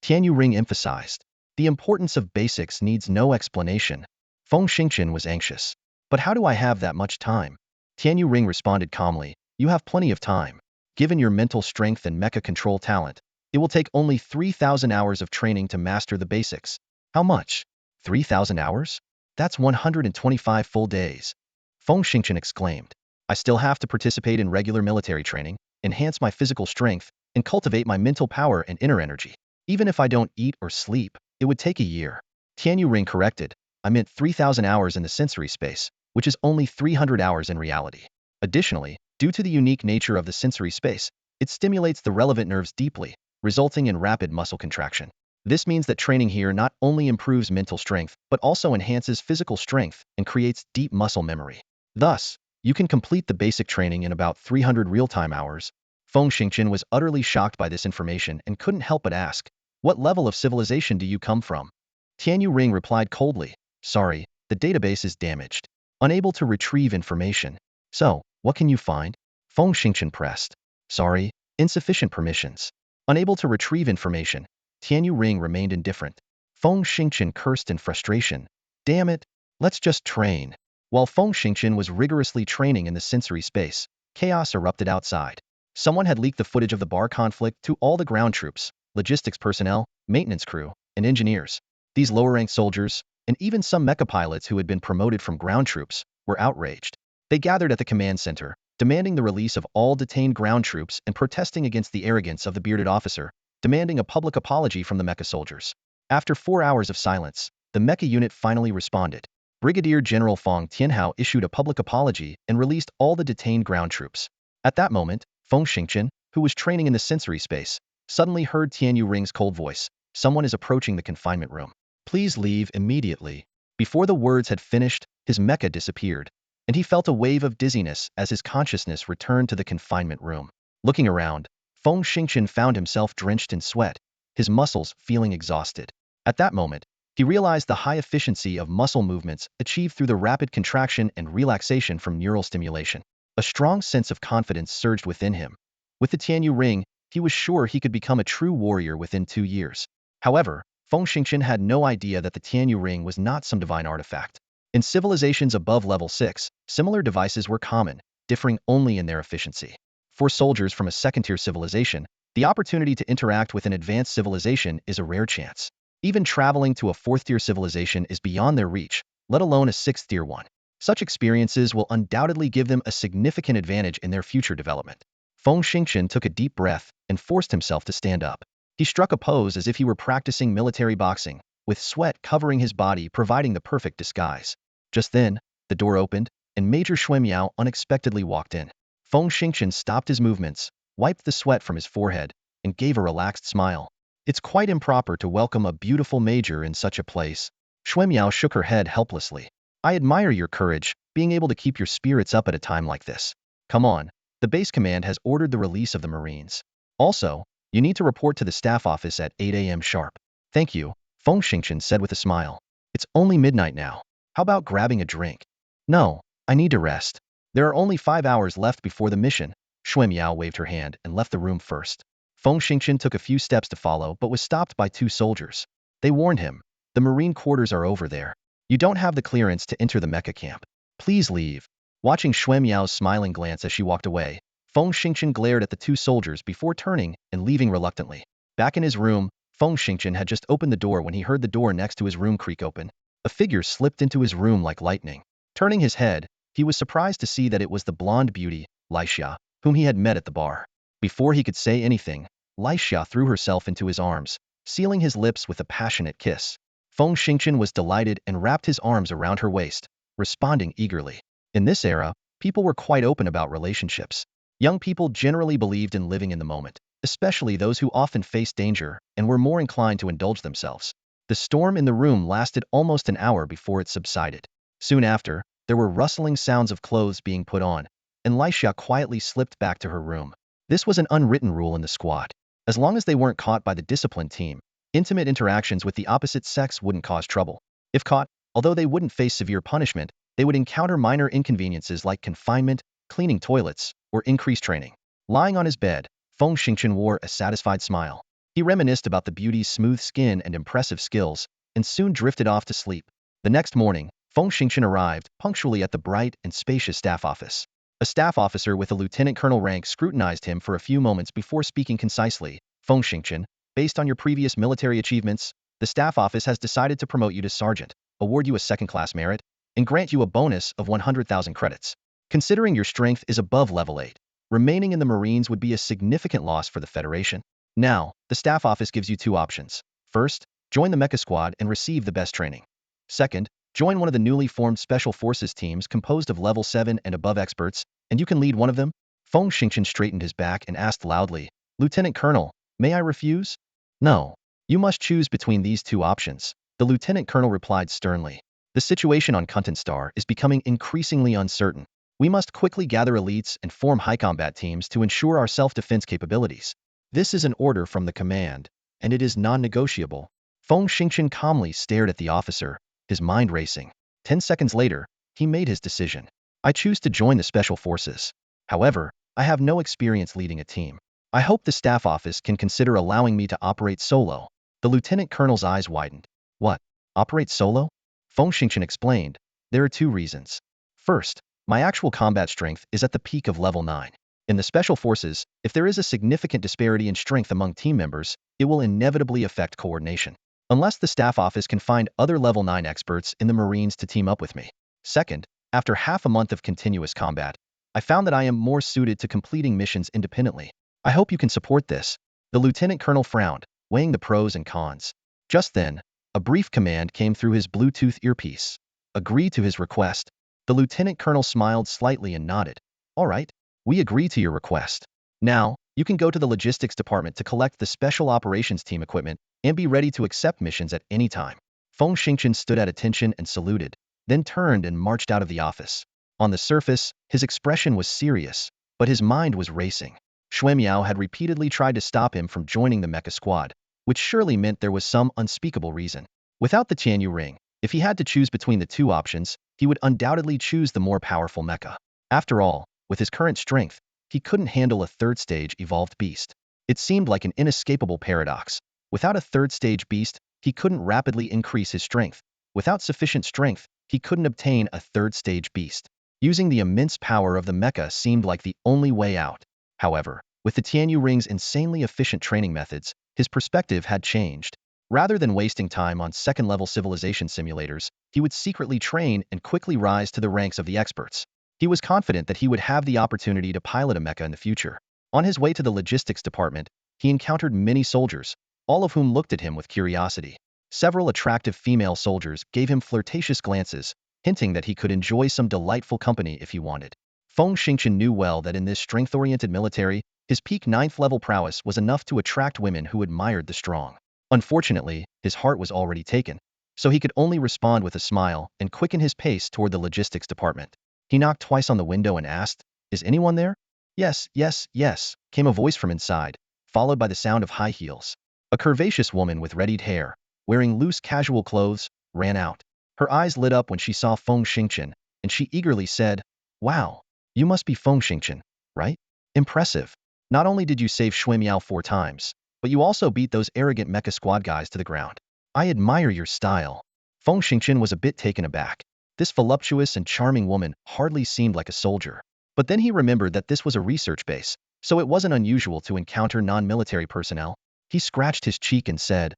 Tianyu Ring emphasized. The importance of basics needs no explanation. Feng Xingqian was anxious. But how do I have that much time? Tianyu Ring responded calmly. You have plenty of time. Given your mental strength and mecha control talent, it will take only 3,000 hours of training to master the basics. How much? 3,000 hours? That's 125 full days. Feng Xingqian exclaimed. I still have to participate in regular military training, enhance my physical strength, and cultivate my mental power and inner energy. Even if I don't eat or sleep, it would take a year. Tianyu Ring corrected. I meant 3,000 hours in the sensory space, which is only 300 hours in reality. Additionally, due to the unique nature of the sensory space, it stimulates the relevant nerves deeply, resulting in rapid muscle contraction. This means that training here not only improves mental strength, but also enhances physical strength and creates deep muscle memory. Thus, you can complete the basic training in about 300 real-time hours. Feng Xingqian was utterly shocked by this information and couldn't help but ask, what level of civilization do you come from? Tianyu Ring replied coldly, sorry, the database is damaged. Unable to retrieve information. So, what can you find? Feng Xingqian pressed. Sorry, insufficient permissions. Unable to retrieve information, Tianyu Ring remained indifferent. Feng Xingqian cursed in frustration. Damn it, let's just train. While Feng Xingqian was rigorously training in the sensory space, chaos erupted outside. Someone had leaked the footage of the bar conflict to all the ground troops, logistics personnel, maintenance crew, and engineers. These lower-ranked soldiers, and even some mecha pilots who had been promoted from ground troops, were outraged. They gathered at the command center, demanding the release of all detained ground troops and protesting against the arrogance of the bearded officer, demanding a public apology from the mecha soldiers. After 4 hours of silence, the mecha unit finally responded. Brigadier General Feng Tianhao issued a public apology and released all the detained ground troops. At that moment, Feng Xingqian, who was training in the sensory space, suddenly heard Tianyu Ring's cold voice. Someone is approaching the confinement room. Please leave immediately. Before the words had finished, his mecha disappeared, and he felt a wave of dizziness as his consciousness returned to the confinement room. Looking around, Feng Xingqian found himself drenched in sweat, his muscles feeling exhausted. At that moment, he realized the high efficiency of muscle movements achieved through the rapid contraction and relaxation from neural stimulation. A strong sense of confidence surged within him. With the Tianyu Ring, he was sure he could become a true warrior within 2 years. However, Feng Xingqian had no idea that the Tianyu Ring was not some divine artifact. In civilizations above level 6, similar devices were common, differing only in their efficiency. For soldiers from a second-tier civilization, the opportunity to interact with an advanced civilization is a rare chance. Even traveling to a 4th-tier civilization is beyond their reach, let alone a 6th-tier one. Such experiences will undoubtedly give them a significant advantage in their future development. Feng Xingqian took a deep breath and forced himself to stand up. He struck a pose as if he were practicing military boxing, with sweat covering his body providing the perfect disguise. Just then, the door opened, and Major Xuemiao unexpectedly walked in. Feng Xingqian stopped his movements, wiped the sweat from his forehead, and gave a relaxed smile. It's quite improper to welcome a beautiful major in such a place. Xuemiao shook her head helplessly. I admire your courage, being able to keep your spirits up at a time like this. Come on, the base command has ordered the release of the Marines. Also, you need to report to the staff office at 8 a.m. sharp. Thank you, Feng Xingqian said with a smile. It's only midnight now. How about grabbing a drink? No, I need to rest. There are only 5 hours left before the mission. Xuemiao waved her hand and left the room first. Feng Xingqian took a few steps to follow but was stopped by 2 soldiers. They warned him, the Marine quarters are over there. You don't have the clearance to enter the mecha camp. Please leave. Watching Xuemiao's smiling glance as she walked away, Feng Xingqian glared at the 2 soldiers before turning and leaving reluctantly. Back in his room, Feng Xingqian had just opened the door when he heard the door next to his room creak open. A figure slipped into his room like lightning. Turning his head, he was surprised to see that it was the blonde beauty, Laixia, whom he had met at the bar. Before he could say anything, Laixia threw herself into his arms, sealing his lips with a passionate kiss. Feng Xingchen was delighted and wrapped his arms around her waist, responding eagerly. In this era, people were quite open about relationships. Young people generally believed in living in the moment, especially those who often faced danger and were more inclined to indulge themselves. The storm in the room lasted almost an hour before it subsided. Soon after, there were rustling sounds of clothes being put on, and Laixia quietly slipped back to her room. This was an unwritten rule in the squad. As long as they weren't caught by the discipline team, intimate interactions with the opposite sex wouldn't cause trouble. If caught, although they wouldn't face severe punishment, they would encounter minor inconveniences like confinement, cleaning toilets, or increased training. Lying on his bed, Feng Xingchen wore a satisfied smile. He reminisced about the beauty's smooth skin and impressive skills, and soon drifted off to sleep. The next morning, Feng Xingchen arrived punctually at the bright and spacious staff office. A staff officer with a lieutenant colonel rank scrutinized him for a few moments before speaking concisely. Feng Xingchen, based on your previous military achievements, the staff office has decided to promote you to sergeant, award you a second-class merit, and grant you a bonus of 100,000 credits. Considering your strength is above level 8, remaining in the Marines would be a significant loss for the Federation. Now, the staff office gives you two options. First, join the Mecha Squad and receive the best training. Second, join one of the newly formed Special Forces teams composed of level 7 and above experts, and you can lead one of them. Feng Xingchen straightened his back and asked loudly, Lieutenant Colonel, may I refuse? No. You must choose between these two options. The Lieutenant Colonel replied sternly. The situation on Confronting is becoming increasingly uncertain. We must quickly gather elites and form high combat teams to ensure our self-defense capabilities. This is an order from the command, and it is non-negotiable. Feng Xingchen calmly stared at the officer, his mind racing. 10 seconds later, he made his decision. I choose to join the Special Forces. However, I have no experience leading a team. I hope the staff office can consider allowing me to operate solo. The Lieutenant Colonel's eyes widened. What? Operate solo? Feng Xingchen explained. There are two reasons. First, my actual combat strength is at the peak of level 9. In the Special Forces, if there is a significant disparity in strength among team members, it will inevitably affect coordination. Unless the staff office can find other level 9 experts in the Marines to team up with me. Second, after half a month of continuous combat, I found that I am more suited to completing missions independently. I hope you can support this. The Lieutenant Colonel frowned, weighing the pros and cons. Just then, a brief command came through his Bluetooth earpiece. Agree to his request. The Lieutenant Colonel smiled slightly and nodded. All right, we agree to your request. Now, you can go to the logistics department to collect the Special Operations Team equipment and be ready to accept missions at any time. Feng Xingchen stood at attention and saluted, then turned and marched out of the office. On the surface, his expression was serious, but his mind was racing. Miao had repeatedly tried to stop him from joining the Mecha Squad, which surely meant there was some unspeakable reason. Without the Tianyu ring, if he had to choose between the two options, he would undoubtedly choose the more powerful mecha. After all, with his current strength, he couldn't handle a third-stage evolved beast. It seemed like an inescapable paradox. Without a third-stage beast, he couldn't rapidly increase his strength. Without sufficient strength, he couldn't obtain a third-stage beast. Using the immense power of the mecha seemed like the only way out. However, with the Tianyu ring's insanely efficient training methods, his perspective had changed. Rather than wasting time on second-level civilization simulators, he would secretly train and quickly rise to the ranks of the experts. He was confident that he would have the opportunity to pilot a mecha in the future. On his way to the logistics department, he encountered many soldiers, all of whom looked at him with curiosity. Several attractive female soldiers gave him flirtatious glances, hinting that he could enjoy some delightful company if he wanted. Feng Xingchen knew well that in this strength-oriented military, his peak 9th-level prowess was enough to attract women who admired the strong. Unfortunately, his heart was already taken, so he could only respond with a smile and quicken his pace toward the logistics department. He knocked twice on the window and asked, "Is anyone there?" "Yes, yes, yes," came a voice from inside, followed by the sound of high heels. A curvaceous woman with reddied hair, wearing loose casual clothes, ran out. Her eyes lit up when she saw Feng Xingchen, and she eagerly said, "Wow, you must be Feng Xingchen, right? Impressive. Not only did you save Miao 4 times, but you also beat those arrogant Mecha Squad guys to the ground. I admire your style." Feng Xingchen was a bit taken aback. This voluptuous and charming woman hardly seemed like a soldier. But then he remembered that this was a research base, so it wasn't unusual to encounter non-military personnel. He scratched his cheek and said,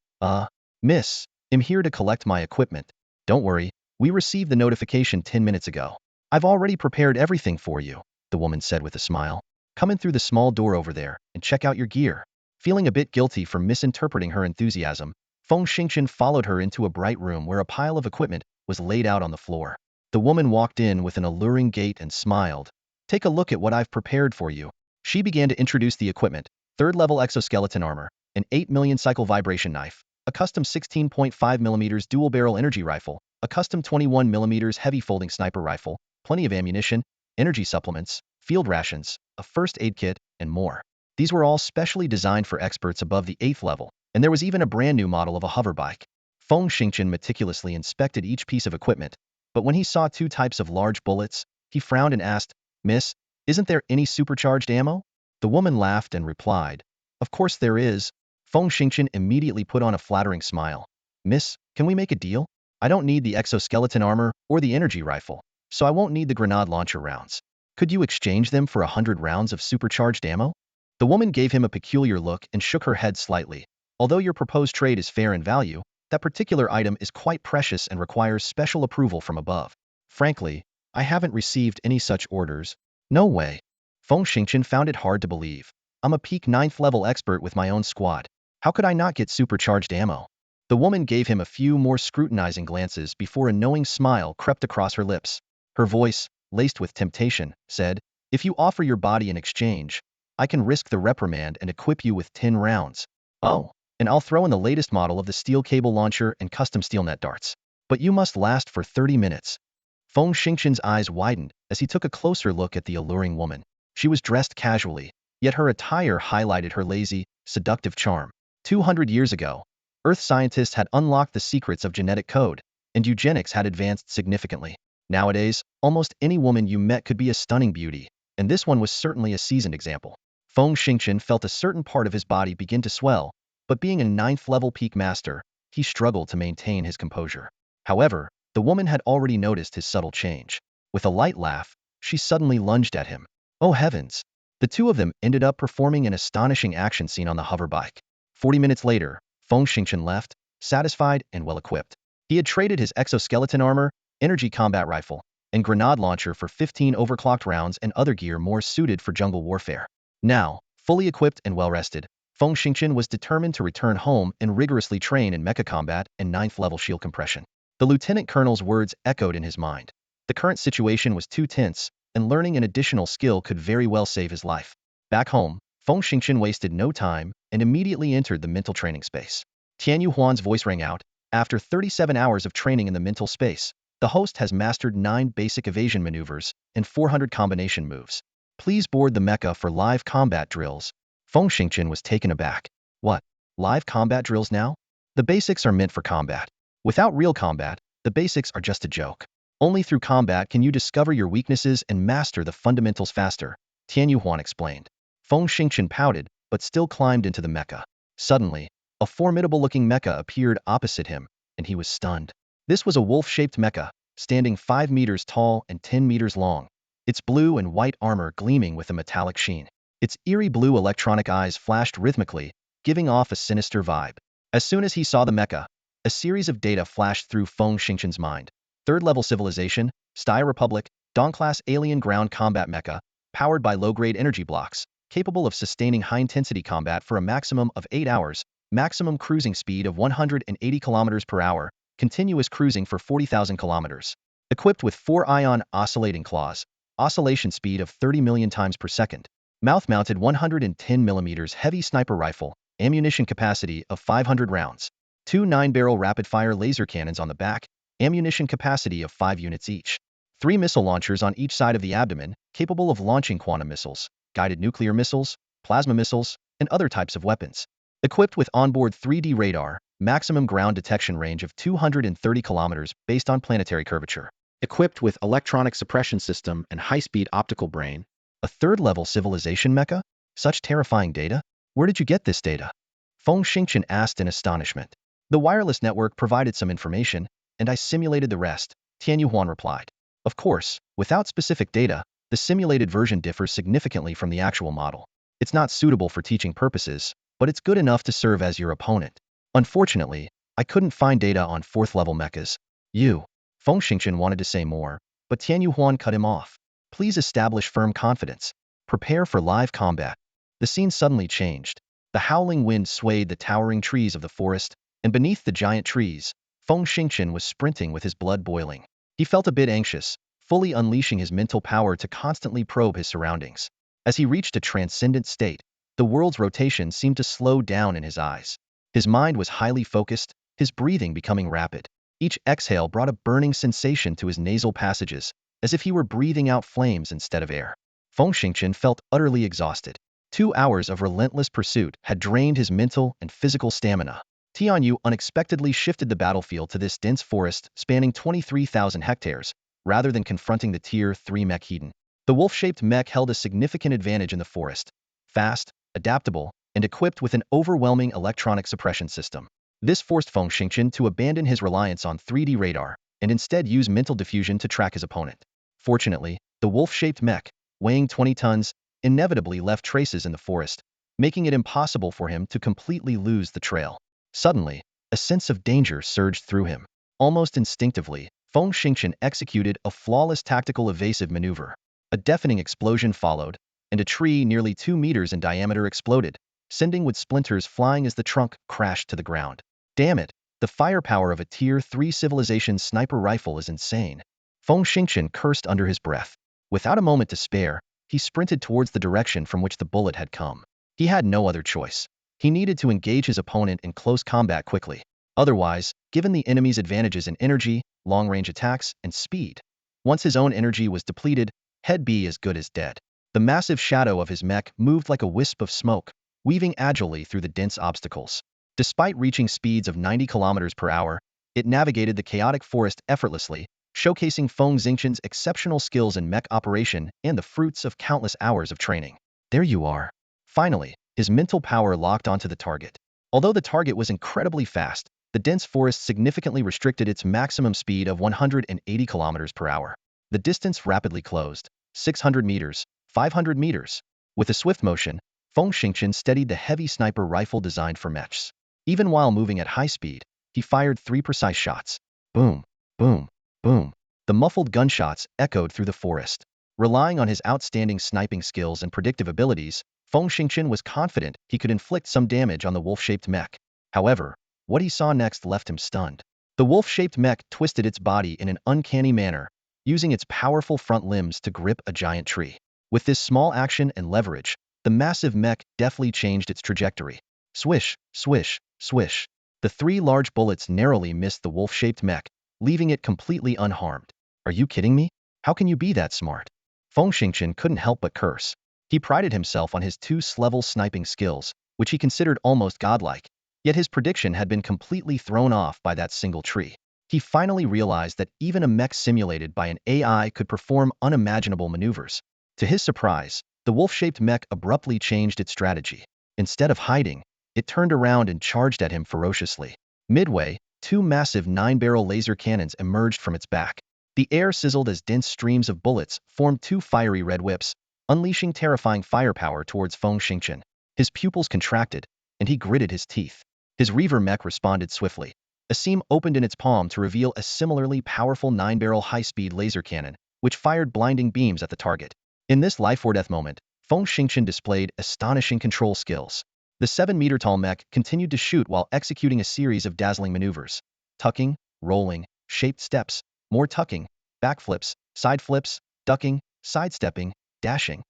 Miss, I'm here to collect my equipment. Don't worry, we received the notification 10 minutes ago. I've already prepared everything for you, the woman said with a smile. Come in through the small door over there and check out your gear. Feeling a bit guilty for misinterpreting her enthusiasm, Feng Xingqian followed her into a bright room where a pile of equipment was laid out on the floor. The woman walked in with an alluring gait and smiled. "Take a look at what I've prepared for you." She began to introduce the equipment: third-level exoskeleton armor, an 8 million cycle vibration knife, a custom 16.5mm dual-barrel energy rifle, a custom 21mm heavy folding sniper rifle, plenty of ammunition, energy supplements, field rations, a first aid kit, and more. These were all specially designed for experts above the 8th level, and there was even a brand new model of a hoverbike. Feng Xingqian meticulously inspected each piece of equipment, but when he saw 2 types of large bullets, he frowned and asked, "Miss, isn't there any supercharged ammo?" The woman laughed and replied, "Of course there is." Feng Xingqian immediately put on a flattering smile. "Miss, can we make a deal? I don't need the exoskeleton armor or the energy rifle, so I won't need the grenade launcher rounds. Could you exchange them for 100 rounds of supercharged ammo?" The woman gave him a peculiar look and shook her head slightly. "Although your proposed trade is fair in value, that particular item is quite precious and requires special approval from above. Frankly, I haven't received any such orders." "No way." Feng Xingqian found it hard to believe. "I'm a peak 9th level expert with my own squad. How could I not get supercharged ammo?" The woman gave him a few more scrutinizing glances before a knowing smile crept across her lips. Her voice, laced with temptation, said, "If you offer your body in exchange, I can risk the reprimand and equip you with 10 rounds. Oh, and I'll throw in the latest model of the steel cable launcher and custom steel net darts. But you must last for 30 minutes. Feng Xingqian's eyes widened as he took a closer look at the alluring woman. She was dressed casually, yet her attire highlighted her lazy, seductive charm. 200 years ago, Earth scientists had unlocked the secrets of genetic code, and eugenics had advanced significantly. Nowadays, almost any woman you met could be a stunning beauty, and this one was certainly a seasoned example. Feng Xingqian felt a certain part of his body begin to swell, but being a 9th level peak master, he struggled to maintain his composure. However, the woman had already noticed his subtle change. With a light laugh, she suddenly lunged at him. Oh heavens! The two of them ended up performing an astonishing action scene on the hoverbike. 40 minutes later, Feng Xingqian left, satisfied and well-equipped. He had traded his exoskeleton armor, energy combat rifle, and grenade launcher for 15 overclocked rounds and other gear more suited for jungle warfare. Now, fully equipped and well-rested, Feng Xingqian was determined to return home and rigorously train in mecha combat and 9th level shield compression. The lieutenant colonel's words echoed in his mind. The current situation was too tense, and learning an additional skill could very well save his life. Back home, Feng Xingqian wasted no time and immediately entered the mental training space. Tian Yuhuan's voice rang out. After 37 hours of training in the mental space, the host has mastered 9 basic evasion maneuvers and 400 combination moves. Please board the mecha for live combat drills. Feng Xingqian was taken aback. What? Live combat drills now? The basics are meant for combat. Without real combat, the basics are just a joke. Only through combat can you discover your weaknesses and master the fundamentals faster, Tian Yuhuan explained. Feng Xingqian pouted, but still climbed into the mecha. Suddenly, a formidable-looking mecha appeared opposite him, and he was stunned. This was a wolf-shaped mecha, standing 5 meters tall and 10 meters long, its blue and white armor gleaming with a metallic sheen. Its eerie blue electronic eyes flashed rhythmically, giving off a sinister vibe. As soon as he saw the mecha, a series of data flashed through Feng Xingqian's mind. 3rd level civilization, Style Republic, Dawn-class alien ground combat mecha, powered by low-grade energy blocks, capable of sustaining high-intensity combat for a maximum of 8 hours, maximum cruising speed of 180 km per hour, continuous cruising for 40,000 kilometers. Equipped with 4 ion oscillating claws, oscillation speed of 30 million times per second, mouth-mounted 110mm heavy sniper rifle, ammunition capacity of 500 rounds, 2 9-barrel rapid-fire laser cannons on the back, ammunition capacity of 5 units each, 3 missile launchers on each side of the abdomen, capable of launching quantum missiles, guided nuclear missiles, plasma missiles, and other types of weapons. Equipped with onboard 3D radar, maximum ground detection range of 230 kilometers based on planetary curvature. Equipped with electronic suppression system and high-speed optical brain. A 3rd-level civilization mecha? Such terrifying data? Where did you get this data? Feng Xingqian asked in astonishment. The wireless network provided some information, and I simulated the rest, Tian Yuhuan replied. Of course, without specific data, the simulated version differs significantly from the actual model. It's not suitable for teaching purposes, but it's good enough to serve as your opponent. Unfortunately, I couldn't find data on 4th-level mechas. Feng Xingqian wanted to say more, but Tian Yuhuan cut him off. Please establish firm confidence. Prepare for live combat. The scene suddenly changed. The howling wind swayed the towering trees of the forest, and beneath the giant trees, Feng Xingqian was sprinting with his blood boiling. He felt a bit anxious, fully unleashing his mental power to constantly probe his surroundings. As he reached a transcendent state, the world's rotation seemed to slow down in his eyes. His mind was highly focused, his breathing becoming rapid. Each exhale brought a burning sensation to his nasal passages, as if he were breathing out flames instead of air. Feng Xingqian felt utterly exhausted. 2 hours of relentless pursuit had drained his mental and physical stamina. Tianyu unexpectedly shifted the battlefield to this dense forest spanning 23,000 hectares, rather than confronting the Tier 3 Mech Hedon. The wolf-shaped mech held a significant advantage in the forest, fast, adaptable, and equipped with an overwhelming electronic suppression system. This forced Feng Xingqian to abandon his reliance on 3D radar and instead use mental diffusion to track his opponent. Fortunately, the wolf-shaped mech, weighing 20 tons, inevitably left traces in the forest, making it impossible for him to completely lose the trail. Suddenly, a sense of danger surged through him. Almost instinctively, Feng Xingqian executed a flawless tactical evasive maneuver. A deafening explosion followed, and a tree nearly 2 meters in diameter exploded, sending wood splinters flying as the trunk crashed to the ground. Damn it, the firepower of a Tier 3 civilization sniper rifle is insane. Feng Xingqian cursed under his breath. Without a moment to spare, he sprinted towards the direction from which the bullet had come. He had no other choice. He needed to engage his opponent in close combat quickly. Otherwise, given the enemy's advantages in energy, long-range attacks, and speed, once his own energy was depleted, he'd be as good as dead. The massive shadow of his mech moved like a wisp of smoke, weaving agilely through the dense obstacles. Despite reaching speeds of 90 kilometers per hour, it navigated the chaotic forest effortlessly, showcasing Feng Xingqian's exceptional skills in mech operation and the fruits of countless hours of training. There you are. Finally, his mental power locked onto the target. Although the target was incredibly fast, the dense forest significantly restricted its maximum speed of 180 kilometers per hour. The distance rapidly closed. 600 meters, 500 meters. With a swift motion, Feng Xingqian steadied the heavy sniper rifle designed for mechs. Even while moving at high speed, he fired 3 precise shots. Boom, boom, boom. The muffled gunshots echoed through the forest. Relying on his outstanding sniping skills and predictive abilities, Feng Xingqian was confident he could inflict some damage on the wolf-shaped mech. However, what he saw next left him stunned. The wolf-shaped mech twisted its body in an uncanny manner, using its powerful front limbs to grip a giant tree. With this small action and leverage, the massive mech deftly changed its trajectory. Swish, swish, swish. The 3 large bullets narrowly missed the wolf-shaped mech, leaving it completely unharmed. Are you kidding me? How can you be that smart? Feng Xingqian couldn't help but curse. He prided himself on his 2-level sniping skills, which he considered almost godlike, yet his prediction had been completely thrown off by that single tree. He finally realized that even a mech simulated by an AI could perform unimaginable maneuvers. To his surprise, the wolf-shaped mech abruptly changed its strategy. Instead of hiding, it turned around and charged at him ferociously. Midway, 2 massive 9-barrel laser cannons emerged from its back. The air sizzled as dense streams of bullets formed 2 fiery red whips, unleashing terrifying firepower towards Feng Xingqian. His pupils contracted, and he gritted his teeth. His Reaver mech responded swiftly. A seam opened in its palm to reveal a similarly powerful 9-barrel high-speed laser cannon, which fired blinding beams at the target. In this life-or-death moment, Feng Xingqian displayed astonishing control skills. The 7-meter-tall mech continued to shoot while executing a series of dazzling maneuvers. Tucking, rolling, shaped steps, more tucking, backflips, side flips, ducking, sidestepping, dashing.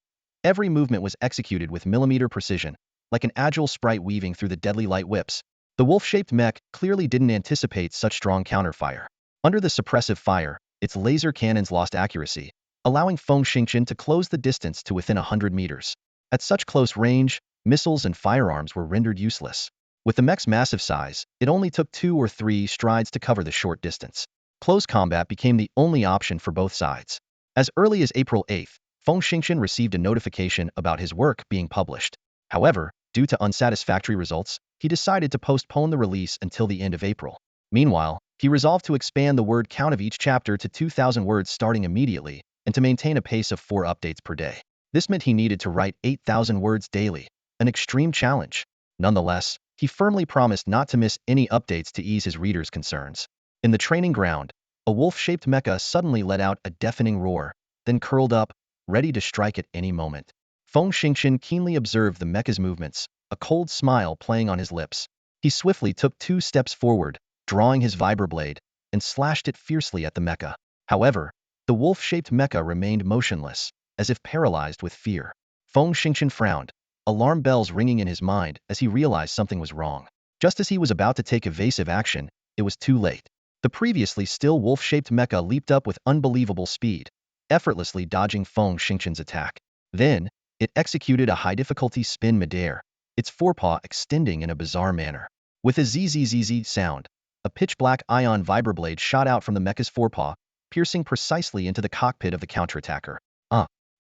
Every movement was executed with millimeter precision, like an agile sprite weaving through the deadly light whips. The wolf-shaped mech clearly didn't anticipate such strong counterfire. Under the suppressive fire, its laser cannons lost accuracy, allowing Feng Xingqian to close the distance to within 100 meters. At such close range, missiles and firearms were rendered useless. With the mech's massive size, it only took 2 or 3 strides to cover the short distance. Close combat became the only option for both sides. As early as April 8th, Feng Xingqian received a notification about his work being published. However, due to unsatisfactory results, he decided to postpone the release until the end of April. Meanwhile, he resolved to expand the word count of each chapter to 2,000 words starting immediately, and to maintain a pace of 4 updates per day. This meant he needed to write 8,000 words daily, an extreme challenge. Nonetheless, he firmly promised not to miss any updates to ease his readers' concerns. In the training ground, a wolf-shaped mecha suddenly let out a deafening roar, then curled up, ready to strike at any moment. Feng Xingqian keenly observed the mecha's movements, a cold smile playing on his lips. He swiftly took 2 steps forward, drawing his vibroblade, and slashed it fiercely at the mecha. However, the wolf-shaped mecha remained motionless, as if paralyzed with fear. Feng Xingqian frowned, alarm bells ringing in his mind as he realized something was wrong. Just as he was about to take evasive action, it was too late. The previously still wolf-shaped mecha leaped up with unbelievable speed, effortlessly dodging Feng Xingqian's attack. Then, it executed a high-difficulty spin midair, its forepaw extending in a bizarre manner. With a zzz sound, a pitch-black ion vibroblade shot out from the mecha's forepaw, piercing precisely into the cockpit of the counterattacker.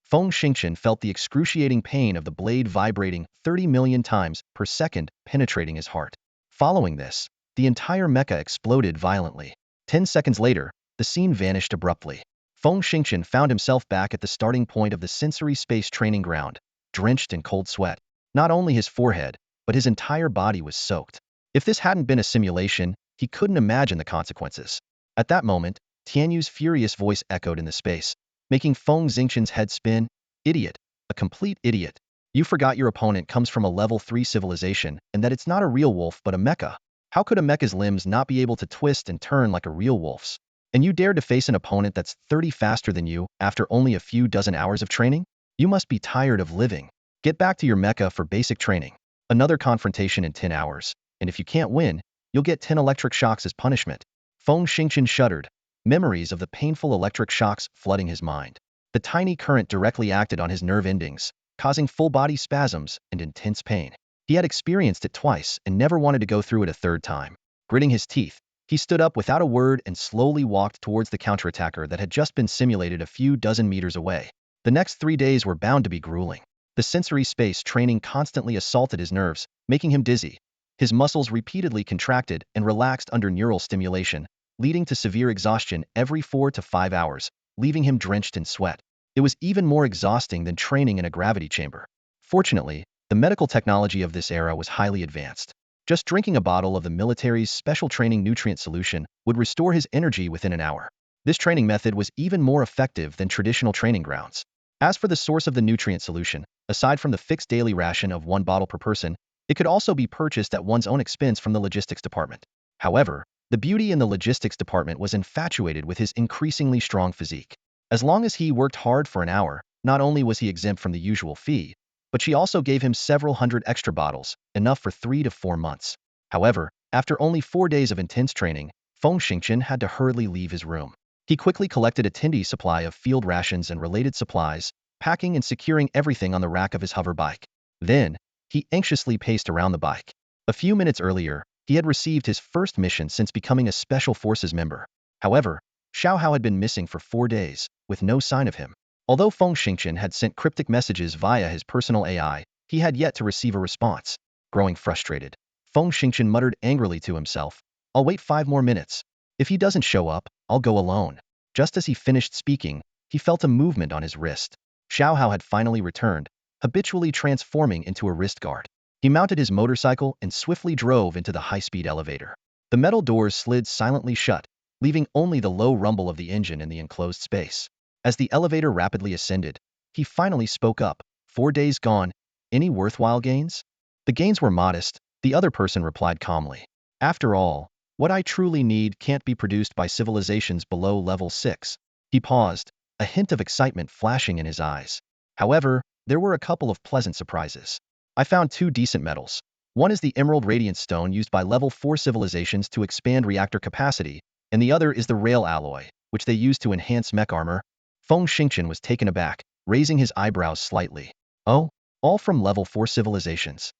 Feng Xingqian felt the excruciating pain of the blade vibrating 30 million times per second, penetrating his heart. Following this, the entire mecha exploded violently. 10 seconds later, the scene vanished abruptly. Feng Xingqian found himself back at the starting point of the sensory space training ground, drenched in cold sweat. Not only his forehead, but his entire body was soaked. If this hadn't been a simulation, he couldn't imagine the consequences. At that moment, Tianyu's furious voice echoed in the space, making Feng Xingqian's head spin. Idiot. A complete idiot. You forgot your opponent comes from a level 3 civilization and that it's not a real wolf but a mecha. How could a mecha's limbs not be able to twist and turn like a real wolf's? And you dare to face an opponent that's 30 faster than you after only a few dozen hours of training? You must be tired of living. Get back to your mecha for basic training. Another confrontation in 10 hours, and if you can't win, you'll get 10 electric shocks as punishment. Feng Xingqian shuddered, memories of the painful electric shocks flooding his mind. The tiny current directly acted on his nerve endings, causing full-body spasms and intense pain. He had experienced it twice and never wanted to go through it a third time. Gritting his teeth, he stood up without a word and slowly walked towards the counterattacker that had just been simulated a few dozen meters away. The next 3 days were bound to be grueling. The sensory space training constantly assaulted his nerves, making him dizzy. His muscles repeatedly contracted and relaxed under neural stimulation, leading to severe exhaustion every 4 to 5 hours, leaving him drenched in sweat. It was even more exhausting than training in a gravity chamber. Fortunately, the medical technology of this era was highly advanced. Just drinking a bottle of the military's special training nutrient solution would restore his energy within an hour. This training method was even more effective than traditional training grounds. As for the source of the nutrient solution, aside from the fixed daily ration of 1 bottle per person, it could also be purchased at one's own expense from the logistics department. However, the beauty in the logistics department was infatuated with his increasingly strong physique. As long as he worked hard for an hour, not only was he exempt from the usual fee, but she also gave him several hundred extra bottles, enough for 3 to 4 months. However, after only 4 days of intense training, Feng Xingqian had to hurriedly leave his room. He quickly collected a tendy supply of field rations and related supplies, packing and securing everything on the rack of his hover bike. Then, he anxiously paced around the bike. A few minutes earlier, he had received his first mission since becoming a Special Forces member. However, Xiao Hao had been missing for 4 days, with no sign of him. Although Feng Xingqian had sent cryptic messages via his personal AI, he had yet to receive a response. Growing frustrated, Feng Xingqian muttered angrily to himself, "I'll wait 5 more minutes. If he doesn't show up, I'll go alone." Just as he finished speaking, he felt a movement on his wrist. Xiao Hao had finally returned, habitually transforming into a wrist guard. He mounted his motorcycle and swiftly drove into the high-speed elevator. The metal doors slid silently shut, leaving only the low rumble of the engine in the enclosed space. As the elevator rapidly ascended, he finally spoke up. 4 days gone, any worthwhile gains? The gains were modest, the other person replied calmly. After all, what I truly need can't be produced by civilizations below level 6. He paused, a hint of excitement flashing in his eyes. However, there were a couple of pleasant surprises. I found 2 decent metals. One is the emerald radiance stone used by level 4 civilizations to expand reactor capacity, and the other is the rail alloy, which they use to enhance mech armor. Feng Xingqian was taken aback, raising his eyebrows slightly. Oh, all from level 4 civilizations.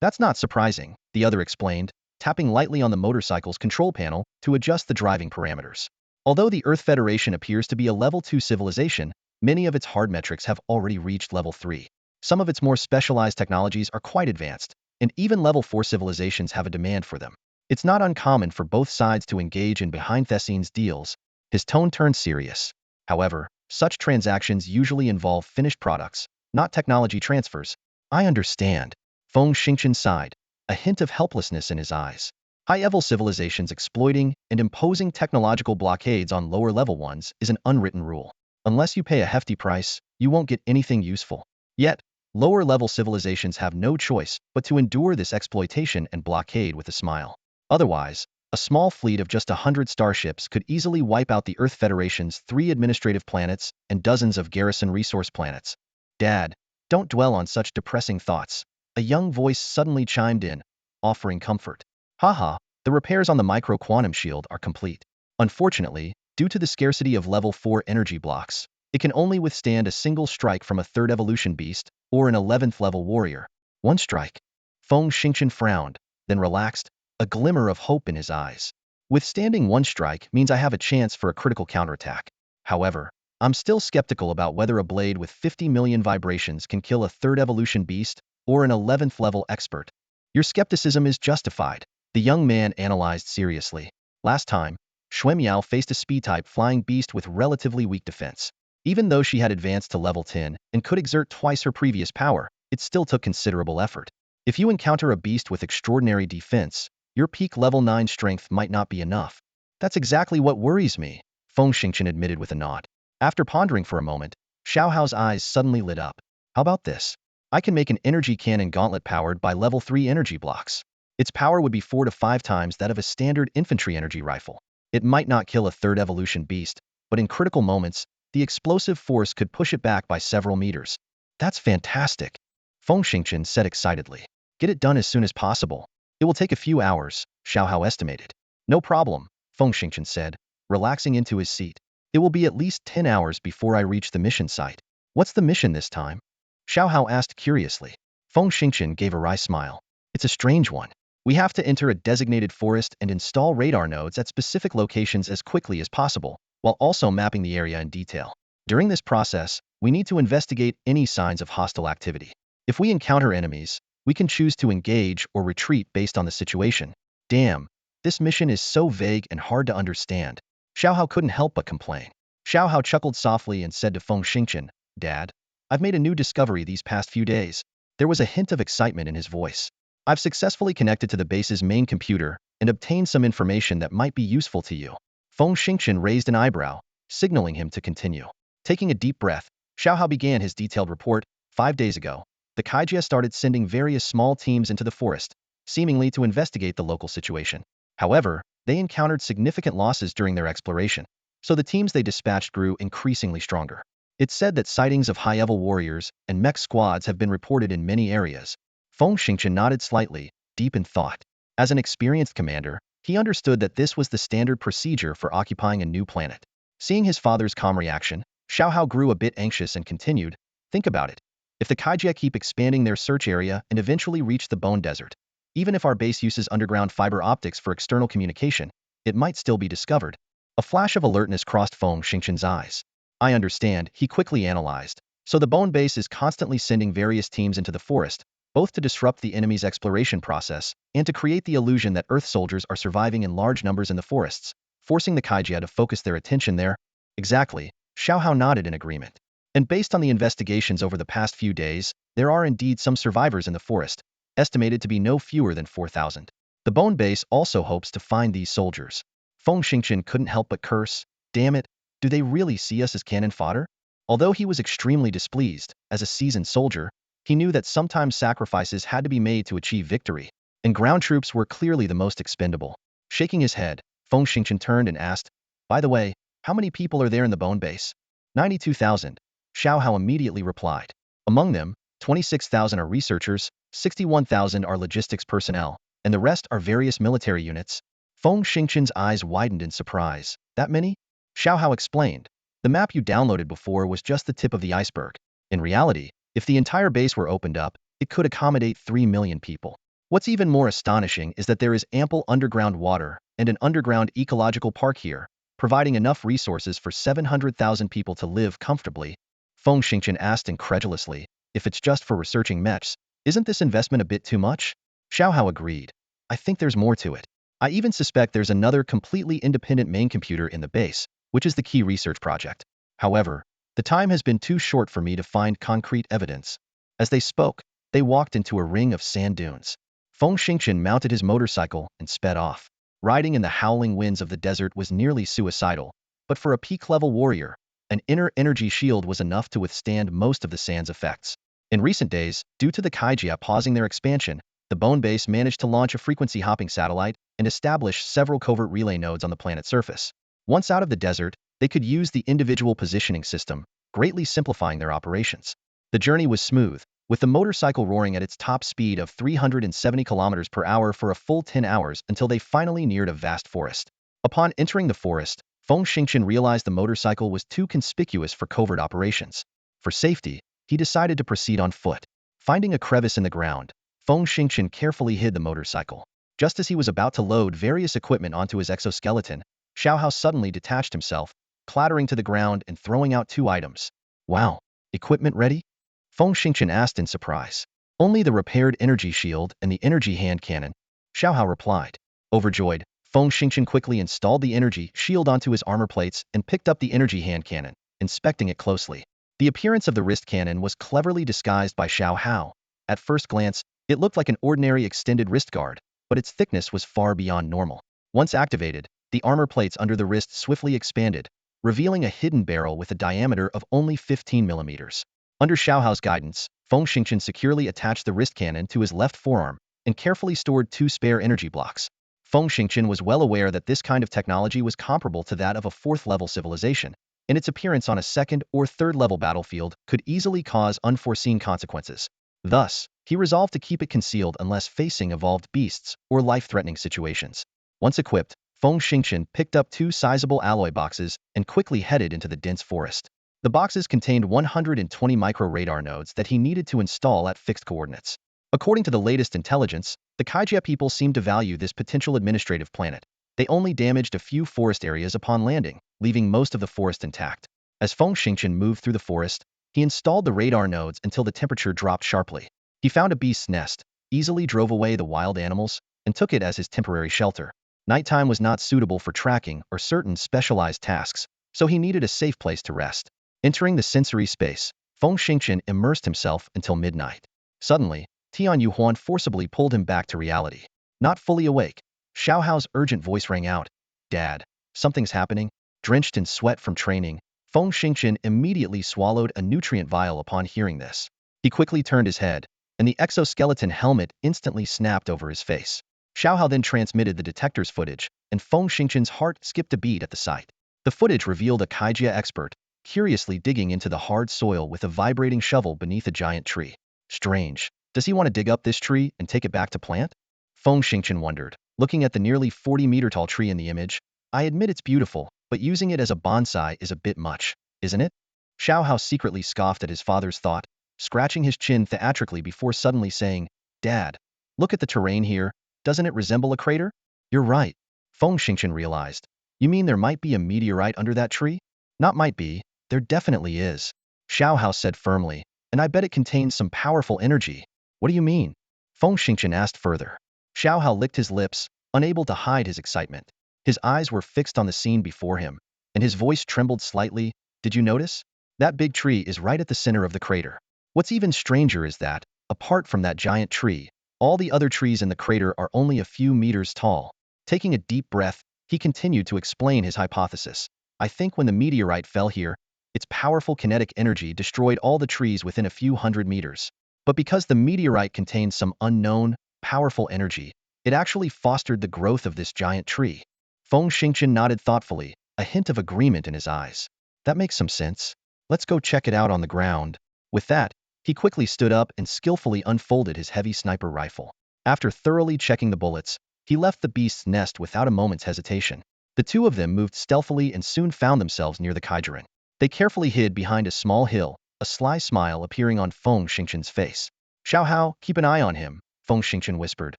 That's not surprising, the other explained, tapping lightly on the motorcycle's control panel to adjust the driving parameters. Although the Earth Federation appears to be a level 2 civilization, many of its hard metrics have already reached level 3. Some of its more specialized technologies are quite advanced, and even level 4 civilizations have a demand for them. It's not uncommon for both sides to engage in behind-the-scenes deals. His tone turned serious. However, such transactions usually involve finished products, not technology transfers. I understand. Feng Xingqian sighed, a hint of helplessness in his eyes. High-level civilizations exploiting and imposing technological blockades on lower-level ones is an unwritten rule. Unless you pay a hefty price, you won't get anything useful. Yet, Lower-level civilizations have no choice but to endure this exploitation and blockade with a smile. Otherwise, a small fleet of just 100 starships could easily wipe out the Earth Federation's 3 administrative planets and dozens of garrison resource planets. Dad, don't dwell on such depressing thoughts. A young voice suddenly chimed in, offering comfort. Haha, the repairs on the micro-quantum shield are complete. Unfortunately, due to the scarcity of level 4 energy blocks, it can only withstand a single strike from a 3rd evolution beast or an 11th level warrior. One strike. Feng Xingqian frowned, then relaxed, a glimmer of hope in his eyes. Withstanding one strike means I have a chance for a critical counterattack. However, I'm still skeptical about whether a blade with 50 million vibrations can kill a 3rd evolution beast or an 11th level expert. Your skepticism is justified, the young man analyzed seriously. Last time, Xuemiao faced a speed-type flying beast with relatively weak defense. Even though she had advanced to level 10 and could exert twice her previous power, it still took considerable effort. If you encounter a beast with extraordinary defense, your peak level 9 strength might not be enough. That's exactly what worries me, Feng Xingqian admitted with a nod. After pondering for a moment, Xiaohao's eyes suddenly lit up. How about this? I can make an energy cannon gauntlet powered by level 3 energy blocks. Its power would be 4 to 5 times that of a standard infantry energy rifle. It might not kill a 3rd evolution beast, but in critical moments, the explosive force could push it back by several meters. That's fantastic, Feng Xingqian said excitedly. Get it done as soon as possible. It will take a few hours, Xiaohao estimated. No problem, Feng Xingqian said, relaxing into his seat. It will be at least 10 hours before I reach the mission site. What's the mission this time? Xiaohao asked curiously. Feng Xingqian gave a wry smile. It's a strange one. We have to enter a designated forest and install radar nodes at specific locations as quickly as possible, while also mapping the area in detail. During this process, we need to investigate any signs of hostile activity. If we encounter enemies, we can choose to engage or retreat based on the situation. Damn, this mission is so vague and hard to understand. Xiaohao couldn't help but complain. Xiaohao chuckled softly and said to Feng Xingqian, Dad, I've made a new discovery these past few days. There was a hint of excitement in his voice. I've successfully connected to the base's main computer and obtained some information that might be useful to you. Feng Xingqian raised an eyebrow, signaling him to continue. Taking a deep breath, Xiaohao began his detailed report. 5 days ago, the Kaijia started sending various small teams into the forest, seemingly to investigate the local situation. However, they encountered significant losses during their exploration, so the teams they dispatched grew increasingly stronger. It's said that sightings of high-level warriors and mech squads have been reported in many areas. Feng Xingqian nodded slightly, deep in thought. As an experienced commander, he understood that this was the standard procedure for occupying a new planet. Seeing his father's calm reaction, Xiaohao grew a bit anxious and continued, Think about it. If the Kaijia keep expanding their search area and eventually reach the Bone Desert, even if our base uses underground fiber optics for external communication, it might still be discovered. A flash of alertness crossed Feng Xingqian's eyes. I understand, he quickly analyzed. So the Bone Base is constantly sending various teams into the forest, both to disrupt the enemy's exploration process and to create the illusion that Earth soldiers are surviving in large numbers in the forests, forcing the Kaijia to focus their attention there. Exactly, Xiaohao nodded in agreement. And based on the investigations over the past few days, there are indeed some survivors in the forest, estimated to be no fewer than 4,000. The Bone Base also hopes to find these soldiers. Feng Xingqian couldn't help but curse, Damn it, do they really see us as cannon fodder? Although he was extremely displeased, as a seasoned soldier, he knew that sometimes sacrifices had to be made to achieve victory, and ground troops were clearly the most expendable. Shaking his head, Feng Xingqian turned and asked, By the way, how many people are there in the Bone Base? 92,000. Xiaohao immediately replied. Among them, 26,000 are researchers, 61,000 are logistics personnel, and the rest are various military units. Feng Xingqian's eyes widened in surprise. That many? Xiaohao explained. The map you downloaded before was just the tip of the iceberg. In reality, if the entire base were opened up, it could accommodate 3 million people. What's even more astonishing is that there is ample underground water and an underground ecological park here, providing enough resources for 700,000 people to live comfortably. Feng Xingqian asked incredulously, If it's just for researching mechs, isn't this investment a bit too much? Xiaohao agreed. I think there's more to it. I even suspect there's another completely independent main computer in the base, which is the key research project. However, the time has been too short for me to find concrete evidence. As they spoke, they walked into a ring of sand dunes. Feng Xingqian mounted his motorcycle and sped off. Riding in the howling winds of the desert was nearly suicidal, but for a peak-level warrior, an inner energy shield was enough to withstand most of the sand's effects. In recent days, due to the Kaijia pausing their expansion, the Bone Base managed to launch a frequency-hopping satellite and establish several covert relay nodes on the planet's surface. Once out of the desert, they could use the individual positioning system, greatly simplifying their operations. The journey was smooth, with the motorcycle roaring at its top speed of 370 kilometers per hour for a full 10 hours until they finally neared a vast forest. Upon entering the forest, Feng Xingchen realized the motorcycle was too conspicuous for covert operations. For safety, he decided to proceed on foot. Finding a crevice in the ground, Feng Xingchen carefully hid the motorcycle. Just as he was about to load various equipment onto his exoskeleton, Xiaohao suddenly detached himself, clattering to the ground and throwing out two items. Wow, equipment ready? Feng Xingchen asked in surprise. Only the repaired energy shield and the energy hand cannon, Xiaohao replied. Overjoyed, Feng Xingchen quickly installed the energy shield onto his armor plates and picked up the energy hand cannon, inspecting it closely. The appearance of the wrist cannon was cleverly disguised by Xiaohao. At first glance, it looked like an ordinary extended wrist guard, but its thickness was far beyond normal. Once activated, the armor plates under the wrist swiftly expanded, revealing a hidden barrel with a diameter of only 15 millimeters. Under Xiaohao's guidance, Feng Xingchen securely attached the wrist cannon to his left forearm and carefully stored two spare energy blocks. Feng Xingchen was well aware that this kind of technology was comparable to that of a fourth-level civilization, and its appearance on a second or third-level battlefield could easily cause unforeseen consequences. Thus, he resolved to keep it concealed unless facing evolved beasts or life-threatening situations. Once equipped, Feng Xingchen picked up two sizable alloy boxes and quickly headed into the dense forest. The boxes contained 120 micro-radar nodes that he needed to install at fixed coordinates. According to the latest intelligence, the Kaijia people seemed to value this potential administrative planet. They only damaged a few forest areas upon landing, leaving most of the forest intact. As Feng Xingchen moved through the forest, he installed the radar nodes until the temperature dropped sharply. He found a beast's nest, easily drove away the wild animals, and took it as his temporary shelter. Nighttime was not suitable for tracking or certain specialized tasks, so he needed a safe place to rest. Entering the sensory space, Feng Xingchen immersed himself until midnight. Suddenly, Tian Yuhuan forcibly pulled him back to reality. Not fully awake, Xiaohao's urgent voice rang out. Dad, something's happening. Drenched in sweat from training, Feng Xingchen immediately swallowed a nutrient vial upon hearing this. He quickly turned his head, and the exoskeleton helmet instantly snapped over his face. Xiaohao then transmitted the detector's footage, and Feng Xingchen's heart skipped a beat at the sight. The footage revealed a Kaijia expert, curiously digging into the hard soil with a vibrating shovel beneath a giant tree. Strange. Does he want to dig up this tree and take it back to plant? Feng Xingchen wondered, looking at the nearly 40-meter-tall tree in the image. I admit it's beautiful, but using it as a bonsai is a bit much, isn't it? Xiaohao secretly scoffed at his father's thought, scratching his chin theatrically before suddenly saying, Dad, look at the terrain here, doesn't it resemble a crater? You're right, Feng Xingchen realized. You mean there might be a meteorite under that tree? Not might be, there definitely is, Xiaohao said firmly, and I bet it contains some powerful energy. What do you mean? Feng Xingchen asked further. Xiaohao licked his lips, unable to hide his excitement. His eyes were fixed on the scene before him, and his voice trembled slightly. Did you notice? That big tree is right at the center of the crater. What's even stranger is that, apart from that giant tree, all the other trees in the crater are only a few meters tall. Taking a deep breath, he continued to explain his hypothesis. I think when the meteorite fell here, its powerful kinetic energy destroyed all the trees within a few hundred meters. But because the meteorite contains some unknown, powerful energy, it actually fostered the growth of this giant tree. Feng Xingchen nodded thoughtfully, a hint of agreement in his eyes. That makes some sense. Let's go check it out on the ground. With that, he quickly stood up and skillfully unfolded his heavy sniper rifle. After thoroughly checking the bullets, he left the beast's nest without a moment's hesitation. The two of them moved stealthily and soon found themselves near the Kaijiran. They carefully hid behind a small hill, a sly smile appearing on Feng Xingchen's face. Xiaohao, keep an eye on him, Feng Xingchen whispered.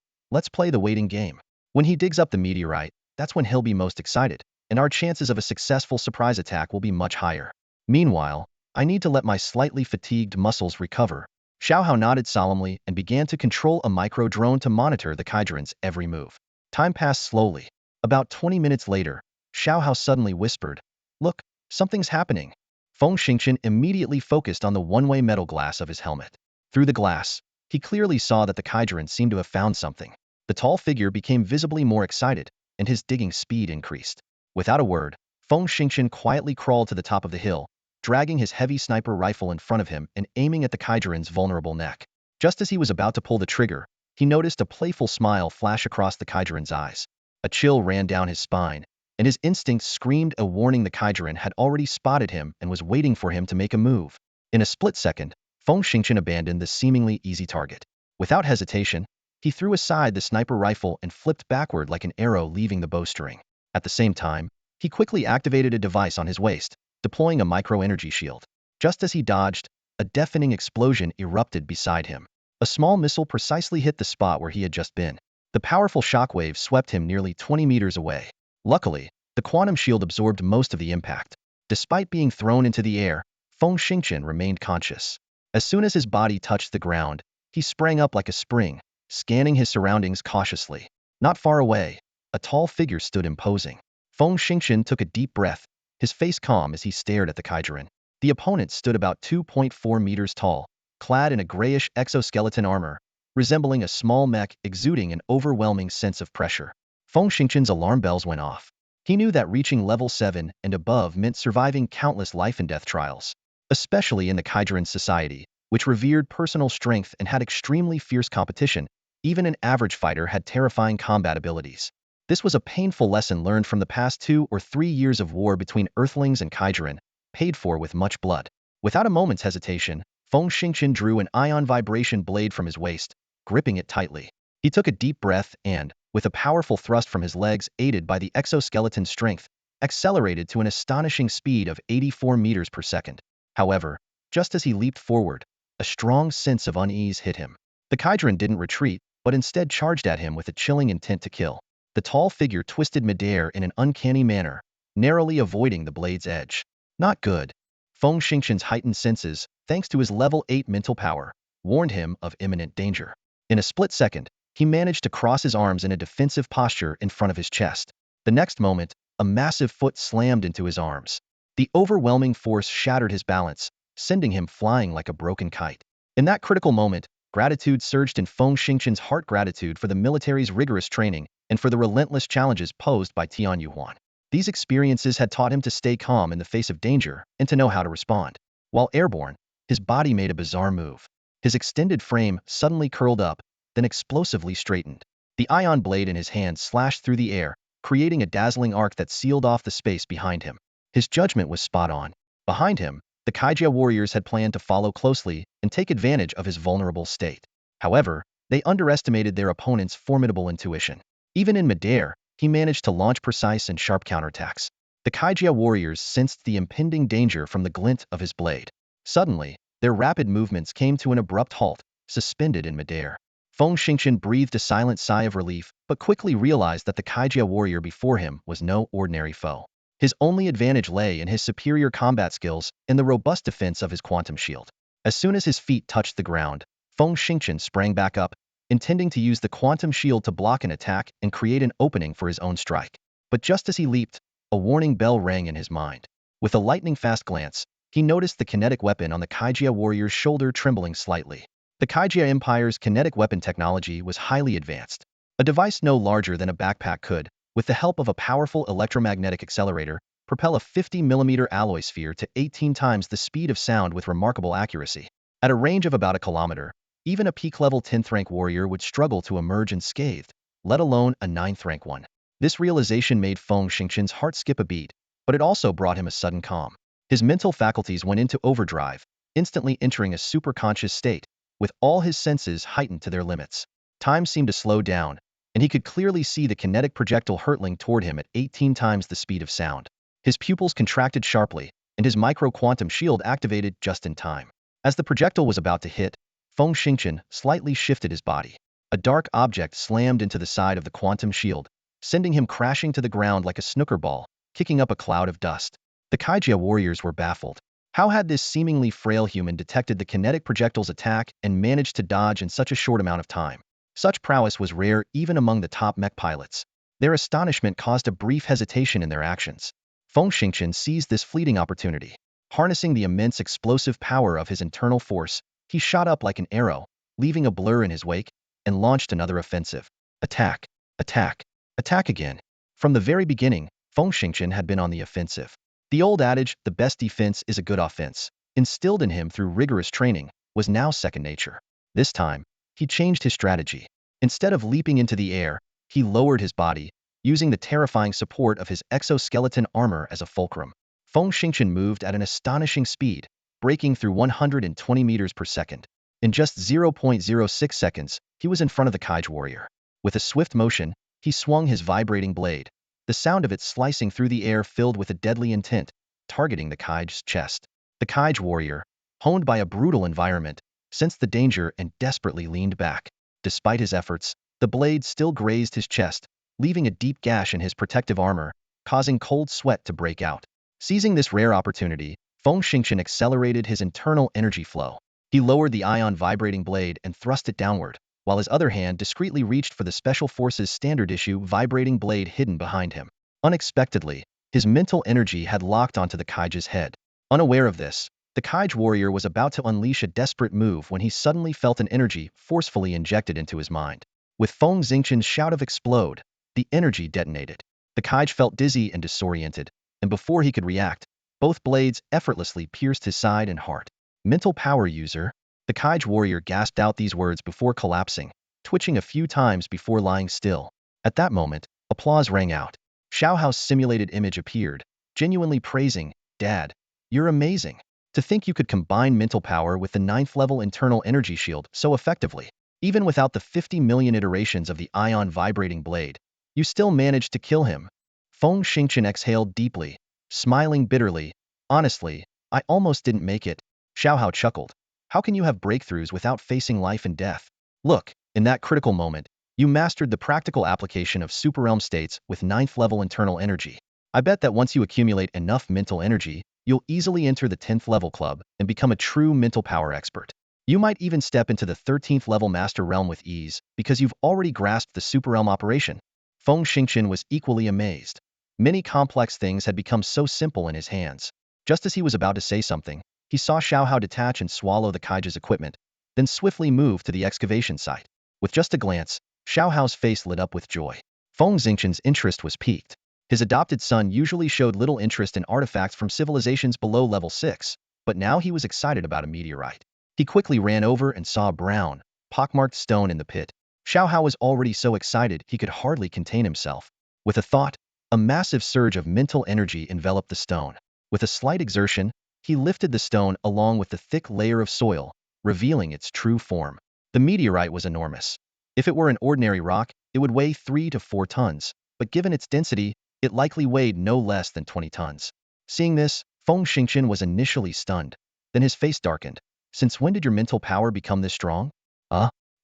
Let's play the waiting game. When he digs up the meteorite, that's when he'll be most excited, and our chances of a successful surprise attack will be much higher. Meanwhile, I need to let my slightly fatigued muscles recover. Xiaohao nodded solemnly and began to control a micro-drone to monitor the Kaijiran's every move. Time passed slowly. About 20 minutes later, Xiaohao suddenly whispered, Look, something's happening. Feng Xingchen immediately focused on the one-way metal glass of his helmet. Through the glass, he clearly saw that the Kaijiran seemed to have found something. The tall figure became visibly more excited, and his digging speed increased. Without a word, Feng Xingchen quietly crawled to the top of the hill, dragging his heavy sniper rifle in front of him and aiming at the Kaijuran's vulnerable neck. Just as he was about to pull the trigger, he noticed a playful smile flash across the Kaijuran's eyes. A chill ran down his spine, and his instincts screamed a warning. The Kaijuran had already spotted him and was waiting for him to make a move. In a split second, Feng Xingqian abandoned the seemingly easy target. Without hesitation, he threw aside the sniper rifle and flipped backward like an arrow leaving the bowstring. At the same time, he quickly activated a device on his waist, deploying a micro-energy shield. Just as he dodged, a deafening explosion erupted beside him. A small missile precisely hit the spot where he had just been. The powerful shockwave swept him nearly 20 meters away. Luckily, the quantum shield absorbed most of the impact. Despite being thrown into the air, Feng Xingqian remained conscious. As soon as his body touched the ground, he sprang up like a spring, scanning his surroundings cautiously. Not far away, a tall figure stood imposing. Feng Xingqian took a deep breath, his face calm as he stared at the Kaijuran. The opponent stood about 2.4 meters tall, clad in a grayish exoskeleton armor, resembling a small mech exuding an overwhelming sense of pressure. Feng Xingqian's alarm bells went off. He knew that reaching level 7 and above meant surviving countless life and death trials, especially in the Kaijuran society, which revered personal strength and had extremely fierce competition. Even an average fighter had terrifying combat abilities. This was a painful lesson learned from the past 2 or 3 years of war between Earthlings and Kaijuran, paid for with much blood. Without a moment's hesitation, Feng Xingqian drew an ion vibration blade from his waist, gripping it tightly. He took a deep breath and, with a powerful thrust from his legs aided by the exoskeleton's strength, accelerated to an astonishing speed of 84 meters per second. However, just as he leaped forward, a strong sense of unease hit him. The Kaijuran didn't retreat, but instead charged at him with a chilling intent to kill. The tall figure twisted midair in an uncanny manner, narrowly avoiding the blade's edge. Not good. Feng Xingqian's heightened senses, thanks to his level 8 mental power, warned him of imminent danger. In a split second, he managed to cross his arms in a defensive posture in front of his chest. The next moment, a massive foot slammed into his arms. The overwhelming force shattered his balance, sending him flying like a broken kite. In that critical moment, gratitude surged in Feng Xingqian's heart, gratitude for the military's rigorous training and for the relentless challenges posed by Tian Yuhuan. These experiences had taught him to stay calm in the face of danger and to know how to respond. While airborne, his body made a bizarre move. His extended frame suddenly curled up, then explosively straightened. The ion blade in his hand slashed through the air, creating a dazzling arc that sealed off the space behind him. His judgment was spot on. Behind him, the Kaijia warriors had planned to follow closely and take advantage of his vulnerable state. However, they underestimated their opponent's formidable intuition. Even in midair, he managed to launch precise and sharp counterattacks. The Kaijia warriors sensed the impending danger from the glint of his blade. Suddenly, their rapid movements came to an abrupt halt, suspended in midair. Feng Xingqian breathed a silent sigh of relief, but quickly realized that the Kaijia warrior before him was no ordinary foe. His only advantage lay in his superior combat skills and the robust defense of his quantum shield. As soon as his feet touched the ground, Feng Xingqian sprang back up, intending to use the quantum shield to block an attack and create an opening for his own strike. But just as he leaped, a warning bell rang in his mind. With a lightning-fast glance, he noticed the kinetic weapon on the Kaijia warrior's shoulder trembling slightly. The Kaijia Empire's kinetic weapon technology was highly advanced. A device no larger than a backpack could, with the help of a powerful electromagnetic accelerator, propel a 50mm alloy sphere to 18 times the speed of sound with remarkable accuracy. At a range of about a kilometer, even a peak-level 10th rank warrior would struggle to emerge unscathed, let alone a 9th rank one. This realization made Feng Xingqian's heart skip a beat, but it also brought him a sudden calm. His mental faculties went into overdrive, instantly entering a superconscious state, with all his senses heightened to their limits. Time seemed to slow down, and he could clearly see the kinetic projectile hurtling toward him at 18 times the speed of sound. His pupils contracted sharply, and his micro-quantum shield activated just in time. As the projectile was about to hit, Feng Xingqian slightly shifted his body. A dark object slammed into the side of the quantum shield, sending him crashing to the ground like a snooker ball, kicking up a cloud of dust. The Kaijia warriors were baffled. How had this seemingly frail human detected the kinetic projectile's attack and managed to dodge in such a short amount of time? Such prowess was rare even among the top mech pilots. Their astonishment caused a brief hesitation in their actions. Feng Xingqian seized this fleeting opportunity. Harnessing the immense explosive power of his internal force, he shot up like an arrow, leaving a blur in his wake, and launched another offensive. Attack, attack, attack again. From the very beginning, Feng Xingqian had been on the offensive. The old adage, the best defense is a good offense, instilled in him through rigorous training, was now second nature. This time, he changed his strategy. Instead of leaping into the air, he lowered his body, using the terrifying support of his exoskeleton armor as a fulcrum. Feng Xingchen moved at an astonishing speed, breaking through 120 meters per second. In just 0.06 seconds, he was in front of the Kaij warrior. With a swift motion, he swung his vibrating blade. The sound of it slicing through the air filled with a deadly intent, targeting the Kaij's chest. The Kaij warrior, honed by a brutal environment, sensed the danger and desperately leaned back. Despite his efforts, the blade still grazed his chest, leaving a deep gash in his protective armor, causing cold sweat to break out. Seizing this rare opportunity, Feng Xingchen accelerated his internal energy flow. He lowered the ion vibrating blade and thrust it downward, while his other hand discreetly reached for the Special Forces standard issue vibrating blade hidden behind him. Unexpectedly, his mental energy had locked onto the Kaij's head. Unaware of this, the Kaij warrior was about to unleash a desperate move when he suddenly felt an energy forcefully injected into his mind. With Feng Xingchen's shout of explode, the energy detonated. The Kaij felt dizzy and disoriented, and before he could react, both blades effortlessly pierced his side and heart. Mental power user. The Kaij warrior gasped out these words before collapsing, twitching a few times before lying still. At that moment, applause rang out. Xiaohao's simulated image appeared, genuinely praising, "Dad, you're amazing. To think you could combine mental power with the 9th level internal energy shield so effectively. Even without the 50 million iterations of the ion vibrating blade, you still managed to kill him." Feng Xingchen exhaled deeply, smiling bitterly. "Honestly, I almost didn't make it." Xiaohao chuckled. "How can you have breakthroughs without facing life and death? Look, in that critical moment, you mastered the practical application of superrealm states with 9th level internal energy. I bet that once you accumulate enough mental energy, you'll easily enter the 10th level club and become a true mental power expert. You might even step into the 13th level master realm with ease because you've already grasped the superrealm operation." Feng Xingchen was equally amazed. Many complex things had become so simple in his hands. Just as he was about to say something, he saw Xiaohao detach and swallow the Kaij's equipment, then swiftly move to the excavation site. With just a glance, Xiaohao's face lit up with joy. Feng Xingchen's interest was piqued. His adopted son usually showed little interest in artifacts from civilizations below level 6, but now he was excited about a meteorite. He quickly ran over and saw a brown, pockmarked stone in the pit. Xiaohao was already so excited he could hardly contain himself. With a thought, a massive surge of mental energy enveloped the stone. With a slight exertion, he lifted the stone along with the thick layer of soil, revealing its true form. The meteorite was enormous. If it were an ordinary rock, it would weigh 3 to 4 tons, but given its density, it likely weighed no less than 20 tons. Seeing this, Feng Xingchen was initially stunned. Then his face darkened. "Since when did your mental power become this strong?"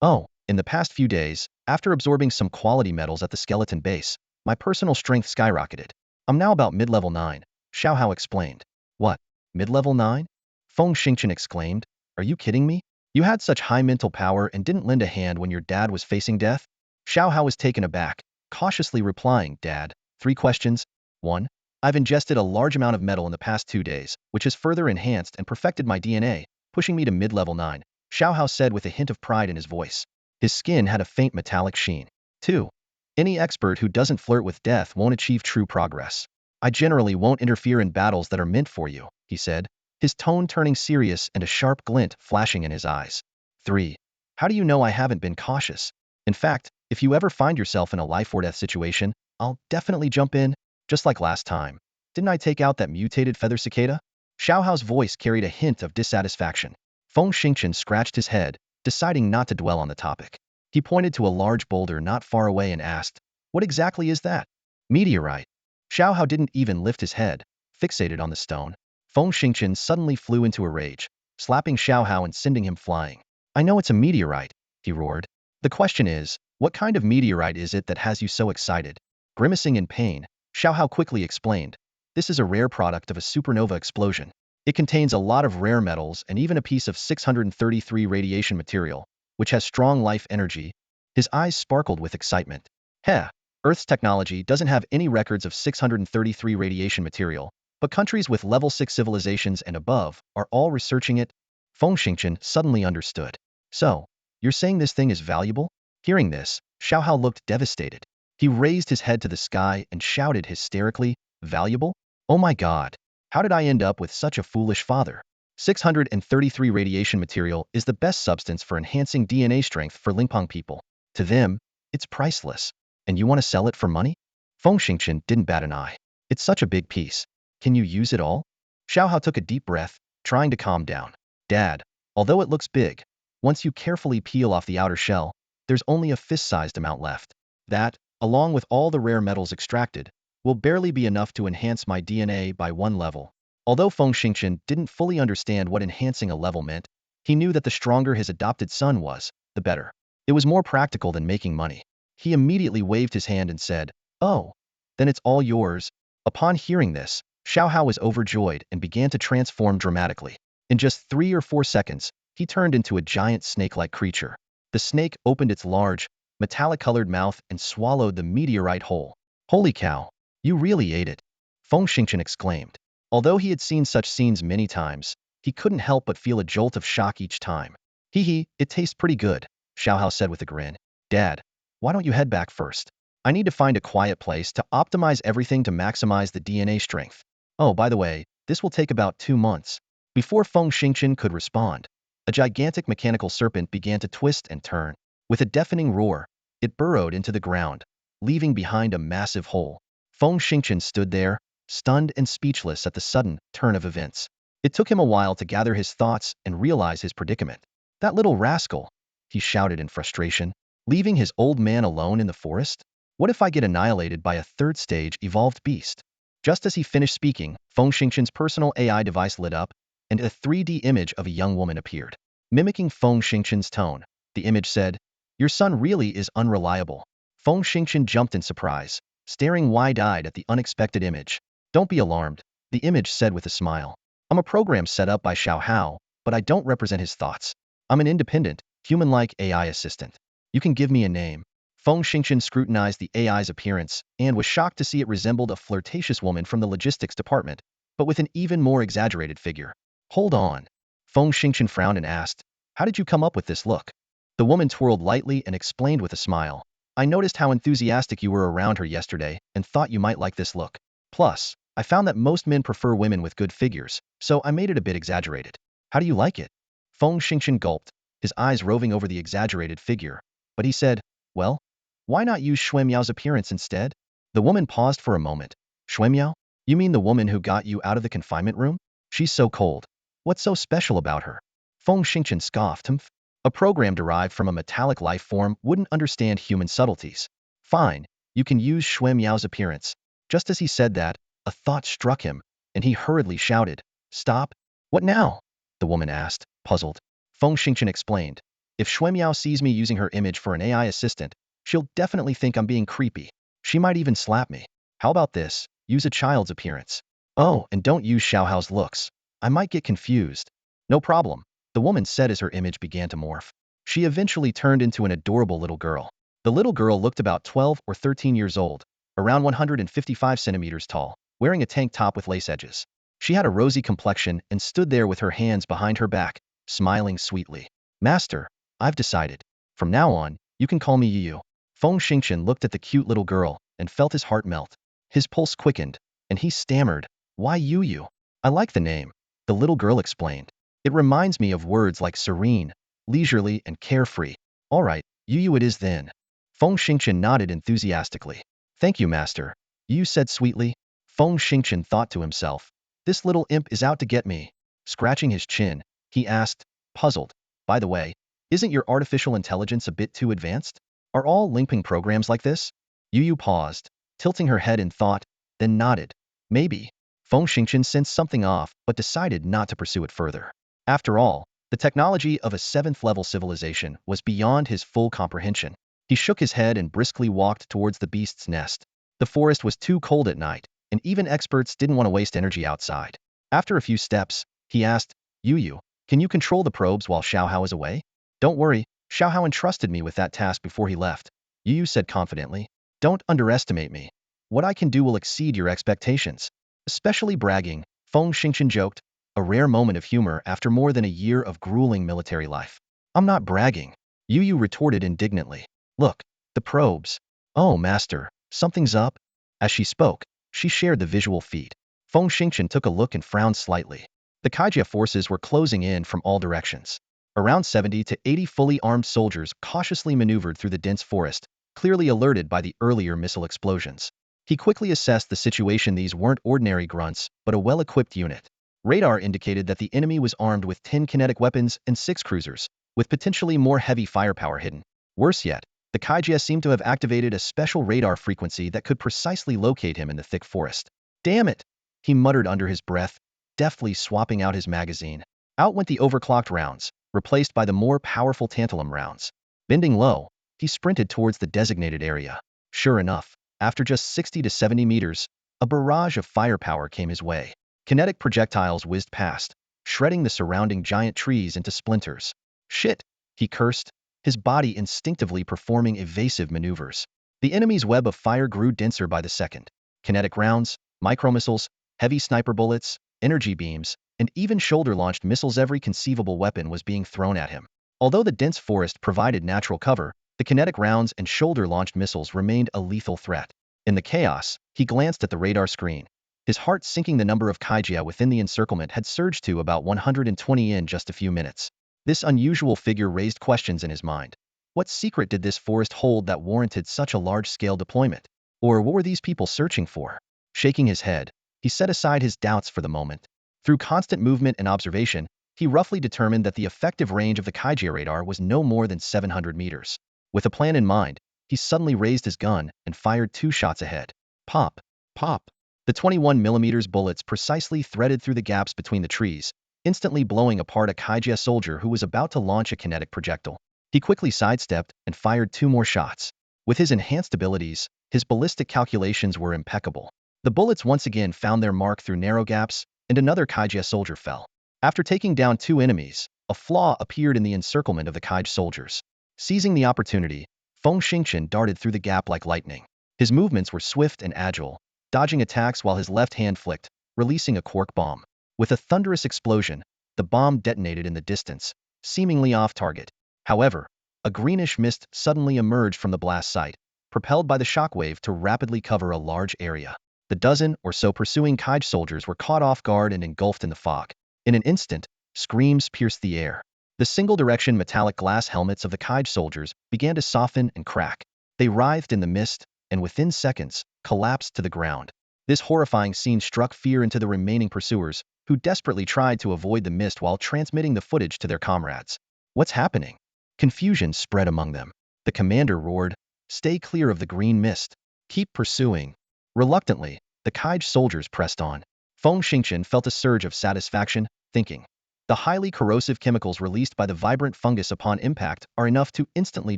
Oh, in the past few days, after absorbing some quality metals at the skeleton base, my personal strength skyrocketed. I'm now about mid-level 9, Xiaohao explained. "What? Mid-level 9? Feng Xingchen exclaimed. "Are you kidding me? You had such high mental power and didn't lend a hand when your dad was facing death?" Xiaohao was taken aback, cautiously replying, "Dad, 3 questions. 1. I've ingested a large amount of metal in the past 2 days, which has further enhanced and perfected my DNA, pushing me to mid-level 9, Xiaohao said with a hint of pride in his voice. His skin had a faint metallic sheen. 2. Any expert who doesn't flirt with death won't achieve true progress. I generally won't interfere in battles that are meant for you," he said, his tone turning serious and a sharp glint flashing in his eyes. 3. How do you know I haven't been cautious? In fact, if you ever find yourself in a life-or-death situation, I'll definitely jump in, just like last time. Didn't I take out that mutated feather cicada? Xiaohao's voice carried a hint of dissatisfaction. Feng Xingchen scratched his head, deciding not to dwell on the topic. He pointed to a large boulder not far away and asked, "What exactly is that?" "Meteorite." Xiaohao didn't even lift his head, fixated on the stone. Feng Xingchen suddenly flew into a rage, slapping Xiaohao and sending him flying. "I know it's a meteorite," he roared. "The question is, what kind of meteorite is it that has you so excited?" Grimacing in pain, Xiaohao quickly explained, "This is a rare product of a supernova explosion. It contains a lot of rare metals and even a piece of 633 radiation material, which has strong life energy." His eyes sparkled with excitement. "Heh, Earth's technology doesn't have any records of 633 radiation material, but countries with level 6 civilizations and above are all researching it." Feng Xingchen suddenly understood. "So, you're saying this thing is valuable?" Hearing this, Xiaohao looked devastated. He raised his head to the sky and shouted hysterically, "Valuable? Oh my god. How did I end up with such a foolish father? 633 radiation material is the best substance for enhancing DNA strength for Lingpong people. To them, it's priceless. And you want to sell it for money? Feng Xingchen didn't bat an eye. It's such a big piece. Can you use it all? Xiaohao took a deep breath, trying to calm down. Dad, although it looks big, once you carefully peel off the outer shell, there's only a fist-sized amount left. That, along with all the rare metals extracted, will barely be enough to enhance my DNA by one level. Although Feng Xingchen didn't fully understand what enhancing a level meant, he knew that the stronger his adopted son was, the better. It was more practical than making money. He immediately waved his hand and said, "Oh, then it's all yours." Upon hearing this, Xiaohao was overjoyed and began to transform dramatically. In just 3 or 4 seconds, he turned into a giant snake-like creature. The snake opened its large, metallic-colored mouth and swallowed the meteorite whole. "Holy cow, you really ate it," Feng Xingchen exclaimed. Although he had seen such scenes many times, he couldn't help but feel a jolt of shock each time. "Hee hee, it tastes pretty good," Xiaohao said with a grin. "Dad, why don't you head back first? I need to find a quiet place to optimize everything to maximize the DNA strength. Oh, by the way, this will take about 2 months." Before Feng Xingchen could respond, a gigantic mechanical serpent began to twist and turn. With a deafening roar, it burrowed into the ground, leaving behind a massive hole. Feng Xingchen stood there, stunned and speechless at the sudden turn of events. It took him a while to gather his thoughts and realize his predicament. "That little rascal," he shouted in frustration, "leaving his old man alone in the forest? What if I get annihilated by a third-stage evolved beast?" Just as he finished speaking, Feng Xingchen's personal AI device lit up, and a 3D image of a young woman appeared. Mimicking Feng Xingchen's tone, the image said, "Your son really is unreliable." Feng Xingchen jumped in surprise, staring wide-eyed at the unexpected image. "Don't be alarmed," the image said with a smile. "I'm a program set up by Xiaohao, but I don't represent his thoughts. I'm an independent, human-like AI assistant. You can give me a name." Feng Xingchen scrutinized the AI's appearance and was shocked to see it resembled a flirtatious woman from the logistics department, but with an even more exaggerated figure. "Hold on." Feng Xingchen frowned and asked, "How did you come up with this look?" The woman twirled lightly and explained with a smile, "I noticed how enthusiastic you were around her yesterday and thought you might like this look. Plus, I found that most men prefer women with good figures, so I made it a bit exaggerated. How do you like it?" Feng Xingchen gulped, his eyes roving over the exaggerated figure, but he said, "Well, why not use Xuemiao's appearance instead?" The woman paused for a moment. "Xuemiao? You mean the woman who got you out of the confinement room? She's so cold. What's so special about her?" Feng Xingchen scoffed. "Humph. A program derived from a metallic life form wouldn't understand human subtleties. Fine, you can use Xuemiao's appearance." Just as he said that, a thought struck him, and he hurriedly shouted, "Stop." "What now?" the woman asked, puzzled. Feng Xingchen explained, "If Xuemiao sees me using her image for an AI assistant, she'll definitely think I'm being creepy. She might even slap me. How about this? Use a child's appearance. Oh, and don't use Xiaohao's looks. I might get confused." "No problem," the woman said as her image began to morph. She eventually turned into an adorable little girl. The little girl looked about 12 or 13 years old, around 155 centimeters tall, wearing a tank top with lace edges. She had a rosy complexion and stood there with her hands behind her back, smiling sweetly. "Master, I've decided. From now on, you can call me Yu." Feng Xingchen looked at the cute little girl and felt his heart melt. His pulse quickened, and he stammered, "Why Yu? I like the name," the little girl explained. "It reminds me of words like serene, leisurely, and carefree." "All right, Yu it is then." Feng Xingchen nodded enthusiastically. "Thank you, master," Yu said sweetly. Feng Xingchen thought to himself, "This little imp is out to get me." Scratching his chin, he asked, puzzled, "By the way, isn't your artificial intelligence a bit too advanced? Are all Lingping programs like this?" Yu paused, tilting her head in thought, then nodded. "Maybe." Feng Xingchen sensed something off but decided not to pursue it further. After all, the technology of a 7th-level civilization was beyond his full comprehension. He shook his head and briskly walked towards the beast's nest. The forest was too cold at night, and even experts didn't want to waste energy outside. After a few steps, he asked, "Yu, can you control the probes while Xiaohao is away?" "Don't worry, Xiaohao entrusted me with that task before he left," Yu said confidently. "Don't underestimate me. What I can do will exceed your expectations." "Especially bragging," Feng Xingchen joked, a rare moment of humor after more than a year of grueling military life. "I'm not bragging," Yu retorted indignantly. "Look, the probes." "Oh, master, something's up." As she spoke, she shared the visual feed. Feng Xingchen took a look and frowned slightly. The Kaijia forces were closing in from all directions. Around 70 to 80 fully armed soldiers cautiously maneuvered through the dense forest, clearly alerted by the earlier missile explosions. He quickly assessed the situation. These weren't ordinary grunts, but a well-equipped unit. Radar indicated that the enemy was armed with 10 kinetic weapons and 6 cruisers, with potentially more heavy firepower hidden. Worse yet, the Kaijia seemed to have activated a special radar frequency that could precisely locate him in the thick forest. Damn it! He muttered under his breath, deftly swapping out his magazine. Out went the overclocked rounds, replaced by the more powerful tantalum rounds. Bending low, he sprinted towards the designated area. Sure enough, after just 60 to 70 meters, a barrage of firepower came his way. Kinetic projectiles whizzed past, shredding the surrounding giant trees into splinters. Shit, he cursed, his body instinctively performing evasive maneuvers. The enemy's web of fire grew denser by the second. Kinetic rounds, micromissiles, heavy sniper bullets, energy beams, and even shoulder-launched missiles. Every conceivable weapon was being thrown at him. Although the dense forest provided natural cover, the kinetic rounds and shoulder-launched missiles remained a lethal threat. In the chaos, he glanced at the radar screen. His heart sinking. The number of Kaijia within the encirclement had surged to about 120 in just a few minutes. This unusual figure raised questions in his mind. What secret did this forest hold that warranted such a large-scale deployment? Or what were these people searching for? Shaking his head, he set aside his doubts for the moment. Through constant movement and observation, he roughly determined that the effective range of the Kaijia radar was no more than 700 meters. With a plan in mind, he suddenly raised his gun and fired 2 shots ahead. Pop! Pop! The 21mm bullets precisely threaded through the gaps between the trees, instantly blowing apart a Kaijia soldier who was about to launch a kinetic projectile. He quickly sidestepped and fired 2 more shots. With his enhanced abilities, his ballistic calculations were impeccable. The bullets once again found their mark through narrow gaps, and another Kaijia soldier fell. After taking down 2 enemies, a flaw appeared in the encirclement of the Kaij soldiers. Seizing the opportunity, Feng Xingchen darted through the gap like lightning. His movements were swift and agile, dodging attacks while his left hand flicked, releasing a quark bomb. With a thunderous explosion, the bomb detonated in the distance, seemingly off target. However, a greenish mist suddenly emerged from the blast site, propelled by the shockwave to rapidly cover a large area. The dozen or so pursuing Kaij soldiers were caught off guard and engulfed in the fog. In an instant, screams pierced the air. The single-direction metallic glass helmets of the Kaij soldiers began to soften and crack. They writhed in the mist, and within seconds, collapsed to the ground. This horrifying scene struck fear into the remaining pursuers, who desperately tried to avoid the mist while transmitting the footage to their comrades. What's happening? Confusion spread among them. The commander roared, "Stay clear of the green mist. Keep pursuing." Reluctantly, the Kaij soldiers pressed on. Feng Xingchen felt a surge of satisfaction, thinking, the highly corrosive chemicals released by the vibrant fungus upon impact are enough to instantly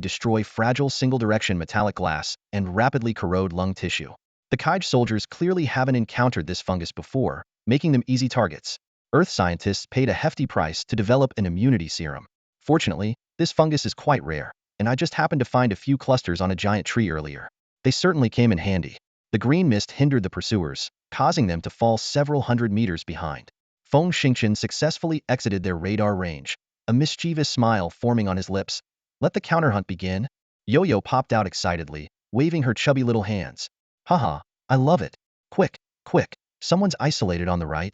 destroy fragile single-direction metallic glass and rapidly corrode lung tissue. The Kaij soldiers clearly haven't encountered this fungus before, making them easy targets. Earth scientists paid a hefty price to develop an immunity serum. Fortunately, this fungus is quite rare, and I just happened to find a few clusters on a giant tree earlier. They certainly came in handy. The green mist hindered the pursuers, causing them to fall several hundred meters behind. Feng Xingchen successfully exited their radar range, a mischievous smile forming on his lips. Let the counterhunt begin. Yo-Yo popped out excitedly, waving her chubby little hands. Haha, I love it. Quick, quick, someone's isolated on the right.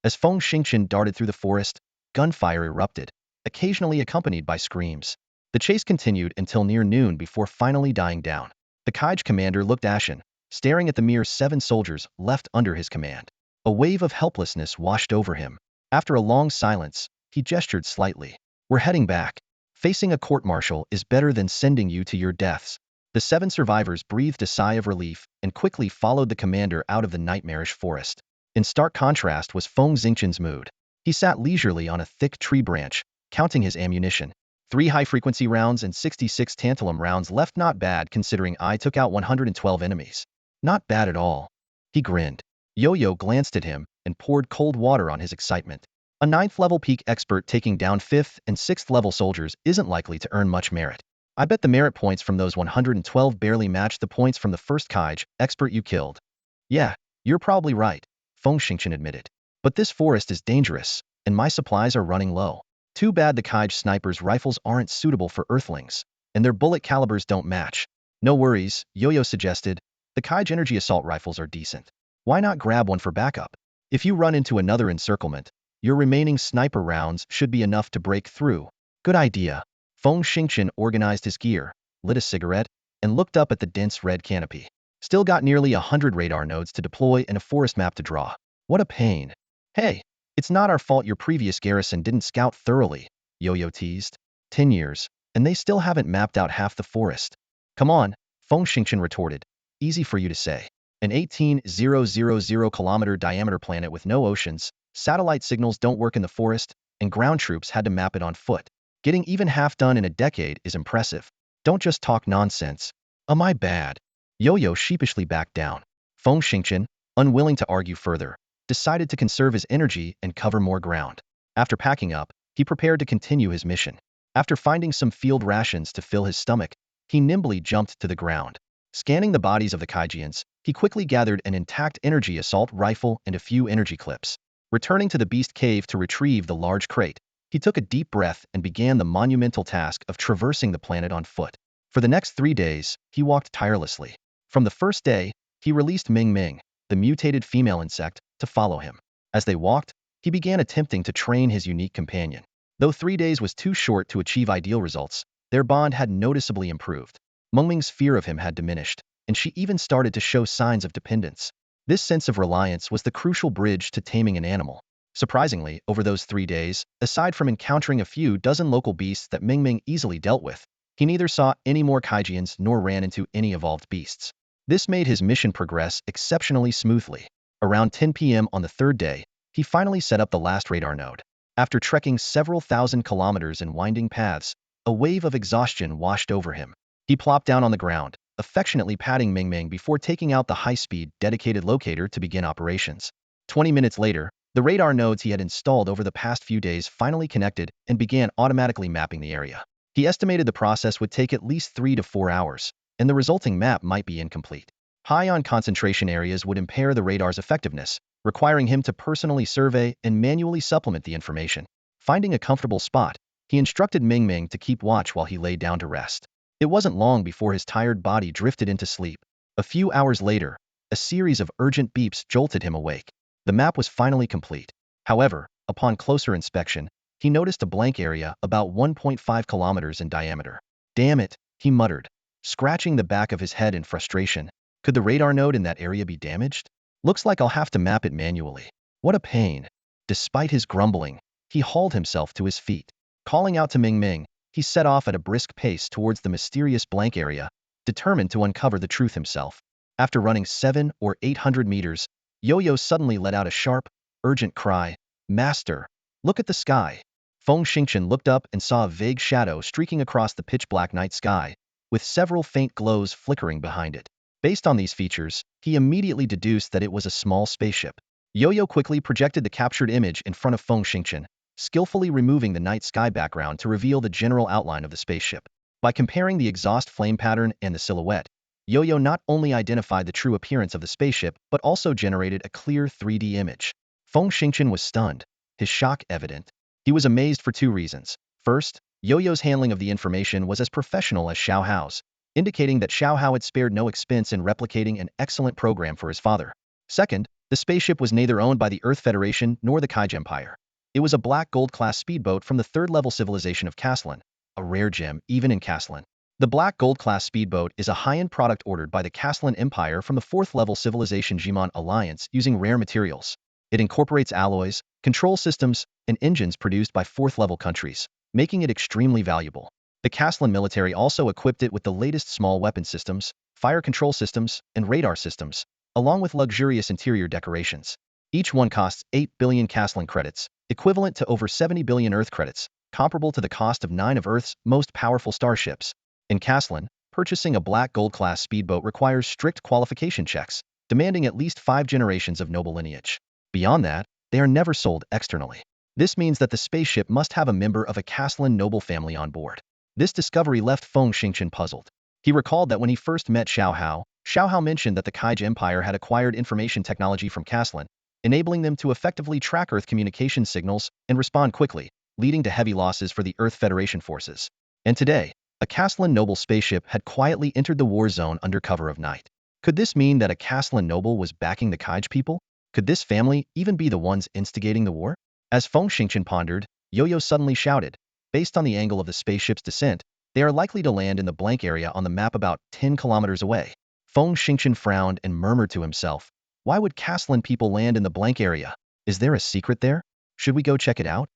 As Feng Xingchen darted through the forest, gunfire erupted, occasionally accompanied by screams. The chase continued until near noon before finally dying down. The Kaij commander looked ashen, staring at the mere 7 soldiers left under his command. A wave of helplessness washed over him. After a long silence, he gestured slightly. We're heading back. Facing a court-martial is better than sending you to your deaths. The 7 survivors breathed a sigh of relief and quickly followed the commander out of the nightmarish forest. In stark contrast was Feng Xingchen's mood. He sat leisurely on a thick tree branch, counting his ammunition. 3 high-frequency rounds and 66 tantalum rounds left. Not bad considering I took out 112 enemies. Not bad at all. He grinned. Yo-Yo glanced at him and poured cold water on his excitement. A 9th-level peak expert taking down 5th and 6th-level soldiers isn't likely to earn much merit. I bet the merit points from those 112 barely matched the points from the first Kaij expert you killed. Yeah, you're probably right, Feng Xingchen admitted. But this forest is dangerous, and my supplies are running low. Too bad the Kaij snipers' rifles aren't suitable for Earthlings, and their bullet calibers don't match. No worries, Yo-Yo suggested. The Kaij energy assault rifles are decent. Why not grab one for backup? If you run into another encirclement, your remaining sniper rounds should be enough to break through. Good idea. Feng Xingqian organized his gear, lit a cigarette, and looked up at the dense red canopy. Still got nearly 100 radar nodes to deploy and a forest map to draw. What a pain. Hey, it's not our fault your previous garrison didn't scout thoroughly, Yo-Yo teased. 10 years, and they still haven't mapped out half the forest. Come on, Feng Xingqian retorted. Easy for you to say. An 18,000 kilometer diameter planet with no oceans, satellite signals don't work in the forest, and ground troops had to map it on foot. Getting even half done in a decade is impressive. Don't just talk nonsense. My bad. Yo-Yo sheepishly backed down. Feng Xingqian, unwilling to argue further, decided to conserve his energy and cover more ground. After packing up, he prepared to continue his mission. After finding some field rations to fill his stomach, he nimbly jumped to the ground. Scanning the bodies of the Kaijians, he quickly gathered an intact energy assault rifle and a few energy clips. Returning to the beast cave to retrieve the large crate, he took a deep breath and began the monumental task of traversing the planet on foot. For the next 3 days, he walked tirelessly. From the first day, he released Ming Ming, the mutated female insect, to follow him. As they walked, he began attempting to train his unique companion. Though 3 days was too short to achieve ideal results, their bond had noticeably improved. Mengming's fear of him had diminished, and she even started to show signs of dependence. This sense of reliance was the crucial bridge to taming an animal. Surprisingly, over those 3 days, aside from encountering a few dozen local beasts that Mengming easily dealt with, he neither saw any more Kaijians nor ran into any evolved beasts. This made his mission progress exceptionally smoothly. Around 10 p.m. on the 3rd day, he finally set up the last radar node. After trekking several thousand kilometers in winding paths, a wave of exhaustion washed over him. He plopped down on the ground, affectionately patting Mengming before taking out the high-speed, dedicated locator to begin operations. 20 minutes later, the radar nodes he had installed over the past few days finally connected and began automatically mapping the area. He estimated the process would take at least 3 to 4 hours, and the resulting map might be incomplete. High-on concentration areas would impair the radar's effectiveness, requiring him to personally survey and manually supplement the information. Finding a comfortable spot, he instructed Mengming to keep watch while he lay down to rest. It wasn't long before his tired body drifted into sleep. A few hours later, a series of urgent beeps jolted him awake. The map was finally complete. However, upon closer inspection, he noticed a blank area about 1.5 kilometers in diameter. Damn it, he muttered, scratching the back of his head in frustration. Could the radar node in that area be damaged? Looks like I'll have to map it manually. What a pain. Despite his grumbling, he hauled himself to his feet. Calling out to Mengming, he set off at a brisk pace towards the mysterious blank area, determined to uncover the truth himself. After running 700 or 800 meters, Yo-Yo suddenly let out a sharp, urgent cry. Master, look at the sky. Feng Xingqian looked up and saw a vague shadow streaking across the pitch-black night sky, with several faint glows flickering behind it. Based on these features, he immediately deduced that it was a small spaceship. Yo-Yo quickly projected the captured image in front of Feng Xingqian, skillfully removing the night sky background to reveal the general outline of the spaceship. By comparing the exhaust flame pattern and the silhouette, Yo-Yo not only identified the true appearance of the spaceship but also generated a clear 3D image. Feng Xingqian was stunned, his shock evident. He was amazed for 2 reasons. First, Yo-Yo's handling of the information was as professional as Xiao Hao's, indicating that Xiao Hao had spared no expense in replicating an excellent program for his father. Second, the spaceship was neither owned by the Earth Federation nor the Kaiji Empire. It was a black gold-class speedboat from the 3rd-level civilization of Caslan, a rare gem even in Caslan. The black gold-class speedboat is a high-end product ordered by the Caslan Empire from the 4th-level civilization Jimon Alliance using rare materials. It incorporates alloys, control systems, and engines produced by 4th-level countries, making it extremely valuable. The Caslan military also equipped it with the latest small weapon systems, fire control systems, and radar systems, along with luxurious interior decorations. Each one costs 8 billion Caslan credits, equivalent to over 70 billion Earth credits, comparable to the cost of 9 of Earth's most powerful starships. In Caslan, purchasing a black gold-class speedboat requires strict qualification checks, demanding at least 5 generations of noble lineage. Beyond that, they are never sold externally. This means that the spaceship must have a member of a Caslan noble family on board. This discovery left Feng Xingqian puzzled. He recalled that when he first met Xiao Hao mentioned that the Kaiji Empire had acquired information technology from Caslan, enabling them to effectively track Earth communication signals and respond quickly, leading to heavy losses for the Earth Federation forces. And today, a Caslan noble spaceship had quietly entered the war zone under cover of night. Could this mean that a Caslan noble was backing the Kaiji people? Could this family even be the ones instigating the war? As Feng Xingchen pondered, Yo-Yo suddenly shouted, based on the angle of the spaceship's descent, they are likely to land in the blank area on the map about 10 kilometers away. Feng Xingchen frowned and murmured to himself, why would Castellan people land in the blank area? Is there a secret there? Should we go check it out?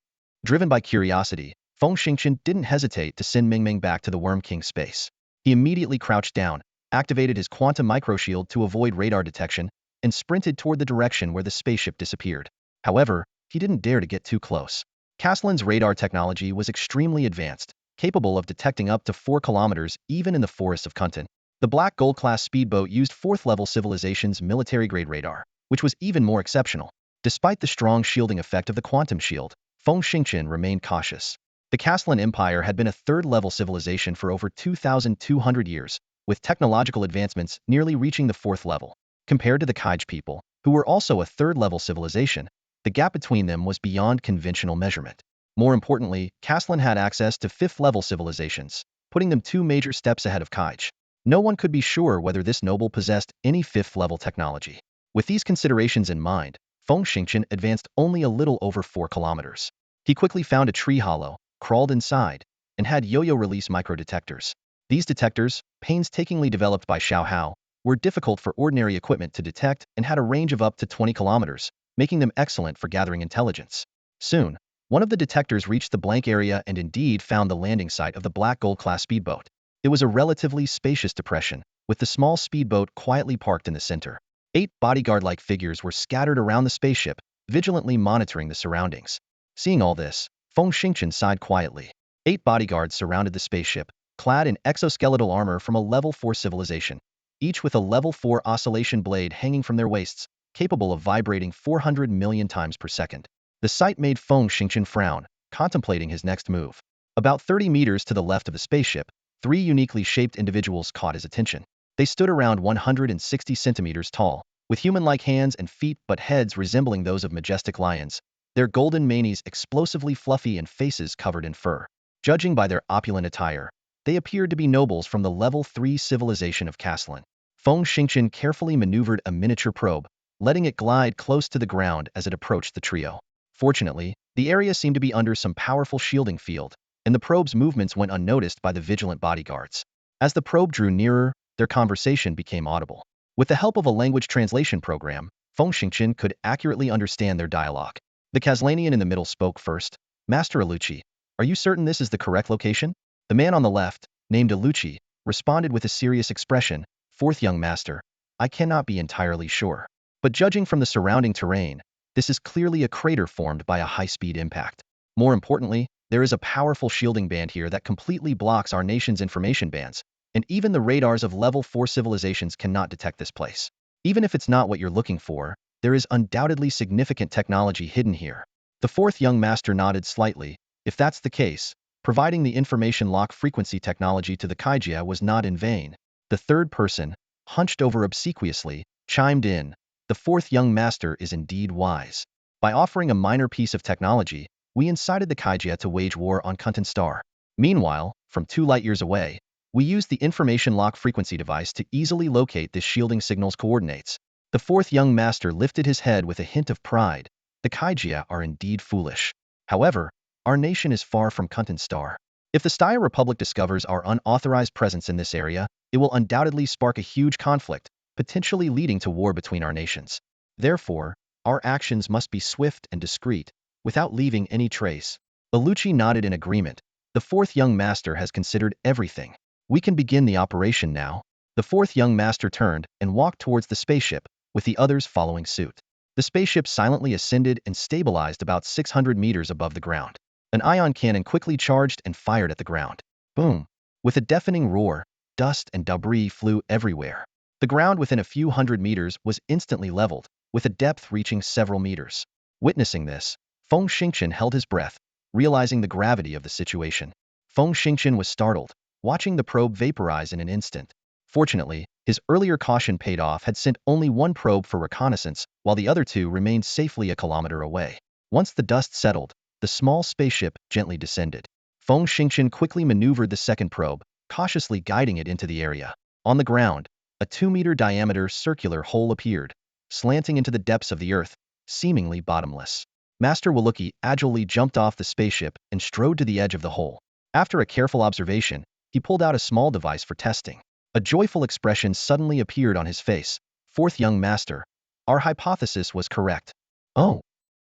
Driven by curiosity, Feng Xingchen didn't hesitate to send Mingming back to the Worm King space. He immediately crouched down, activated his quantum microshield to avoid radar detection, and sprinted toward the direction where the spaceship disappeared. However, he didn't dare to get too close. Castellan's radar technology was extremely advanced, capable of detecting up to 4 kilometers even in the forests of Kuntan. The Black Gold-class speedboat used 4th-level civilization's military-grade radar, which was even more exceptional. Despite the strong shielding effect of the quantum shield, Feng Xingchen remained cautious. The Castellan Empire had been a 3rd-level civilization for over 2,200 years, with technological advancements nearly reaching the 4th level. Compared to the Kaij people, who were also a 3rd-level civilization, the gap between them was beyond conventional measurement. More importantly, Castellan had access to 5th-level civilizations, putting them 2 major steps ahead of Kaij. No one could be sure whether this noble possessed any 5th-level technology. With these considerations in mind, Feng Xingchen advanced only a little over 4 kilometers. He quickly found a tree hollow, crawled inside, and had Yo-Yo release microdetectors. These detectors, painstakingly developed by Xiao Hao, were difficult for ordinary equipment to detect and had a range of up to 20 kilometers, making them excellent for gathering intelligence. Soon, one of the detectors reached the blank area and indeed found the landing site of the Black Gold-class speedboat. It was a relatively spacious depression, with the small speedboat quietly parked in the center. 8 bodyguard-like figures were scattered around the spaceship, vigilantly monitoring the surroundings. Seeing all this, Feng Xingchen sighed quietly. 8 bodyguards surrounded the spaceship, clad in exoskeletal armor from a level 4 civilization, each with a level 4 oscillation blade hanging from their waists, capable of vibrating 400 million times per second. The sight made Feng Xingchen frown, contemplating his next move. About 30 meters to the left of the spaceship, 3 uniquely shaped individuals caught his attention. They stood around 160 centimeters tall, with human-like hands and feet but heads resembling those of majestic lions, their golden manes explosively fluffy and faces covered in fur. Judging by their opulent attire, they appeared to be nobles from the level 3 civilization of Castellan. Feng Xingchen carefully maneuvered a miniature probe, letting it glide close to the ground as it approached the trio. Fortunately, the area seemed to be under some powerful shielding field, and the probe's movements went unnoticed by the vigilant bodyguards. As the probe drew nearer, their conversation became audible. With the help of a language translation program, Feng Xingchen could accurately understand their dialogue. The Castellanian in the middle spoke first. Master Alucci, are you certain this is the correct location? The man on the left, named Alucci, responded with a serious expression, 4th young master, I cannot be entirely sure. But judging from the surrounding terrain, this is clearly a crater formed by a high-speed impact. More importantly, there is a powerful shielding band here that completely blocks our nation's information bands, and even the radars of level 4 civilizations cannot detect this place. Even if it's not what you're looking for, there is undoubtedly significant technology hidden here. The 4th young master nodded slightly. If that's the case, providing the information lock frequency technology to the Kaijia was not in vain. The 3rd person, hunched over obsequiously, chimed in. The 4th young master is indeed wise. By offering a minor piece of technology, we incited the Kaijia to wage war on Kuntan Star. Meanwhile, from 2 light-years away, we used the information lock frequency device to easily locate this shielding signal's coordinates. The 4th young master lifted his head with a hint of pride. The Kaijia are indeed foolish. However, our nation is far from Kuntan Star. If the Staya Republic discovers our unauthorized presence in this area, it will undoubtedly spark a huge conflict, potentially leading to war between our nations. Therefore, our actions must be swift and discreet, without leaving any trace. Alucci nodded in agreement. The 4th young master has considered everything. We can begin the operation now. The 4th young master turned and walked towards the spaceship, with the others following suit. The spaceship silently ascended and stabilized about 600 meters above the ground. An ion cannon quickly charged and fired at the ground. Boom! With a deafening roar, dust and debris flew everywhere. The ground within a few hundred meters was instantly leveled, with a depth reaching several meters. Witnessing this, Feng Xingchen held his breath, realizing the gravity of the situation. Feng Xingchen was startled, watching the probe vaporize in an instant. Fortunately, his earlier caution paid off, had sent only 1 probe for reconnaissance, while the other 2 remained safely a kilometer away. Once the dust settled, the small spaceship gently descended. Feng Xingchen quickly maneuvered the 2nd probe, cautiously guiding it into the area. On the ground, a 2-meter diameter circular hole appeared. slanting into the depths of the earth, seemingly bottomless. Master Waluki agilely jumped off the spaceship and strode to the edge of the hole. After a careful observation, he pulled out a small device for testing. A joyful expression suddenly appeared on his face. Fourth young master, our hypothesis was correct. Oh.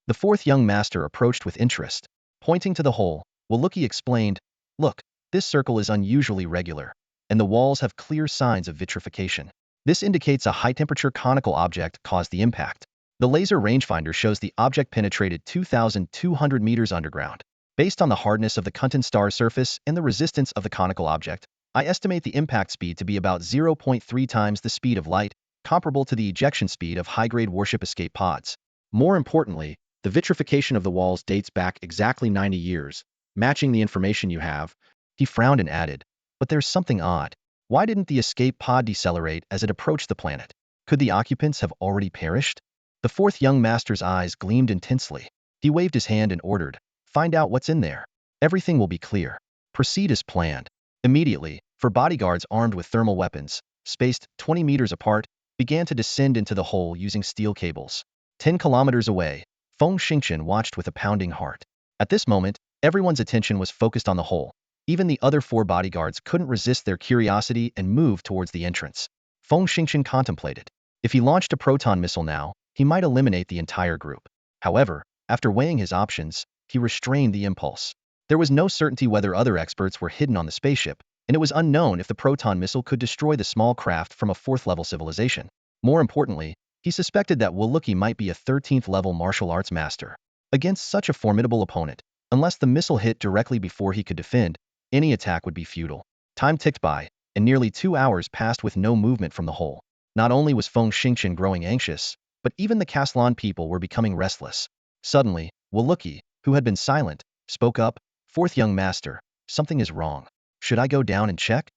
The fourth young master approached with interest. Pointing to the hole, Waluki explained, look, this circle is unusually regular, and the walls have clear signs of vitrification. This indicates a high-temperature conical object caused the impact. The laser rangefinder shows the object penetrated 2,200 meters underground. Based on the hardness of the Confronting star surface and the resistance of the conical object, I estimate the impact speed to be about 0.3 times the speed of light, comparable to the ejection speed of high-grade warship escape pods. More importantly, the vitrification of the walls dates back exactly 90 years, matching the information you have. He frowned and added, but there's something odd. Why didn't the escape pod decelerate as it approached the planet? Could the occupants have already perished? The fourth young master's eyes gleamed intensely. He waved his hand and ordered, find out what's in there. Everything will be clear. Proceed as planned. Immediately, four bodyguards armed with thermal weapons, spaced 20 meters apart, began to descend into the hole using steel cables. 10 kilometers away, Feng Xingchen watched with a pounding heart. At this moment, everyone's attention was focused on the hole. Even the other 4 bodyguards couldn't resist their curiosity and moved towards the entrance. Feng Xingchen contemplated. If he launched a proton missile now, he might eliminate the entire group. However, after weighing his options, he restrained the impulse. There was no certainty whether other experts were hidden on the spaceship, and it was unknown if the proton missile could destroy the small craft from a 4th-level civilization. More importantly, he suspected that Waluki might be a 13th-level martial arts master. Against such a formidable opponent, unless the missile hit directly before he could defend, any attack would be futile. Time ticked by, and nearly 2 hours passed with no movement from the hole. Not only was Feng Xingchen growing anxious, but even the Caslan people were becoming restless. Suddenly, Waluki, who had been silent, spoke up, Fourth young master, something is wrong. Should I go down and check?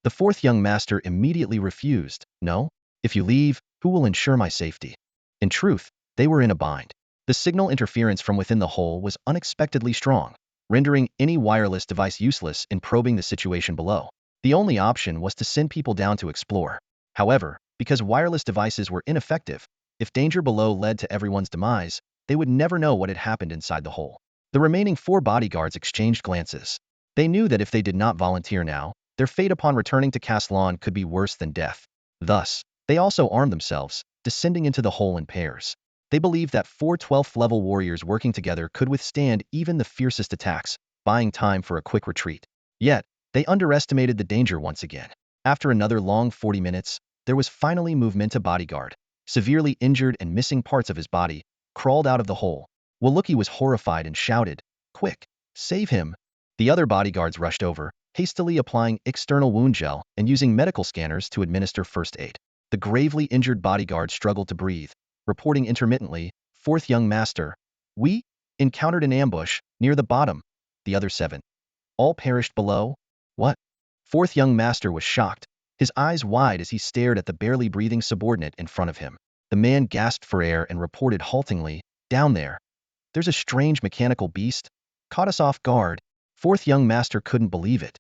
The fourth young master immediately refused. No? If you leave, who will ensure my safety? In truth, they were in a bind. The signal interference from within the hole was unexpectedly strong, rendering any wireless device useless in probing the situation below. The only option was to send people down to explore. However, because wireless devices were ineffective, if danger below led to everyone's demise, they would never know what had happened inside the hole. The remaining 4 bodyguards exchanged glances. They knew that if they did not volunteer now, their fate upon returning to Caslan could be worse than death. Thus, they also armed themselves, descending into the hole in pairs. They believed that 4 12th-level warriors working together could withstand even the fiercest attacks, buying time for a quick retreat. Yet, they underestimated the danger once again. After another long 40 minutes, there was finally movement. A bodyguard, severely injured and missing parts of his body, crawled out of the hole. Waluki was horrified and shouted, "Quick, save him!" The other bodyguards rushed over, hastily applying external wound gel and using medical scanners to administer first aid. The gravely injured bodyguard struggled to breathe, reporting intermittently, "Fourth young master, we encountered an ambush near the bottom. The other 7. All perished below." What? Fourth young master was shocked, his eyes wide as he stared at the barely breathing subordinate in front of him. The man gasped for air and reported haltingly, "Down there. There's a strange mechanical beast. Caught us off guard." Fourth young master couldn't believe it.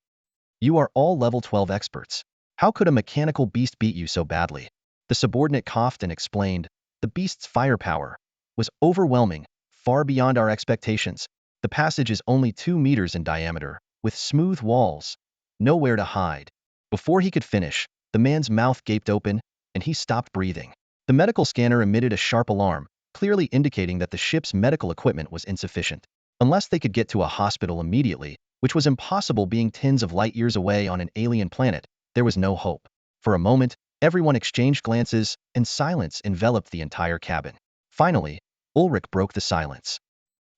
"You are all level 12 experts. How could a mechanical beast beat you so badly?" The subordinate coughed and explained, "The beast's firepower was overwhelming, far beyond our expectations. The passage is only 2 meters in diameter, with smooth walls. Nowhere to hide." Before he could finish, the man's mouth gaped open, and he stopped breathing. The medical scanner emitted a sharp alarm, clearly indicating that the ship's medical equipment was insufficient. Unless they could get to a hospital immediately, which was impossible being tens of light years away on an alien planet, there was no hope. For a moment, everyone exchanged glances, and silence enveloped the entire cabin. Finally, Ulrich broke the silence.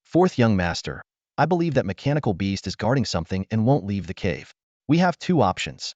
"Fourth young master, I believe that mechanical beast is guarding something and won't leave the cave. We have 2 options.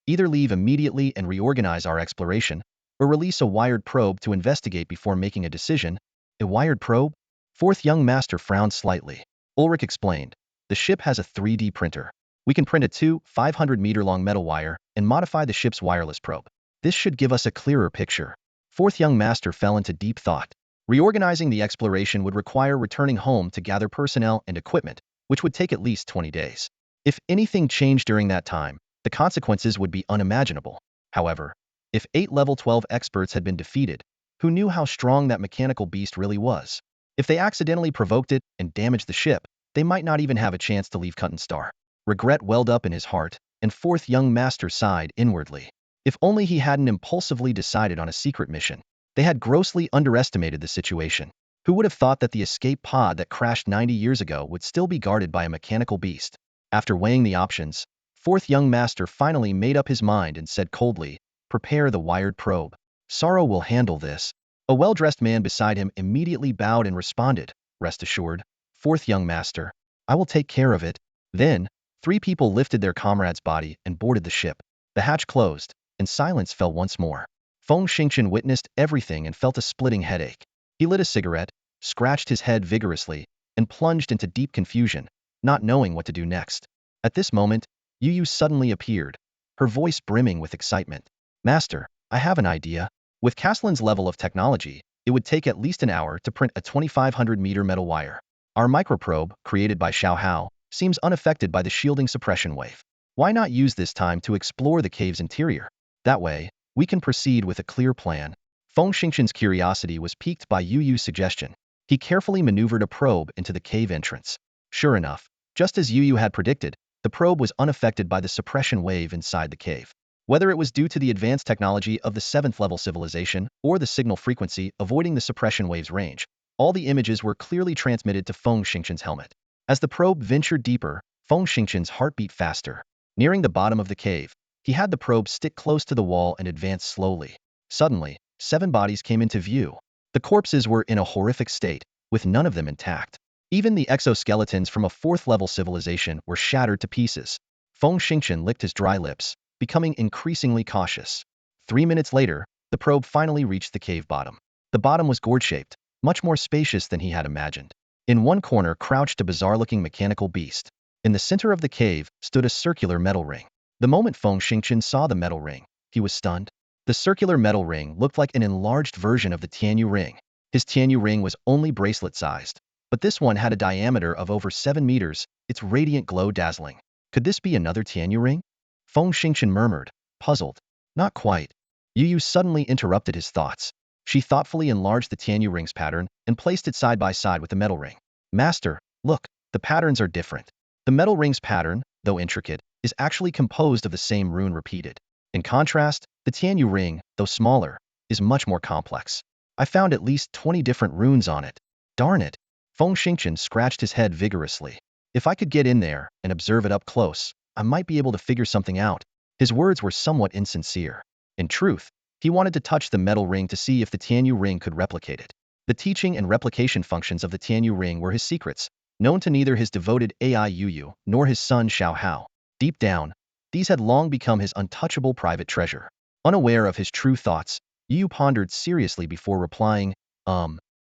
Either leave immediately and reorganize our exploration, or release a wired probe to investigate before making a decision." "A wired probe?" Fourth young master frowned slightly. Ulrich explained, "The ship has a 3D printer. We can print a 500-meter-long metal wire and modify the ship's wireless probe. This should give us a clearer picture." Fourth young master fell into deep thought. Reorganizing the exploration would require returning home to gather personnel and equipment, which would take at least 20 days. If anything changed during that time, the consequences would be unimaginable. However, if 8 level 12 experts had been defeated, who knew how strong that mechanical beast really was. If they accidentally provoked it and damaged the ship, they might not even have a chance to leave Cunton Star. Regret welled up in his heart, and fourth young master sighed inwardly. If only he hadn't impulsively decided on a secret mission. They had grossly underestimated the situation. Who would have thought that the escape pod that crashed 90 years ago would still be guarded by a mechanical beast? After weighing the options, fourth young master finally made up his mind and said coldly, "Prepare the wired probe. Sorrow will handle this." A well-dressed man beside him immediately bowed and responded, "Rest assured, fourth young master, I will take care of it." Then, three people lifted their comrade's body and boarded the ship. The hatch closed, and silence fell once more. Feng Xingchen witnessed everything and felt a splitting headache. He lit a cigarette, scratched his head vigorously, and plunged into deep confusion, not knowing what to do next. At this moment, Yu Yu suddenly appeared, her voice brimming with excitement. "Master, I have an idea." With Caslin's level of technology, it would take at least an hour to print a 2,500-meter metal wire. Our microprobe, created by Xiao Hao, seems unaffected by the shielding suppression wave. Why not use this time to explore the cave's interior? That way, we can proceed with a clear plan. Feng Xingchen's curiosity was piqued by Yu Yu's suggestion. He carefully maneuvered a probe into the cave entrance. Sure enough, just as Yu Yu had predicted, the probe was unaffected by the suppression wave inside the cave. Whether it was due to the advanced technology of the 7th-level civilization or the signal frequency avoiding the suppression wave's range, all the images were clearly transmitted to Feng Xingchen's helmet. As the probe ventured deeper, Feng Xingchen's heart beat faster. Nearing the bottom of the cave, he had the probe stick close to the wall and advance slowly. Suddenly, 7 bodies came into view. The corpses were in a horrific state, with none of them intact. Even the exoskeletons from a 4th-level civilization were shattered to pieces. Feng Xingchen licked his dry lips, becoming increasingly cautious. 3 minutes later, the probe finally reached the cave bottom. The bottom was gourd-shaped, much more spacious than he had imagined. In one corner crouched a bizarre-looking mechanical beast. In the center of the cave stood a circular metal ring. The moment Feng Xingchen saw the metal ring, he was stunned. The circular metal ring looked like an enlarged version of the Tianyu ring. His Tianyu ring was only bracelet-sized, but this one had a diameter of over 7 meters, its radiant glow dazzling. Could this be another Tianyu ring? Feng Xingchen murmured, puzzled. Not quite. Yu Yu suddenly interrupted his thoughts. She thoughtfully enlarged the Tianyu ring's pattern and placed it side by side with the metal ring. "Master, look, the patterns are different." The metal ring's pattern, though intricate, is actually composed of the same rune repeated. In contrast, the Tianyu ring, though smaller, is much more complex. "I found at least 20 different runes on it. Darn it." Feng Xingchen scratched his head vigorously. "If I could get in there and observe it up close, I might be able to figure something out." His words were somewhat insincere. In truth, he wanted to touch the metal ring to see if the Tianyu ring could replicate it. The teaching and replication functions of the Tianyu ring were his secrets, known to neither his devoted AI Yu Yu nor his son Xiao Hao. Deep down, these had long become his untouchable private treasure. Unaware of his true thoughts, Yu Yu pondered seriously before replying,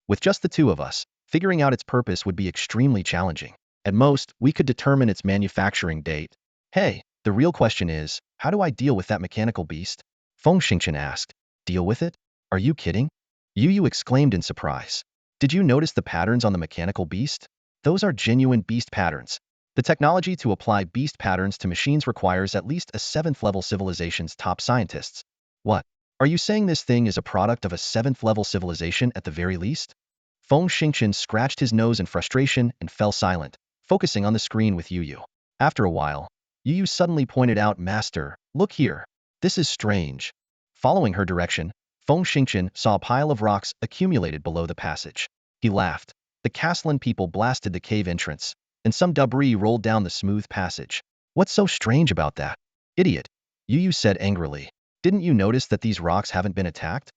With just the two of us, figuring out its purpose would be extremely challenging. At most, we could determine its manufacturing date. Hey, the real question is, how do I deal with that mechanical beast?" Feng Xingchen asked. "Deal with it? Are you kidding?" Yu Yu exclaimed in surprise. "Did you notice the patterns on the mechanical beast? Those are genuine beast patterns. The technology to apply beast patterns to machines requires at least a 7th-level civilization's top scientists." "What? Are you saying this thing is a product of a 7th-level civilization at the very least?" Feng Xingchen scratched his nose in frustration and fell silent, focusing on the screen with Yu Yu. After a while, Yu Yu suddenly pointed out, "Master, look here. This is strange." Following her direction, Feng Xingchen saw a pile of rocks accumulated below the passage. He laughed. The Castlin people blasted the cave entrance, and some debris rolled down the smooth passage. "What's so strange about that?" "Idiot," Yu Yu said angrily. "Didn't you notice that these rocks haven't been attacked?"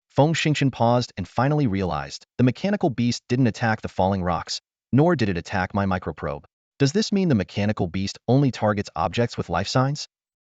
Feng Xingchen paused and finally realized the mechanical beast didn't attack the falling rocks, nor did it attack my microprobe. Does this mean the mechanical beast only targets objects with life signs?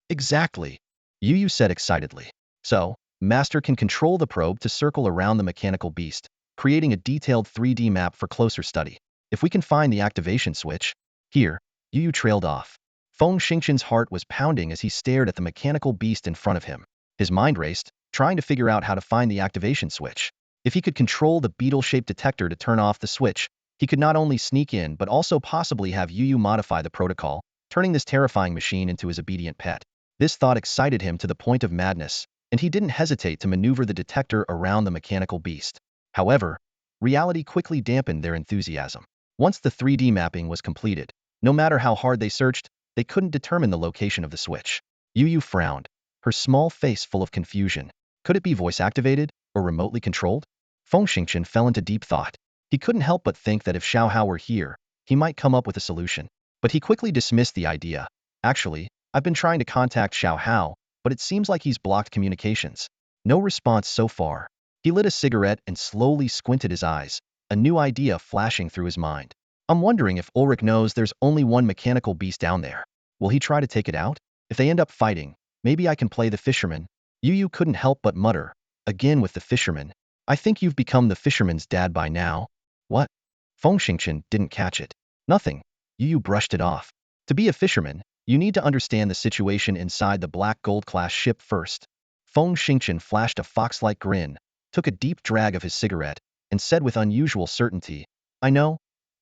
Exactly, Yu Yu said excitedly. So, Master can control the probe to circle around the mechanical beast, creating a detailed 3D map for closer study. If we can find the activation switch. Here, Yu Yu trailed off. Feng Xingchen's heart was pounding as he stared at the mechanical beast in front of him. His mind raced, trying to figure out how to find the activation switch. If he could control the beetle-shaped detector to turn off the switch, he could not only sneak in but also possibly have Yu Yu modify the protocol, turning this terrifying machine into his obedient pet. This thought excited him to the point of madness, and he didn't hesitate to maneuver the detector around the mechanical beast. However, reality quickly dampened their enthusiasm. Once the 3D mapping was completed, no matter how hard they searched, they couldn't determine the location of the switch. Yu frowned, her small face full of confusion. Could it be voice-activated or remotely controlled? Feng Xingqian fell into deep thought. He couldn't help but think that if Xiao Hao were here, he might come up with a solution. But he quickly dismissed the idea. Actually, I've been trying to contact Xiao Hao, but it seems like he's blocked communications. No response so far. He lit a cigarette and slowly squinted his eyes, a new idea flashing through his mind. I'm wondering if Ulrich knows there's only one mechanical beast down there. Will he try to take it out? If they end up fighting, maybe I can play the fisherman. Yu couldn't help but mutter, again with the fisherman. I think you've become the fisherman's dad by now. What? Feng Xingqian didn't catch it. Nothing. Yu brushed it off. To be a fisherman, you need to understand the situation inside the black gold-class ship first. Feng Xingqian flashed a fox-like grin, took a deep drag of his cigarette, and said with unusual certainty, I know.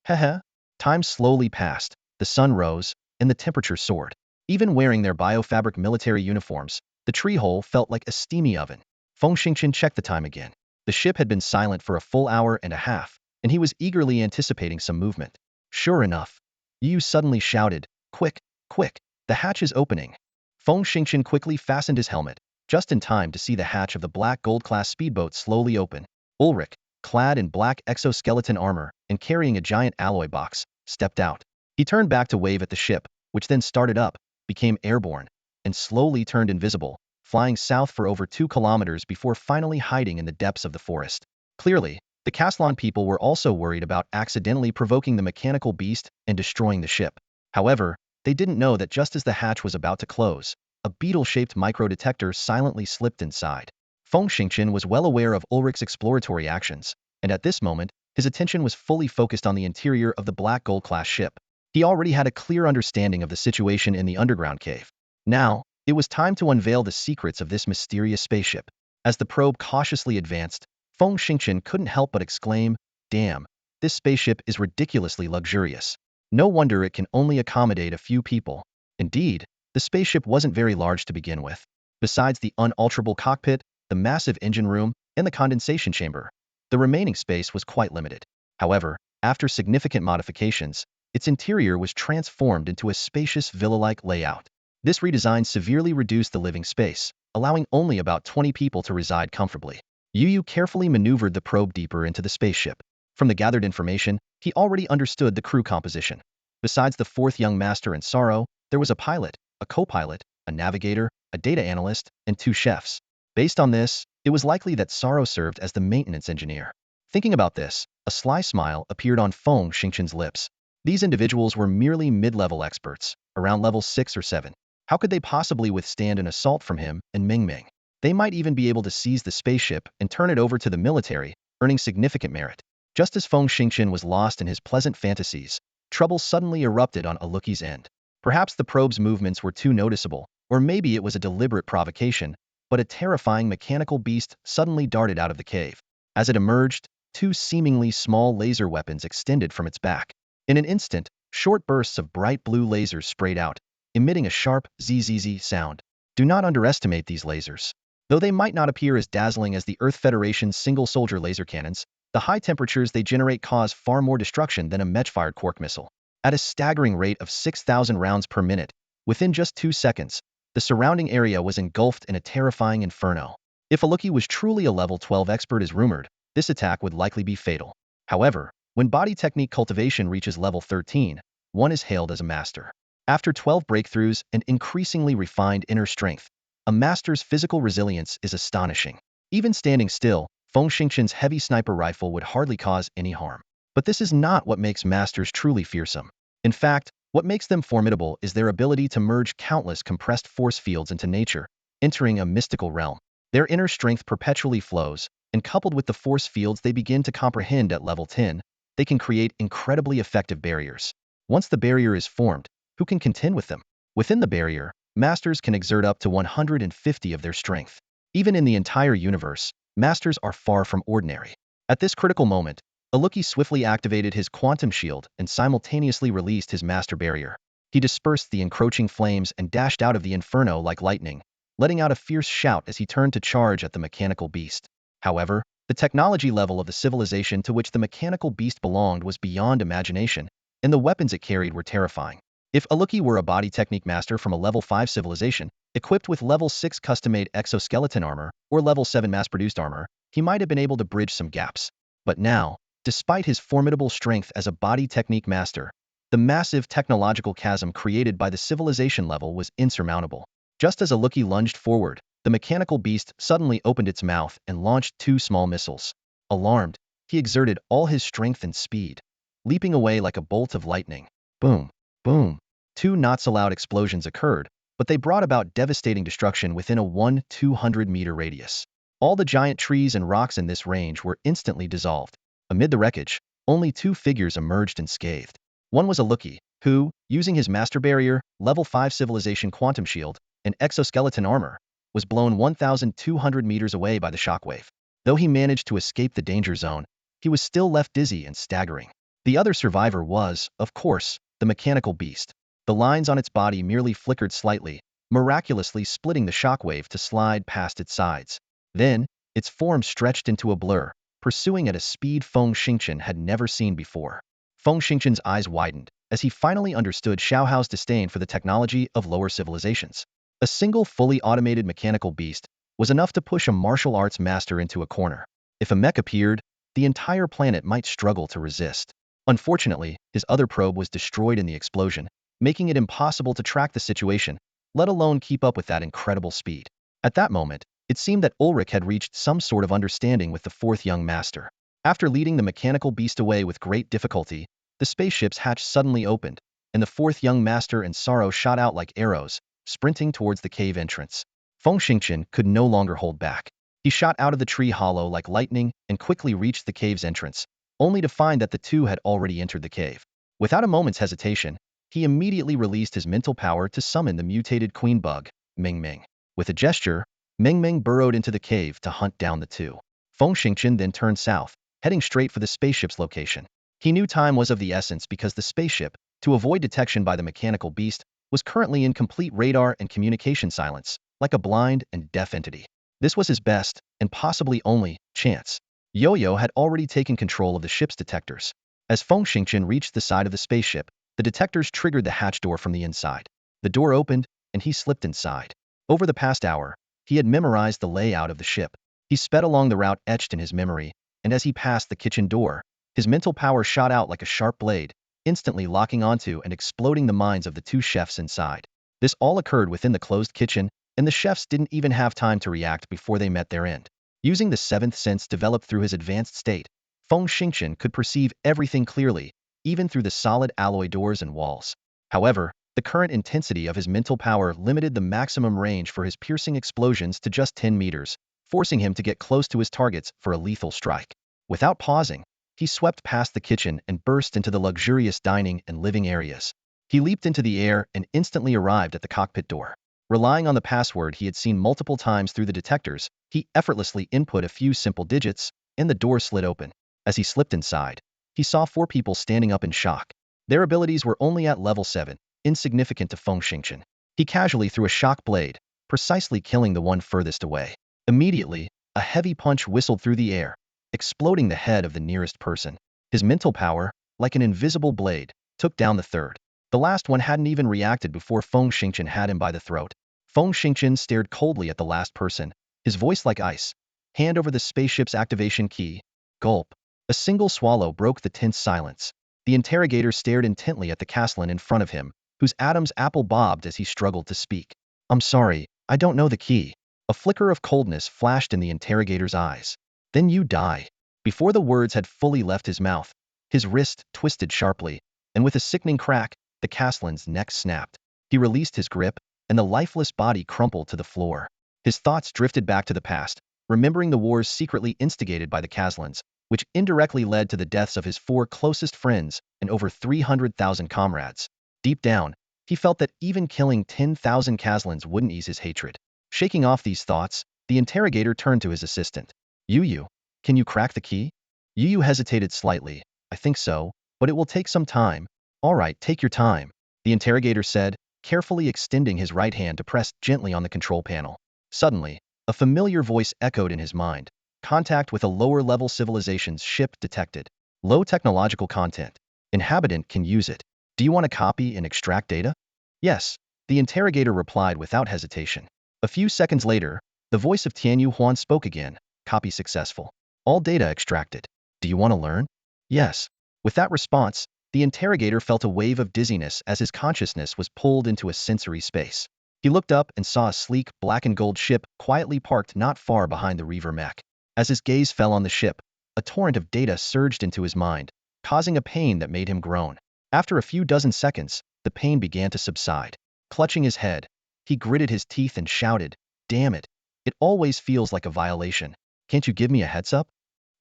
Heh. Time slowly passed, the sun rose, and the temperature soared. Even wearing their biofabric military uniforms, the tree hole felt like a steamy oven. Feng Xingqian checked the time again. The ship had been silent for a full hour and a half, and he was eagerly anticipating some movement. Sure enough, Yu suddenly shouted, Quick, quick, the hatch is opening. Feng Xingqian quickly fastened his helmet, just in time to see the hatch of the black gold-class speedboat slowly open. Ulrich, clad in black exoskeleton armor and carrying a giant alloy box, stepped out. He turned back to wave at the ship, which then started up, became airborne, and slowly turned invisible, flying south for over 2 kilometers before finally hiding in the depths of the forest. Clearly, the Caslon people were also worried about accidentally provoking the mechanical beast and destroying the ship. However, they didn't know that just as the hatch was about to close, a beetle-shaped micro-detector silently slipped inside. Feng Xingqian was well aware of Ulrich's exploratory actions, and at this moment, his attention was fully focused on the interior of the black gold-class ship. He already had a clear understanding of the situation in the underground cave. Now, it was time to unveil the secrets of this mysterious spaceship. As the probe cautiously advanced, Feng Xingqian couldn't help but exclaim, Damn, this spaceship is ridiculously luxurious. No wonder it can only accommodate a few people. Indeed, the spaceship wasn't very large to begin with. Besides the unalterable cockpit, the massive engine room, and the condensation chamber, the remaining space was quite limited. However, after significant modifications, its interior was transformed into a spacious villa-like layout. This redesign severely reduced the living space, allowing only about 20 people to reside comfortably. Yu carefully maneuvered the probe deeper into the spaceship. From the gathered information, he already understood the crew composition. Besides the 4th young master and Sorrow, there was a pilot, a co-pilot, a navigator, a data analyst, and 2 chefs. Based on this, it was likely that Sorrow served as the maintenance engineer. Thinking about this, a sly smile appeared on Feng Xingqian's lips. These individuals were merely mid-level experts, around level 6 or 7. How could they possibly withstand an assault from him and Ming Ming? They might even be able to seize the spaceship and turn it over to the military, earning significant merit. Just as Feng Xingqian was lost in his pleasant fantasies, trouble suddenly erupted on Aluki's end. Perhaps the probe's movements were too noticeable, or maybe it was a deliberate provocation, but a terrifying mechanical beast suddenly darted out of the cave. As it emerged, 2 seemingly small laser weapons extended from its back. In an instant, short bursts of bright blue lasers sprayed out, emitting a sharp zzz sound. Do not underestimate these lasers. Though they might not appear as dazzling as the Earth Federation's single-soldier laser cannons, the high temperatures they generate cause far more destruction than a Mech-fired quark missile. At a staggering rate of 6,000 rounds per minute, within just 2 seconds, the surrounding area was engulfed in a terrifying inferno. If Aluki was truly a level 12 expert as rumored, this attack would likely be fatal. However, when body technique cultivation reaches level 13, one is hailed as a master. After 12 breakthroughs and increasingly refined inner strength, a master's physical resilience is astonishing. Even standing still, Feng Xingqian's heavy sniper rifle would hardly cause any harm. But this is not what makes masters truly fearsome. In fact, what makes them formidable is their ability to merge countless compressed force fields into nature, entering a mystical realm. Their inner strength perpetually flows, and coupled with the force fields they begin to comprehend at level 10, they can create incredibly effective barriers. Once the barrier is formed, who can contend with them? Within the barrier, masters can exert up to 150 of their strength. Even in the entire universe, masters are far from ordinary. At this critical moment, Aluki swiftly activated his quantum shield and simultaneously released his master barrier. He dispersed the encroaching flames and dashed out of the inferno like lightning, letting out a fierce shout as he turned to charge at the mechanical beast. However, the technology level of the civilization to which the mechanical beast belonged was beyond imagination, and the weapons it carried were terrifying. If Aluki were a body technique master from a level 5 civilization, equipped with level 6 custom-made exoskeleton armor or level 7 mass-produced armor, he might have been able to bridge some gaps. But now, despite his formidable strength as a body technique master, the massive technological chasm created by the civilization level was insurmountable. Just as Aluki lunged forward, the mechanical beast suddenly opened its mouth and launched 2 small missiles. Alarmed, he exerted all his strength and speed, leaping away like a bolt of lightning. Boom, boom. 2 not-so-loud explosions occurred, but they brought about devastating destruction within a 200-meter radius. All the giant trees and rocks in this range were instantly dissolved. Amid the wreckage, only 2 figures emerged unscathed. One was Aluki, who, using his master barrier, level 5 civilization quantum shield, and exoskeleton armor, was blown 1,200 meters away by the shockwave. Though he managed to escape the danger zone, he was still left dizzy and staggering. The other survivor was, of course, the mechanical beast. The lines on its body merely flickered slightly, miraculously splitting the shockwave to slide past its sides. Then, its form stretched into a blur, pursuing at a speed Feng Xingchen had never seen before. Feng Xingchen's eyes widened as he finally understood Xiaohao's disdain for the technology of lower civilizations. A single fully automated mechanical beast was enough to push a martial arts master into a corner. If a mech appeared, the entire planet might struggle to resist. Unfortunately, his other probe was destroyed in the explosion, making it impossible to track the situation, let alone keep up with that incredible speed. At that moment, it seemed that Ulrich had reached some sort of understanding with the 4th young master. After leading the mechanical beast away with great difficulty, the spaceship's hatch suddenly opened, and the 4th young master and Sorrow shot out like arrows, sprinting towards the cave entrance. Feng Xingchen could no longer hold back. He shot out of the tree hollow like lightning and quickly reached the cave's entrance, only to find that the 2 had already entered the cave. Without a moment's hesitation, he immediately released his mental power to summon the mutated queen bug, Meng Meng. With a gesture, Meng Meng burrowed into the cave to hunt down the 2. Feng Xingchen then turned south, heading straight for the spaceship's location. He knew time was of the essence because the spaceship, to avoid detection by the mechanical beast, was currently in complete radar and communication silence, like a blind and deaf entity. This was his best, and possibly only, chance. Yo-Yo had already taken control of the ship's detectors. As Feng Xingchen reached the side of the spaceship, the detectors triggered the hatch door from the inside. The door opened, and he slipped inside. Over the past hour, he had memorized the layout of the ship. He sped along the route etched in his memory, and as he passed the kitchen door, his mental power shot out like a sharp blade, instantly locking onto and exploding the minds of the 2 chefs inside. This all occurred within the closed kitchen, and the chefs didn't even have time to react before they met their end. Using the 7th sense developed through his advanced state, Feng Xingchen could perceive everything clearly, even through the solid alloy doors and walls. However, the current intensity of his mental power limited the maximum range for his piercing explosions to just 10 meters, forcing him to get close to his targets for a lethal strike. Without pausing, he swept past the kitchen and burst into the luxurious dining and living areas. He leaped into the air and instantly arrived at the cockpit door. Relying on the password he had seen multiple times through the detectors, he effortlessly input a few simple digits, and the door slid open. As he slipped inside, he saw 4 people standing up in shock. Their abilities were only at level 7, insignificant to Feng Xingchen. He casually threw a shock blade, precisely killing the one furthest away. Immediately, a heavy punch whistled through the air, exploding the head of the nearest person. His mental power, like an invisible blade, took down the 3rd. The last one hadn't even reacted before Feng Xingchen had him by the throat. Feng Xingchen stared coldly at the last person, his voice like ice. Hand over the spaceship's activation key. Gulp. A single swallow broke the tense silence. The interrogator stared intently at the Castellan in front of him, whose Adam's apple bobbed as he struggled to speak. I'm sorry, I don't know the key. A flicker of coldness flashed in the interrogator's eyes. Then you die. Before the words had fully left his mouth, his wrist twisted sharply, and with a sickening crack, the Castellan's neck snapped. He released his grip, and the lifeless body crumpled to the floor. His thoughts drifted back to the past, remembering the wars secretly instigated by the Castellans, which indirectly led to the deaths of his 4 closest friends and over 300,000 comrades. Deep down, he felt that even killing 10,000 Castellans wouldn't ease his hatred. Shaking off these thoughts, the interrogator turned to his assistant. Yu, can you crack the key? Yu hesitated slightly. I think so, but it will take some time. All right, take your time, the interrogator said, carefully extending his right hand to press gently on the control panel. Suddenly, a familiar voice echoed in his mind. Contact with a lower-level civilization's ship detected. Low technological content. Inhabitant can use it. Do you want to copy and extract data? Yes, the interrogator replied without hesitation. A few seconds later, the voice of Tianyu Huan spoke again. Copy successful. All data extracted. Do you want to learn? Yes. With that response, the interrogator felt a wave of dizziness as his consciousness was pulled into a sensory space. He looked up and saw a sleek, black and gold ship quietly parked not far behind the Reaver Mech. As his gaze fell on the ship, a torrent of data surged into his mind, causing a pain that made him groan. After a few dozen seconds, the pain began to subside. Clutching his head, he gritted his teeth and shouted, "Damn it! It always feels like a violation. Can't you give me a heads up?"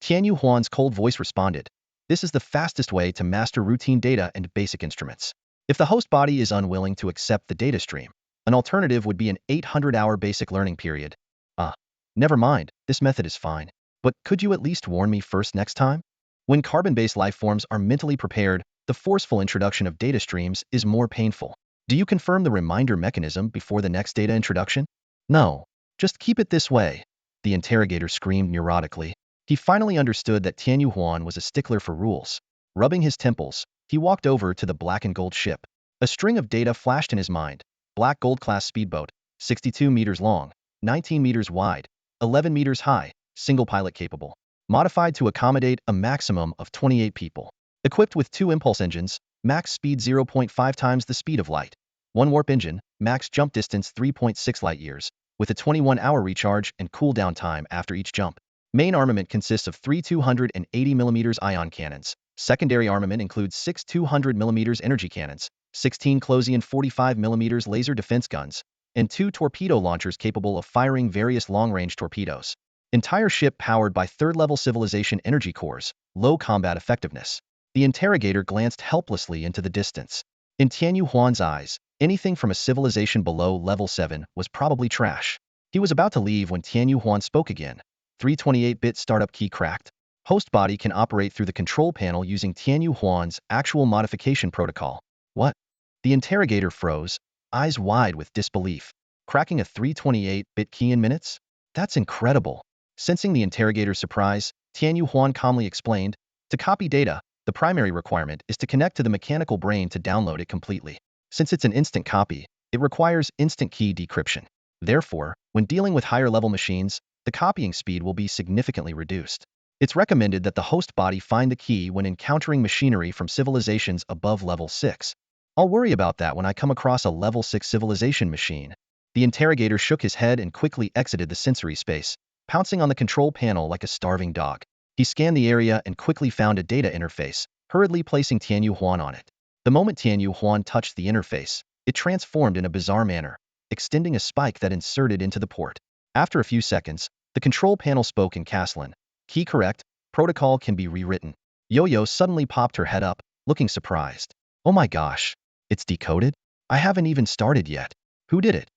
Tianyu Huan's cold voice responded, "This is the fastest way to master routine data and basic instruments. If the host body is unwilling to accept the data stream, an alternative would be an 800-hour basic learning period." Ah, never mind, this method is fine. But could you at least warn me first next time? When carbon-based life forms are mentally prepared, the forceful introduction of data streams is more painful. Do you confirm the reminder mechanism before the next data introduction? No. Just keep it this way, the interrogator screamed neurotically. He finally understood that Tianyu Huan was a stickler for rules. Rubbing his temples, he walked over to the black and gold ship. A string of data flashed in his mind. Black gold-class speedboat, 62 meters long, 19 meters wide, 11 meters high, single pilot capable. Modified to accommodate a maximum of 28 people. Equipped with 2 impulse engines, max speed 0.5 times the speed of light. 1 warp engine, max jump distance 3.6 light years, with a 21-hour recharge and cooldown time after each jump. Main armament consists of 3 280mm ion cannons. Secondary armament includes 6 200mm energy cannons, 16 Closian 45mm laser defense guns, and 2 torpedo launchers capable of firing various long-range torpedoes. Entire ship powered by third-level civilization energy cores, low combat effectiveness. The interrogator glanced helplessly into the distance. In Tianyu Huan's eyes, anything from a civilization below level 7 was probably trash. He was about to leave when Tianyu Huan spoke again. 328-bit startup key cracked. Host body can operate through the control panel using Tianyu Huan's actual modification protocol. What? The interrogator froze, eyes wide with disbelief. Cracking a 328-bit key in minutes? That's incredible. Sensing the interrogator's surprise, Tianyu Huan calmly explained, to copy data, the primary requirement is to connect to the mechanical brain to download it completely. Since it's an instant copy, it requires instant key decryption. Therefore, when dealing with higher-level machines, the copying speed will be significantly reduced. It's recommended that the host body find the key when encountering machinery from civilizations above level 6. I'll worry about that when I come across a level 6 civilization machine. The interrogator shook his head and quickly exited the sensory space, pouncing on the control panel like a starving dog. He scanned the area and quickly found a data interface, hurriedly placing Tianyu Huan on it. The moment Tianyu Huan touched the interface, it transformed in a bizarre manner, extending a spike that inserted into the port. After a few seconds, the control panel spoke in Castellan. Key correct, protocol can be rewritten. Yo-Yo suddenly popped her head up, looking surprised. Oh my gosh, it's decoded? I haven't even started yet. Who did it?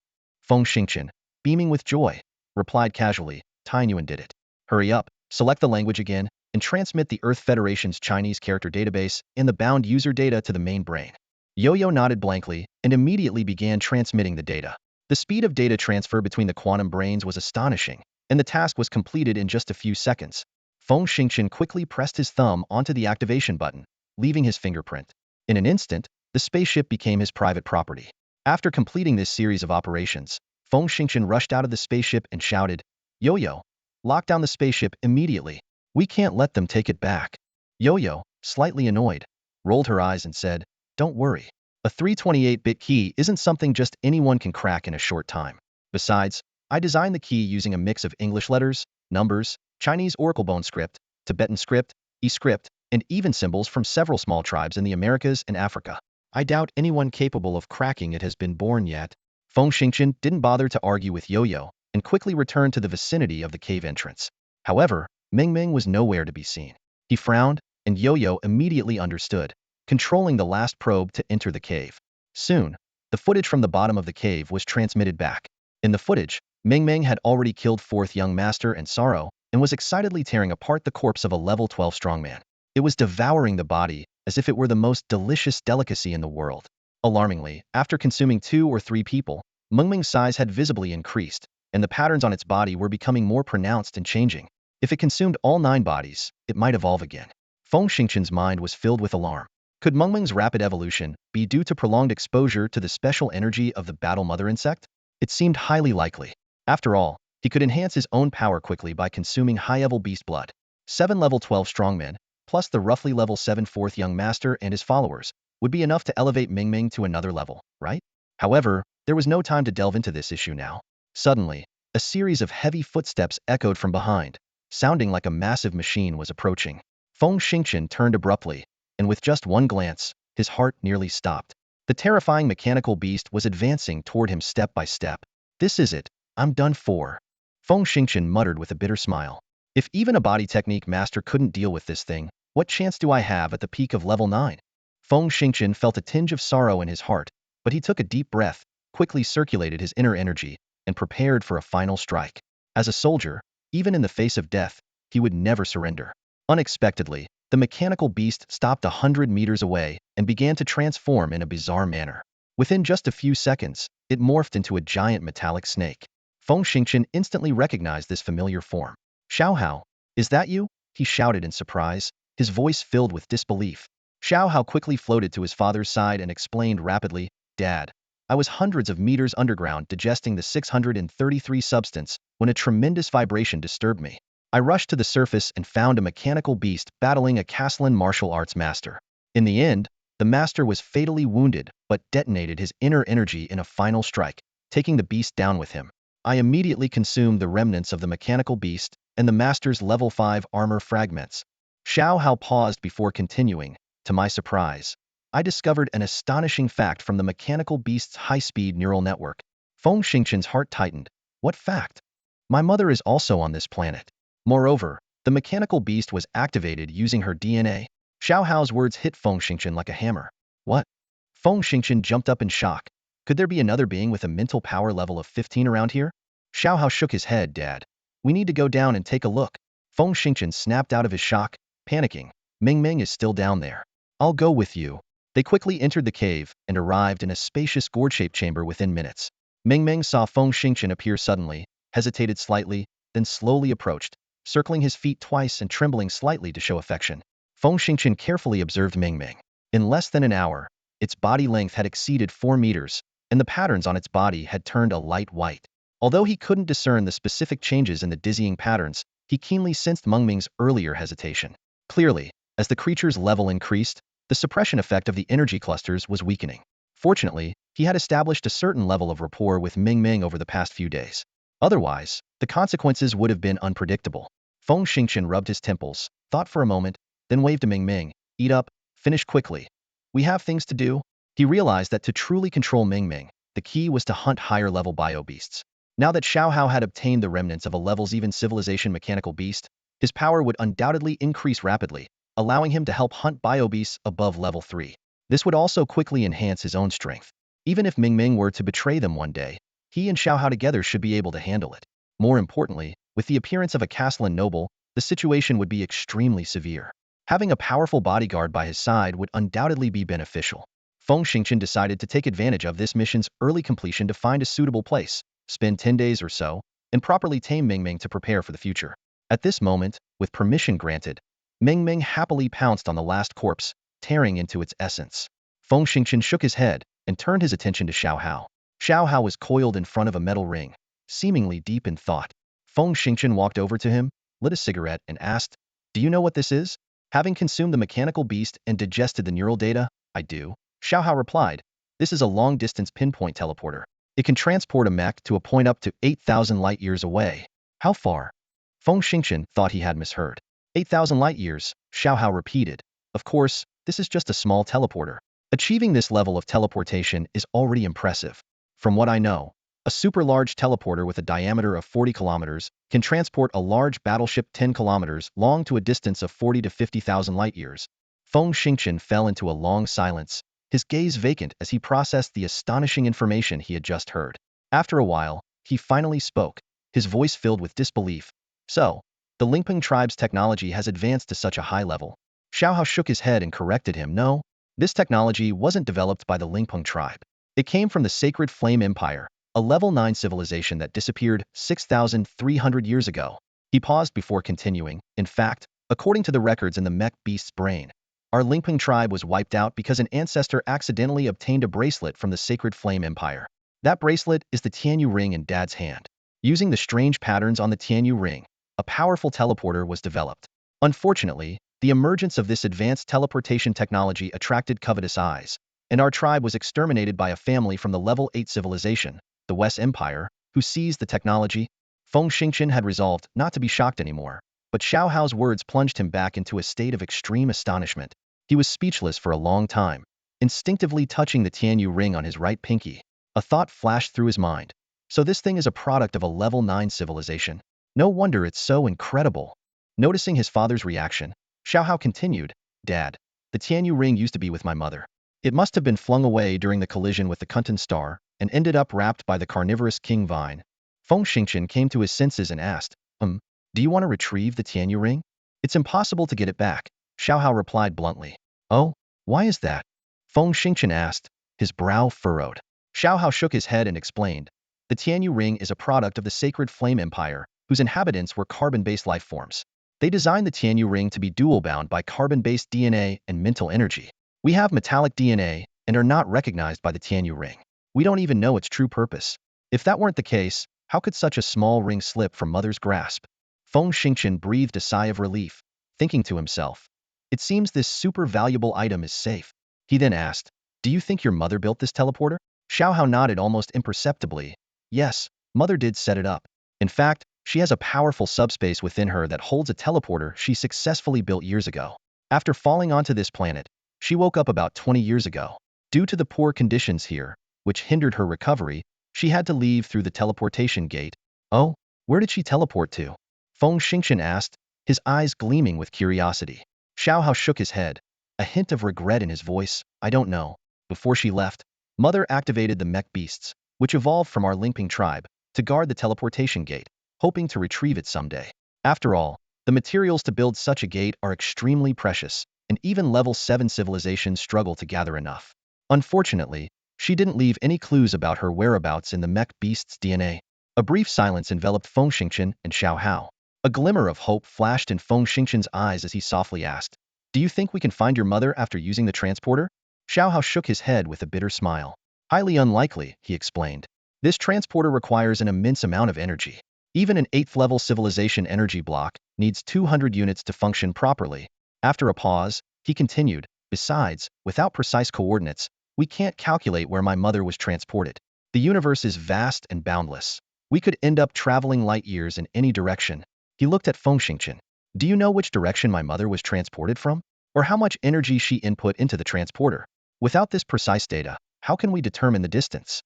Feng Xingqian, beaming with joy, replied casually, Tainuan did it. Hurry up, select the language again, and transmit the Earth Federation's Chinese character database and the bound user data to the main brain. Yo-Yo nodded blankly and immediately began transmitting the data. The speed of data transfer between the quantum brains was astonishing, and the task was completed in just a few seconds. Feng Xingqian quickly pressed his thumb onto the activation button, leaving his fingerprint. In an instant, the spaceship became his private property. After completing this series of operations, Feng Xingqian rushed out of the spaceship and shouted, Yo-Yo, lock down the spaceship immediately. We can't let them take it back. Yo-Yo, slightly annoyed, rolled her eyes and said, Don't worry. A 328-bit key isn't something just anyone can crack in a short time. Besides, I designed the key using a mix of English letters, numbers, Chinese oracle bone script, Tibetan script, e-script, and even symbols from several small tribes in the Americas and Africa. I doubt anyone capable of cracking it has been born yet. Feng Xingqian didn't bother to argue with Yo-Yo and quickly returned to the vicinity of the cave entrance. However, Ming was nowhere to be seen. He frowned, and Yo-Yo immediately understood, controlling the last probe to enter the cave. Soon, the footage from the bottom of the cave was transmitted back. In the footage, Ming had already killed 4th young master and Sorrow and was excitedly tearing apart the corpse of a level 12 strongman. It was devouring the body as if it were the most delicious delicacy in the world. Alarmingly, after consuming 2 or 3 people, Ming's size had visibly increased, and the patterns on its body were becoming more pronounced and changing. If it consumed all 9 bodies, it might evolve again. Feng Xingqian's mind was filled with alarm. Could Mengmeng's rapid evolution be due to prolonged exposure to the special energy of the battle mother insect? It seemed highly likely. After all, he could enhance his own power quickly by consuming high-level beast blood. 7 level 12 strongmen, plus the roughly level 7 fourth young master and his followers, would be enough to elevate Mengmeng to another level, right? However, there was no time to delve into this issue now. Suddenly, a series of heavy footsteps echoed from behind, sounding like a massive machine was approaching. Feng Xingqian turned abruptly, and with just one glance, his heart nearly stopped. The terrifying mechanical beast was advancing toward him step by step. This is it. I'm done for. Feng Xingqian muttered with a bitter smile. If even a body technique master couldn't deal with this thing, what chance do I have at the peak of level 9? Feng Xingqian felt a tinge of sorrow in his heart, but he took a deep breath, quickly circulated his inner energy, and prepared for a final strike. As a soldier, even in the face of death, he would never surrender. Unexpectedly, the mechanical beast stopped 100 meters away and began to transform in a bizarre manner. Within just a few seconds, it morphed into a giant metallic snake. Feng Xingqian instantly recognized this familiar form. Xiao Hao, is that you? He shouted in surprise, his voice filled with disbelief. Xiao Hao quickly floated to his father's side and explained rapidly, Dad, I was hundreds of meters underground digesting the 633 substance when a tremendous vibration disturbed me. I rushed to the surface and found a mechanical beast battling a Castellan martial arts master. In the end, the master was fatally wounded but detonated his inner energy in a final strike, taking the beast down with him. I immediately consumed the remnants of the mechanical beast and the master's level 5 armor fragments. Xiao Hao paused before continuing. To my surprise, I discovered an astonishing fact from the mechanical beast's high-speed neural network. Feng Xingqian's heart tightened. What fact? My mother is also on this planet. Moreover, the mechanical beast was activated using her DNA. Xiao Hao's words hit Feng Xingqian like a hammer. What? Feng Xingqian jumped up in shock. Could there be another being with a mental power level of 15 around here? Xiao Hao shook his head. Dad, we need to go down and take a look. Feng Xingqian snapped out of his shock, panicking. Mengmeng is still down there. I'll go with you. They quickly entered the cave and arrived in a spacious gourd-shaped chamber within minutes. Mengmeng saw Feng Xingqian appear suddenly, hesitated slightly, then slowly approached, circling his feet twice and trembling slightly to show affection. Feng Xingqian carefully observed Mengmeng. In less than an hour, its body length had exceeded 4 meters, and the patterns on its body had turned a light white. Although he couldn't discern the specific changes in the dizzying patterns, he keenly sensed Mengmeng's earlier hesitation. Clearly, as the creature's level increased, the suppression effect of the energy clusters was weakening. Fortunately, he had established a certain level of rapport with Mengmeng over the past few days. Otherwise, the consequences would have been unpredictable. Feng Xingqian rubbed his temples, thought for a moment, then waved to Mengmeng, eat up, finish quickly. We have things to do. He realized that to truly control Mengmeng, the key was to hunt higher-level bio-beasts. Now that Xiao Hao had obtained the remnants of a levels-even civilization mechanical beast, his power would undoubtedly increase rapidly, allowing him to help hunt bio-beasts above level 3. This would also quickly enhance his own strength. Even if Mengmeng were to betray them one day, he and Xiao Hao together should be able to handle it. More importantly, with the appearance of a Castellan noble, the situation would be extremely severe. Having a powerful bodyguard by his side would undoubtedly be beneficial. Feng Xingqian decided to take advantage of this mission's early completion to find a suitable place, spend 10 days or so, and properly tame Mengmeng to prepare for the future. At this moment, with permission granted, Mengmeng happily pounced on the last corpse, tearing into its essence. Feng Xingqian shook his head and turned his attention to Xiao Hao. Xiao Hao was coiled in front of a metal ring, seemingly deep in thought. Feng Xingqian walked over to him, lit a cigarette, and asked, Do you know what this is? Having consumed the mechanical beast and digested the neural data, I do. Xiao Hao replied, This is a long-distance pinpoint teleporter. It can transport a mech to a point up to 8,000 light-years away. How far? Feng Xingqian thought he had misheard. 8,000 light-years, Xiao Hao repeated. Of course, this is just a small teleporter. Achieving this level of teleportation is already impressive. From what I know, a super-large teleporter with a diameter of 40 kilometers can transport a large battleship 10 kilometers long to a distance of 40 to 50,000 light-years. Feng Xingqian fell into a long silence, his gaze vacant as he processed the astonishing information he had just heard. After a while, he finally spoke, his voice filled with disbelief. So, the Lingpeng tribe's technology has advanced to such a high level. Xiao Hao shook his head and corrected him. No, this technology wasn't developed by the Lingpeng tribe. It came from the Sacred Flame Empire, a level 9 civilization that disappeared 6,300 years ago. He paused before continuing. In fact, according to the records in the Mech beast's brain, our Lingping tribe was wiped out because an ancestor accidentally obtained a bracelet from the Sacred Flame Empire. That bracelet is the Tianyu ring in Dad's hand. Using the strange patterns on the Tianyu ring, a powerful teleporter was developed. Unfortunately, the emergence of this advanced teleportation technology attracted covetous eyes, and our tribe was exterminated by a family from the level 8 civilization, the West Empire, who seized the technology. Feng Xingqian had resolved not to be shocked anymore, but Xiao Hao's words plunged him back into a state of extreme astonishment. He was speechless for a long time, instinctively touching the Tianyu ring on his right pinky. A thought flashed through his mind. So this thing is a product of a level 9 civilization. No wonder it's so incredible. Noticing his father's reaction, Xiao Hao continued, Dad, the Tianyu ring used to be with my mother. It must have been flung away during the collision with the Kuntan star and ended up wrapped by the carnivorous king vine. Feng Xingqian came to his senses and asked, do you want to retrieve the Tianyu ring? It's impossible to get it back, Xiao Hao replied bluntly. Oh, why is that? Feng Xingqian asked, his brow furrowed. Xiao Hao shook his head and explained, the Tianyu ring is a product of the Sacred Flame Empire, whose inhabitants were carbon-based life forms. They designed the Tianyu ring to be dual-bound by carbon-based DNA and mental energy. We have metallic DNA and are not recognized by the Tianyu ring. We don't even know its true purpose. If that weren't the case, how could such a small ring slip from Mother's grasp? Feng Xingqian breathed a sigh of relief, thinking to himself, it seems this super valuable item is safe. He then asked, do you think your mother built this teleporter? Xiao Hao nodded almost imperceptibly. Yes, Mother did set it up. In fact, she has a powerful subspace within her that holds a teleporter she successfully built years ago. After falling onto this planet, she woke up about 20 years ago. Due to the poor conditions here, which hindered her recovery, she had to leave through the teleportation gate. Oh, where did she teleport to? Feng Xingqian asked, his eyes gleaming with curiosity. Xiao Hao shook his head, a hint of regret in his voice. I don't know. Before she left, Mother activated the Mech beasts, which evolved from our Lingping tribe, to guard the teleportation gate, hoping to retrieve it someday. After all, the materials to build such a gate are extremely precious, and even level 7 civilizations struggle to gather enough. Unfortunately, she didn't leave any clues about her whereabouts in the Mech beast's DNA. A brief silence enveloped Feng Xingqian and Xiao Hao. A glimmer of hope flashed in Feng Xingqian's eyes as he softly asked, do you think we can find your mother after using the transporter? Xiao Hao shook his head with a bitter smile. Highly unlikely, he explained. This transporter requires an immense amount of energy. Even an 8th level civilization energy block needs 200 units to function properly. After a pause, he continued, besides, without precise coordinates, we can't calculate where my mother was transported. The universe is vast and boundless. We could end up traveling light years in any direction. He looked at Feng Xingqian. Do you know which direction my mother was transported from? Or how much energy she input into the transporter? Without this precise data, how can we determine the distance?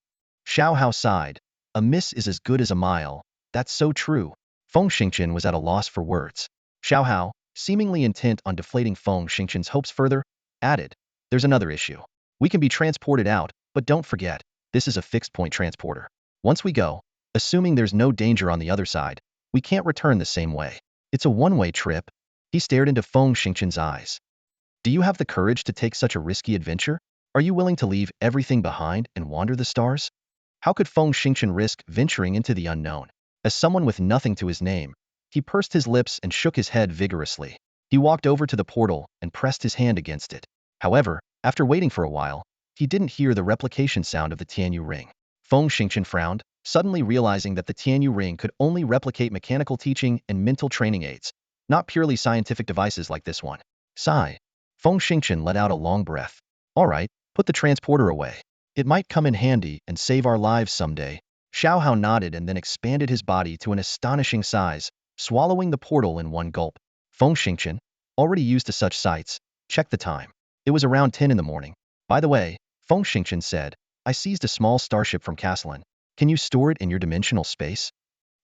Xiao Hao sighed. A miss is as good as a mile. That's so true. Feng Xingqian was at a loss for words. Xiao Hao, seemingly intent on deflating Feng Xingqian's hopes further, added, there's another issue. We can be transported out, but don't forget, this is a fixed-point transporter. Once we go, assuming there's no danger on the other side, we can't return the same way. It's a one-way trip. He stared into Feng Xingqian's eyes. Do you have the courage to take such a risky adventure? Are you willing to leave everything behind and wander the stars? How could Feng Xingqian risk venturing into the unknown? As someone with nothing to his name, he pursed his lips and shook his head vigorously. He walked over to the portal and pressed his hand against it. However, after waiting for a while, he didn't hear the replication sound of the Tianyu ring. Feng Xingqian frowned, suddenly realizing that the Tianyu ring could only replicate mechanical teaching and mental training aids, not purely scientific devices like this one. Sigh. Feng Xingqian let out a long breath. All right, put the transporter away. It might come in handy and save our lives someday. Xiao Hao nodded and then expanded his body to an astonishing size, swallowing the portal in one gulp. Feng Xingqian, already used to such sights, checked the time. It was around 10 in the morning. By the way, Feng Xingqian said, I seized a small starship from Castellan. Can you store it in your dimensional space?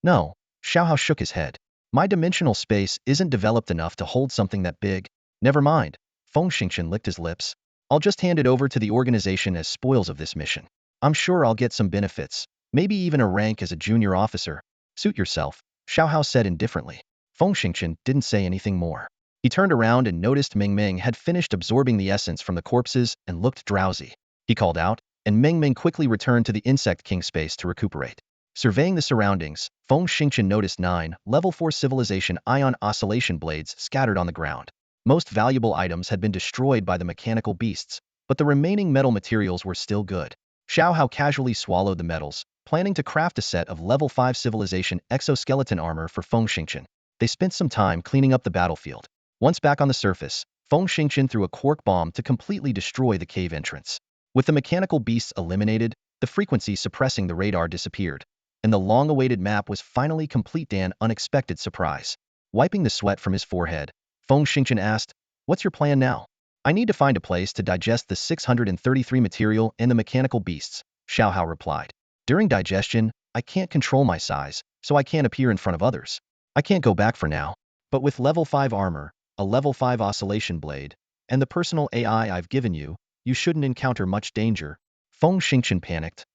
No, Xiao Hao shook his head. My dimensional space isn't developed enough to hold something that big. Never mind. Feng Xingqian licked his lips. I'll just hand it over to the organization as spoils of this mission. I'm sure I'll get some benefits, maybe even a rank as a junior officer. Suit yourself, Xiao Hao said indifferently. Feng Xingqian didn't say anything more. He turned around and noticed Ming Ming had finished absorbing the essence from the corpses and looked drowsy. He called out, and Meng Meng quickly returned to the Insect King space to recuperate. Surveying the surroundings, Feng Xingqian noticed 9 level 4 civilization ion oscillation blades scattered on the ground. Most valuable items had been destroyed by the mechanical beasts, but the remaining metal materials were still good. Xiao Hao casually swallowed the metals, planning to craft a set of level 5 civilization exoskeleton armor for Feng Xingqian. They spent some time cleaning up the battlefield. Once back on the surface, Feng Xingqian threw a quark bomb to completely destroy the cave entrance. With the mechanical beasts eliminated, the frequency suppressing the radar disappeared, and the long-awaited map was finally complete. An unexpected surprise. Wiping the sweat from his forehead, Feng Xingqian asked, "What's your plan now?" "I need to find a place to digest the 633 material and the mechanical beasts," Xiao Hao replied. "During digestion, I can't control my size, so I can't appear in front of others. I can't go back for now. But with level 5 armor, a level 5 oscillation blade, and the personal AI I've given you, you shouldn't encounter much danger." Feng Xingqian panicked.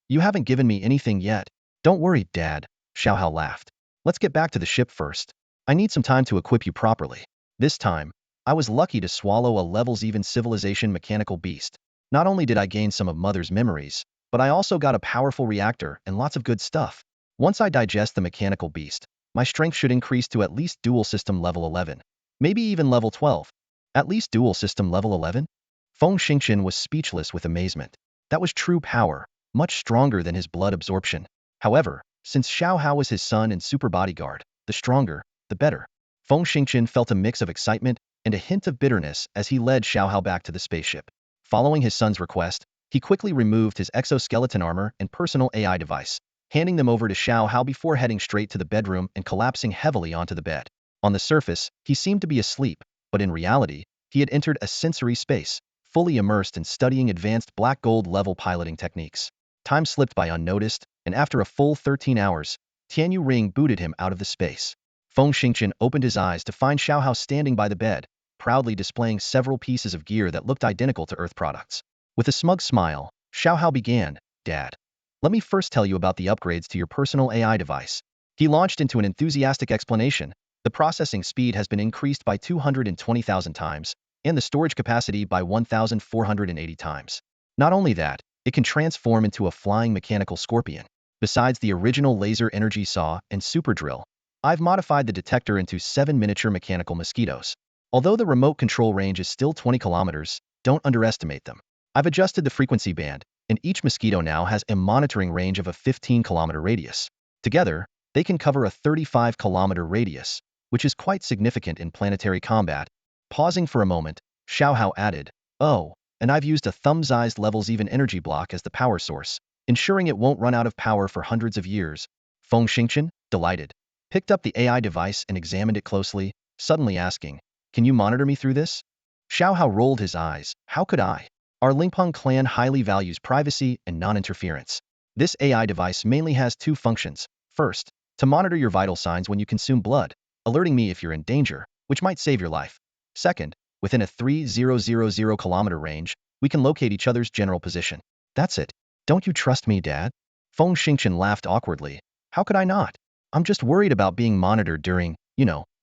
You haven't given me anything yet." "Don't worry, Dad," Xiao Hao laughed. "Let's get back to the ship first. I need some time to equip you properly." This time, I was lucky to swallow a levels even civilization mechanical beast. Not only did I gain some of Mother's memories, but I also got a powerful reactor and lots of good stuff. Once I digest the mechanical beast, my strength should increase to at least dual system level 11. Maybe even level 12. At least dual system level 11? Feng Xingqian was speechless with amazement. That was true power, much stronger than his blood absorption. However, since Xiao Hao was his son and super bodyguard, the stronger, the better. Feng Xingqian felt a mix of excitement and a hint of bitterness as he led Xiao Hao back to the spaceship. Following his son's request, he quickly removed his exoskeleton armor and personal AI device, handing them over to Xiao Hao before heading straight to the bedroom and collapsing heavily onto the bed. On the surface, he seemed to be asleep, but in reality, he had entered a sensory space, fully immersed in studying advanced black gold level piloting techniques. Time slipped by unnoticed, and after a full 13 hours, Tianyu Ring booted him out of the space. Feng Xingqian opened his eyes to find Xiao Hao standing by the bed, proudly displaying several pieces of gear that looked identical to Earth products. With a smug smile, Xiao Hao began, "Dad, let me first tell you about the upgrades to your personal AI device." He launched into an enthusiastic explanation. The processing speed has been increased by 220,000 times, and the storage capacity by 1,480 times. Not only that, it can transform into a flying mechanical scorpion. Besides the original laser energy saw and super drill, I've modified the detector into 7 miniature mechanical mosquitoes. Although the remote control range is still 20 kilometers, don't underestimate them. I've adjusted the frequency band, and each mosquito now has a monitoring range of a 15-kilometer radius. Together, they can cover a 35-kilometer radius, which is quite significant in planetary combat. Pausing for a moment, Xiao Hao added, "Oh, and I've used a thumb-sized levels even energy block as the power source, ensuring it won't run out of power for hundreds of years." Feng Xingqian, delighted, picked up the AI device and examined it closely, suddenly asking, "Can you monitor me through this?" Xiao Hao rolled his eyes. "How could I? Our Lingpeng clan highly values privacy and non-interference. This AI device mainly has 2 functions. First, to monitor your vital signs when you consume blood, alerting me if you're in danger, which might save your life. Second, within a 3,000 kilometer range, we can locate each other's general position. That's it. Don't you trust me, Dad?" Feng Xingqian laughed awkwardly. "How could I not? I'm just worried about being monitored during,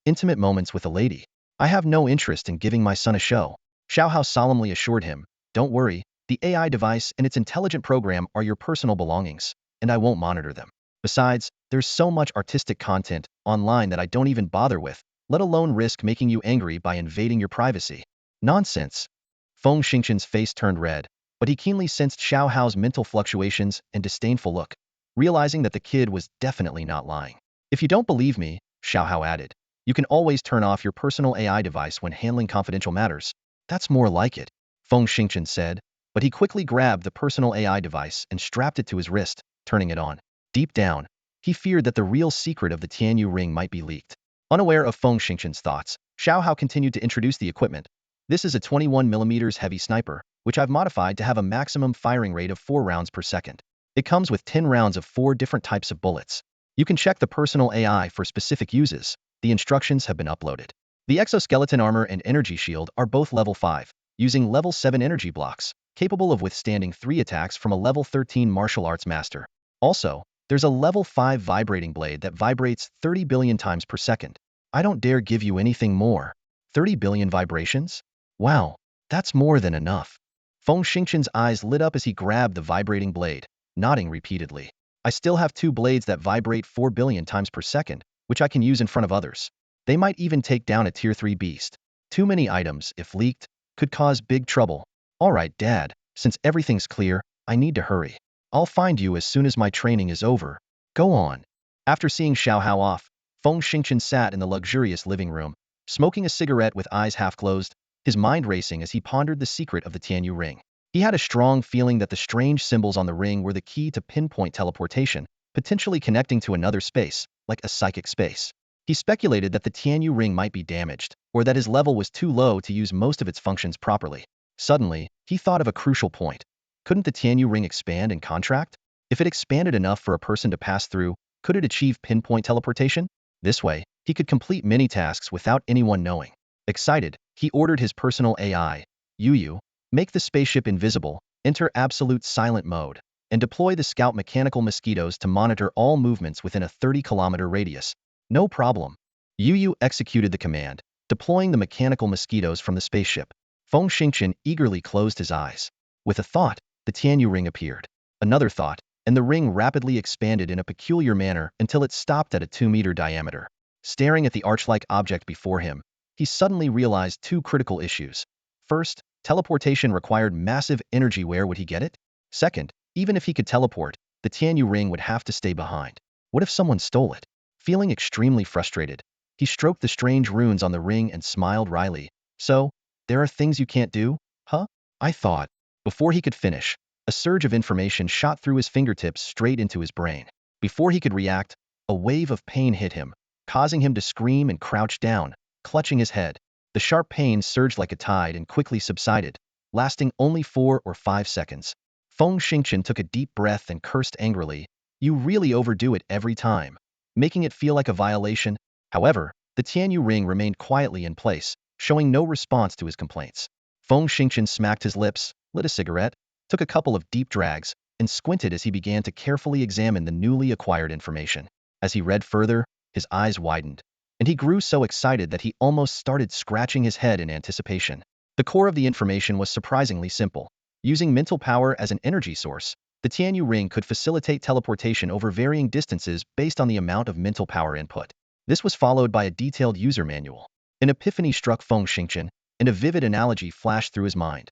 intimate moments with a lady. I have no interest in giving my son a show." Xiao Hao solemnly assured him, "Don't worry, the AI device and its intelligent program are your personal belongings, and I won't monitor them. Besides, there's so much artistic content online that I don't even bother with, let alone risk making you angry by invading your privacy." "Nonsense." Feng Xingqian's face turned red, but he keenly sensed Xiao Hao's mental fluctuations and disdainful look, realizing that the kid was definitely not lying. "If you don't believe me," Xiao Hao added, "you can always turn off your personal AI device when handling confidential matters." "That's more like it," Feng Xingqian said, but he quickly grabbed the personal AI device and strapped it to his wrist, turning it on. Deep down, he feared that the real secret of the Tianyu ring might be leaked. Unaware of Feng Xingqian's thoughts, Xiao Hao continued to introduce the equipment. "This is a 21mm heavy sniper, which I've modified to have a maximum firing rate of 4 rounds per second. It comes with 10 rounds of 4 different types of bullets. You can check the personal AI for specific uses. The instructions have been uploaded. The exoskeleton armor and energy shield are both level 5, using level 7 energy blocks, capable of withstanding 3 attacks from a level 13 martial arts master. Also, there's a level 5 vibrating blade that vibrates 30 billion times per second. I don't dare give you anything more. 30 billion vibrations? Wow, that's more than enough." Feng Xingqian's eyes lit up as he grabbed the vibrating blade, nodding repeatedly. I still have 2 blades that vibrate 4 billion times per second, which I can use in front of others. They might even take down a tier 3 beast. Too many items, if leaked, could cause big trouble. Alright, Dad, since everything's clear, I need to hurry. I'll find you as soon as my training is over. Go on. After seeing Xiao Hao off, Feng Xingqian sat in the luxurious living room, smoking a cigarette with eyes half closed, his mind racing as he pondered the secret of the Tianyu ring. He had a strong feeling that the strange symbols on the ring were the key to pinpoint teleportation, potentially connecting to another space, like a psychic space. He speculated that the Tianyu ring might be damaged, or that his level was too low to use most of its functions properly. Suddenly, he thought of a crucial point. Couldn't the Tianyu ring expand and contract? If it expanded enough for a person to pass through, could it achieve pinpoint teleportation? This way, he could complete many tasks without anyone knowing. Excited, he ordered his personal AI, Yu, make the spaceship invisible, enter absolute silent mode, and deploy the scout mechanical mosquitoes to monitor all movements within a 30-kilometer radius. No problem. Yu executed the command, deploying the mechanical mosquitoes from the spaceship. Feng Xingqian eagerly closed his eyes. With a thought, the Tianyu ring appeared. Another thought, and the ring rapidly expanded in a peculiar manner until it stopped at a 2-meter diameter. Staring at the arch-like object before him, he suddenly realized 2 critical issues. First, teleportation required massive energy. Where would he get it? Second, even if he could teleport, the Tianyu ring would have to stay behind. What if someone stole it? Feeling extremely frustrated, he stroked the strange runes on the ring and smiled wryly. So, there are things you can't do? Huh? I thought. Before he could finish, a surge of information shot through his fingertips straight into his brain. Before he could react, a wave of pain hit him, causing him to scream and crouch down, clutching his head. The sharp pain surged like a tide and quickly subsided, lasting only 4 or 5 seconds. Feng Xingqian took a deep breath and cursed angrily. You really overdo it every time, making it feel like a violation. However, the Tianyu ring remained quietly in place, showing no response to his complaints. Feng Xingqian smacked his lips, lit a cigarette, took a couple of deep drags, and squinted as he began to carefully examine the newly acquired information. As he read further, his eyes widened, and he grew so excited that he almost started scratching his head in anticipation. The core of the information was surprisingly simple. Using mental power as an energy source, the Tianyu ring could facilitate teleportation over varying distances based on the amount of mental power input. This was followed by a detailed user manual. An epiphany struck Feng Xingqian, and a vivid analogy flashed through his mind.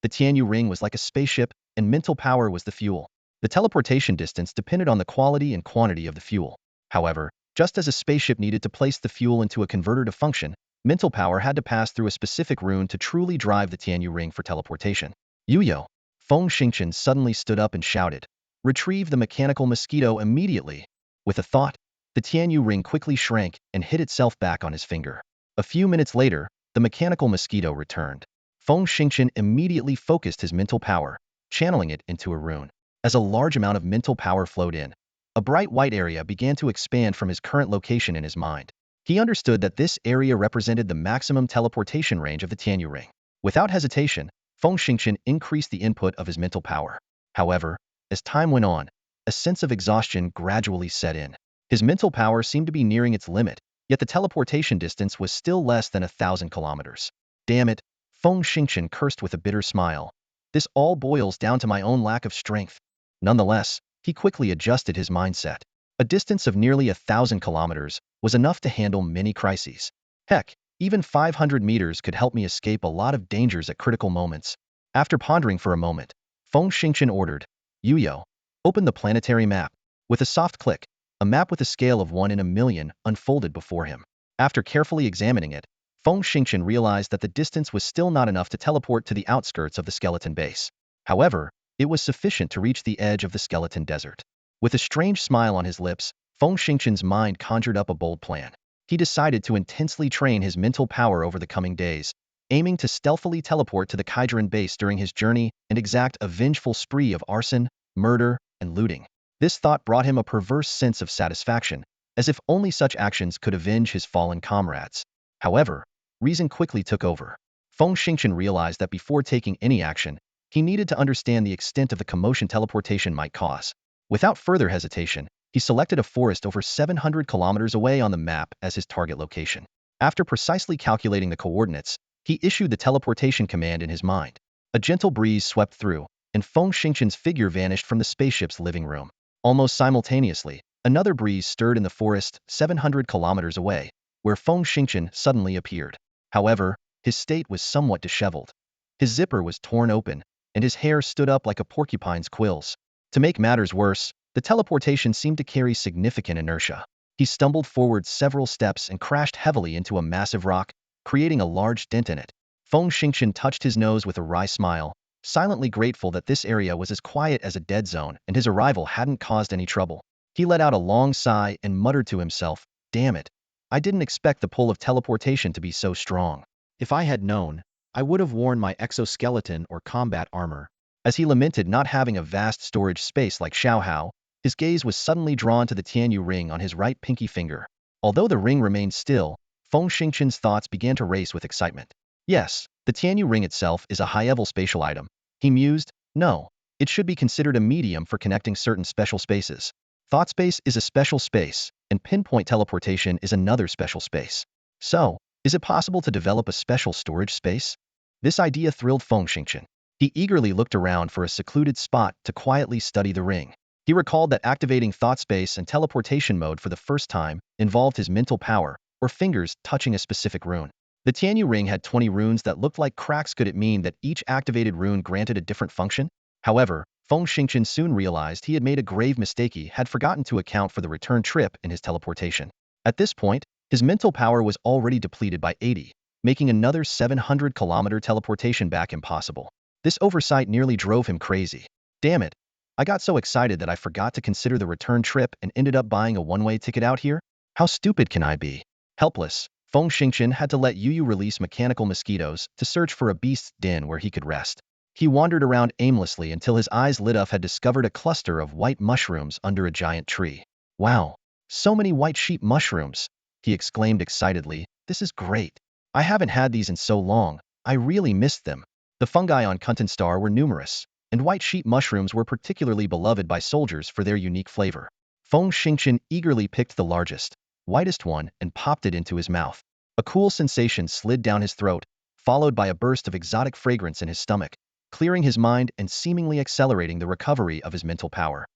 The Tianyu ring was like a spaceship, and mental power was the fuel. The teleportation distance depended on the quality and quantity of the fuel. However, just as a spaceship needed to place the fuel into a converter to function, mental power had to pass through a specific rune to truly drive the Tianyu ring for teleportation. Yuyo! Feng Xingqian suddenly stood up and shouted. Retrieve the mechanical mosquito immediately! With a thought, the Tianyu ring quickly shrank and hid itself back on his finger. A few minutes later, the mechanical mosquito returned. Feng Xingqian immediately focused his mental power, channeling it into a rune. As a large amount of mental power flowed in, a bright white area began to expand from his current location in his mind. He understood that this area represented the maximum teleportation range of the Tianyu ring. Without hesitation, Feng Xingqian increased the input of his mental power. However, as time went on, a sense of exhaustion gradually set in. His mental power seemed to be nearing its limit, yet the teleportation distance was still less than 1,000 kilometers. Damn it, Feng Xingqian cursed with a bitter smile. This all boils down to my own lack of strength. Nonetheless, he quickly adjusted his mindset. A distance of nearly 1,000 kilometers was enough to handle many crises. Heck, even 500 meters could help me escape a lot of dangers at critical moments. After pondering for a moment, Feng Xingqian ordered, Yuyo, open the planetary map. With a soft click, a map with a scale of 1 in a million unfolded before him. After carefully examining it, Feng Xingqian realized that the distance was still not enough to teleport to the outskirts of the skeleton base. However, it was sufficient to reach the edge of the skeleton desert. With a strange smile on his lips, Feng Xingqian's mind conjured up a bold plan. He decided to intensely train his mental power over the coming days, aiming to stealthily teleport to the Kaijiran base during his journey and exact a vengeful spree of arson, murder, and looting. This thought brought him a perverse sense of satisfaction, as if only such actions could avenge his fallen comrades. However, reason quickly took over. Feng Xingqian realized that before taking any action, he needed to understand the extent of the commotion teleportation might cause. Without further hesitation, he selected a forest over 700 kilometers away on the map as his target location. After precisely calculating the coordinates, he issued the teleportation command in his mind. A gentle breeze swept through, and Feng Xingqian's figure vanished from the spaceship's living room. Almost simultaneously, another breeze stirred in the forest 700 kilometers away, where Feng Xingqian suddenly appeared. However, his state was somewhat disheveled. His zipper was torn open, and his hair stood up like a porcupine's quills. To make matters worse, the teleportation seemed to carry significant inertia. He stumbled forward several steps and crashed heavily into a massive rock, creating a large dent in it. Feng Xingqian touched his nose with a wry smile, silently grateful that this area was as quiet as a dead zone and his arrival hadn't caused any trouble. He let out a long sigh and muttered to himself, "Damn it. I didn't expect the pull of teleportation to be so strong. If I had known, I would have worn my exoskeleton or combat armor." As he lamented not having a vast storage space like Xiao Hao, his gaze was suddenly drawn to the Tianyu ring on his right pinky finger. Although the ring remained still, Feng Xingqian's thoughts began to race with excitement. Yes, the Tianyu ring itself is a high-level spatial item. He mused, no, it should be considered a medium for connecting certain special spaces. Thought space is a special space, and pinpoint teleportation is another special space. So, is it possible to develop a special storage space? This idea thrilled Feng Xingqian. He eagerly looked around for a secluded spot to quietly study the ring. He recalled that activating thought space and teleportation mode for the first time involved his mental power, or fingers touching a specific rune. The Tianyu ring had 20 runes that looked like cracks. Could it mean that each activated rune granted a different function? However, Feng Xingqian soon realized he had made a grave mistake. He had forgotten to account for the return trip in his teleportation. At this point, his mental power was already depleted by 80, making another 700-kilometer teleportation back impossible. This oversight nearly drove him crazy. Damn it. I got so excited that I forgot to consider the return trip and ended up buying a one-way ticket out here? How stupid can I be? Helpless, Feng Xingqian had to let Yu release mechanical mosquitoes to search for a beast's den where he could rest. He wandered around aimlessly until his eyes lit up. Had discovered a cluster of white mushrooms under a giant tree. Wow, so many white sheep mushrooms, he exclaimed excitedly. This is great. I haven't had these in so long. I really missed them. The fungi on Kuntan Star were numerous, and white sheep mushrooms were particularly beloved by soldiers for their unique flavor. Feng Xingqian eagerly picked the largest, whitest one and popped it into his mouth. A cool sensation slid down his throat, followed by a burst of exotic fragrance in his stomach, clearing his mind and seemingly accelerating the recovery of his mental power.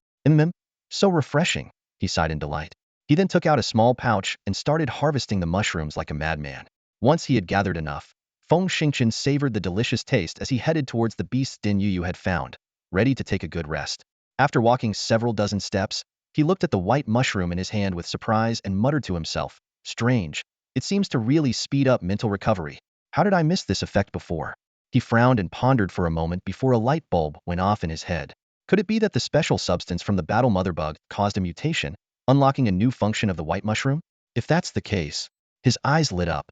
So refreshing, he sighed in delight. He then took out a small pouch and started harvesting the mushrooms like a madman. Once he had gathered enough, Feng Xingqian savored the delicious taste as he headed towards the beast's den Yu had found, ready to take a good rest. After walking several dozen steps, he looked at the white mushroom in his hand with surprise and muttered to himself, strange, it seems to really speed up mental recovery. How did I miss this effect before? He frowned and pondered for a moment before a light bulb went off in his head. Could it be that the special substance from the battle mother bug caused a mutation, unlocking a new function of the white mushroom? If that's the case, his eyes lit up.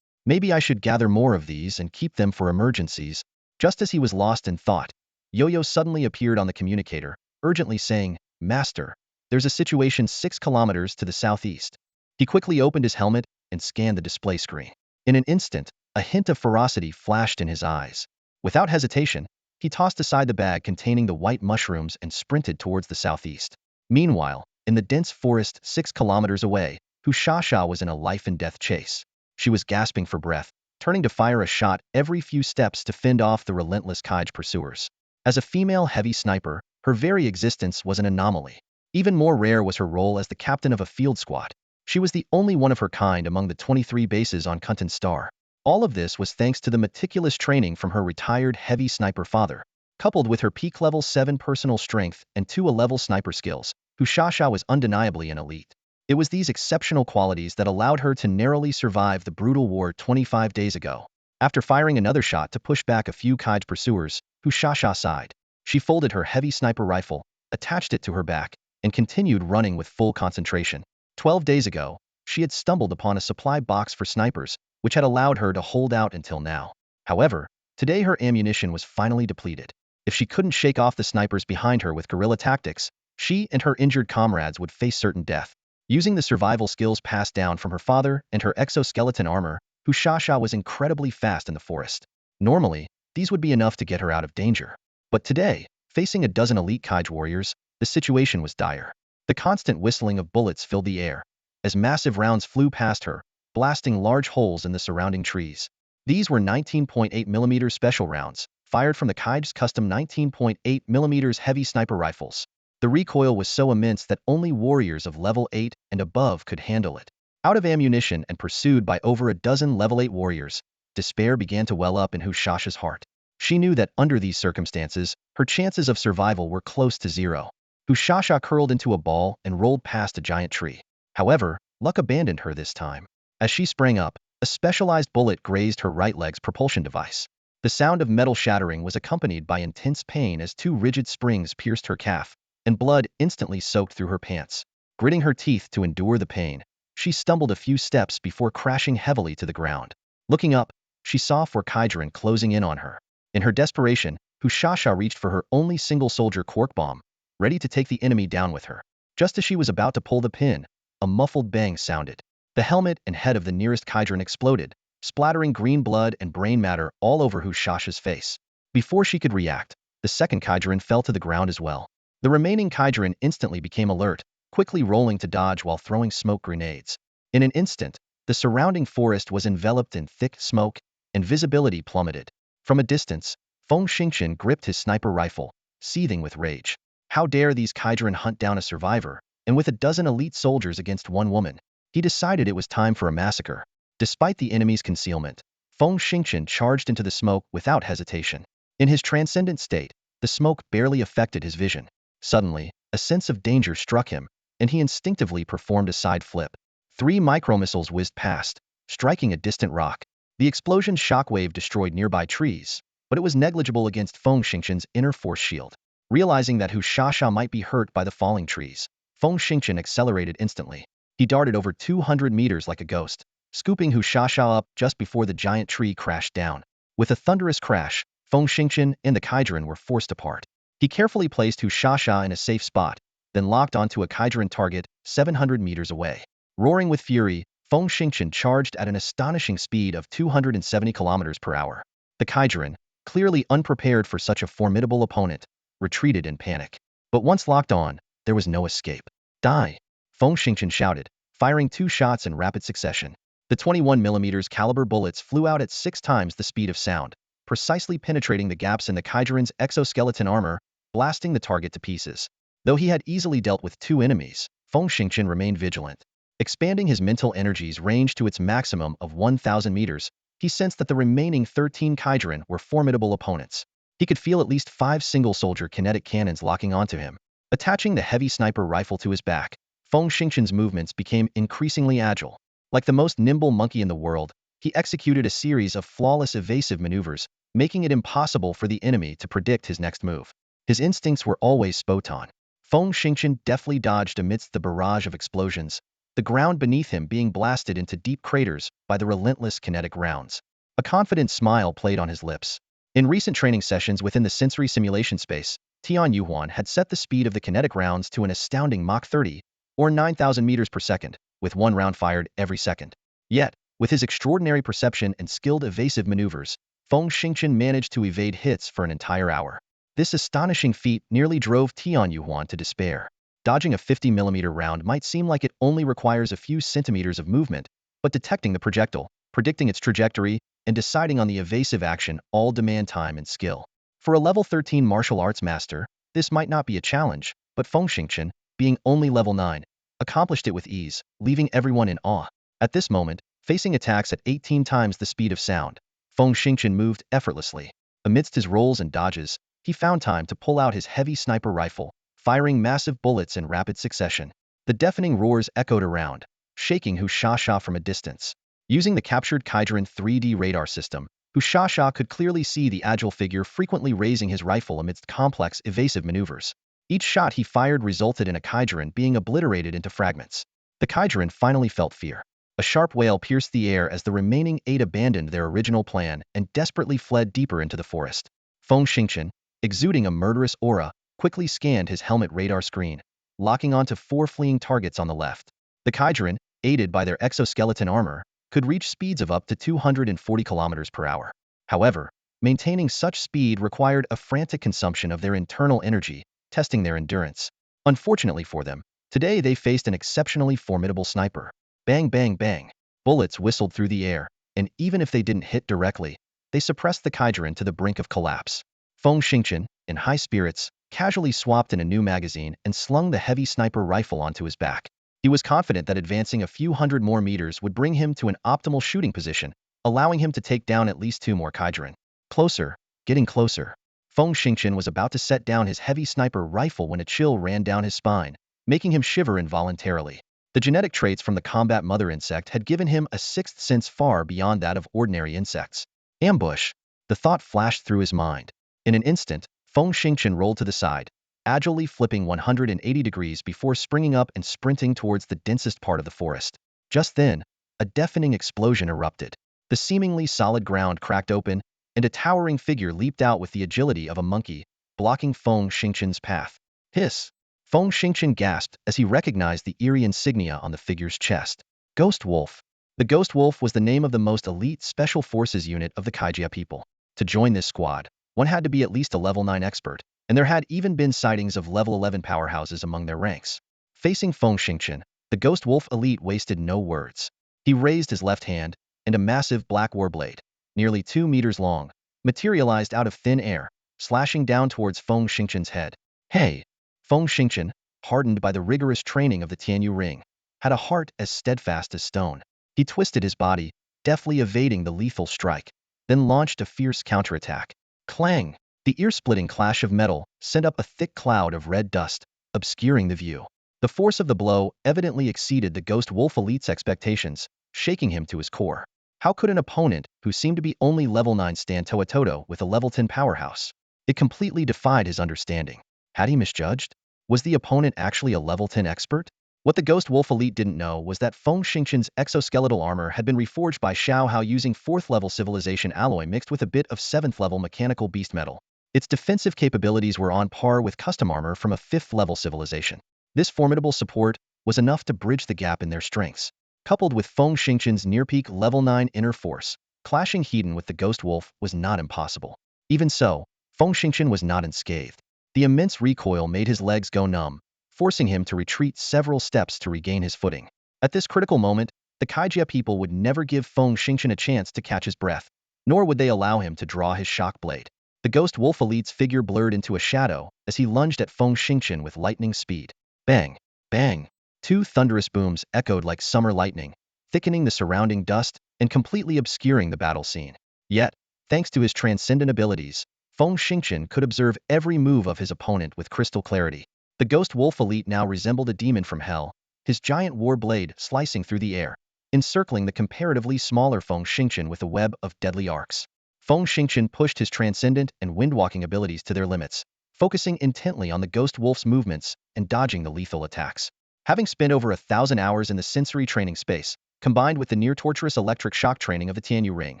Maybe I should gather more of these and keep them for emergencies. Just as he was lost in thought, Yo-Yo suddenly appeared on the communicator, urgently saying, Master, there's a situation 6 kilometers to the southeast. He quickly opened his helmet and scanned the display screen. In an instant, a hint of ferocity flashed in his eyes. Without hesitation, he tossed aside the bag containing the white mushrooms and sprinted towards the southeast. Meanwhile, in the dense forest 6 kilometers away, Hushasha was in a life-and-death chase. She was gasping for breath, turning to fire a shot every few steps to fend off the relentless Kaij pursuers. As a female heavy sniper, her very existence was an anomaly. Even more rare was her role as the captain of a field squad. She was the only one of her kind among the 23 bases on Kuntan Star. All of this was thanks to the meticulous training from her retired heavy sniper father. Coupled with her peak level 7 personal strength and 2 A-level sniper skills, Hushasha was undeniably an elite. It was these exceptional qualities that allowed her to narrowly survive the brutal war 25 days ago. After firing another shot to push back a few Kaij pursuers, Hushasha sighed. She folded her heavy sniper rifle, attached it to her back, and continued running with full concentration. 12 days ago, she had stumbled upon a supply box for snipers, which had allowed her to hold out until now. However, today her ammunition was finally depleted. If she couldn't shake off the snipers behind her with guerrilla tactics, she and her injured comrades would face certain death. Using the survival skills passed down from her father and her exoskeleton armor, Hushasha was incredibly fast in the forest. Normally, these would be enough to get her out of danger. But today, facing a dozen elite Kaij warriors, the situation was dire. The constant whistling of bullets filled the air, as massive rounds flew past her, blasting large holes in the surrounding trees. These were 19.8mm special rounds, fired from the Kai's custom 19.8mm heavy sniper rifles. The recoil was so immense that only warriors of level 8 and above could handle it. Out of ammunition and pursued by over a dozen level 8 warriors, despair began to well up in Hushasha's heart. She knew that under these circumstances, her chances of survival were close to zero. Hushasha curled into a ball and rolled past a giant tree. However, luck abandoned her this time. As she sprang up, a specialized bullet grazed her right leg's propulsion device. The sound of metal shattering was accompanied by intense pain as two rigid springs pierced her calf, and blood instantly soaked through her pants. Gritting her teeth to endure the pain, she stumbled a few steps before crashing heavily to the ground. Looking up, she saw four Kaijuran closing in on her. In her desperation, Hushasha reached for her only single-soldier quark bomb, ready to take the enemy down with her. Just as she was about to pull the pin, a muffled bang sounded. The helmet and head of the nearest Kaijuran exploded, splattering green blood and brain matter all over Hushasha's face. Before she could react, the second Kaijuran fell to the ground as well. The remaining Kaijuran instantly became alert, quickly rolling to dodge while throwing smoke grenades. In an instant, the surrounding forest was enveloped in thick smoke, and visibility plummeted. From a distance, Feng Xingqian gripped his sniper rifle, seething with rage. How dare these Kaijuran hunt down a survivor, and with a dozen elite soldiers against one woman? He decided it was time for a massacre. Despite the enemy's concealment, Feng Xingqian charged into the smoke without hesitation. In his transcendent state, the smoke barely affected his vision. Suddenly, a sense of danger struck him, and he instinctively performed a side flip. 3 micromissiles whizzed past, striking a distant rock. The explosion's shockwave destroyed nearby trees, but it was negligible against Feng Xingqian's inner force shield. Realizing that Hushasha might be hurt by the falling trees, Feng Xingqian accelerated instantly. He darted over 200 meters like a ghost, scooping Hushasha up just before the giant tree crashed down. With a thunderous crash, Feng Xingqian and the Kaijuran were forced apart. He carefully placed Hushasha in a safe spot, then locked onto a Kaijuran target 700 meters away. Roaring with fury, Feng Xingqian charged at an astonishing speed of 270 kilometers per hour. The Kaijuran, clearly unprepared for such a formidable opponent, retreated in panic. But once locked on, there was no escape. Die! Feng Xingqian shouted, firing 2 shots in rapid succession. The 21mm caliber bullets flew out at 6 times the speed of sound, precisely penetrating the gaps in the Kaijuran's exoskeleton armor, blasting the target to pieces. Though he had easily dealt with 2 enemies, Feng Xingqian remained vigilant. Expanding his mental energies range to its maximum of 1,000 meters, he sensed that the remaining 13 Kaijuran were formidable opponents. He could feel at least 5 single-soldier kinetic cannons locking onto him. Attaching the heavy sniper rifle to his back, Feng Xingqian's movements became increasingly agile. Like the most nimble monkey in the world, he executed a series of flawless evasive maneuvers, making it impossible for the enemy to predict his next move. His instincts were always spot on. Feng Xingqian deftly dodged amidst the barrage of explosions, the ground beneath him being blasted into deep craters by the relentless kinetic rounds. A confident smile played on his lips. In recent training sessions within the sensory simulation space, Tian Yuhuan had set the speed of the kinetic rounds to an astounding Mach 30, or 9,000 meters per second, with 1 round fired every second. Yet, with his extraordinary perception and skilled evasive maneuvers, Feng Xingqian managed to evade hits for an entire hour. This astonishing feat nearly drove Tian Yuhuan to despair. Dodging a 50mm round might seem like it only requires a few centimeters of movement, but detecting the projectile, predicting its trajectory, and deciding on the evasive action all demand time and skill. For a level 13 martial arts master, this might not be a challenge, but Feng Xingqian, being only level 9, accomplished it with ease, leaving everyone in awe. At this moment, facing attacks at 18 times the speed of sound, Feng Xingqian moved effortlessly. Amidst his rolls and dodges, he found time to pull out his heavy sniper rifle, firing massive bullets in rapid succession. The deafening roars echoed around, shaking Hushasha from a distance. Using the captured Kaijuran 3D radar system, Hushasha could clearly see the agile figure frequently raising his rifle amidst complex evasive maneuvers. Each shot he fired resulted in a Kaijuran being obliterated into fragments. The Kaijuran finally felt fear. A sharp wail pierced the air as the remaining 8 abandoned their original plan and desperately fled deeper into the forest. Feng Xingqian, exuding a murderous aura, quickly scanned his helmet radar screen, locking onto 4 fleeing targets on the left. The Kaijuran, aided by their exoskeleton armor, could reach speeds of up to 240 kilometers per hour. However, maintaining such speed required a frantic consumption of their internal energy, testing their endurance. Unfortunately for them, today they faced an exceptionally formidable sniper. Bang, bang, bang. Bullets whistled through the air, and even if they didn't hit directly, they suppressed the Kaijuran to the brink of collapse. Feng Xingqian, in high spirits, casually swapped in a new magazine and slung the heavy sniper rifle onto his back. He was confident that advancing a few hundred more meters would bring him to an optimal shooting position, allowing him to take down at least 2 more Kaijuran. Closer, getting closer. Feng Xingqian was about to set down his heavy sniper rifle when a chill ran down his spine, making him shiver involuntarily. The genetic traits from the combat mother insect had given him a sixth sense far beyond that of ordinary insects. Ambush! The thought flashed through his mind. In an instant, Feng Xingqian rolled to the side, agilely flipping 180 degrees before springing up and sprinting towards the densest part of the forest. Just then, a deafening explosion erupted. The seemingly solid ground cracked open, and a towering figure leaped out with the agility of a monkey, blocking Feng Xingqian's path. Hiss! Feng Xingqian gasped as he recognized the eerie insignia on the figure's chest. Ghost Wolf. The Ghost Wolf was the name of the most elite Special Forces unit of the Kaijia people. To join this squad, one had to be at least a level 9 expert, and there had even been sightings of level 11 powerhouses among their ranks. Facing Feng Xingqian, the Ghost Wolf elite wasted no words. He raised his left hand, and a massive black warblade, nearly 2 meters long, materialized out of thin air, slashing down towards Feng Xingqian's head. Hey! Feng Xingqian, hardened by the rigorous training of the Tianyu Ring, had a heart as steadfast as stone. He twisted his body, deftly evading the lethal strike, then launched a fierce counterattack. Clang! The ear-splitting clash of metal sent up a thick cloud of red dust, obscuring the view. The force of the blow evidently exceeded the Ghost Wolf Elite's expectations, shaking him to his core. How could an opponent who seemed to be only level 9 stand toe-to-toe with a level 10 powerhouse? It completely defied his understanding. Had he misjudged? Was the opponent actually a level 10 expert? What the Ghost Wolf Elite didn't know was that Feng Xingqian's exoskeletal armor had been reforged by Xiao Hao using 4th-level civilization alloy mixed with a bit of 7th-level mechanical beast metal. Its defensive capabilities were on par with custom armor from a 5th-level civilization. This formidable support was enough to bridge the gap in their strengths. Coupled with Feng Xingqian's near-peak level 9 inner force, clashing head-on with the Ghost Wolf was not impossible. Even so, Feng Xingqian was not unscathed. The immense recoil made his legs go numb, forcing him to retreat several steps to regain his footing. At this critical moment, the Kaijia people would never give Feng Xingqian a chance to catch his breath, nor would they allow him to draw his shock blade. The Ghost Wolf Elite's figure blurred into a shadow as he lunged at Feng Xingqian with lightning speed. Bang! Bang! 2 thunderous booms echoed like summer lightning, thickening the surrounding dust and completely obscuring the battle scene. Yet, thanks to his transcendent abilities, Feng Xingqian could observe every move of his opponent with crystal clarity. The Ghost Wolf Elite now resembled a demon from hell, his giant war blade slicing through the air, encircling the comparatively smaller Feng Xingqian with a web of deadly arcs. Feng Xingqian pushed his transcendent and windwalking abilities to their limits, focusing intently on the Ghost Wolf's movements and dodging the lethal attacks. Having spent over 1,000 hours in the sensory training space, combined with the near-torturous electric shock training of the Tianyu Ring,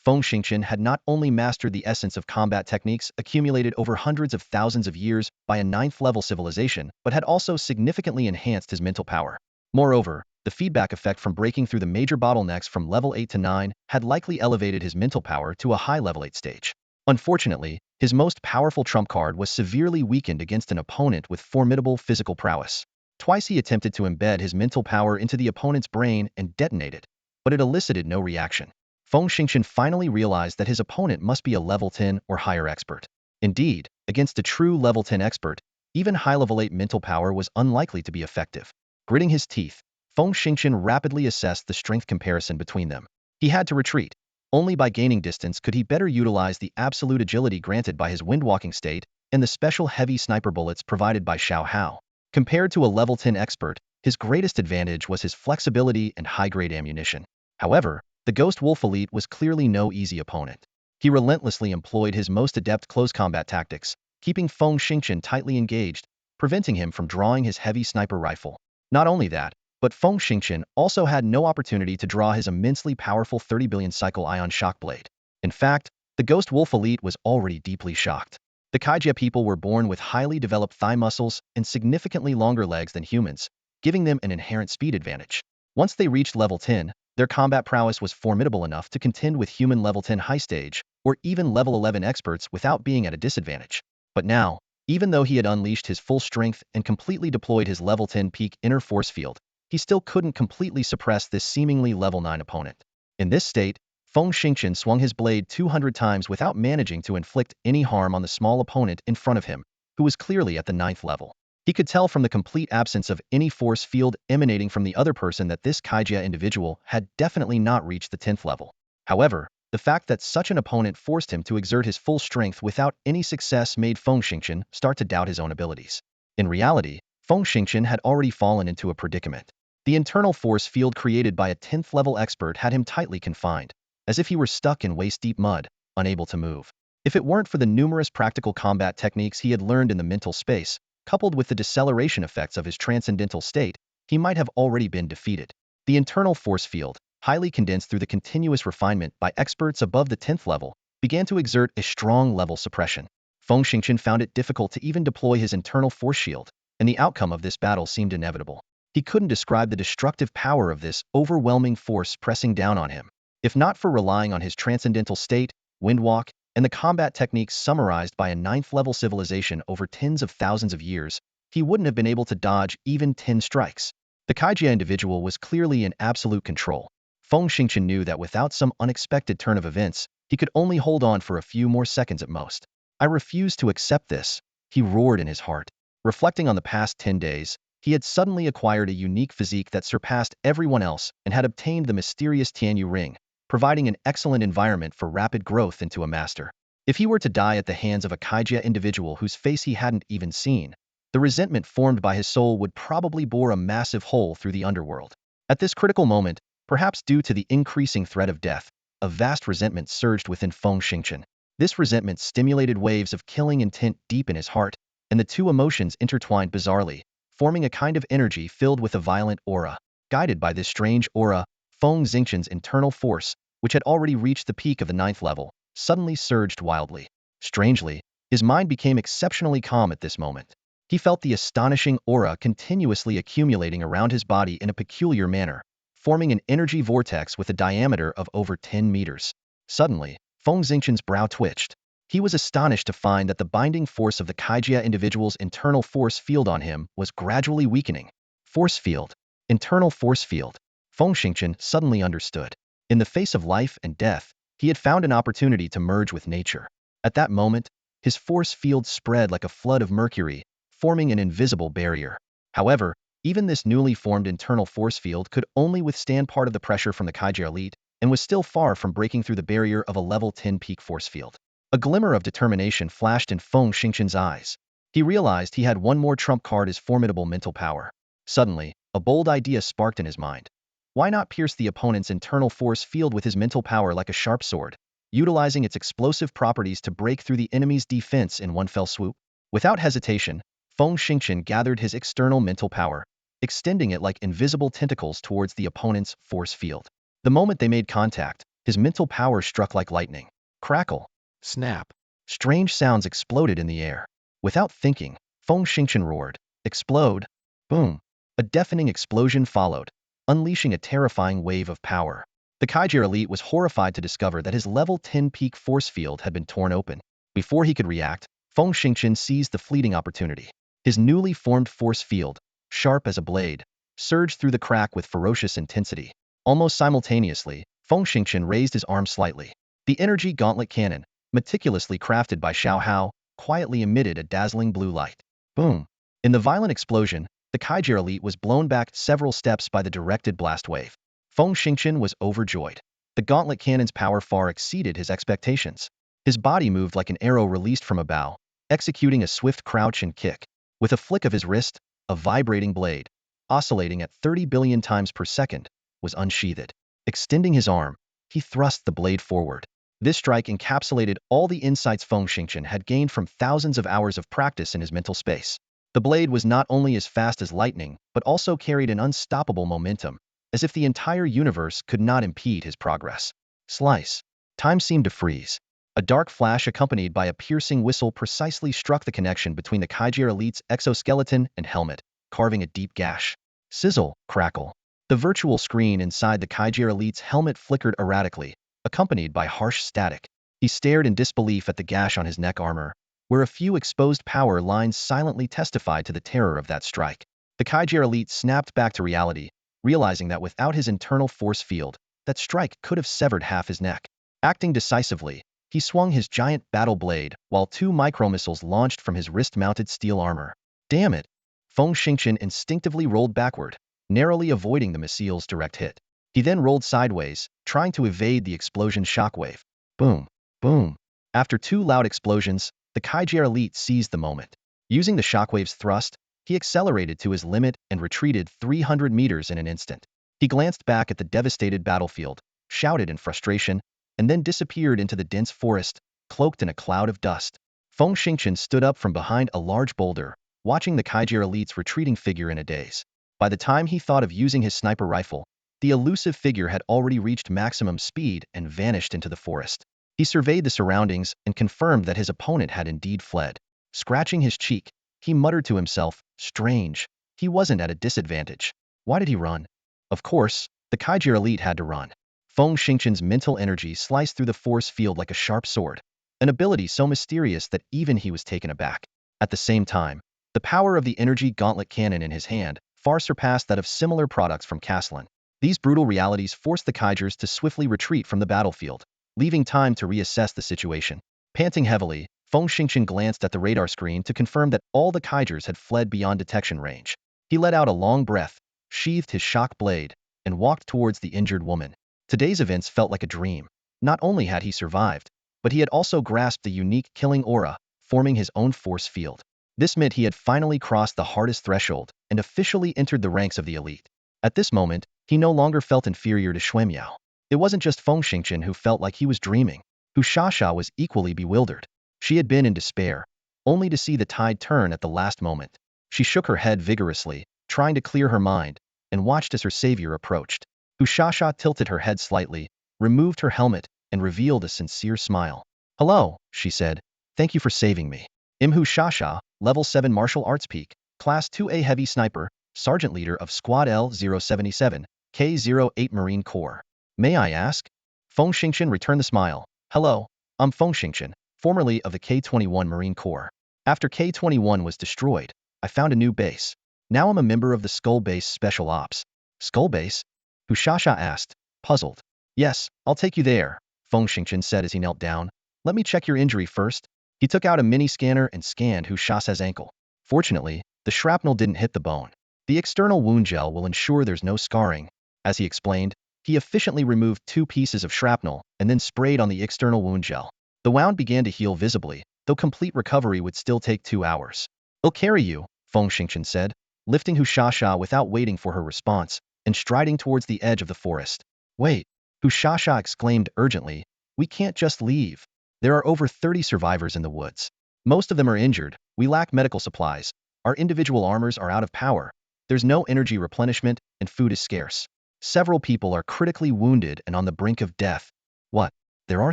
Feng Xingqian had not only mastered the essence of combat techniques accumulated over hundreds of thousands of years by a 9th-level civilization, but had also significantly enhanced his mental power. Moreover, the feedback effect from breaking through the major bottlenecks from level 8 to 9 had likely elevated his mental power to a high level 8 stage. Unfortunately, his most powerful trump card was severely weakened against an opponent with formidable physical prowess. Twice he attempted to embed his mental power into the opponent's brain and detonate it, but it elicited no reaction. Feng Xingqian finally realized that his opponent must be a level 10 or higher expert. Indeed, against a true level 10 expert, even high level 8 mental power was unlikely to be effective. Gritting his teeth, Feng Xingqian rapidly assessed the strength comparison between them. He had to retreat. Only by gaining distance could he better utilize the absolute agility granted by his windwalking state and the special heavy sniper bullets provided by Xiao Hao. Compared to a level 10 expert, his greatest advantage was his flexibility and high-grade ammunition. However, the Ghost Wolf Elite was clearly no easy opponent. He relentlessly employed his most adept close combat tactics, keeping Feng Xingqian tightly engaged, preventing him from drawing his heavy sniper rifle. Not only that, but Feng Xingqian also had no opportunity to draw his immensely powerful 30 billion cycle ion shock blade. In fact, the Ghost Wolf Elite was already deeply shocked. The Kaijia people were born with highly developed thigh muscles and significantly longer legs than humans, giving them an inherent speed advantage. Once they reached level 10, their combat prowess was formidable enough to contend with human level 10 high stage, or even level 11 experts without being at a disadvantage. But now, even though he had unleashed his full strength and completely deployed his level 10 peak inner force field, he still couldn't completely suppress this seemingly level 9 opponent. In this state, Feng Xingqian swung his blade 200 times without managing to inflict any harm on the small opponent in front of him, who was clearly at the 9th level. He could tell from the complete absence of any force field emanating from the other person that this Kaijia individual had definitely not reached the 10th level. However, the fact that such an opponent forced him to exert his full strength without any success made Feng Xingqian start to doubt his own abilities. In reality, Feng Xingqian had already fallen into a predicament. The internal force field created by a 10th level expert had him tightly confined, as if he were stuck in waist-deep mud, unable to move. If it weren't for the numerous practical combat techniques he had learned in the mental space, coupled with the deceleration effects of his transcendental state, he might have already been defeated. The internal force field, highly condensed through the continuous refinement by experts above the 10th level, began to exert a strong level suppression. Feng Xingqian found it difficult to even deploy his internal force shield, and the outcome of this battle seemed inevitable. He couldn't describe the destructive power of this overwhelming force pressing down on him. If not for relying on his transcendental state, windwalk, and the combat techniques summarized by a 9th level civilization over tens of thousands of years, he wouldn't have been able to dodge even 10 strikes. The Kaijia individual was clearly in absolute control. Feng Xingqian knew that without some unexpected turn of events, he could only hold on for a few more seconds at most. I refuse to accept this, he roared in his heart. Reflecting on the past 10 days, he had suddenly acquired a unique physique that surpassed everyone else and had obtained the mysterious Tianyu ring, providing an excellent environment for rapid growth into a master. If he were to die at the hands of a Kaijia individual whose face he hadn't even seen, the resentment formed by his soul would probably bore a massive hole through the underworld. At this critical moment, perhaps due to the increasing threat of death, a vast resentment surged within Feng Xingqian. This resentment stimulated waves of killing intent deep in his heart, and the two emotions intertwined bizarrely, forming a kind of energy filled with a violent aura. Guided by this strange aura, Feng Xingqian's internal force, which had already reached the peak of the 9th level, suddenly surged wildly. Strangely, his mind became exceptionally calm at this moment. He felt the astonishing aura continuously accumulating around his body in a peculiar manner, forming an energy vortex with a diameter of over 10 meters. Suddenly, Feng Xingqian's brow twitched. He was astonished to find that the binding force of the Kaijia individual's internal force field on him was gradually weakening. Force field. Internal force field. Feng Xingqian suddenly understood. In the face of life and death, he had found an opportunity to merge with nature. At that moment, his force field spread like a flood of mercury, forming an invisible barrier. However, even this newly formed internal force field could only withstand part of the pressure from the Kaijia elite, and was still far from breaking through the barrier of a level 10 peak force field. A glimmer of determination flashed in Feng Xingqian's eyes. He realized he had one more trump card as formidable mental power. Suddenly, a bold idea sparked in his mind. Why not pierce the opponent's internal force field with his mental power like a sharp sword, utilizing its explosive properties to break through the enemy's defense in one fell swoop? Without hesitation, Feng Xingqian gathered his external mental power, extending it like invisible tentacles towards the opponent's force field. The moment they made contact, his mental power struck like lightning. Crackle. Snap. Strange sounds exploded in the air. Without thinking, Feng Xingqian roared. Explode. Boom. A deafening explosion followed, unleashing a terrifying wave of power. The Kaijia elite was horrified to discover that his level 10 peak force field had been torn open. Before he could react, Feng Xingqian seized the fleeting opportunity. His newly formed force field, sharp as a blade, surged through the crack with ferocious intensity. Almost simultaneously, Feng Xingqian raised his arm slightly. The energy gauntlet cannon, meticulously crafted by Xiao Hao, quietly emitted a dazzling blue light. Boom! In the violent explosion, the Kaijia elite was blown back several steps by the directed blast wave. Feng Xingqian was overjoyed. The gauntlet cannon's power far exceeded his expectations. His body moved like an arrow released from a bow, executing a swift crouch and kick. With a flick of his wrist, a vibrating blade, oscillating at 30 billion times per second, was unsheathed. Extending his arm, he thrust the blade forward. This strike encapsulated all the insights Feng Xingqian had gained from thousands of hours of practice in his mental space. The blade was not only as fast as lightning, but also carried an unstoppable momentum, as if the entire universe could not impede his progress. Slice. Time seemed to freeze. A dark flash accompanied by a piercing whistle precisely struck the connection between the Kaijia elite's exoskeleton and helmet, carving a deep gash. Sizzle, crackle. The virtual screen inside the Kaijia elite's helmet flickered erratically, accompanied by harsh static. He stared in disbelief at the gash on his neck armor, where a few exposed power lines silently testified to the terror of that strike. The Kaijia elite snapped back to reality, realizing that without his internal force field, That strike could have severed half his neck. Acting decisively, he swung his giant battle blade while 2 micromissiles launched from his wrist-mounted steel armor. Damn it! Feng Xingqian instinctively rolled backward, narrowly avoiding the missile's direct hit. He then rolled sideways, trying to evade the explosion's shockwave. Boom! Boom! After 2 loud explosions, the Kaiser elite seized the moment. Using the shockwave's thrust, he accelerated to his limit and retreated 300 meters in an instant. He glanced back at the devastated battlefield, shouted in frustration, and then disappeared into the dense forest, cloaked in a cloud of dust. Feng Xingqian stood up from behind a large boulder, watching the Kaiser elite's retreating figure in a daze. By the time he thought of using his sniper rifle, the elusive figure had already reached maximum speed and vanished into the forest. He surveyed the surroundings and confirmed that his opponent had indeed fled. Scratching his cheek, he muttered to himself, strange, he wasn't at a disadvantage. Why did he run? Of course, the Kaiser elite had to run. Feng Xingqian's mental energy sliced through the force field like a sharp sword, an ability so mysterious that even he was taken aback. At the same time, the power of the energy gauntlet cannon in his hand far surpassed that of similar products from Castellan. These brutal realities forced the Kaisers to swiftly retreat from the battlefield, leaving time to reassess the situation. Panting heavily, Feng Xingqian glanced at the radar screen to confirm that all the Kaisers had fled beyond detection range. He let out a long breath, sheathed his shock blade, and walked towards the injured woman. Today's events felt like a dream. Not only had he survived, but he had also grasped the unique killing aura, forming his own force field. This meant he had finally crossed the hardest threshold and officially entered the ranks of the elite. At this moment, he no longer felt inferior to Xuemiao. It wasn't just Feng Xingqian who felt like he was dreaming. Hushasha was equally bewildered. She had been in despair, only to see the tide turn at the last moment. She shook her head vigorously, trying to clear her mind, and watched as her savior approached. Hushasha tilted her head slightly, removed her helmet, and revealed a sincere smile. Hello, she said. Thank you for saving me. Hushasha, level 7 martial arts peak, class 2A heavy sniper, sergeant leader of squad L-077, K-08 Marine Corps. May I ask? Feng Xingqian returned the smile. Hello, I'm Feng Xingqian, formerly of the K-21 Marine Corps. After K-21 was destroyed, I found a new base. Now I'm a member of the Skull Base Special Ops. Skull Base? Hushasha asked, puzzled. Yes, I'll take you there, Feng Xingqian said as he knelt down. Let me check your injury first. He took out a mini scanner and scanned Hushasha's ankle. Fortunately, the shrapnel didn't hit the bone. The external wound gel will ensure there's no scarring. As he explained, he efficiently removed 2 pieces of shrapnel and then sprayed on the external wound gel. The wound began to heal visibly, though complete recovery would still take 2 hours. I'll carry you, Feng Xingqian said, lifting Hushasha without waiting for her response and striding towards the edge of the forest. Wait, Hushasha exclaimed urgently, we can't just leave. There are over 30 survivors in the woods. Most of them are injured, we lack medical supplies, our individual armors are out of power, there's no energy replenishment, and food is scarce. Several people are critically wounded and on the brink of death. What? There are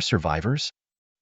survivors?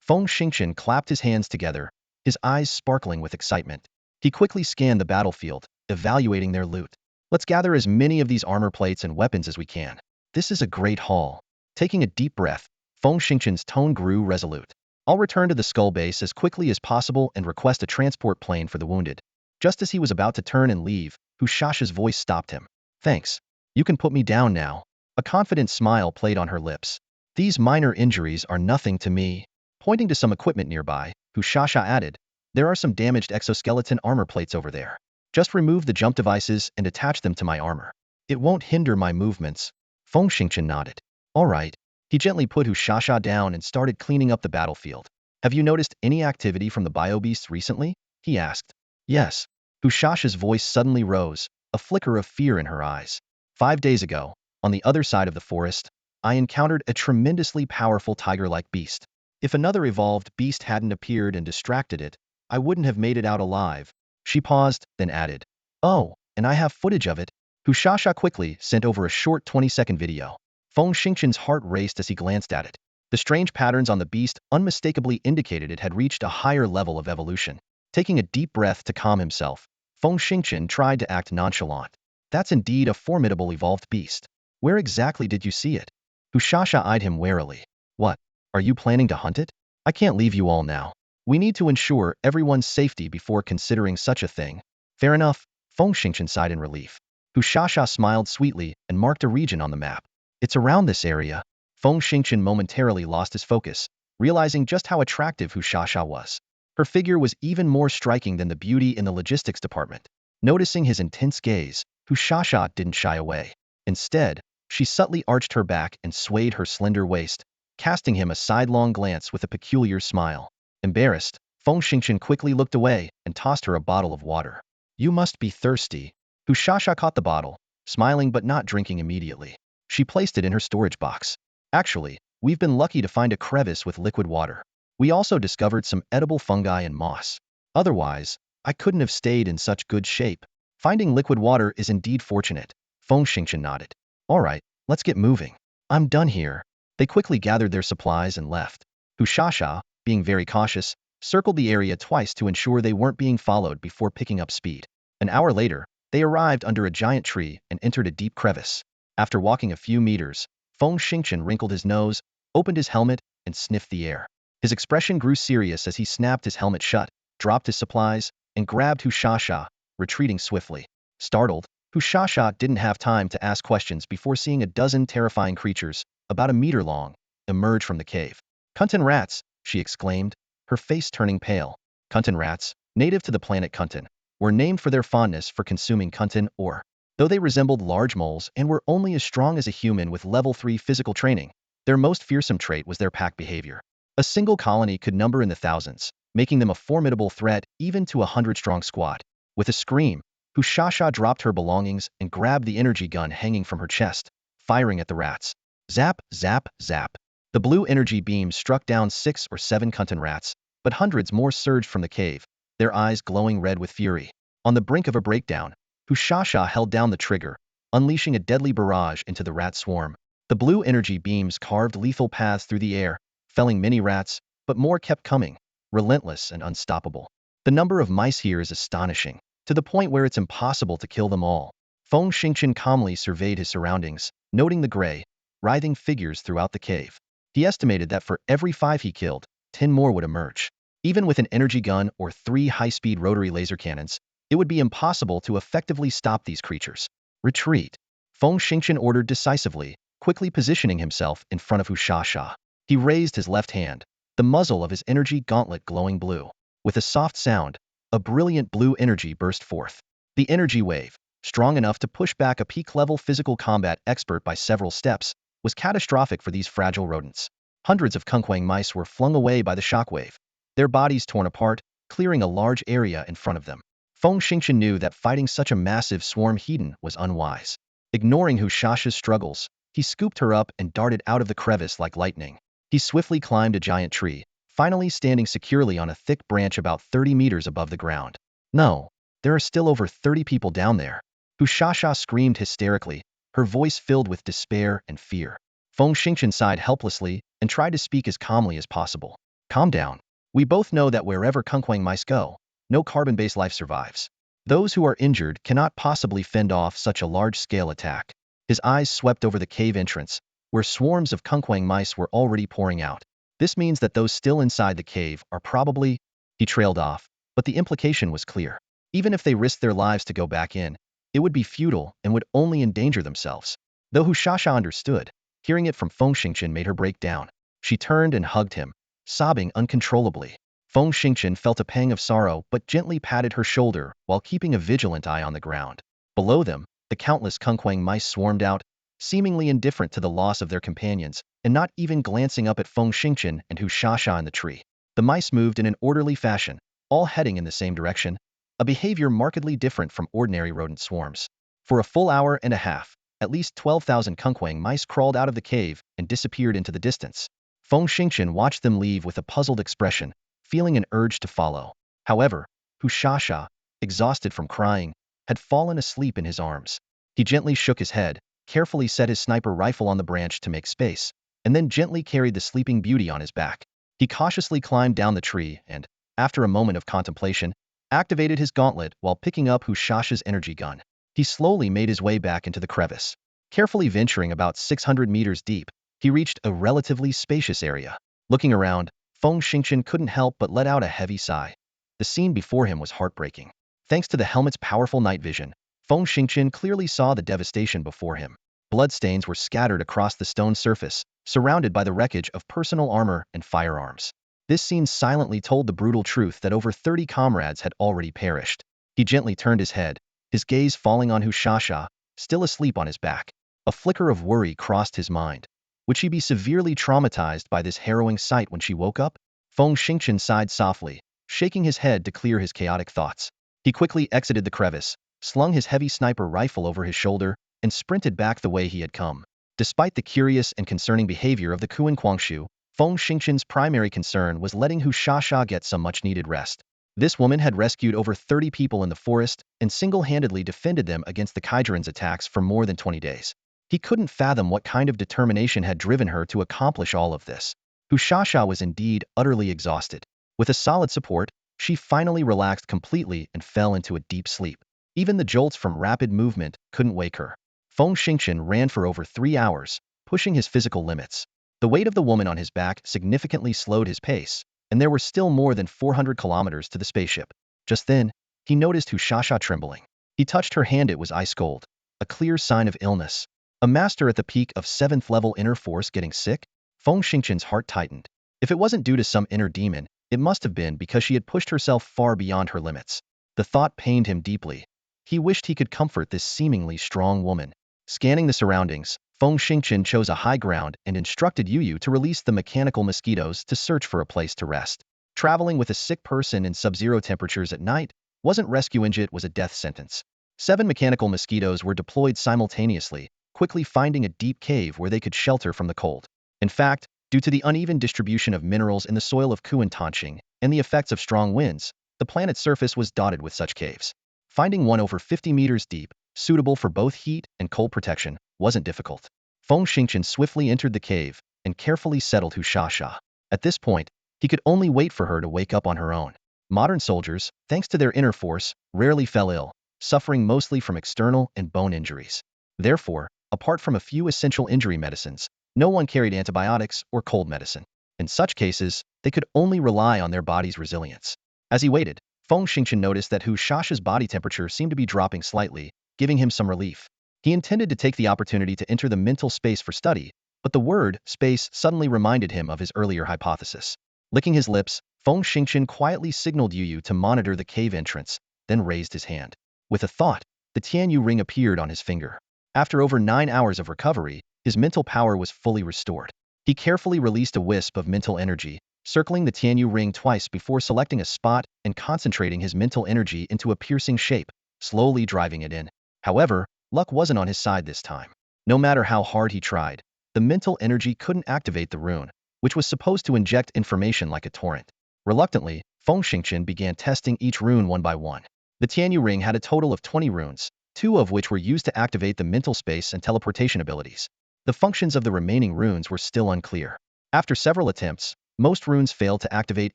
Feng Xingqian clapped his hands together, his eyes sparkling with excitement. He quickly scanned the battlefield, evaluating their loot. Let's gather as many of these armor plates and weapons as we can. This is a great haul. Taking a deep breath, Feng Xingqian's tone grew resolute. I'll return to the Skull Base as quickly as possible and request a transport plane for the wounded. Just as he was about to turn and leave, Hushasha's voice stopped him. Thanks. You can put me down now. A confident smile played on her lips. These minor injuries are nothing to me. Pointing to some equipment nearby, Hushasha added, there are some damaged exoskeleton armor plates over there. Just remove the jump devices and attach them to my armor. It won't hinder my movements. Feng Xingqian nodded. All right. He gently put Hushasha down and started cleaning up the battlefield. Have you noticed any activity from the biobeasts recently? He asked. Yes. Hushasha's voice suddenly rose, a flicker of fear in her eyes. 5 days ago, on the other side of the forest, I encountered a tremendously powerful tiger-like beast. If another evolved beast hadn't appeared and distracted it, I wouldn't have made it out alive. She paused, then added, oh, and I have footage of it. Hushasha quickly sent over a short 20-second video. Feng Xingqian's heart raced as he glanced at it. The strange patterns on the beast unmistakably indicated it had reached a higher level of evolution. Taking a deep breath to calm himself, Feng Xingqian tried to act nonchalant. That's indeed a formidable evolved beast. Where exactly did you see it? Hushasha eyed him warily. What? Are you planning to hunt it? I can't leave you all now. We need to ensure everyone's safety before considering such a thing. Fair enough, Feng Xingqian sighed in relief. Hushasha smiled sweetly and marked a region on the map. It's around this area. Feng Xingqian momentarily lost his focus, realizing just how attractive Hu Shasha was. Her figure was even more striking than the beauty in the logistics department. Noticing his intense gaze, Hu Shasha didn't shy away. Instead, she subtly arched her back and swayed her slender waist, casting him a sidelong glance with a peculiar smile. Embarrassed, Feng Xingqian quickly looked away and tossed her a bottle of water. You must be thirsty. Hu Shasha caught the bottle, smiling but not drinking immediately. She placed it in her storage box. Actually, we've been lucky to find a crevice with liquid water. We also discovered some edible fungi and moss. Otherwise, I couldn't have stayed in such good shape. Finding liquid water is indeed fortunate. Feng Xingqian nodded. All right, let's get moving. I'm done here. They quickly gathered their supplies and left. Hu Shasha, being very cautious, circled the area twice to ensure they weren't being followed before picking up speed. An hour later, they arrived under a giant tree and entered a deep crevice. After walking a few meters, Feng Xingqian wrinkled his nose, opened his helmet, and sniffed the air. His expression grew serious as he snapped his helmet shut, dropped his supplies, and grabbed Hu Shasha, retreating swiftly. Startled, Hu Shasha didn't have time to ask questions before seeing a dozen terrifying creatures, about a meter long, emerge from the cave. Kuntan rats, she exclaimed, her face turning pale. Kuntan rats, native to the planet Kuntan, were named for their fondness for consuming Kuntan ore. Though they resembled large moles and were only as strong as a human with level 3 physical training, their most fearsome trait was their pack behavior. A single colony could number in the thousands, making them a formidable threat even to a 100-strong squad. With a scream, Hu Shasha dropped her belongings and grabbed the energy gun hanging from her chest, firing at the rats. Zap, zap, zap. The blue energy beam struck down 6 or 7 Kuntan rats, but hundreds more surged from the cave, their eyes glowing red with fury. On the brink of a breakdown, Hu Shasha held down the trigger, unleashing a deadly barrage into the rat swarm. The blue energy beams carved lethal paths through the air, felling many rats, but more kept coming, relentless and unstoppable. The number of mice here is astonishing, to the point where it's impossible to kill them all. Feng Xingqian calmly surveyed his surroundings, noting the gray, writhing figures throughout the cave. He estimated that for every 5 he killed, 10 more would emerge. Even with an energy gun or 3 high-speed rotary laser cannons, it would be impossible to effectively stop these creatures. Retreat. Feng Xingqian ordered decisively, quickly positioning himself in front of Hu Shasha. He raised his left hand, the muzzle of his energy gauntlet glowing blue. With a soft sound, a brilliant blue energy burst forth. The energy wave, strong enough to push back a peak-level physical combat expert by several steps, was catastrophic for these fragile rodents. Hundreds of Confines mice were flung away by the shockwave, their bodies torn apart, clearing a large area in front of them. Feng Xingqian knew that fighting such a massive swarm hidden was unwise. Ignoring Hu Shasha's struggles, he scooped her up and darted out of the crevice like lightning. He swiftly climbed a giant tree, finally standing securely on a thick branch about 30 meters above the ground. No, there are still over 30 people down there. Hu Shasha screamed hysterically, her voice filled with despair and fear. Feng Xingqian sighed helplessly and tried to speak as calmly as possible. Calm down. We both know that wherever Confines mice go, no carbon-based life survives. Those who are injured cannot possibly fend off such a large-scale attack. His eyes swept over the cave entrance, where swarms of Confines mice were already pouring out. This means that those still inside the cave are probably... He trailed off, but the implication was clear. Even if they risked their lives to go back in, it would be futile and would only endanger themselves. Though Hu Shasha understood, hearing it from Feng Xingqian made her break down. She turned and hugged him, sobbing uncontrollably. Feng Xingqian felt a pang of sorrow but gently patted her shoulder while keeping a vigilant eye on the ground. Below them, the countless Confines mice swarmed out, seemingly indifferent to the loss of their companions, and not even glancing up at Feng Xingqian and Hu Shasha in the tree. The mice moved in an orderly fashion, all heading in the same direction, a behavior markedly different from ordinary rodent swarms. For a full hour and a half, at least 12,000 Confines mice crawled out of the cave and disappeared into the distance. Feng Xingqian watched them leave with a puzzled expression, feeling an urge to follow. However, Hu Shasha, exhausted from crying, had fallen asleep in his arms. He gently shook his head, carefully set his sniper rifle on the branch to make space, and then gently carried the sleeping beauty on his back. He cautiously climbed down the tree and, after a moment of contemplation, activated his gauntlet while picking up Hu Shasha's energy gun. He slowly made his way back into the crevice. Carefully venturing about 600 meters deep, he reached a relatively spacious area. Looking around, Feng Xingqian couldn't help but let out a heavy sigh. The scene before him was heartbreaking. Thanks to the helmet's powerful night vision, Feng Xingqian clearly saw the devastation before him. Bloodstains were scattered across the stone surface, surrounded by the wreckage of personal armor and firearms. This scene silently told the brutal truth that over 30 comrades had already perished. He gently turned his head, his gaze falling on Hushasha, still asleep on his back. A flicker of worry crossed his mind. Would she be severely traumatized by this harrowing sight when she woke up? Feng Xingqian sighed softly, shaking his head to clear his chaotic thoughts. He quickly exited the crevice, slung his heavy sniper rifle over his shoulder, and sprinted back the way he had come. Despite the curious and concerning behavior of the Kuan Guangshu, Feng Xingqian's primary concern was letting Hushasha get some much-needed rest. This woman had rescued over 30 people in the forest and single-handedly defended them against the Kaijuran's attacks for more than 20 days. He couldn't fathom what kind of determination had driven her to accomplish all of this. Hushasha was indeed utterly exhausted. With a solid support, she finally relaxed completely and fell into a deep sleep. Even the jolts from rapid movement couldn't wake her. Feng Xingqian ran for over 3 hours, pushing his physical limits. The weight of the woman on his back significantly slowed his pace, and there were still more than 400 kilometers to the spaceship. Just then, he noticed Hushasha trembling. He touched her hand. It was ice cold, a clear sign of illness. A master at the peak of 7th level inner force getting sick? Feng Xingqian's heart tightened. If it wasn't due to some inner demon, it must have been because she had pushed herself far beyond her limits. The thought pained him deeply. He wished he could comfort this seemingly strong woman. Scanning the surroundings, Feng Xingqian chose a high ground and instructed Yu to release the mechanical mosquitoes to search for a place to rest. Traveling with a sick person in sub-zero temperatures at night wasn't rescue engine, it was a death sentence. 7 mechanical mosquitoes were deployed simultaneously, quickly finding a deep cave where they could shelter from the cold. In fact, due to the uneven distribution of minerals in the soil of Kuantanqing and the effects of strong winds, the planet's surface was dotted with such caves. Finding one over 50 meters deep, suitable for both heat and cold protection, wasn't difficult. Feng Xingqian swiftly entered the cave and carefully settled Hushasha. At this point, he could only wait for her to wake up on her own. Modern soldiers, thanks to their inner force, rarely fell ill, suffering mostly from external and bone injuries. Therefore, apart from a few essential injury medicines, no one carried antibiotics or cold medicine. In such cases, they could only rely on their body's resilience. As he waited, Feng Xingqian noticed that Hushasha's body temperature seemed to be dropping slightly, giving him some relief. He intended to take the opportunity to enter the mental space for study, but the word space suddenly reminded him of his earlier hypothesis. Licking his lips, Feng Xingqian quietly signaled Yu to monitor the cave entrance, then raised his hand. With a thought, the Tianyu ring appeared on his finger. After over 9 hours of recovery, his mental power was fully restored. He carefully released a wisp of mental energy, circling the Tianyu ring twice before selecting a spot and concentrating his mental energy into a piercing shape, slowly driving it in. However, luck wasn't on his side this time. No matter how hard he tried, the mental energy couldn't activate the rune, which was supposed to inject information like a torrent. Reluctantly, Feng Xingqian began testing each rune one by one. The Tianyu ring had a total of 20 runes, 2 of which were used to activate the mental space and teleportation abilities. The functions of the remaining runes were still unclear. After several attempts, most runes failed to activate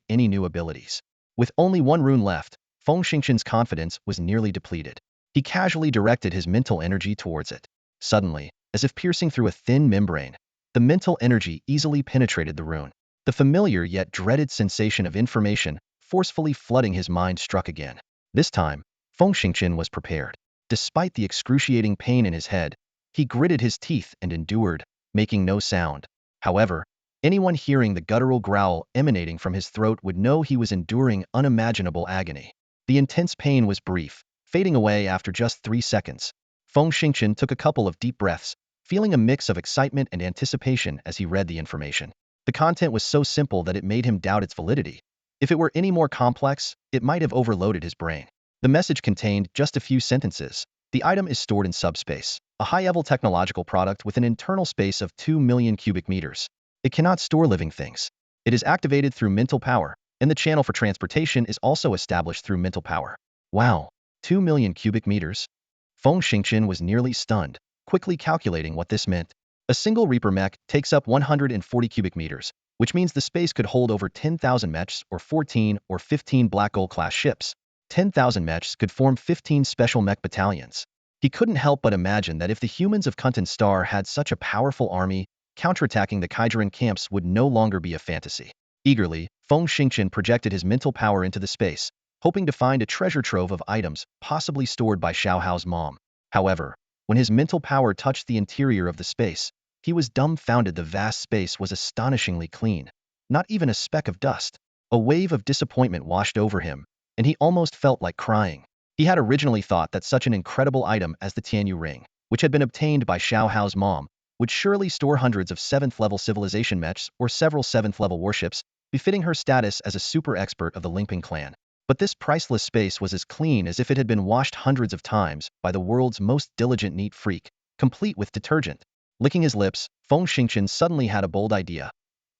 any new abilities. With only 1 rune left, Feng Xingqian's confidence was nearly depleted. He casually directed his mental energy towards it. Suddenly, as if piercing through a thin membrane, the mental energy easily penetrated the rune. The familiar yet dreaded sensation of information forcefully flooding his mind struck again. This time, Feng Xingqian was prepared. Despite the excruciating pain in his head, he gritted his teeth and endured, making no sound. However, anyone hearing the guttural growl emanating from his throat would know he was enduring unimaginable agony. The intense pain was brief, fading away after just 3 seconds. Feng Xingqian took a couple of deep breaths, feeling a mix of excitement and anticipation as he read the information. The content was so simple that it made him doubt its validity. If it were any more complex, it might have overloaded his brain. The message contained just a few sentences. The item is stored in subspace, a high-level technological product with an internal space of 2 million cubic meters. It cannot store living things. It is activated through mental power, and the channel for transportation is also established through mental power. Wow, 2 million cubic meters? Feng Xingqian was nearly stunned, quickly calculating what this meant. A single Reaper mech takes up 140 cubic meters, which means the space could hold over 10,000 mechs or 14 or 15 Black Gold-class ships. 10,000 mechs could form 15 special mech battalions. He couldn't help but imagine that if the humans of Kuntan Star had such a powerful army, counterattacking the Kaijuran camps would no longer be a fantasy. Eagerly, Feng Xingqian projected his mental power into the space, hoping to find a treasure trove of items possibly stored by Xiao Hao's mom. However, When his mental power touched the interior of the space, he was dumbfounded. The vast space was astonishingly clean. Not even a speck of dust. A wave of disappointment washed over him, and he almost felt like crying. He had originally thought that such an incredible item as the Tianyu ring, which had been obtained by Xiao Hao's mom, would surely store hundreds of 7th-level civilization mechs or several 7th-level warships, befitting her status as a super expert of the Lingping clan. But this priceless space was as clean as if it had been washed hundreds of times by the world's most diligent neat freak, complete with detergent. Licking his lips, Feng Xingqian suddenly had a bold idea.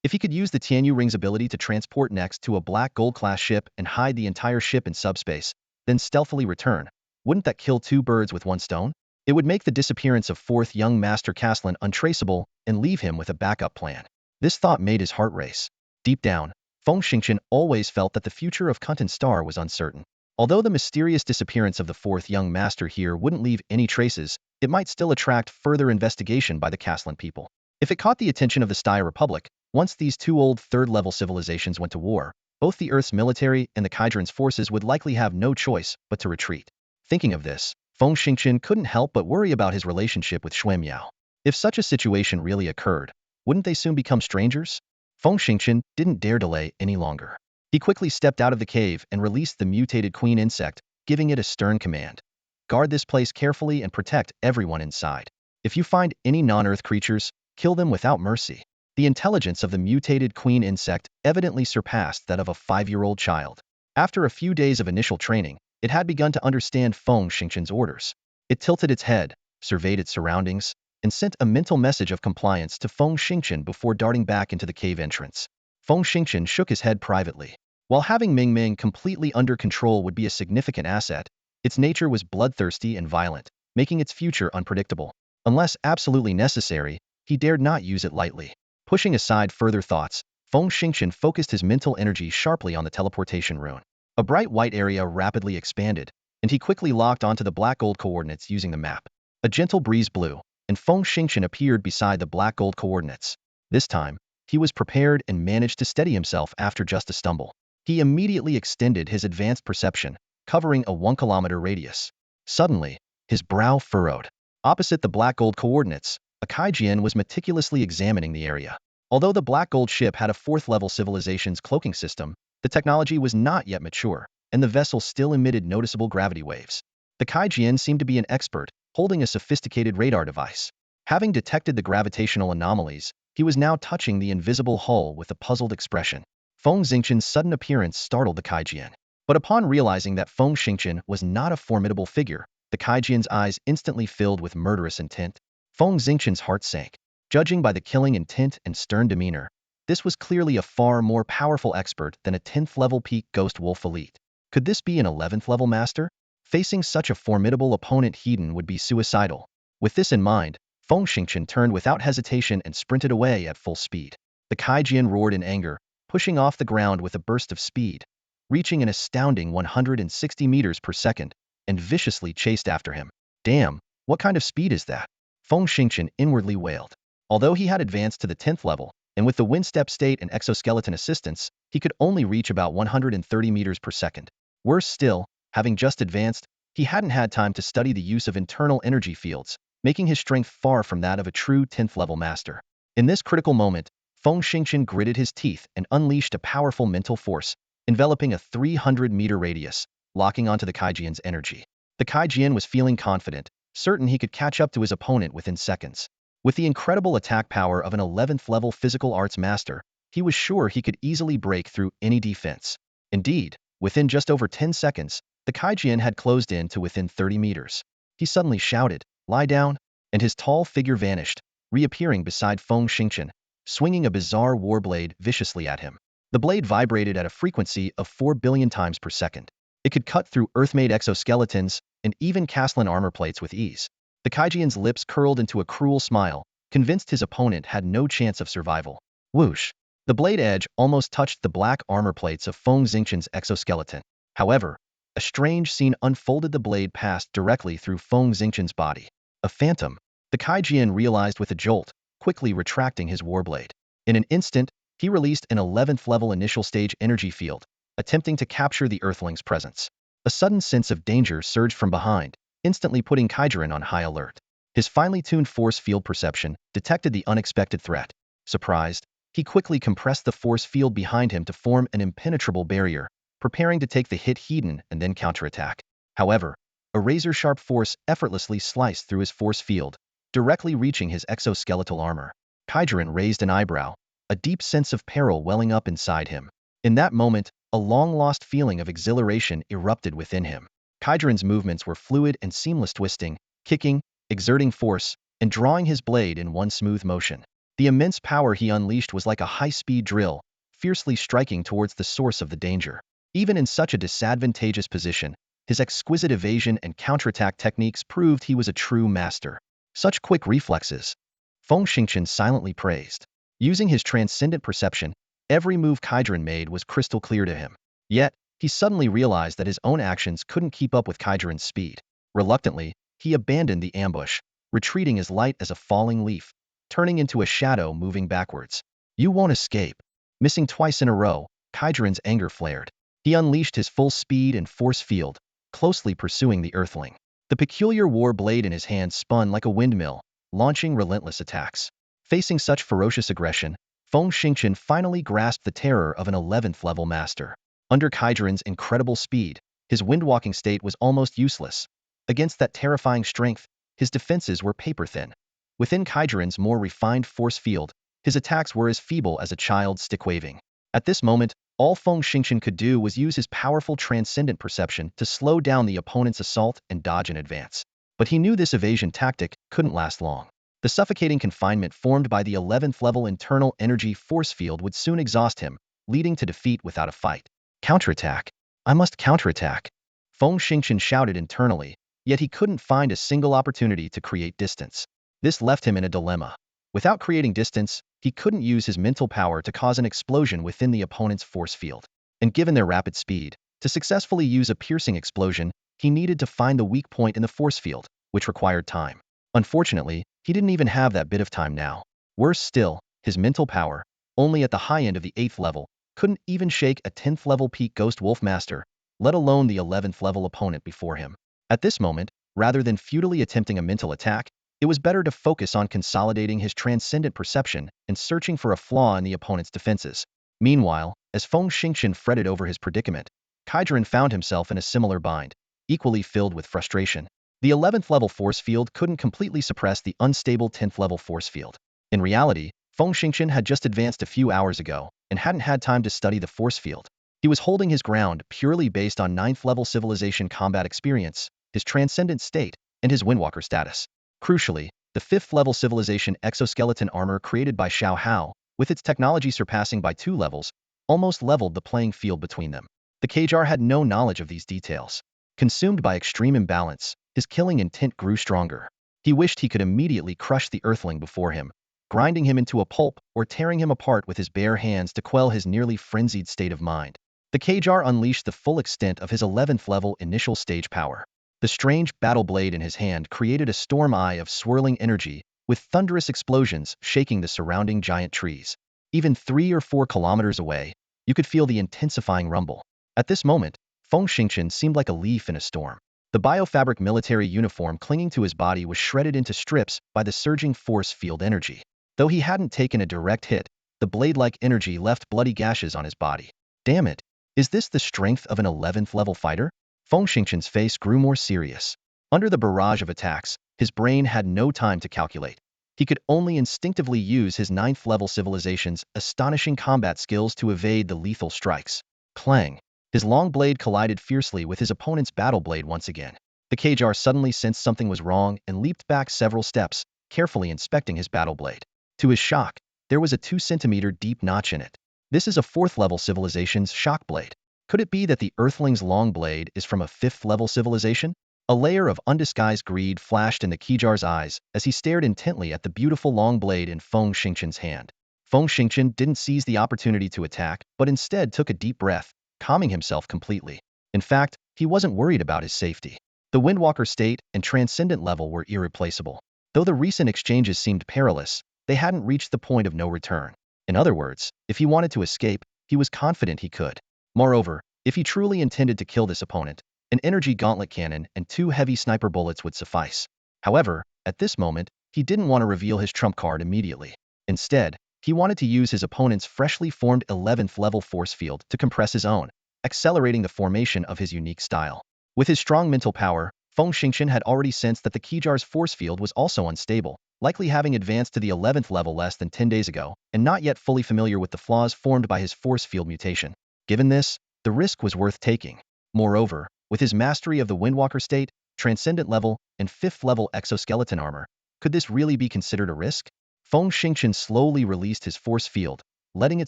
If he could use the Tianyu ring's ability to transport next to a black gold-class ship and hide the entire ship in subspace, then stealthily return, wouldn't that kill two birds with one stone? It would make the disappearance of fourth young Master Castellan untraceable and leave him with a backup plan. This thought made his heart race. Deep down, Feng Xingqian always felt that the future of Kuntan Star was uncertain. Although the mysterious disappearance of the fourth young master here wouldn't leave any traces, it might still attract further investigation by the Castellan people. If it caught the attention of the Staya Republic, once these two old third-level civilizations went to war, both the Earth's military and the Kaijian's forces would likely have no choice but to retreat. Thinking of this, Feng Xingqian couldn't help but worry about his relationship with Xue Miao. If such a situation really occurred, wouldn't they soon become strangers? Feng Xingqian didn't dare delay any longer. He quickly stepped out of the cave and released the mutated queen insect, giving it a stern command. Guard this place carefully and protect everyone inside. If you find any non-Earth creatures, kill them without mercy. The intelligence of the mutated queen insect evidently surpassed that of a 5-year-old child. After a few days of initial training, it had begun to understand Feng Xingqian's orders. It tilted its head, surveyed its surroundings, and sent a mental message of compliance to Feng Xingqian before darting back into the cave entrance. Feng Xingqian shook his head privately. While having Ming Ming completely under control would be a significant asset, its nature was bloodthirsty and violent, making its future unpredictable. Unless absolutely necessary, he dared not use it lightly. Pushing aside further thoughts, Feng Xingqian focused his mental energy sharply on the teleportation rune. A bright white area rapidly expanded, and he quickly locked onto the black gold coordinates using the map. A gentle breeze blew, and Feng Xingqian appeared beside the black gold coordinates. This time, he was prepared and managed to steady himself after just a stumble. He immediately extended his advanced perception, covering a 1-kilometer radius. Suddenly, his brow furrowed. Opposite the black gold coordinates, a Kaijian was meticulously examining the area. Although the black gold ship had a 4th-level civilization's cloaking system, the technology was not yet mature, and the vessel still emitted noticeable gravity waves. The Kaijian seemed to be an expert, holding a sophisticated radar device. Having detected the gravitational anomalies, he was now touching the invisible hull with a puzzled expression. Feng Xingqian's sudden appearance startled the Kaijian. But upon realizing that Feng Xingqian was not a formidable figure, the Kaijian's eyes instantly filled with murderous intent. Feng Xingqian's heart sank. Judging by the killing intent and stern demeanor, this was clearly a far more powerful expert than a 10th-level peak ghost wolf elite. Could this be an 11th-level master? Facing such a formidable opponent, Hedon would be suicidal. With this in mind, Feng Xingqian turned without hesitation and sprinted away at full speed. The Kaijian roared in anger, pushing off the ground with a burst of speed, reaching an astounding 160 meters per second, and viciously chased after him. Damn, what kind of speed is that? Feng Xingqian inwardly wailed. Although he had advanced to the 10th level, and with the windstep state and exoskeleton assistance, he could only reach about 130 meters per second. Worse still, having just advanced, he hadn't had time to study the use of internal energy fields, making his strength far from that of a true 10th-level master. In this critical moment, Feng Xingqian gritted his teeth and unleashed a powerful mental force, enveloping a 300-meter radius, locking onto the Kaijian's energy. The Kaijian was feeling confident, certain he could catch up to his opponent within seconds. With the incredible attack power of an 11th-level physical arts master, he was sure he could easily break through any defense. Indeed, within just over 10 seconds, the Kaijian had closed in to within 30 meters. He suddenly shouted, "Lie down," and his tall figure vanished, reappearing beside Feng Xingqian, swinging a bizarre warblade viciously at him. The blade vibrated at a frequency of 4 billion times per second. It could cut through Earth-made exoskeletons and even Castellan armor plates with ease. The Kaijian's lips curled into a cruel smile, convinced his opponent had no chance of survival. Whoosh! The blade edge almost touched the black armor plates of Feng Xingqian's exoskeleton. However, a strange scene unfolded. The blade passed directly through Feng Xingqian's body. A phantom, the Kaijian realized with a jolt, quickly retracting his warblade. In an instant, he released an 11th-level initial stage energy field, attempting to capture the Earthling's presence. A sudden sense of danger surged from behind, instantly putting Kaijian on high alert. His finely tuned force field perception detected the unexpected threat. Surprised, he quickly compressed the force field behind him to form an impenetrable barrier, preparing to take the hit hidden and then counterattack. However, a razor-sharp force effortlessly sliced through his force field, directly reaching his exoskeletal armor. Kaijiren raised an eyebrow, a deep sense of peril welling up inside him. In that moment, a long-lost feeling of exhilaration erupted within him. Kaijiren's movements were fluid and seamless, twisting, kicking, exerting force, and drawing his blade in one smooth motion. The immense power he unleashed was like a high-speed drill, fiercely striking towards the source of the danger. Even in such a disadvantageous position, his exquisite evasion and counterattack techniques proved he was a true master. Such quick reflexes, Feng Xingqian silently praised. Using his transcendent perception, every move Kaijiren made was crystal clear to him. Yet, he suddenly realized that his own actions couldn't keep up with Kaijiren's speed. Reluctantly, he abandoned the ambush, retreating as light as a falling leaf, turning into a shadow moving backwards. You won't escape. Missing twice in a row, Kaijiren's anger flared. He unleashed his full speed and force field, closely pursuing the Earthling. The peculiar war blade in his hand spun like a windmill, launching relentless attacks. Facing such ferocious aggression, Feng Xingqian finally grasped the terror of an 11th level master. Under Kaijiren's incredible speed, his windwalking state was almost useless. Against that terrifying strength, his defenses were paper-thin. Within Kaijiren's more refined force field, his attacks were as feeble as a child's stick waving. At this moment, all Feng Xingqian could do was use his powerful transcendent perception to slow down the opponent's assault and dodge in advance. But he knew this evasion tactic couldn't last long. The suffocating confinement formed by the 11th level internal energy force field would soon exhaust him, leading to defeat without a fight. Counterattack! I must counterattack! Feng Xingqian shouted internally, yet he couldn't find a single opportunity to create distance. This left him in a dilemma. Without creating distance, he couldn't use his mental power to cause an explosion within the opponent's force field. And given their rapid speed, to successfully use a piercing explosion, he needed to find the weak point in the force field, which required time. Unfortunately, he didn't even have that bit of time now. Worse still, his mental power, only at the high end of the 8th level, couldn't even shake a 10th level peak Ghost Wolf Master, let alone the 11th level opponent before him. At this moment, rather than futilely attempting a mental attack, it was better to focus on consolidating his transcendent perception and searching for a flaw in the opponent's defenses. Meanwhile, as Feng Xingqian fretted over his predicament, Kaijiren found himself in a similar bind, equally filled with frustration. The 11th level force field couldn't completely suppress the unstable 10th level force field. In reality, Feng Xingqian had just advanced a few hours ago and hadn't had time to study the force field. He was holding his ground purely based on 9th level civilization combat experience, his transcendent state, and his windwalker status. Crucially, the 5th level civilization exoskeleton armor created by Xiao Hao, with its technology surpassing by 2 levels, almost leveled the playing field between them. The Kaijar had no knowledge of these details. Consumed by extreme imbalance, his killing intent grew stronger. He wished he could immediately crush the Earthling before him, grinding him into a pulp or tearing him apart with his bare hands to quell his nearly frenzied state of mind. The Kaijar unleashed the full extent of his 11th level initial stage power. The strange battle blade in his hand created a storm eye of swirling energy, with thunderous explosions shaking the surrounding giant trees. Even 3 or 4 kilometers away, you could feel the intensifying rumble. At this moment, Feng Xingqian seemed like a leaf in a storm. The biofabric military uniform clinging to his body was shredded into strips by the surging force field energy. Though he hadn't taken a direct hit, the blade-like energy left bloody gashes on his body. Damn it! Is this the strength of an 11th level fighter? Feng Xingqian's face grew more serious. Under the barrage of attacks, his brain had no time to calculate. He could only instinctively use his 9th level civilization's astonishing combat skills to evade the lethal strikes. Clang! His long blade collided fiercely with his opponent's battle blade once again. The Kaijar suddenly sensed something was wrong and leaped back several steps, carefully inspecting his battle blade. To his shock, there was a 2-centimeter deep notch in it. This is a 4th level civilization's shock blade. Could it be that the Earthling's long blade is from a 5th level civilization? A layer of undisguised greed flashed in the Kaijar's eyes as he stared intently at the beautiful long blade in Feng Xingqian's hand. Feng Xingqian didn't seize the opportunity to attack, but instead took a deep breath, calming himself completely. In fact, he wasn't worried about his safety. The Windwalker state and transcendent level were irreplaceable. Though the recent exchanges seemed perilous, they hadn't reached the point of no return. In other words, if he wanted to escape, he was confident he could. Moreover, if he truly intended to kill this opponent, an energy gauntlet cannon and 2 heavy sniper bullets would suffice. However, At this moment, he didn't want to reveal his trump card immediately. Instead, he wanted to use his opponent's freshly formed 11th level force field to compress his own, accelerating the formation of his unique style. With his strong mental power, Feng Xingchen had already sensed that the Qijar's force field was also unstable, likely having advanced to the 11th level less than 10 days ago, and not yet fully familiar with the flaws formed by his force field mutation. Given this, the risk was worth taking. Moreover, with his mastery of the Windwalker state, transcendent level, and 5th level exoskeleton armor, could this really be considered a risk? Feng Xingchen slowly released his force field, letting it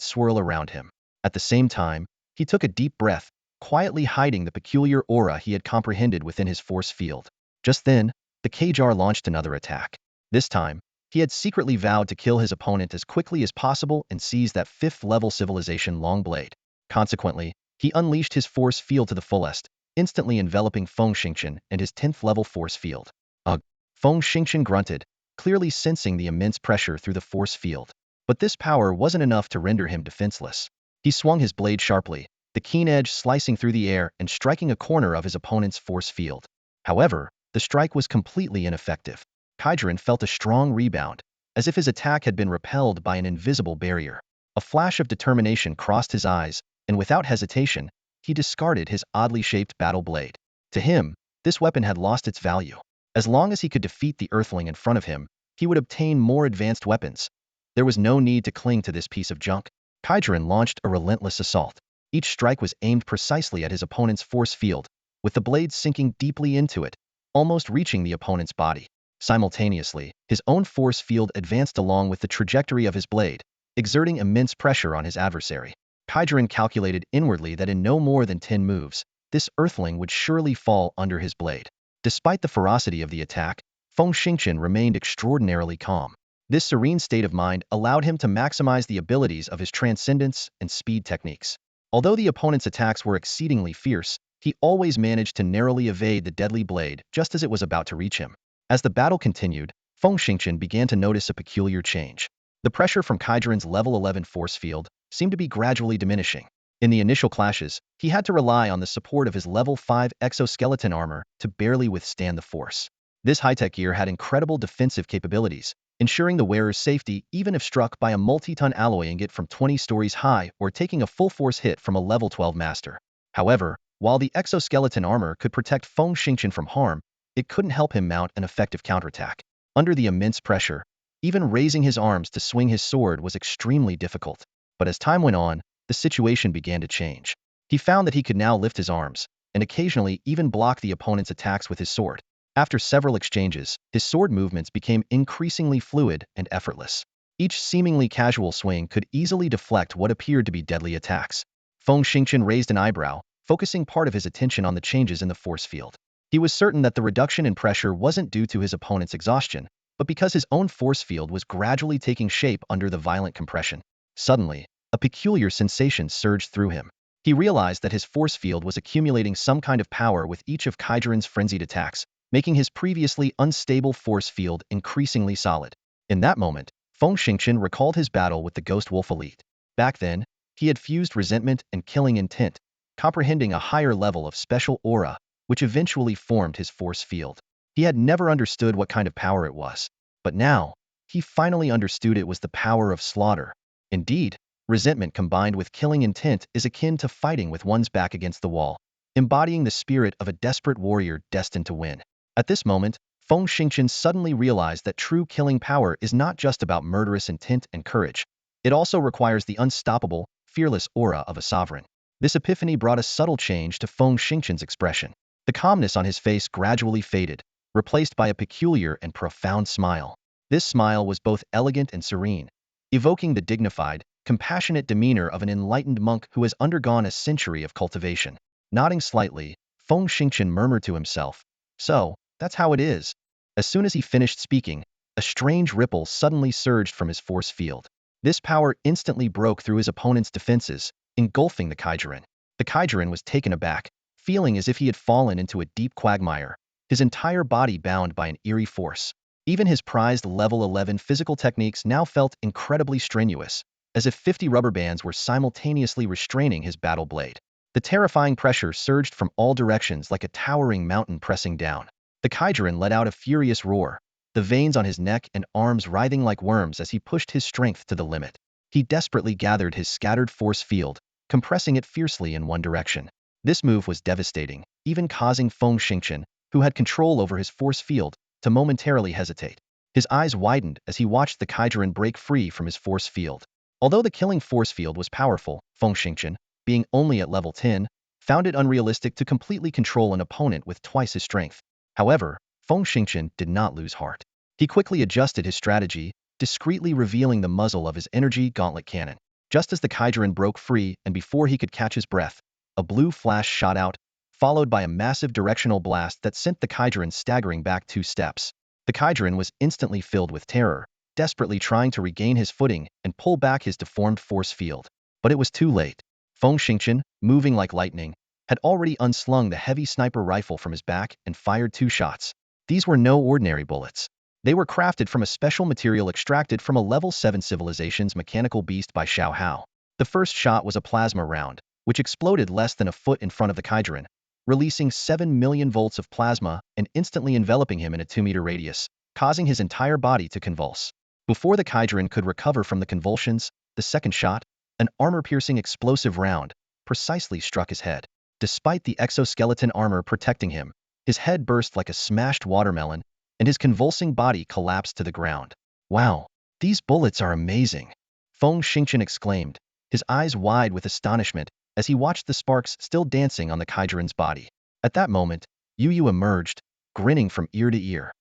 swirl around him. At the same time, he took a deep breath, quietly hiding the peculiar aura he had comprehended within his force field. Just then, the Qijar launched another attack. This time, he had secretly vowed to kill his opponent as quickly as possible and seize that 5th level civilization long blade. Consequently, he unleashed his force field to the fullest, instantly enveloping Feng Xingchen and his 10th level force field. Ugh! Feng Xingchen grunted, clearly sensing the immense pressure through the force field. But this power wasn't enough to render him defenseless. He swung his blade sharply, the keen edge slicing through the air and striking a corner of his opponent's force field. However, the strike was completely ineffective. Kaijiren felt a strong rebound, as if his attack had been repelled by an invisible barrier. A flash of determination crossed his eyes, and without hesitation, he discarded his oddly shaped battle blade. To him, this weapon had lost its value. As long as he could defeat the Earthling in front of him, he would obtain more advanced weapons. There was no need to cling to this piece of junk. Kaijiren launched a relentless assault. Each strike was aimed precisely at his opponent's force field, with the blade sinking deeply into it, almost reaching the opponent's body. Simultaneously, his own force field advanced along with the trajectory of his blade, exerting immense pressure on his adversary. Kaijiren calculated inwardly that in no more than 10 moves, this Earthling would surely fall under his blade. Despite the ferocity of the attack, Feng Xingchen remained extraordinarily calm. This serene state of mind allowed him to maximize the abilities of his transcendence and speed techniques. Although the opponent's attacks were exceedingly fierce, he always managed to narrowly evade the deadly blade just as it was about to reach him. As the battle continued, Feng Xingchen began to notice a peculiar change. The pressure from Kaijiren's level 11 force field seemed to be gradually diminishing. In the initial clashes, he had to rely on the support of his level 5 exoskeleton armor to barely withstand the force. This high-tech gear had incredible defensive capabilities, ensuring the wearer's safety even if struck by a multi-ton alloy ingot from 20 stories high or taking a full-force hit from a level 12 master. However, while the exoskeleton armor could protect Feng Xingchen from harm, it couldn't help him mount an effective counterattack. Under the immense pressure, even raising his arms to swing his sword was extremely difficult. But as time went on, the situation began to change. He found that he could now lift his arms, and occasionally even block the opponent's attacks with his sword. After several exchanges, his sword movements became increasingly fluid and effortless. Each seemingly casual swing could easily deflect what appeared to be deadly attacks. Feng Xingchen raised an eyebrow, focusing part of his attention on the changes in the force field. He was certain that the reduction in pressure wasn't due to his opponent's exhaustion, but because his own force field was gradually taking shape under the violent compression. Suddenly, a peculiar sensation surged through him. He realized that his force field was accumulating some kind of power with each of Kaijiren's frenzied attacks, making his previously unstable force field increasingly solid. In that moment, Feng Xingchen recalled his battle with the Ghost Wolf Elite. Back then, he had fused resentment and killing intent, comprehending a higher level of special aura, which eventually formed his force field. He had never understood what kind of power it was, but now, he finally understood it was the power of slaughter. Indeed, resentment combined with killing intent is akin to fighting with one's back against the wall, embodying the spirit of a desperate warrior destined to win. At this moment, Feng Xingchen suddenly realized that true killing power is not just about murderous intent and courage. It also requires the unstoppable, fearless aura of a sovereign. This epiphany brought a subtle change to Feng Xingchen's expression. The calmness on his face gradually faded, replaced by a peculiar and profound smile. This smile was both elegant and serene, evoking the dignified, compassionate demeanor of an enlightened monk who has undergone a century of cultivation. Nodding slightly, Feng Xingchen murmured to himself, "So, that's how it is." As soon as he finished speaking, a strange ripple suddenly surged from his force field. This power instantly broke through his opponent's defenses, engulfing the Kaijiren. The Kaijiren was taken aback, feeling as if he had fallen into a deep quagmire, his entire body bound by an eerie force. Even his prized level 11 physical techniques now felt incredibly strenuous, as if 50 rubber bands were simultaneously restraining his battle blade. The terrifying pressure surged from all directions like a towering mountain pressing down. The Kaijiren let out a furious roar, the veins on his neck and arms writhing like worms as he pushed his strength to the limit. He desperately gathered his scattered force field, compressing it fiercely in one direction. This move was devastating, even causing Feng Xingqian, who had control over his force field, to momentarily hesitate. His eyes widened as he watched the Kaijuran break free from his force field. Although the killing force field was powerful, Feng Xingqian, being only at level 10, found it unrealistic to completely control an opponent with twice his strength. However, Feng Xingqian did not lose heart. He quickly adjusted his strategy, discreetly revealing the muzzle of his energy gauntlet cannon. Just as the Kaijuran broke free and before he could catch his breath, a blue flash shot out, followed by a massive directional blast that sent the Kaijuran staggering back 2 steps. The Kaijuran was instantly filled with terror, desperately trying to regain his footing and pull back his deformed force field. But it was too late. Feng Xingqian, moving like lightning, had already unslung the heavy sniper rifle from his back and fired 2 shots. These were no ordinary bullets. They were crafted from a special material extracted from a level 7 civilization's mechanical beast by Xiao Hao. The first shot was a plasma round, which exploded less than a foot in front of the Kaijuran, releasing 7 million volts of plasma and instantly enveloping him in a 2-meter radius, causing his entire body to convulse. Before the Kaijuran could recover from the convulsions, the second shot, an armor-piercing explosive round, precisely struck his head. Despite the exoskeleton armor protecting him, his head burst like a smashed watermelon, and his convulsing body collapsed to the ground. Wow, these bullets are amazing, Feng Xingqian exclaimed, his eyes wide with astonishment as he watched the sparks still dancing on the Kaijuran's body. At that moment, Yu Yu emerged, grinning from ear to ear.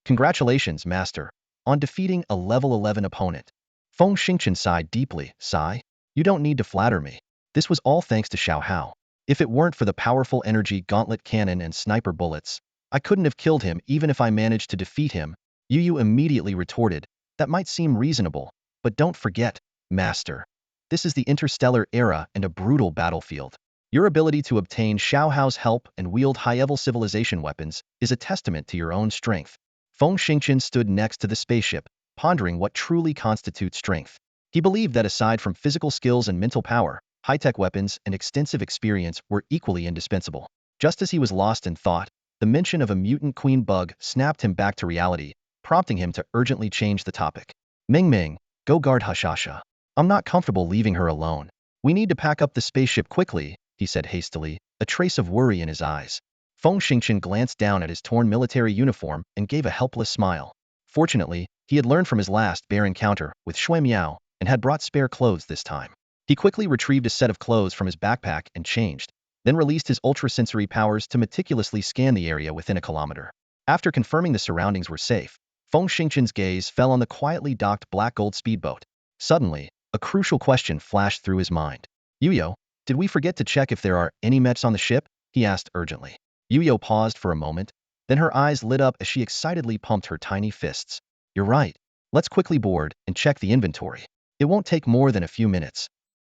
Congratulations, Master, on defeating a level 11 opponent. Feng Xingqian sighed deeply. Sigh? You don't need to flatter me. This was all thanks to Xiao Hao. If it weren't for the powerful energy gauntlet cannon and sniper bullets, I couldn't have killed him even if I managed to defeat him. Yu Yu immediately retorted, that might seem reasonable, but don't forget, Master. This is the interstellar era and a brutal battlefield. Your ability to obtain Xiao Hao's help and wield high-level civilization weapons is a testament to your own strength. Feng Xingqian stood next to the spaceship, pondering what truly constitutes strength. He believed that aside from physical skills and mental power, high-tech weapons and extensive experience were equally indispensable. Just as he was lost in thought, the mention of a mutant queen bug snapped him back to reality, prompting him to urgently change the topic. Ming Ming, go guard Hashasha. I'm not comfortable leaving her alone. We need to pack up the spaceship quickly, he said hastily, a trace of worry in his eyes. Feng Xingqian glanced down at his torn military uniform and gave a helpless smile. Fortunately, he had learned from his last bear encounter with Shui Miao and had brought spare clothes this time. He quickly retrieved a set of clothes from his backpack and changed, then released his ultrasensory powers to meticulously scan the area within a kilometer. After confirming the surroundings were safe, Feng Xingqian's gaze fell on the quietly docked black gold speedboat. Suddenly, a crucial question flashed through his mind. Yuyo, did we forget to check if there are any Mechs on the ship? He asked urgently. Yuyo paused for a moment, then her eyes lit up as she excitedly pumped her tiny fists. You're right. Let's quickly board and check the inventory. It won't take more than a few minutes.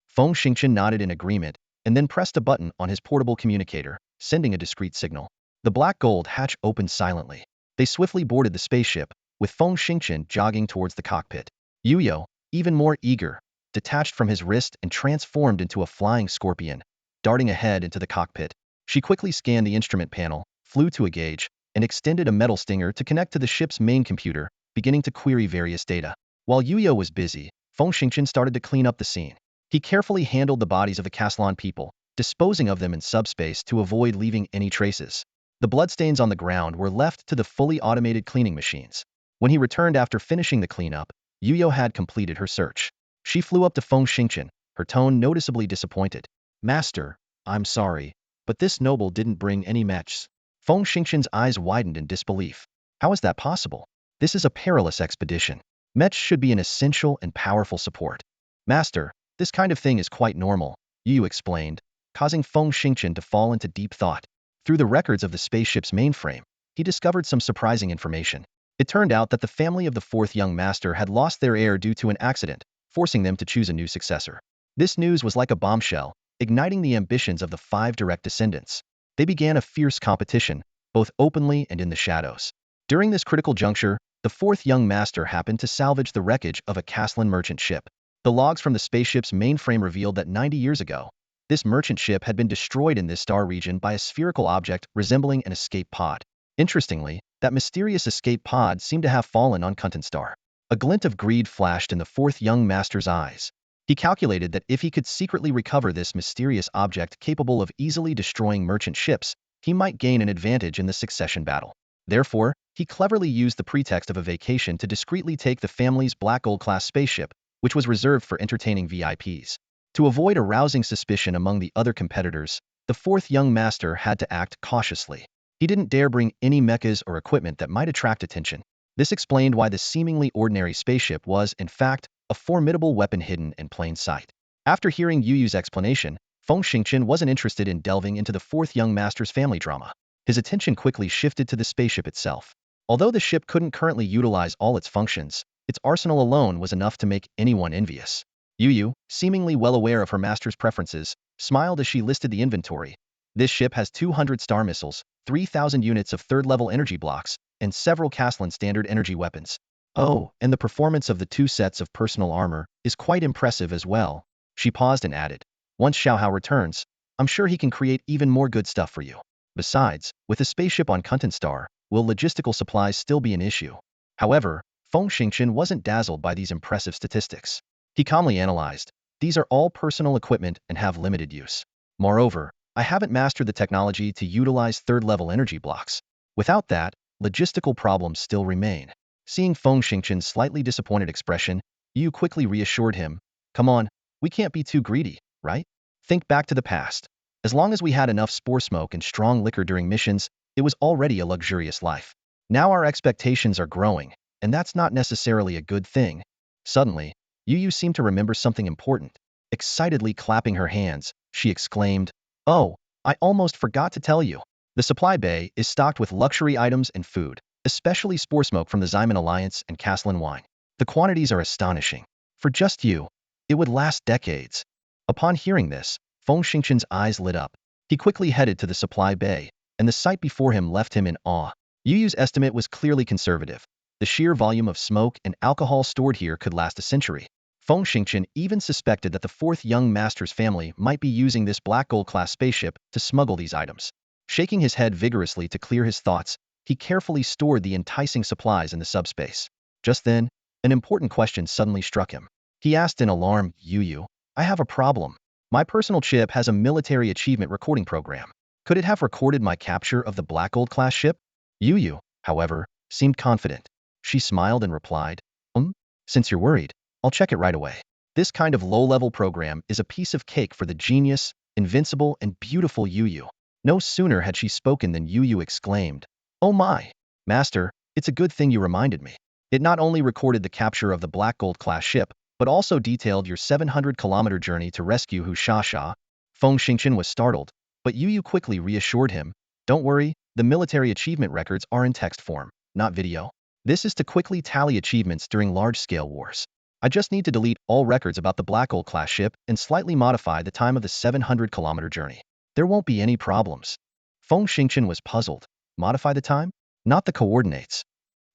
Feng Xingqian nodded in agreement, and then pressed a button on his portable communicator, sending a discreet signal. The black gold hatch opened silently. They swiftly boarded the spaceship, with Feng Xingqian jogging towards the cockpit. Yuyo, even more eager, detached from his wrist and transformed into a flying scorpion, darting ahead into the cockpit. She quickly scanned the instrument panel, flew to a gauge, and extended a metal stinger to connect to the ship's main computer, beginning to query various data. While Yuyo was busy, Feng Xingqian started to clean up the scene. He carefully handled the bodies of the Caslan people, disposing of them in subspace to avoid leaving any traces. The bloodstains on the ground were left to the fully automated cleaning machines. When he returned after finishing the cleanup, Yuyo had completed her search. She flew up to Feng Xingqian, her tone noticeably disappointed. Master, I'm sorry, but this noble didn't bring any Mechs. Feng Xingqian's eyes widened in disbelief. How is that possible? This is a perilous expedition. Mech should be an essential and powerful support. Master, this kind of thing is quite normal, Yu explained, causing Feng Xingqian to fall into deep thought. Through the records of the spaceship's mainframe, he discovered some surprising information. It turned out that the family of the fourth young master had lost their heir due to an accident, forcing them to choose a new successor. This news was like a bombshell, igniting the ambitions of the 5 direct descendants. They began a fierce competition, both openly and in the shadows. During this critical juncture, the fourth young master happened to salvage the wreckage of a Caslan merchant ship. The logs from the spaceship's mainframe revealed that 90 years ago, this merchant ship had been destroyed in this star region by a spherical object resembling an escape pod. Interestingly, That mysterious escape pod seemed to have fallen on Star. A glint of greed flashed in the fourth young master's eyes. He calculated that if he could secretly recover this mysterious object capable of easily destroying merchant ships, he might gain an advantage in the succession battle. Therefore, he cleverly used the pretext of a vacation to discreetly take the family's Black Gold-class spaceship, which was reserved for entertaining VIPs. To avoid arousing suspicion among the other competitors, the fourth young master had to act cautiously. He didn't dare bring any mechas or equipment that might attract attention. This explained why the seemingly ordinary spaceship was, in fact, a formidable weapon hidden in plain sight. After hearing Yu Yu's explanation, Feng Xingchen wasn't interested in delving into the fourth young master's family drama. His attention quickly shifted to the spaceship itself. Although the ship couldn't currently utilize all its functions, its arsenal alone was enough to make anyone envious. Yu Yu, seemingly well aware of her master's preferences, smiled as she listed the inventory. This ship has 200 star missiles, 3,000 units of third-level energy blocks, and several Castlin standard energy weapons. Oh, and the performance of the 2 sets of personal armor is quite impressive as well. She paused and added, once Xiaohao returns, I'm sure he can create even more good stuff for you. Besides, with a spaceship on Star, will logistical supplies still be an issue? However, Feng Xingchen wasn't dazzled by these impressive statistics. He calmly analyzed, these are all personal equipment and have limited use. Moreover, I haven't mastered the technology to utilize third-level energy blocks. Without that, logistical problems still remain. Seeing Feng Xingchen's slightly disappointed expression, Yu quickly reassured him, come on, we can't be too greedy, right? Think back to the past. As long as we had enough spore smoke and strong liquor during missions, it was already a luxurious life. Now our expectations are growing, and that's not necessarily a good thing. Suddenly, Yu Yu seemed to remember something important. Excitedly clapping her hands, she exclaimed, oh, I almost forgot to tell you. The supply bay is stocked with luxury items and food, especially spore smoke from the Xaiman Alliance and Castlin wine. The quantities are astonishing. For just you, it would last decades. Upon hearing this, Feng Xingchen's eyes lit up. He quickly headed to the supply bay, and the sight before him left him in awe. Yu Yu's estimate was clearly conservative. The sheer volume of smoke and alcohol stored here could last a century. Feng Xingchen even suspected that the fourth young master's family might be using this Black Gold-class spaceship to smuggle these items. Shaking his head vigorously to clear his thoughts, he carefully stored the enticing supplies in the subspace. Just then, an important question suddenly struck him. He asked in alarm, Yu Yu, I have a problem. My personal chip has a military achievement recording program. Could it have recorded my capture of the Black Gold-class ship? Yu Yu, however, seemed confident. She smiled and replied, since you're worried, I'll check it right away. This kind of low-level program is a piece of cake for the genius, invincible, and beautiful Yu Yu. No sooner had she spoken than Yu Yu exclaimed, oh my, master, it's a good thing you reminded me. It not only recorded the capture of the Black Gold-class ship, but also detailed your 700-kilometer journey to rescue Hu Shasha. Feng Xingchen was startled, but Yu Yu quickly reassured him, don't worry, the military achievement records are in text form, not video. This is to quickly tally achievements during large-scale wars. I just need to delete all records about the Black Gold-class ship and slightly modify the time of the 700-kilometer journey. There won't be any problems. Feng Xingchen was puzzled. Modify the time? Not the coordinates.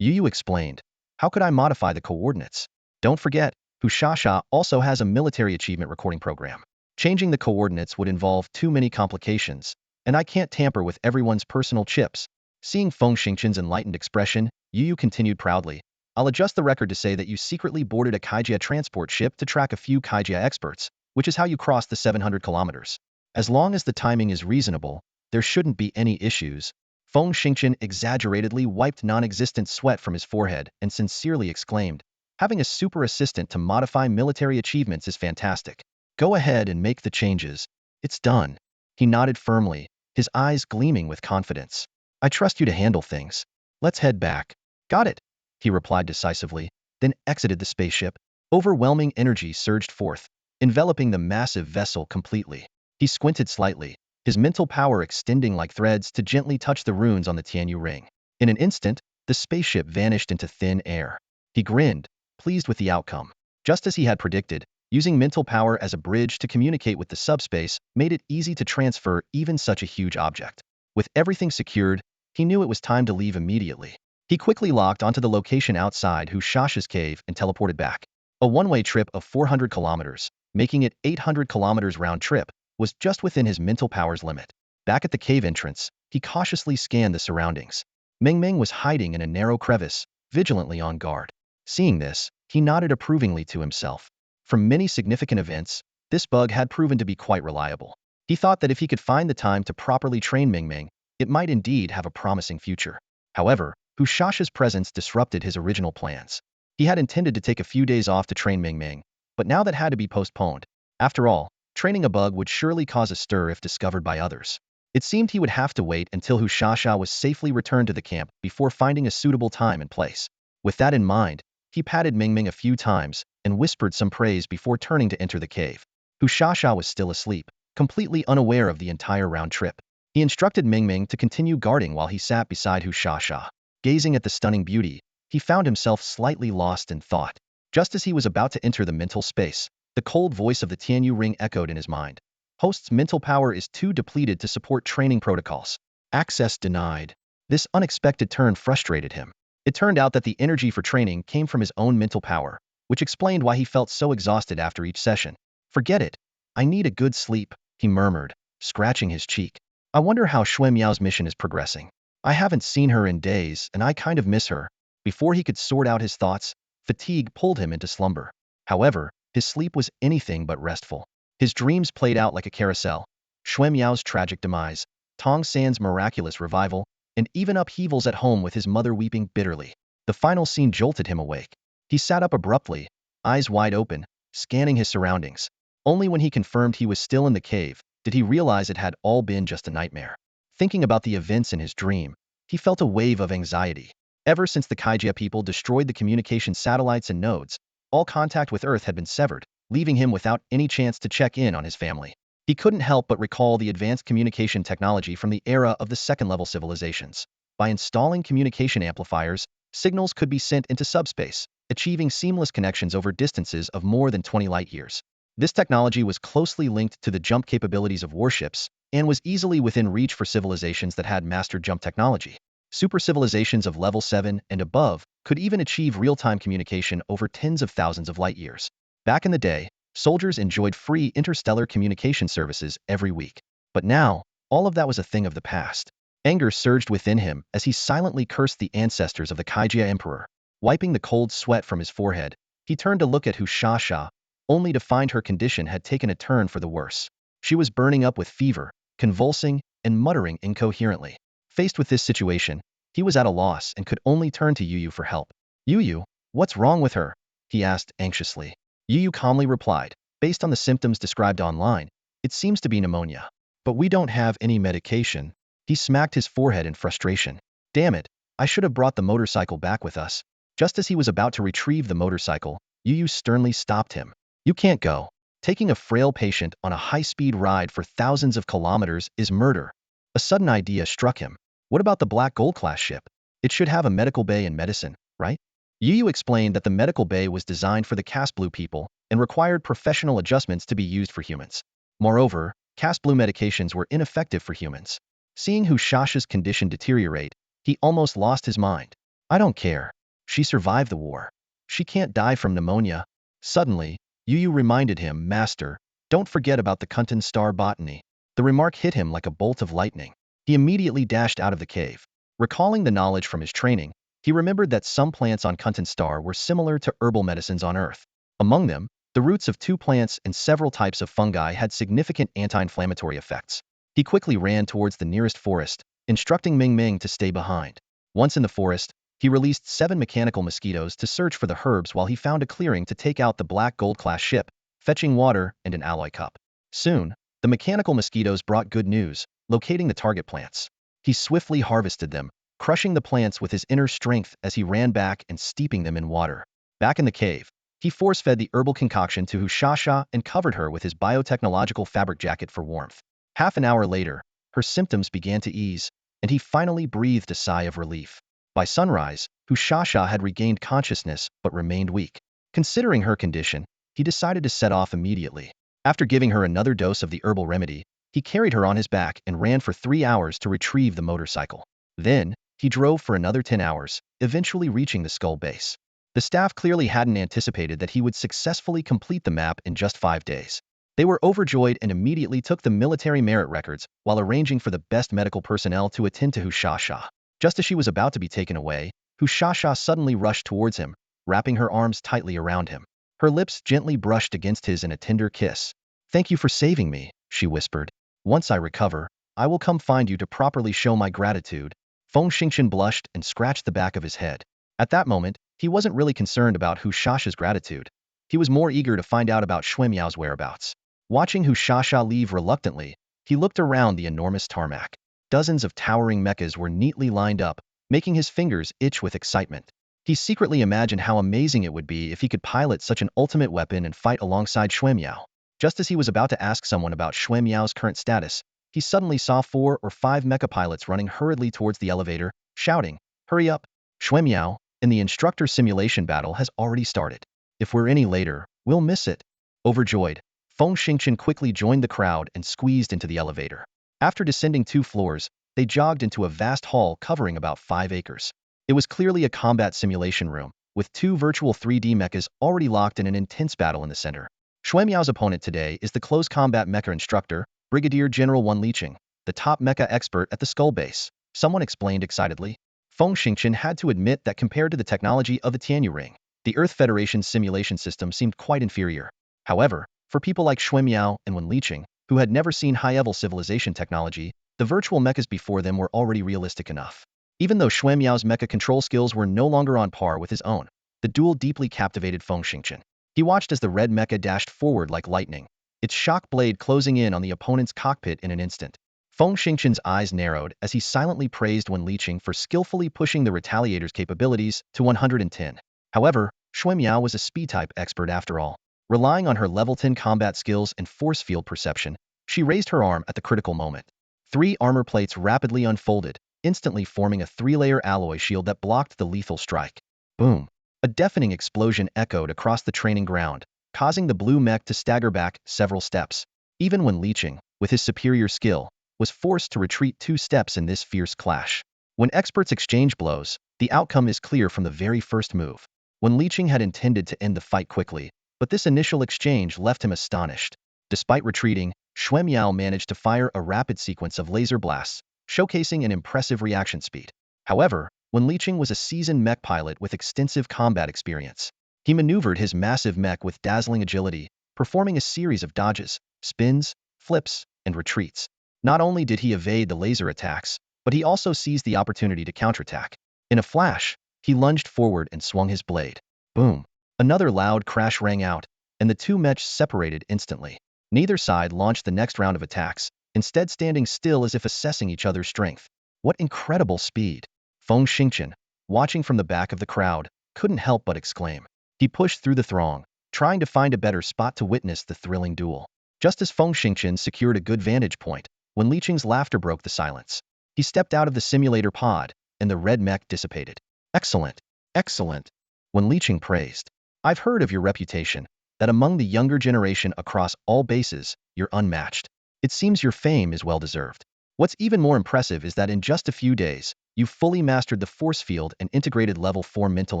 Yu Yu explained. How could I modify the coordinates? Don't forget, Hu Shasha also has a military achievement recording program. Changing the coordinates would involve too many complications, and I can't tamper with everyone's personal chips. Seeing Feng Xingchen's enlightened expression, Yu Yu continued proudly, I'll adjust the record to say that you secretly boarded a Kaijia transport ship to track a few Kaijia experts, which is how you crossed the 700 kilometers. As long as the timing is reasonable, there shouldn't be any issues. Feng Xingchen exaggeratedly wiped non-existent sweat from his forehead and sincerely exclaimed, having a super assistant to modify military achievements is fantastic. Go ahead and make the changes. It's done. He nodded firmly, his eyes gleaming with confidence. I trust you to handle things. Let's head back. Got it, he replied decisively, then exited the spaceship. Overwhelming energy surged forth, enveloping the massive vessel completely. He squinted slightly, his mental power extending like threads to gently touch the runes on the Tianyu ring. In an instant, the spaceship vanished into thin air. He grinned, pleased with the outcome. Just as he had predicted, using mental power as a bridge to communicate with the subspace made it easy to transfer even such a huge object. With everything secured, he knew it was time to leave immediately. He quickly locked onto the location outside Hu Shasha's cave and teleported back. A one-way trip of 400 kilometers, making it 800 kilometers round trip, was just within his mental power's limit. Back at the cave entrance, he cautiously scanned the surroundings. Ming Ming was hiding in a narrow crevice, vigilantly on guard. Seeing this, he nodded approvingly to himself. From many significant events, this bug had proven to be quite reliable. He thought that if he could find the time to properly train Ming Ming, it might indeed have a promising future. However, Hushasha's presence disrupted his original plans. He had intended to take a few days off to train Ming Ming, but now that had to be postponed. After all, training a bug would surely cause a stir if discovered by others. It seemed he would have to wait until Hushasha was safely returned to the camp before finding a suitable time and place. With that in mind, he patted Ming Ming a few times and whispered some praise before turning to enter the cave. Hushasha was still asleep, completely unaware of the entire round trip. He instructed Ming Ming to continue guarding while he sat beside Hushasha. Gazing at the stunning beauty, he found himself slightly lost in thought. Just as he was about to enter the mental space, the cold voice of the Tianyu ring echoed in his mind. Host's mental power is too depleted to support training protocols. Access denied. This unexpected turn frustrated him. It turned out that the energy for training came from his own mental power, which explained why he felt so exhausted after each session. Forget it. I need a good sleep, he murmured, scratching his cheek. I wonder how Shui Miao's mission is progressing. I haven't seen her in days, and I kind of miss her. Before he could sort out his thoughts, fatigue pulled him into slumber. However, his sleep was anything but restful. His dreams played out like a carousel. Shui Miao's tragic demise, Tong San's miraculous revival, and even upheavals at home with his mother weeping bitterly. The final scene jolted him awake. He sat up abruptly, eyes wide open, scanning his surroundings. Only when he confirmed he was still in the cave did he realize it had all been just a nightmare. Thinking about the events in his dream, he felt a wave of anxiety. Ever since the Kaijia people destroyed the communication satellites and nodes, all contact with Earth had been severed, leaving him without any chance to check in on his family. He couldn't help but recall the advanced communication technology from the era of the second-level civilizations. By installing communication amplifiers, signals could be sent into subspace, achieving seamless connections over distances of more than 20 light-years. This technology was closely linked to the jump capabilities of warships and was easily within reach for civilizations that had mastered jump technology. Super civilizations of level 7 and above could even achieve real-time communication over tens of thousands of light-years. Back in the day, soldiers enjoyed free interstellar communication services every week. But now, all of that was a thing of the past. Anger surged within him as he silently cursed the ancestors of the Kaijia Emperor. Wiping the cold sweat from his forehead, he turned to look at Hushasha, only to find her condition had taken a turn for the worse. She was burning up with fever, convulsing, and muttering incoherently. Faced with this situation, he was at a loss and could only turn to Yu for help. Yu, what's wrong with her? He asked anxiously. Yu calmly replied, based on the symptoms described online, it seems to be pneumonia. But we don't have any medication. He smacked his forehead in frustration. Damn it, I should have brought the motorcycle back with us. Just as he was about to retrieve the motorcycle, Yu sternly stopped him. You can't go. Taking a frail patient on a high-speed ride for thousands of kilometers is murder. A sudden idea struck him. What about the Black Gold-class ship? It should have a medical bay and medicine, right? Yu explained that the medical bay was designed for the caste blue people and required professional adjustments to be used for humans. Moreover, caste blue medications were ineffective for humans. Seeing Hushasha's condition deteriorate, he almost lost his mind. I don't care. She survived the war. She can't die from pneumonia. Suddenly, Yu reminded him, Master, don't forget about the Kuntan star botany. The remark hit him like a bolt of lightning. He immediately dashed out of the cave. Recalling the knowledge from his training, he remembered that some plants on Kuntan star were similar to herbal medicines on Earth. Among them, the roots of 2 plants and several types of fungi had significant anti-inflammatory effects. He quickly ran towards the nearest forest, instructing Ming Ming to stay behind. Once in the forest, he released 7 mechanical mosquitoes to search for the herbs while he found a clearing to take out the Black Gold-class ship, fetching water and an alloy cup. Soon, the mechanical mosquitoes brought good news, locating the target plants. He swiftly harvested them, crushing the plants with his inner strength as he ran back and steeping them in water. Back in the cave, he force-fed the herbal concoction to Hushasha and covered her with his biotechnological fabric jacket for warmth. Half an hour later, her symptoms began to ease, and he finally breathed a sigh of relief. By sunrise, Hushasha had regained consciousness but remained weak. Considering her condition, he decided to set off immediately. After giving her another dose of the herbal remedy, he carried her on his back and ran for 3 hours to retrieve the motorcycle. Then, he drove for another 10 hours, eventually reaching the skull base. The staff clearly hadn't anticipated that he would successfully complete the map in just 5 days. They were overjoyed and immediately took the military merit records while arranging for the best medical personnel to attend to Hushasha. Just as she was about to be taken away, Hushasha suddenly rushed towards him, wrapping her arms tightly around him. Her lips gently brushed against his in a tender kiss. "Thank you for saving me," she whispered. "Once I recover, I will come find you to properly show my gratitude." Feng Xingqian blushed and scratched the back of his head. At that moment, he wasn't really concerned about Hushasha's gratitude. He was more eager to find out about Xuemiao's whereabouts. Watching Hushasha leave reluctantly, he looked around the enormous tarmac. Dozens of towering mechas were neatly lined up, making his fingers itch with excitement. He secretly imagined how amazing it would be if he could pilot such an ultimate weapon and fight alongside Xuemiao. Just as he was about to ask someone about Xuemiao's current status, he suddenly saw 4 or 5 mecha pilots running hurriedly towards the elevator, shouting, "Hurry up! Xuemiao, and the instructor simulation battle has already started. If we're any later, we'll miss it." Overjoyed, Feng Xingqian quickly joined the crowd and squeezed into the elevator. After descending 2 floors, they jogged into a vast hall covering about 5 acres. It was clearly a combat simulation room, with 2 virtual 3D mechas already locked in an intense battle in the center. Xuemiao's opponent today is the close combat mecha instructor, Brigadier General Wan Liqing, the top mecha expert at the Skull Base, someone explained excitedly. Feng Xingqian had to admit that compared to the technology of the Tianyu Ring, the Earth Federation's simulation system seemed quite inferior. However, for people like Xuemiao and Wan Liqing, who had never seen high-level civilization technology, the virtual mechas before them were already realistic enough. Even though Xuemiao's mecha control skills were no longer on par with his own, the duel deeply captivated Feng Xingqian. He watched as the red mecha dashed forward like lightning, its shock blade closing in on the opponent's cockpit in an instant. Feng Xingqian's eyes narrowed as he silently praised Wan Liqing for skillfully pushing the Retaliator's capabilities to 110. However, Xuemiao was a speed-type expert after all. Relying on her level 10 combat skills and force field perception, she raised her arm at the critical moment. 3 armor plates rapidly unfolded, instantly forming a 3-layer alloy shield that blocked the lethal strike. Boom! A deafening explosion echoed across the training ground, causing the blue mech to stagger back several steps. Even Wan Liqing, with his superior skill, was forced to retreat 2 steps in this fierce clash. When experts exchange blows, the outcome is clear from the very first move. Wan Liqing had intended to end the fight quickly, but this initial exchange left him astonished. Despite retreating, Xuemiao managed to fire a rapid sequence of laser blasts, showcasing an impressive reaction speed. However, Wan Liqing was a seasoned mech pilot with extensive combat experience. He maneuvered his massive mech with dazzling agility, performing a series of dodges, spins, flips, and retreats. Not only did he evade the laser attacks, but he also seized the opportunity to counterattack. In a flash, he lunged forward and swung his blade. Boom! Another loud crash rang out, and the 2 mechs separated instantly. Neither side launched the next round of attacks, instead standing still as if assessing each other's strength. What incredible speed! Feng Xingqian, watching from the back of the crowd, couldn't help but exclaim. He pushed through the throng, trying to find a better spot to witness the thrilling duel. Just as Feng Xingqian secured a good vantage point, Wan Liqing's laughter broke the silence. He stepped out of the simulator pod, and the red mech dissipated. "Excellent! Excellent!" Wan Liqing praised. "I've heard of your reputation, that among the younger generation across all bases, you're unmatched. It seems your fame is well-deserved. What's even more impressive is that in just a few days, you've fully mastered the force field and integrated level 4 mental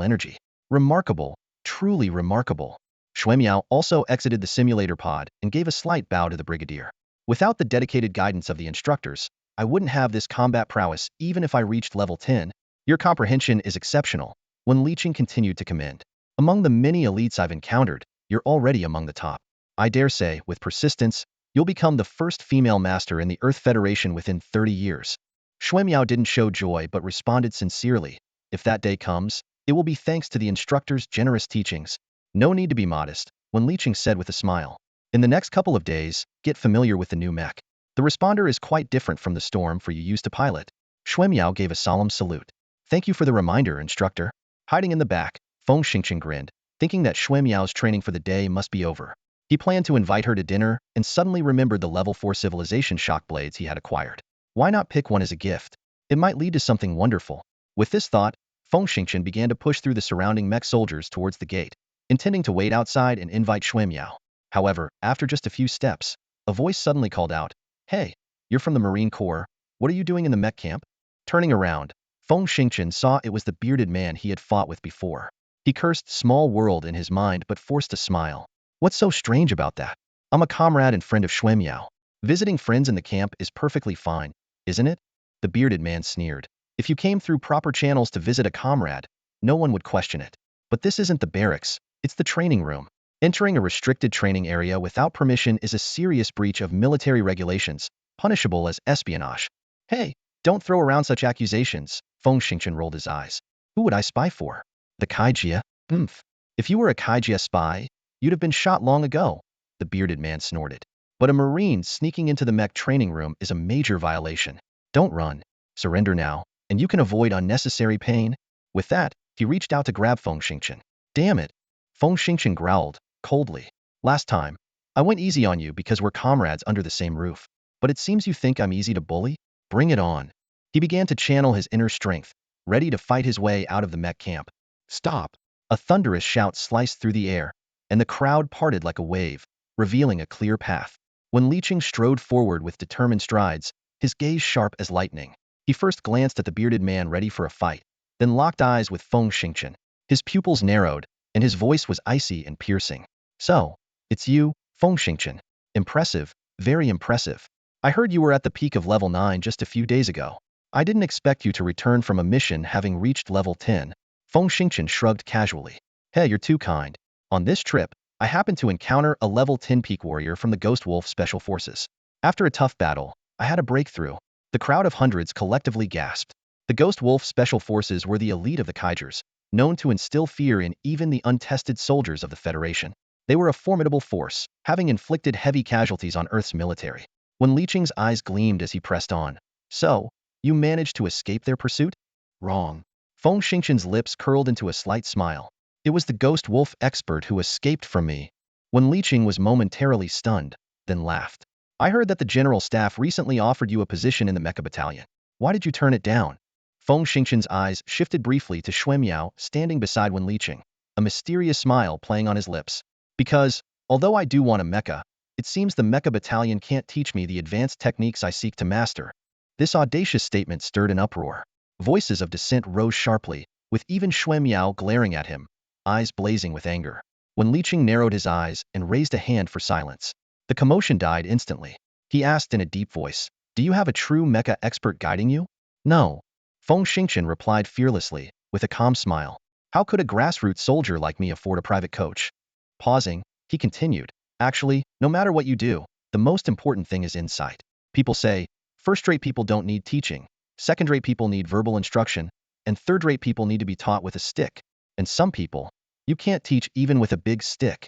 energy. Remarkable, truly remarkable." Xuemiao also exited the simulator pod and gave a slight bow to the brigadier. "Without the dedicated guidance of the instructors, I wouldn't have this combat prowess even if I reached level 10. Your comprehension is exceptional." Wan Liqing continued to commend. "Among the many elites I've encountered, you're already among the top. I dare say, with persistence, you'll become the first female master in the Earth Federation within 30 years. Xuemiao didn't show joy but responded sincerely. "If that day comes, it will be thanks to the instructor's generous teachings." "No need to be modest," Wan Liqing said with a smile. "In the next couple of days, get familiar with the new mech. The responder is quite different from the storm for you used to pilot." Xuemiao gave a solemn salute. "Thank you for the reminder, instructor." Hiding in the back, Feng Xingqian grinned, thinking that Xuemiao's training for the day must be over. He planned to invite her to dinner and suddenly remembered the level 4 civilization shock blades he had acquired. Why not pick one as a gift? It might lead to something wonderful. With this thought, Feng Xingqian began to push through the surrounding mech soldiers towards the gate, intending to wait outside and invite Xuemiao. However, after just a few steps, a voice suddenly called out, "Hey, you're from the Marine Corps. What are you doing in the mech camp?" Turning around, Feng Xingqian saw it was the bearded man he had fought with before. He cursed small world in his mind but forced a smile. "What's so strange about that? I'm a comrade and friend of Xuemiao. Visiting friends in the camp is perfectly fine, isn't it?" The bearded man sneered. If you came through proper channels to visit a comrade, no one would question it. But this isn't the barracks, it's the training room. Entering a restricted training area without permission is a serious breach of military regulations, punishable as espionage. Hey, don't throw around such accusations, Feng Xingchen rolled his eyes. Who would I spy for? The Kaijia? Oomph. If you were a Kaijia spy, you'd have been shot long ago, the bearded man snorted. But a Marine sneaking into the Mech training room is a major violation. Don't run. Surrender now, and you can avoid unnecessary pain. With that, he reached out to grab Feng Xingchen. Damn it. Feng Xingchen growled, coldly. Last time, I went easy on you because we're comrades under the same roof. But it seems you think I'm easy to bully? Bring it on. He began to channel his inner strength, ready to fight his way out of the Mech camp. Stop! A thunderous shout sliced through the air, and the crowd parted like a wave, revealing a clear path. When Liqing strode forward with determined strides, his gaze sharp as lightning. He first glanced at the bearded man ready for a fight, then locked eyes with Feng Xingchen. His pupils narrowed, and his voice was icy and piercing. So, it's you, Feng Xingchen. Impressive, very impressive. I heard you were at the peak of level 9 just a few days ago. I didn't expect you to return from a mission having reached level 10. Feng Xingchen shrugged casually. Hey, you're too kind. On this trip, I happened to encounter a level 10 peak warrior from the Ghost Wolf Special Forces. After a tough battle, I had a breakthrough. The crowd of hundreds collectively gasped. The Ghost Wolf Special Forces were the elite of the Kaijers, known to instill fear in even the untested soldiers of the Federation. They were a formidable force, having inflicted heavy casualties on Earth's military. When Liqing's eyes gleamed as he pressed on. So, you managed to escape their pursuit? Wrong. Feng Xingchen's lips curled into a slight smile. It was the Ghost Wolf expert who escaped from me. When Liqing was momentarily stunned, then laughed. I heard that the General Staff recently offered you a position in the Mecha Battalion. Why did you turn it down? Feng Xingchen's eyes shifted briefly to Xuemiao standing beside Wen Liqing, a mysterious smile playing on his lips. Because, although I do want a mecha, it seems the Mecha Battalion can't teach me the advanced techniques I seek to master. This audacious statement stirred an uproar. Voices of dissent rose sharply, with even Xuemiao glaring at him, eyes blazing with anger. When Liqing narrowed his eyes and raised a hand for silence, the commotion died instantly. He asked in a deep voice, Do you have a true mecha expert guiding you? No. Feng Xingchen replied fearlessly, with a calm smile. How could a grassroots soldier like me afford a private coach? Pausing, he continued, Actually, no matter what you do, the most important thing is insight. People say, first-rate people don't need teaching, second-rate people need verbal instruction, and third-rate people need to be taught with a stick. And some people, you can't teach even with a big stick.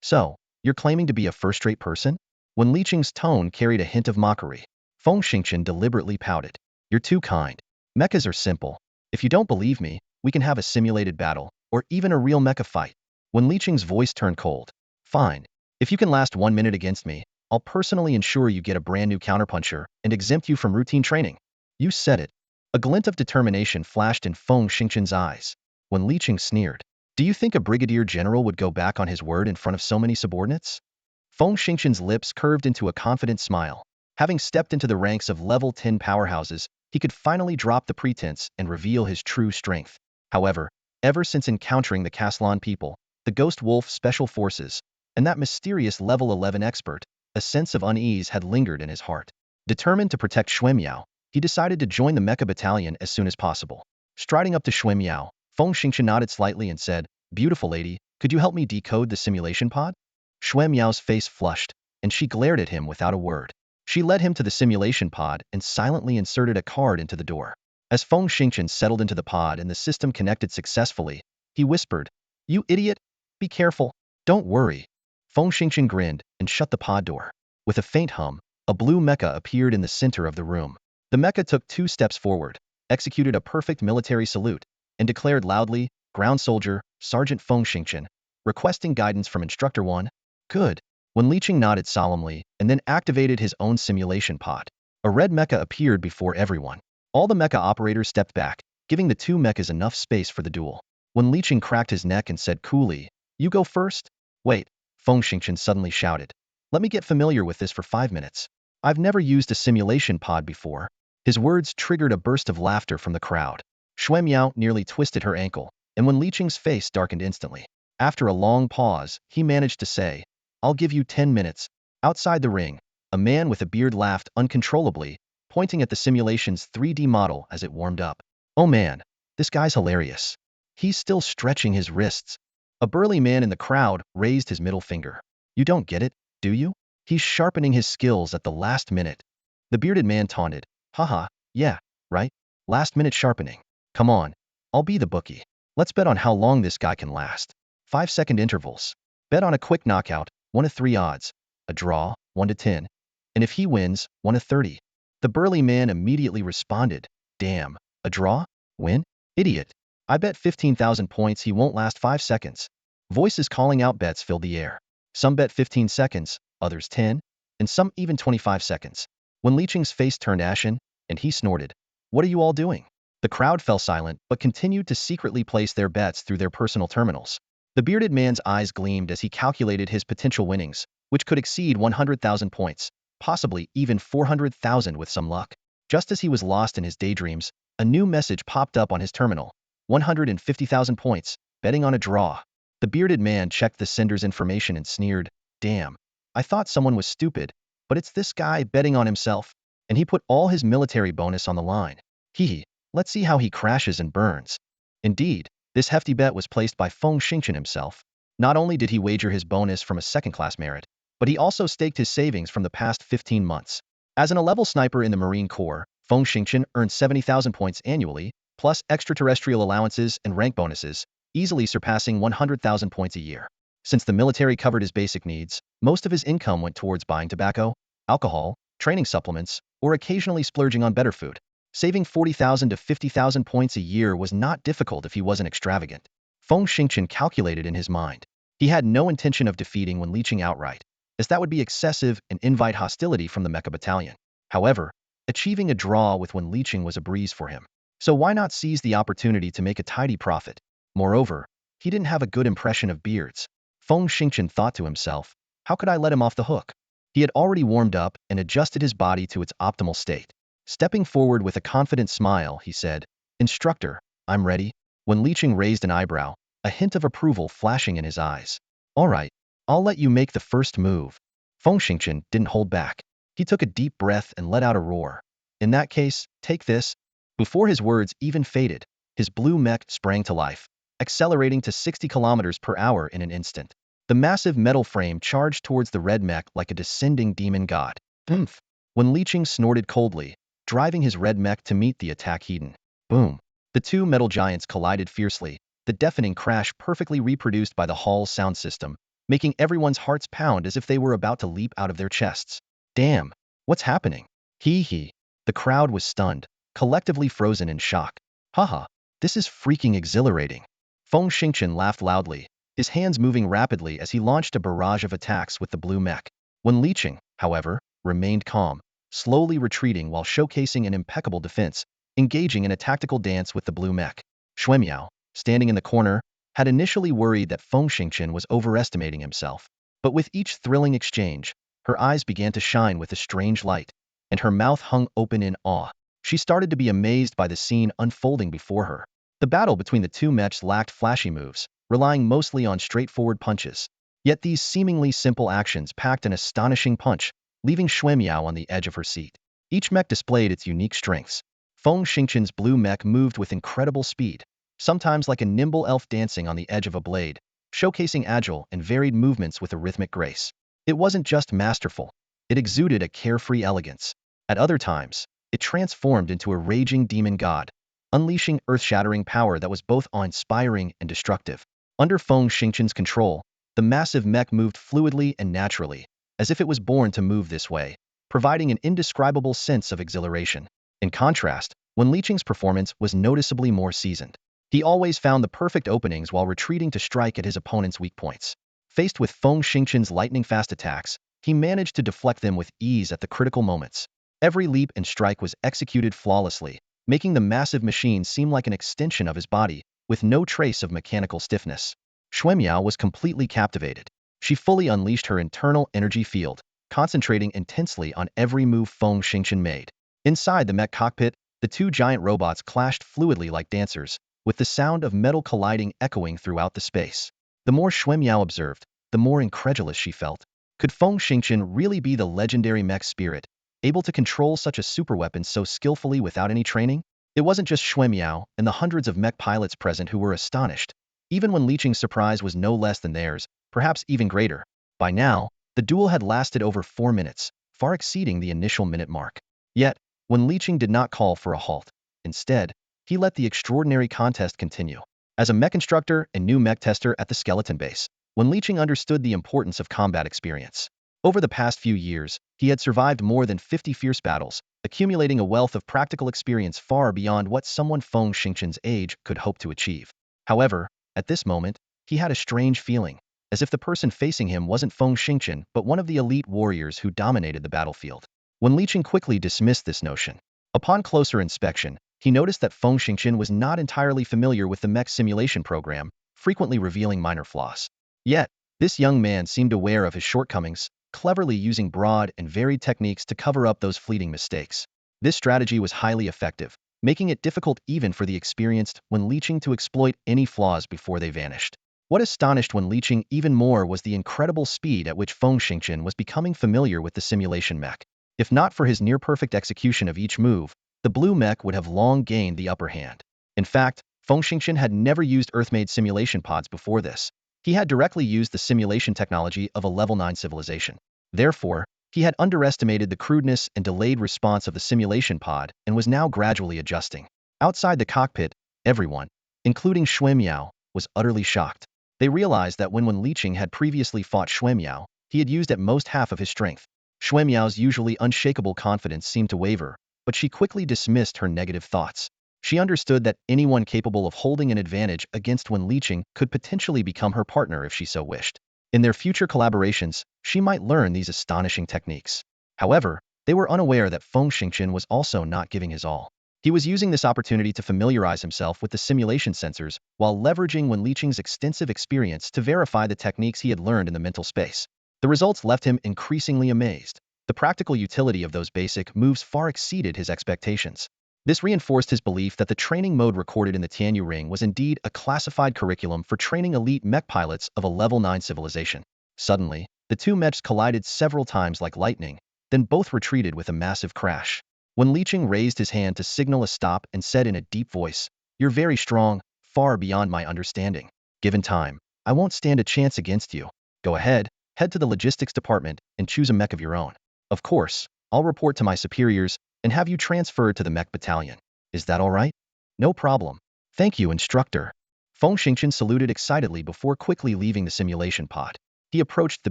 So, you're claiming to be a first-rate person? When Liqing's tone carried a hint of mockery, Feng Xingchen deliberately pouted. You're too kind. Mechas are simple. If you don't believe me, we can have a simulated battle, or even a real mecha fight. When Liqing's voice turned cold, Fine. If you can last 1 minute against me, I'll personally ensure you get a brand new counterpuncher and exempt you from routine training. You said it. A glint of determination flashed in Feng Xingchen's eyes. When Liqing sneered, Do you think a brigadier general would go back on his word in front of so many subordinates? Feng Xingchen's lips curved into a confident smile. Having stepped into the ranks of level 10 powerhouses, he could finally drop the pretense and reveal his true strength. However, ever since encountering the Caslan people, the Ghost Wolf Special Forces, and that mysterious level 11 expert, a sense of unease had lingered in his heart. Determined to protect Xuemiao, he decided to join the Mecha Battalion as soon as possible. Striding up to Xuemiao, Feng Xingchen nodded slightly and said, Beautiful lady, could you help me decode the simulation pod? Xuemiao's face flushed, and she glared at him without a word. She led him to the simulation pod and silently inserted a card into the door. As Feng Xingchen settled into the pod and the system connected successfully, he whispered, You idiot! Be careful. Don't worry. Feng Xingchen grinned and shut the pod door. With a faint hum, a blue mecha appeared in the center of the room. The mecha took 2 steps forward, executed a perfect military salute, and declared loudly, Ground Soldier, Sergeant Feng Xingchen, requesting guidance from Instructor 1. Good. When Liqing nodded solemnly and then activated his own simulation pod, a red mecha appeared before everyone. All the mecha operators stepped back, giving the 2 mechas enough space for the duel. When Liqing cracked his neck and said coolly, You go first? Wait, Feng Xingchen suddenly shouted. Let me get familiar with this for 5 minutes. I've never used a simulation pod before. His words triggered a burst of laughter from the crowd. Xuemiao nearly twisted her ankle, and when Liqing's face darkened instantly. After a long pause, he managed to say, I'll give you 10 minutes. Outside the ring, a man with a beard laughed uncontrollably, pointing at the simulation's 3D model as it warmed up. Oh man, this guy's hilarious. He's still stretching his wrists. A burly man in the crowd raised his middle finger. You don't get it, do you? He's sharpening his skills at the last minute. The bearded man taunted. Haha, yeah, right? Last minute sharpening. Come on, I'll be the bookie. Let's bet on how long this guy can last. 5-second intervals. Bet on a quick knockout, 1 to 3 odds. A draw, 1 to 10. And if he wins, 1 to 30. The burly man immediately responded. Damn, a draw? Win? Idiot. I bet 15,000 points he won't last 5 seconds. Voices calling out bets filled the air. Some bet 15 seconds, others 10, and some even 25 seconds. When Leeching's face turned ashen, and he snorted, "What are you all doing?" The crowd fell silent but continued to secretly place their bets through their personal terminals. The bearded man's eyes gleamed as he calculated his potential winnings, which could exceed 100,000 points, possibly even 400,000 with some luck. Just as he was lost in his daydreams, a new message popped up on his terminal. 150,000 points, betting on a draw. The bearded man checked the sender's information and sneered, "Damn, I thought someone was stupid, but it's this guy betting on himself." And he put all his military bonus on the line. Hee, let's see how he crashes and burns. Indeed, this hefty bet was placed by Feng Xingchen himself. Not only did he wager his bonus from a second-class merit, but he also staked his savings from the past 15 months. As an A-level sniper in the Marine Corps, Feng Xingchen earned 70,000 points annually, plus extraterrestrial allowances and rank bonuses, easily surpassing 100,000 points a year. Since the military covered his basic needs, most of his income went towards buying tobacco, alcohol, training supplements, or occasionally splurging on better food. Saving 40,000 to 50,000 points a year was not difficult if he wasn't extravagant. Feng Xingchen calculated in his mind. He had no intention of defeating Wen Liqing outright, as that would be excessive and invite hostility from the Mecha battalion. However, achieving a draw with Wen Liqing was a breeze for him. So why not seize the opportunity to make a tidy profit? Moreover, he didn't have a good impression of beards. Feng Xingchen thought to himself, how could I let him off the hook? He had already warmed up and adjusted his body to its optimal state. Stepping forward with a confident smile, he said, "Instructor, I'm ready." When Liqing raised an eyebrow, a hint of approval flashing in his eyes. "All right, I'll let you make the first move." Feng Xingchen didn't hold back. He took a deep breath and let out a roar. "In that case, take this." Before his words even faded, his blue mech sprang to life, accelerating to 60 kilometers per hour in an instant. The massive metal frame charged towards the red mech like a descending demon god. Oomph! When Liqing snorted coldly, driving his red mech to meet the attack heat. Boom! The two metal giants collided fiercely, the deafening crash perfectly reproduced by the hall's sound system, making everyone's hearts pound as if they were about to leap out of their chests. Damn! What's happening? Hee. The crowd was stunned, collectively frozen in shock. Haha, this is freaking exhilarating. Feng Xingchen laughed loudly, his hands moving rapidly as he launched a barrage of attacks with the blue mech. Wen Liqing, however, remained calm, slowly retreating while showcasing an impeccable defense, engaging in a tactical dance with the blue mech. Xuemiao, standing in the corner, had initially worried that Feng Xingchen was overestimating himself. But with each thrilling exchange, her eyes began to shine with a strange light, and her mouth hung open in awe. She started to be amazed by the scene unfolding before her. The battle between the two mechs lacked flashy moves, relying mostly on straightforward punches. Yet these seemingly simple actions packed an astonishing punch, leaving Xuemiao on the edge of her seat. Each mech displayed its unique strengths. Feng Xingchen's blue mech moved with incredible speed, sometimes like a nimble elf dancing on the edge of a blade, showcasing agile and varied movements with a rhythmic grace. It wasn't just masterful, it exuded a carefree elegance. At other times, it transformed into a raging demon god, unleashing earth-shattering power that was both awe-inspiring and destructive. Under Feng Xingchen's control, the massive mech moved fluidly and naturally, as if it was born to move this way, providing an indescribable sense of exhilaration. In contrast, Wen Liqing's performance was noticeably more seasoned. He always found the perfect openings while retreating to strike at his opponent's weak points. Faced with Feng Xingchen's lightning-fast attacks, he managed to deflect them with ease at the critical moments. Every leap and strike was executed flawlessly, making the massive machine seem like an extension of his body, with no trace of mechanical stiffness. Xuemiao was completely captivated. She fully unleashed her internal energy field, concentrating intensely on every move Feng Xingchen made. Inside the mech cockpit, the two giant robots clashed fluidly like dancers, with the sound of metal colliding echoing throughout the space. The more Xuemiao observed, the more incredulous she felt. Could Feng Xingchen really be the legendary mech spirit, able to control such a superweapon so skillfully without any training? It wasn't just Shui Miao and the hundreds of mech pilots present who were astonished. Even Wen Liqing's surprise was no less than theirs, perhaps even greater. By now, the duel had lasted over 4 minutes, far exceeding the initial minute mark. Yet, Wen Liqing did not call for a halt. Instead, he let the extraordinary contest continue. As a mech instructor and new mech tester at the skeleton base, Wen Liqing understood the importance of combat experience. Over the past few years, he had survived more than 50 fierce battles, accumulating a wealth of practical experience far beyond what someone Feng Xingqian's age could hope to achieve. However, at this moment, he had a strange feeling, as if the person facing him wasn't Feng Xingqian but one of the elite warriors who dominated the battlefield. Wen Liqing quickly dismissed this notion. Upon closer inspection, he noticed that Feng Xingqian was not entirely familiar with the mech simulation program, frequently revealing minor flaws. Yet, this young man seemed aware of his shortcomings, cleverly using broad and varied techniques to cover up those fleeting mistakes. This strategy was highly effective, making it difficult even for the experienced Wen Liqing to exploit any flaws before they vanished. What astonished Wen Liqing even more was the incredible speed at which Feng Xingqian was becoming familiar with the simulation mech. If not for his near-perfect execution of each move, the blue mech would have long gained the upper hand. In fact, Feng Xingqian had never used Earth-made simulation pods before this. He had directly used the simulation technology of a level 9 civilization. Therefore, he had underestimated the crudeness and delayed response of the simulation pod and was now gradually adjusting. Outside the cockpit, everyone, including Shui Miao, was utterly shocked. They realized that when Wen Liqing had previously fought Shui Miao, he had used at most half of his strength. Shui Miao's usually unshakable confidence seemed to waver, but she quickly dismissed her negative thoughts. She understood that anyone capable of holding an advantage against Wen Liqing could potentially become her partner if she so wished. In their future collaborations, she might learn these astonishing techniques. However, they were unaware that Feng Xingqian was also not giving his all. He was using this opportunity to familiarize himself with the simulation sensors while leveraging Wen Liqing's extensive experience to verify the techniques he had learned in the mental space. The results left him increasingly amazed. The practical utility of those basic moves far exceeded his expectations. This reinforced his belief that the training mode recorded in the Tianyu Ring was indeed a classified curriculum for training elite mech pilots of a level 9 civilization. Suddenly, the two mechs collided several times like lightning, then both retreated with a massive crash. Wen Liqing raised his hand to signal a stop and said in a deep voice, "You're very strong, far beyond my understanding. Given time, I won't stand a chance against you. Go ahead, head to the logistics department and choose a mech of your own. Of course, I'll report to my superiors and have you transferred to the mech battalion. Is that all right?" "No problem. Thank you, instructor." Feng Xingqian saluted excitedly before quickly leaving the simulation pod. He approached the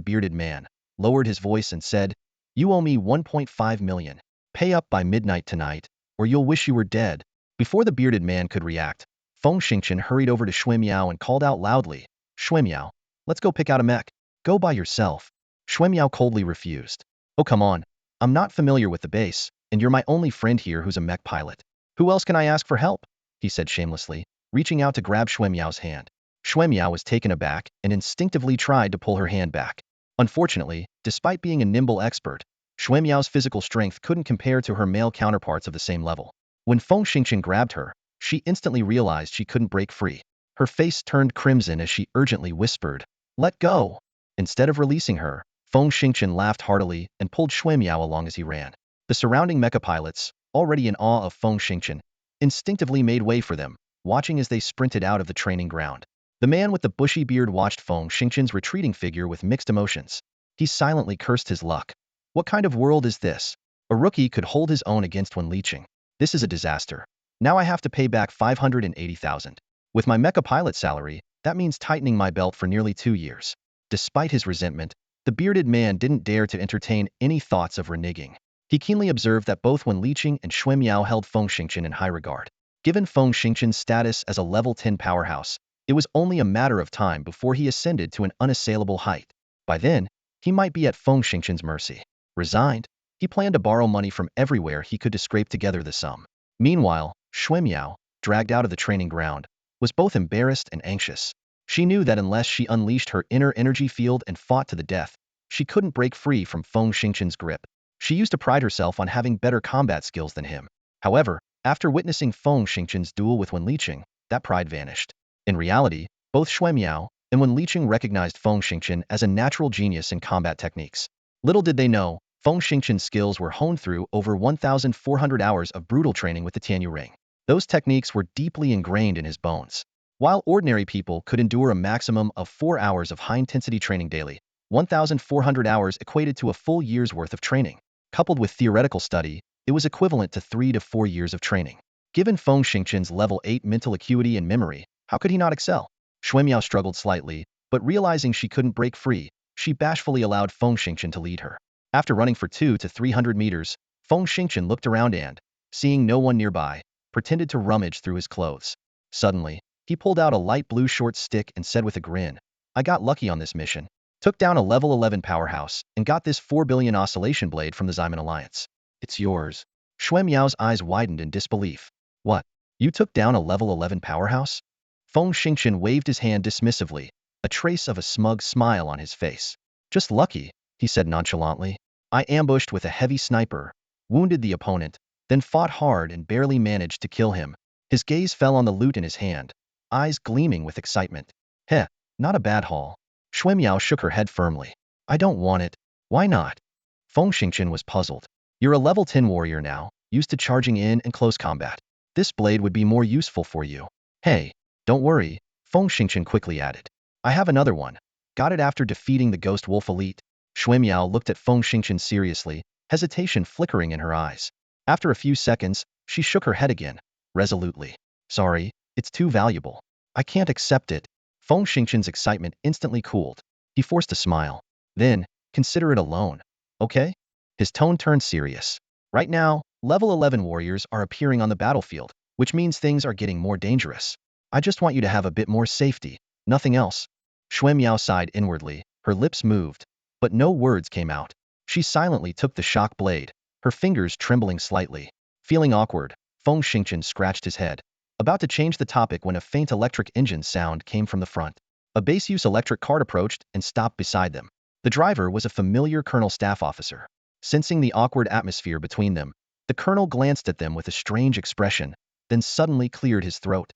bearded man, lowered his voice and said, "You owe me 1.5 million. Pay up by midnight tonight, or you'll wish you were dead." Before the bearded man could react, Feng Xingqian hurried over to Shui Miao and called out loudly, "Shui Miao, let's go pick out a mech." "Go by yourself." Shui Miao coldly refused. "Oh, come on. I'm not familiar with the base, and you're my only friend here who's a mech pilot. Who else can I ask for help?" he said shamelessly, reaching out to grab Shui Miao's hand. Shui Miao was taken aback and instinctively tried to pull her hand back. Unfortunately, despite being a nimble expert, Shui Miao's physical strength couldn't compare to her male counterparts of the same level. When Feng Xingqian grabbed her, she instantly realized she couldn't break free. Her face turned crimson as she urgently whispered, "Let go." Instead of releasing her, Feng Xingqian laughed heartily and pulled Shui Miao along as he ran. The surrounding mecha pilots, already in awe of Feng Xingqian, instinctively made way for them, watching as they sprinted out of the training ground. The man with the bushy beard watched Feng Xingqian's retreating figure with mixed emotions. He silently cursed his luck. What kind of world is this? A rookie could hold his own against Wen Liqing. This is a disaster. Now I have to pay back 580,000. With my mecha pilot salary, that means tightening my belt for nearly 2 years. Despite his resentment, the bearded man didn't dare to entertain any thoughts of reneging. He keenly observed that both Wen Liqing and Shui Miao held Feng Xingqian in high regard. Given Feng Xingqian's status as a level 10 powerhouse, it was only a matter of time before he ascended to an unassailable height. By then, he might be at Feng Xingqian's mercy. Resigned, he planned to borrow money from everywhere he could to scrape together the sum. Meanwhile, Shui Miao, dragged out of the training ground, was both embarrassed and anxious. She knew that unless she unleashed her inner energy field and fought to the death, she couldn't break free from Feng Xingqian's grip. She used to pride herself on having better combat skills than him. However, after witnessing Feng Xingqian's duel with Wen Liqing, that pride vanished. In reality, both Shui Miao and Wen Liqing recognized Feng Xingqian as a natural genius in combat techniques. Little did they know, Feng Xingqian's skills were honed through over 1,400 hours of brutal training with the Tianyu Ring. Those techniques were deeply ingrained in his bones. While ordinary people could endure a maximum of 4 hours of high-intensity training daily, 1,400 hours equated to a full year's worth of training. Coupled with theoretical study, it was equivalent to 3 to 4 years of training. Given Feng Xingqian's level 8 mental acuity and memory, how could he not excel? Xuemiao struggled slightly, but realizing she couldn't break free, she bashfully allowed Feng Xingqian to lead her. After running for 2 to 300 meters, Feng Xingqian looked around and, seeing no one nearby, pretended to rummage through his clothes. Suddenly, he pulled out a light blue short stick and said with a grin, "I got lucky on this mission. Took down a level 11 powerhouse and got this 4 billion oscillation blade from the Ximen Alliance. It's yours." Xuemiao's eyes widened in disbelief. "What? You took down a level 11 powerhouse?" Feng Xingqian waved his hand dismissively, a trace of a smug smile on his face. "Just lucky," he said nonchalantly. "I ambushed with a heavy sniper, wounded the opponent, then fought hard and barely managed to kill him." His gaze fell on the loot in his hand, eyes gleaming with excitement. "Heh, not a bad haul." Xuemiao shook her head firmly. "I don't want it." "Why not?" Feng Xingqian was puzzled. "You're a level 10 warrior now, used to charging in and close combat. This blade would be more useful for you." "Hey, don't worry," Feng Xingqian quickly added. "I have another one. Got it after defeating the Ghost Wolf Elite." Xuemiao looked at Feng Xingqian seriously, hesitation flickering in her eyes. After a few seconds, she shook her head again, resolutely. "Sorry, it's too valuable. I can't accept it." Feng Xingqian's excitement instantly cooled. He forced a smile. "Then, consider it a loan. Okay?" His tone turned serious. "Right now, level 11 warriors are appearing on the battlefield, which means things are getting more dangerous. I just want you to have a bit more safety, nothing else." Xuemiao sighed inwardly, her lips moved, but no words came out. She silently took the shock blade, her fingers trembling slightly. Feeling awkward, Feng Xingqian scratched his head, about to change the topic when a faint electric engine sound came from the front. A base-use electric cart approached and stopped beside them. The driver was a familiar colonel staff officer. Sensing the awkward atmosphere between them, the colonel glanced at them with a strange expression, then suddenly cleared his throat.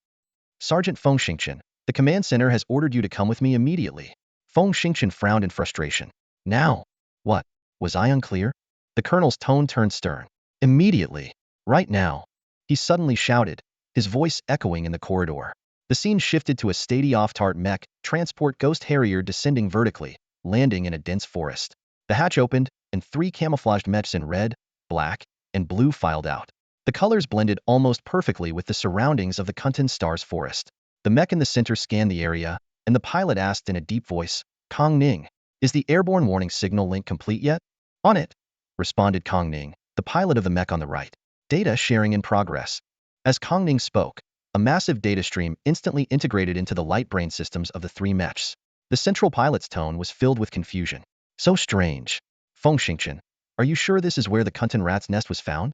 "Sergeant Feng Xingqian, the command center has ordered you to come with me immediately." Feng Xingqian frowned in frustration. "Now? What? Was I unclear?" The colonel's tone turned stern. "Immediately. Right now." He suddenly shouted, his voice echoing in the corridor. The scene shifted to a off-tart Mech transport Ghost Harrier descending vertically, landing in a dense forest. The hatch opened, and 3 camouflaged Mechs in red, black, and blue filed out. The colors blended almost perfectly with the surroundings of the Confines Stars forest. The Mech in the center scanned the area, and the pilot asked in a deep voice, "Kong Ning, is the airborne warning signal link complete yet?" "On it," responded Kong Ning, the pilot of the Mech on the right. "Data sharing in progress." As Kong Ning spoke, a massive data stream instantly integrated into the light brain systems of the 3 Mechs. The central pilot's tone was filled with confusion. "So strange. Feng Xingqian, are you sure this is where the Kuntan rat's nest was found?"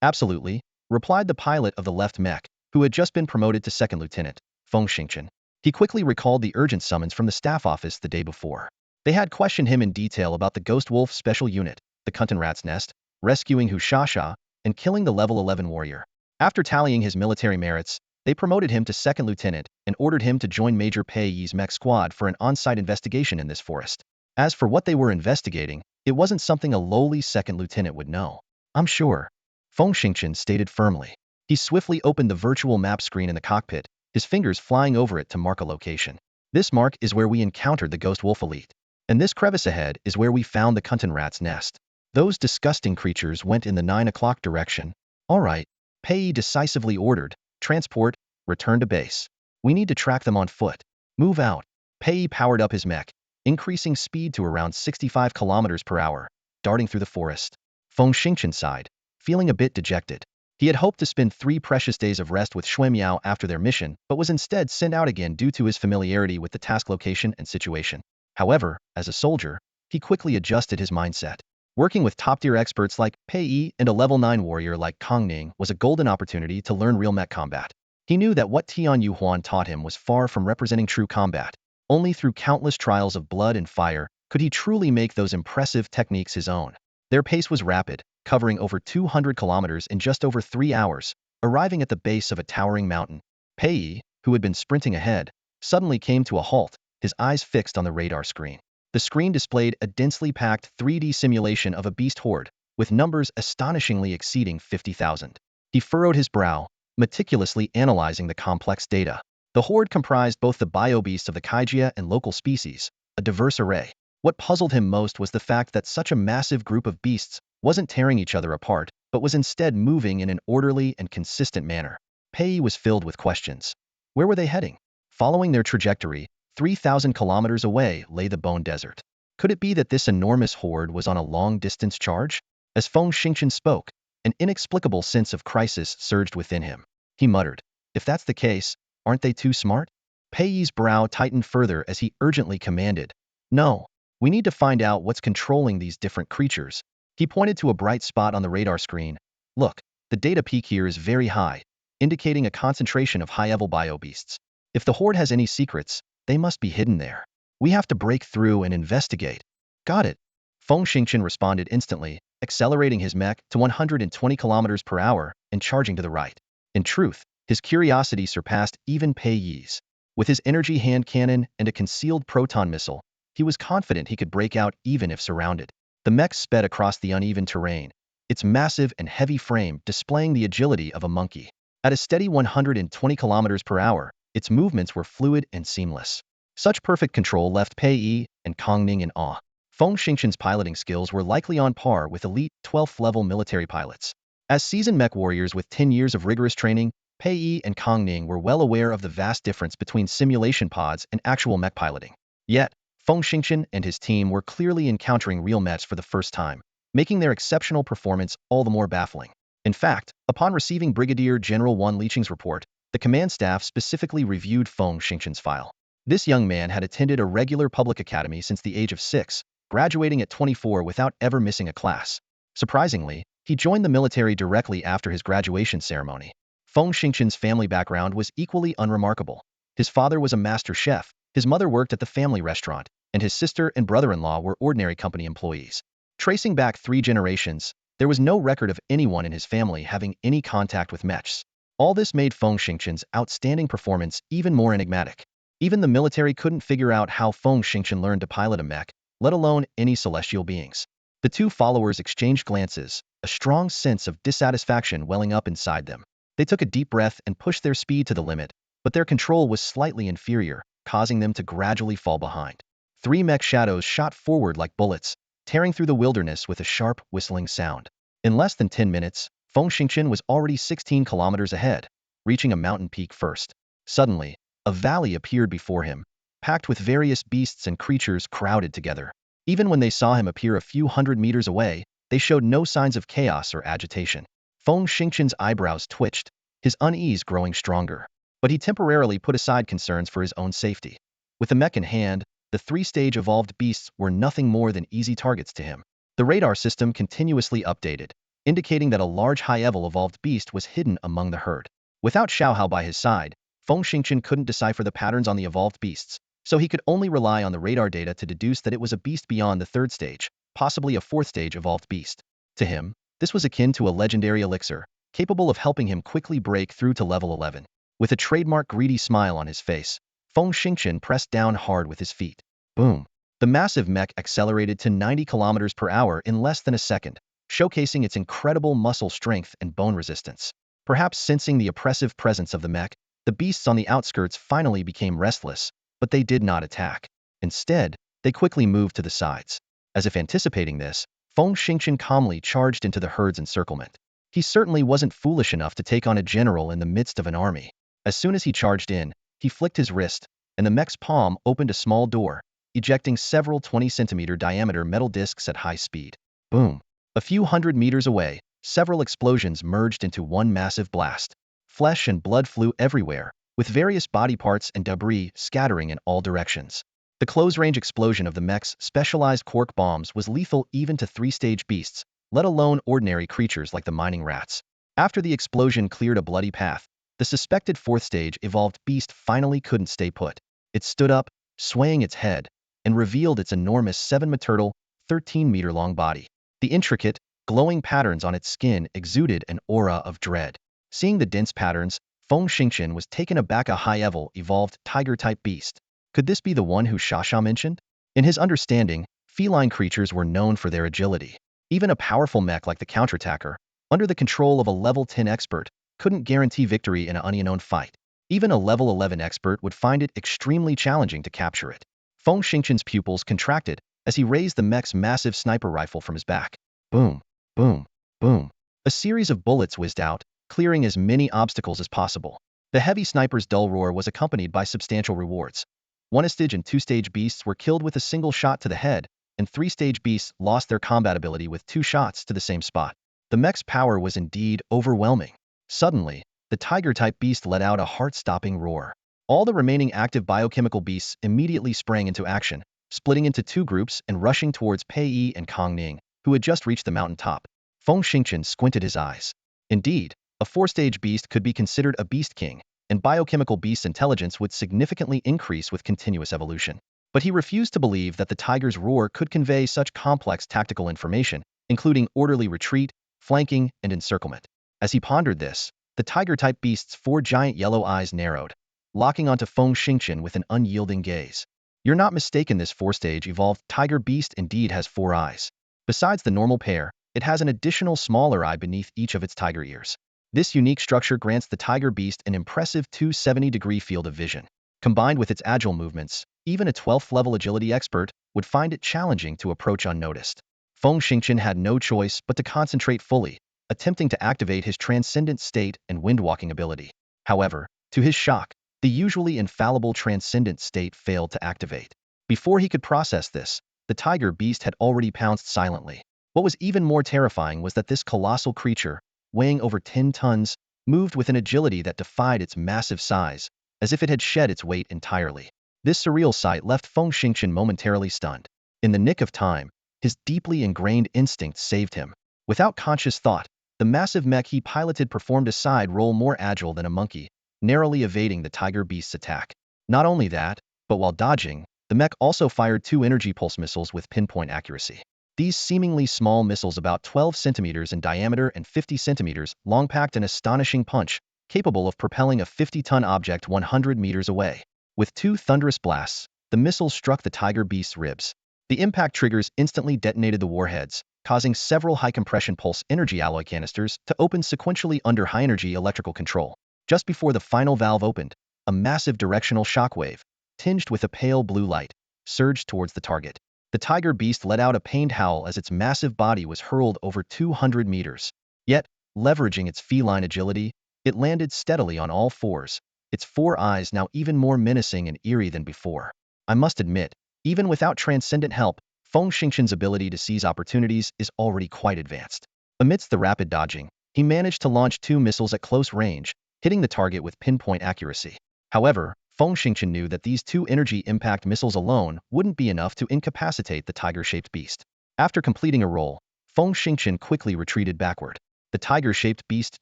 "Absolutely," replied the pilot of the left Mech, who had just been promoted to second lieutenant, Feng Xingqian. He quickly recalled the urgent summons from the staff office the day before. They had questioned him in detail about the Ghost Wolf Special Unit, the Kuntan rat's nest, rescuing Hu Shasha, and killing the level 11 warrior. After tallying his military merits, they promoted him to second lieutenant and ordered him to join Major Pei Yi's Mech squad for an on-site investigation in this forest. As for what they were investigating, it wasn't something a lowly second lieutenant would know. "I'm sure," Feng Xingqian stated firmly. He swiftly opened the virtual map screen in the cockpit, his fingers flying over it to mark a location. "This mark is where we encountered the Ghost Wolf Elite. And this crevice ahead is where we found the Kuntan rat's nest. Those disgusting creatures went in the 9 o'clock direction." "All right," Pei decisively ordered, "transport, return to base. We need to track them on foot. Move out." Pei powered up his Mech, increasing speed to around 65 kilometers per hour, darting through the forest. Feng Xingqian sighed, feeling a bit dejected. He had hoped to spend 3 precious days of rest with Xuemiao after their mission, but was instead sent out again due to his familiarity with the task location and situation. However, as a soldier, he quickly adjusted his mindset. Working with top-tier experts like Pei Yi and a level 9 warrior like Kong Ning was a golden opportunity to learn real Mech combat. He knew that what Tian Yuhuan taught him was far from representing true combat. Only through countless trials of blood and fire could he truly make those impressive techniques his own. Their pace was rapid, covering over 200 kilometers in just over 3 hours, arriving at the base of a towering mountain. Pei Yi, who had been sprinting ahead, suddenly came to a halt, his eyes fixed on the radar screen. The screen displayed a densely packed 3D simulation of a beast horde, with numbers astonishingly exceeding 50,000. He furrowed his brow, meticulously analyzing the complex data. The horde comprised both the bio-beasts of the Kaigia and local species, a diverse array. What puzzled him most was the fact that such a massive group of beasts wasn't tearing each other apart, but was instead moving in an orderly and consistent manner. Pei was filled with questions. Where were they heading? Following their trajectory, 3,000 kilometers away lay the Bone Desert. Could it be that this enormous horde was on a long-distance charge? As Feng Xingqian spoke, an inexplicable sense of crisis surged within him. He muttered, if that's the case, aren't they too smart? Pei's brow tightened further as he urgently commanded, no, we need to find out what's controlling these different creatures. He pointed to a bright spot on the radar screen. Look, the data peak here is very high, indicating a concentration of high-level bio-beasts. If the horde has any secrets, they must be hidden there. We have to break through and investigate. Got it. Feng Xingqian responded instantly, accelerating his mech to 120 kilometers per hour and charging to the right. In truth, his curiosity surpassed even Pei Yi's. With his energy hand cannon and a concealed proton missile, he was confident he could break out even if surrounded. The mech sped across the uneven terrain, its massive and heavy frame displaying the agility of a monkey. At a steady 120 kilometers per hour, its movements were fluid and seamless. Such perfect control left Pei Yi and Kong Ning in awe. Feng Xingqian's piloting skills were likely on par with elite 12th-level military pilots. As seasoned mech warriors with 10 years of rigorous training, Pei Yi and Kong Ning were well aware of the vast difference between simulation pods and actual mech piloting. Yet, Feng Xingqian and his team were clearly encountering real mechs for the first time, making their exceptional performance all the more baffling. In fact, upon receiving Brigadier General Wan Liqing's report, the command staff specifically reviewed Feng Xingqian's file. This young man had attended a regular public academy since the age of 6, graduating at 24 without ever missing a class. Surprisingly, he joined the military directly after his graduation ceremony. Feng Xingqian's family background was equally unremarkable. His father was a master chef, his mother worked at the family restaurant, and his sister and brother-in-law were ordinary company employees. Tracing back 3 generations, there was no record of anyone in his family having any contact with mechs. All this made Feng Xingqian's outstanding performance even more enigmatic. Even the military couldn't figure out how Feng Xingqian learned to pilot a mech, let alone any celestial beings. The two followers exchanged glances, a strong sense of dissatisfaction welling up inside them. They took a deep breath and pushed their speed to the limit, but their control was slightly inferior, causing them to gradually fall behind. 3 mech shadows shot forward like bullets, tearing through the wilderness with a sharp, whistling sound. In less than 10 minutes, Feng Xingqian was already 16 kilometers ahead, reaching a mountain peak first. Suddenly, a valley appeared before him, packed with various beasts and creatures crowded together. Even when they saw him appear a few hundred meters away, they showed no signs of chaos or agitation. Feng Xingqian's eyebrows twitched, his unease growing stronger. But he temporarily put aside concerns for his own safety. With the mech in hand, the 3-stage evolved beasts were nothing more than easy targets to him. The radar system continuously updated, indicating that a large high-level evolved beast was hidden among the herd. Without Xiaohao by his side, Feng Xingqian couldn't decipher the patterns on the evolved beasts, so he could only rely on the radar data to deduce that it was a beast beyond the 3rd stage, possibly a 4th-stage evolved beast. To him, this was akin to a legendary elixir, capable of helping him quickly break through to level 11. With a trademark greedy smile on his face, Feng Xingqian pressed down hard with his feet. Boom! The massive mech accelerated to 90 kilometers per hour in less than a second, showcasing its incredible muscle strength and bone resistance. Perhaps sensing the oppressive presence of the mech, the beasts on the outskirts finally became restless, but they did not attack. Instead, they quickly moved to the sides. As if anticipating this, Feng Xingqian calmly charged into the herd's encirclement. He certainly wasn't foolish enough to take on a general in the midst of an army. As soon as he charged in, he flicked his wrist, and the mech's palm opened a small door, ejecting several 20-centimeter diameter metal discs at high speed. Boom! A few hundred meters away, several explosions merged into one massive blast. Flesh and blood flew everywhere, with various body parts and debris scattering in all directions. The close-range explosion of the mech's specialized quark bombs was lethal even to 3-stage beasts, let alone ordinary creatures like the mining rats. After the explosion cleared a bloody path, the suspected 4th-stage evolved beast finally couldn't stay put. It stood up, swaying its head, and revealed its enormous 7-meter, 13-meter-long body. The intricate, glowing patterns on its skin exuded an aura of dread. Seeing the dense patterns, Feng Xingqian was taken aback. A high-level, evolved, tiger-type beast. Could this be the one who Xiaohao mentioned? In his understanding, feline creatures were known for their agility. Even a powerful mech like the counterattacker, under the control of a level 10 expert, couldn't guarantee victory in an unknown fight. Even a level 11 expert would find it extremely challenging to capture it. Feng Xingqian's pupils contracted as he raised the mech's massive sniper rifle from his back. Boom, boom, boom. A series of bullets whizzed out, clearing as many obstacles as possible. The heavy sniper's dull roar was accompanied by substantial rewards. One-stage and two-stage beasts were killed with a single shot to the head, and three-stage beasts lost their combat ability with 2 shots to the same spot. The mech's power was indeed overwhelming. Suddenly, the tiger-type beast let out a heart-stopping roar. All the remaining active biochemical beasts immediately sprang into action, splitting into 2 groups and rushing towards Pei Yi and Kong Ning, who had just reached the mountain top. Feng Xingqian squinted his eyes. Indeed, a 4-stage beast could be considered a beast king, and biochemical beast's intelligence would significantly increase with continuous evolution. But he refused to believe that the tiger's roar could convey such complex tactical information, including orderly retreat, flanking, and encirclement. As he pondered this, the tiger-type beast's 4 giant yellow eyes narrowed, locking onto Feng Xingqian with an unyielding gaze. You're not mistaken, this 4-stage evolved tiger beast indeed has 4 eyes. Besides the normal pair, it has an additional smaller eye beneath each of its tiger ears. This unique structure grants the tiger beast an impressive 270-degree field of vision. Combined with its agile movements, even a 12th-level agility expert would find it challenging to approach unnoticed. Feng Xingqian had no choice but to concentrate fully, attempting to activate his transcendent state and windwalking ability. However, to his shock, the usually infallible transcendent state failed to activate. Before he could process this, the tiger beast had already pounced silently. What was even more terrifying was that this colossal creature, weighing over 10 tons, moved with an agility that defied its massive size, as if it had shed its weight entirely. This surreal sight left Feng Xingqian momentarily stunned. In the nick of time, his deeply ingrained instincts saved him. Without conscious thought, the massive mech he piloted performed a side roll more agile than a monkey, narrowly evading the tiger beast's attack. Not only that, but while dodging, the mech also fired 2 energy pulse missiles with pinpoint accuracy. These seemingly small missiles, about 12 centimeters in diameter and 50 centimeters long, packed an astonishing punch, capable of propelling a 50-ton object 100 meters away. With 2 thunderous blasts, the missiles struck the tiger beast's ribs. The impact triggers instantly detonated the warheads, causing several high-compression pulse energy alloy canisters to open sequentially under high-energy electrical control. Just before the final valve opened, a massive directional shockwave, tinged with a pale blue light, surged towards the target. The tiger beast let out a pained howl as its massive body was hurled over 200 meters. Yet, leveraging its feline agility, it landed steadily on all fours, its 4 eyes now even more menacing and eerie than before. I must admit, even without transcendent help, Feng Xingqian's ability to seize opportunities is already quite advanced. Amidst the rapid dodging, he managed to launch 2 missiles at close range, hitting the target with pinpoint accuracy. However, Feng Xingqian knew that these 2 energy impact missiles alone wouldn't be enough to incapacitate the tiger-shaped beast. After completing a roll, Feng Xingqian quickly retreated backward. The tiger-shaped beast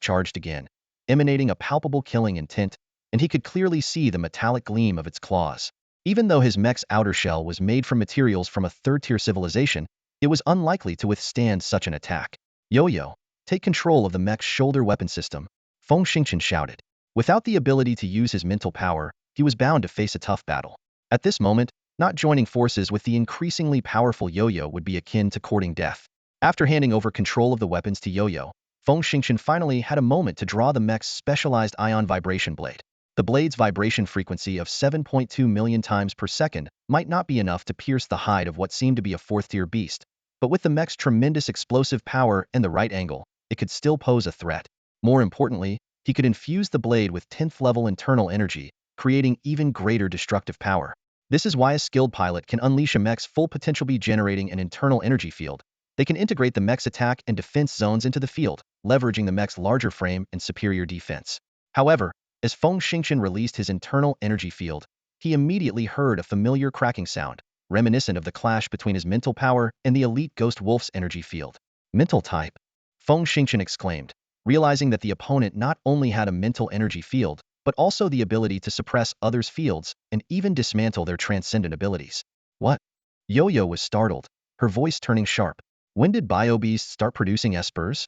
charged again, emanating a palpable killing intent, and he could clearly see the metallic gleam of its claws. Even though his mech's outer shell was made from materials from a 3rd-tier civilization, it was unlikely to withstand such an attack. Yo-Yo, take control of the mech's shoulder weapon system, Feng Xingqian shouted. Without the ability to use his mental power, he was bound to face a tough battle. At this moment, not joining forces with the increasingly powerful Yo-Yo would be akin to courting death. After handing over control of the weapons to Yo-Yo, Feng Xingqian finally had a moment to draw the mech's specialized ion vibration blade. The blade's vibration frequency of 7.2 million times per second might not be enough to pierce the hide of what seemed to be a 4th-tier beast, but with the mech's tremendous explosive power and the right angle, it could still pose a threat. More importantly, he could infuse the blade with 10th-level internal energy, creating even greater destructive power. This is why a skilled pilot can unleash a mech's full potential by generating an internal energy field. They can integrate the mech's attack and defense zones into the field, leveraging the mech's larger frame and superior defense. However, as Feng Xingqian released his internal energy field, he immediately heard a familiar cracking sound, reminiscent of the clash between his mental power and the elite Ghost Wolf's energy field. Mental type, Feng Xingqian exclaimed, realizing that the opponent not only had a mental energy field, but also the ability to suppress others' fields and even dismantle their transcendent abilities. What? Yo-Yo was startled, her voice turning sharp. When did BioBeast start producing espers?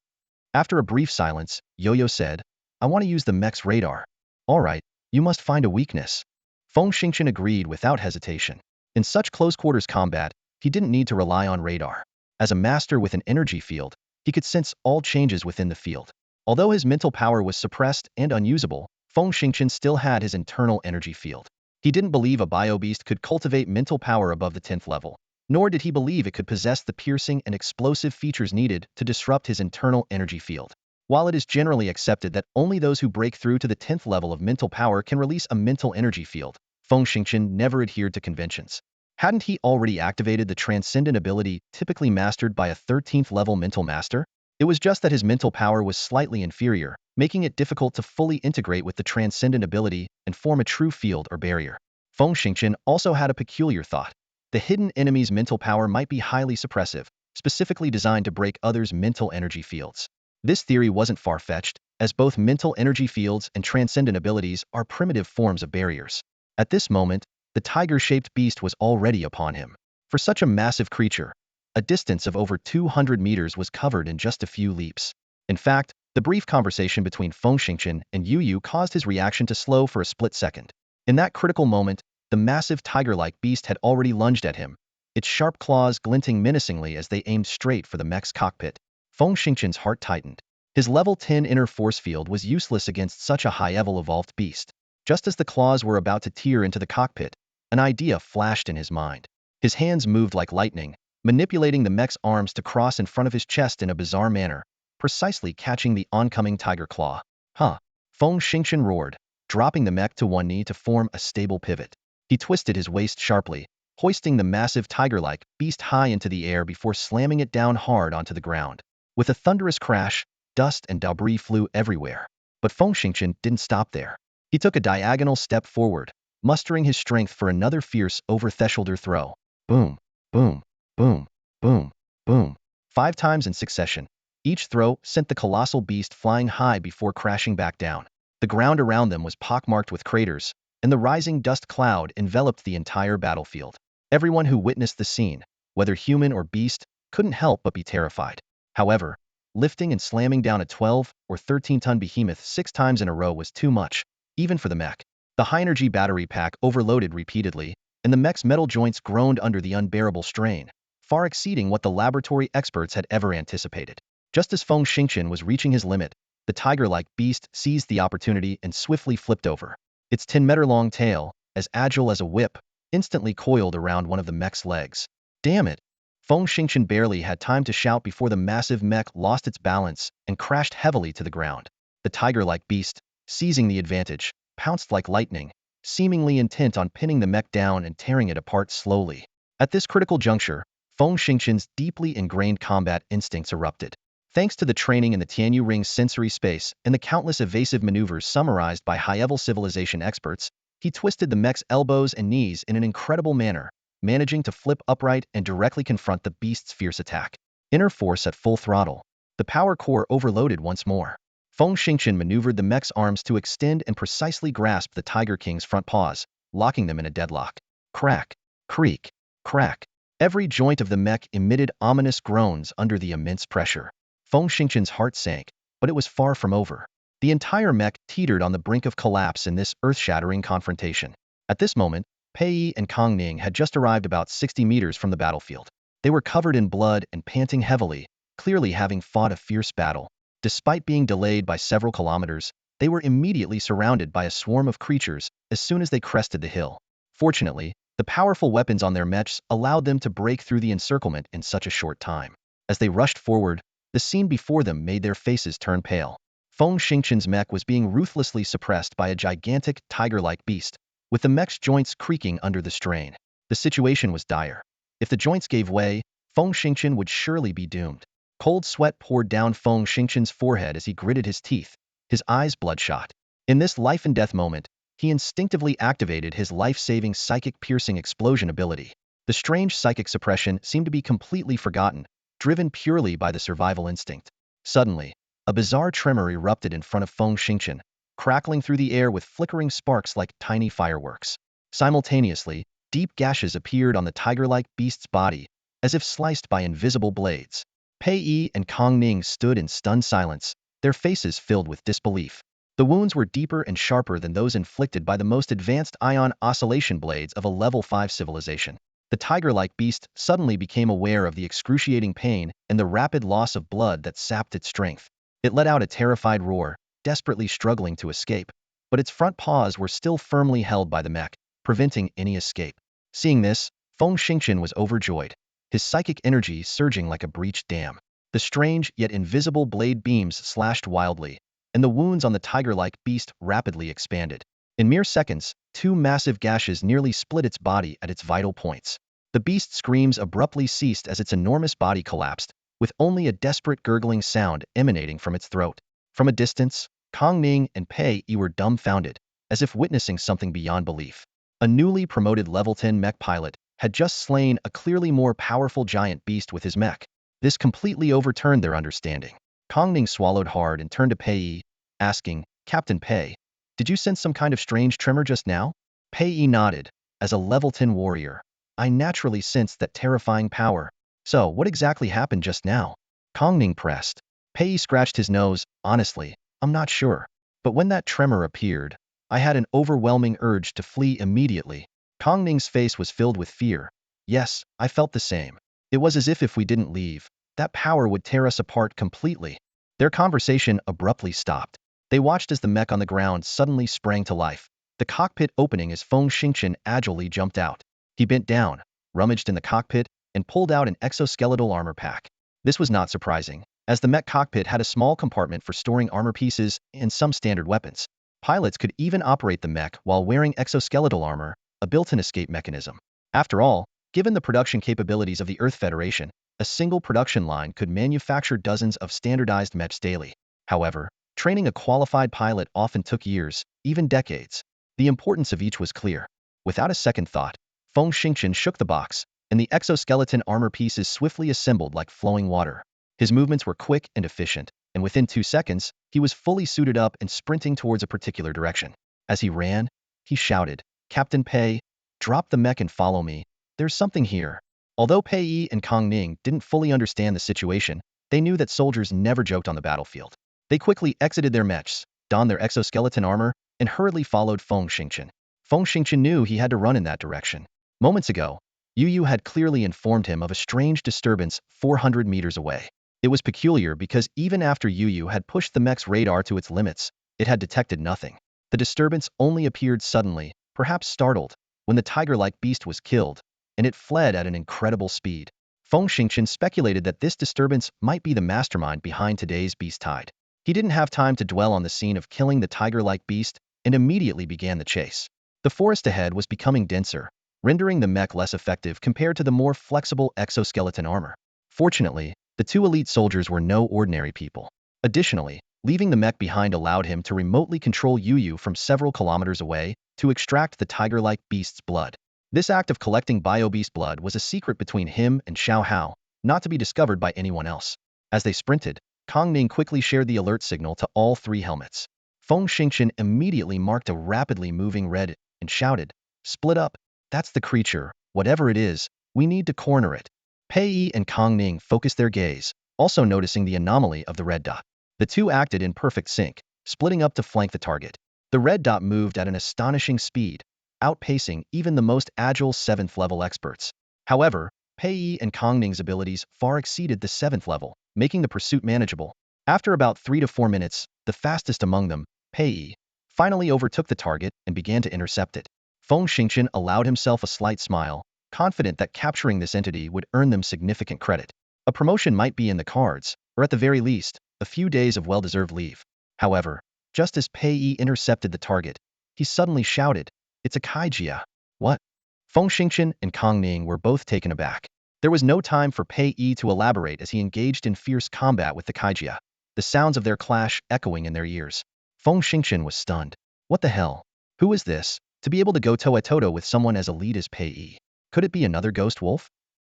After a brief silence, Yo-Yo said, I want to use the mech's radar. Alright, you must find a weakness. Feng Xingqian agreed without hesitation. In such close-quarters combat, he didn't need to rely on radar. As a master with an energy field, he could sense all changes within the field. Although his mental power was suppressed and unusable, Feng Xingqian still had his internal energy field. He didn't believe a biobeast could cultivate mental power above the 10th level, nor did he believe it could possess the piercing and explosive features needed to disrupt his internal energy field. While it is generally accepted that only those who break through to the 10th level of mental power can release a mental energy field, Feng Xingqian never adhered to conventions. Hadn't he already activated the transcendent ability typically mastered by a 13th level mental master? It was just that his mental power was slightly inferior, making it difficult to fully integrate with the transcendent ability and form a true field or barrier. Feng Xingqian also had a peculiar thought. The hidden enemy's mental power might be highly suppressive, specifically designed to break others' mental energy fields. This theory wasn't far-fetched, as both mental energy fields and transcendent abilities are primitive forms of barriers. At this moment, the tiger-shaped beast was already upon him. For such a massive creature, a distance of over 200 meters was covered in just a few leaps. In fact, the brief conversation between Feng Xingqian and Yu Yu caused his reaction to slow for a split second. In that critical moment, the massive tiger-like beast had already lunged at him, its sharp claws glinting menacingly as they aimed straight for the mech's cockpit. Feng Xingqian's heart tightened. His level 10 inner force field was useless against such a high-level evolved beast. Just as the claws were about to tear into the cockpit, an idea flashed in his mind. His hands moved like lightning, manipulating the mech's arms to cross in front of his chest in a bizarre manner, precisely catching the oncoming tiger claw. Huh! Feng Xingqian roared, dropping the mech to one knee to form a stable pivot. He twisted his waist sharply, hoisting the massive tiger-like beast high into the air before slamming it down hard onto the ground. With a thunderous crash, dust and debris flew everywhere. But Feng Xingqian didn't stop there. He took a diagonal step forward, mustering his strength for another fierce over-thresholder throw. Boom, boom, boom, boom, boom. 5 times in succession. Each throw sent the colossal beast flying high before crashing back down. The ground around them was pockmarked with craters, and the rising dust cloud enveloped the entire battlefield. Everyone who witnessed the scene, whether human or beast, couldn't help but be terrified. However, lifting and slamming down a 12 or 13-ton behemoth 6 times in a row was too much, even for the mech. The high-energy battery pack overloaded repeatedly, and the mech's metal joints groaned under the unbearable strain, far exceeding what the laboratory experts had ever anticipated. Just as Feng Xingqian was reaching his limit, the tiger-like beast seized the opportunity and swiftly flipped over. Its 10-meter-long tail, as agile as a whip, instantly coiled around one of the mech's legs. Damn it! Feng Xingqian barely had time to shout before the massive mech lost its balance and crashed heavily to the ground. The tiger-like beast, seizing the advantage, pounced like lightning, seemingly intent on pinning the mech down and tearing it apart slowly. At this critical juncture, Feng Xingqian's deeply ingrained combat instincts erupted. Thanks to the training in the Tianyu Ring's sensory space and the countless evasive maneuvers summarized by high-level civilization experts, he twisted the mech's elbows and knees in an incredible manner, managing to flip upright and directly confront the beast's fierce attack. Inner force at full throttle. The power core overloaded once more. Feng Xingqian maneuvered the mech's arms to extend and precisely grasp the Tiger King's front paws, locking them in a deadlock. Crack, creak, crack. Every joint of the mech emitted ominous groans under the immense pressure. Feng Xingqian's heart sank, but it was far from over. The entire mech teetered on the brink of collapse in this earth-shattering confrontation. At this moment, Pei Yi and Kong Ning had just arrived about 60 meters from the battlefield. They were covered in blood and panting heavily, clearly having fought a fierce battle. Despite being delayed by several kilometers, they were immediately surrounded by a swarm of creatures as soon as they crested the hill. Fortunately, the powerful weapons on their mechs allowed them to break through the encirclement in such a short time. As they rushed forward, the scene before them made their faces turn pale. Feng Xingqian's mech was being ruthlessly suppressed by a gigantic, tiger-like beast, with the mech's joints creaking under the strain. The situation was dire. If the joints gave way, Feng Xingqian would surely be doomed. Cold sweat poured down Feng Xingqian's forehead as he gritted his teeth, his eyes bloodshot. In this life-and-death moment, he instinctively activated his life-saving psychic-piercing explosion ability. The strange psychic suppression seemed to be completely forgotten, driven purely by the survival instinct. Suddenly, a bizarre tremor erupted in front of Feng Xingqian, crackling through the air with flickering sparks like tiny fireworks. Simultaneously, deep gashes appeared on the tiger-like beast's body, as if sliced by invisible blades. Pei Yi and Kong Ning stood in stunned silence, their faces filled with disbelief. The wounds were deeper and sharper than those inflicted by the most advanced ion oscillation blades of a level 5 civilization. The tiger-like beast suddenly became aware of the excruciating pain and the rapid loss of blood that sapped its strength. It let out a terrified roar, desperately struggling to escape, but its front paws were still firmly held by the mech, preventing any escape. Seeing this, Feng Xingqian was overjoyed, his psychic energy surging like a breached dam. The strange yet invisible blade beams slashed wildly, and the wounds on the tiger-like beast rapidly expanded. In mere seconds, two massive gashes nearly split its body at its vital points. The beast's screams abruptly ceased as its enormous body collapsed, with only a desperate gurgling sound emanating from its throat. From a distance, Kong Ning and Pei Yi were dumbfounded, as if witnessing something beyond belief. A newly promoted level 10 mech pilot had just slain a clearly more powerful giant beast with his mech. This completely overturned their understanding. Kong Ning swallowed hard and turned to Pei Yi, asking, "Captain Pei, did you sense some kind of strange tremor just now?" Pei Yi nodded. "As a level 10 warrior, I naturally sensed that terrifying power. So, what exactly happened just now?" Kong Ning pressed. Pei Yi scratched his nose. "Honestly, I'm not sure. But when that tremor appeared, I had an overwhelming urge to flee immediately." Kong Ning's face was filled with fear. "Yes, I felt the same. It was as if we didn't leave, that power would tear us apart completely." Their conversation abruptly stopped. They watched as the mech on the ground suddenly sprang to life, the cockpit opening as Feng Xingqian agilely jumped out. He bent down, rummaged in the cockpit, and pulled out an exoskeletal armor pack. This was not surprising, as the mech cockpit had a small compartment for storing armor pieces and some standard weapons. Pilots could even operate the mech while wearing exoskeletal armor, a built-in escape mechanism. After all, given the production capabilities of the Earth Federation, a single production line could manufacture dozens of standardized mechs daily. However, training a qualified pilot often took years, even decades. The importance of each was clear. Without a second thought, Feng Xingqian shook the box, and the exoskeleton armor pieces swiftly assembled like flowing water. His movements were quick and efficient, and within 2 seconds, he was fully suited up and sprinting towards a particular direction. As he ran, he shouted, "Captain Pei, drop the mech and follow me. There's something here." Although Pei Yi and Kong Ning didn't fully understand the situation, they knew that soldiers never joked on the battlefield. They quickly exited their mechs, donned their exoskeleton armor, and hurriedly followed Feng Xingqian. Feng Xingqian knew he had to run in that direction. Moments ago, Yu Yu had clearly informed him of a strange disturbance 400 meters away. It was peculiar because even after Yu Yu had pushed the mech's radar to its limits, it had detected nothing. The disturbance only appeared suddenly, perhaps startled, when the tiger-like beast was killed, and it fled at an incredible speed. Feng Xingqian speculated that this disturbance might be the mastermind behind today's beast tide. He didn't have time to dwell on the scene of killing the tiger-like beast and immediately began the chase. The forest ahead was becoming denser, rendering the mech less effective compared to the more flexible exoskeleton armor. Fortunately, the two elite soldiers were no ordinary people. Additionally, leaving the mech behind allowed him to remotely control Yu Yu from several kilometers away to extract the tiger-like beast's blood. This act of collecting bio-beast blood was a secret between him and Xiao Hao, not to be discovered by anyone else. As they sprinted, Kong Ning quickly shared the alert signal to all 3 helmets. Feng Xingqian immediately marked a rapidly moving red and shouted, "Split up! That's the creature, whatever it is, we need to corner it." Pei Yi and Kong Ning focused their gaze, also noticing the anomaly of the red dot. The two acted in perfect sync, splitting up to flank the target. The red dot moved at an astonishing speed, outpacing even the most agile 7th level experts. However, Pei Yi and Kong Ning's abilities far exceeded the 7th level, making the pursuit manageable. After about 3 to 4 minutes, the fastest among them, Pei Yi, finally overtook the target and began to intercept it. Feng Xingqian allowed himself a slight smile, confident that capturing this entity would earn them significant credit. A promotion might be in the cards, or at the very least, a few days of well-deserved leave. However, just as Pei Yi intercepted the target, he suddenly shouted, "It's a kaijia." "What?" Feng Xingqian and Kong Ning were both taken aback. There was no time for Pei Yi to elaborate as he engaged in fierce combat with the kaijia, the sounds of their clash echoing in their ears. Feng Xingqian was stunned. What the hell? Who is this, to be able to go toe-a-toe with someone as elite as Pei Yi? Could it be another ghost wolf?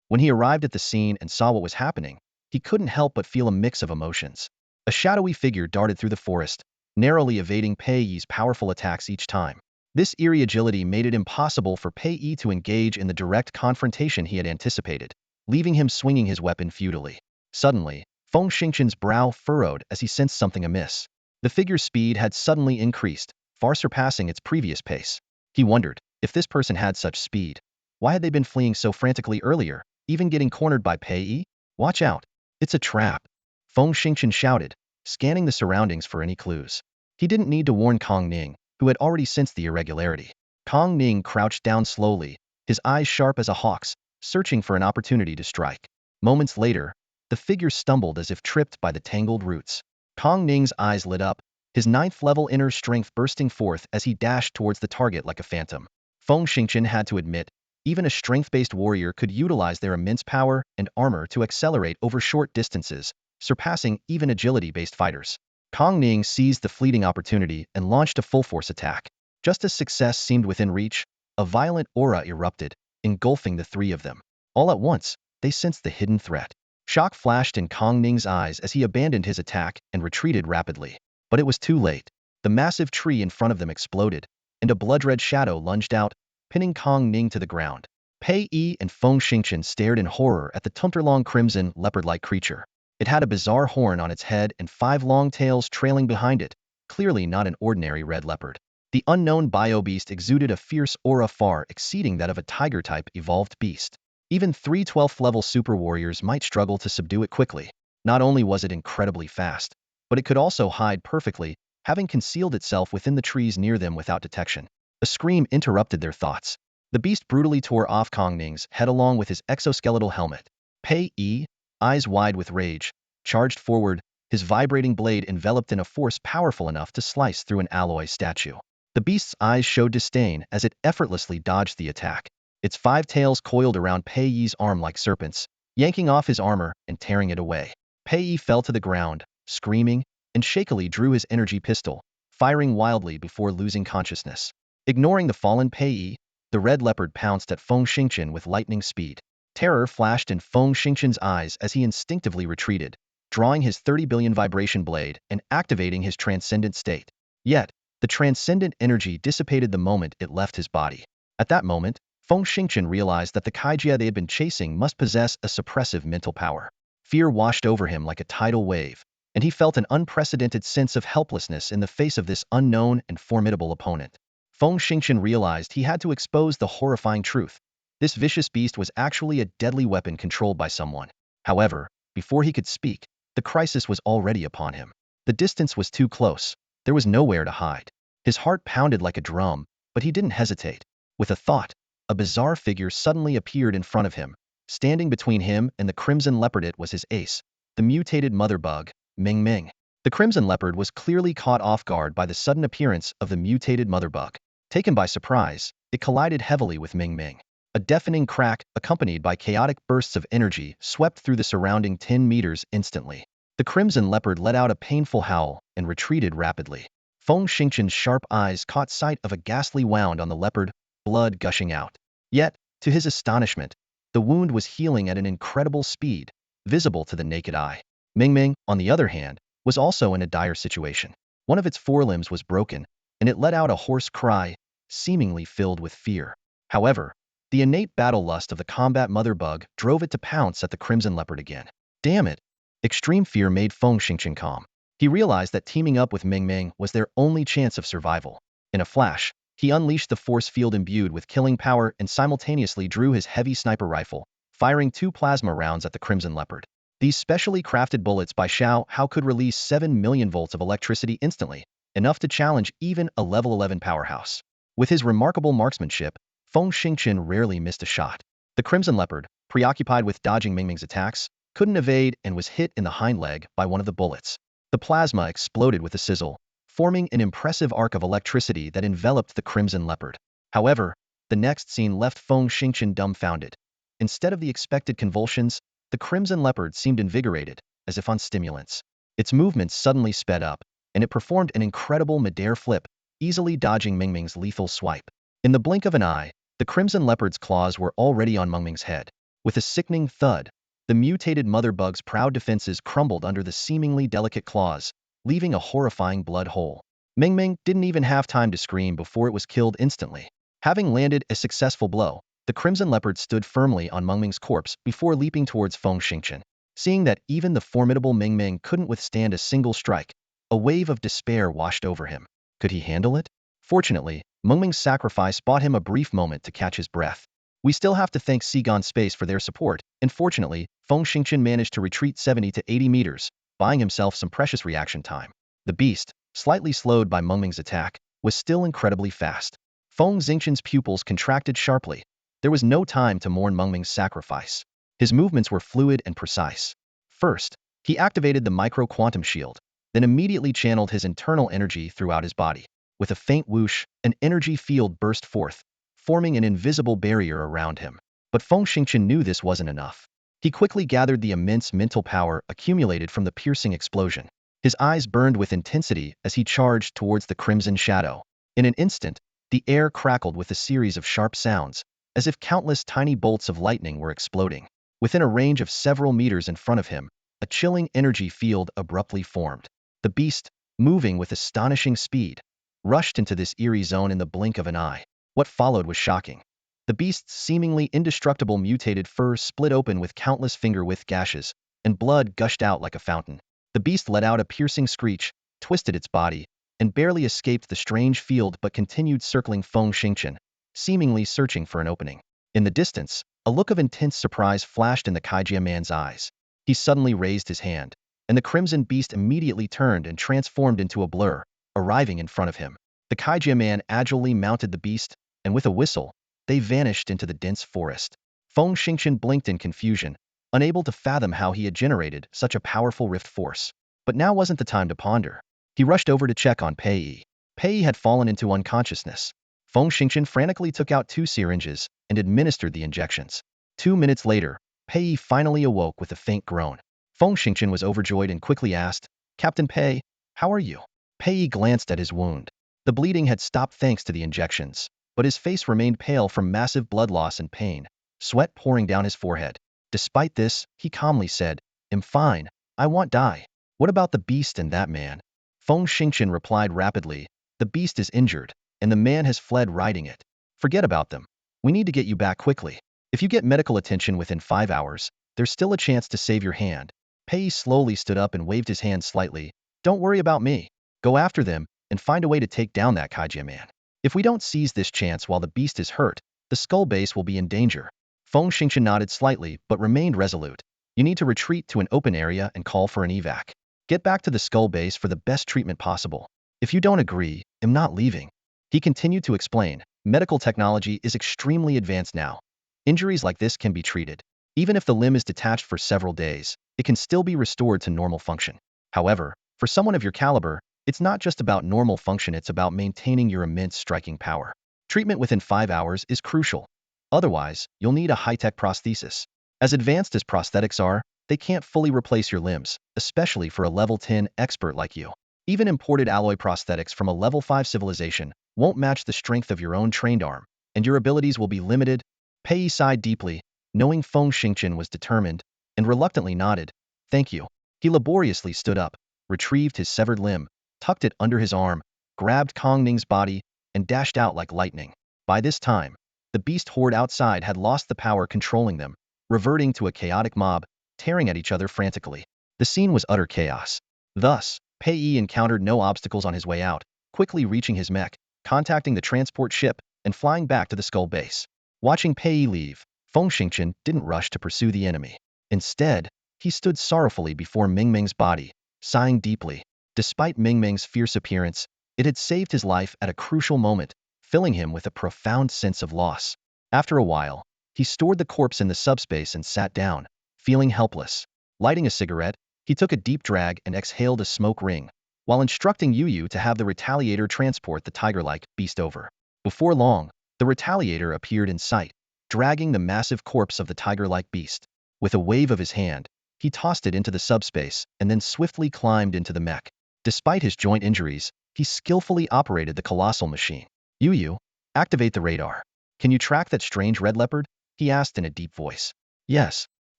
When he arrived at the scene and saw what was happening, he couldn't help but feel a mix of emotions. A shadowy figure darted through the forest, narrowly evading Pei Yi's powerful attacks each time. This eerie agility made it impossible for Pei Yi to engage in the direct confrontation he had anticipated, leaving him swinging his weapon futilely. Suddenly, Feng Xingqian's brow furrowed as he sensed something amiss. The figure's speed had suddenly increased, far surpassing its previous pace. He wondered, if this person had such speed, why had they been fleeing so frantically earlier, even getting cornered by Pei Yi? "Watch out! It's a trap!" Feng Xingqian shouted, scanning the surroundings for any clues. He didn't need to warn Kong Ning, who had already sensed the irregularity. Kong Ning crouched down slowly, his eyes sharp as a hawk's, searching for an opportunity to strike. Moments later, the figure stumbled as if tripped by the tangled roots. Kong Ning's eyes lit up, his ninth-level inner strength bursting forth as he dashed towards the target like a phantom. Feng Xingqian had to admit, even a strength-based warrior could utilize their immense power and armor to accelerate over short distances, surpassing even agility-based fighters. Kong Ning seized the fleeting opportunity and launched a full-force attack. Just as success seemed within reach, a violent aura erupted, engulfing the three of them. All at once, they sensed the hidden threat. Shock flashed in Kong Ning's eyes as he abandoned his attack and retreated rapidly. But it was too late. The massive tree in front of them exploded, and a blood-red shadow lunged out, pinning Kong Ning to the ground. Pei Yi and Feng Xingqian stared in horror at the tunterlong crimson, leopard-like creature. It had a bizarre horn on its head and 5 long tails trailing behind it, clearly not an ordinary red leopard. The unknown bio-beast exuded a fierce aura far exceeding that of a tiger-type evolved beast. Even 3 12th-level super warriors might struggle to subdue it quickly. Not only was it incredibly fast, but it could also hide perfectly, having concealed itself within the trees near them without detection. A scream interrupted their thoughts. The beast brutally tore off Kong Ning's head along with his exoskeletal helmet. Pei Yi, eyes wide with rage, charged forward, his vibrating blade enveloped in a force powerful enough to slice through an alloy statue. The beast's eyes showed disdain as it effortlessly dodged the attack. Its 5 tails coiled around Pei Yi's arm like serpents, yanking off his armor and tearing it away. Pei Yi fell to the ground, screaming, and shakily drew his energy pistol, firing wildly before losing consciousness. Ignoring the fallen Pei Yi, the red leopard pounced at Feng Xingqian with lightning speed. Terror flashed in Feng Xingqian's eyes as he instinctively retreated, drawing his 30 billion vibration blade and activating his transcendent state. Yet, the transcendent energy dissipated the moment it left his body. At that moment, Feng Xingqian realized that the kaijia they had been chasing must possess a suppressive mental power. Fear washed over him like a tidal wave, and he felt an unprecedented sense of helplessness in the face of this unknown and formidable opponent. Feng Xingqian realized he had to expose the horrifying truth. This vicious beast was actually a deadly weapon controlled by someone. However, before he could speak, the crisis was already upon him. The distance was too close. There was nowhere to hide. His heart pounded like a drum, but he didn't hesitate. With a thought, a bizarre figure suddenly appeared in front of him. Standing between him and the crimson leopard was his ace, the mutated mother bug, Ming Ming. The crimson leopard was clearly caught off guard by the sudden appearance of the mutated mother bug. Taken by surprise, it collided heavily with Ming Ming. A deafening crack, accompanied by chaotic bursts of energy, swept through the surrounding 10 meters instantly. The crimson leopard let out a painful howl and retreated rapidly. Feng Xingqian's sharp eyes caught sight of a ghastly wound on the leopard, blood gushing out. Yet, to his astonishment, the wound was healing at an incredible speed, visible to the naked eye. Ming Ming, on the other hand, was also in a dire situation. One of its forelimbs was broken, and it let out a hoarse cry, seemingly filled with fear. However, the innate battle lust of the combat mother bug drove it to pounce at the crimson leopard again. Damn it! Extreme fear made Feng Xingqian calm. He realized that teaming up with Ming Ming was their only chance of survival. In a flash, he unleashed the force field imbued with killing power and simultaneously drew his heavy sniper rifle, firing 2 plasma rounds at the crimson leopard. These specially crafted bullets by Xiao Hao could release 7 million volts of electricity instantly, enough to challenge even a level 11 powerhouse. With his remarkable marksmanship, Feng Xingqian rarely missed a shot. The crimson leopard, preoccupied with dodging Ming Ming's attacks, couldn't evade and was hit in the hind leg by one of the bullets. The plasma exploded with a sizzle, forming an impressive arc of electricity that enveloped the crimson leopard. However, the next scene left Feng Xingqian dumbfounded. Instead of the expected convulsions, the crimson leopard seemed invigorated, as if on stimulants. Its movements suddenly sped up, and it performed an incredible mid-air flip, easily dodging Ming Ming's lethal swipe. In the blink of an eye, the crimson leopard's claws were already on Ming Ming's head. With a sickening thud, the mutated mother bug's proud defenses crumbled under the seemingly delicate claws, leaving a horrifying blood hole. Ming Ming didn't even have time to scream before it was killed instantly. Having landed a successful blow, the crimson leopard stood firmly on Ming Ming's corpse before leaping towards Feng Xingqian. Seeing that even the formidable Ming Ming couldn't withstand a single strike, a wave of despair washed over him. Could he handle it? Fortunately, Ming Ming's sacrifice bought him a brief moment to catch his breath. We still have to thank Seagon Space for their support, and fortunately, Feng Xingqian managed to retreat 70 to 80 meters, buying himself some precious reaction time. The beast, slightly slowed by Mengming's attack, was still incredibly fast. Feng Xingqian's pupils contracted sharply. There was no time to mourn Mengming's sacrifice. His movements were fluid and precise. First, he activated the micro-quantum shield, then immediately channeled his internal energy throughout his body. With a faint whoosh, an energy field burst forth, forming an invisible barrier around him. But Feng Xingqian knew this wasn't enough. He quickly gathered the immense mental power accumulated from the piercing explosion. His eyes burned with intensity as he charged towards the crimson shadow. In an instant, the air crackled with a series of sharp sounds, as if countless tiny bolts of lightning were exploding. Within a range of several meters in front of him, a chilling energy field abruptly formed. The beast, moving with astonishing speed, rushed into this eerie zone in the blink of an eye. What followed was shocking. The beast's seemingly indestructible mutated fur split open with countless finger-width gashes, and blood gushed out like a fountain. The beast let out a piercing screech, twisted its body, and barely escaped the strange field but continued circling Feng Xingqian, seemingly searching for an opening. In the distance, a look of intense surprise flashed in the Kaijia man's eyes. He suddenly raised his hand, and the crimson beast immediately turned and transformed into a blur, arriving in front of him. The Kaijia man agilely mounted the beast, and with a whistle, they vanished into the dense forest. Feng Xingqian blinked in confusion, unable to fathom how he had generated such a powerful rift force. But now wasn't the time to ponder. He rushed over to check on Pei Yi. Pei Yi had fallen into unconsciousness. Feng Xingqian frantically took out 2 syringes and administered the injections. 2 minutes later, Pei Yi finally awoke with a faint groan. Feng Xingqian was overjoyed and quickly asked, "Captain Pei, how are you?" Pei Yi glanced at his wound. The bleeding had stopped thanks to the injections, but his face remained pale from massive blood loss and pain, sweat pouring down his forehead. Despite this, he calmly said, "I'm fine, I won't die." "What about the beast and that man?" Feng Xingqian replied rapidly, "The beast is injured, and the man has fled riding it. Forget about them. We need to get you back quickly. If you get medical attention within 5 hours, there's still a chance to save your hand." Pei slowly stood up and waved his hand slightly. "Don't worry about me. Go after them, and find a way to take down that Kaijia man. If we don't seize this chance while the beast is hurt, the skull base will be in danger." Feng Xingqian nodded slightly but remained resolute. "You need to retreat to an open area and call for an evac. Get back to the skull base for the best treatment possible. If you don't agree, I'm not leaving." He continued to explain, "Medical technology is extremely advanced now. Injuries like this can be treated. Even if the limb is detached for several days, it can still be restored to normal function. However, for someone of your caliber, it's not just about normal function, it's about maintaining your immense striking power. Treatment within 5 hours is crucial. Otherwise, you'll need a high-tech prosthesis. As advanced as prosthetics are, they can't fully replace your limbs, especially for a level 10 expert like you. Even imported alloy prosthetics from a level 5 civilization won't match the strength of your own trained arm, and your abilities will be limited." Pei sighed deeply, knowing Feng Xingqian was determined, and reluctantly nodded, "Thank you." He laboriously stood up, retrieved his severed limb, tucked it under his arm, grabbed Kong Ning's body, and dashed out like lightning. By this time, the beast horde outside had lost the power controlling them, reverting to a chaotic mob, tearing at each other frantically. The scene was utter chaos. Thus, Pei Yi encountered no obstacles on his way out, quickly reaching his mech, contacting the transport ship, and flying back to the skull base. Watching Pei Yi leave, Feng Xingqian didn't rush to pursue the enemy. Instead, he stood sorrowfully before Mengming's body, sighing deeply. Despite Mengming's fierce appearance, it had saved his life at a crucial moment, filling him with a profound sense of loss. After a while, he stored the corpse in the subspace and sat down, feeling helpless. Lighting a cigarette, he took a deep drag and exhaled a smoke ring, while instructing Yu to have the Retaliator transport the tiger-like beast over. Before long, the Retaliator appeared in sight, dragging the massive corpse of the tiger-like beast. With a wave of his hand, he tossed it into the subspace and then swiftly climbed into the mech. Despite his joint injuries, he skillfully operated the colossal machine. "Yu, activate the radar. Can you track that strange red leopard?" he asked in a deep voice. "Yes."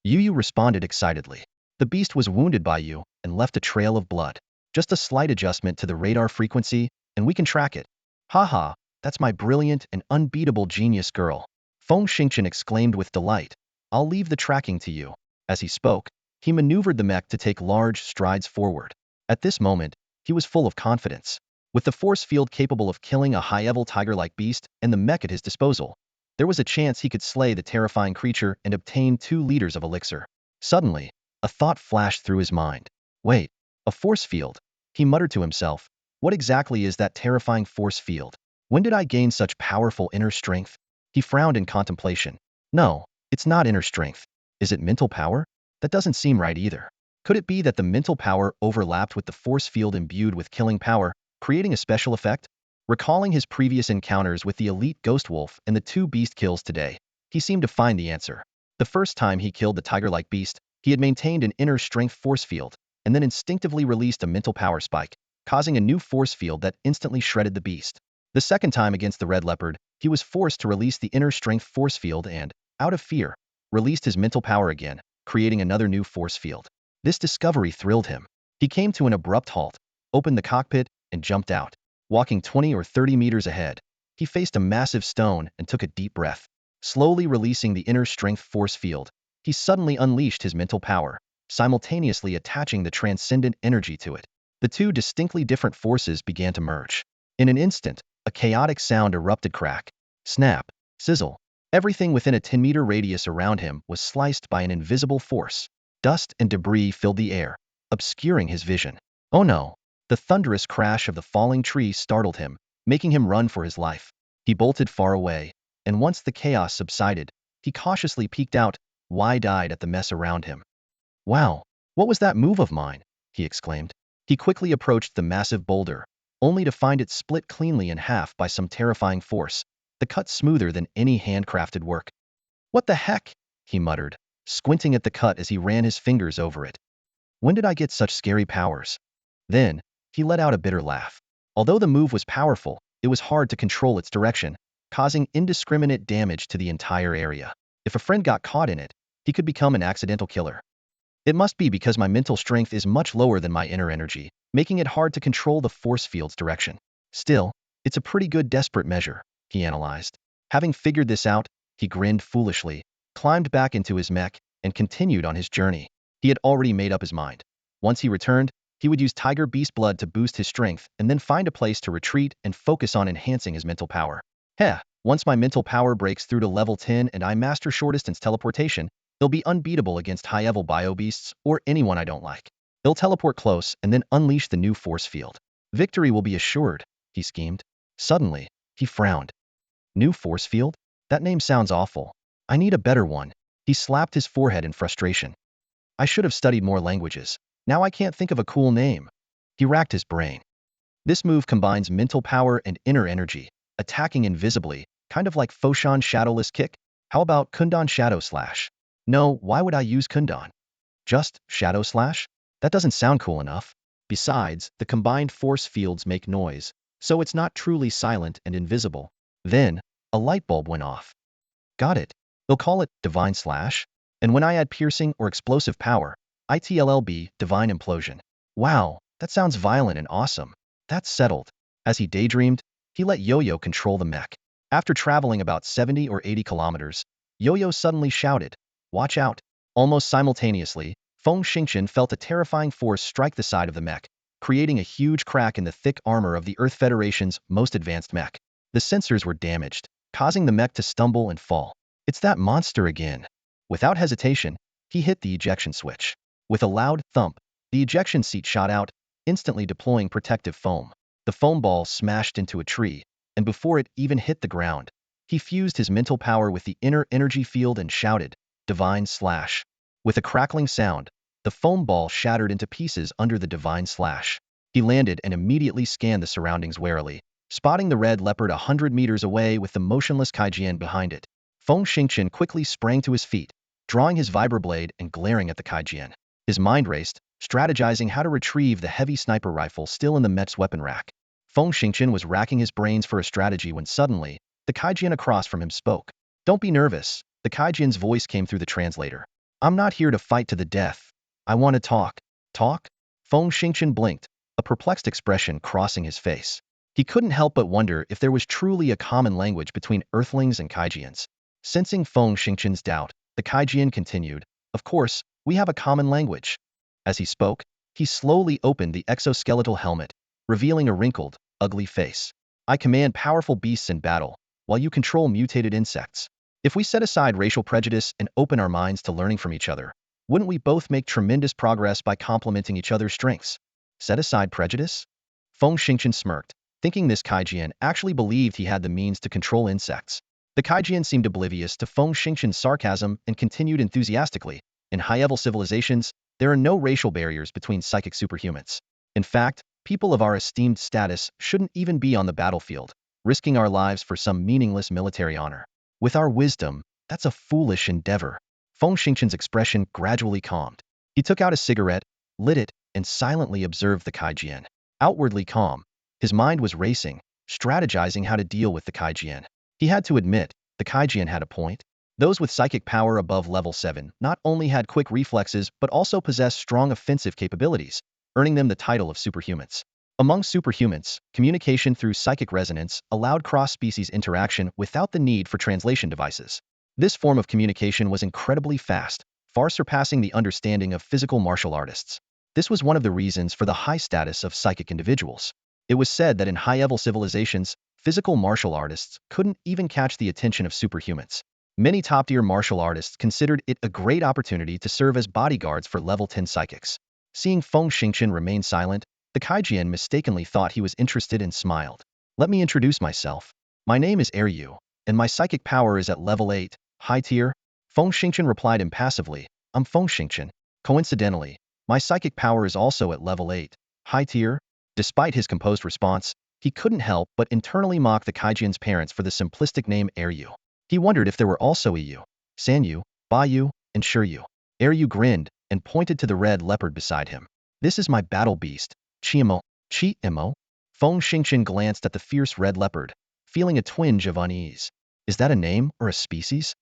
Yu responded excitedly. "The beast was wounded by you and left a trail of blood. Just a slight adjustment to the radar frequency, and we can track it." "Haha, that's my brilliant and unbeatable genius girl." Feng Xingqian exclaimed with delight. "I'll leave the tracking to you." As he spoke, he maneuvered the mech to take large strides forward. At this moment, he was full of confidence. With the force field capable of killing a high-level tiger-like beast and the mech at his disposal, there was a chance he could slay the terrifying creature and obtain 2 liters of elixir. Suddenly, a thought flashed through his mind. Wait, a force field? He muttered to himself. What exactly is that terrifying force field? When did I gain such powerful inner strength? He frowned in contemplation. No, it's not inner strength. Is it mental power? That doesn't seem right either. Could it be that the mental power overlapped with the force field imbued with killing power, creating a special effect? Recalling his previous encounters with the elite ghost wolf and the two beast kills today, he seemed to find the answer. The first time he killed the tiger-like beast, he had maintained an inner strength force field, and then instinctively released a mental power spike, causing a new force field that instantly shredded the beast. The second time against the red leopard, he was forced to release the inner strength force field and, out of fear, released his mental power again, creating another new force field. This discovery thrilled him. He came to an abrupt halt, opened the cockpit, and jumped out. Walking 20 or 30 meters ahead, he faced a massive stone and took a deep breath. Slowly releasing the inner strength force field, he suddenly unleashed his mental power, simultaneously attaching the transcendent energy to it. The two distinctly different forces began to merge. In an instant, a chaotic sound erupted. Crack, snap, sizzle. Everything within a 10-meter radius around him was sliced by an invisible force. Dust and debris filled the air, obscuring his vision. Oh no! The thunderous crash of the falling tree startled him, making him run for his life. He bolted far away, and once the chaos subsided, he cautiously peeked out, wide-eyed at the mess around him. Wow, what was that move of mine? He exclaimed. He quickly approached the massive boulder, only to find it split cleanly in half by some terrifying force, the cut smoother than any handcrafted work. What the heck? He muttered, squinting at the cut as he ran his fingers over it. When did I get such scary powers? Then, he let out a bitter laugh. Although the move was powerful, it was hard to control its direction, causing indiscriminate damage to the entire area. If a friend got caught in it, he could become an accidental killer. It must be because my mental strength is much lower than my inner energy, making it hard to control the force field's direction. Still, it's a pretty good desperate measure, he analyzed. Having figured this out, he grinned foolishly, climbed back into his mech, and continued on his journey. He had already made up his mind. Once he returned, he would use tiger beast blood to boost his strength and then find a place to retreat and focus on enhancing his mental power. Once my mental power breaks through to level 10 and I master short-distance teleportation, he'll be unbeatable against high-level bio-beasts or anyone I don't like. He'll teleport close and then unleash the new force field. Victory will be assured, he schemed. Suddenly, he frowned. New force field? That name sounds awful. I need a better one. He slapped his forehead in frustration. I should have studied more languages. Now I can't think of a cool name. He racked his brain. This move combines mental power and inner energy, attacking invisibly, kind of like Foshan Shadowless Kick. How about Kundan Shadow Slash? No, why would I use Kundan? Just Shadow Slash? That doesn't sound cool enough. Besides, the combined force fields make noise, so it's not truly silent and invisible. Then, a light bulb went off. Got it. They'll call it Divine Slash. And when I add piercing or explosive power, ITLLB, Divine Implosion. Wow, that sounds violent and awesome. That's settled. As he daydreamed, he let Yo-Yo control the mech. After traveling about 70 or 80 kilometers, Yo-Yo suddenly shouted, "Watch out!" Almost simultaneously, Feng Xingqian felt a terrifying force strike the side of the mech, creating a huge crack in the thick armor of the Earth Federation's most advanced mech. The sensors were damaged, causing the mech to stumble and fall. It's that monster again. Without hesitation, he hit the ejection switch. With a loud thump, the ejection seat shot out, instantly deploying protective foam. The foam ball smashed into a tree, and before it even hit the ground, he fused his mental power with the inner energy field and shouted, "Divine Slash." With a crackling sound, the foam ball shattered into pieces under the Divine Slash. He landed and immediately scanned the surroundings warily, spotting the red leopard 100 meters away with the motionless Kaijian behind it. Feng Xingqian quickly sprang to his feet, drawing his vibroblade and glaring at the Kaijian. His mind raced, strategizing how to retrieve the heavy sniper rifle still in the Mech's weapon rack. Feng Xingqian was racking his brains for a strategy when suddenly, the Kaijian across from him spoke. "Don't be nervous," the Kaijian's voice came through the translator. "I'm not here to fight to the death. I want to talk." Talk? Feng Xingqian blinked, a perplexed expression crossing his face. He couldn't help but wonder if there was truly a common language between Earthlings and Kaijians. Sensing Feng Xingqian's doubt, the Kaijian continued, "Of course, we have a common language." As he spoke, he slowly opened the exoskeletal helmet, revealing a wrinkled, ugly face. "I command powerful beasts in battle, while you control mutated insects. If we set aside racial prejudice and open our minds to learning from each other, Wouldn't we both make tremendous progress by complementing each other's strengths? Set aside prejudice? Feng Xingqian smirked, thinking this Kaijian actually believed he had the means to control insects. The Kaijian seemed oblivious to Feng Xingqian's sarcasm and continued enthusiastically. In high-level civilizations, there are no racial barriers between psychic superhumans. In fact, people of our esteemed status shouldn't even be on the battlefield, risking our lives for some meaningless military honor. With our wisdom, that's a foolish endeavor. Feng Xingqian's expression gradually calmed. He took out a cigarette, lit it, and silently observed the Kaijian. Outwardly calm, his mind was racing, strategizing how to deal with the Kaijian. He had to admit, the Kaijian had a point. Those with psychic power above level 7 not only had quick reflexes but also possessed strong offensive capabilities, earning them the title of superhumans. Among superhumans, communication through psychic resonance allowed cross-species interaction without the need for translation devices. This form of communication was incredibly fast, far surpassing the understanding of physical martial artists. This was one of the reasons for the high status of psychic individuals. It was said that in high-level civilizations, physical martial artists couldn't even catch the attention of superhumans. Many top-tier martial artists considered it a great opportunity to serve as bodyguards for level 10 psychics. Seeing Feng Xingqian remain silent, the Kaijian mistakenly thought he was interested and smiled. Let me introduce myself. My name is Ryu, and my psychic power is at level 8, high tier. Feng Xingqian replied impassively, I'm Feng Xingqian. Coincidentally, my psychic power is also at level 8, high tier. Despite his composed response, he couldn't help but internally mock the Kaijian's parents for the simplistic name Ryu. He wondered if there were also Iyu, Sanyu, Bayu, and Shiryu. Ryu grinned and pointed to the red leopard beside him. This is my battle beast, Chiemo. Chi-emo? Feng Xingqian glanced at the fierce red leopard, feeling a twinge of unease. Is that a name or a species?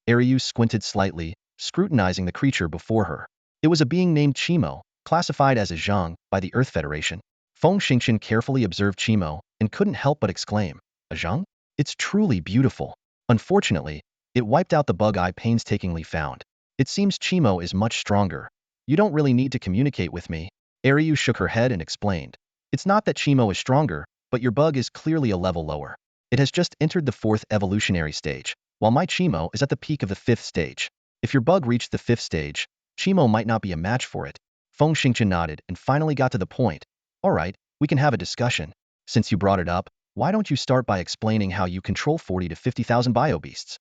Ryu squinted slightly, scrutinizing the creature before her. It was a being named Chimo, classified as a zhang by the Earth Federation. Feng Xingqian carefully observed Chimo and couldn't help but exclaim, a zhang? It's truly beautiful. Unfortunately, it wiped out the bug I painstakingly found. It seems Chimo is much stronger. You don't really need to communicate with me. Ryu shook her head and explained. It's not that Chimo is stronger, but your bug is clearly a level lower. It has just entered the 4th evolutionary stage, while my Chimo is at the peak of the 5th stage. If your bug reached the 5th stage, Chimo might not be a match for it. Feng Xingqian nodded and finally got to the point. All right, we can have a discussion. Since you brought it up, why don't you start by explaining how you control 40 to 50,000 biobeasts?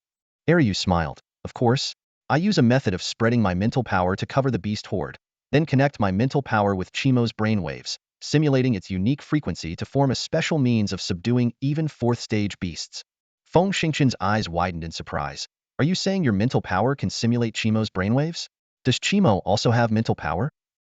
Ryu smiled. Of course. I use a method of spreading my mental power to cover the beast horde, then connect my mental power with Chimo's brainwaves, simulating its unique frequency to form a special means of subduing even 4th stage beasts. Feng Xingqian's eyes widened in surprise. Are you saying your mental power can simulate Chimo's brainwaves? Does Chimo also have mental power?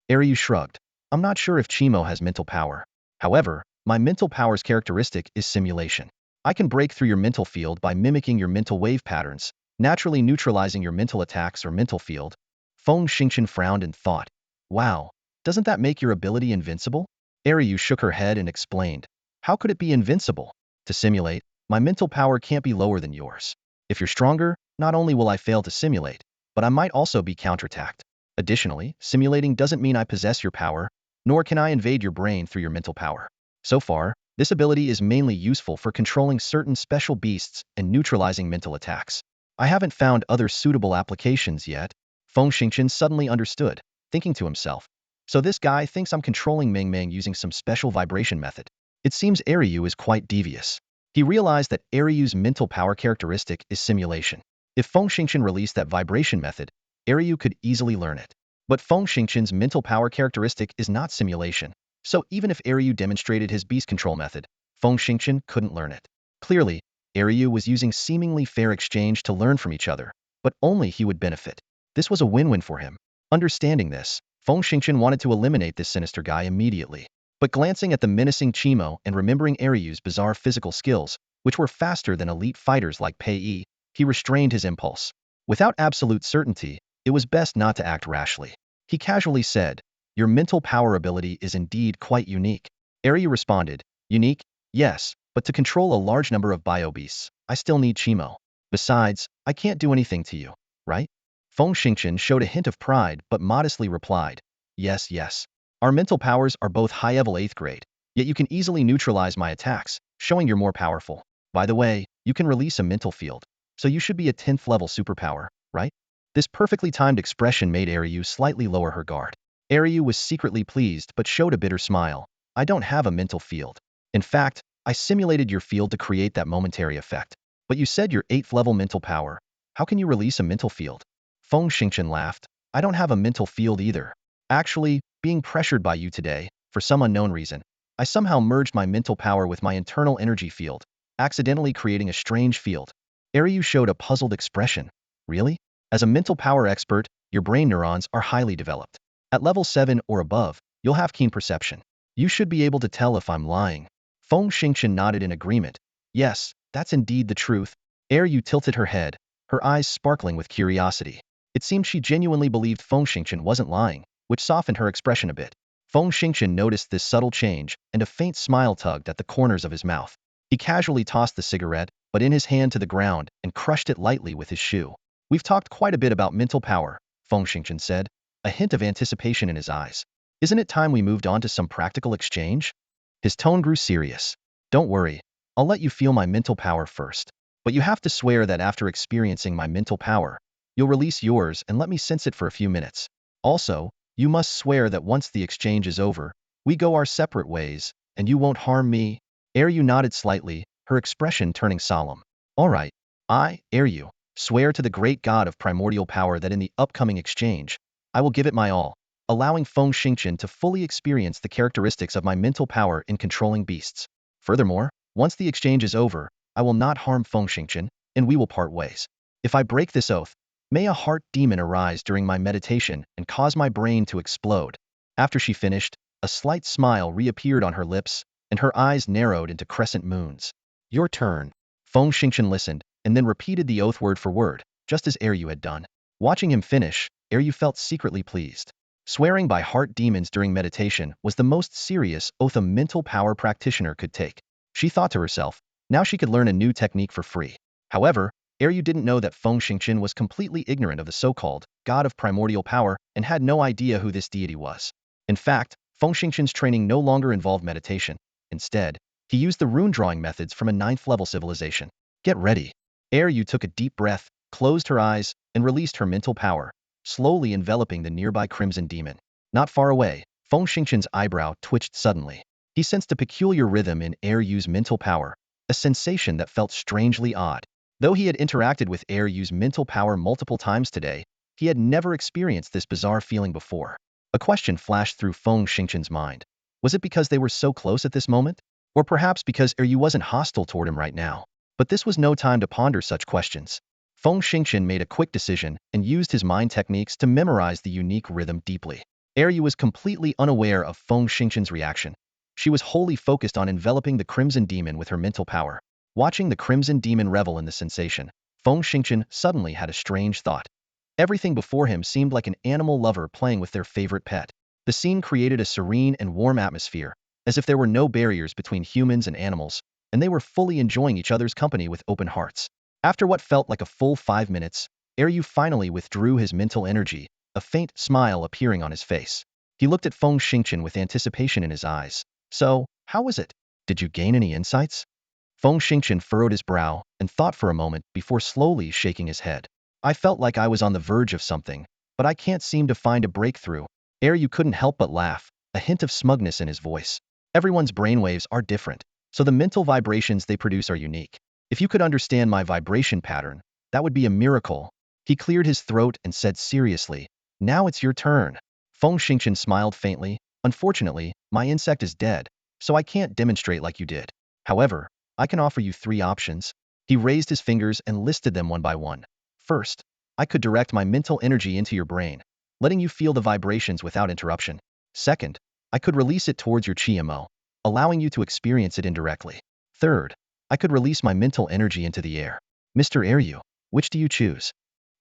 Ryu shrugged. I'm not sure if Chimo has mental power. However, my mental power's characteristic is simulation. I can break through your mental field by mimicking your mental wave patterns, naturally neutralizing your mental attacks or mental field. Feng Xingqian frowned and thought, wow, doesn't that make your ability invincible? Ryu shook her head and explained, how could it be invincible? To simulate, my mental power can't be lower than yours. If you're stronger, not only will I fail to simulate, but I might also be counterattacked. Additionally, simulating doesn't mean I possess your power, nor can I invade your brain through your mental power. So far, this ability is mainly useful for controlling certain special beasts and neutralizing mental attacks. I haven't found other suitable applications yet. Feng Xingqian suddenly understood, thinking to himself. So this guy thinks I'm controlling Meng Meng using some special vibration method. It seems Ryu is quite devious. He realized that Ryu's mental power characteristic is simulation. If Feng Xingqian released that vibration method, Ryu could easily learn it. But Feng Xingqian's mental power characteristic is not simulation. So even if Ryu demonstrated his beast control method, Feng Xingqian couldn't learn it. Clearly, Ryu was using seemingly fair exchange to learn from each other, but only he would benefit. This was a win-win for him. Understanding this, Feng Xingqian wanted to eliminate this sinister guy immediately. But glancing at the menacing Chimo and remembering Ryu's bizarre physical skills, which were faster than elite fighters like Pei Yi, he restrained his impulse. Without absolute certainty, it was best not to act rashly. He casually said, your mental power ability is indeed quite unique. Ryu responded, unique? Yes, but to control a large number of biobeasts, I still need Chimo. Besides, I can't do anything to you, right? Feng Xingqian showed a hint of pride but modestly replied, yes, yes. Our mental powers are both high-level 8th grade, yet you can easily neutralize my attacks, showing you're more powerful. By the way, you can release a mental field, so you should be a 10th level superpower, right? This perfectly timed expression made Eryu slightly lower her guard. Eryu was secretly pleased but showed a bitter smile. I don't have a mental field. In fact, I simulated your field to create that momentary effect. But you said your 8th level mental power. How can you release a mental field? Feng Xingchen laughed. I don't have a mental field either. Actually, being pressured by you today, for some unknown reason, I somehow merged my mental power with my internal energy field, accidentally creating a strange field. Eryu showed a puzzled expression. Really? As a mental power expert, your brain neurons are highly developed. At level 7 or above, you'll have keen perception. You should be able to tell if I'm lying. Feng Xingchen nodded in agreement. Yes, that's indeed the truth. Eryu tilted her head, her eyes sparkling with curiosity. It seemed she genuinely believed Feng Xingchen wasn't lying, which softened her expression a bit. Feng Xingchen noticed this subtle change, and a faint smile tugged at the corners of his mouth. He casually tossed the cigarette, but in his hand to the ground, and crushed it lightly with his shoe. We've talked quite a bit about mental power, Feng Xingchen said, a hint of anticipation in his eyes. Isn't it time we moved on to some practical exchange? His tone grew serious. Don't worry, I'll let you feel my mental power first. But you have to swear that after experiencing my mental power, you'll release yours and let me sense it for a few minutes. Also, you must swear that once the exchange is over, we go our separate ways, and you won't harm me. Eryu nodded slightly, her expression turning solemn. All right, I, Eryu, swear to the great god of primordial power that in the upcoming exchange, I will give it my all, allowing Feng Xingchen to fully experience the characteristics of my mental power in controlling beasts. Furthermore, once the exchange is over, I will not harm Feng Xingchen, and we will part ways. If I break this oath, may a heart demon arise during my meditation and cause my brain to explode. After she finished, a slight smile reappeared on her lips, and her eyes narrowed into crescent moons. Your turn. Feng Xingchen listened, and then repeated the oath word for word, just as Eryu had done. Watching him finish, Eryu felt secretly pleased. Swearing by heart demons during meditation was the most serious oath a mental power practitioner could take. She thought to herself, now she could learn a new technique for free. However, Eryu didn't know that Feng Xingchen was completely ignorant of the so-called god of primordial power and had no idea who this deity was. In fact, Feng Xingchen's training no longer involved meditation. Instead, he used the rune-drawing methods from a 9th-level civilization. Get ready. Eryu took a deep breath, closed her eyes, and released her mental power, slowly enveloping the nearby crimson demon. Not far away, Feng Xingchen's eyebrow twitched suddenly. He sensed a peculiar rhythm in Eryu's mental power, a sensation that felt strangely odd. Though he had interacted with Eryu's mental power multiple times today, he had never experienced this bizarre feeling before. A question flashed through Feng Xingchen's mind. Was it because they were so close at this moment? Or perhaps because Eryu wasn't hostile toward him right now? But this was no time to ponder such questions. Feng Xingchen made a quick decision and used his mind techniques to memorize the unique rhythm deeply. Eryu was completely unaware of Feng Xingchen's reaction. She was wholly focused on enveloping the Crimson Demon with her mental power. Watching the Crimson Demon revel in the sensation, Feng Xingchen suddenly had a strange thought. Everything before him seemed like an animal lover playing with their favorite pet. The scene created a serene and warm atmosphere, as if there were no barriers between humans and animals, and they were fully enjoying each other's company with open hearts. After what felt like a full 5 minutes, Eryu finally withdrew his mental energy, a faint smile appearing on his face. He looked at Feng Xingchen with anticipation in his eyes. So, how was it? Did you gain any insights? Feng Xingchen furrowed his brow and thought for a moment before slowly shaking his head. I felt like I was on the verge of something, but I can't seem to find a breakthrough. Eryu couldn't help but laugh, a hint of smugness in his voice. Everyone's brainwaves are different, so the mental vibrations they produce are unique. If you could understand my vibration pattern, that would be a miracle. He cleared his throat and said seriously, now it's your turn. Feng Xingchen smiled faintly. Unfortunately, my insect is dead, so I can't demonstrate like you did. However, I can offer you 3 options. He raised his fingers and listed them one by one. First, I could direct my mental energy into your brain, letting you feel the vibrations without interruption. Second, I could release it towards your chi-mo, allowing you to experience it indirectly. Third, I could release my mental energy into the air. Mr. Eryu, which do you choose?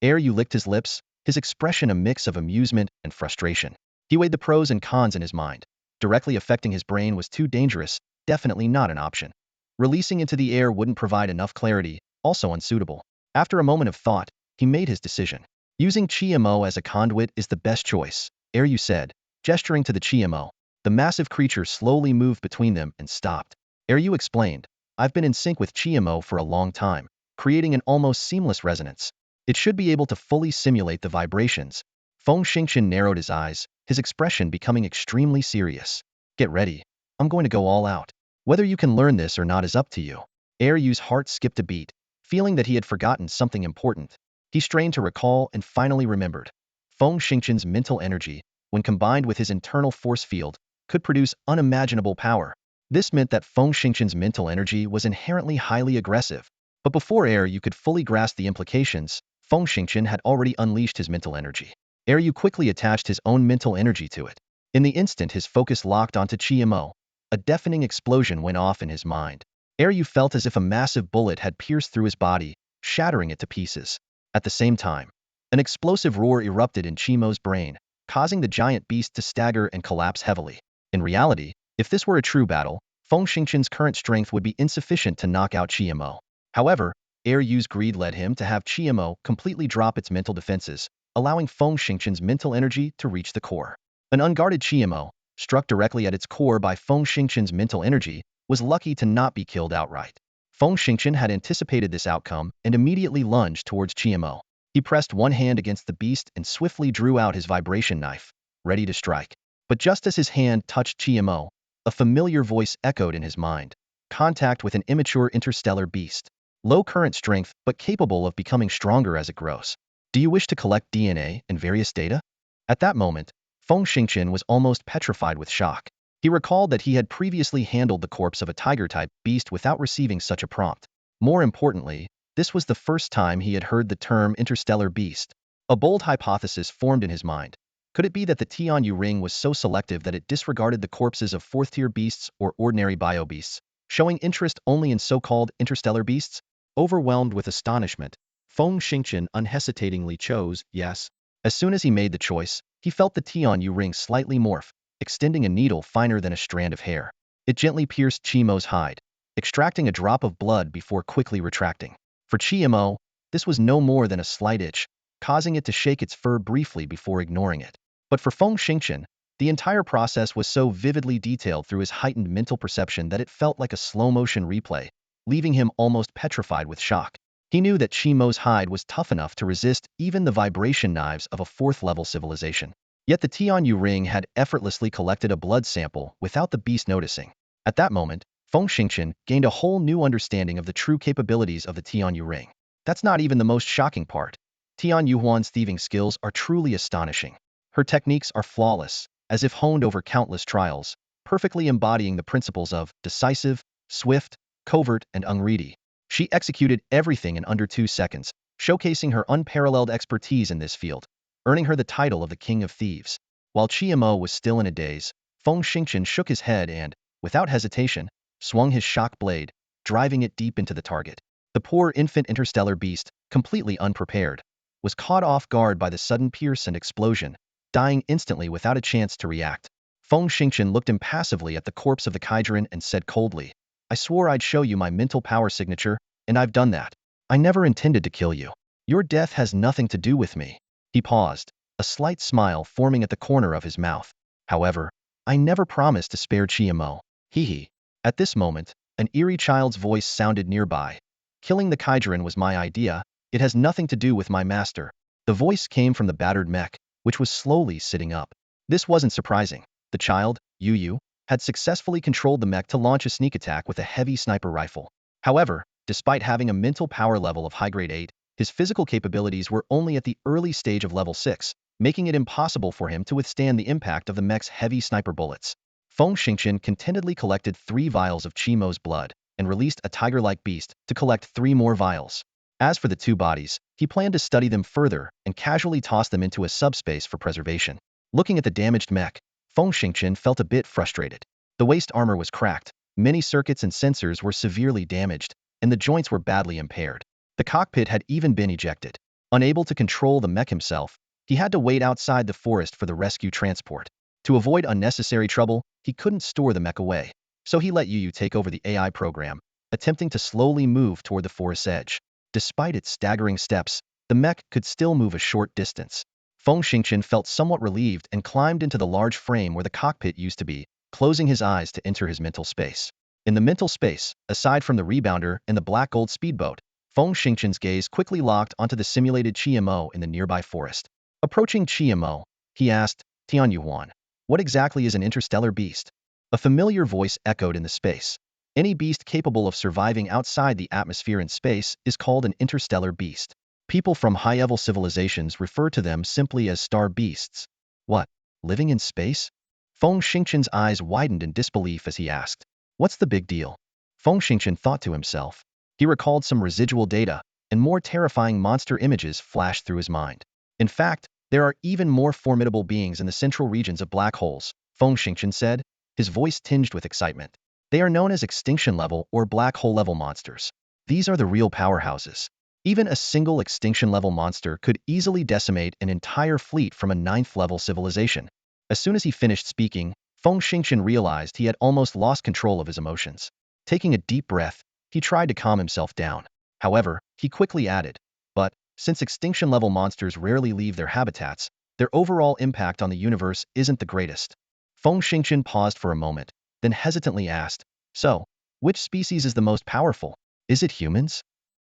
Eryu licked his lips, his expression a mix of amusement and frustration. He weighed the pros and cons in his mind. Directly affecting his brain was too dangerous, definitely not an option. Releasing into the air wouldn't provide enough clarity, also unsuitable. After a moment of thought, he made his decision. Using chi-mo as a conduit is the best choice, Eryu said, gesturing to the chi-mo. The massive creature slowly moved between them and stopped. Eryu explained, I've been in sync with chi-mo for a long time, creating an almost seamless resonance. It should be able to fully simulate the vibrations. Feng Xingqian narrowed his eyes, his expression becoming extremely serious. Get ready. I'm going to go all out. Whether you can learn this or not is up to you. Yu's heart skipped a beat, feeling that he had forgotten something important. He strained to recall and finally remembered. Feng Xingqian's mental energy, when combined with his internal force field, could produce unimaginable power. This meant that Feng Xingqian's mental energy was inherently highly aggressive. But before Yu could fully grasp the implications, Feng Xingqian had already unleashed his mental energy. Yu quickly attached his own mental energy to it. In the instant his focus locked onto Qimo, a deafening explosion went off in his mind. Yu felt as if a massive bullet had pierced through his body, shattering it to pieces. At the same time, an explosive roar erupted in Qimo's brain, causing the giant beast to stagger and collapse heavily. In reality, if this were a true battle, Feng Xingqian's current strength would be insufficient to knock out Qimo. However, Yu's greed led him to have Qimo completely drop its mental defenses, allowing Feng Xingqian's mental energy to reach the core. An unguarded Qimo, struck directly at its core by Feng Xingqian's mental energy, was lucky to not be killed outright. Feng Xingqian had anticipated this outcome and immediately lunged towards Qimo. He pressed one hand against the beast and swiftly drew out his vibration knife, ready to strike. But just as his hand touched Qimo, a familiar voice echoed in his mind. Contact with an immature interstellar beast. Low current strength, but capable of becoming stronger as it grows. Do you wish to collect DNA and various data? At that moment, Feng Xingqian was almost petrified with shock. He recalled that he had previously handled the corpse of a tiger-type beast without receiving such a prompt. More importantly, this was the first time he had heard the term interstellar beast. A bold hypothesis formed in his mind. Could it be that the Tianyu ring was so selective that it disregarded the corpses of fourth-tier beasts or ordinary biobeasts, showing interest only in so-called interstellar beasts? Overwhelmed with astonishment, Feng Xingqian unhesitatingly chose yes. As soon as he made the choice, he felt the Tianyu ring slightly morph, extending a needle finer than a strand of hair. It gently pierced Qimo's hide, extracting a drop of blood before quickly retracting. For Qimo, this was no more than a slight itch, causing it to shake its fur briefly before ignoring it. But for Feng Xingqian, the entire process was so vividly detailed through his heightened mental perception that it felt like a slow-motion replay, leaving him almost petrified with shock. He knew that Qimo's hide was tough enough to resist even the vibration knives of a fourth-level civilization. Yet the Tianyu ring had effortlessly collected a blood sample without the beast noticing. At that moment, Feng Xingqian gained a whole new understanding of the true capabilities of the Tianyu ring. That's not even the most shocking part. Tianyu Huan's thieving skills are truly astonishing. Her techniques are flawless, as if honed over countless trials, perfectly embodying the principles of decisive, swift, covert, and unready. She executed everything in under 2 seconds, showcasing her unparalleled expertise in this field, earning her the title of the King of Thieves. While Qimo was still in a daze, Feng Xingqian shook his head and, without hesitation, swung his shock blade, driving it deep into the target. The poor infant interstellar beast, completely unprepared, was caught off guard by the sudden pierce and explosion, dying instantly without a chance to react. Feng Xingqian looked impassively at the corpse of the Kaijuran and said coldly, I swore I'd show you my mental power signature, and I've done that. I never intended to kill you. Your death has nothing to do with me. He paused, a slight smile forming at the corner of his mouth. However, I never promised to spare Qimo. Hee. At this moment, an eerie child's voice sounded nearby. Killing the Kaijuran was my idea. It has nothing to do with my master. The voice came from the battered Mech, which was slowly sitting up. This wasn't surprising. The child, Yu, had successfully controlled the Mech to launch a sneak attack with a heavy sniper rifle. However, despite having a mental power level of high grade 8, his physical capabilities were only at the early stage of level 6, making it impossible for him to withstand the impact of the Mech's heavy sniper bullets. Feng Xingqian contentedly collected 3 vials of Qimo's blood and released a tiger-like beast to collect 3 more vials. As for the 2 bodies, he planned to study them further and casually toss them into a subspace for preservation. Looking at the damaged Mech, Feng Xingqian felt a bit frustrated. The waist armor was cracked, many circuits and sensors were severely damaged, and the joints were badly impaired. The cockpit had even been ejected. Unable to control the Mech himself, he had to wait outside the forest for the rescue transport. To avoid unnecessary trouble, he couldn't store the Mech away. So he let Yu take over the AI program, attempting to slowly move toward the forest's edge. Despite its staggering steps, the Mech could still move a short distance. Feng Xingqian felt somewhat relieved and climbed into the large frame where the cockpit used to be, closing his eyes to enter his mental space. In the mental space, aside from the rebounder and the black gold speedboat, Feng Xingqian's gaze quickly locked onto the simulated Qimo in the nearby forest. Approaching Qimo, he asked, Tian Yuan, what exactly is an interstellar beast? A familiar voice echoed in the space. Any beast capable of surviving outside the atmosphere and space is called an interstellar beast. People from high-level civilizations refer to them simply as star beasts. What? Living in space? Feng Xingqian's eyes widened in disbelief as he asked, what's the big deal? Feng Xingqian thought to himself. He recalled some residual data, and more terrifying monster images flashed through his mind. In fact, there are even more formidable beings in the central regions of black holes, Feng Xingqian said, his voice tinged with excitement. They are known as extinction-level or black hole-level monsters. These are the real powerhouses. Even a single extinction-level monster could easily decimate an entire fleet from a ninth-level civilization. As soon as he finished speaking, Feng Xingqian realized he had almost lost control of his emotions. Taking a deep breath, he tried to calm himself down. However, he quickly added, but, since extinction-level monsters rarely leave their habitats, their overall impact on the universe isn't the greatest. Feng Xingqian paused for a moment, then hesitantly asked, so, which species is the most powerful? Is it humans?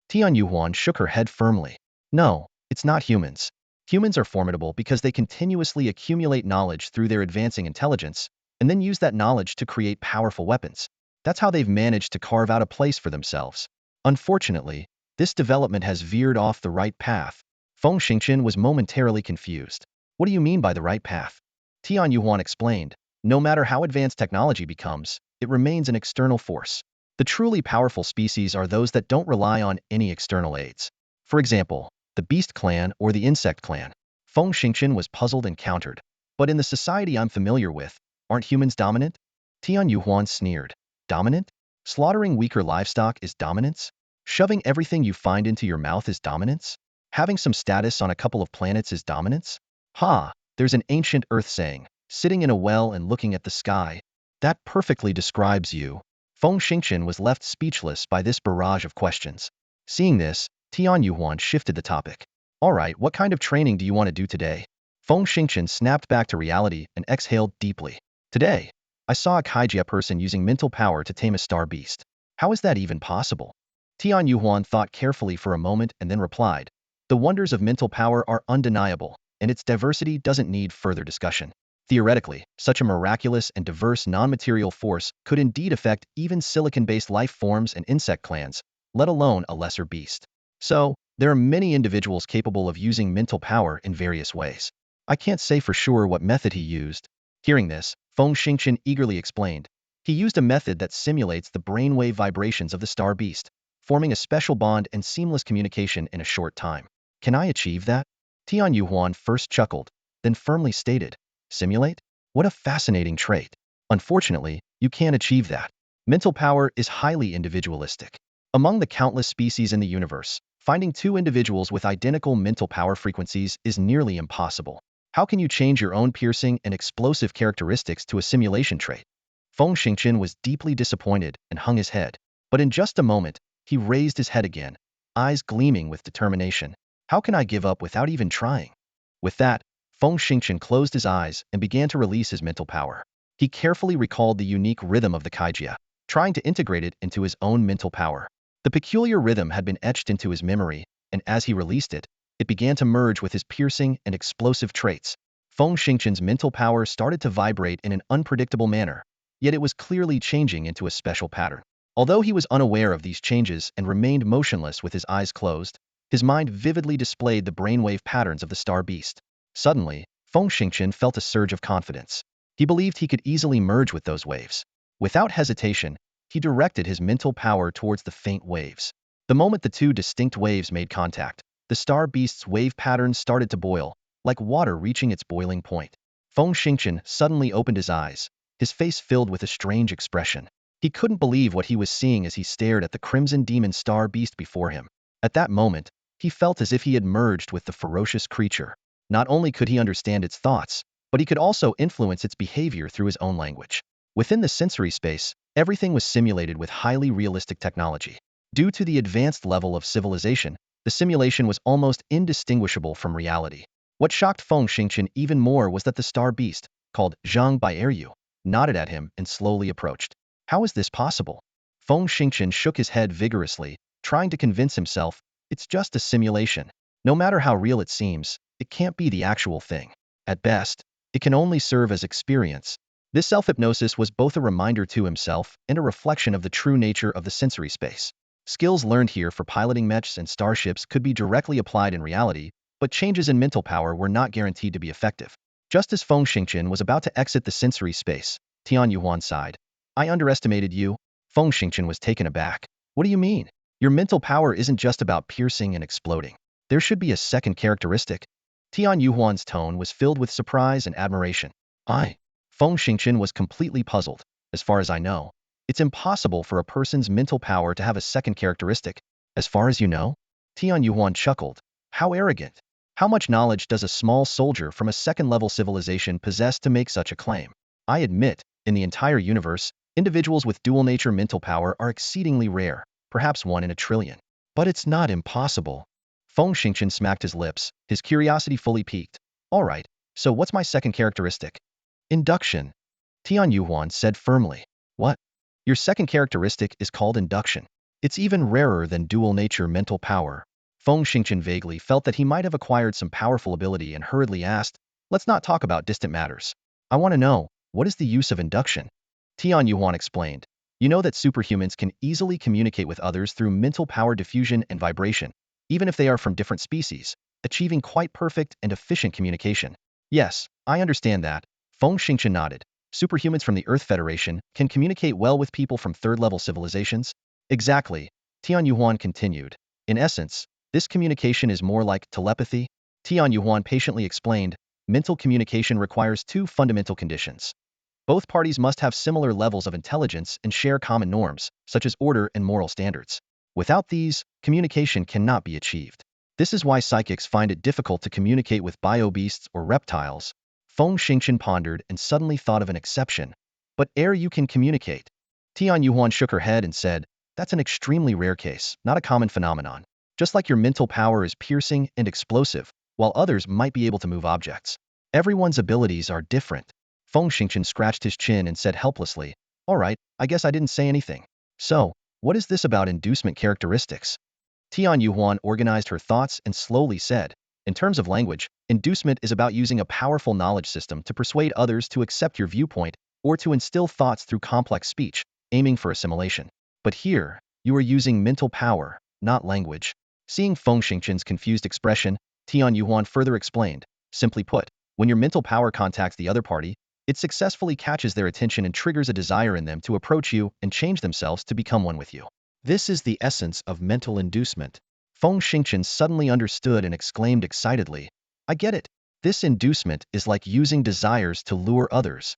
Tian Yuhuan shook her head firmly. No, it's not humans. Humans are formidable because they continuously accumulate knowledge through their advancing intelligence, and then use that knowledge to create powerful weapons. That's how they've managed to carve out a place for themselves. Unfortunately, this development has veered off the right path. Feng Xingqian was momentarily confused. What do you mean by the right path? Tian Yuhuan explained, no matter how advanced technology becomes, it remains an external force. The truly powerful species are those that don't rely on any external aids. For example, the beast clan or the insect clan. Feng Xingqian was puzzled and countered. But in the society I'm familiar with, aren't humans dominant? Tian Yuhuan sneered. Dominant? Slaughtering weaker livestock is dominance? Shoving everything you find into your mouth is dominance? Having some status on a couple of planets is dominance? Ha, there's an ancient earth saying, sitting in a well and looking at the sky. That perfectly describes you. Feng Xingqian was left speechless by this barrage of questions. Seeing this, Tian Yuhuan shifted the topic. Alright, what kind of training do you want to do today? Feng Xingqian snapped back to reality and exhaled deeply. Today, I saw a kaijia person using mental power to tame a star beast. How is that even possible? Tian Yuhuan thought carefully for a moment and then replied, the wonders of mental power are undeniable, and its diversity doesn't need further discussion. Theoretically, such a miraculous and diverse non-material force could indeed affect even silicon-based life forms and insect clans, let alone a lesser beast. So, there are many individuals capable of using mental power in various ways. I can't say for sure what method he used. Hearing this, Feng Xingqian eagerly explained. He used a method that simulates the brainwave vibrations of the star beast, forming a special bond and seamless communication in a short time. Can I achieve that? Tian Yuhuan first chuckled, then firmly stated. Simulate? What a fascinating trait. Unfortunately, you can't achieve that. Mental power is highly individualistic. Among the countless species in the universe, finding two individuals with identical mental power frequencies is nearly impossible. How can you change your own piercing and explosive characteristics to a simulation trait? Feng Xingqian was deeply disappointed and hung his head. But in just a moment, he raised his head again, eyes gleaming with determination. How can I give up without even trying? With that, Feng Xingqian closed his eyes and began to release his mental power. He carefully recalled the unique rhythm of the kaijia, trying to integrate it into his own mental power. The peculiar rhythm had been etched into his memory, and as he released it, it began to merge with his piercing and explosive traits. Feng Xingqian's mental power started to vibrate in an unpredictable manner, yet it was clearly changing into a special pattern. Although he was unaware of these changes and remained motionless with his eyes closed, his mind vividly displayed the brainwave patterns of the star beast. Suddenly, Feng Xingqian felt a surge of confidence. He believed he could easily merge with those waves. Without hesitation, he directed his mental power towards the faint waves. The moment the two distinct waves made contact, the star beast's wave pattern started to boil, like water reaching its boiling point. Feng Xingqian suddenly opened his eyes, his face filled with a strange expression. He couldn't believe what he was seeing as he stared at the crimson demon star beast before him. At that moment, he felt as if he had merged with the ferocious creature. Not only could he understand its thoughts, but he could also influence its behavior through his own language. Within the sensory space, everything was simulated with highly realistic technology. Due to the advanced level of civilization, the simulation was almost indistinguishable from reality. What shocked Feng Xingqian even more was that the star beast, called Zhang by Eryu, nodded at him and slowly approached. How is this possible? Feng Xingqian shook his head vigorously, trying to convince himself it's just a simulation. No matter how real it seems, it can't be the actual thing. At best, it can only serve as experience. This self-hypnosis was both a reminder to himself and a reflection of the true nature of the sensory space. Skills learned here for piloting mechs and starships could be directly applied in reality, but changes in mental power were not guaranteed to be effective. Just as Feng Xingqian was about to exit the sensory space, Tian Yuhuan sighed. I underestimated you. Feng Xingqian was taken aback. What do you mean? Your mental power isn't just about piercing and exploding. There should be a second characteristic. Tian Yuhuan's tone was filled with surprise and admiration. Feng Xingqian was completely puzzled. As far as I know, it's impossible for a person's mental power to have a second characteristic. As far as you know? Tian Yuhuan chuckled. How arrogant. How much knowledge does a small soldier from a second-level civilization possess to make such a claim? I admit, in the entire universe, individuals with dual-nature mental power are exceedingly rare, perhaps 1 in a trillion. But it's not impossible. Feng Xingqian smacked his lips, his curiosity fully piqued. All right, so what's my second characteristic? Induction. Tian Yuhuan said firmly. What? Your second characteristic is called induction. It's even rarer than dual-nature mental power. Feng Xingqian vaguely felt that he might have acquired some powerful ability and hurriedly asked, let's not talk about distant matters. I want to know, what is the use of induction? Tian Yuhuan explained. You know that superhumans can easily communicate with others through mental power diffusion and vibration, even if they are from different species, achieving quite perfect and efficient communication. Yes, I understand that. Feng Xingqian nodded. Superhumans from the Earth Federation can communicate well with people from third-level civilizations? Exactly. Tian Yuhuan continued. In essence, this communication is more like telepathy. Tian Yuhuan patiently explained, mental communication requires 2 fundamental conditions. Both parties must have similar levels of intelligence and share common norms, such as order and moral standards. Without these, communication cannot be achieved. This is why psychics find it difficult to communicate with bio-beasts or reptiles. Feng Xingqian pondered and suddenly thought of an exception. But air you can communicate. Tian Yuhuan shook her head and said, that's an extremely rare case, not a common phenomenon. Just like your mental power is piercing and explosive, while others might be able to move objects. Everyone's abilities are different. Feng Xingqian scratched his chin and said helplessly, all right, I guess I didn't say anything. So, what is this about inducement characteristics? Tian Yuhuan organized her thoughts and slowly said, in terms of language, inducement is about using a powerful knowledge system to persuade others to accept your viewpoint or to instill thoughts through complex speech, aiming for assimilation. But here, you are using mental power, not language. Seeing Feng Xingqian's confused expression, Tian Yuhuan further explained, simply put, when your mental power contacts the other party, it successfully catches their attention and triggers a desire in them to approach you and change themselves to become one with you. This is the essence of mental inducement. Feng Xingqian suddenly understood and exclaimed excitedly, I get it. This inducement is like using desires to lure others.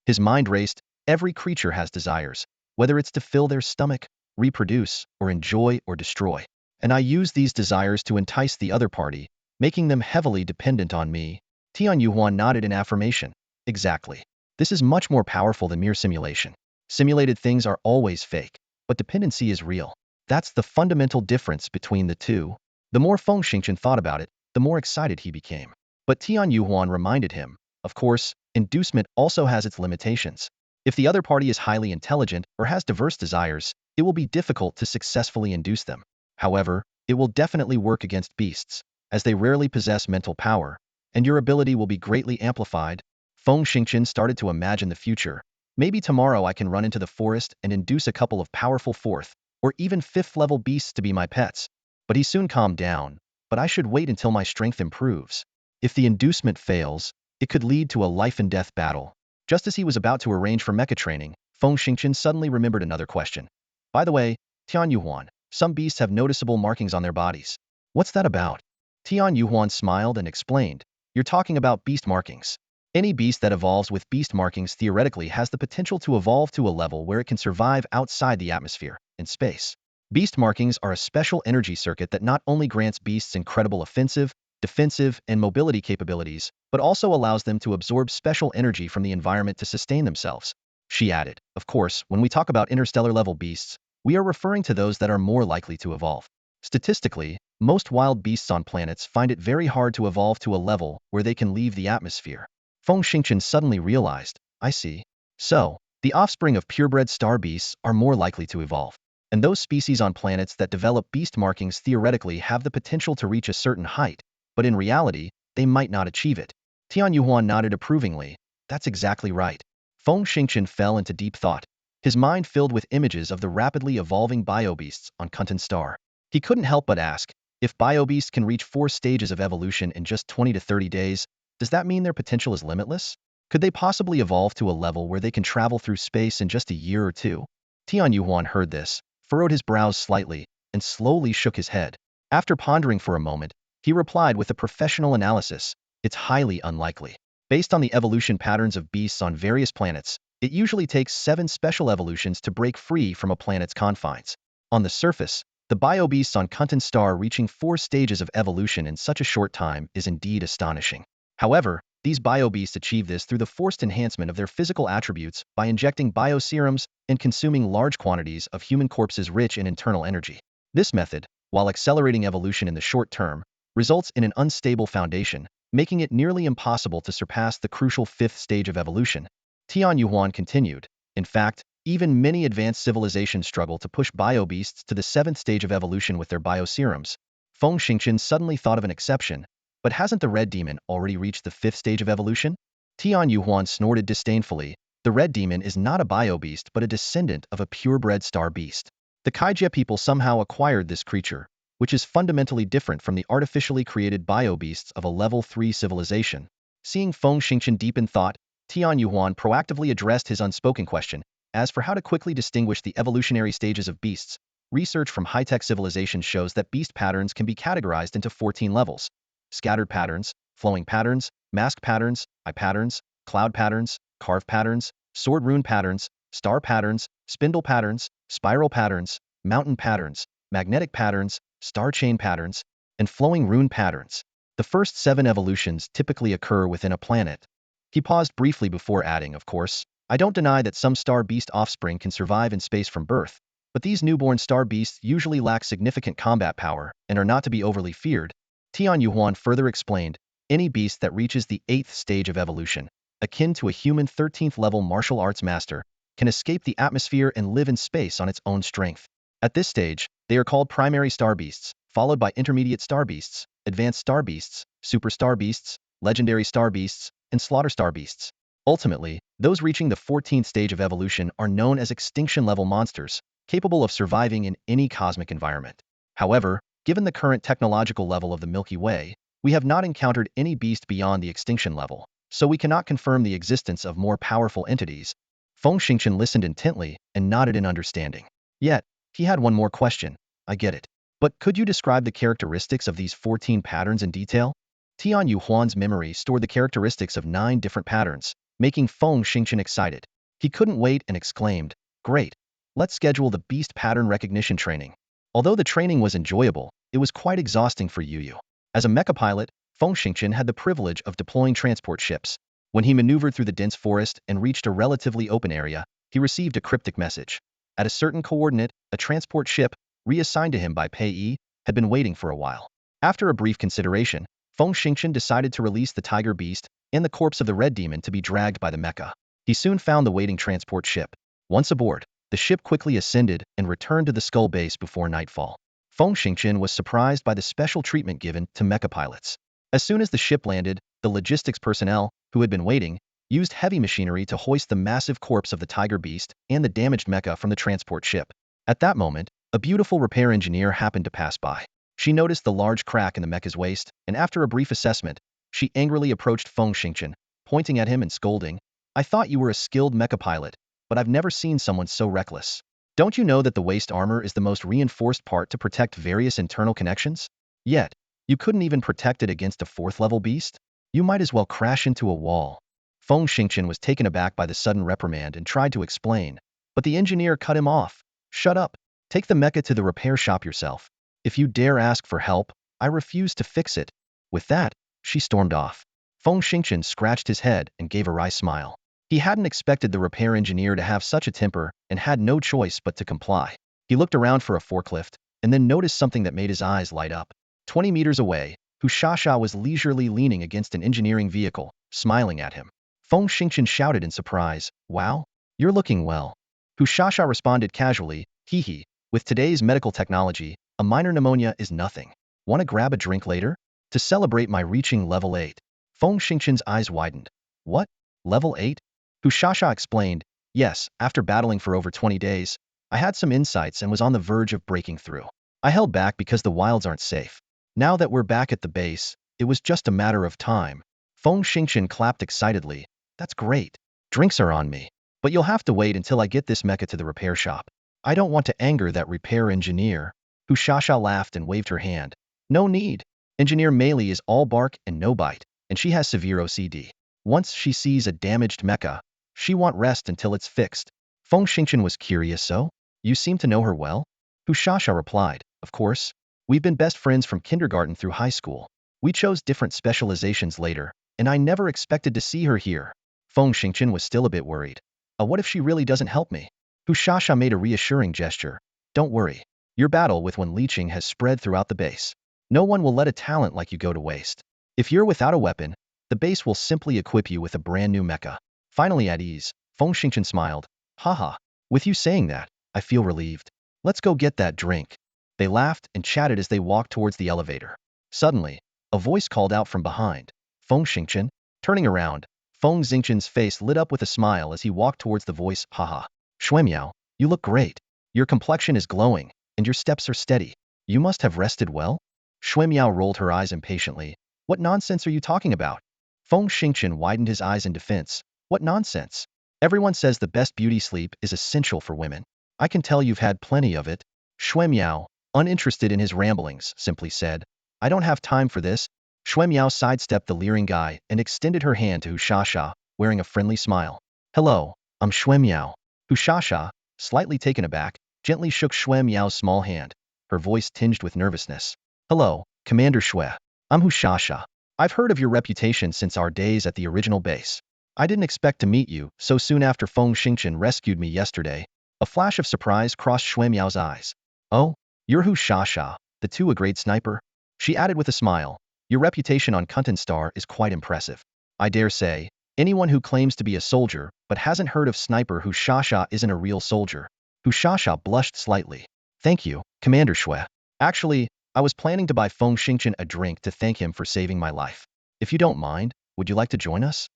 His mind raced. Every creature has desires, whether it's to fill their stomach, reproduce, or enjoy or destroy. And I use these desires to entice the other party, making them heavily dependent on me. Tian Yuhuan nodded in affirmation. Exactly. This is much more powerful than mere simulation. Simulated things are always fake, but dependency is real. That's the fundamental difference between the two. The more Feng Xingqian thought about it, the more excited he became. But Tian Yuhuan reminded him, of course, inducement also has its limitations. If the other party is highly intelligent or has diverse desires, it will be difficult to successfully induce them. However, it will definitely work against beasts, as they rarely possess mental power, and your ability will be greatly amplified. Feng Xingqian started to imagine the future. Maybe tomorrow I can run into the forest and induce a couple of powerful 4th, or even 5th-level beasts to be my pets. But he soon calmed down. But I should wait until my strength improves. If the inducement fails, it could lead to a life-and-death battle. Just as he was about to arrange for mecha training, Feng Xingqian suddenly remembered another question. By the way, Tian Yuhuan, some beasts have noticeable markings on their bodies. What's that about? Tian Yuhuan smiled and explained. You're talking about beast markings. Any beast that evolves with beast markings theoretically has the potential to evolve to a level where it can survive outside the atmosphere, in space. Beast markings are a special energy circuit that not only grants beasts incredible offensive, defensive, and mobility capabilities, but also allows them to absorb special energy from the environment to sustain themselves. She added, of course, when we talk about interstellar-level beasts, we are referring to those that are more likely to evolve. Statistically, most wild beasts on planets find it very hard to evolve to a level where they can leave the atmosphere. Feng Xingqian suddenly realized, I see. So, the offspring of purebred star beasts are more likely to evolve. and those species on planets that develop beast markings theoretically have the potential to reach a certain height, but in reality, they might not achieve it. Tian Yuhuan nodded approvingly. That's exactly right. Feng Xingqian fell into deep thought, his mind filled with images of the rapidly evolving biobeasts on Kuntan Star. He couldn't help but ask, if biobeasts can reach 4 stages of evolution in just 20 to 30 days, does that mean their potential is limitless? Could they possibly evolve to a level where they can travel through space in just a year or two? Tian Yuhuan heard this, furrowed his brows slightly, and slowly shook his head. After pondering for a moment, he replied with a professional analysis, it's highly unlikely. Based on the evolution patterns of beasts on various planets, it usually takes 7 special evolutions to break free from a planet's confines. On the surface, the biobeasts on Kuntan Star reaching 4 stages of evolution in such a short time is indeed astonishing. However, these biobeasts achieve this through the forced enhancement of their physical attributes by injecting bioserums and consuming large quantities of human corpses rich in internal energy. This method, while accelerating evolution in the short term, results in an unstable foundation, making it nearly impossible to surpass the crucial 5th stage of evolution. Tian Yuhuan continued, in fact, even many advanced civilizations struggle to push biobeasts to the 7th stage of evolution with their bioserums. Feng Xingqian suddenly thought of an exception. But hasn't the red demon already reached the 5th stage of evolution? Tian Yuhuan snorted disdainfully. The red demon is not a biobeast but a descendant of a purebred star beast. The Kaijia people somehow acquired this creature, which is fundamentally different from the artificially created biobeasts of a level 3 civilization. Seeing Feng Xingqian deep in thought, Tian Yuhuan proactively addressed his unspoken question. As for how to quickly distinguish the evolutionary stages of beasts, research from high-tech civilizations shows that beast patterns can be categorized into 14 levels. Scattered patterns, flowing patterns, mask patterns, eye patterns, cloud patterns, carve patterns, sword rune patterns, star patterns, spindle patterns, spiral patterns, mountain patterns, magnetic patterns, star chain patterns, and flowing rune patterns. The first 7 evolutions typically occur within a planet. He paused briefly before adding, of course, I don't deny that some star beast offspring can survive in space from birth, but these newborn star beasts usually lack significant combat power and are not to be overly feared. Tian Yuhuan further explained, any beast that reaches the 8th stage of evolution, akin to a human 13th level martial arts master, can escape the atmosphere and live in space on its own strength. At this stage, they are called primary star beasts, followed by intermediate star beasts, advanced star beasts, super star beasts, legendary star beasts, and slaughter star beasts. Ultimately, those reaching the 14th stage of evolution are known as extinction-level monsters, capable of surviving in any cosmic environment. However, given the current technological level of the Milky Way, we have not encountered any beast beyond the extinction level, so we cannot confirm the existence of more powerful entities. Feng Xingqian listened intently and nodded in understanding. Yet, he had one more question. I get it. But could you describe the characteristics of these 14 patterns in detail? Tian Yuhuan's memory stored the characteristics of 9 different patterns, making Feng Xingqian excited. He couldn't wait and exclaimed, Great! Let's schedule the beast pattern recognition training. Although the training was enjoyable, it was quite exhausting for Yu. As a mecha pilot, Feng Xingqian had the privilege of deploying transport ships. When he maneuvered through the dense forest and reached a relatively open area, he received a cryptic message. At a certain coordinate, a transport ship, reassigned to him by Pei, had been waiting for a while. After a brief consideration, Feng Xingqian decided to release the tiger beast and the corpse of the red demon to be dragged by the mecha. He soon found the waiting transport ship. Once aboard, the ship quickly ascended and returned to the Skull base before nightfall. Feng Xingqian was surprised by the special treatment given to mecha pilots. As soon as the ship landed, the logistics personnel, who had been waiting, used heavy machinery to hoist the massive corpse of the tiger beast and the damaged mecha from the transport ship. At that moment, a beautiful repair engineer happened to pass by. She noticed the large crack in the mecha's waist, and after a brief assessment, she angrily approached Feng Xingqian, pointing at him and scolding, I thought you were a skilled mecha pilot, but I've never seen someone so reckless. Don't you know that the waist armor is the most reinforced part to protect various internal connections? Yet, you couldn't even protect it against a 4th-level beast? You might as well crash into a wall. Feng Xingqian was taken aback by the sudden reprimand and tried to explain, but the engineer cut him off. Shut up. Take the mecha to the repair shop yourself. If you dare ask for help, I refuse to fix it. With that, she stormed off. Feng Xingqian scratched his head and gave a wry smile. He hadn't expected the repair engineer to have such a temper and had no choice but to comply. He looked around for a forklift and then noticed something that made his eyes light up. 20 meters away, Hu Shasha was leisurely leaning against an engineering vehicle, smiling at him. Feng Xingqian shouted in surprise, Wow, you're looking well. Hu Shasha responded casually, hee hee, With today's medical technology, a minor pneumonia is nothing. Want to grab a drink later? To celebrate my reaching level 8. Feng Xingqian's eyes widened. What? Level 8? Hushasha explained, yes, after battling for over 20 days, I had some insights and was on the verge of breaking through. I held back because the wilds aren't safe. Now that we're back at the base, it was just a matter of time. Feng Xingqian clapped excitedly. That's great. Drinks are on me. But you'll have to wait until I get this mecha to the repair shop. I don't want to anger that repair engineer. Hushasha laughed and waved her hand. No need. Engineer Meili is all bark and no bite, and she has severe OCD. Once she sees a damaged mecha, she won't rest until it's fixed. Feng Xingqian was curious. So? You seem to know her well? Hushasha replied, of course. We've been best friends from kindergarten through high school. We chose different specializations later, and I never expected to see her here. Feng Xingqian was still a bit worried. What if she really doesn't help me? Hushasha made a reassuring gesture. Don't worry. Your battle with Wen Liqing has spread throughout the base. No one will let a talent like you go to waste. If you're without a weapon, the base will simply equip you with a brand new mecha. Finally at ease, Feng Xingqian smiled. Haha. With you saying that, I feel relieved. Let's go get that drink. They laughed and chatted as they walked towards the elevator. Suddenly, a voice called out from behind. Feng Xingqian? Turning around, Feng Xingqian's face lit up with a smile as he walked towards the voice. Haha. Xuemiao, you look great. Your complexion is glowing, and your steps are steady. You must have rested well? Xuemiao rolled her eyes impatiently. What nonsense are you talking about? Feng Xingqian widened his eyes in defense. What nonsense? Everyone says the best beauty sleep is essential for women. I can tell you've had plenty of it. Xuemiao, uninterested in his ramblings, simply said, I don't have time for this. Xuemiao sidestepped the leering guy and extended her hand to Hushasha, wearing a friendly smile. Hello, I'm Xuemiao. Hushasha, slightly taken aback, gently shook Xuemiao's small hand, her voice tinged with nervousness. Hello, Commander Xue. I'm Hushasha. I've heard of your reputation since our days at the original base. I didn't expect to meet you so soon after Feng Xingqian rescued me yesterday. A flash of surprise crossed Xuemiao's eyes. Oh, you're Hushasha, the two-a-grade sniper? She added with a smile. Your reputation on Confronting Star is quite impressive. I dare say, anyone who claims to be a soldier but hasn't heard of sniper Hushasha isn't a real soldier. Hushasha blushed slightly. Thank you, Commander Xue. Actually, I was planning to buy Feng Xingqian a drink to thank him for saving my life. If you don't mind, would you like to join us?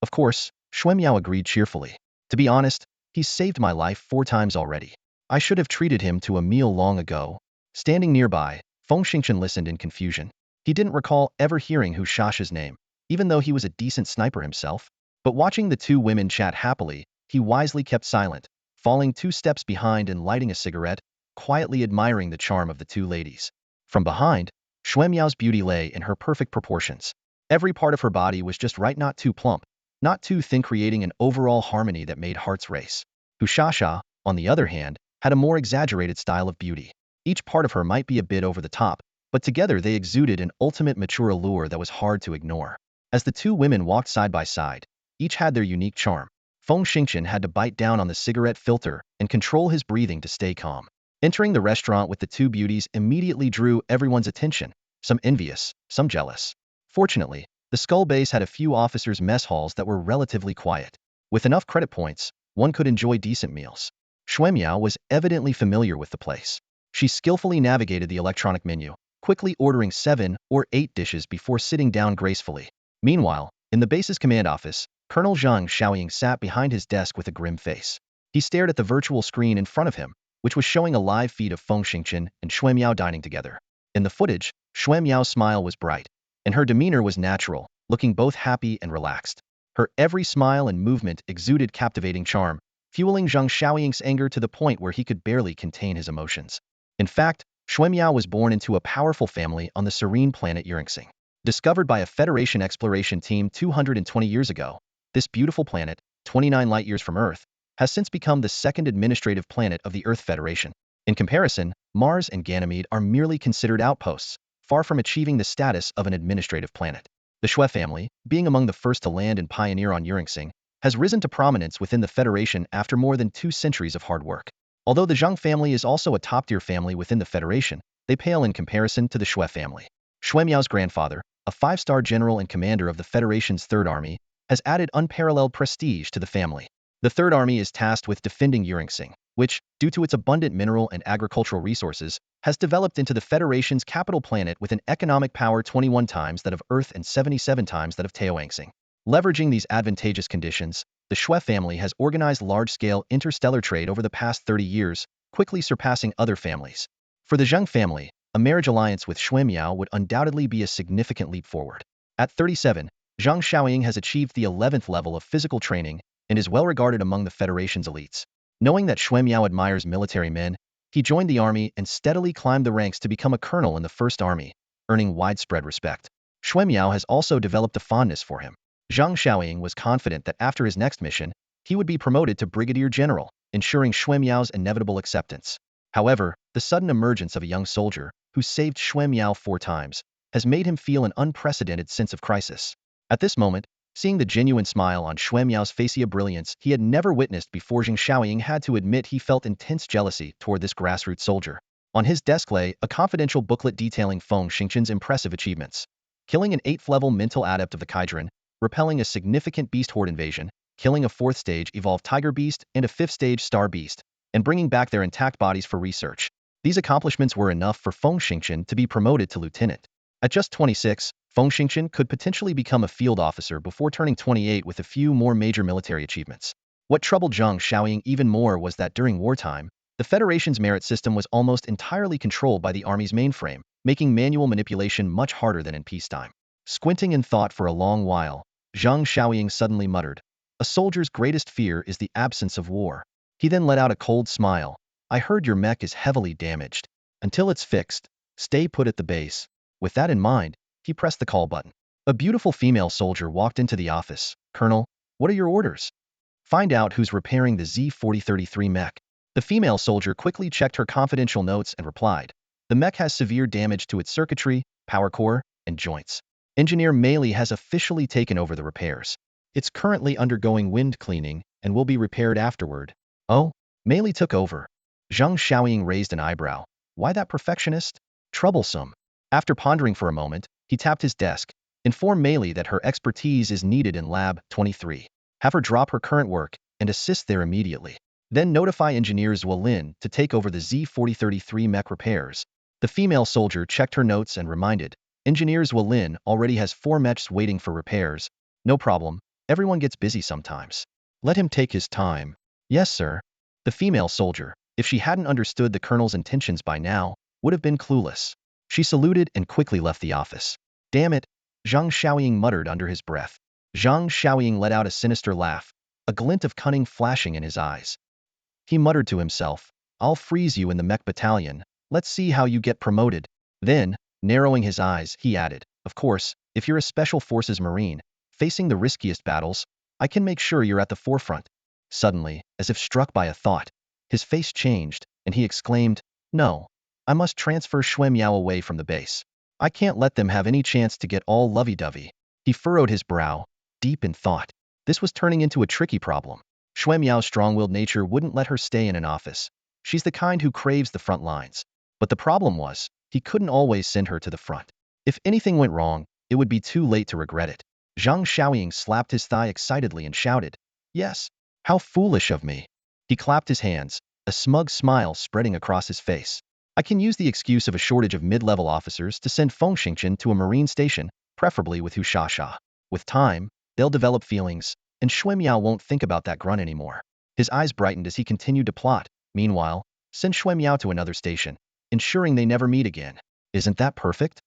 Of course, Xuemiao agreed cheerfully. To be honest, he's saved my life 4 times already. I should have treated him to a meal long ago. Standing nearby, Feng Xingqian listened in confusion. He didn't recall ever hearing Hushasha's name, even though he was a decent sniper himself. But watching the two women chat happily, he wisely kept silent, falling 2 steps behind and lighting a cigarette, quietly admiring the charm of the two ladies. From behind, Xuemiao's beauty lay in her perfect proportions. Every part of her body was just right, not too plump, not too thin, creating an overall harmony that made hearts race. Hushasha, on the other hand, had a more exaggerated style of beauty. Each part of her might be a bit over the top, but together they exuded an ultimate mature allure that was hard to ignore. As the two women walked side by side, each had their unique charm. Feng Xingqian had to bite down on the cigarette filter and control his breathing to stay calm. Entering the restaurant with the two beauties immediately drew everyone's attention, some envious, some jealous. Fortunately, the Skull Base had a few officers' mess halls that were relatively quiet. With enough credit points, one could enjoy decent meals. Xuemiao was evidently familiar with the place. She skillfully navigated the electronic menu, quickly ordering 7 or 8 dishes before sitting down gracefully. Meanwhile, in the base's command office, Colonel Zhang Shaoying sat behind his desk with a grim face. He stared at the virtual screen in front of him, which was showing a live feed of Feng Xingqian and Xuemiao dining together. In the footage, Xuemiao's smile was bright, and her demeanor was natural, looking both happy and relaxed. Her every smile and movement exuded captivating charm, fueling Zhang Shaoying's anger to the point where he could barely contain his emotions. In fact, Xuemiao was born into a powerful family on the serene planet Yurixing. Discovered by a Federation exploration team 220 years ago, this beautiful planet, 29 light-years from Earth, has since become the second administrative planet of the Earth Federation. In comparison, Mars and Ganymede are merely considered outposts, far from achieving the status of an administrative planet. The Xue family, being among the first to land and pioneer on Yurixing, has risen to prominence within the Federation after more than 2 centuries of hard work. Although the Zhang family is also a top-tier family within the Federation, they pale in comparison to the Xue family. Xuemiao's grandfather, a 5-star general and commander of the Federation's Third Army, has added unparalleled prestige to the family. The Third Army is tasked with defending Yurixing, which, due to its abundant mineral and agricultural resources, has developed into the Federation's capital planet with an economic power 21 times that of Earth and 77 times that of Teoangsing. Leveraging these advantageous conditions, the Shui family has organized large-scale interstellar trade over the past 30 years, quickly surpassing other families. For the Zheng family, a marriage alliance with Shui Miao would undoubtedly be a significant leap forward. At 37, Zhang Xiaoying has achieved the 11th level of physical training and is well regarded among the Federation's elites. Knowing that Shui Miao admires military men, he joined the army and steadily climbed the ranks to become a colonel in the First Army, earning widespread respect. Shui Miao has also developed a fondness for him. Zhang Xiaoying was confident that after his next mission, he would be promoted to brigadier general, ensuring Shui Miao's inevitable acceptance. However, the sudden emergence of a young soldier, who saved Shui Miao 4 times, has made him feel an unprecedented sense of crisis. At this moment, seeing the genuine smile on Shui Miao's facia brilliance he had never witnessed before, Zhang Xiaoying had to admit he felt intense jealousy toward this grassroots soldier. On his desk lay a confidential booklet detailing Feng Xingqian's impressive achievements. Killing an 8th level mental adept of the Kaidran, repelling a significant beast horde invasion, killing a 4th stage evolved tiger beast and a 5th stage star beast, and bringing back their intact bodies for research. These accomplishments were enough for Feng Xingqian to be promoted to lieutenant. At just 26, Feng Xingqian could potentially become a field officer before turning 28 with a few more major military achievements. What troubled Zhang Xiaoying even more was that during wartime, the Federation's merit system was almost entirely controlled by the army's mainframe, making manual manipulation much harder than in peacetime. Squinting in thought for a long while, Zhang Xiaoying suddenly muttered, "A soldier's greatest fear is the absence of war." He then let out a cold smile. "I heard your mech is heavily damaged. Until it's fixed, stay put at the base." With that in mind, he pressed the call button. A beautiful female soldier walked into the office. "Colonel, what are your orders?" "Find out who's repairing the Z-4033 mech." The female soldier quickly checked her confidential notes and replied, "The mech has severe damage to its circuitry, power core, and joints. Engineer Meili has officially taken over the repairs. It's currently undergoing wind cleaning and will be repaired afterward." "Oh, Meili took over." Zhang Xiaoying raised an eyebrow. "Why that perfectionist? Troublesome." After pondering for a moment, he tapped his desk. "Inform Meili that her expertise is needed in Lab 23. Have her drop her current work and assist there immediately. Then notify Engineer Zuolin to take over the Z-4033 mech repairs." The female soldier checked her notes and reminded, "Engineer Zuolin already has 4 mechs waiting for repairs." "No problem, everyone gets busy sometimes. Let him take his time." "Yes, sir." The female soldier, if she hadn't understood the colonel's intentions by now, would have been clueless. She saluted and quickly left the office. "Damn it," Zhang Xiaoying muttered under his breath. Zhang Xiaoying let out a sinister laugh, a glint of cunning flashing in his eyes. He muttered to himself, "I'll freeze you in the mech battalion. Let's see how you get promoted." Then, narrowing his eyes, he added, "Of course, if you're a Special Forces Marine, facing the riskiest battles, I can make sure you're at the forefront." Suddenly, as if struck by a thought, his face changed, and he exclaimed, "No. I must transfer Shui Miao away from the base. I can't let them have any chance to get all lovey-dovey." He furrowed his brow, deep in thought. This was turning into a tricky problem. Shui Miao's strong-willed nature wouldn't let her stay in an office. She's the kind who craves the front lines. But the problem was, he couldn't always send her to the front. If anything went wrong, it would be too late to regret it. Zhang Xiaoying slapped his thigh excitedly and shouted, "Yes! How foolish of me!" He clapped his hands, a smug smile spreading across his face. "I can use the excuse of a shortage of mid-level officers to send Feng Xingqian to a marine station, preferably with Hu Shasha. With time, they'll develop feelings, and Shui Miao won't think about that grunt anymore." His eyes brightened as he continued to plot. "Meanwhile, send Shui Miao to another station, ensuring they never meet again." "Isn't that perfect?"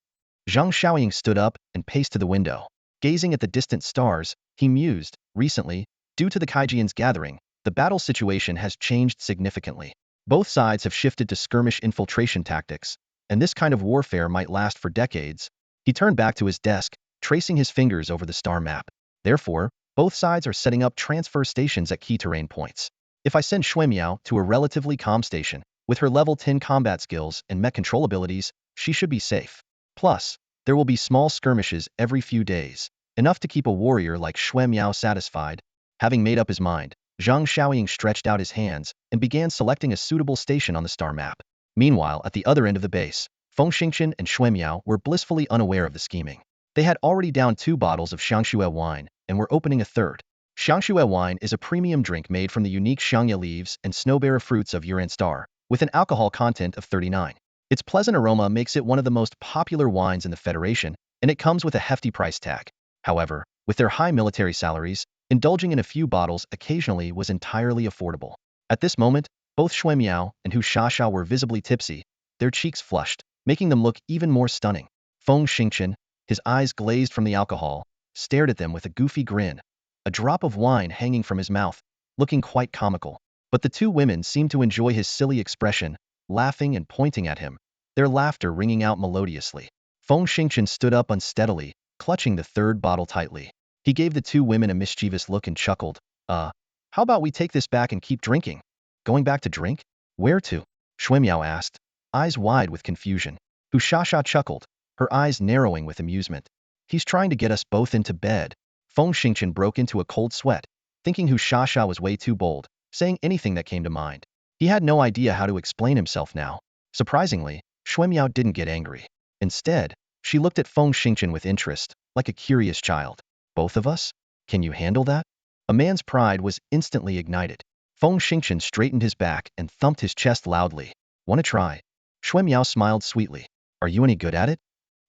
Zhang Xiaoying stood up and paced to the window. Gazing at the distant stars, he mused, "Recently, due to the Kaijian's gathering, the battle situation has changed significantly. Both sides have shifted to skirmish infiltration tactics, and this kind of warfare might last for decades." He turned back to his desk, tracing his fingers over the star map. "Therefore, both sides are setting up transfer stations at key terrain points. If I send Shui Miao to a relatively calm station, with her level 10 combat skills and mech control abilities, she should be safe. Plus, there will be small skirmishes every few days, enough to keep a warrior like Shui Miao satisfied." Having made up his mind, Zhang Xiaoying stretched out his hands and began selecting a suitable station on the star map. Meanwhile, at the other end of the base, Feng Xingqian and Shui Miao were blissfully unaware of the scheming. They had already downed 2 bottles of Xiangxue wine and were opening a third. Xiangxue wine is a premium drink made from the unique xiangya leaves and snowberry fruits of Yuan star, with an alcohol content of 39. Its pleasant aroma makes it one of the most popular wines in the Federation, and it comes with a hefty price tag. However, with their high military salaries, indulging in a few bottles occasionally was entirely affordable. At this moment, both Shui Miao and Hu Shasha were visibly tipsy, their cheeks flushed, making them look even more stunning. Feng Xingchen, his eyes glazed from the alcohol, stared at them with a goofy grin, a drop of wine hanging from his mouth, looking quite comical. But the two women seemed to enjoy his silly expression, laughing and pointing at him, their laughter ringing out melodiously. Feng Xingchen stood up unsteadily, clutching the third bottle tightly. He gave the two women a mischievous look and chuckled. How about we take this back and keep drinking? Going back to drink? Where to? Shui Miao asked, eyes wide with confusion. Hu Shasha chuckled, her eyes narrowing with amusement. He's trying to get us both into bed. Feng Xingchen broke into a cold sweat, thinking Hu Shasha was way too bold, saying anything that came to mind. He had no idea how to explain himself now. Surprisingly, Shui Miao didn't get angry. Instead, she looked at Feng Xingchen with interest, like a curious child. Both of us? Can you handle that? A man's pride was instantly ignited. Feng Xingchen straightened his back and thumped his chest loudly. Want to try? Shui Miao smiled sweetly. Are you any good at it?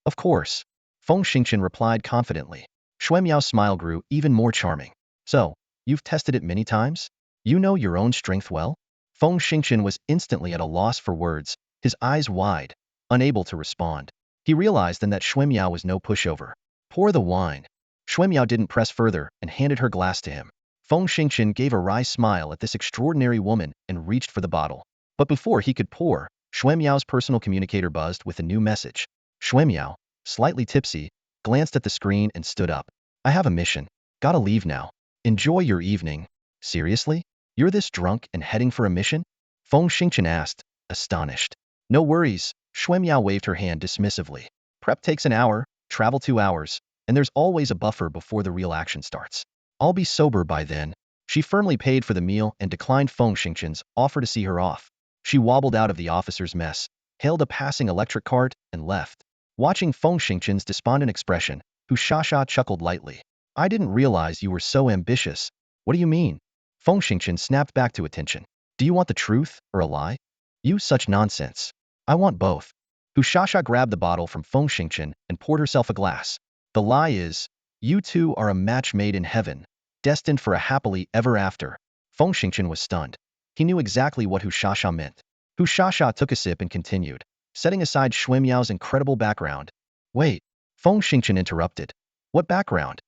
Of course. Feng Xingchen replied confidently. Shui Miao's smile grew even more charming. So, you've tested it many times? You know your own strength well? Feng Xingchen was instantly at a loss for words, his eyes wide, unable to respond. He realized then that Shui Miao was no pushover. Pour the wine. Shui Miao didn't press further and handed her glass to him. Feng Xingchen gave a wry smile at this extraordinary woman and reached for the bottle. But before he could pour, Shui Miao's personal communicator buzzed with a new message. Shui Miao, slightly tipsy, glanced at the screen and stood up. I have a mission. Gotta leave now. Enjoy your evening. Seriously? You're this drunk and heading for a mission? Feng Xingchen asked, astonished. No worries, Shui Miao waved her hand dismissively. Prep takes an hour, travel 2 hours, and there's always a buffer before the real action starts. I'll be sober by then. She firmly paid for the meal and declined Feng Xingchen's offer to see her off. She wobbled out of the officer's mess, hailed a passing electric cart, and left. Watching Feng Xingchen's despondent expression, Hu Shasha chuckled lightly. I didn't realize you were so ambitious. What do you mean? Feng Xingchen snapped back to attention. Do you want the truth or a lie? You such nonsense. I want both. Hu Shasha grabbed the bottle from Feng Xingchen and poured herself a glass. The lie is, you two are a match made in heaven, destined for a happily ever after. Feng Xingchen was stunned. He knew exactly what Hu Shasha meant. Hu Shasha took a sip and continued, setting aside Shui Miao's incredible background. Wait, Feng Xingchen interrupted. What background?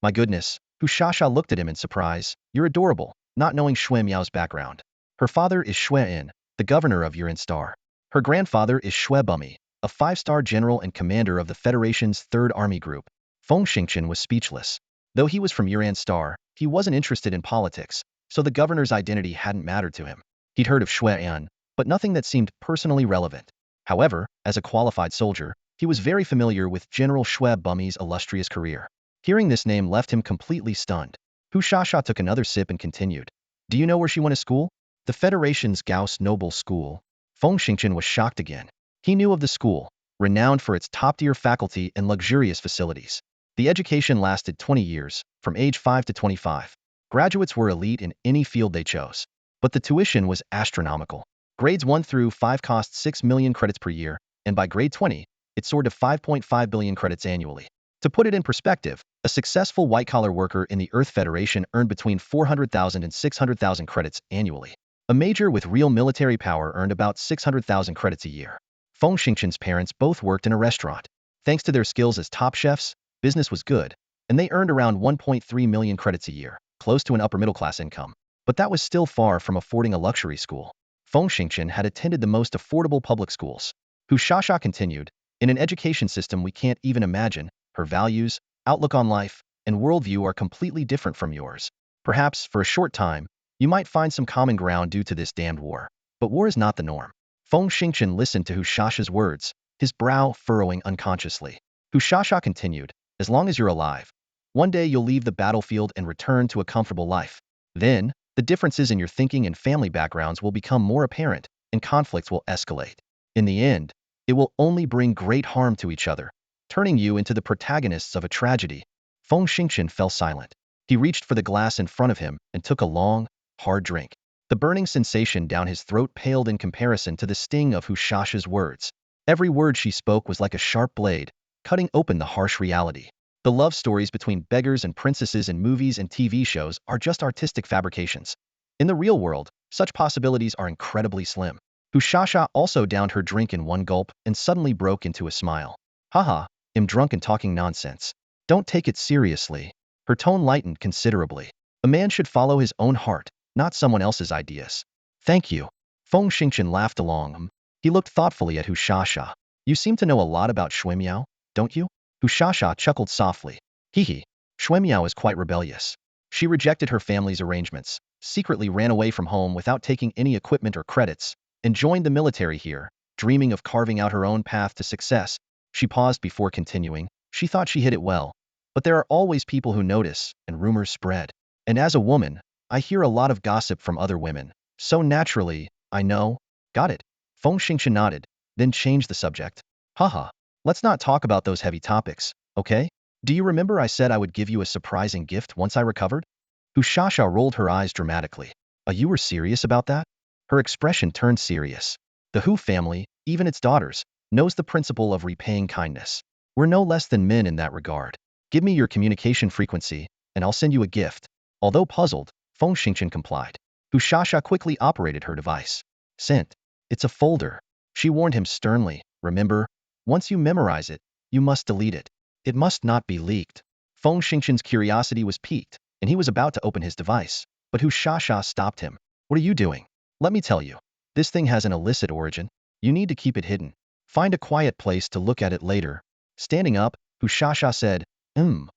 My goodness, Hu Shasha looked at him in surprise. You're adorable, not knowing Shui Miao's background. Her father is Shui In, the governor of Yuan Star. Her grandfather is Shui Bumi, a 5-star general and commander of the Federation's 3rd Army Group. Feng Xingchen was speechless. Though he was from Yuan Star, he wasn't interested in politics, so the governor's identity hadn't mattered to him. He'd heard of Shui In, but nothing that seemed personally relevant. However, as a qualified soldier, he was very familiar with General Shui Bumi's illustrious career. Hearing this name left him completely stunned. Hu Shasha took another sip and continued. Do you know where she went to school? The Federation's Gauss Noble School. Feng Xingchen was shocked again. He knew of the school, renowned for its top-tier faculty and luxurious facilities. The education lasted 20 years, from age 5 to 25. Graduates were elite in any field they chose. But the tuition was astronomical. Grades 1 through 5 cost 6 million credits per year, and by grade 20, it soared to 5.5 billion credits annually. To put it in perspective, a successful white-collar worker in the Earth Federation earned between 400,000 and 600,000 credits annually. A major with real military power earned about 600,000 credits a year. Feng Xingchen's parents both worked in a restaurant. Thanks to their skills as top chefs, business was good, and they earned around 1.3 million credits a year, close to an upper-middle-class income. But that was still far from affording a luxury school. Feng Xingchen had attended the most affordable public schools. Hu Shasha continued, in an education system we can't even imagine, her values, outlook on life, and worldview are completely different from yours. Perhaps, for a short time, you might find some common ground due to this damned war. But war is not the norm. Feng Xingchen listened to Hu Shasha's words, his brow furrowing unconsciously. Hu Shasha continued, as long as you're alive, one day you'll leave the battlefield and return to a comfortable life. Then, the differences in your thinking and family backgrounds will become more apparent, and conflicts will escalate. In the end, it will only bring great harm to each other, turning you into the protagonists of a tragedy. Feng Xingchen fell silent. He reached for the glass in front of him and took a long, hard drink. The burning sensation down his throat paled in comparison to the sting of Hushasha's words. Every word she spoke was like a sharp blade, cutting open the harsh reality. The love stories between beggars and princesses in movies and TV shows are just artistic fabrications. In the real world, such possibilities are incredibly slim. Hushasha also downed her drink in one gulp and suddenly broke into a smile. Haha, I'm drunk and talking nonsense. Don't take it seriously. Her tone lightened considerably. A man should follow his own heart, not someone else's ideas. Thank you. Feng Xingchen laughed along him. He looked thoughtfully at Hushasha. You seem to know a lot about Shuimiao, don't you? Hushasha chuckled softly. Hee. Shuimiao is quite rebellious. She rejected her family's arrangements, secretly ran away from home without taking any equipment or credits, and joined the military here, dreaming of carving out her own path to success. She paused before continuing. She thought she hid it well. But there are always people who notice, and rumors spread. And as a woman, I hear a lot of gossip from other women. So naturally, I know. Got it. Feng Xingchen nodded, then changed the subject. Haha. Let's not talk about those heavy topics, okay? Do you remember I said I would give you a surprising gift once I recovered? Hushasha rolled her eyes dramatically. You were serious about that? Her expression turned serious. The Hu family, even its daughters, knows the principle of repaying kindness. We're no less than men in that regard. Give me your communication frequency, and I'll send you a gift. Although puzzled, Feng Xingchen complied. Hushasha quickly operated her device. Sent. It's a folder. She warned him sternly. Remember, once you memorize it, you must delete it. It must not be leaked. Feng Xingchen's curiosity was piqued, and he was about to open his device, but Hushasha stopped him. What are you doing? Let me tell you. This thing has an illicit origin. You need to keep it hidden. Find a quiet place to look at it later. Standing up, Hushasha said, I'm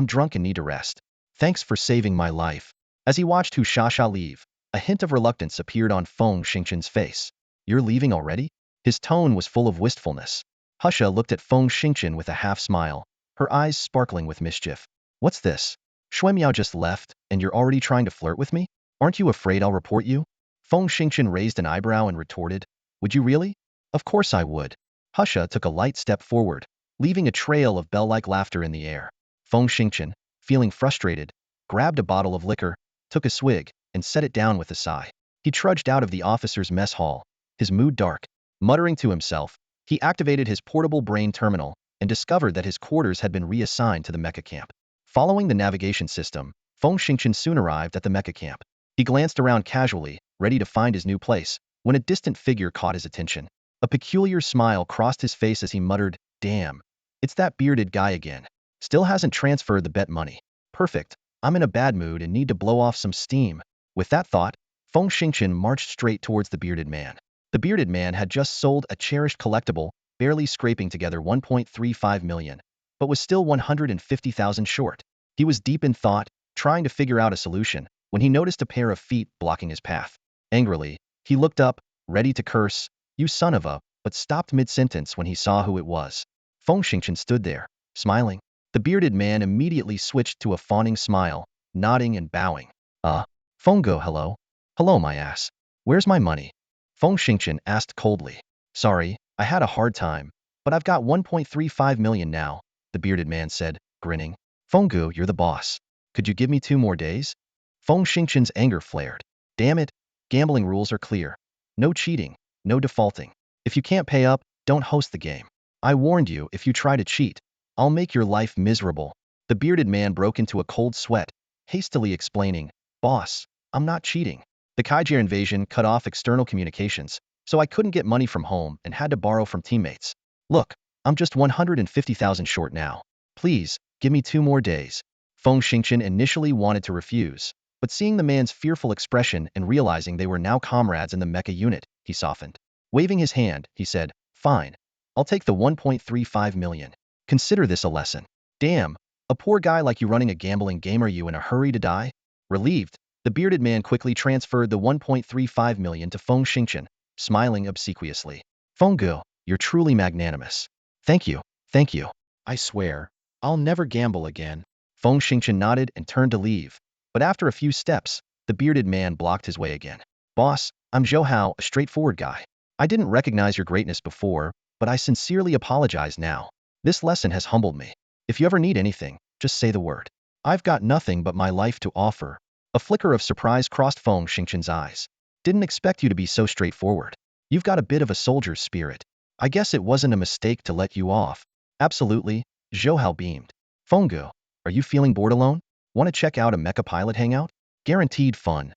drunk and need to rest. Thanks for saving my life. As he watched Hushasha leave, a hint of reluctance appeared on Feng Xingchen's face. You're leaving already? His tone was full of wistfulness. Husha looked at Feng Xingchen with a half smile, her eyes sparkling with mischief. What's this? Shuimiao just left, and you're already trying to flirt with me? Aren't you afraid I'll report you? Feng Xingchen raised an eyebrow and retorted. Would you really? Of course I would. Husha took a light step forward, leaving a trail of bell-like laughter in the air. Feng Xingchen, feeling frustrated, grabbed a bottle of liquor, took a swig, and set it down with a sigh. He trudged out of the officer's mess hall, his mood dark. Muttering to himself, he activated his portable brain terminal and discovered that his quarters had been reassigned to the mecha camp. Following the navigation system, Feng Xingchen soon arrived at the mecha camp. He glanced around casually, ready to find his new place, when a distant figure caught his attention. A peculiar smile crossed his face as he muttered, Damn, it's that bearded guy again. Still hasn't transferred the bet money. Perfect. I'm in a bad mood and need to blow off some steam. With that thought, Feng Xingchen marched straight towards the bearded man. The bearded man had just sold a cherished collectible, barely scraping together 1.35 million, but was still 150,000 short. He was deep in thought, trying to figure out a solution, when he noticed a pair of feet blocking his path. Angrily, he looked up, ready to curse, You son of a, but stopped mid-sentence when he saw who it was. Feng Xingchen stood there, smiling. The bearded man immediately switched to a fawning smile, nodding and bowing. Fenggo, hello. Hello, my ass. Where's my money? Feng Xingchen asked coldly. Sorry, I had a hard time, but I've got 1.35 million now, the bearded man said, grinning. Fenggu, you're the boss. Could you give me 2 more days? Feng Xingchen's anger flared. Damn it, gambling rules are clear. No cheating, no defaulting. If you can't pay up, don't host the game. I warned you, if you try to cheat, I'll make your life miserable. The bearded man broke into a cold sweat, hastily explaining, Boss, I'm not cheating. The Kaiser invasion cut off external communications, so I couldn't get money from home and had to borrow from teammates. Look, I'm just 150,000 short now. Please, give me 2 more days. Feng Xingchen initially wanted to refuse, but seeing the man's fearful expression and realizing they were now comrades in the mecha unit, he softened. Waving his hand, he said, Fine. I'll take the 1.35 million. Consider this a lesson. Damn, a poor guy like you running a gambling game, are you in a hurry to die? Relieved, the bearded man quickly transferred the 1.35 million to Feng Xingchen, smiling obsequiously. Fenggu, you're truly magnanimous. Thank you, thank you. I swear, I'll never gamble again. Feng Xingchen nodded and turned to leave, but after a few steps, the bearded man blocked his way again. Boss, I'm Zhou Hao, a straightforward guy. I didn't recognize your greatness before, but I sincerely apologize now. This lesson has humbled me. If you ever need anything, just say the word. I've got nothing but my life to offer. A flicker of surprise crossed Feng Xingchen's eyes. Didn't expect you to be so straightforward. You've got a bit of a soldier's spirit. I guess it wasn't a mistake to let you off. Absolutely, Zhou Hao beamed. Fenggu, are you feeling bored alone? Want to check out a mecha pilot hangout? Guaranteed fun.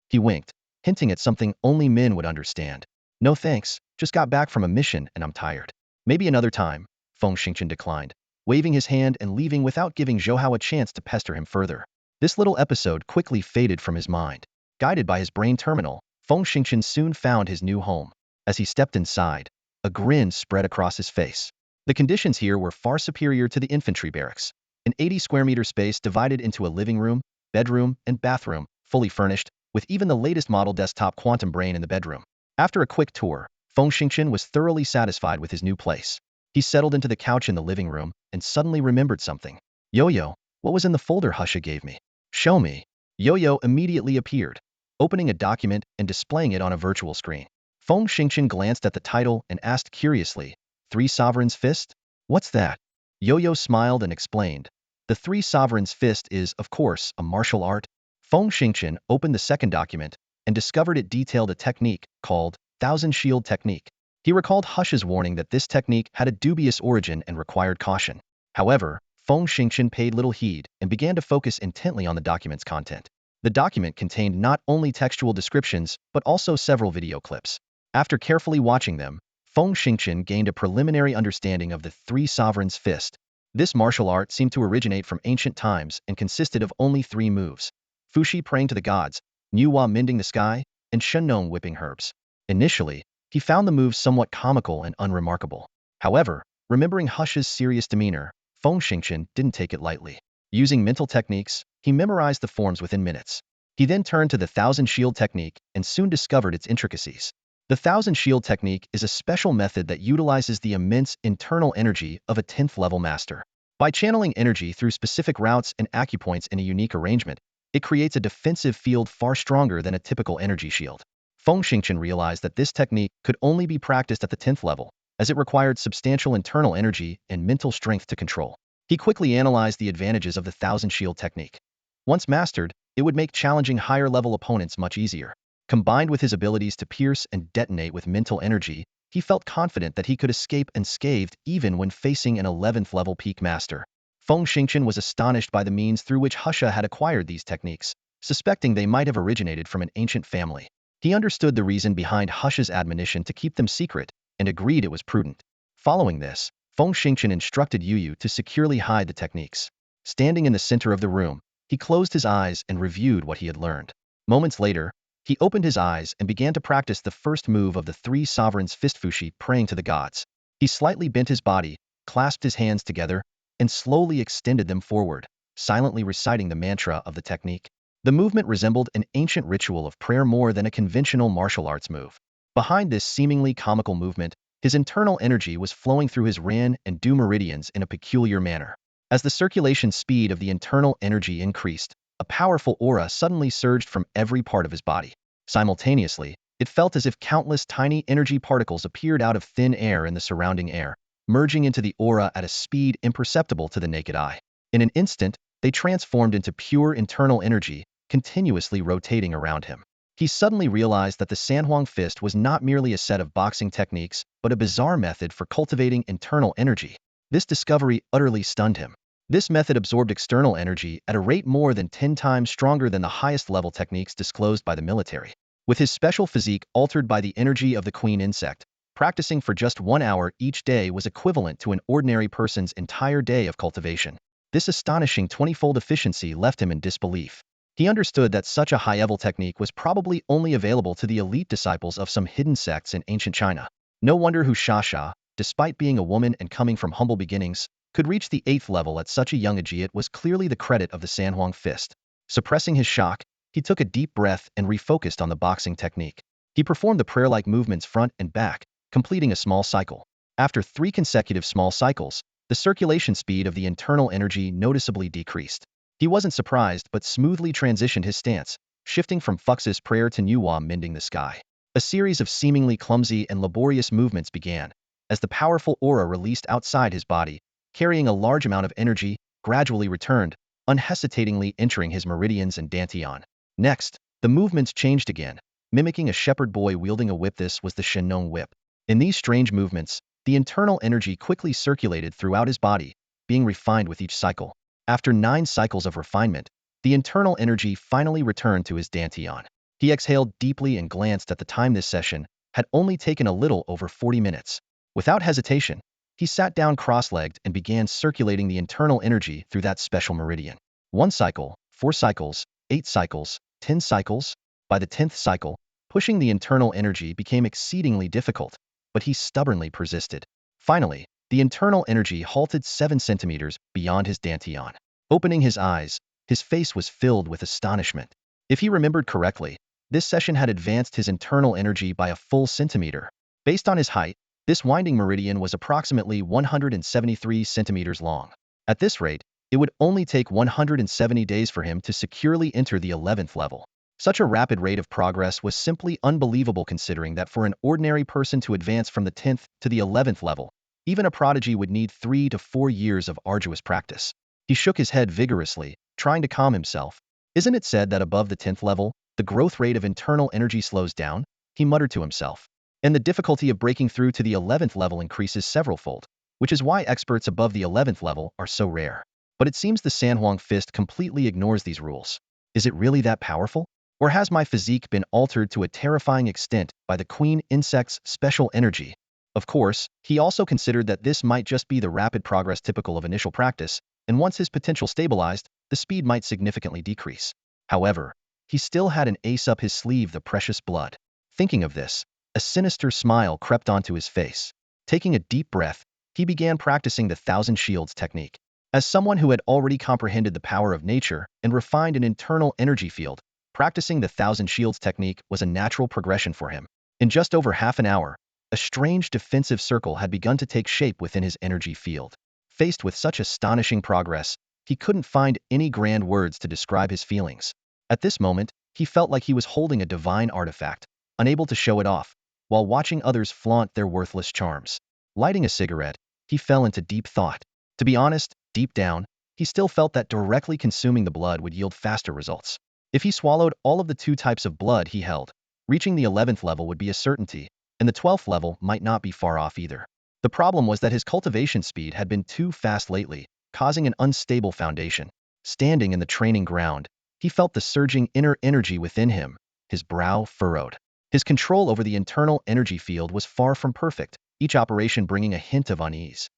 He winked, hinting at something only Min would understand. No thanks, just got back from a mission and I'm tired. Maybe another time, Feng Xingchen declined, waving his hand and leaving without giving Zhou Hao a chance to pester him further. This little episode quickly faded from his mind. Guided by his brain terminal, Feng Xingchen soon found his new home. As he stepped inside, a grin spread across his face. The conditions here were far superior to the infantry barracks. An 80 square meter space divided into a living room, bedroom, and bathroom, fully furnished, with even the latest model desktop quantum brain in the bedroom. After a quick tour, Feng Xingchen was thoroughly satisfied with his new place. He settled into the couch in the living room and suddenly remembered something. Yo-Yo, what was in the folder Husha gave me? Show me. Yo-Yo immediately appeared, opening a document and displaying it on a virtual screen. Feng Xingchen glanced at the title and asked curiously, Three Sovereigns' Fist? What's that? Yo-Yo smiled and explained. The Three Sovereigns' Fist is, of course, a martial art. Feng Xingchen opened the second document and discovered it detailed a technique called Thousand Shield Technique. He recalled Husha's warning that this technique had a dubious origin and required caution. However, Feng Xingchen paid little heed and began to focus intently on the document's content. The document contained not only textual descriptions, but also several video clips. After carefully watching them, Feng Xingchen gained a preliminary understanding of the Three Sovereigns' Fist. This martial art seemed to originate from ancient times and consisted of only 3 moves: Fushi praying to the gods, Nuwa mending the sky, and Shenong whipping herbs. Initially, he found the moves somewhat comical and unremarkable. However, remembering Husha's serious demeanor, Feng Xingchen didn't take it lightly. Using mental techniques, he memorized the forms within minutes. He then turned to the Thousand Shield Technique and soon discovered its intricacies. The Thousand Shield Technique is a special method that utilizes the immense internal energy of a 10th level master. By channeling energy through specific routes and acupoints in a unique arrangement, it creates a defensive field far stronger than a typical energy shield. Feng Xingchen realized that this technique could only be practiced at the 10th level, as it required substantial internal energy and mental strength to control. He quickly analyzed the advantages of the Thousand Shield Technique. Once mastered, it would make challenging higher-level opponents much easier. Combined with his abilities to pierce and detonate with mental energy, he felt confident that he could escape unscathed even when facing an 11th level peak master. Feng Xingchen was astonished by the means through which Husha had acquired these techniques, suspecting they might have originated from an ancient family. He understood the reason behind Husha's admonition to keep them secret and agreed it was prudent. Following this, Feng Xingchen instructed Yu to securely hide the techniques. Standing in the center of the room, he closed his eyes and reviewed what he had learned. Moments later, he opened his eyes and began to practice the first move of the Three Sovereigns' Fist Fushi, praying to the gods. He slightly bent his body, clasped his hands together, and slowly extended them forward, silently reciting the mantra of the technique. The movement resembled an ancient ritual of prayer more than a conventional martial arts move. Behind this seemingly comical movement, his internal energy was flowing through his Ran and Du meridians in a peculiar manner. As the circulation speed of the internal energy increased, a powerful aura suddenly surged from every part of his body. Simultaneously, it felt as if countless tiny energy particles appeared out of thin air in the surrounding air, merging into the aura at a speed imperceptible to the naked eye. In an instant, they transformed into pure internal energy, continuously rotating around him. He suddenly realized that the Sanhuang Fist was not merely a set of boxing techniques, but a bizarre method for cultivating internal energy. This discovery utterly stunned him. This method absorbed external energy at a rate more than 10 times stronger than the highest level techniques disclosed by the military. With his special physique altered by the energy of the queen insect, practicing for just 1 hour each day was equivalent to an ordinary person's entire day of cultivation. This astonishing 20-fold efficiency left him in disbelief. He understood that such a high-level technique was probably only available to the elite disciples of some hidden sects in ancient China. No wonder Hu Shasha, despite being a woman and coming from humble beginnings, could reach the 8th level at such a young age. It was clearly the credit of the Sanhuang Fist. Suppressing his shock, he took a deep breath and refocused on the boxing technique. He performed the prayer-like movements front and back, completing a small cycle. After 3 consecutive small cycles, the circulation speed of the internal energy noticeably decreased. He wasn't surprised but smoothly transitioned his stance, shifting from Fux's prayer to Nuwa mending the sky. A series of seemingly clumsy and laborious movements began, as the powerful aura released outside his body, carrying a large amount of energy, gradually returned, unhesitatingly entering his meridians and dantian. Next, the movements changed again, mimicking a shepherd boy wielding a whip. This was the Shenong whip. In these strange movements, the internal energy quickly circulated throughout his body, being refined with each cycle. After 9 cycles of refinement, the internal energy finally returned to his dantian. He exhaled deeply and glanced at the time. This session had only taken a little over 40 minutes. Without hesitation, he sat down cross-legged and began circulating the internal energy through that special meridian. 1 cycle, 4 cycles, 8 cycles, 10 cycles. By the 10th cycle, pushing the internal energy became exceedingly difficult, but he stubbornly persisted. Finally, the internal energy halted 7 centimeters beyond his dantian. Opening his eyes, his face was filled with astonishment. If he remembered correctly, this session had advanced his internal energy by a full centimeter. Based on his height, this winding meridian was approximately 173 centimeters long. At this rate, it would only take 170 days for him to securely enter the 11th level. Such a rapid rate of progress was simply unbelievable, considering that for an ordinary person to advance from the 10th to the 11th level, even a prodigy would need 3 to 4 years of arduous practice. He shook his head vigorously, trying to calm himself. Isn't it said that above the 10th level, the growth rate of internal energy slows down? He muttered to himself. And the difficulty of breaking through to the 11th level increases severalfold, which is why experts above the 11th level are so rare. But it seems the Sanhuang fist completely ignores these rules. Is it really that powerful? Or has my physique been altered to a terrifying extent by the queen insect's special energy? Of course, he also considered that this might just be the rapid progress typical of initial practice, and once his potential stabilized, the speed might significantly decrease. However, he still had an ace up his sleeve: the precious blood. Thinking of this, a sinister smile crept onto his face. Taking a deep breath, he began practicing the Thousand Shields technique. As someone who had already comprehended the power of nature and refined an internal energy field, practicing the Thousand Shields technique was a natural progression for him. In just over half an hour, a strange defensive circle had begun to take shape within his energy field. Faced with such astonishing progress, he couldn't find any grand words to describe his feelings. At this moment, he felt like he was holding a divine artifact, unable to show it off, while watching others flaunt their worthless charms. Lighting a cigarette, he fell into deep thought. To be honest, deep down, he still felt that directly consuming the blood would yield faster results. If he swallowed all of the 2 types of blood he held, reaching the 11th level would be a certainty, and the 12th level might not be far off either. The problem was that his cultivation speed had been too fast lately, causing an unstable foundation. Standing in the training ground, he felt the surging inner energy within him, his brow furrowed. His control over the internal energy field was far from perfect, each operation bringing a hint of unease.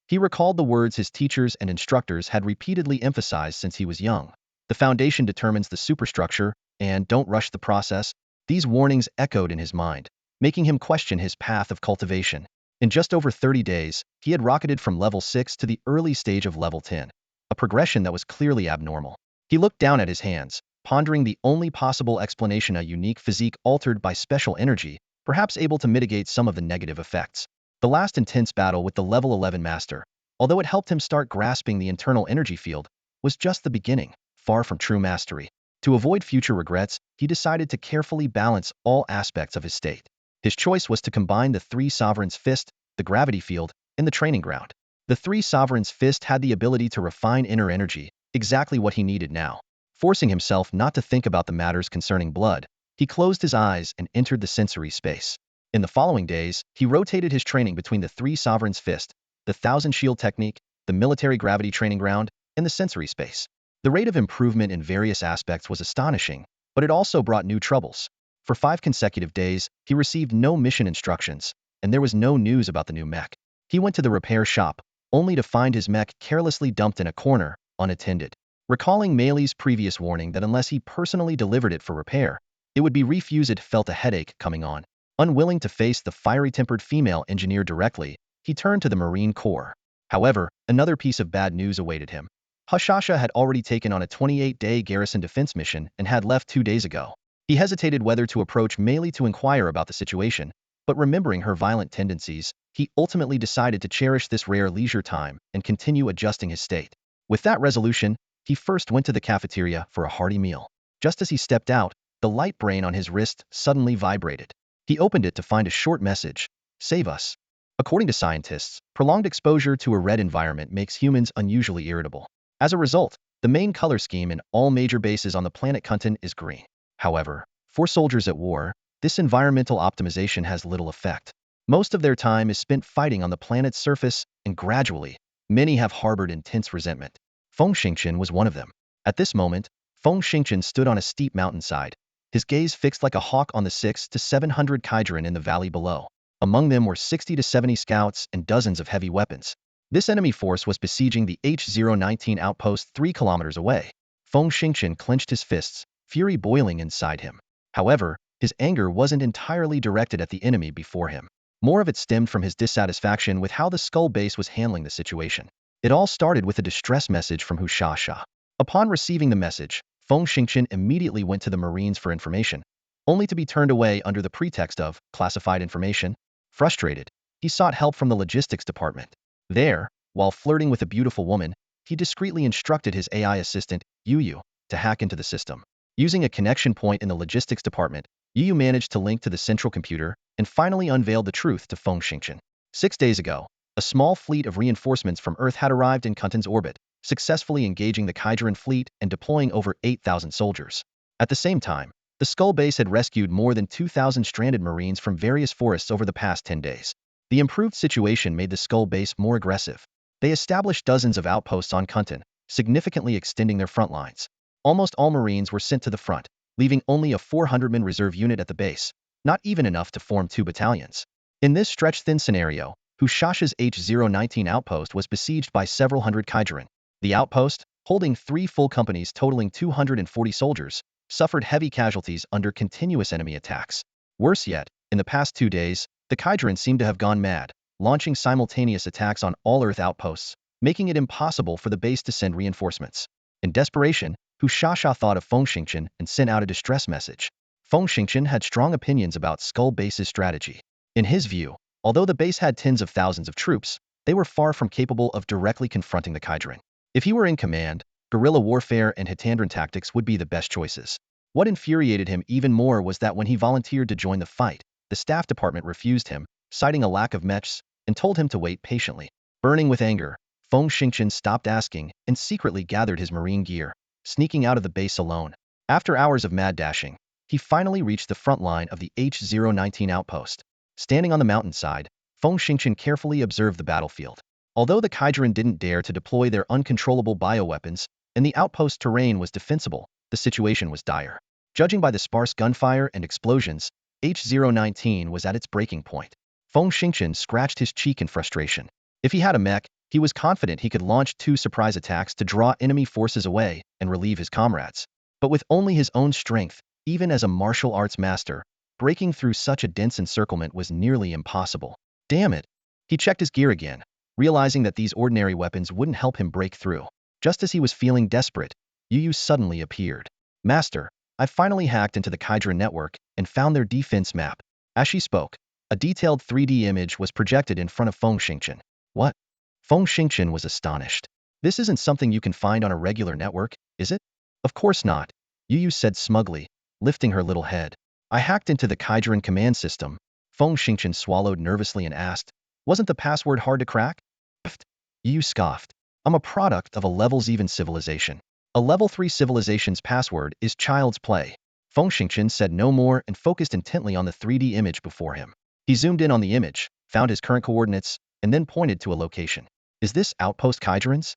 He recalled the words his teachers and instructors had repeatedly emphasized since he was young. The foundation determines the superstructure, and don't rush the process. These warnings echoed in his mind, making him question his path of cultivation. In just over 30 days, he had rocketed from level 6 to the early stage of level 10, a progression that was clearly abnormal. He looked down at his hands, pondering the only possible explanation: a unique physique altered by special energy, perhaps able to mitigate some of the negative effects. The last intense battle with the level 11 master, although it helped him start grasping the internal energy field, was just the beginning, far from true mastery. To avoid future regrets, he decided to carefully balance all aspects of his state. His choice was to combine the 3 Sovereigns' Fist, the gravity field, and the training ground. The 3 Sovereigns' Fist had the ability to refine inner energy, exactly what he needed now. Forcing himself not to think about the matters concerning blood, he closed his eyes and entered the sensory space. In the following days, he rotated his training between the 3 Sovereigns' Fist, the Thousand Shield technique, the military gravity training ground, and the sensory space. The rate of improvement in various aspects was astonishing, but it also brought new troubles. For 5 consecutive days, he received no mission instructions, and there was no news about the new Mech. He went to the repair shop, only to find his Mech carelessly dumped in a corner, unattended. Recalling Meili's previous warning that unless he personally delivered it for repair, it would be refused, felt a headache coming on. Unwilling to face the fiery-tempered female engineer directly, he turned to the Marine Corps. However, another piece of bad news awaited him. Hashasha had already taken on a 28-day garrison defense mission and had left 2 days ago. He hesitated whether to approach Meili to inquire about the situation, but remembering her violent tendencies, he ultimately decided to cherish this rare leisure time and continue adjusting his state. With that resolution, he first went to the cafeteria for a hearty meal. Just as he stepped out, the light brain on his wrist suddenly vibrated. He opened it to find a short message: "Save us." According to scientists, prolonged exposure to a red environment makes humans unusually irritable. As a result, The main color scheme in all major bases on the planet Confronting is green. However, for soldiers at war, this environmental optimization has little effect. Most of their time is spent fighting on the planet's surface, and gradually, many have harbored intense resentment. Feng Xingqian was one of them. At this moment, Feng Xingqian stood on a steep mountainside, his gaze fixed like a hawk on the 600 to 700 Kaijuren in the valley below. Among them were 60 to 70 scouts and dozens of heavy weapons. This enemy force was besieging the H-019 outpost 3 kilometers away. Feng Xingqian clenched his fists, fury boiling inside him. However, his anger wasn't entirely directed at the enemy before him. More of it stemmed from his dissatisfaction with how the Skull Base was handling the situation. It all started with a distress message from Hu Shasha. Upon receiving the message, Feng Xingqian immediately went to the Marines for information, only to be turned away under the pretext of classified information. Frustrated, he sought help from the logistics department. There, while flirting with a beautiful woman, he discreetly instructed his AI assistant, Yu, to hack into the system. Using a connection point in the logistics department, Yu managed to link to the central computer and finally unveiled the truth to Feng Xingqian. 6 days ago, a small fleet of reinforcements from Earth had arrived in Confronting's orbit, successfully engaging the Kaijuren fleet and deploying over 8,000 soldiers. At the same time, the Skull Base had rescued more than 2,000 stranded Marines from various forests over the past 10 days. The improved situation made the Skull Base more aggressive. They established dozens of outposts on Confronting, significantly extending their front lines. Almost all Marines were sent to the front, leaving only a 400-man reserve unit at the base, not even enough to form 2 battalions. In this stretched-thin scenario, Hushasha's H-019 outpost was besieged by several hundred Kaijuren. The outpost, holding 3 full companies totaling 240 soldiers, suffered heavy casualties under continuous enemy attacks. Worse yet, in the past 2 days, the Kaijuren seemed to have gone mad, launching simultaneous attacks on all Earth outposts, making it impossible for the base to send reinforcements. In desperation, Hushasha thought of Feng Xingqian and sent out a distress message. Feng Xingqian had strong opinions about Skull Base's strategy. In his view, although the base had tens of thousands of troops, they were far from capable of directly confronting the Kaijuren. If he were in command, guerrilla warfare and Hitandran tactics would be the best choices. What infuriated him even more was that when he volunteered to join the fight, the staff department refused him, citing a lack of mechs, and told him to wait patiently. Burning with anger, Feng Xingqian stopped asking and secretly gathered his marine gear, sneaking out of the base alone. After hours of mad dashing, he finally reached the front line of the H-019 outpost. Standing on the mountainside, Feng Xingqian carefully observed the battlefield. Although the Kaijuren didn't dare to deploy their uncontrollable bioweapons, and the outpost terrain was defensible, the situation was dire. Judging by the sparse gunfire and explosions, H-019 was at its breaking point. Feng Xingqian scratched his cheek in frustration. If he had a mech, he was confident he could launch 2 surprise attacks to draw enemy forces away and relieve his comrades. But with only his own strength, even as a martial arts master, breaking through such a dense encirclement was nearly impossible. Damn it! He checked his gear again, realizing that these ordinary weapons wouldn't help him break through. Just as he was feeling desperate, Yu suddenly appeared. Master, I finally hacked into the Kaijuren network and found their defense map. As she spoke, a detailed 3D image was projected in front of Feng Xingqian. What? Feng Xingqian was astonished. This isn't something you can find on a regular network, is it? Of course not, Yu said smugly, lifting her little head. I hacked into the Kaijuren command system. Feng Xingqian swallowed nervously and asked, wasn't the password hard to crack? Pfft, Yu scoffed. I'm a product of a levels-even civilization. A level 3 civilization's password is child's play. Feng Xingqian said no more and focused intently on the 3D image before him. He zoomed in on the image, found his current coordinates, and then pointed to a location. Is this outpost Kaijuren's?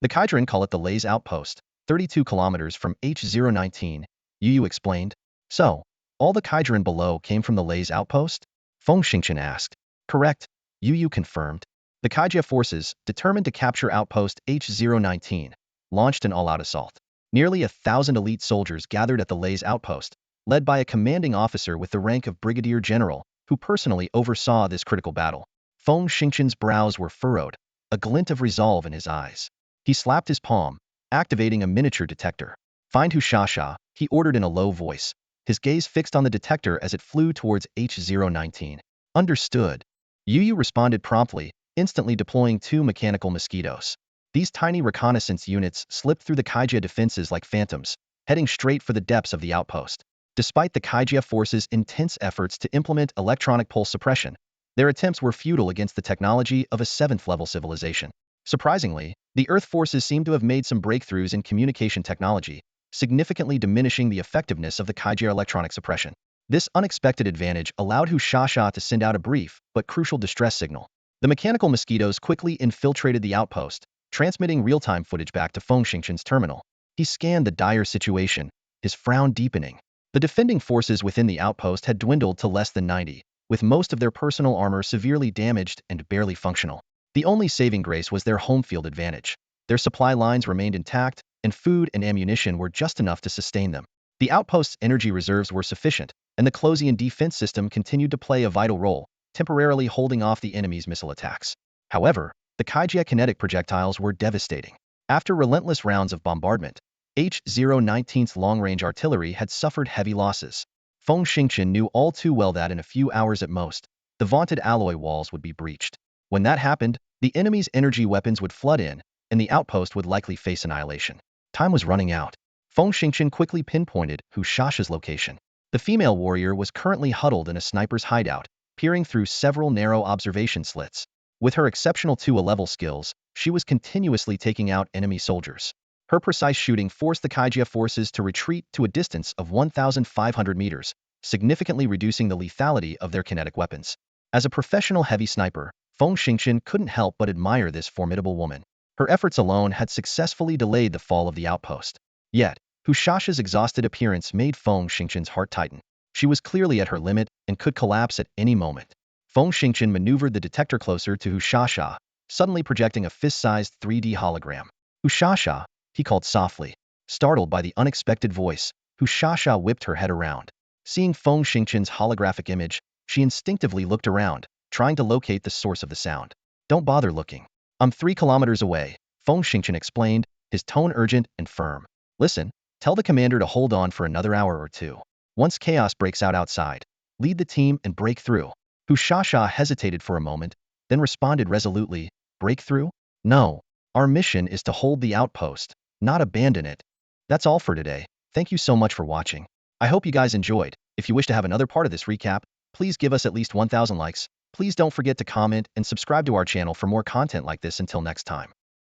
The Kaijuren call it the Lays Outpost, 32 kilometers from H-019, Yu explained. So, all the Kaijuren below came from the Lays Outpost? Feng Xingqian asked. Correct, Yu confirmed. The Kaijia forces, determined to capture outpost H-019, launched an all-out assault. Nearly 1,000 elite soldiers gathered at the Lays Outpost, led by a commanding officer with the rank of Brigadier General, who personally oversaw this critical battle. Feng Xingqian's brows were furrowed, a glint of resolve in his eyes. He slapped his palm, activating a miniature detector. Find Hushasha, he ordered in a low voice, his gaze fixed on the detector as it flew towards H-019. Understood. Yu responded promptly, instantly deploying 2 mechanical mosquitoes. These tiny reconnaissance units slipped through the Kaijia defenses like phantoms, heading straight for the depths of the outpost. Despite the Kaijia forces' intense efforts to implement electronic pulse suppression, their attempts were futile against the technology of a 7th-level civilization. Surprisingly, the Earth forces seem to have made some breakthroughs in communication technology, significantly diminishing the effectiveness of the Kaijia electronic suppression. This unexpected advantage allowed Hushasha to send out a brief but crucial distress signal. The mechanical mosquitoes quickly infiltrated the outpost, transmitting real-time footage back to Feng Xingqian's terminal. He scanned the dire situation, his frown deepening. The defending forces within the outpost had dwindled to less than 90, with most of their personal armor severely damaged and barely functional. The only saving grace was their home field advantage. Their supply lines remained intact, and food and ammunition were just enough to sustain them. The outpost's energy reserves were sufficient, and the Closian defense system continued to play a vital role, temporarily holding off the enemy's missile attacks. However, the Kaijia kinetic projectiles were devastating. After relentless rounds of bombardment, H-019's long-range artillery had suffered heavy losses. Feng Xingqian knew all too well that in a few hours at most, the vaunted alloy walls would be breached. When that happened, the enemy's energy weapons would flood in, and the outpost would likely face annihilation. Time was running out. Feng Xingqian quickly pinpointed Hushasha's location. The female warrior was currently huddled in a sniper's hideout, peering through several narrow observation slits. With her exceptional 2A-level skills, she was continuously taking out enemy soldiers. Her precise shooting forced the Kaijia forces to retreat to a distance of 1,500 meters, significantly reducing the lethality of their kinetic weapons. As a professional heavy sniper, Feng Xingqian couldn't help but admire this formidable woman. Her efforts alone had successfully delayed the fall of the outpost. Yet, Hushasha's exhausted appearance made Feng Xingqian's heart tighten. She was clearly at her limit and could collapse at any moment. Feng Xingqian maneuvered the detector closer to Hushasha, suddenly projecting a fist-sized 3D hologram. Hushasha, he called softly. Startled by the unexpected voice, Hushasha whipped her head around. Seeing Feng Xingqian's holographic image, she instinctively looked around, trying to locate the source of the sound. Don't bother looking. I'm 3 kilometers away, Feng Xingqian explained, his tone urgent and firm. Listen, tell the commander to hold on for another hour or two. Once chaos breaks out outside, lead the team and break through. Hushasha hesitated for a moment, then responded resolutely, breakthrough? No. Our mission is to hold the outpost, not abandon it. That's all for today. Thank you so much for watching. I hope you guys enjoyed. If you wish to have another part of this recap, please give us at least 1,000 likes. Please don't forget to comment and subscribe to our channel for more content like this. Until next time.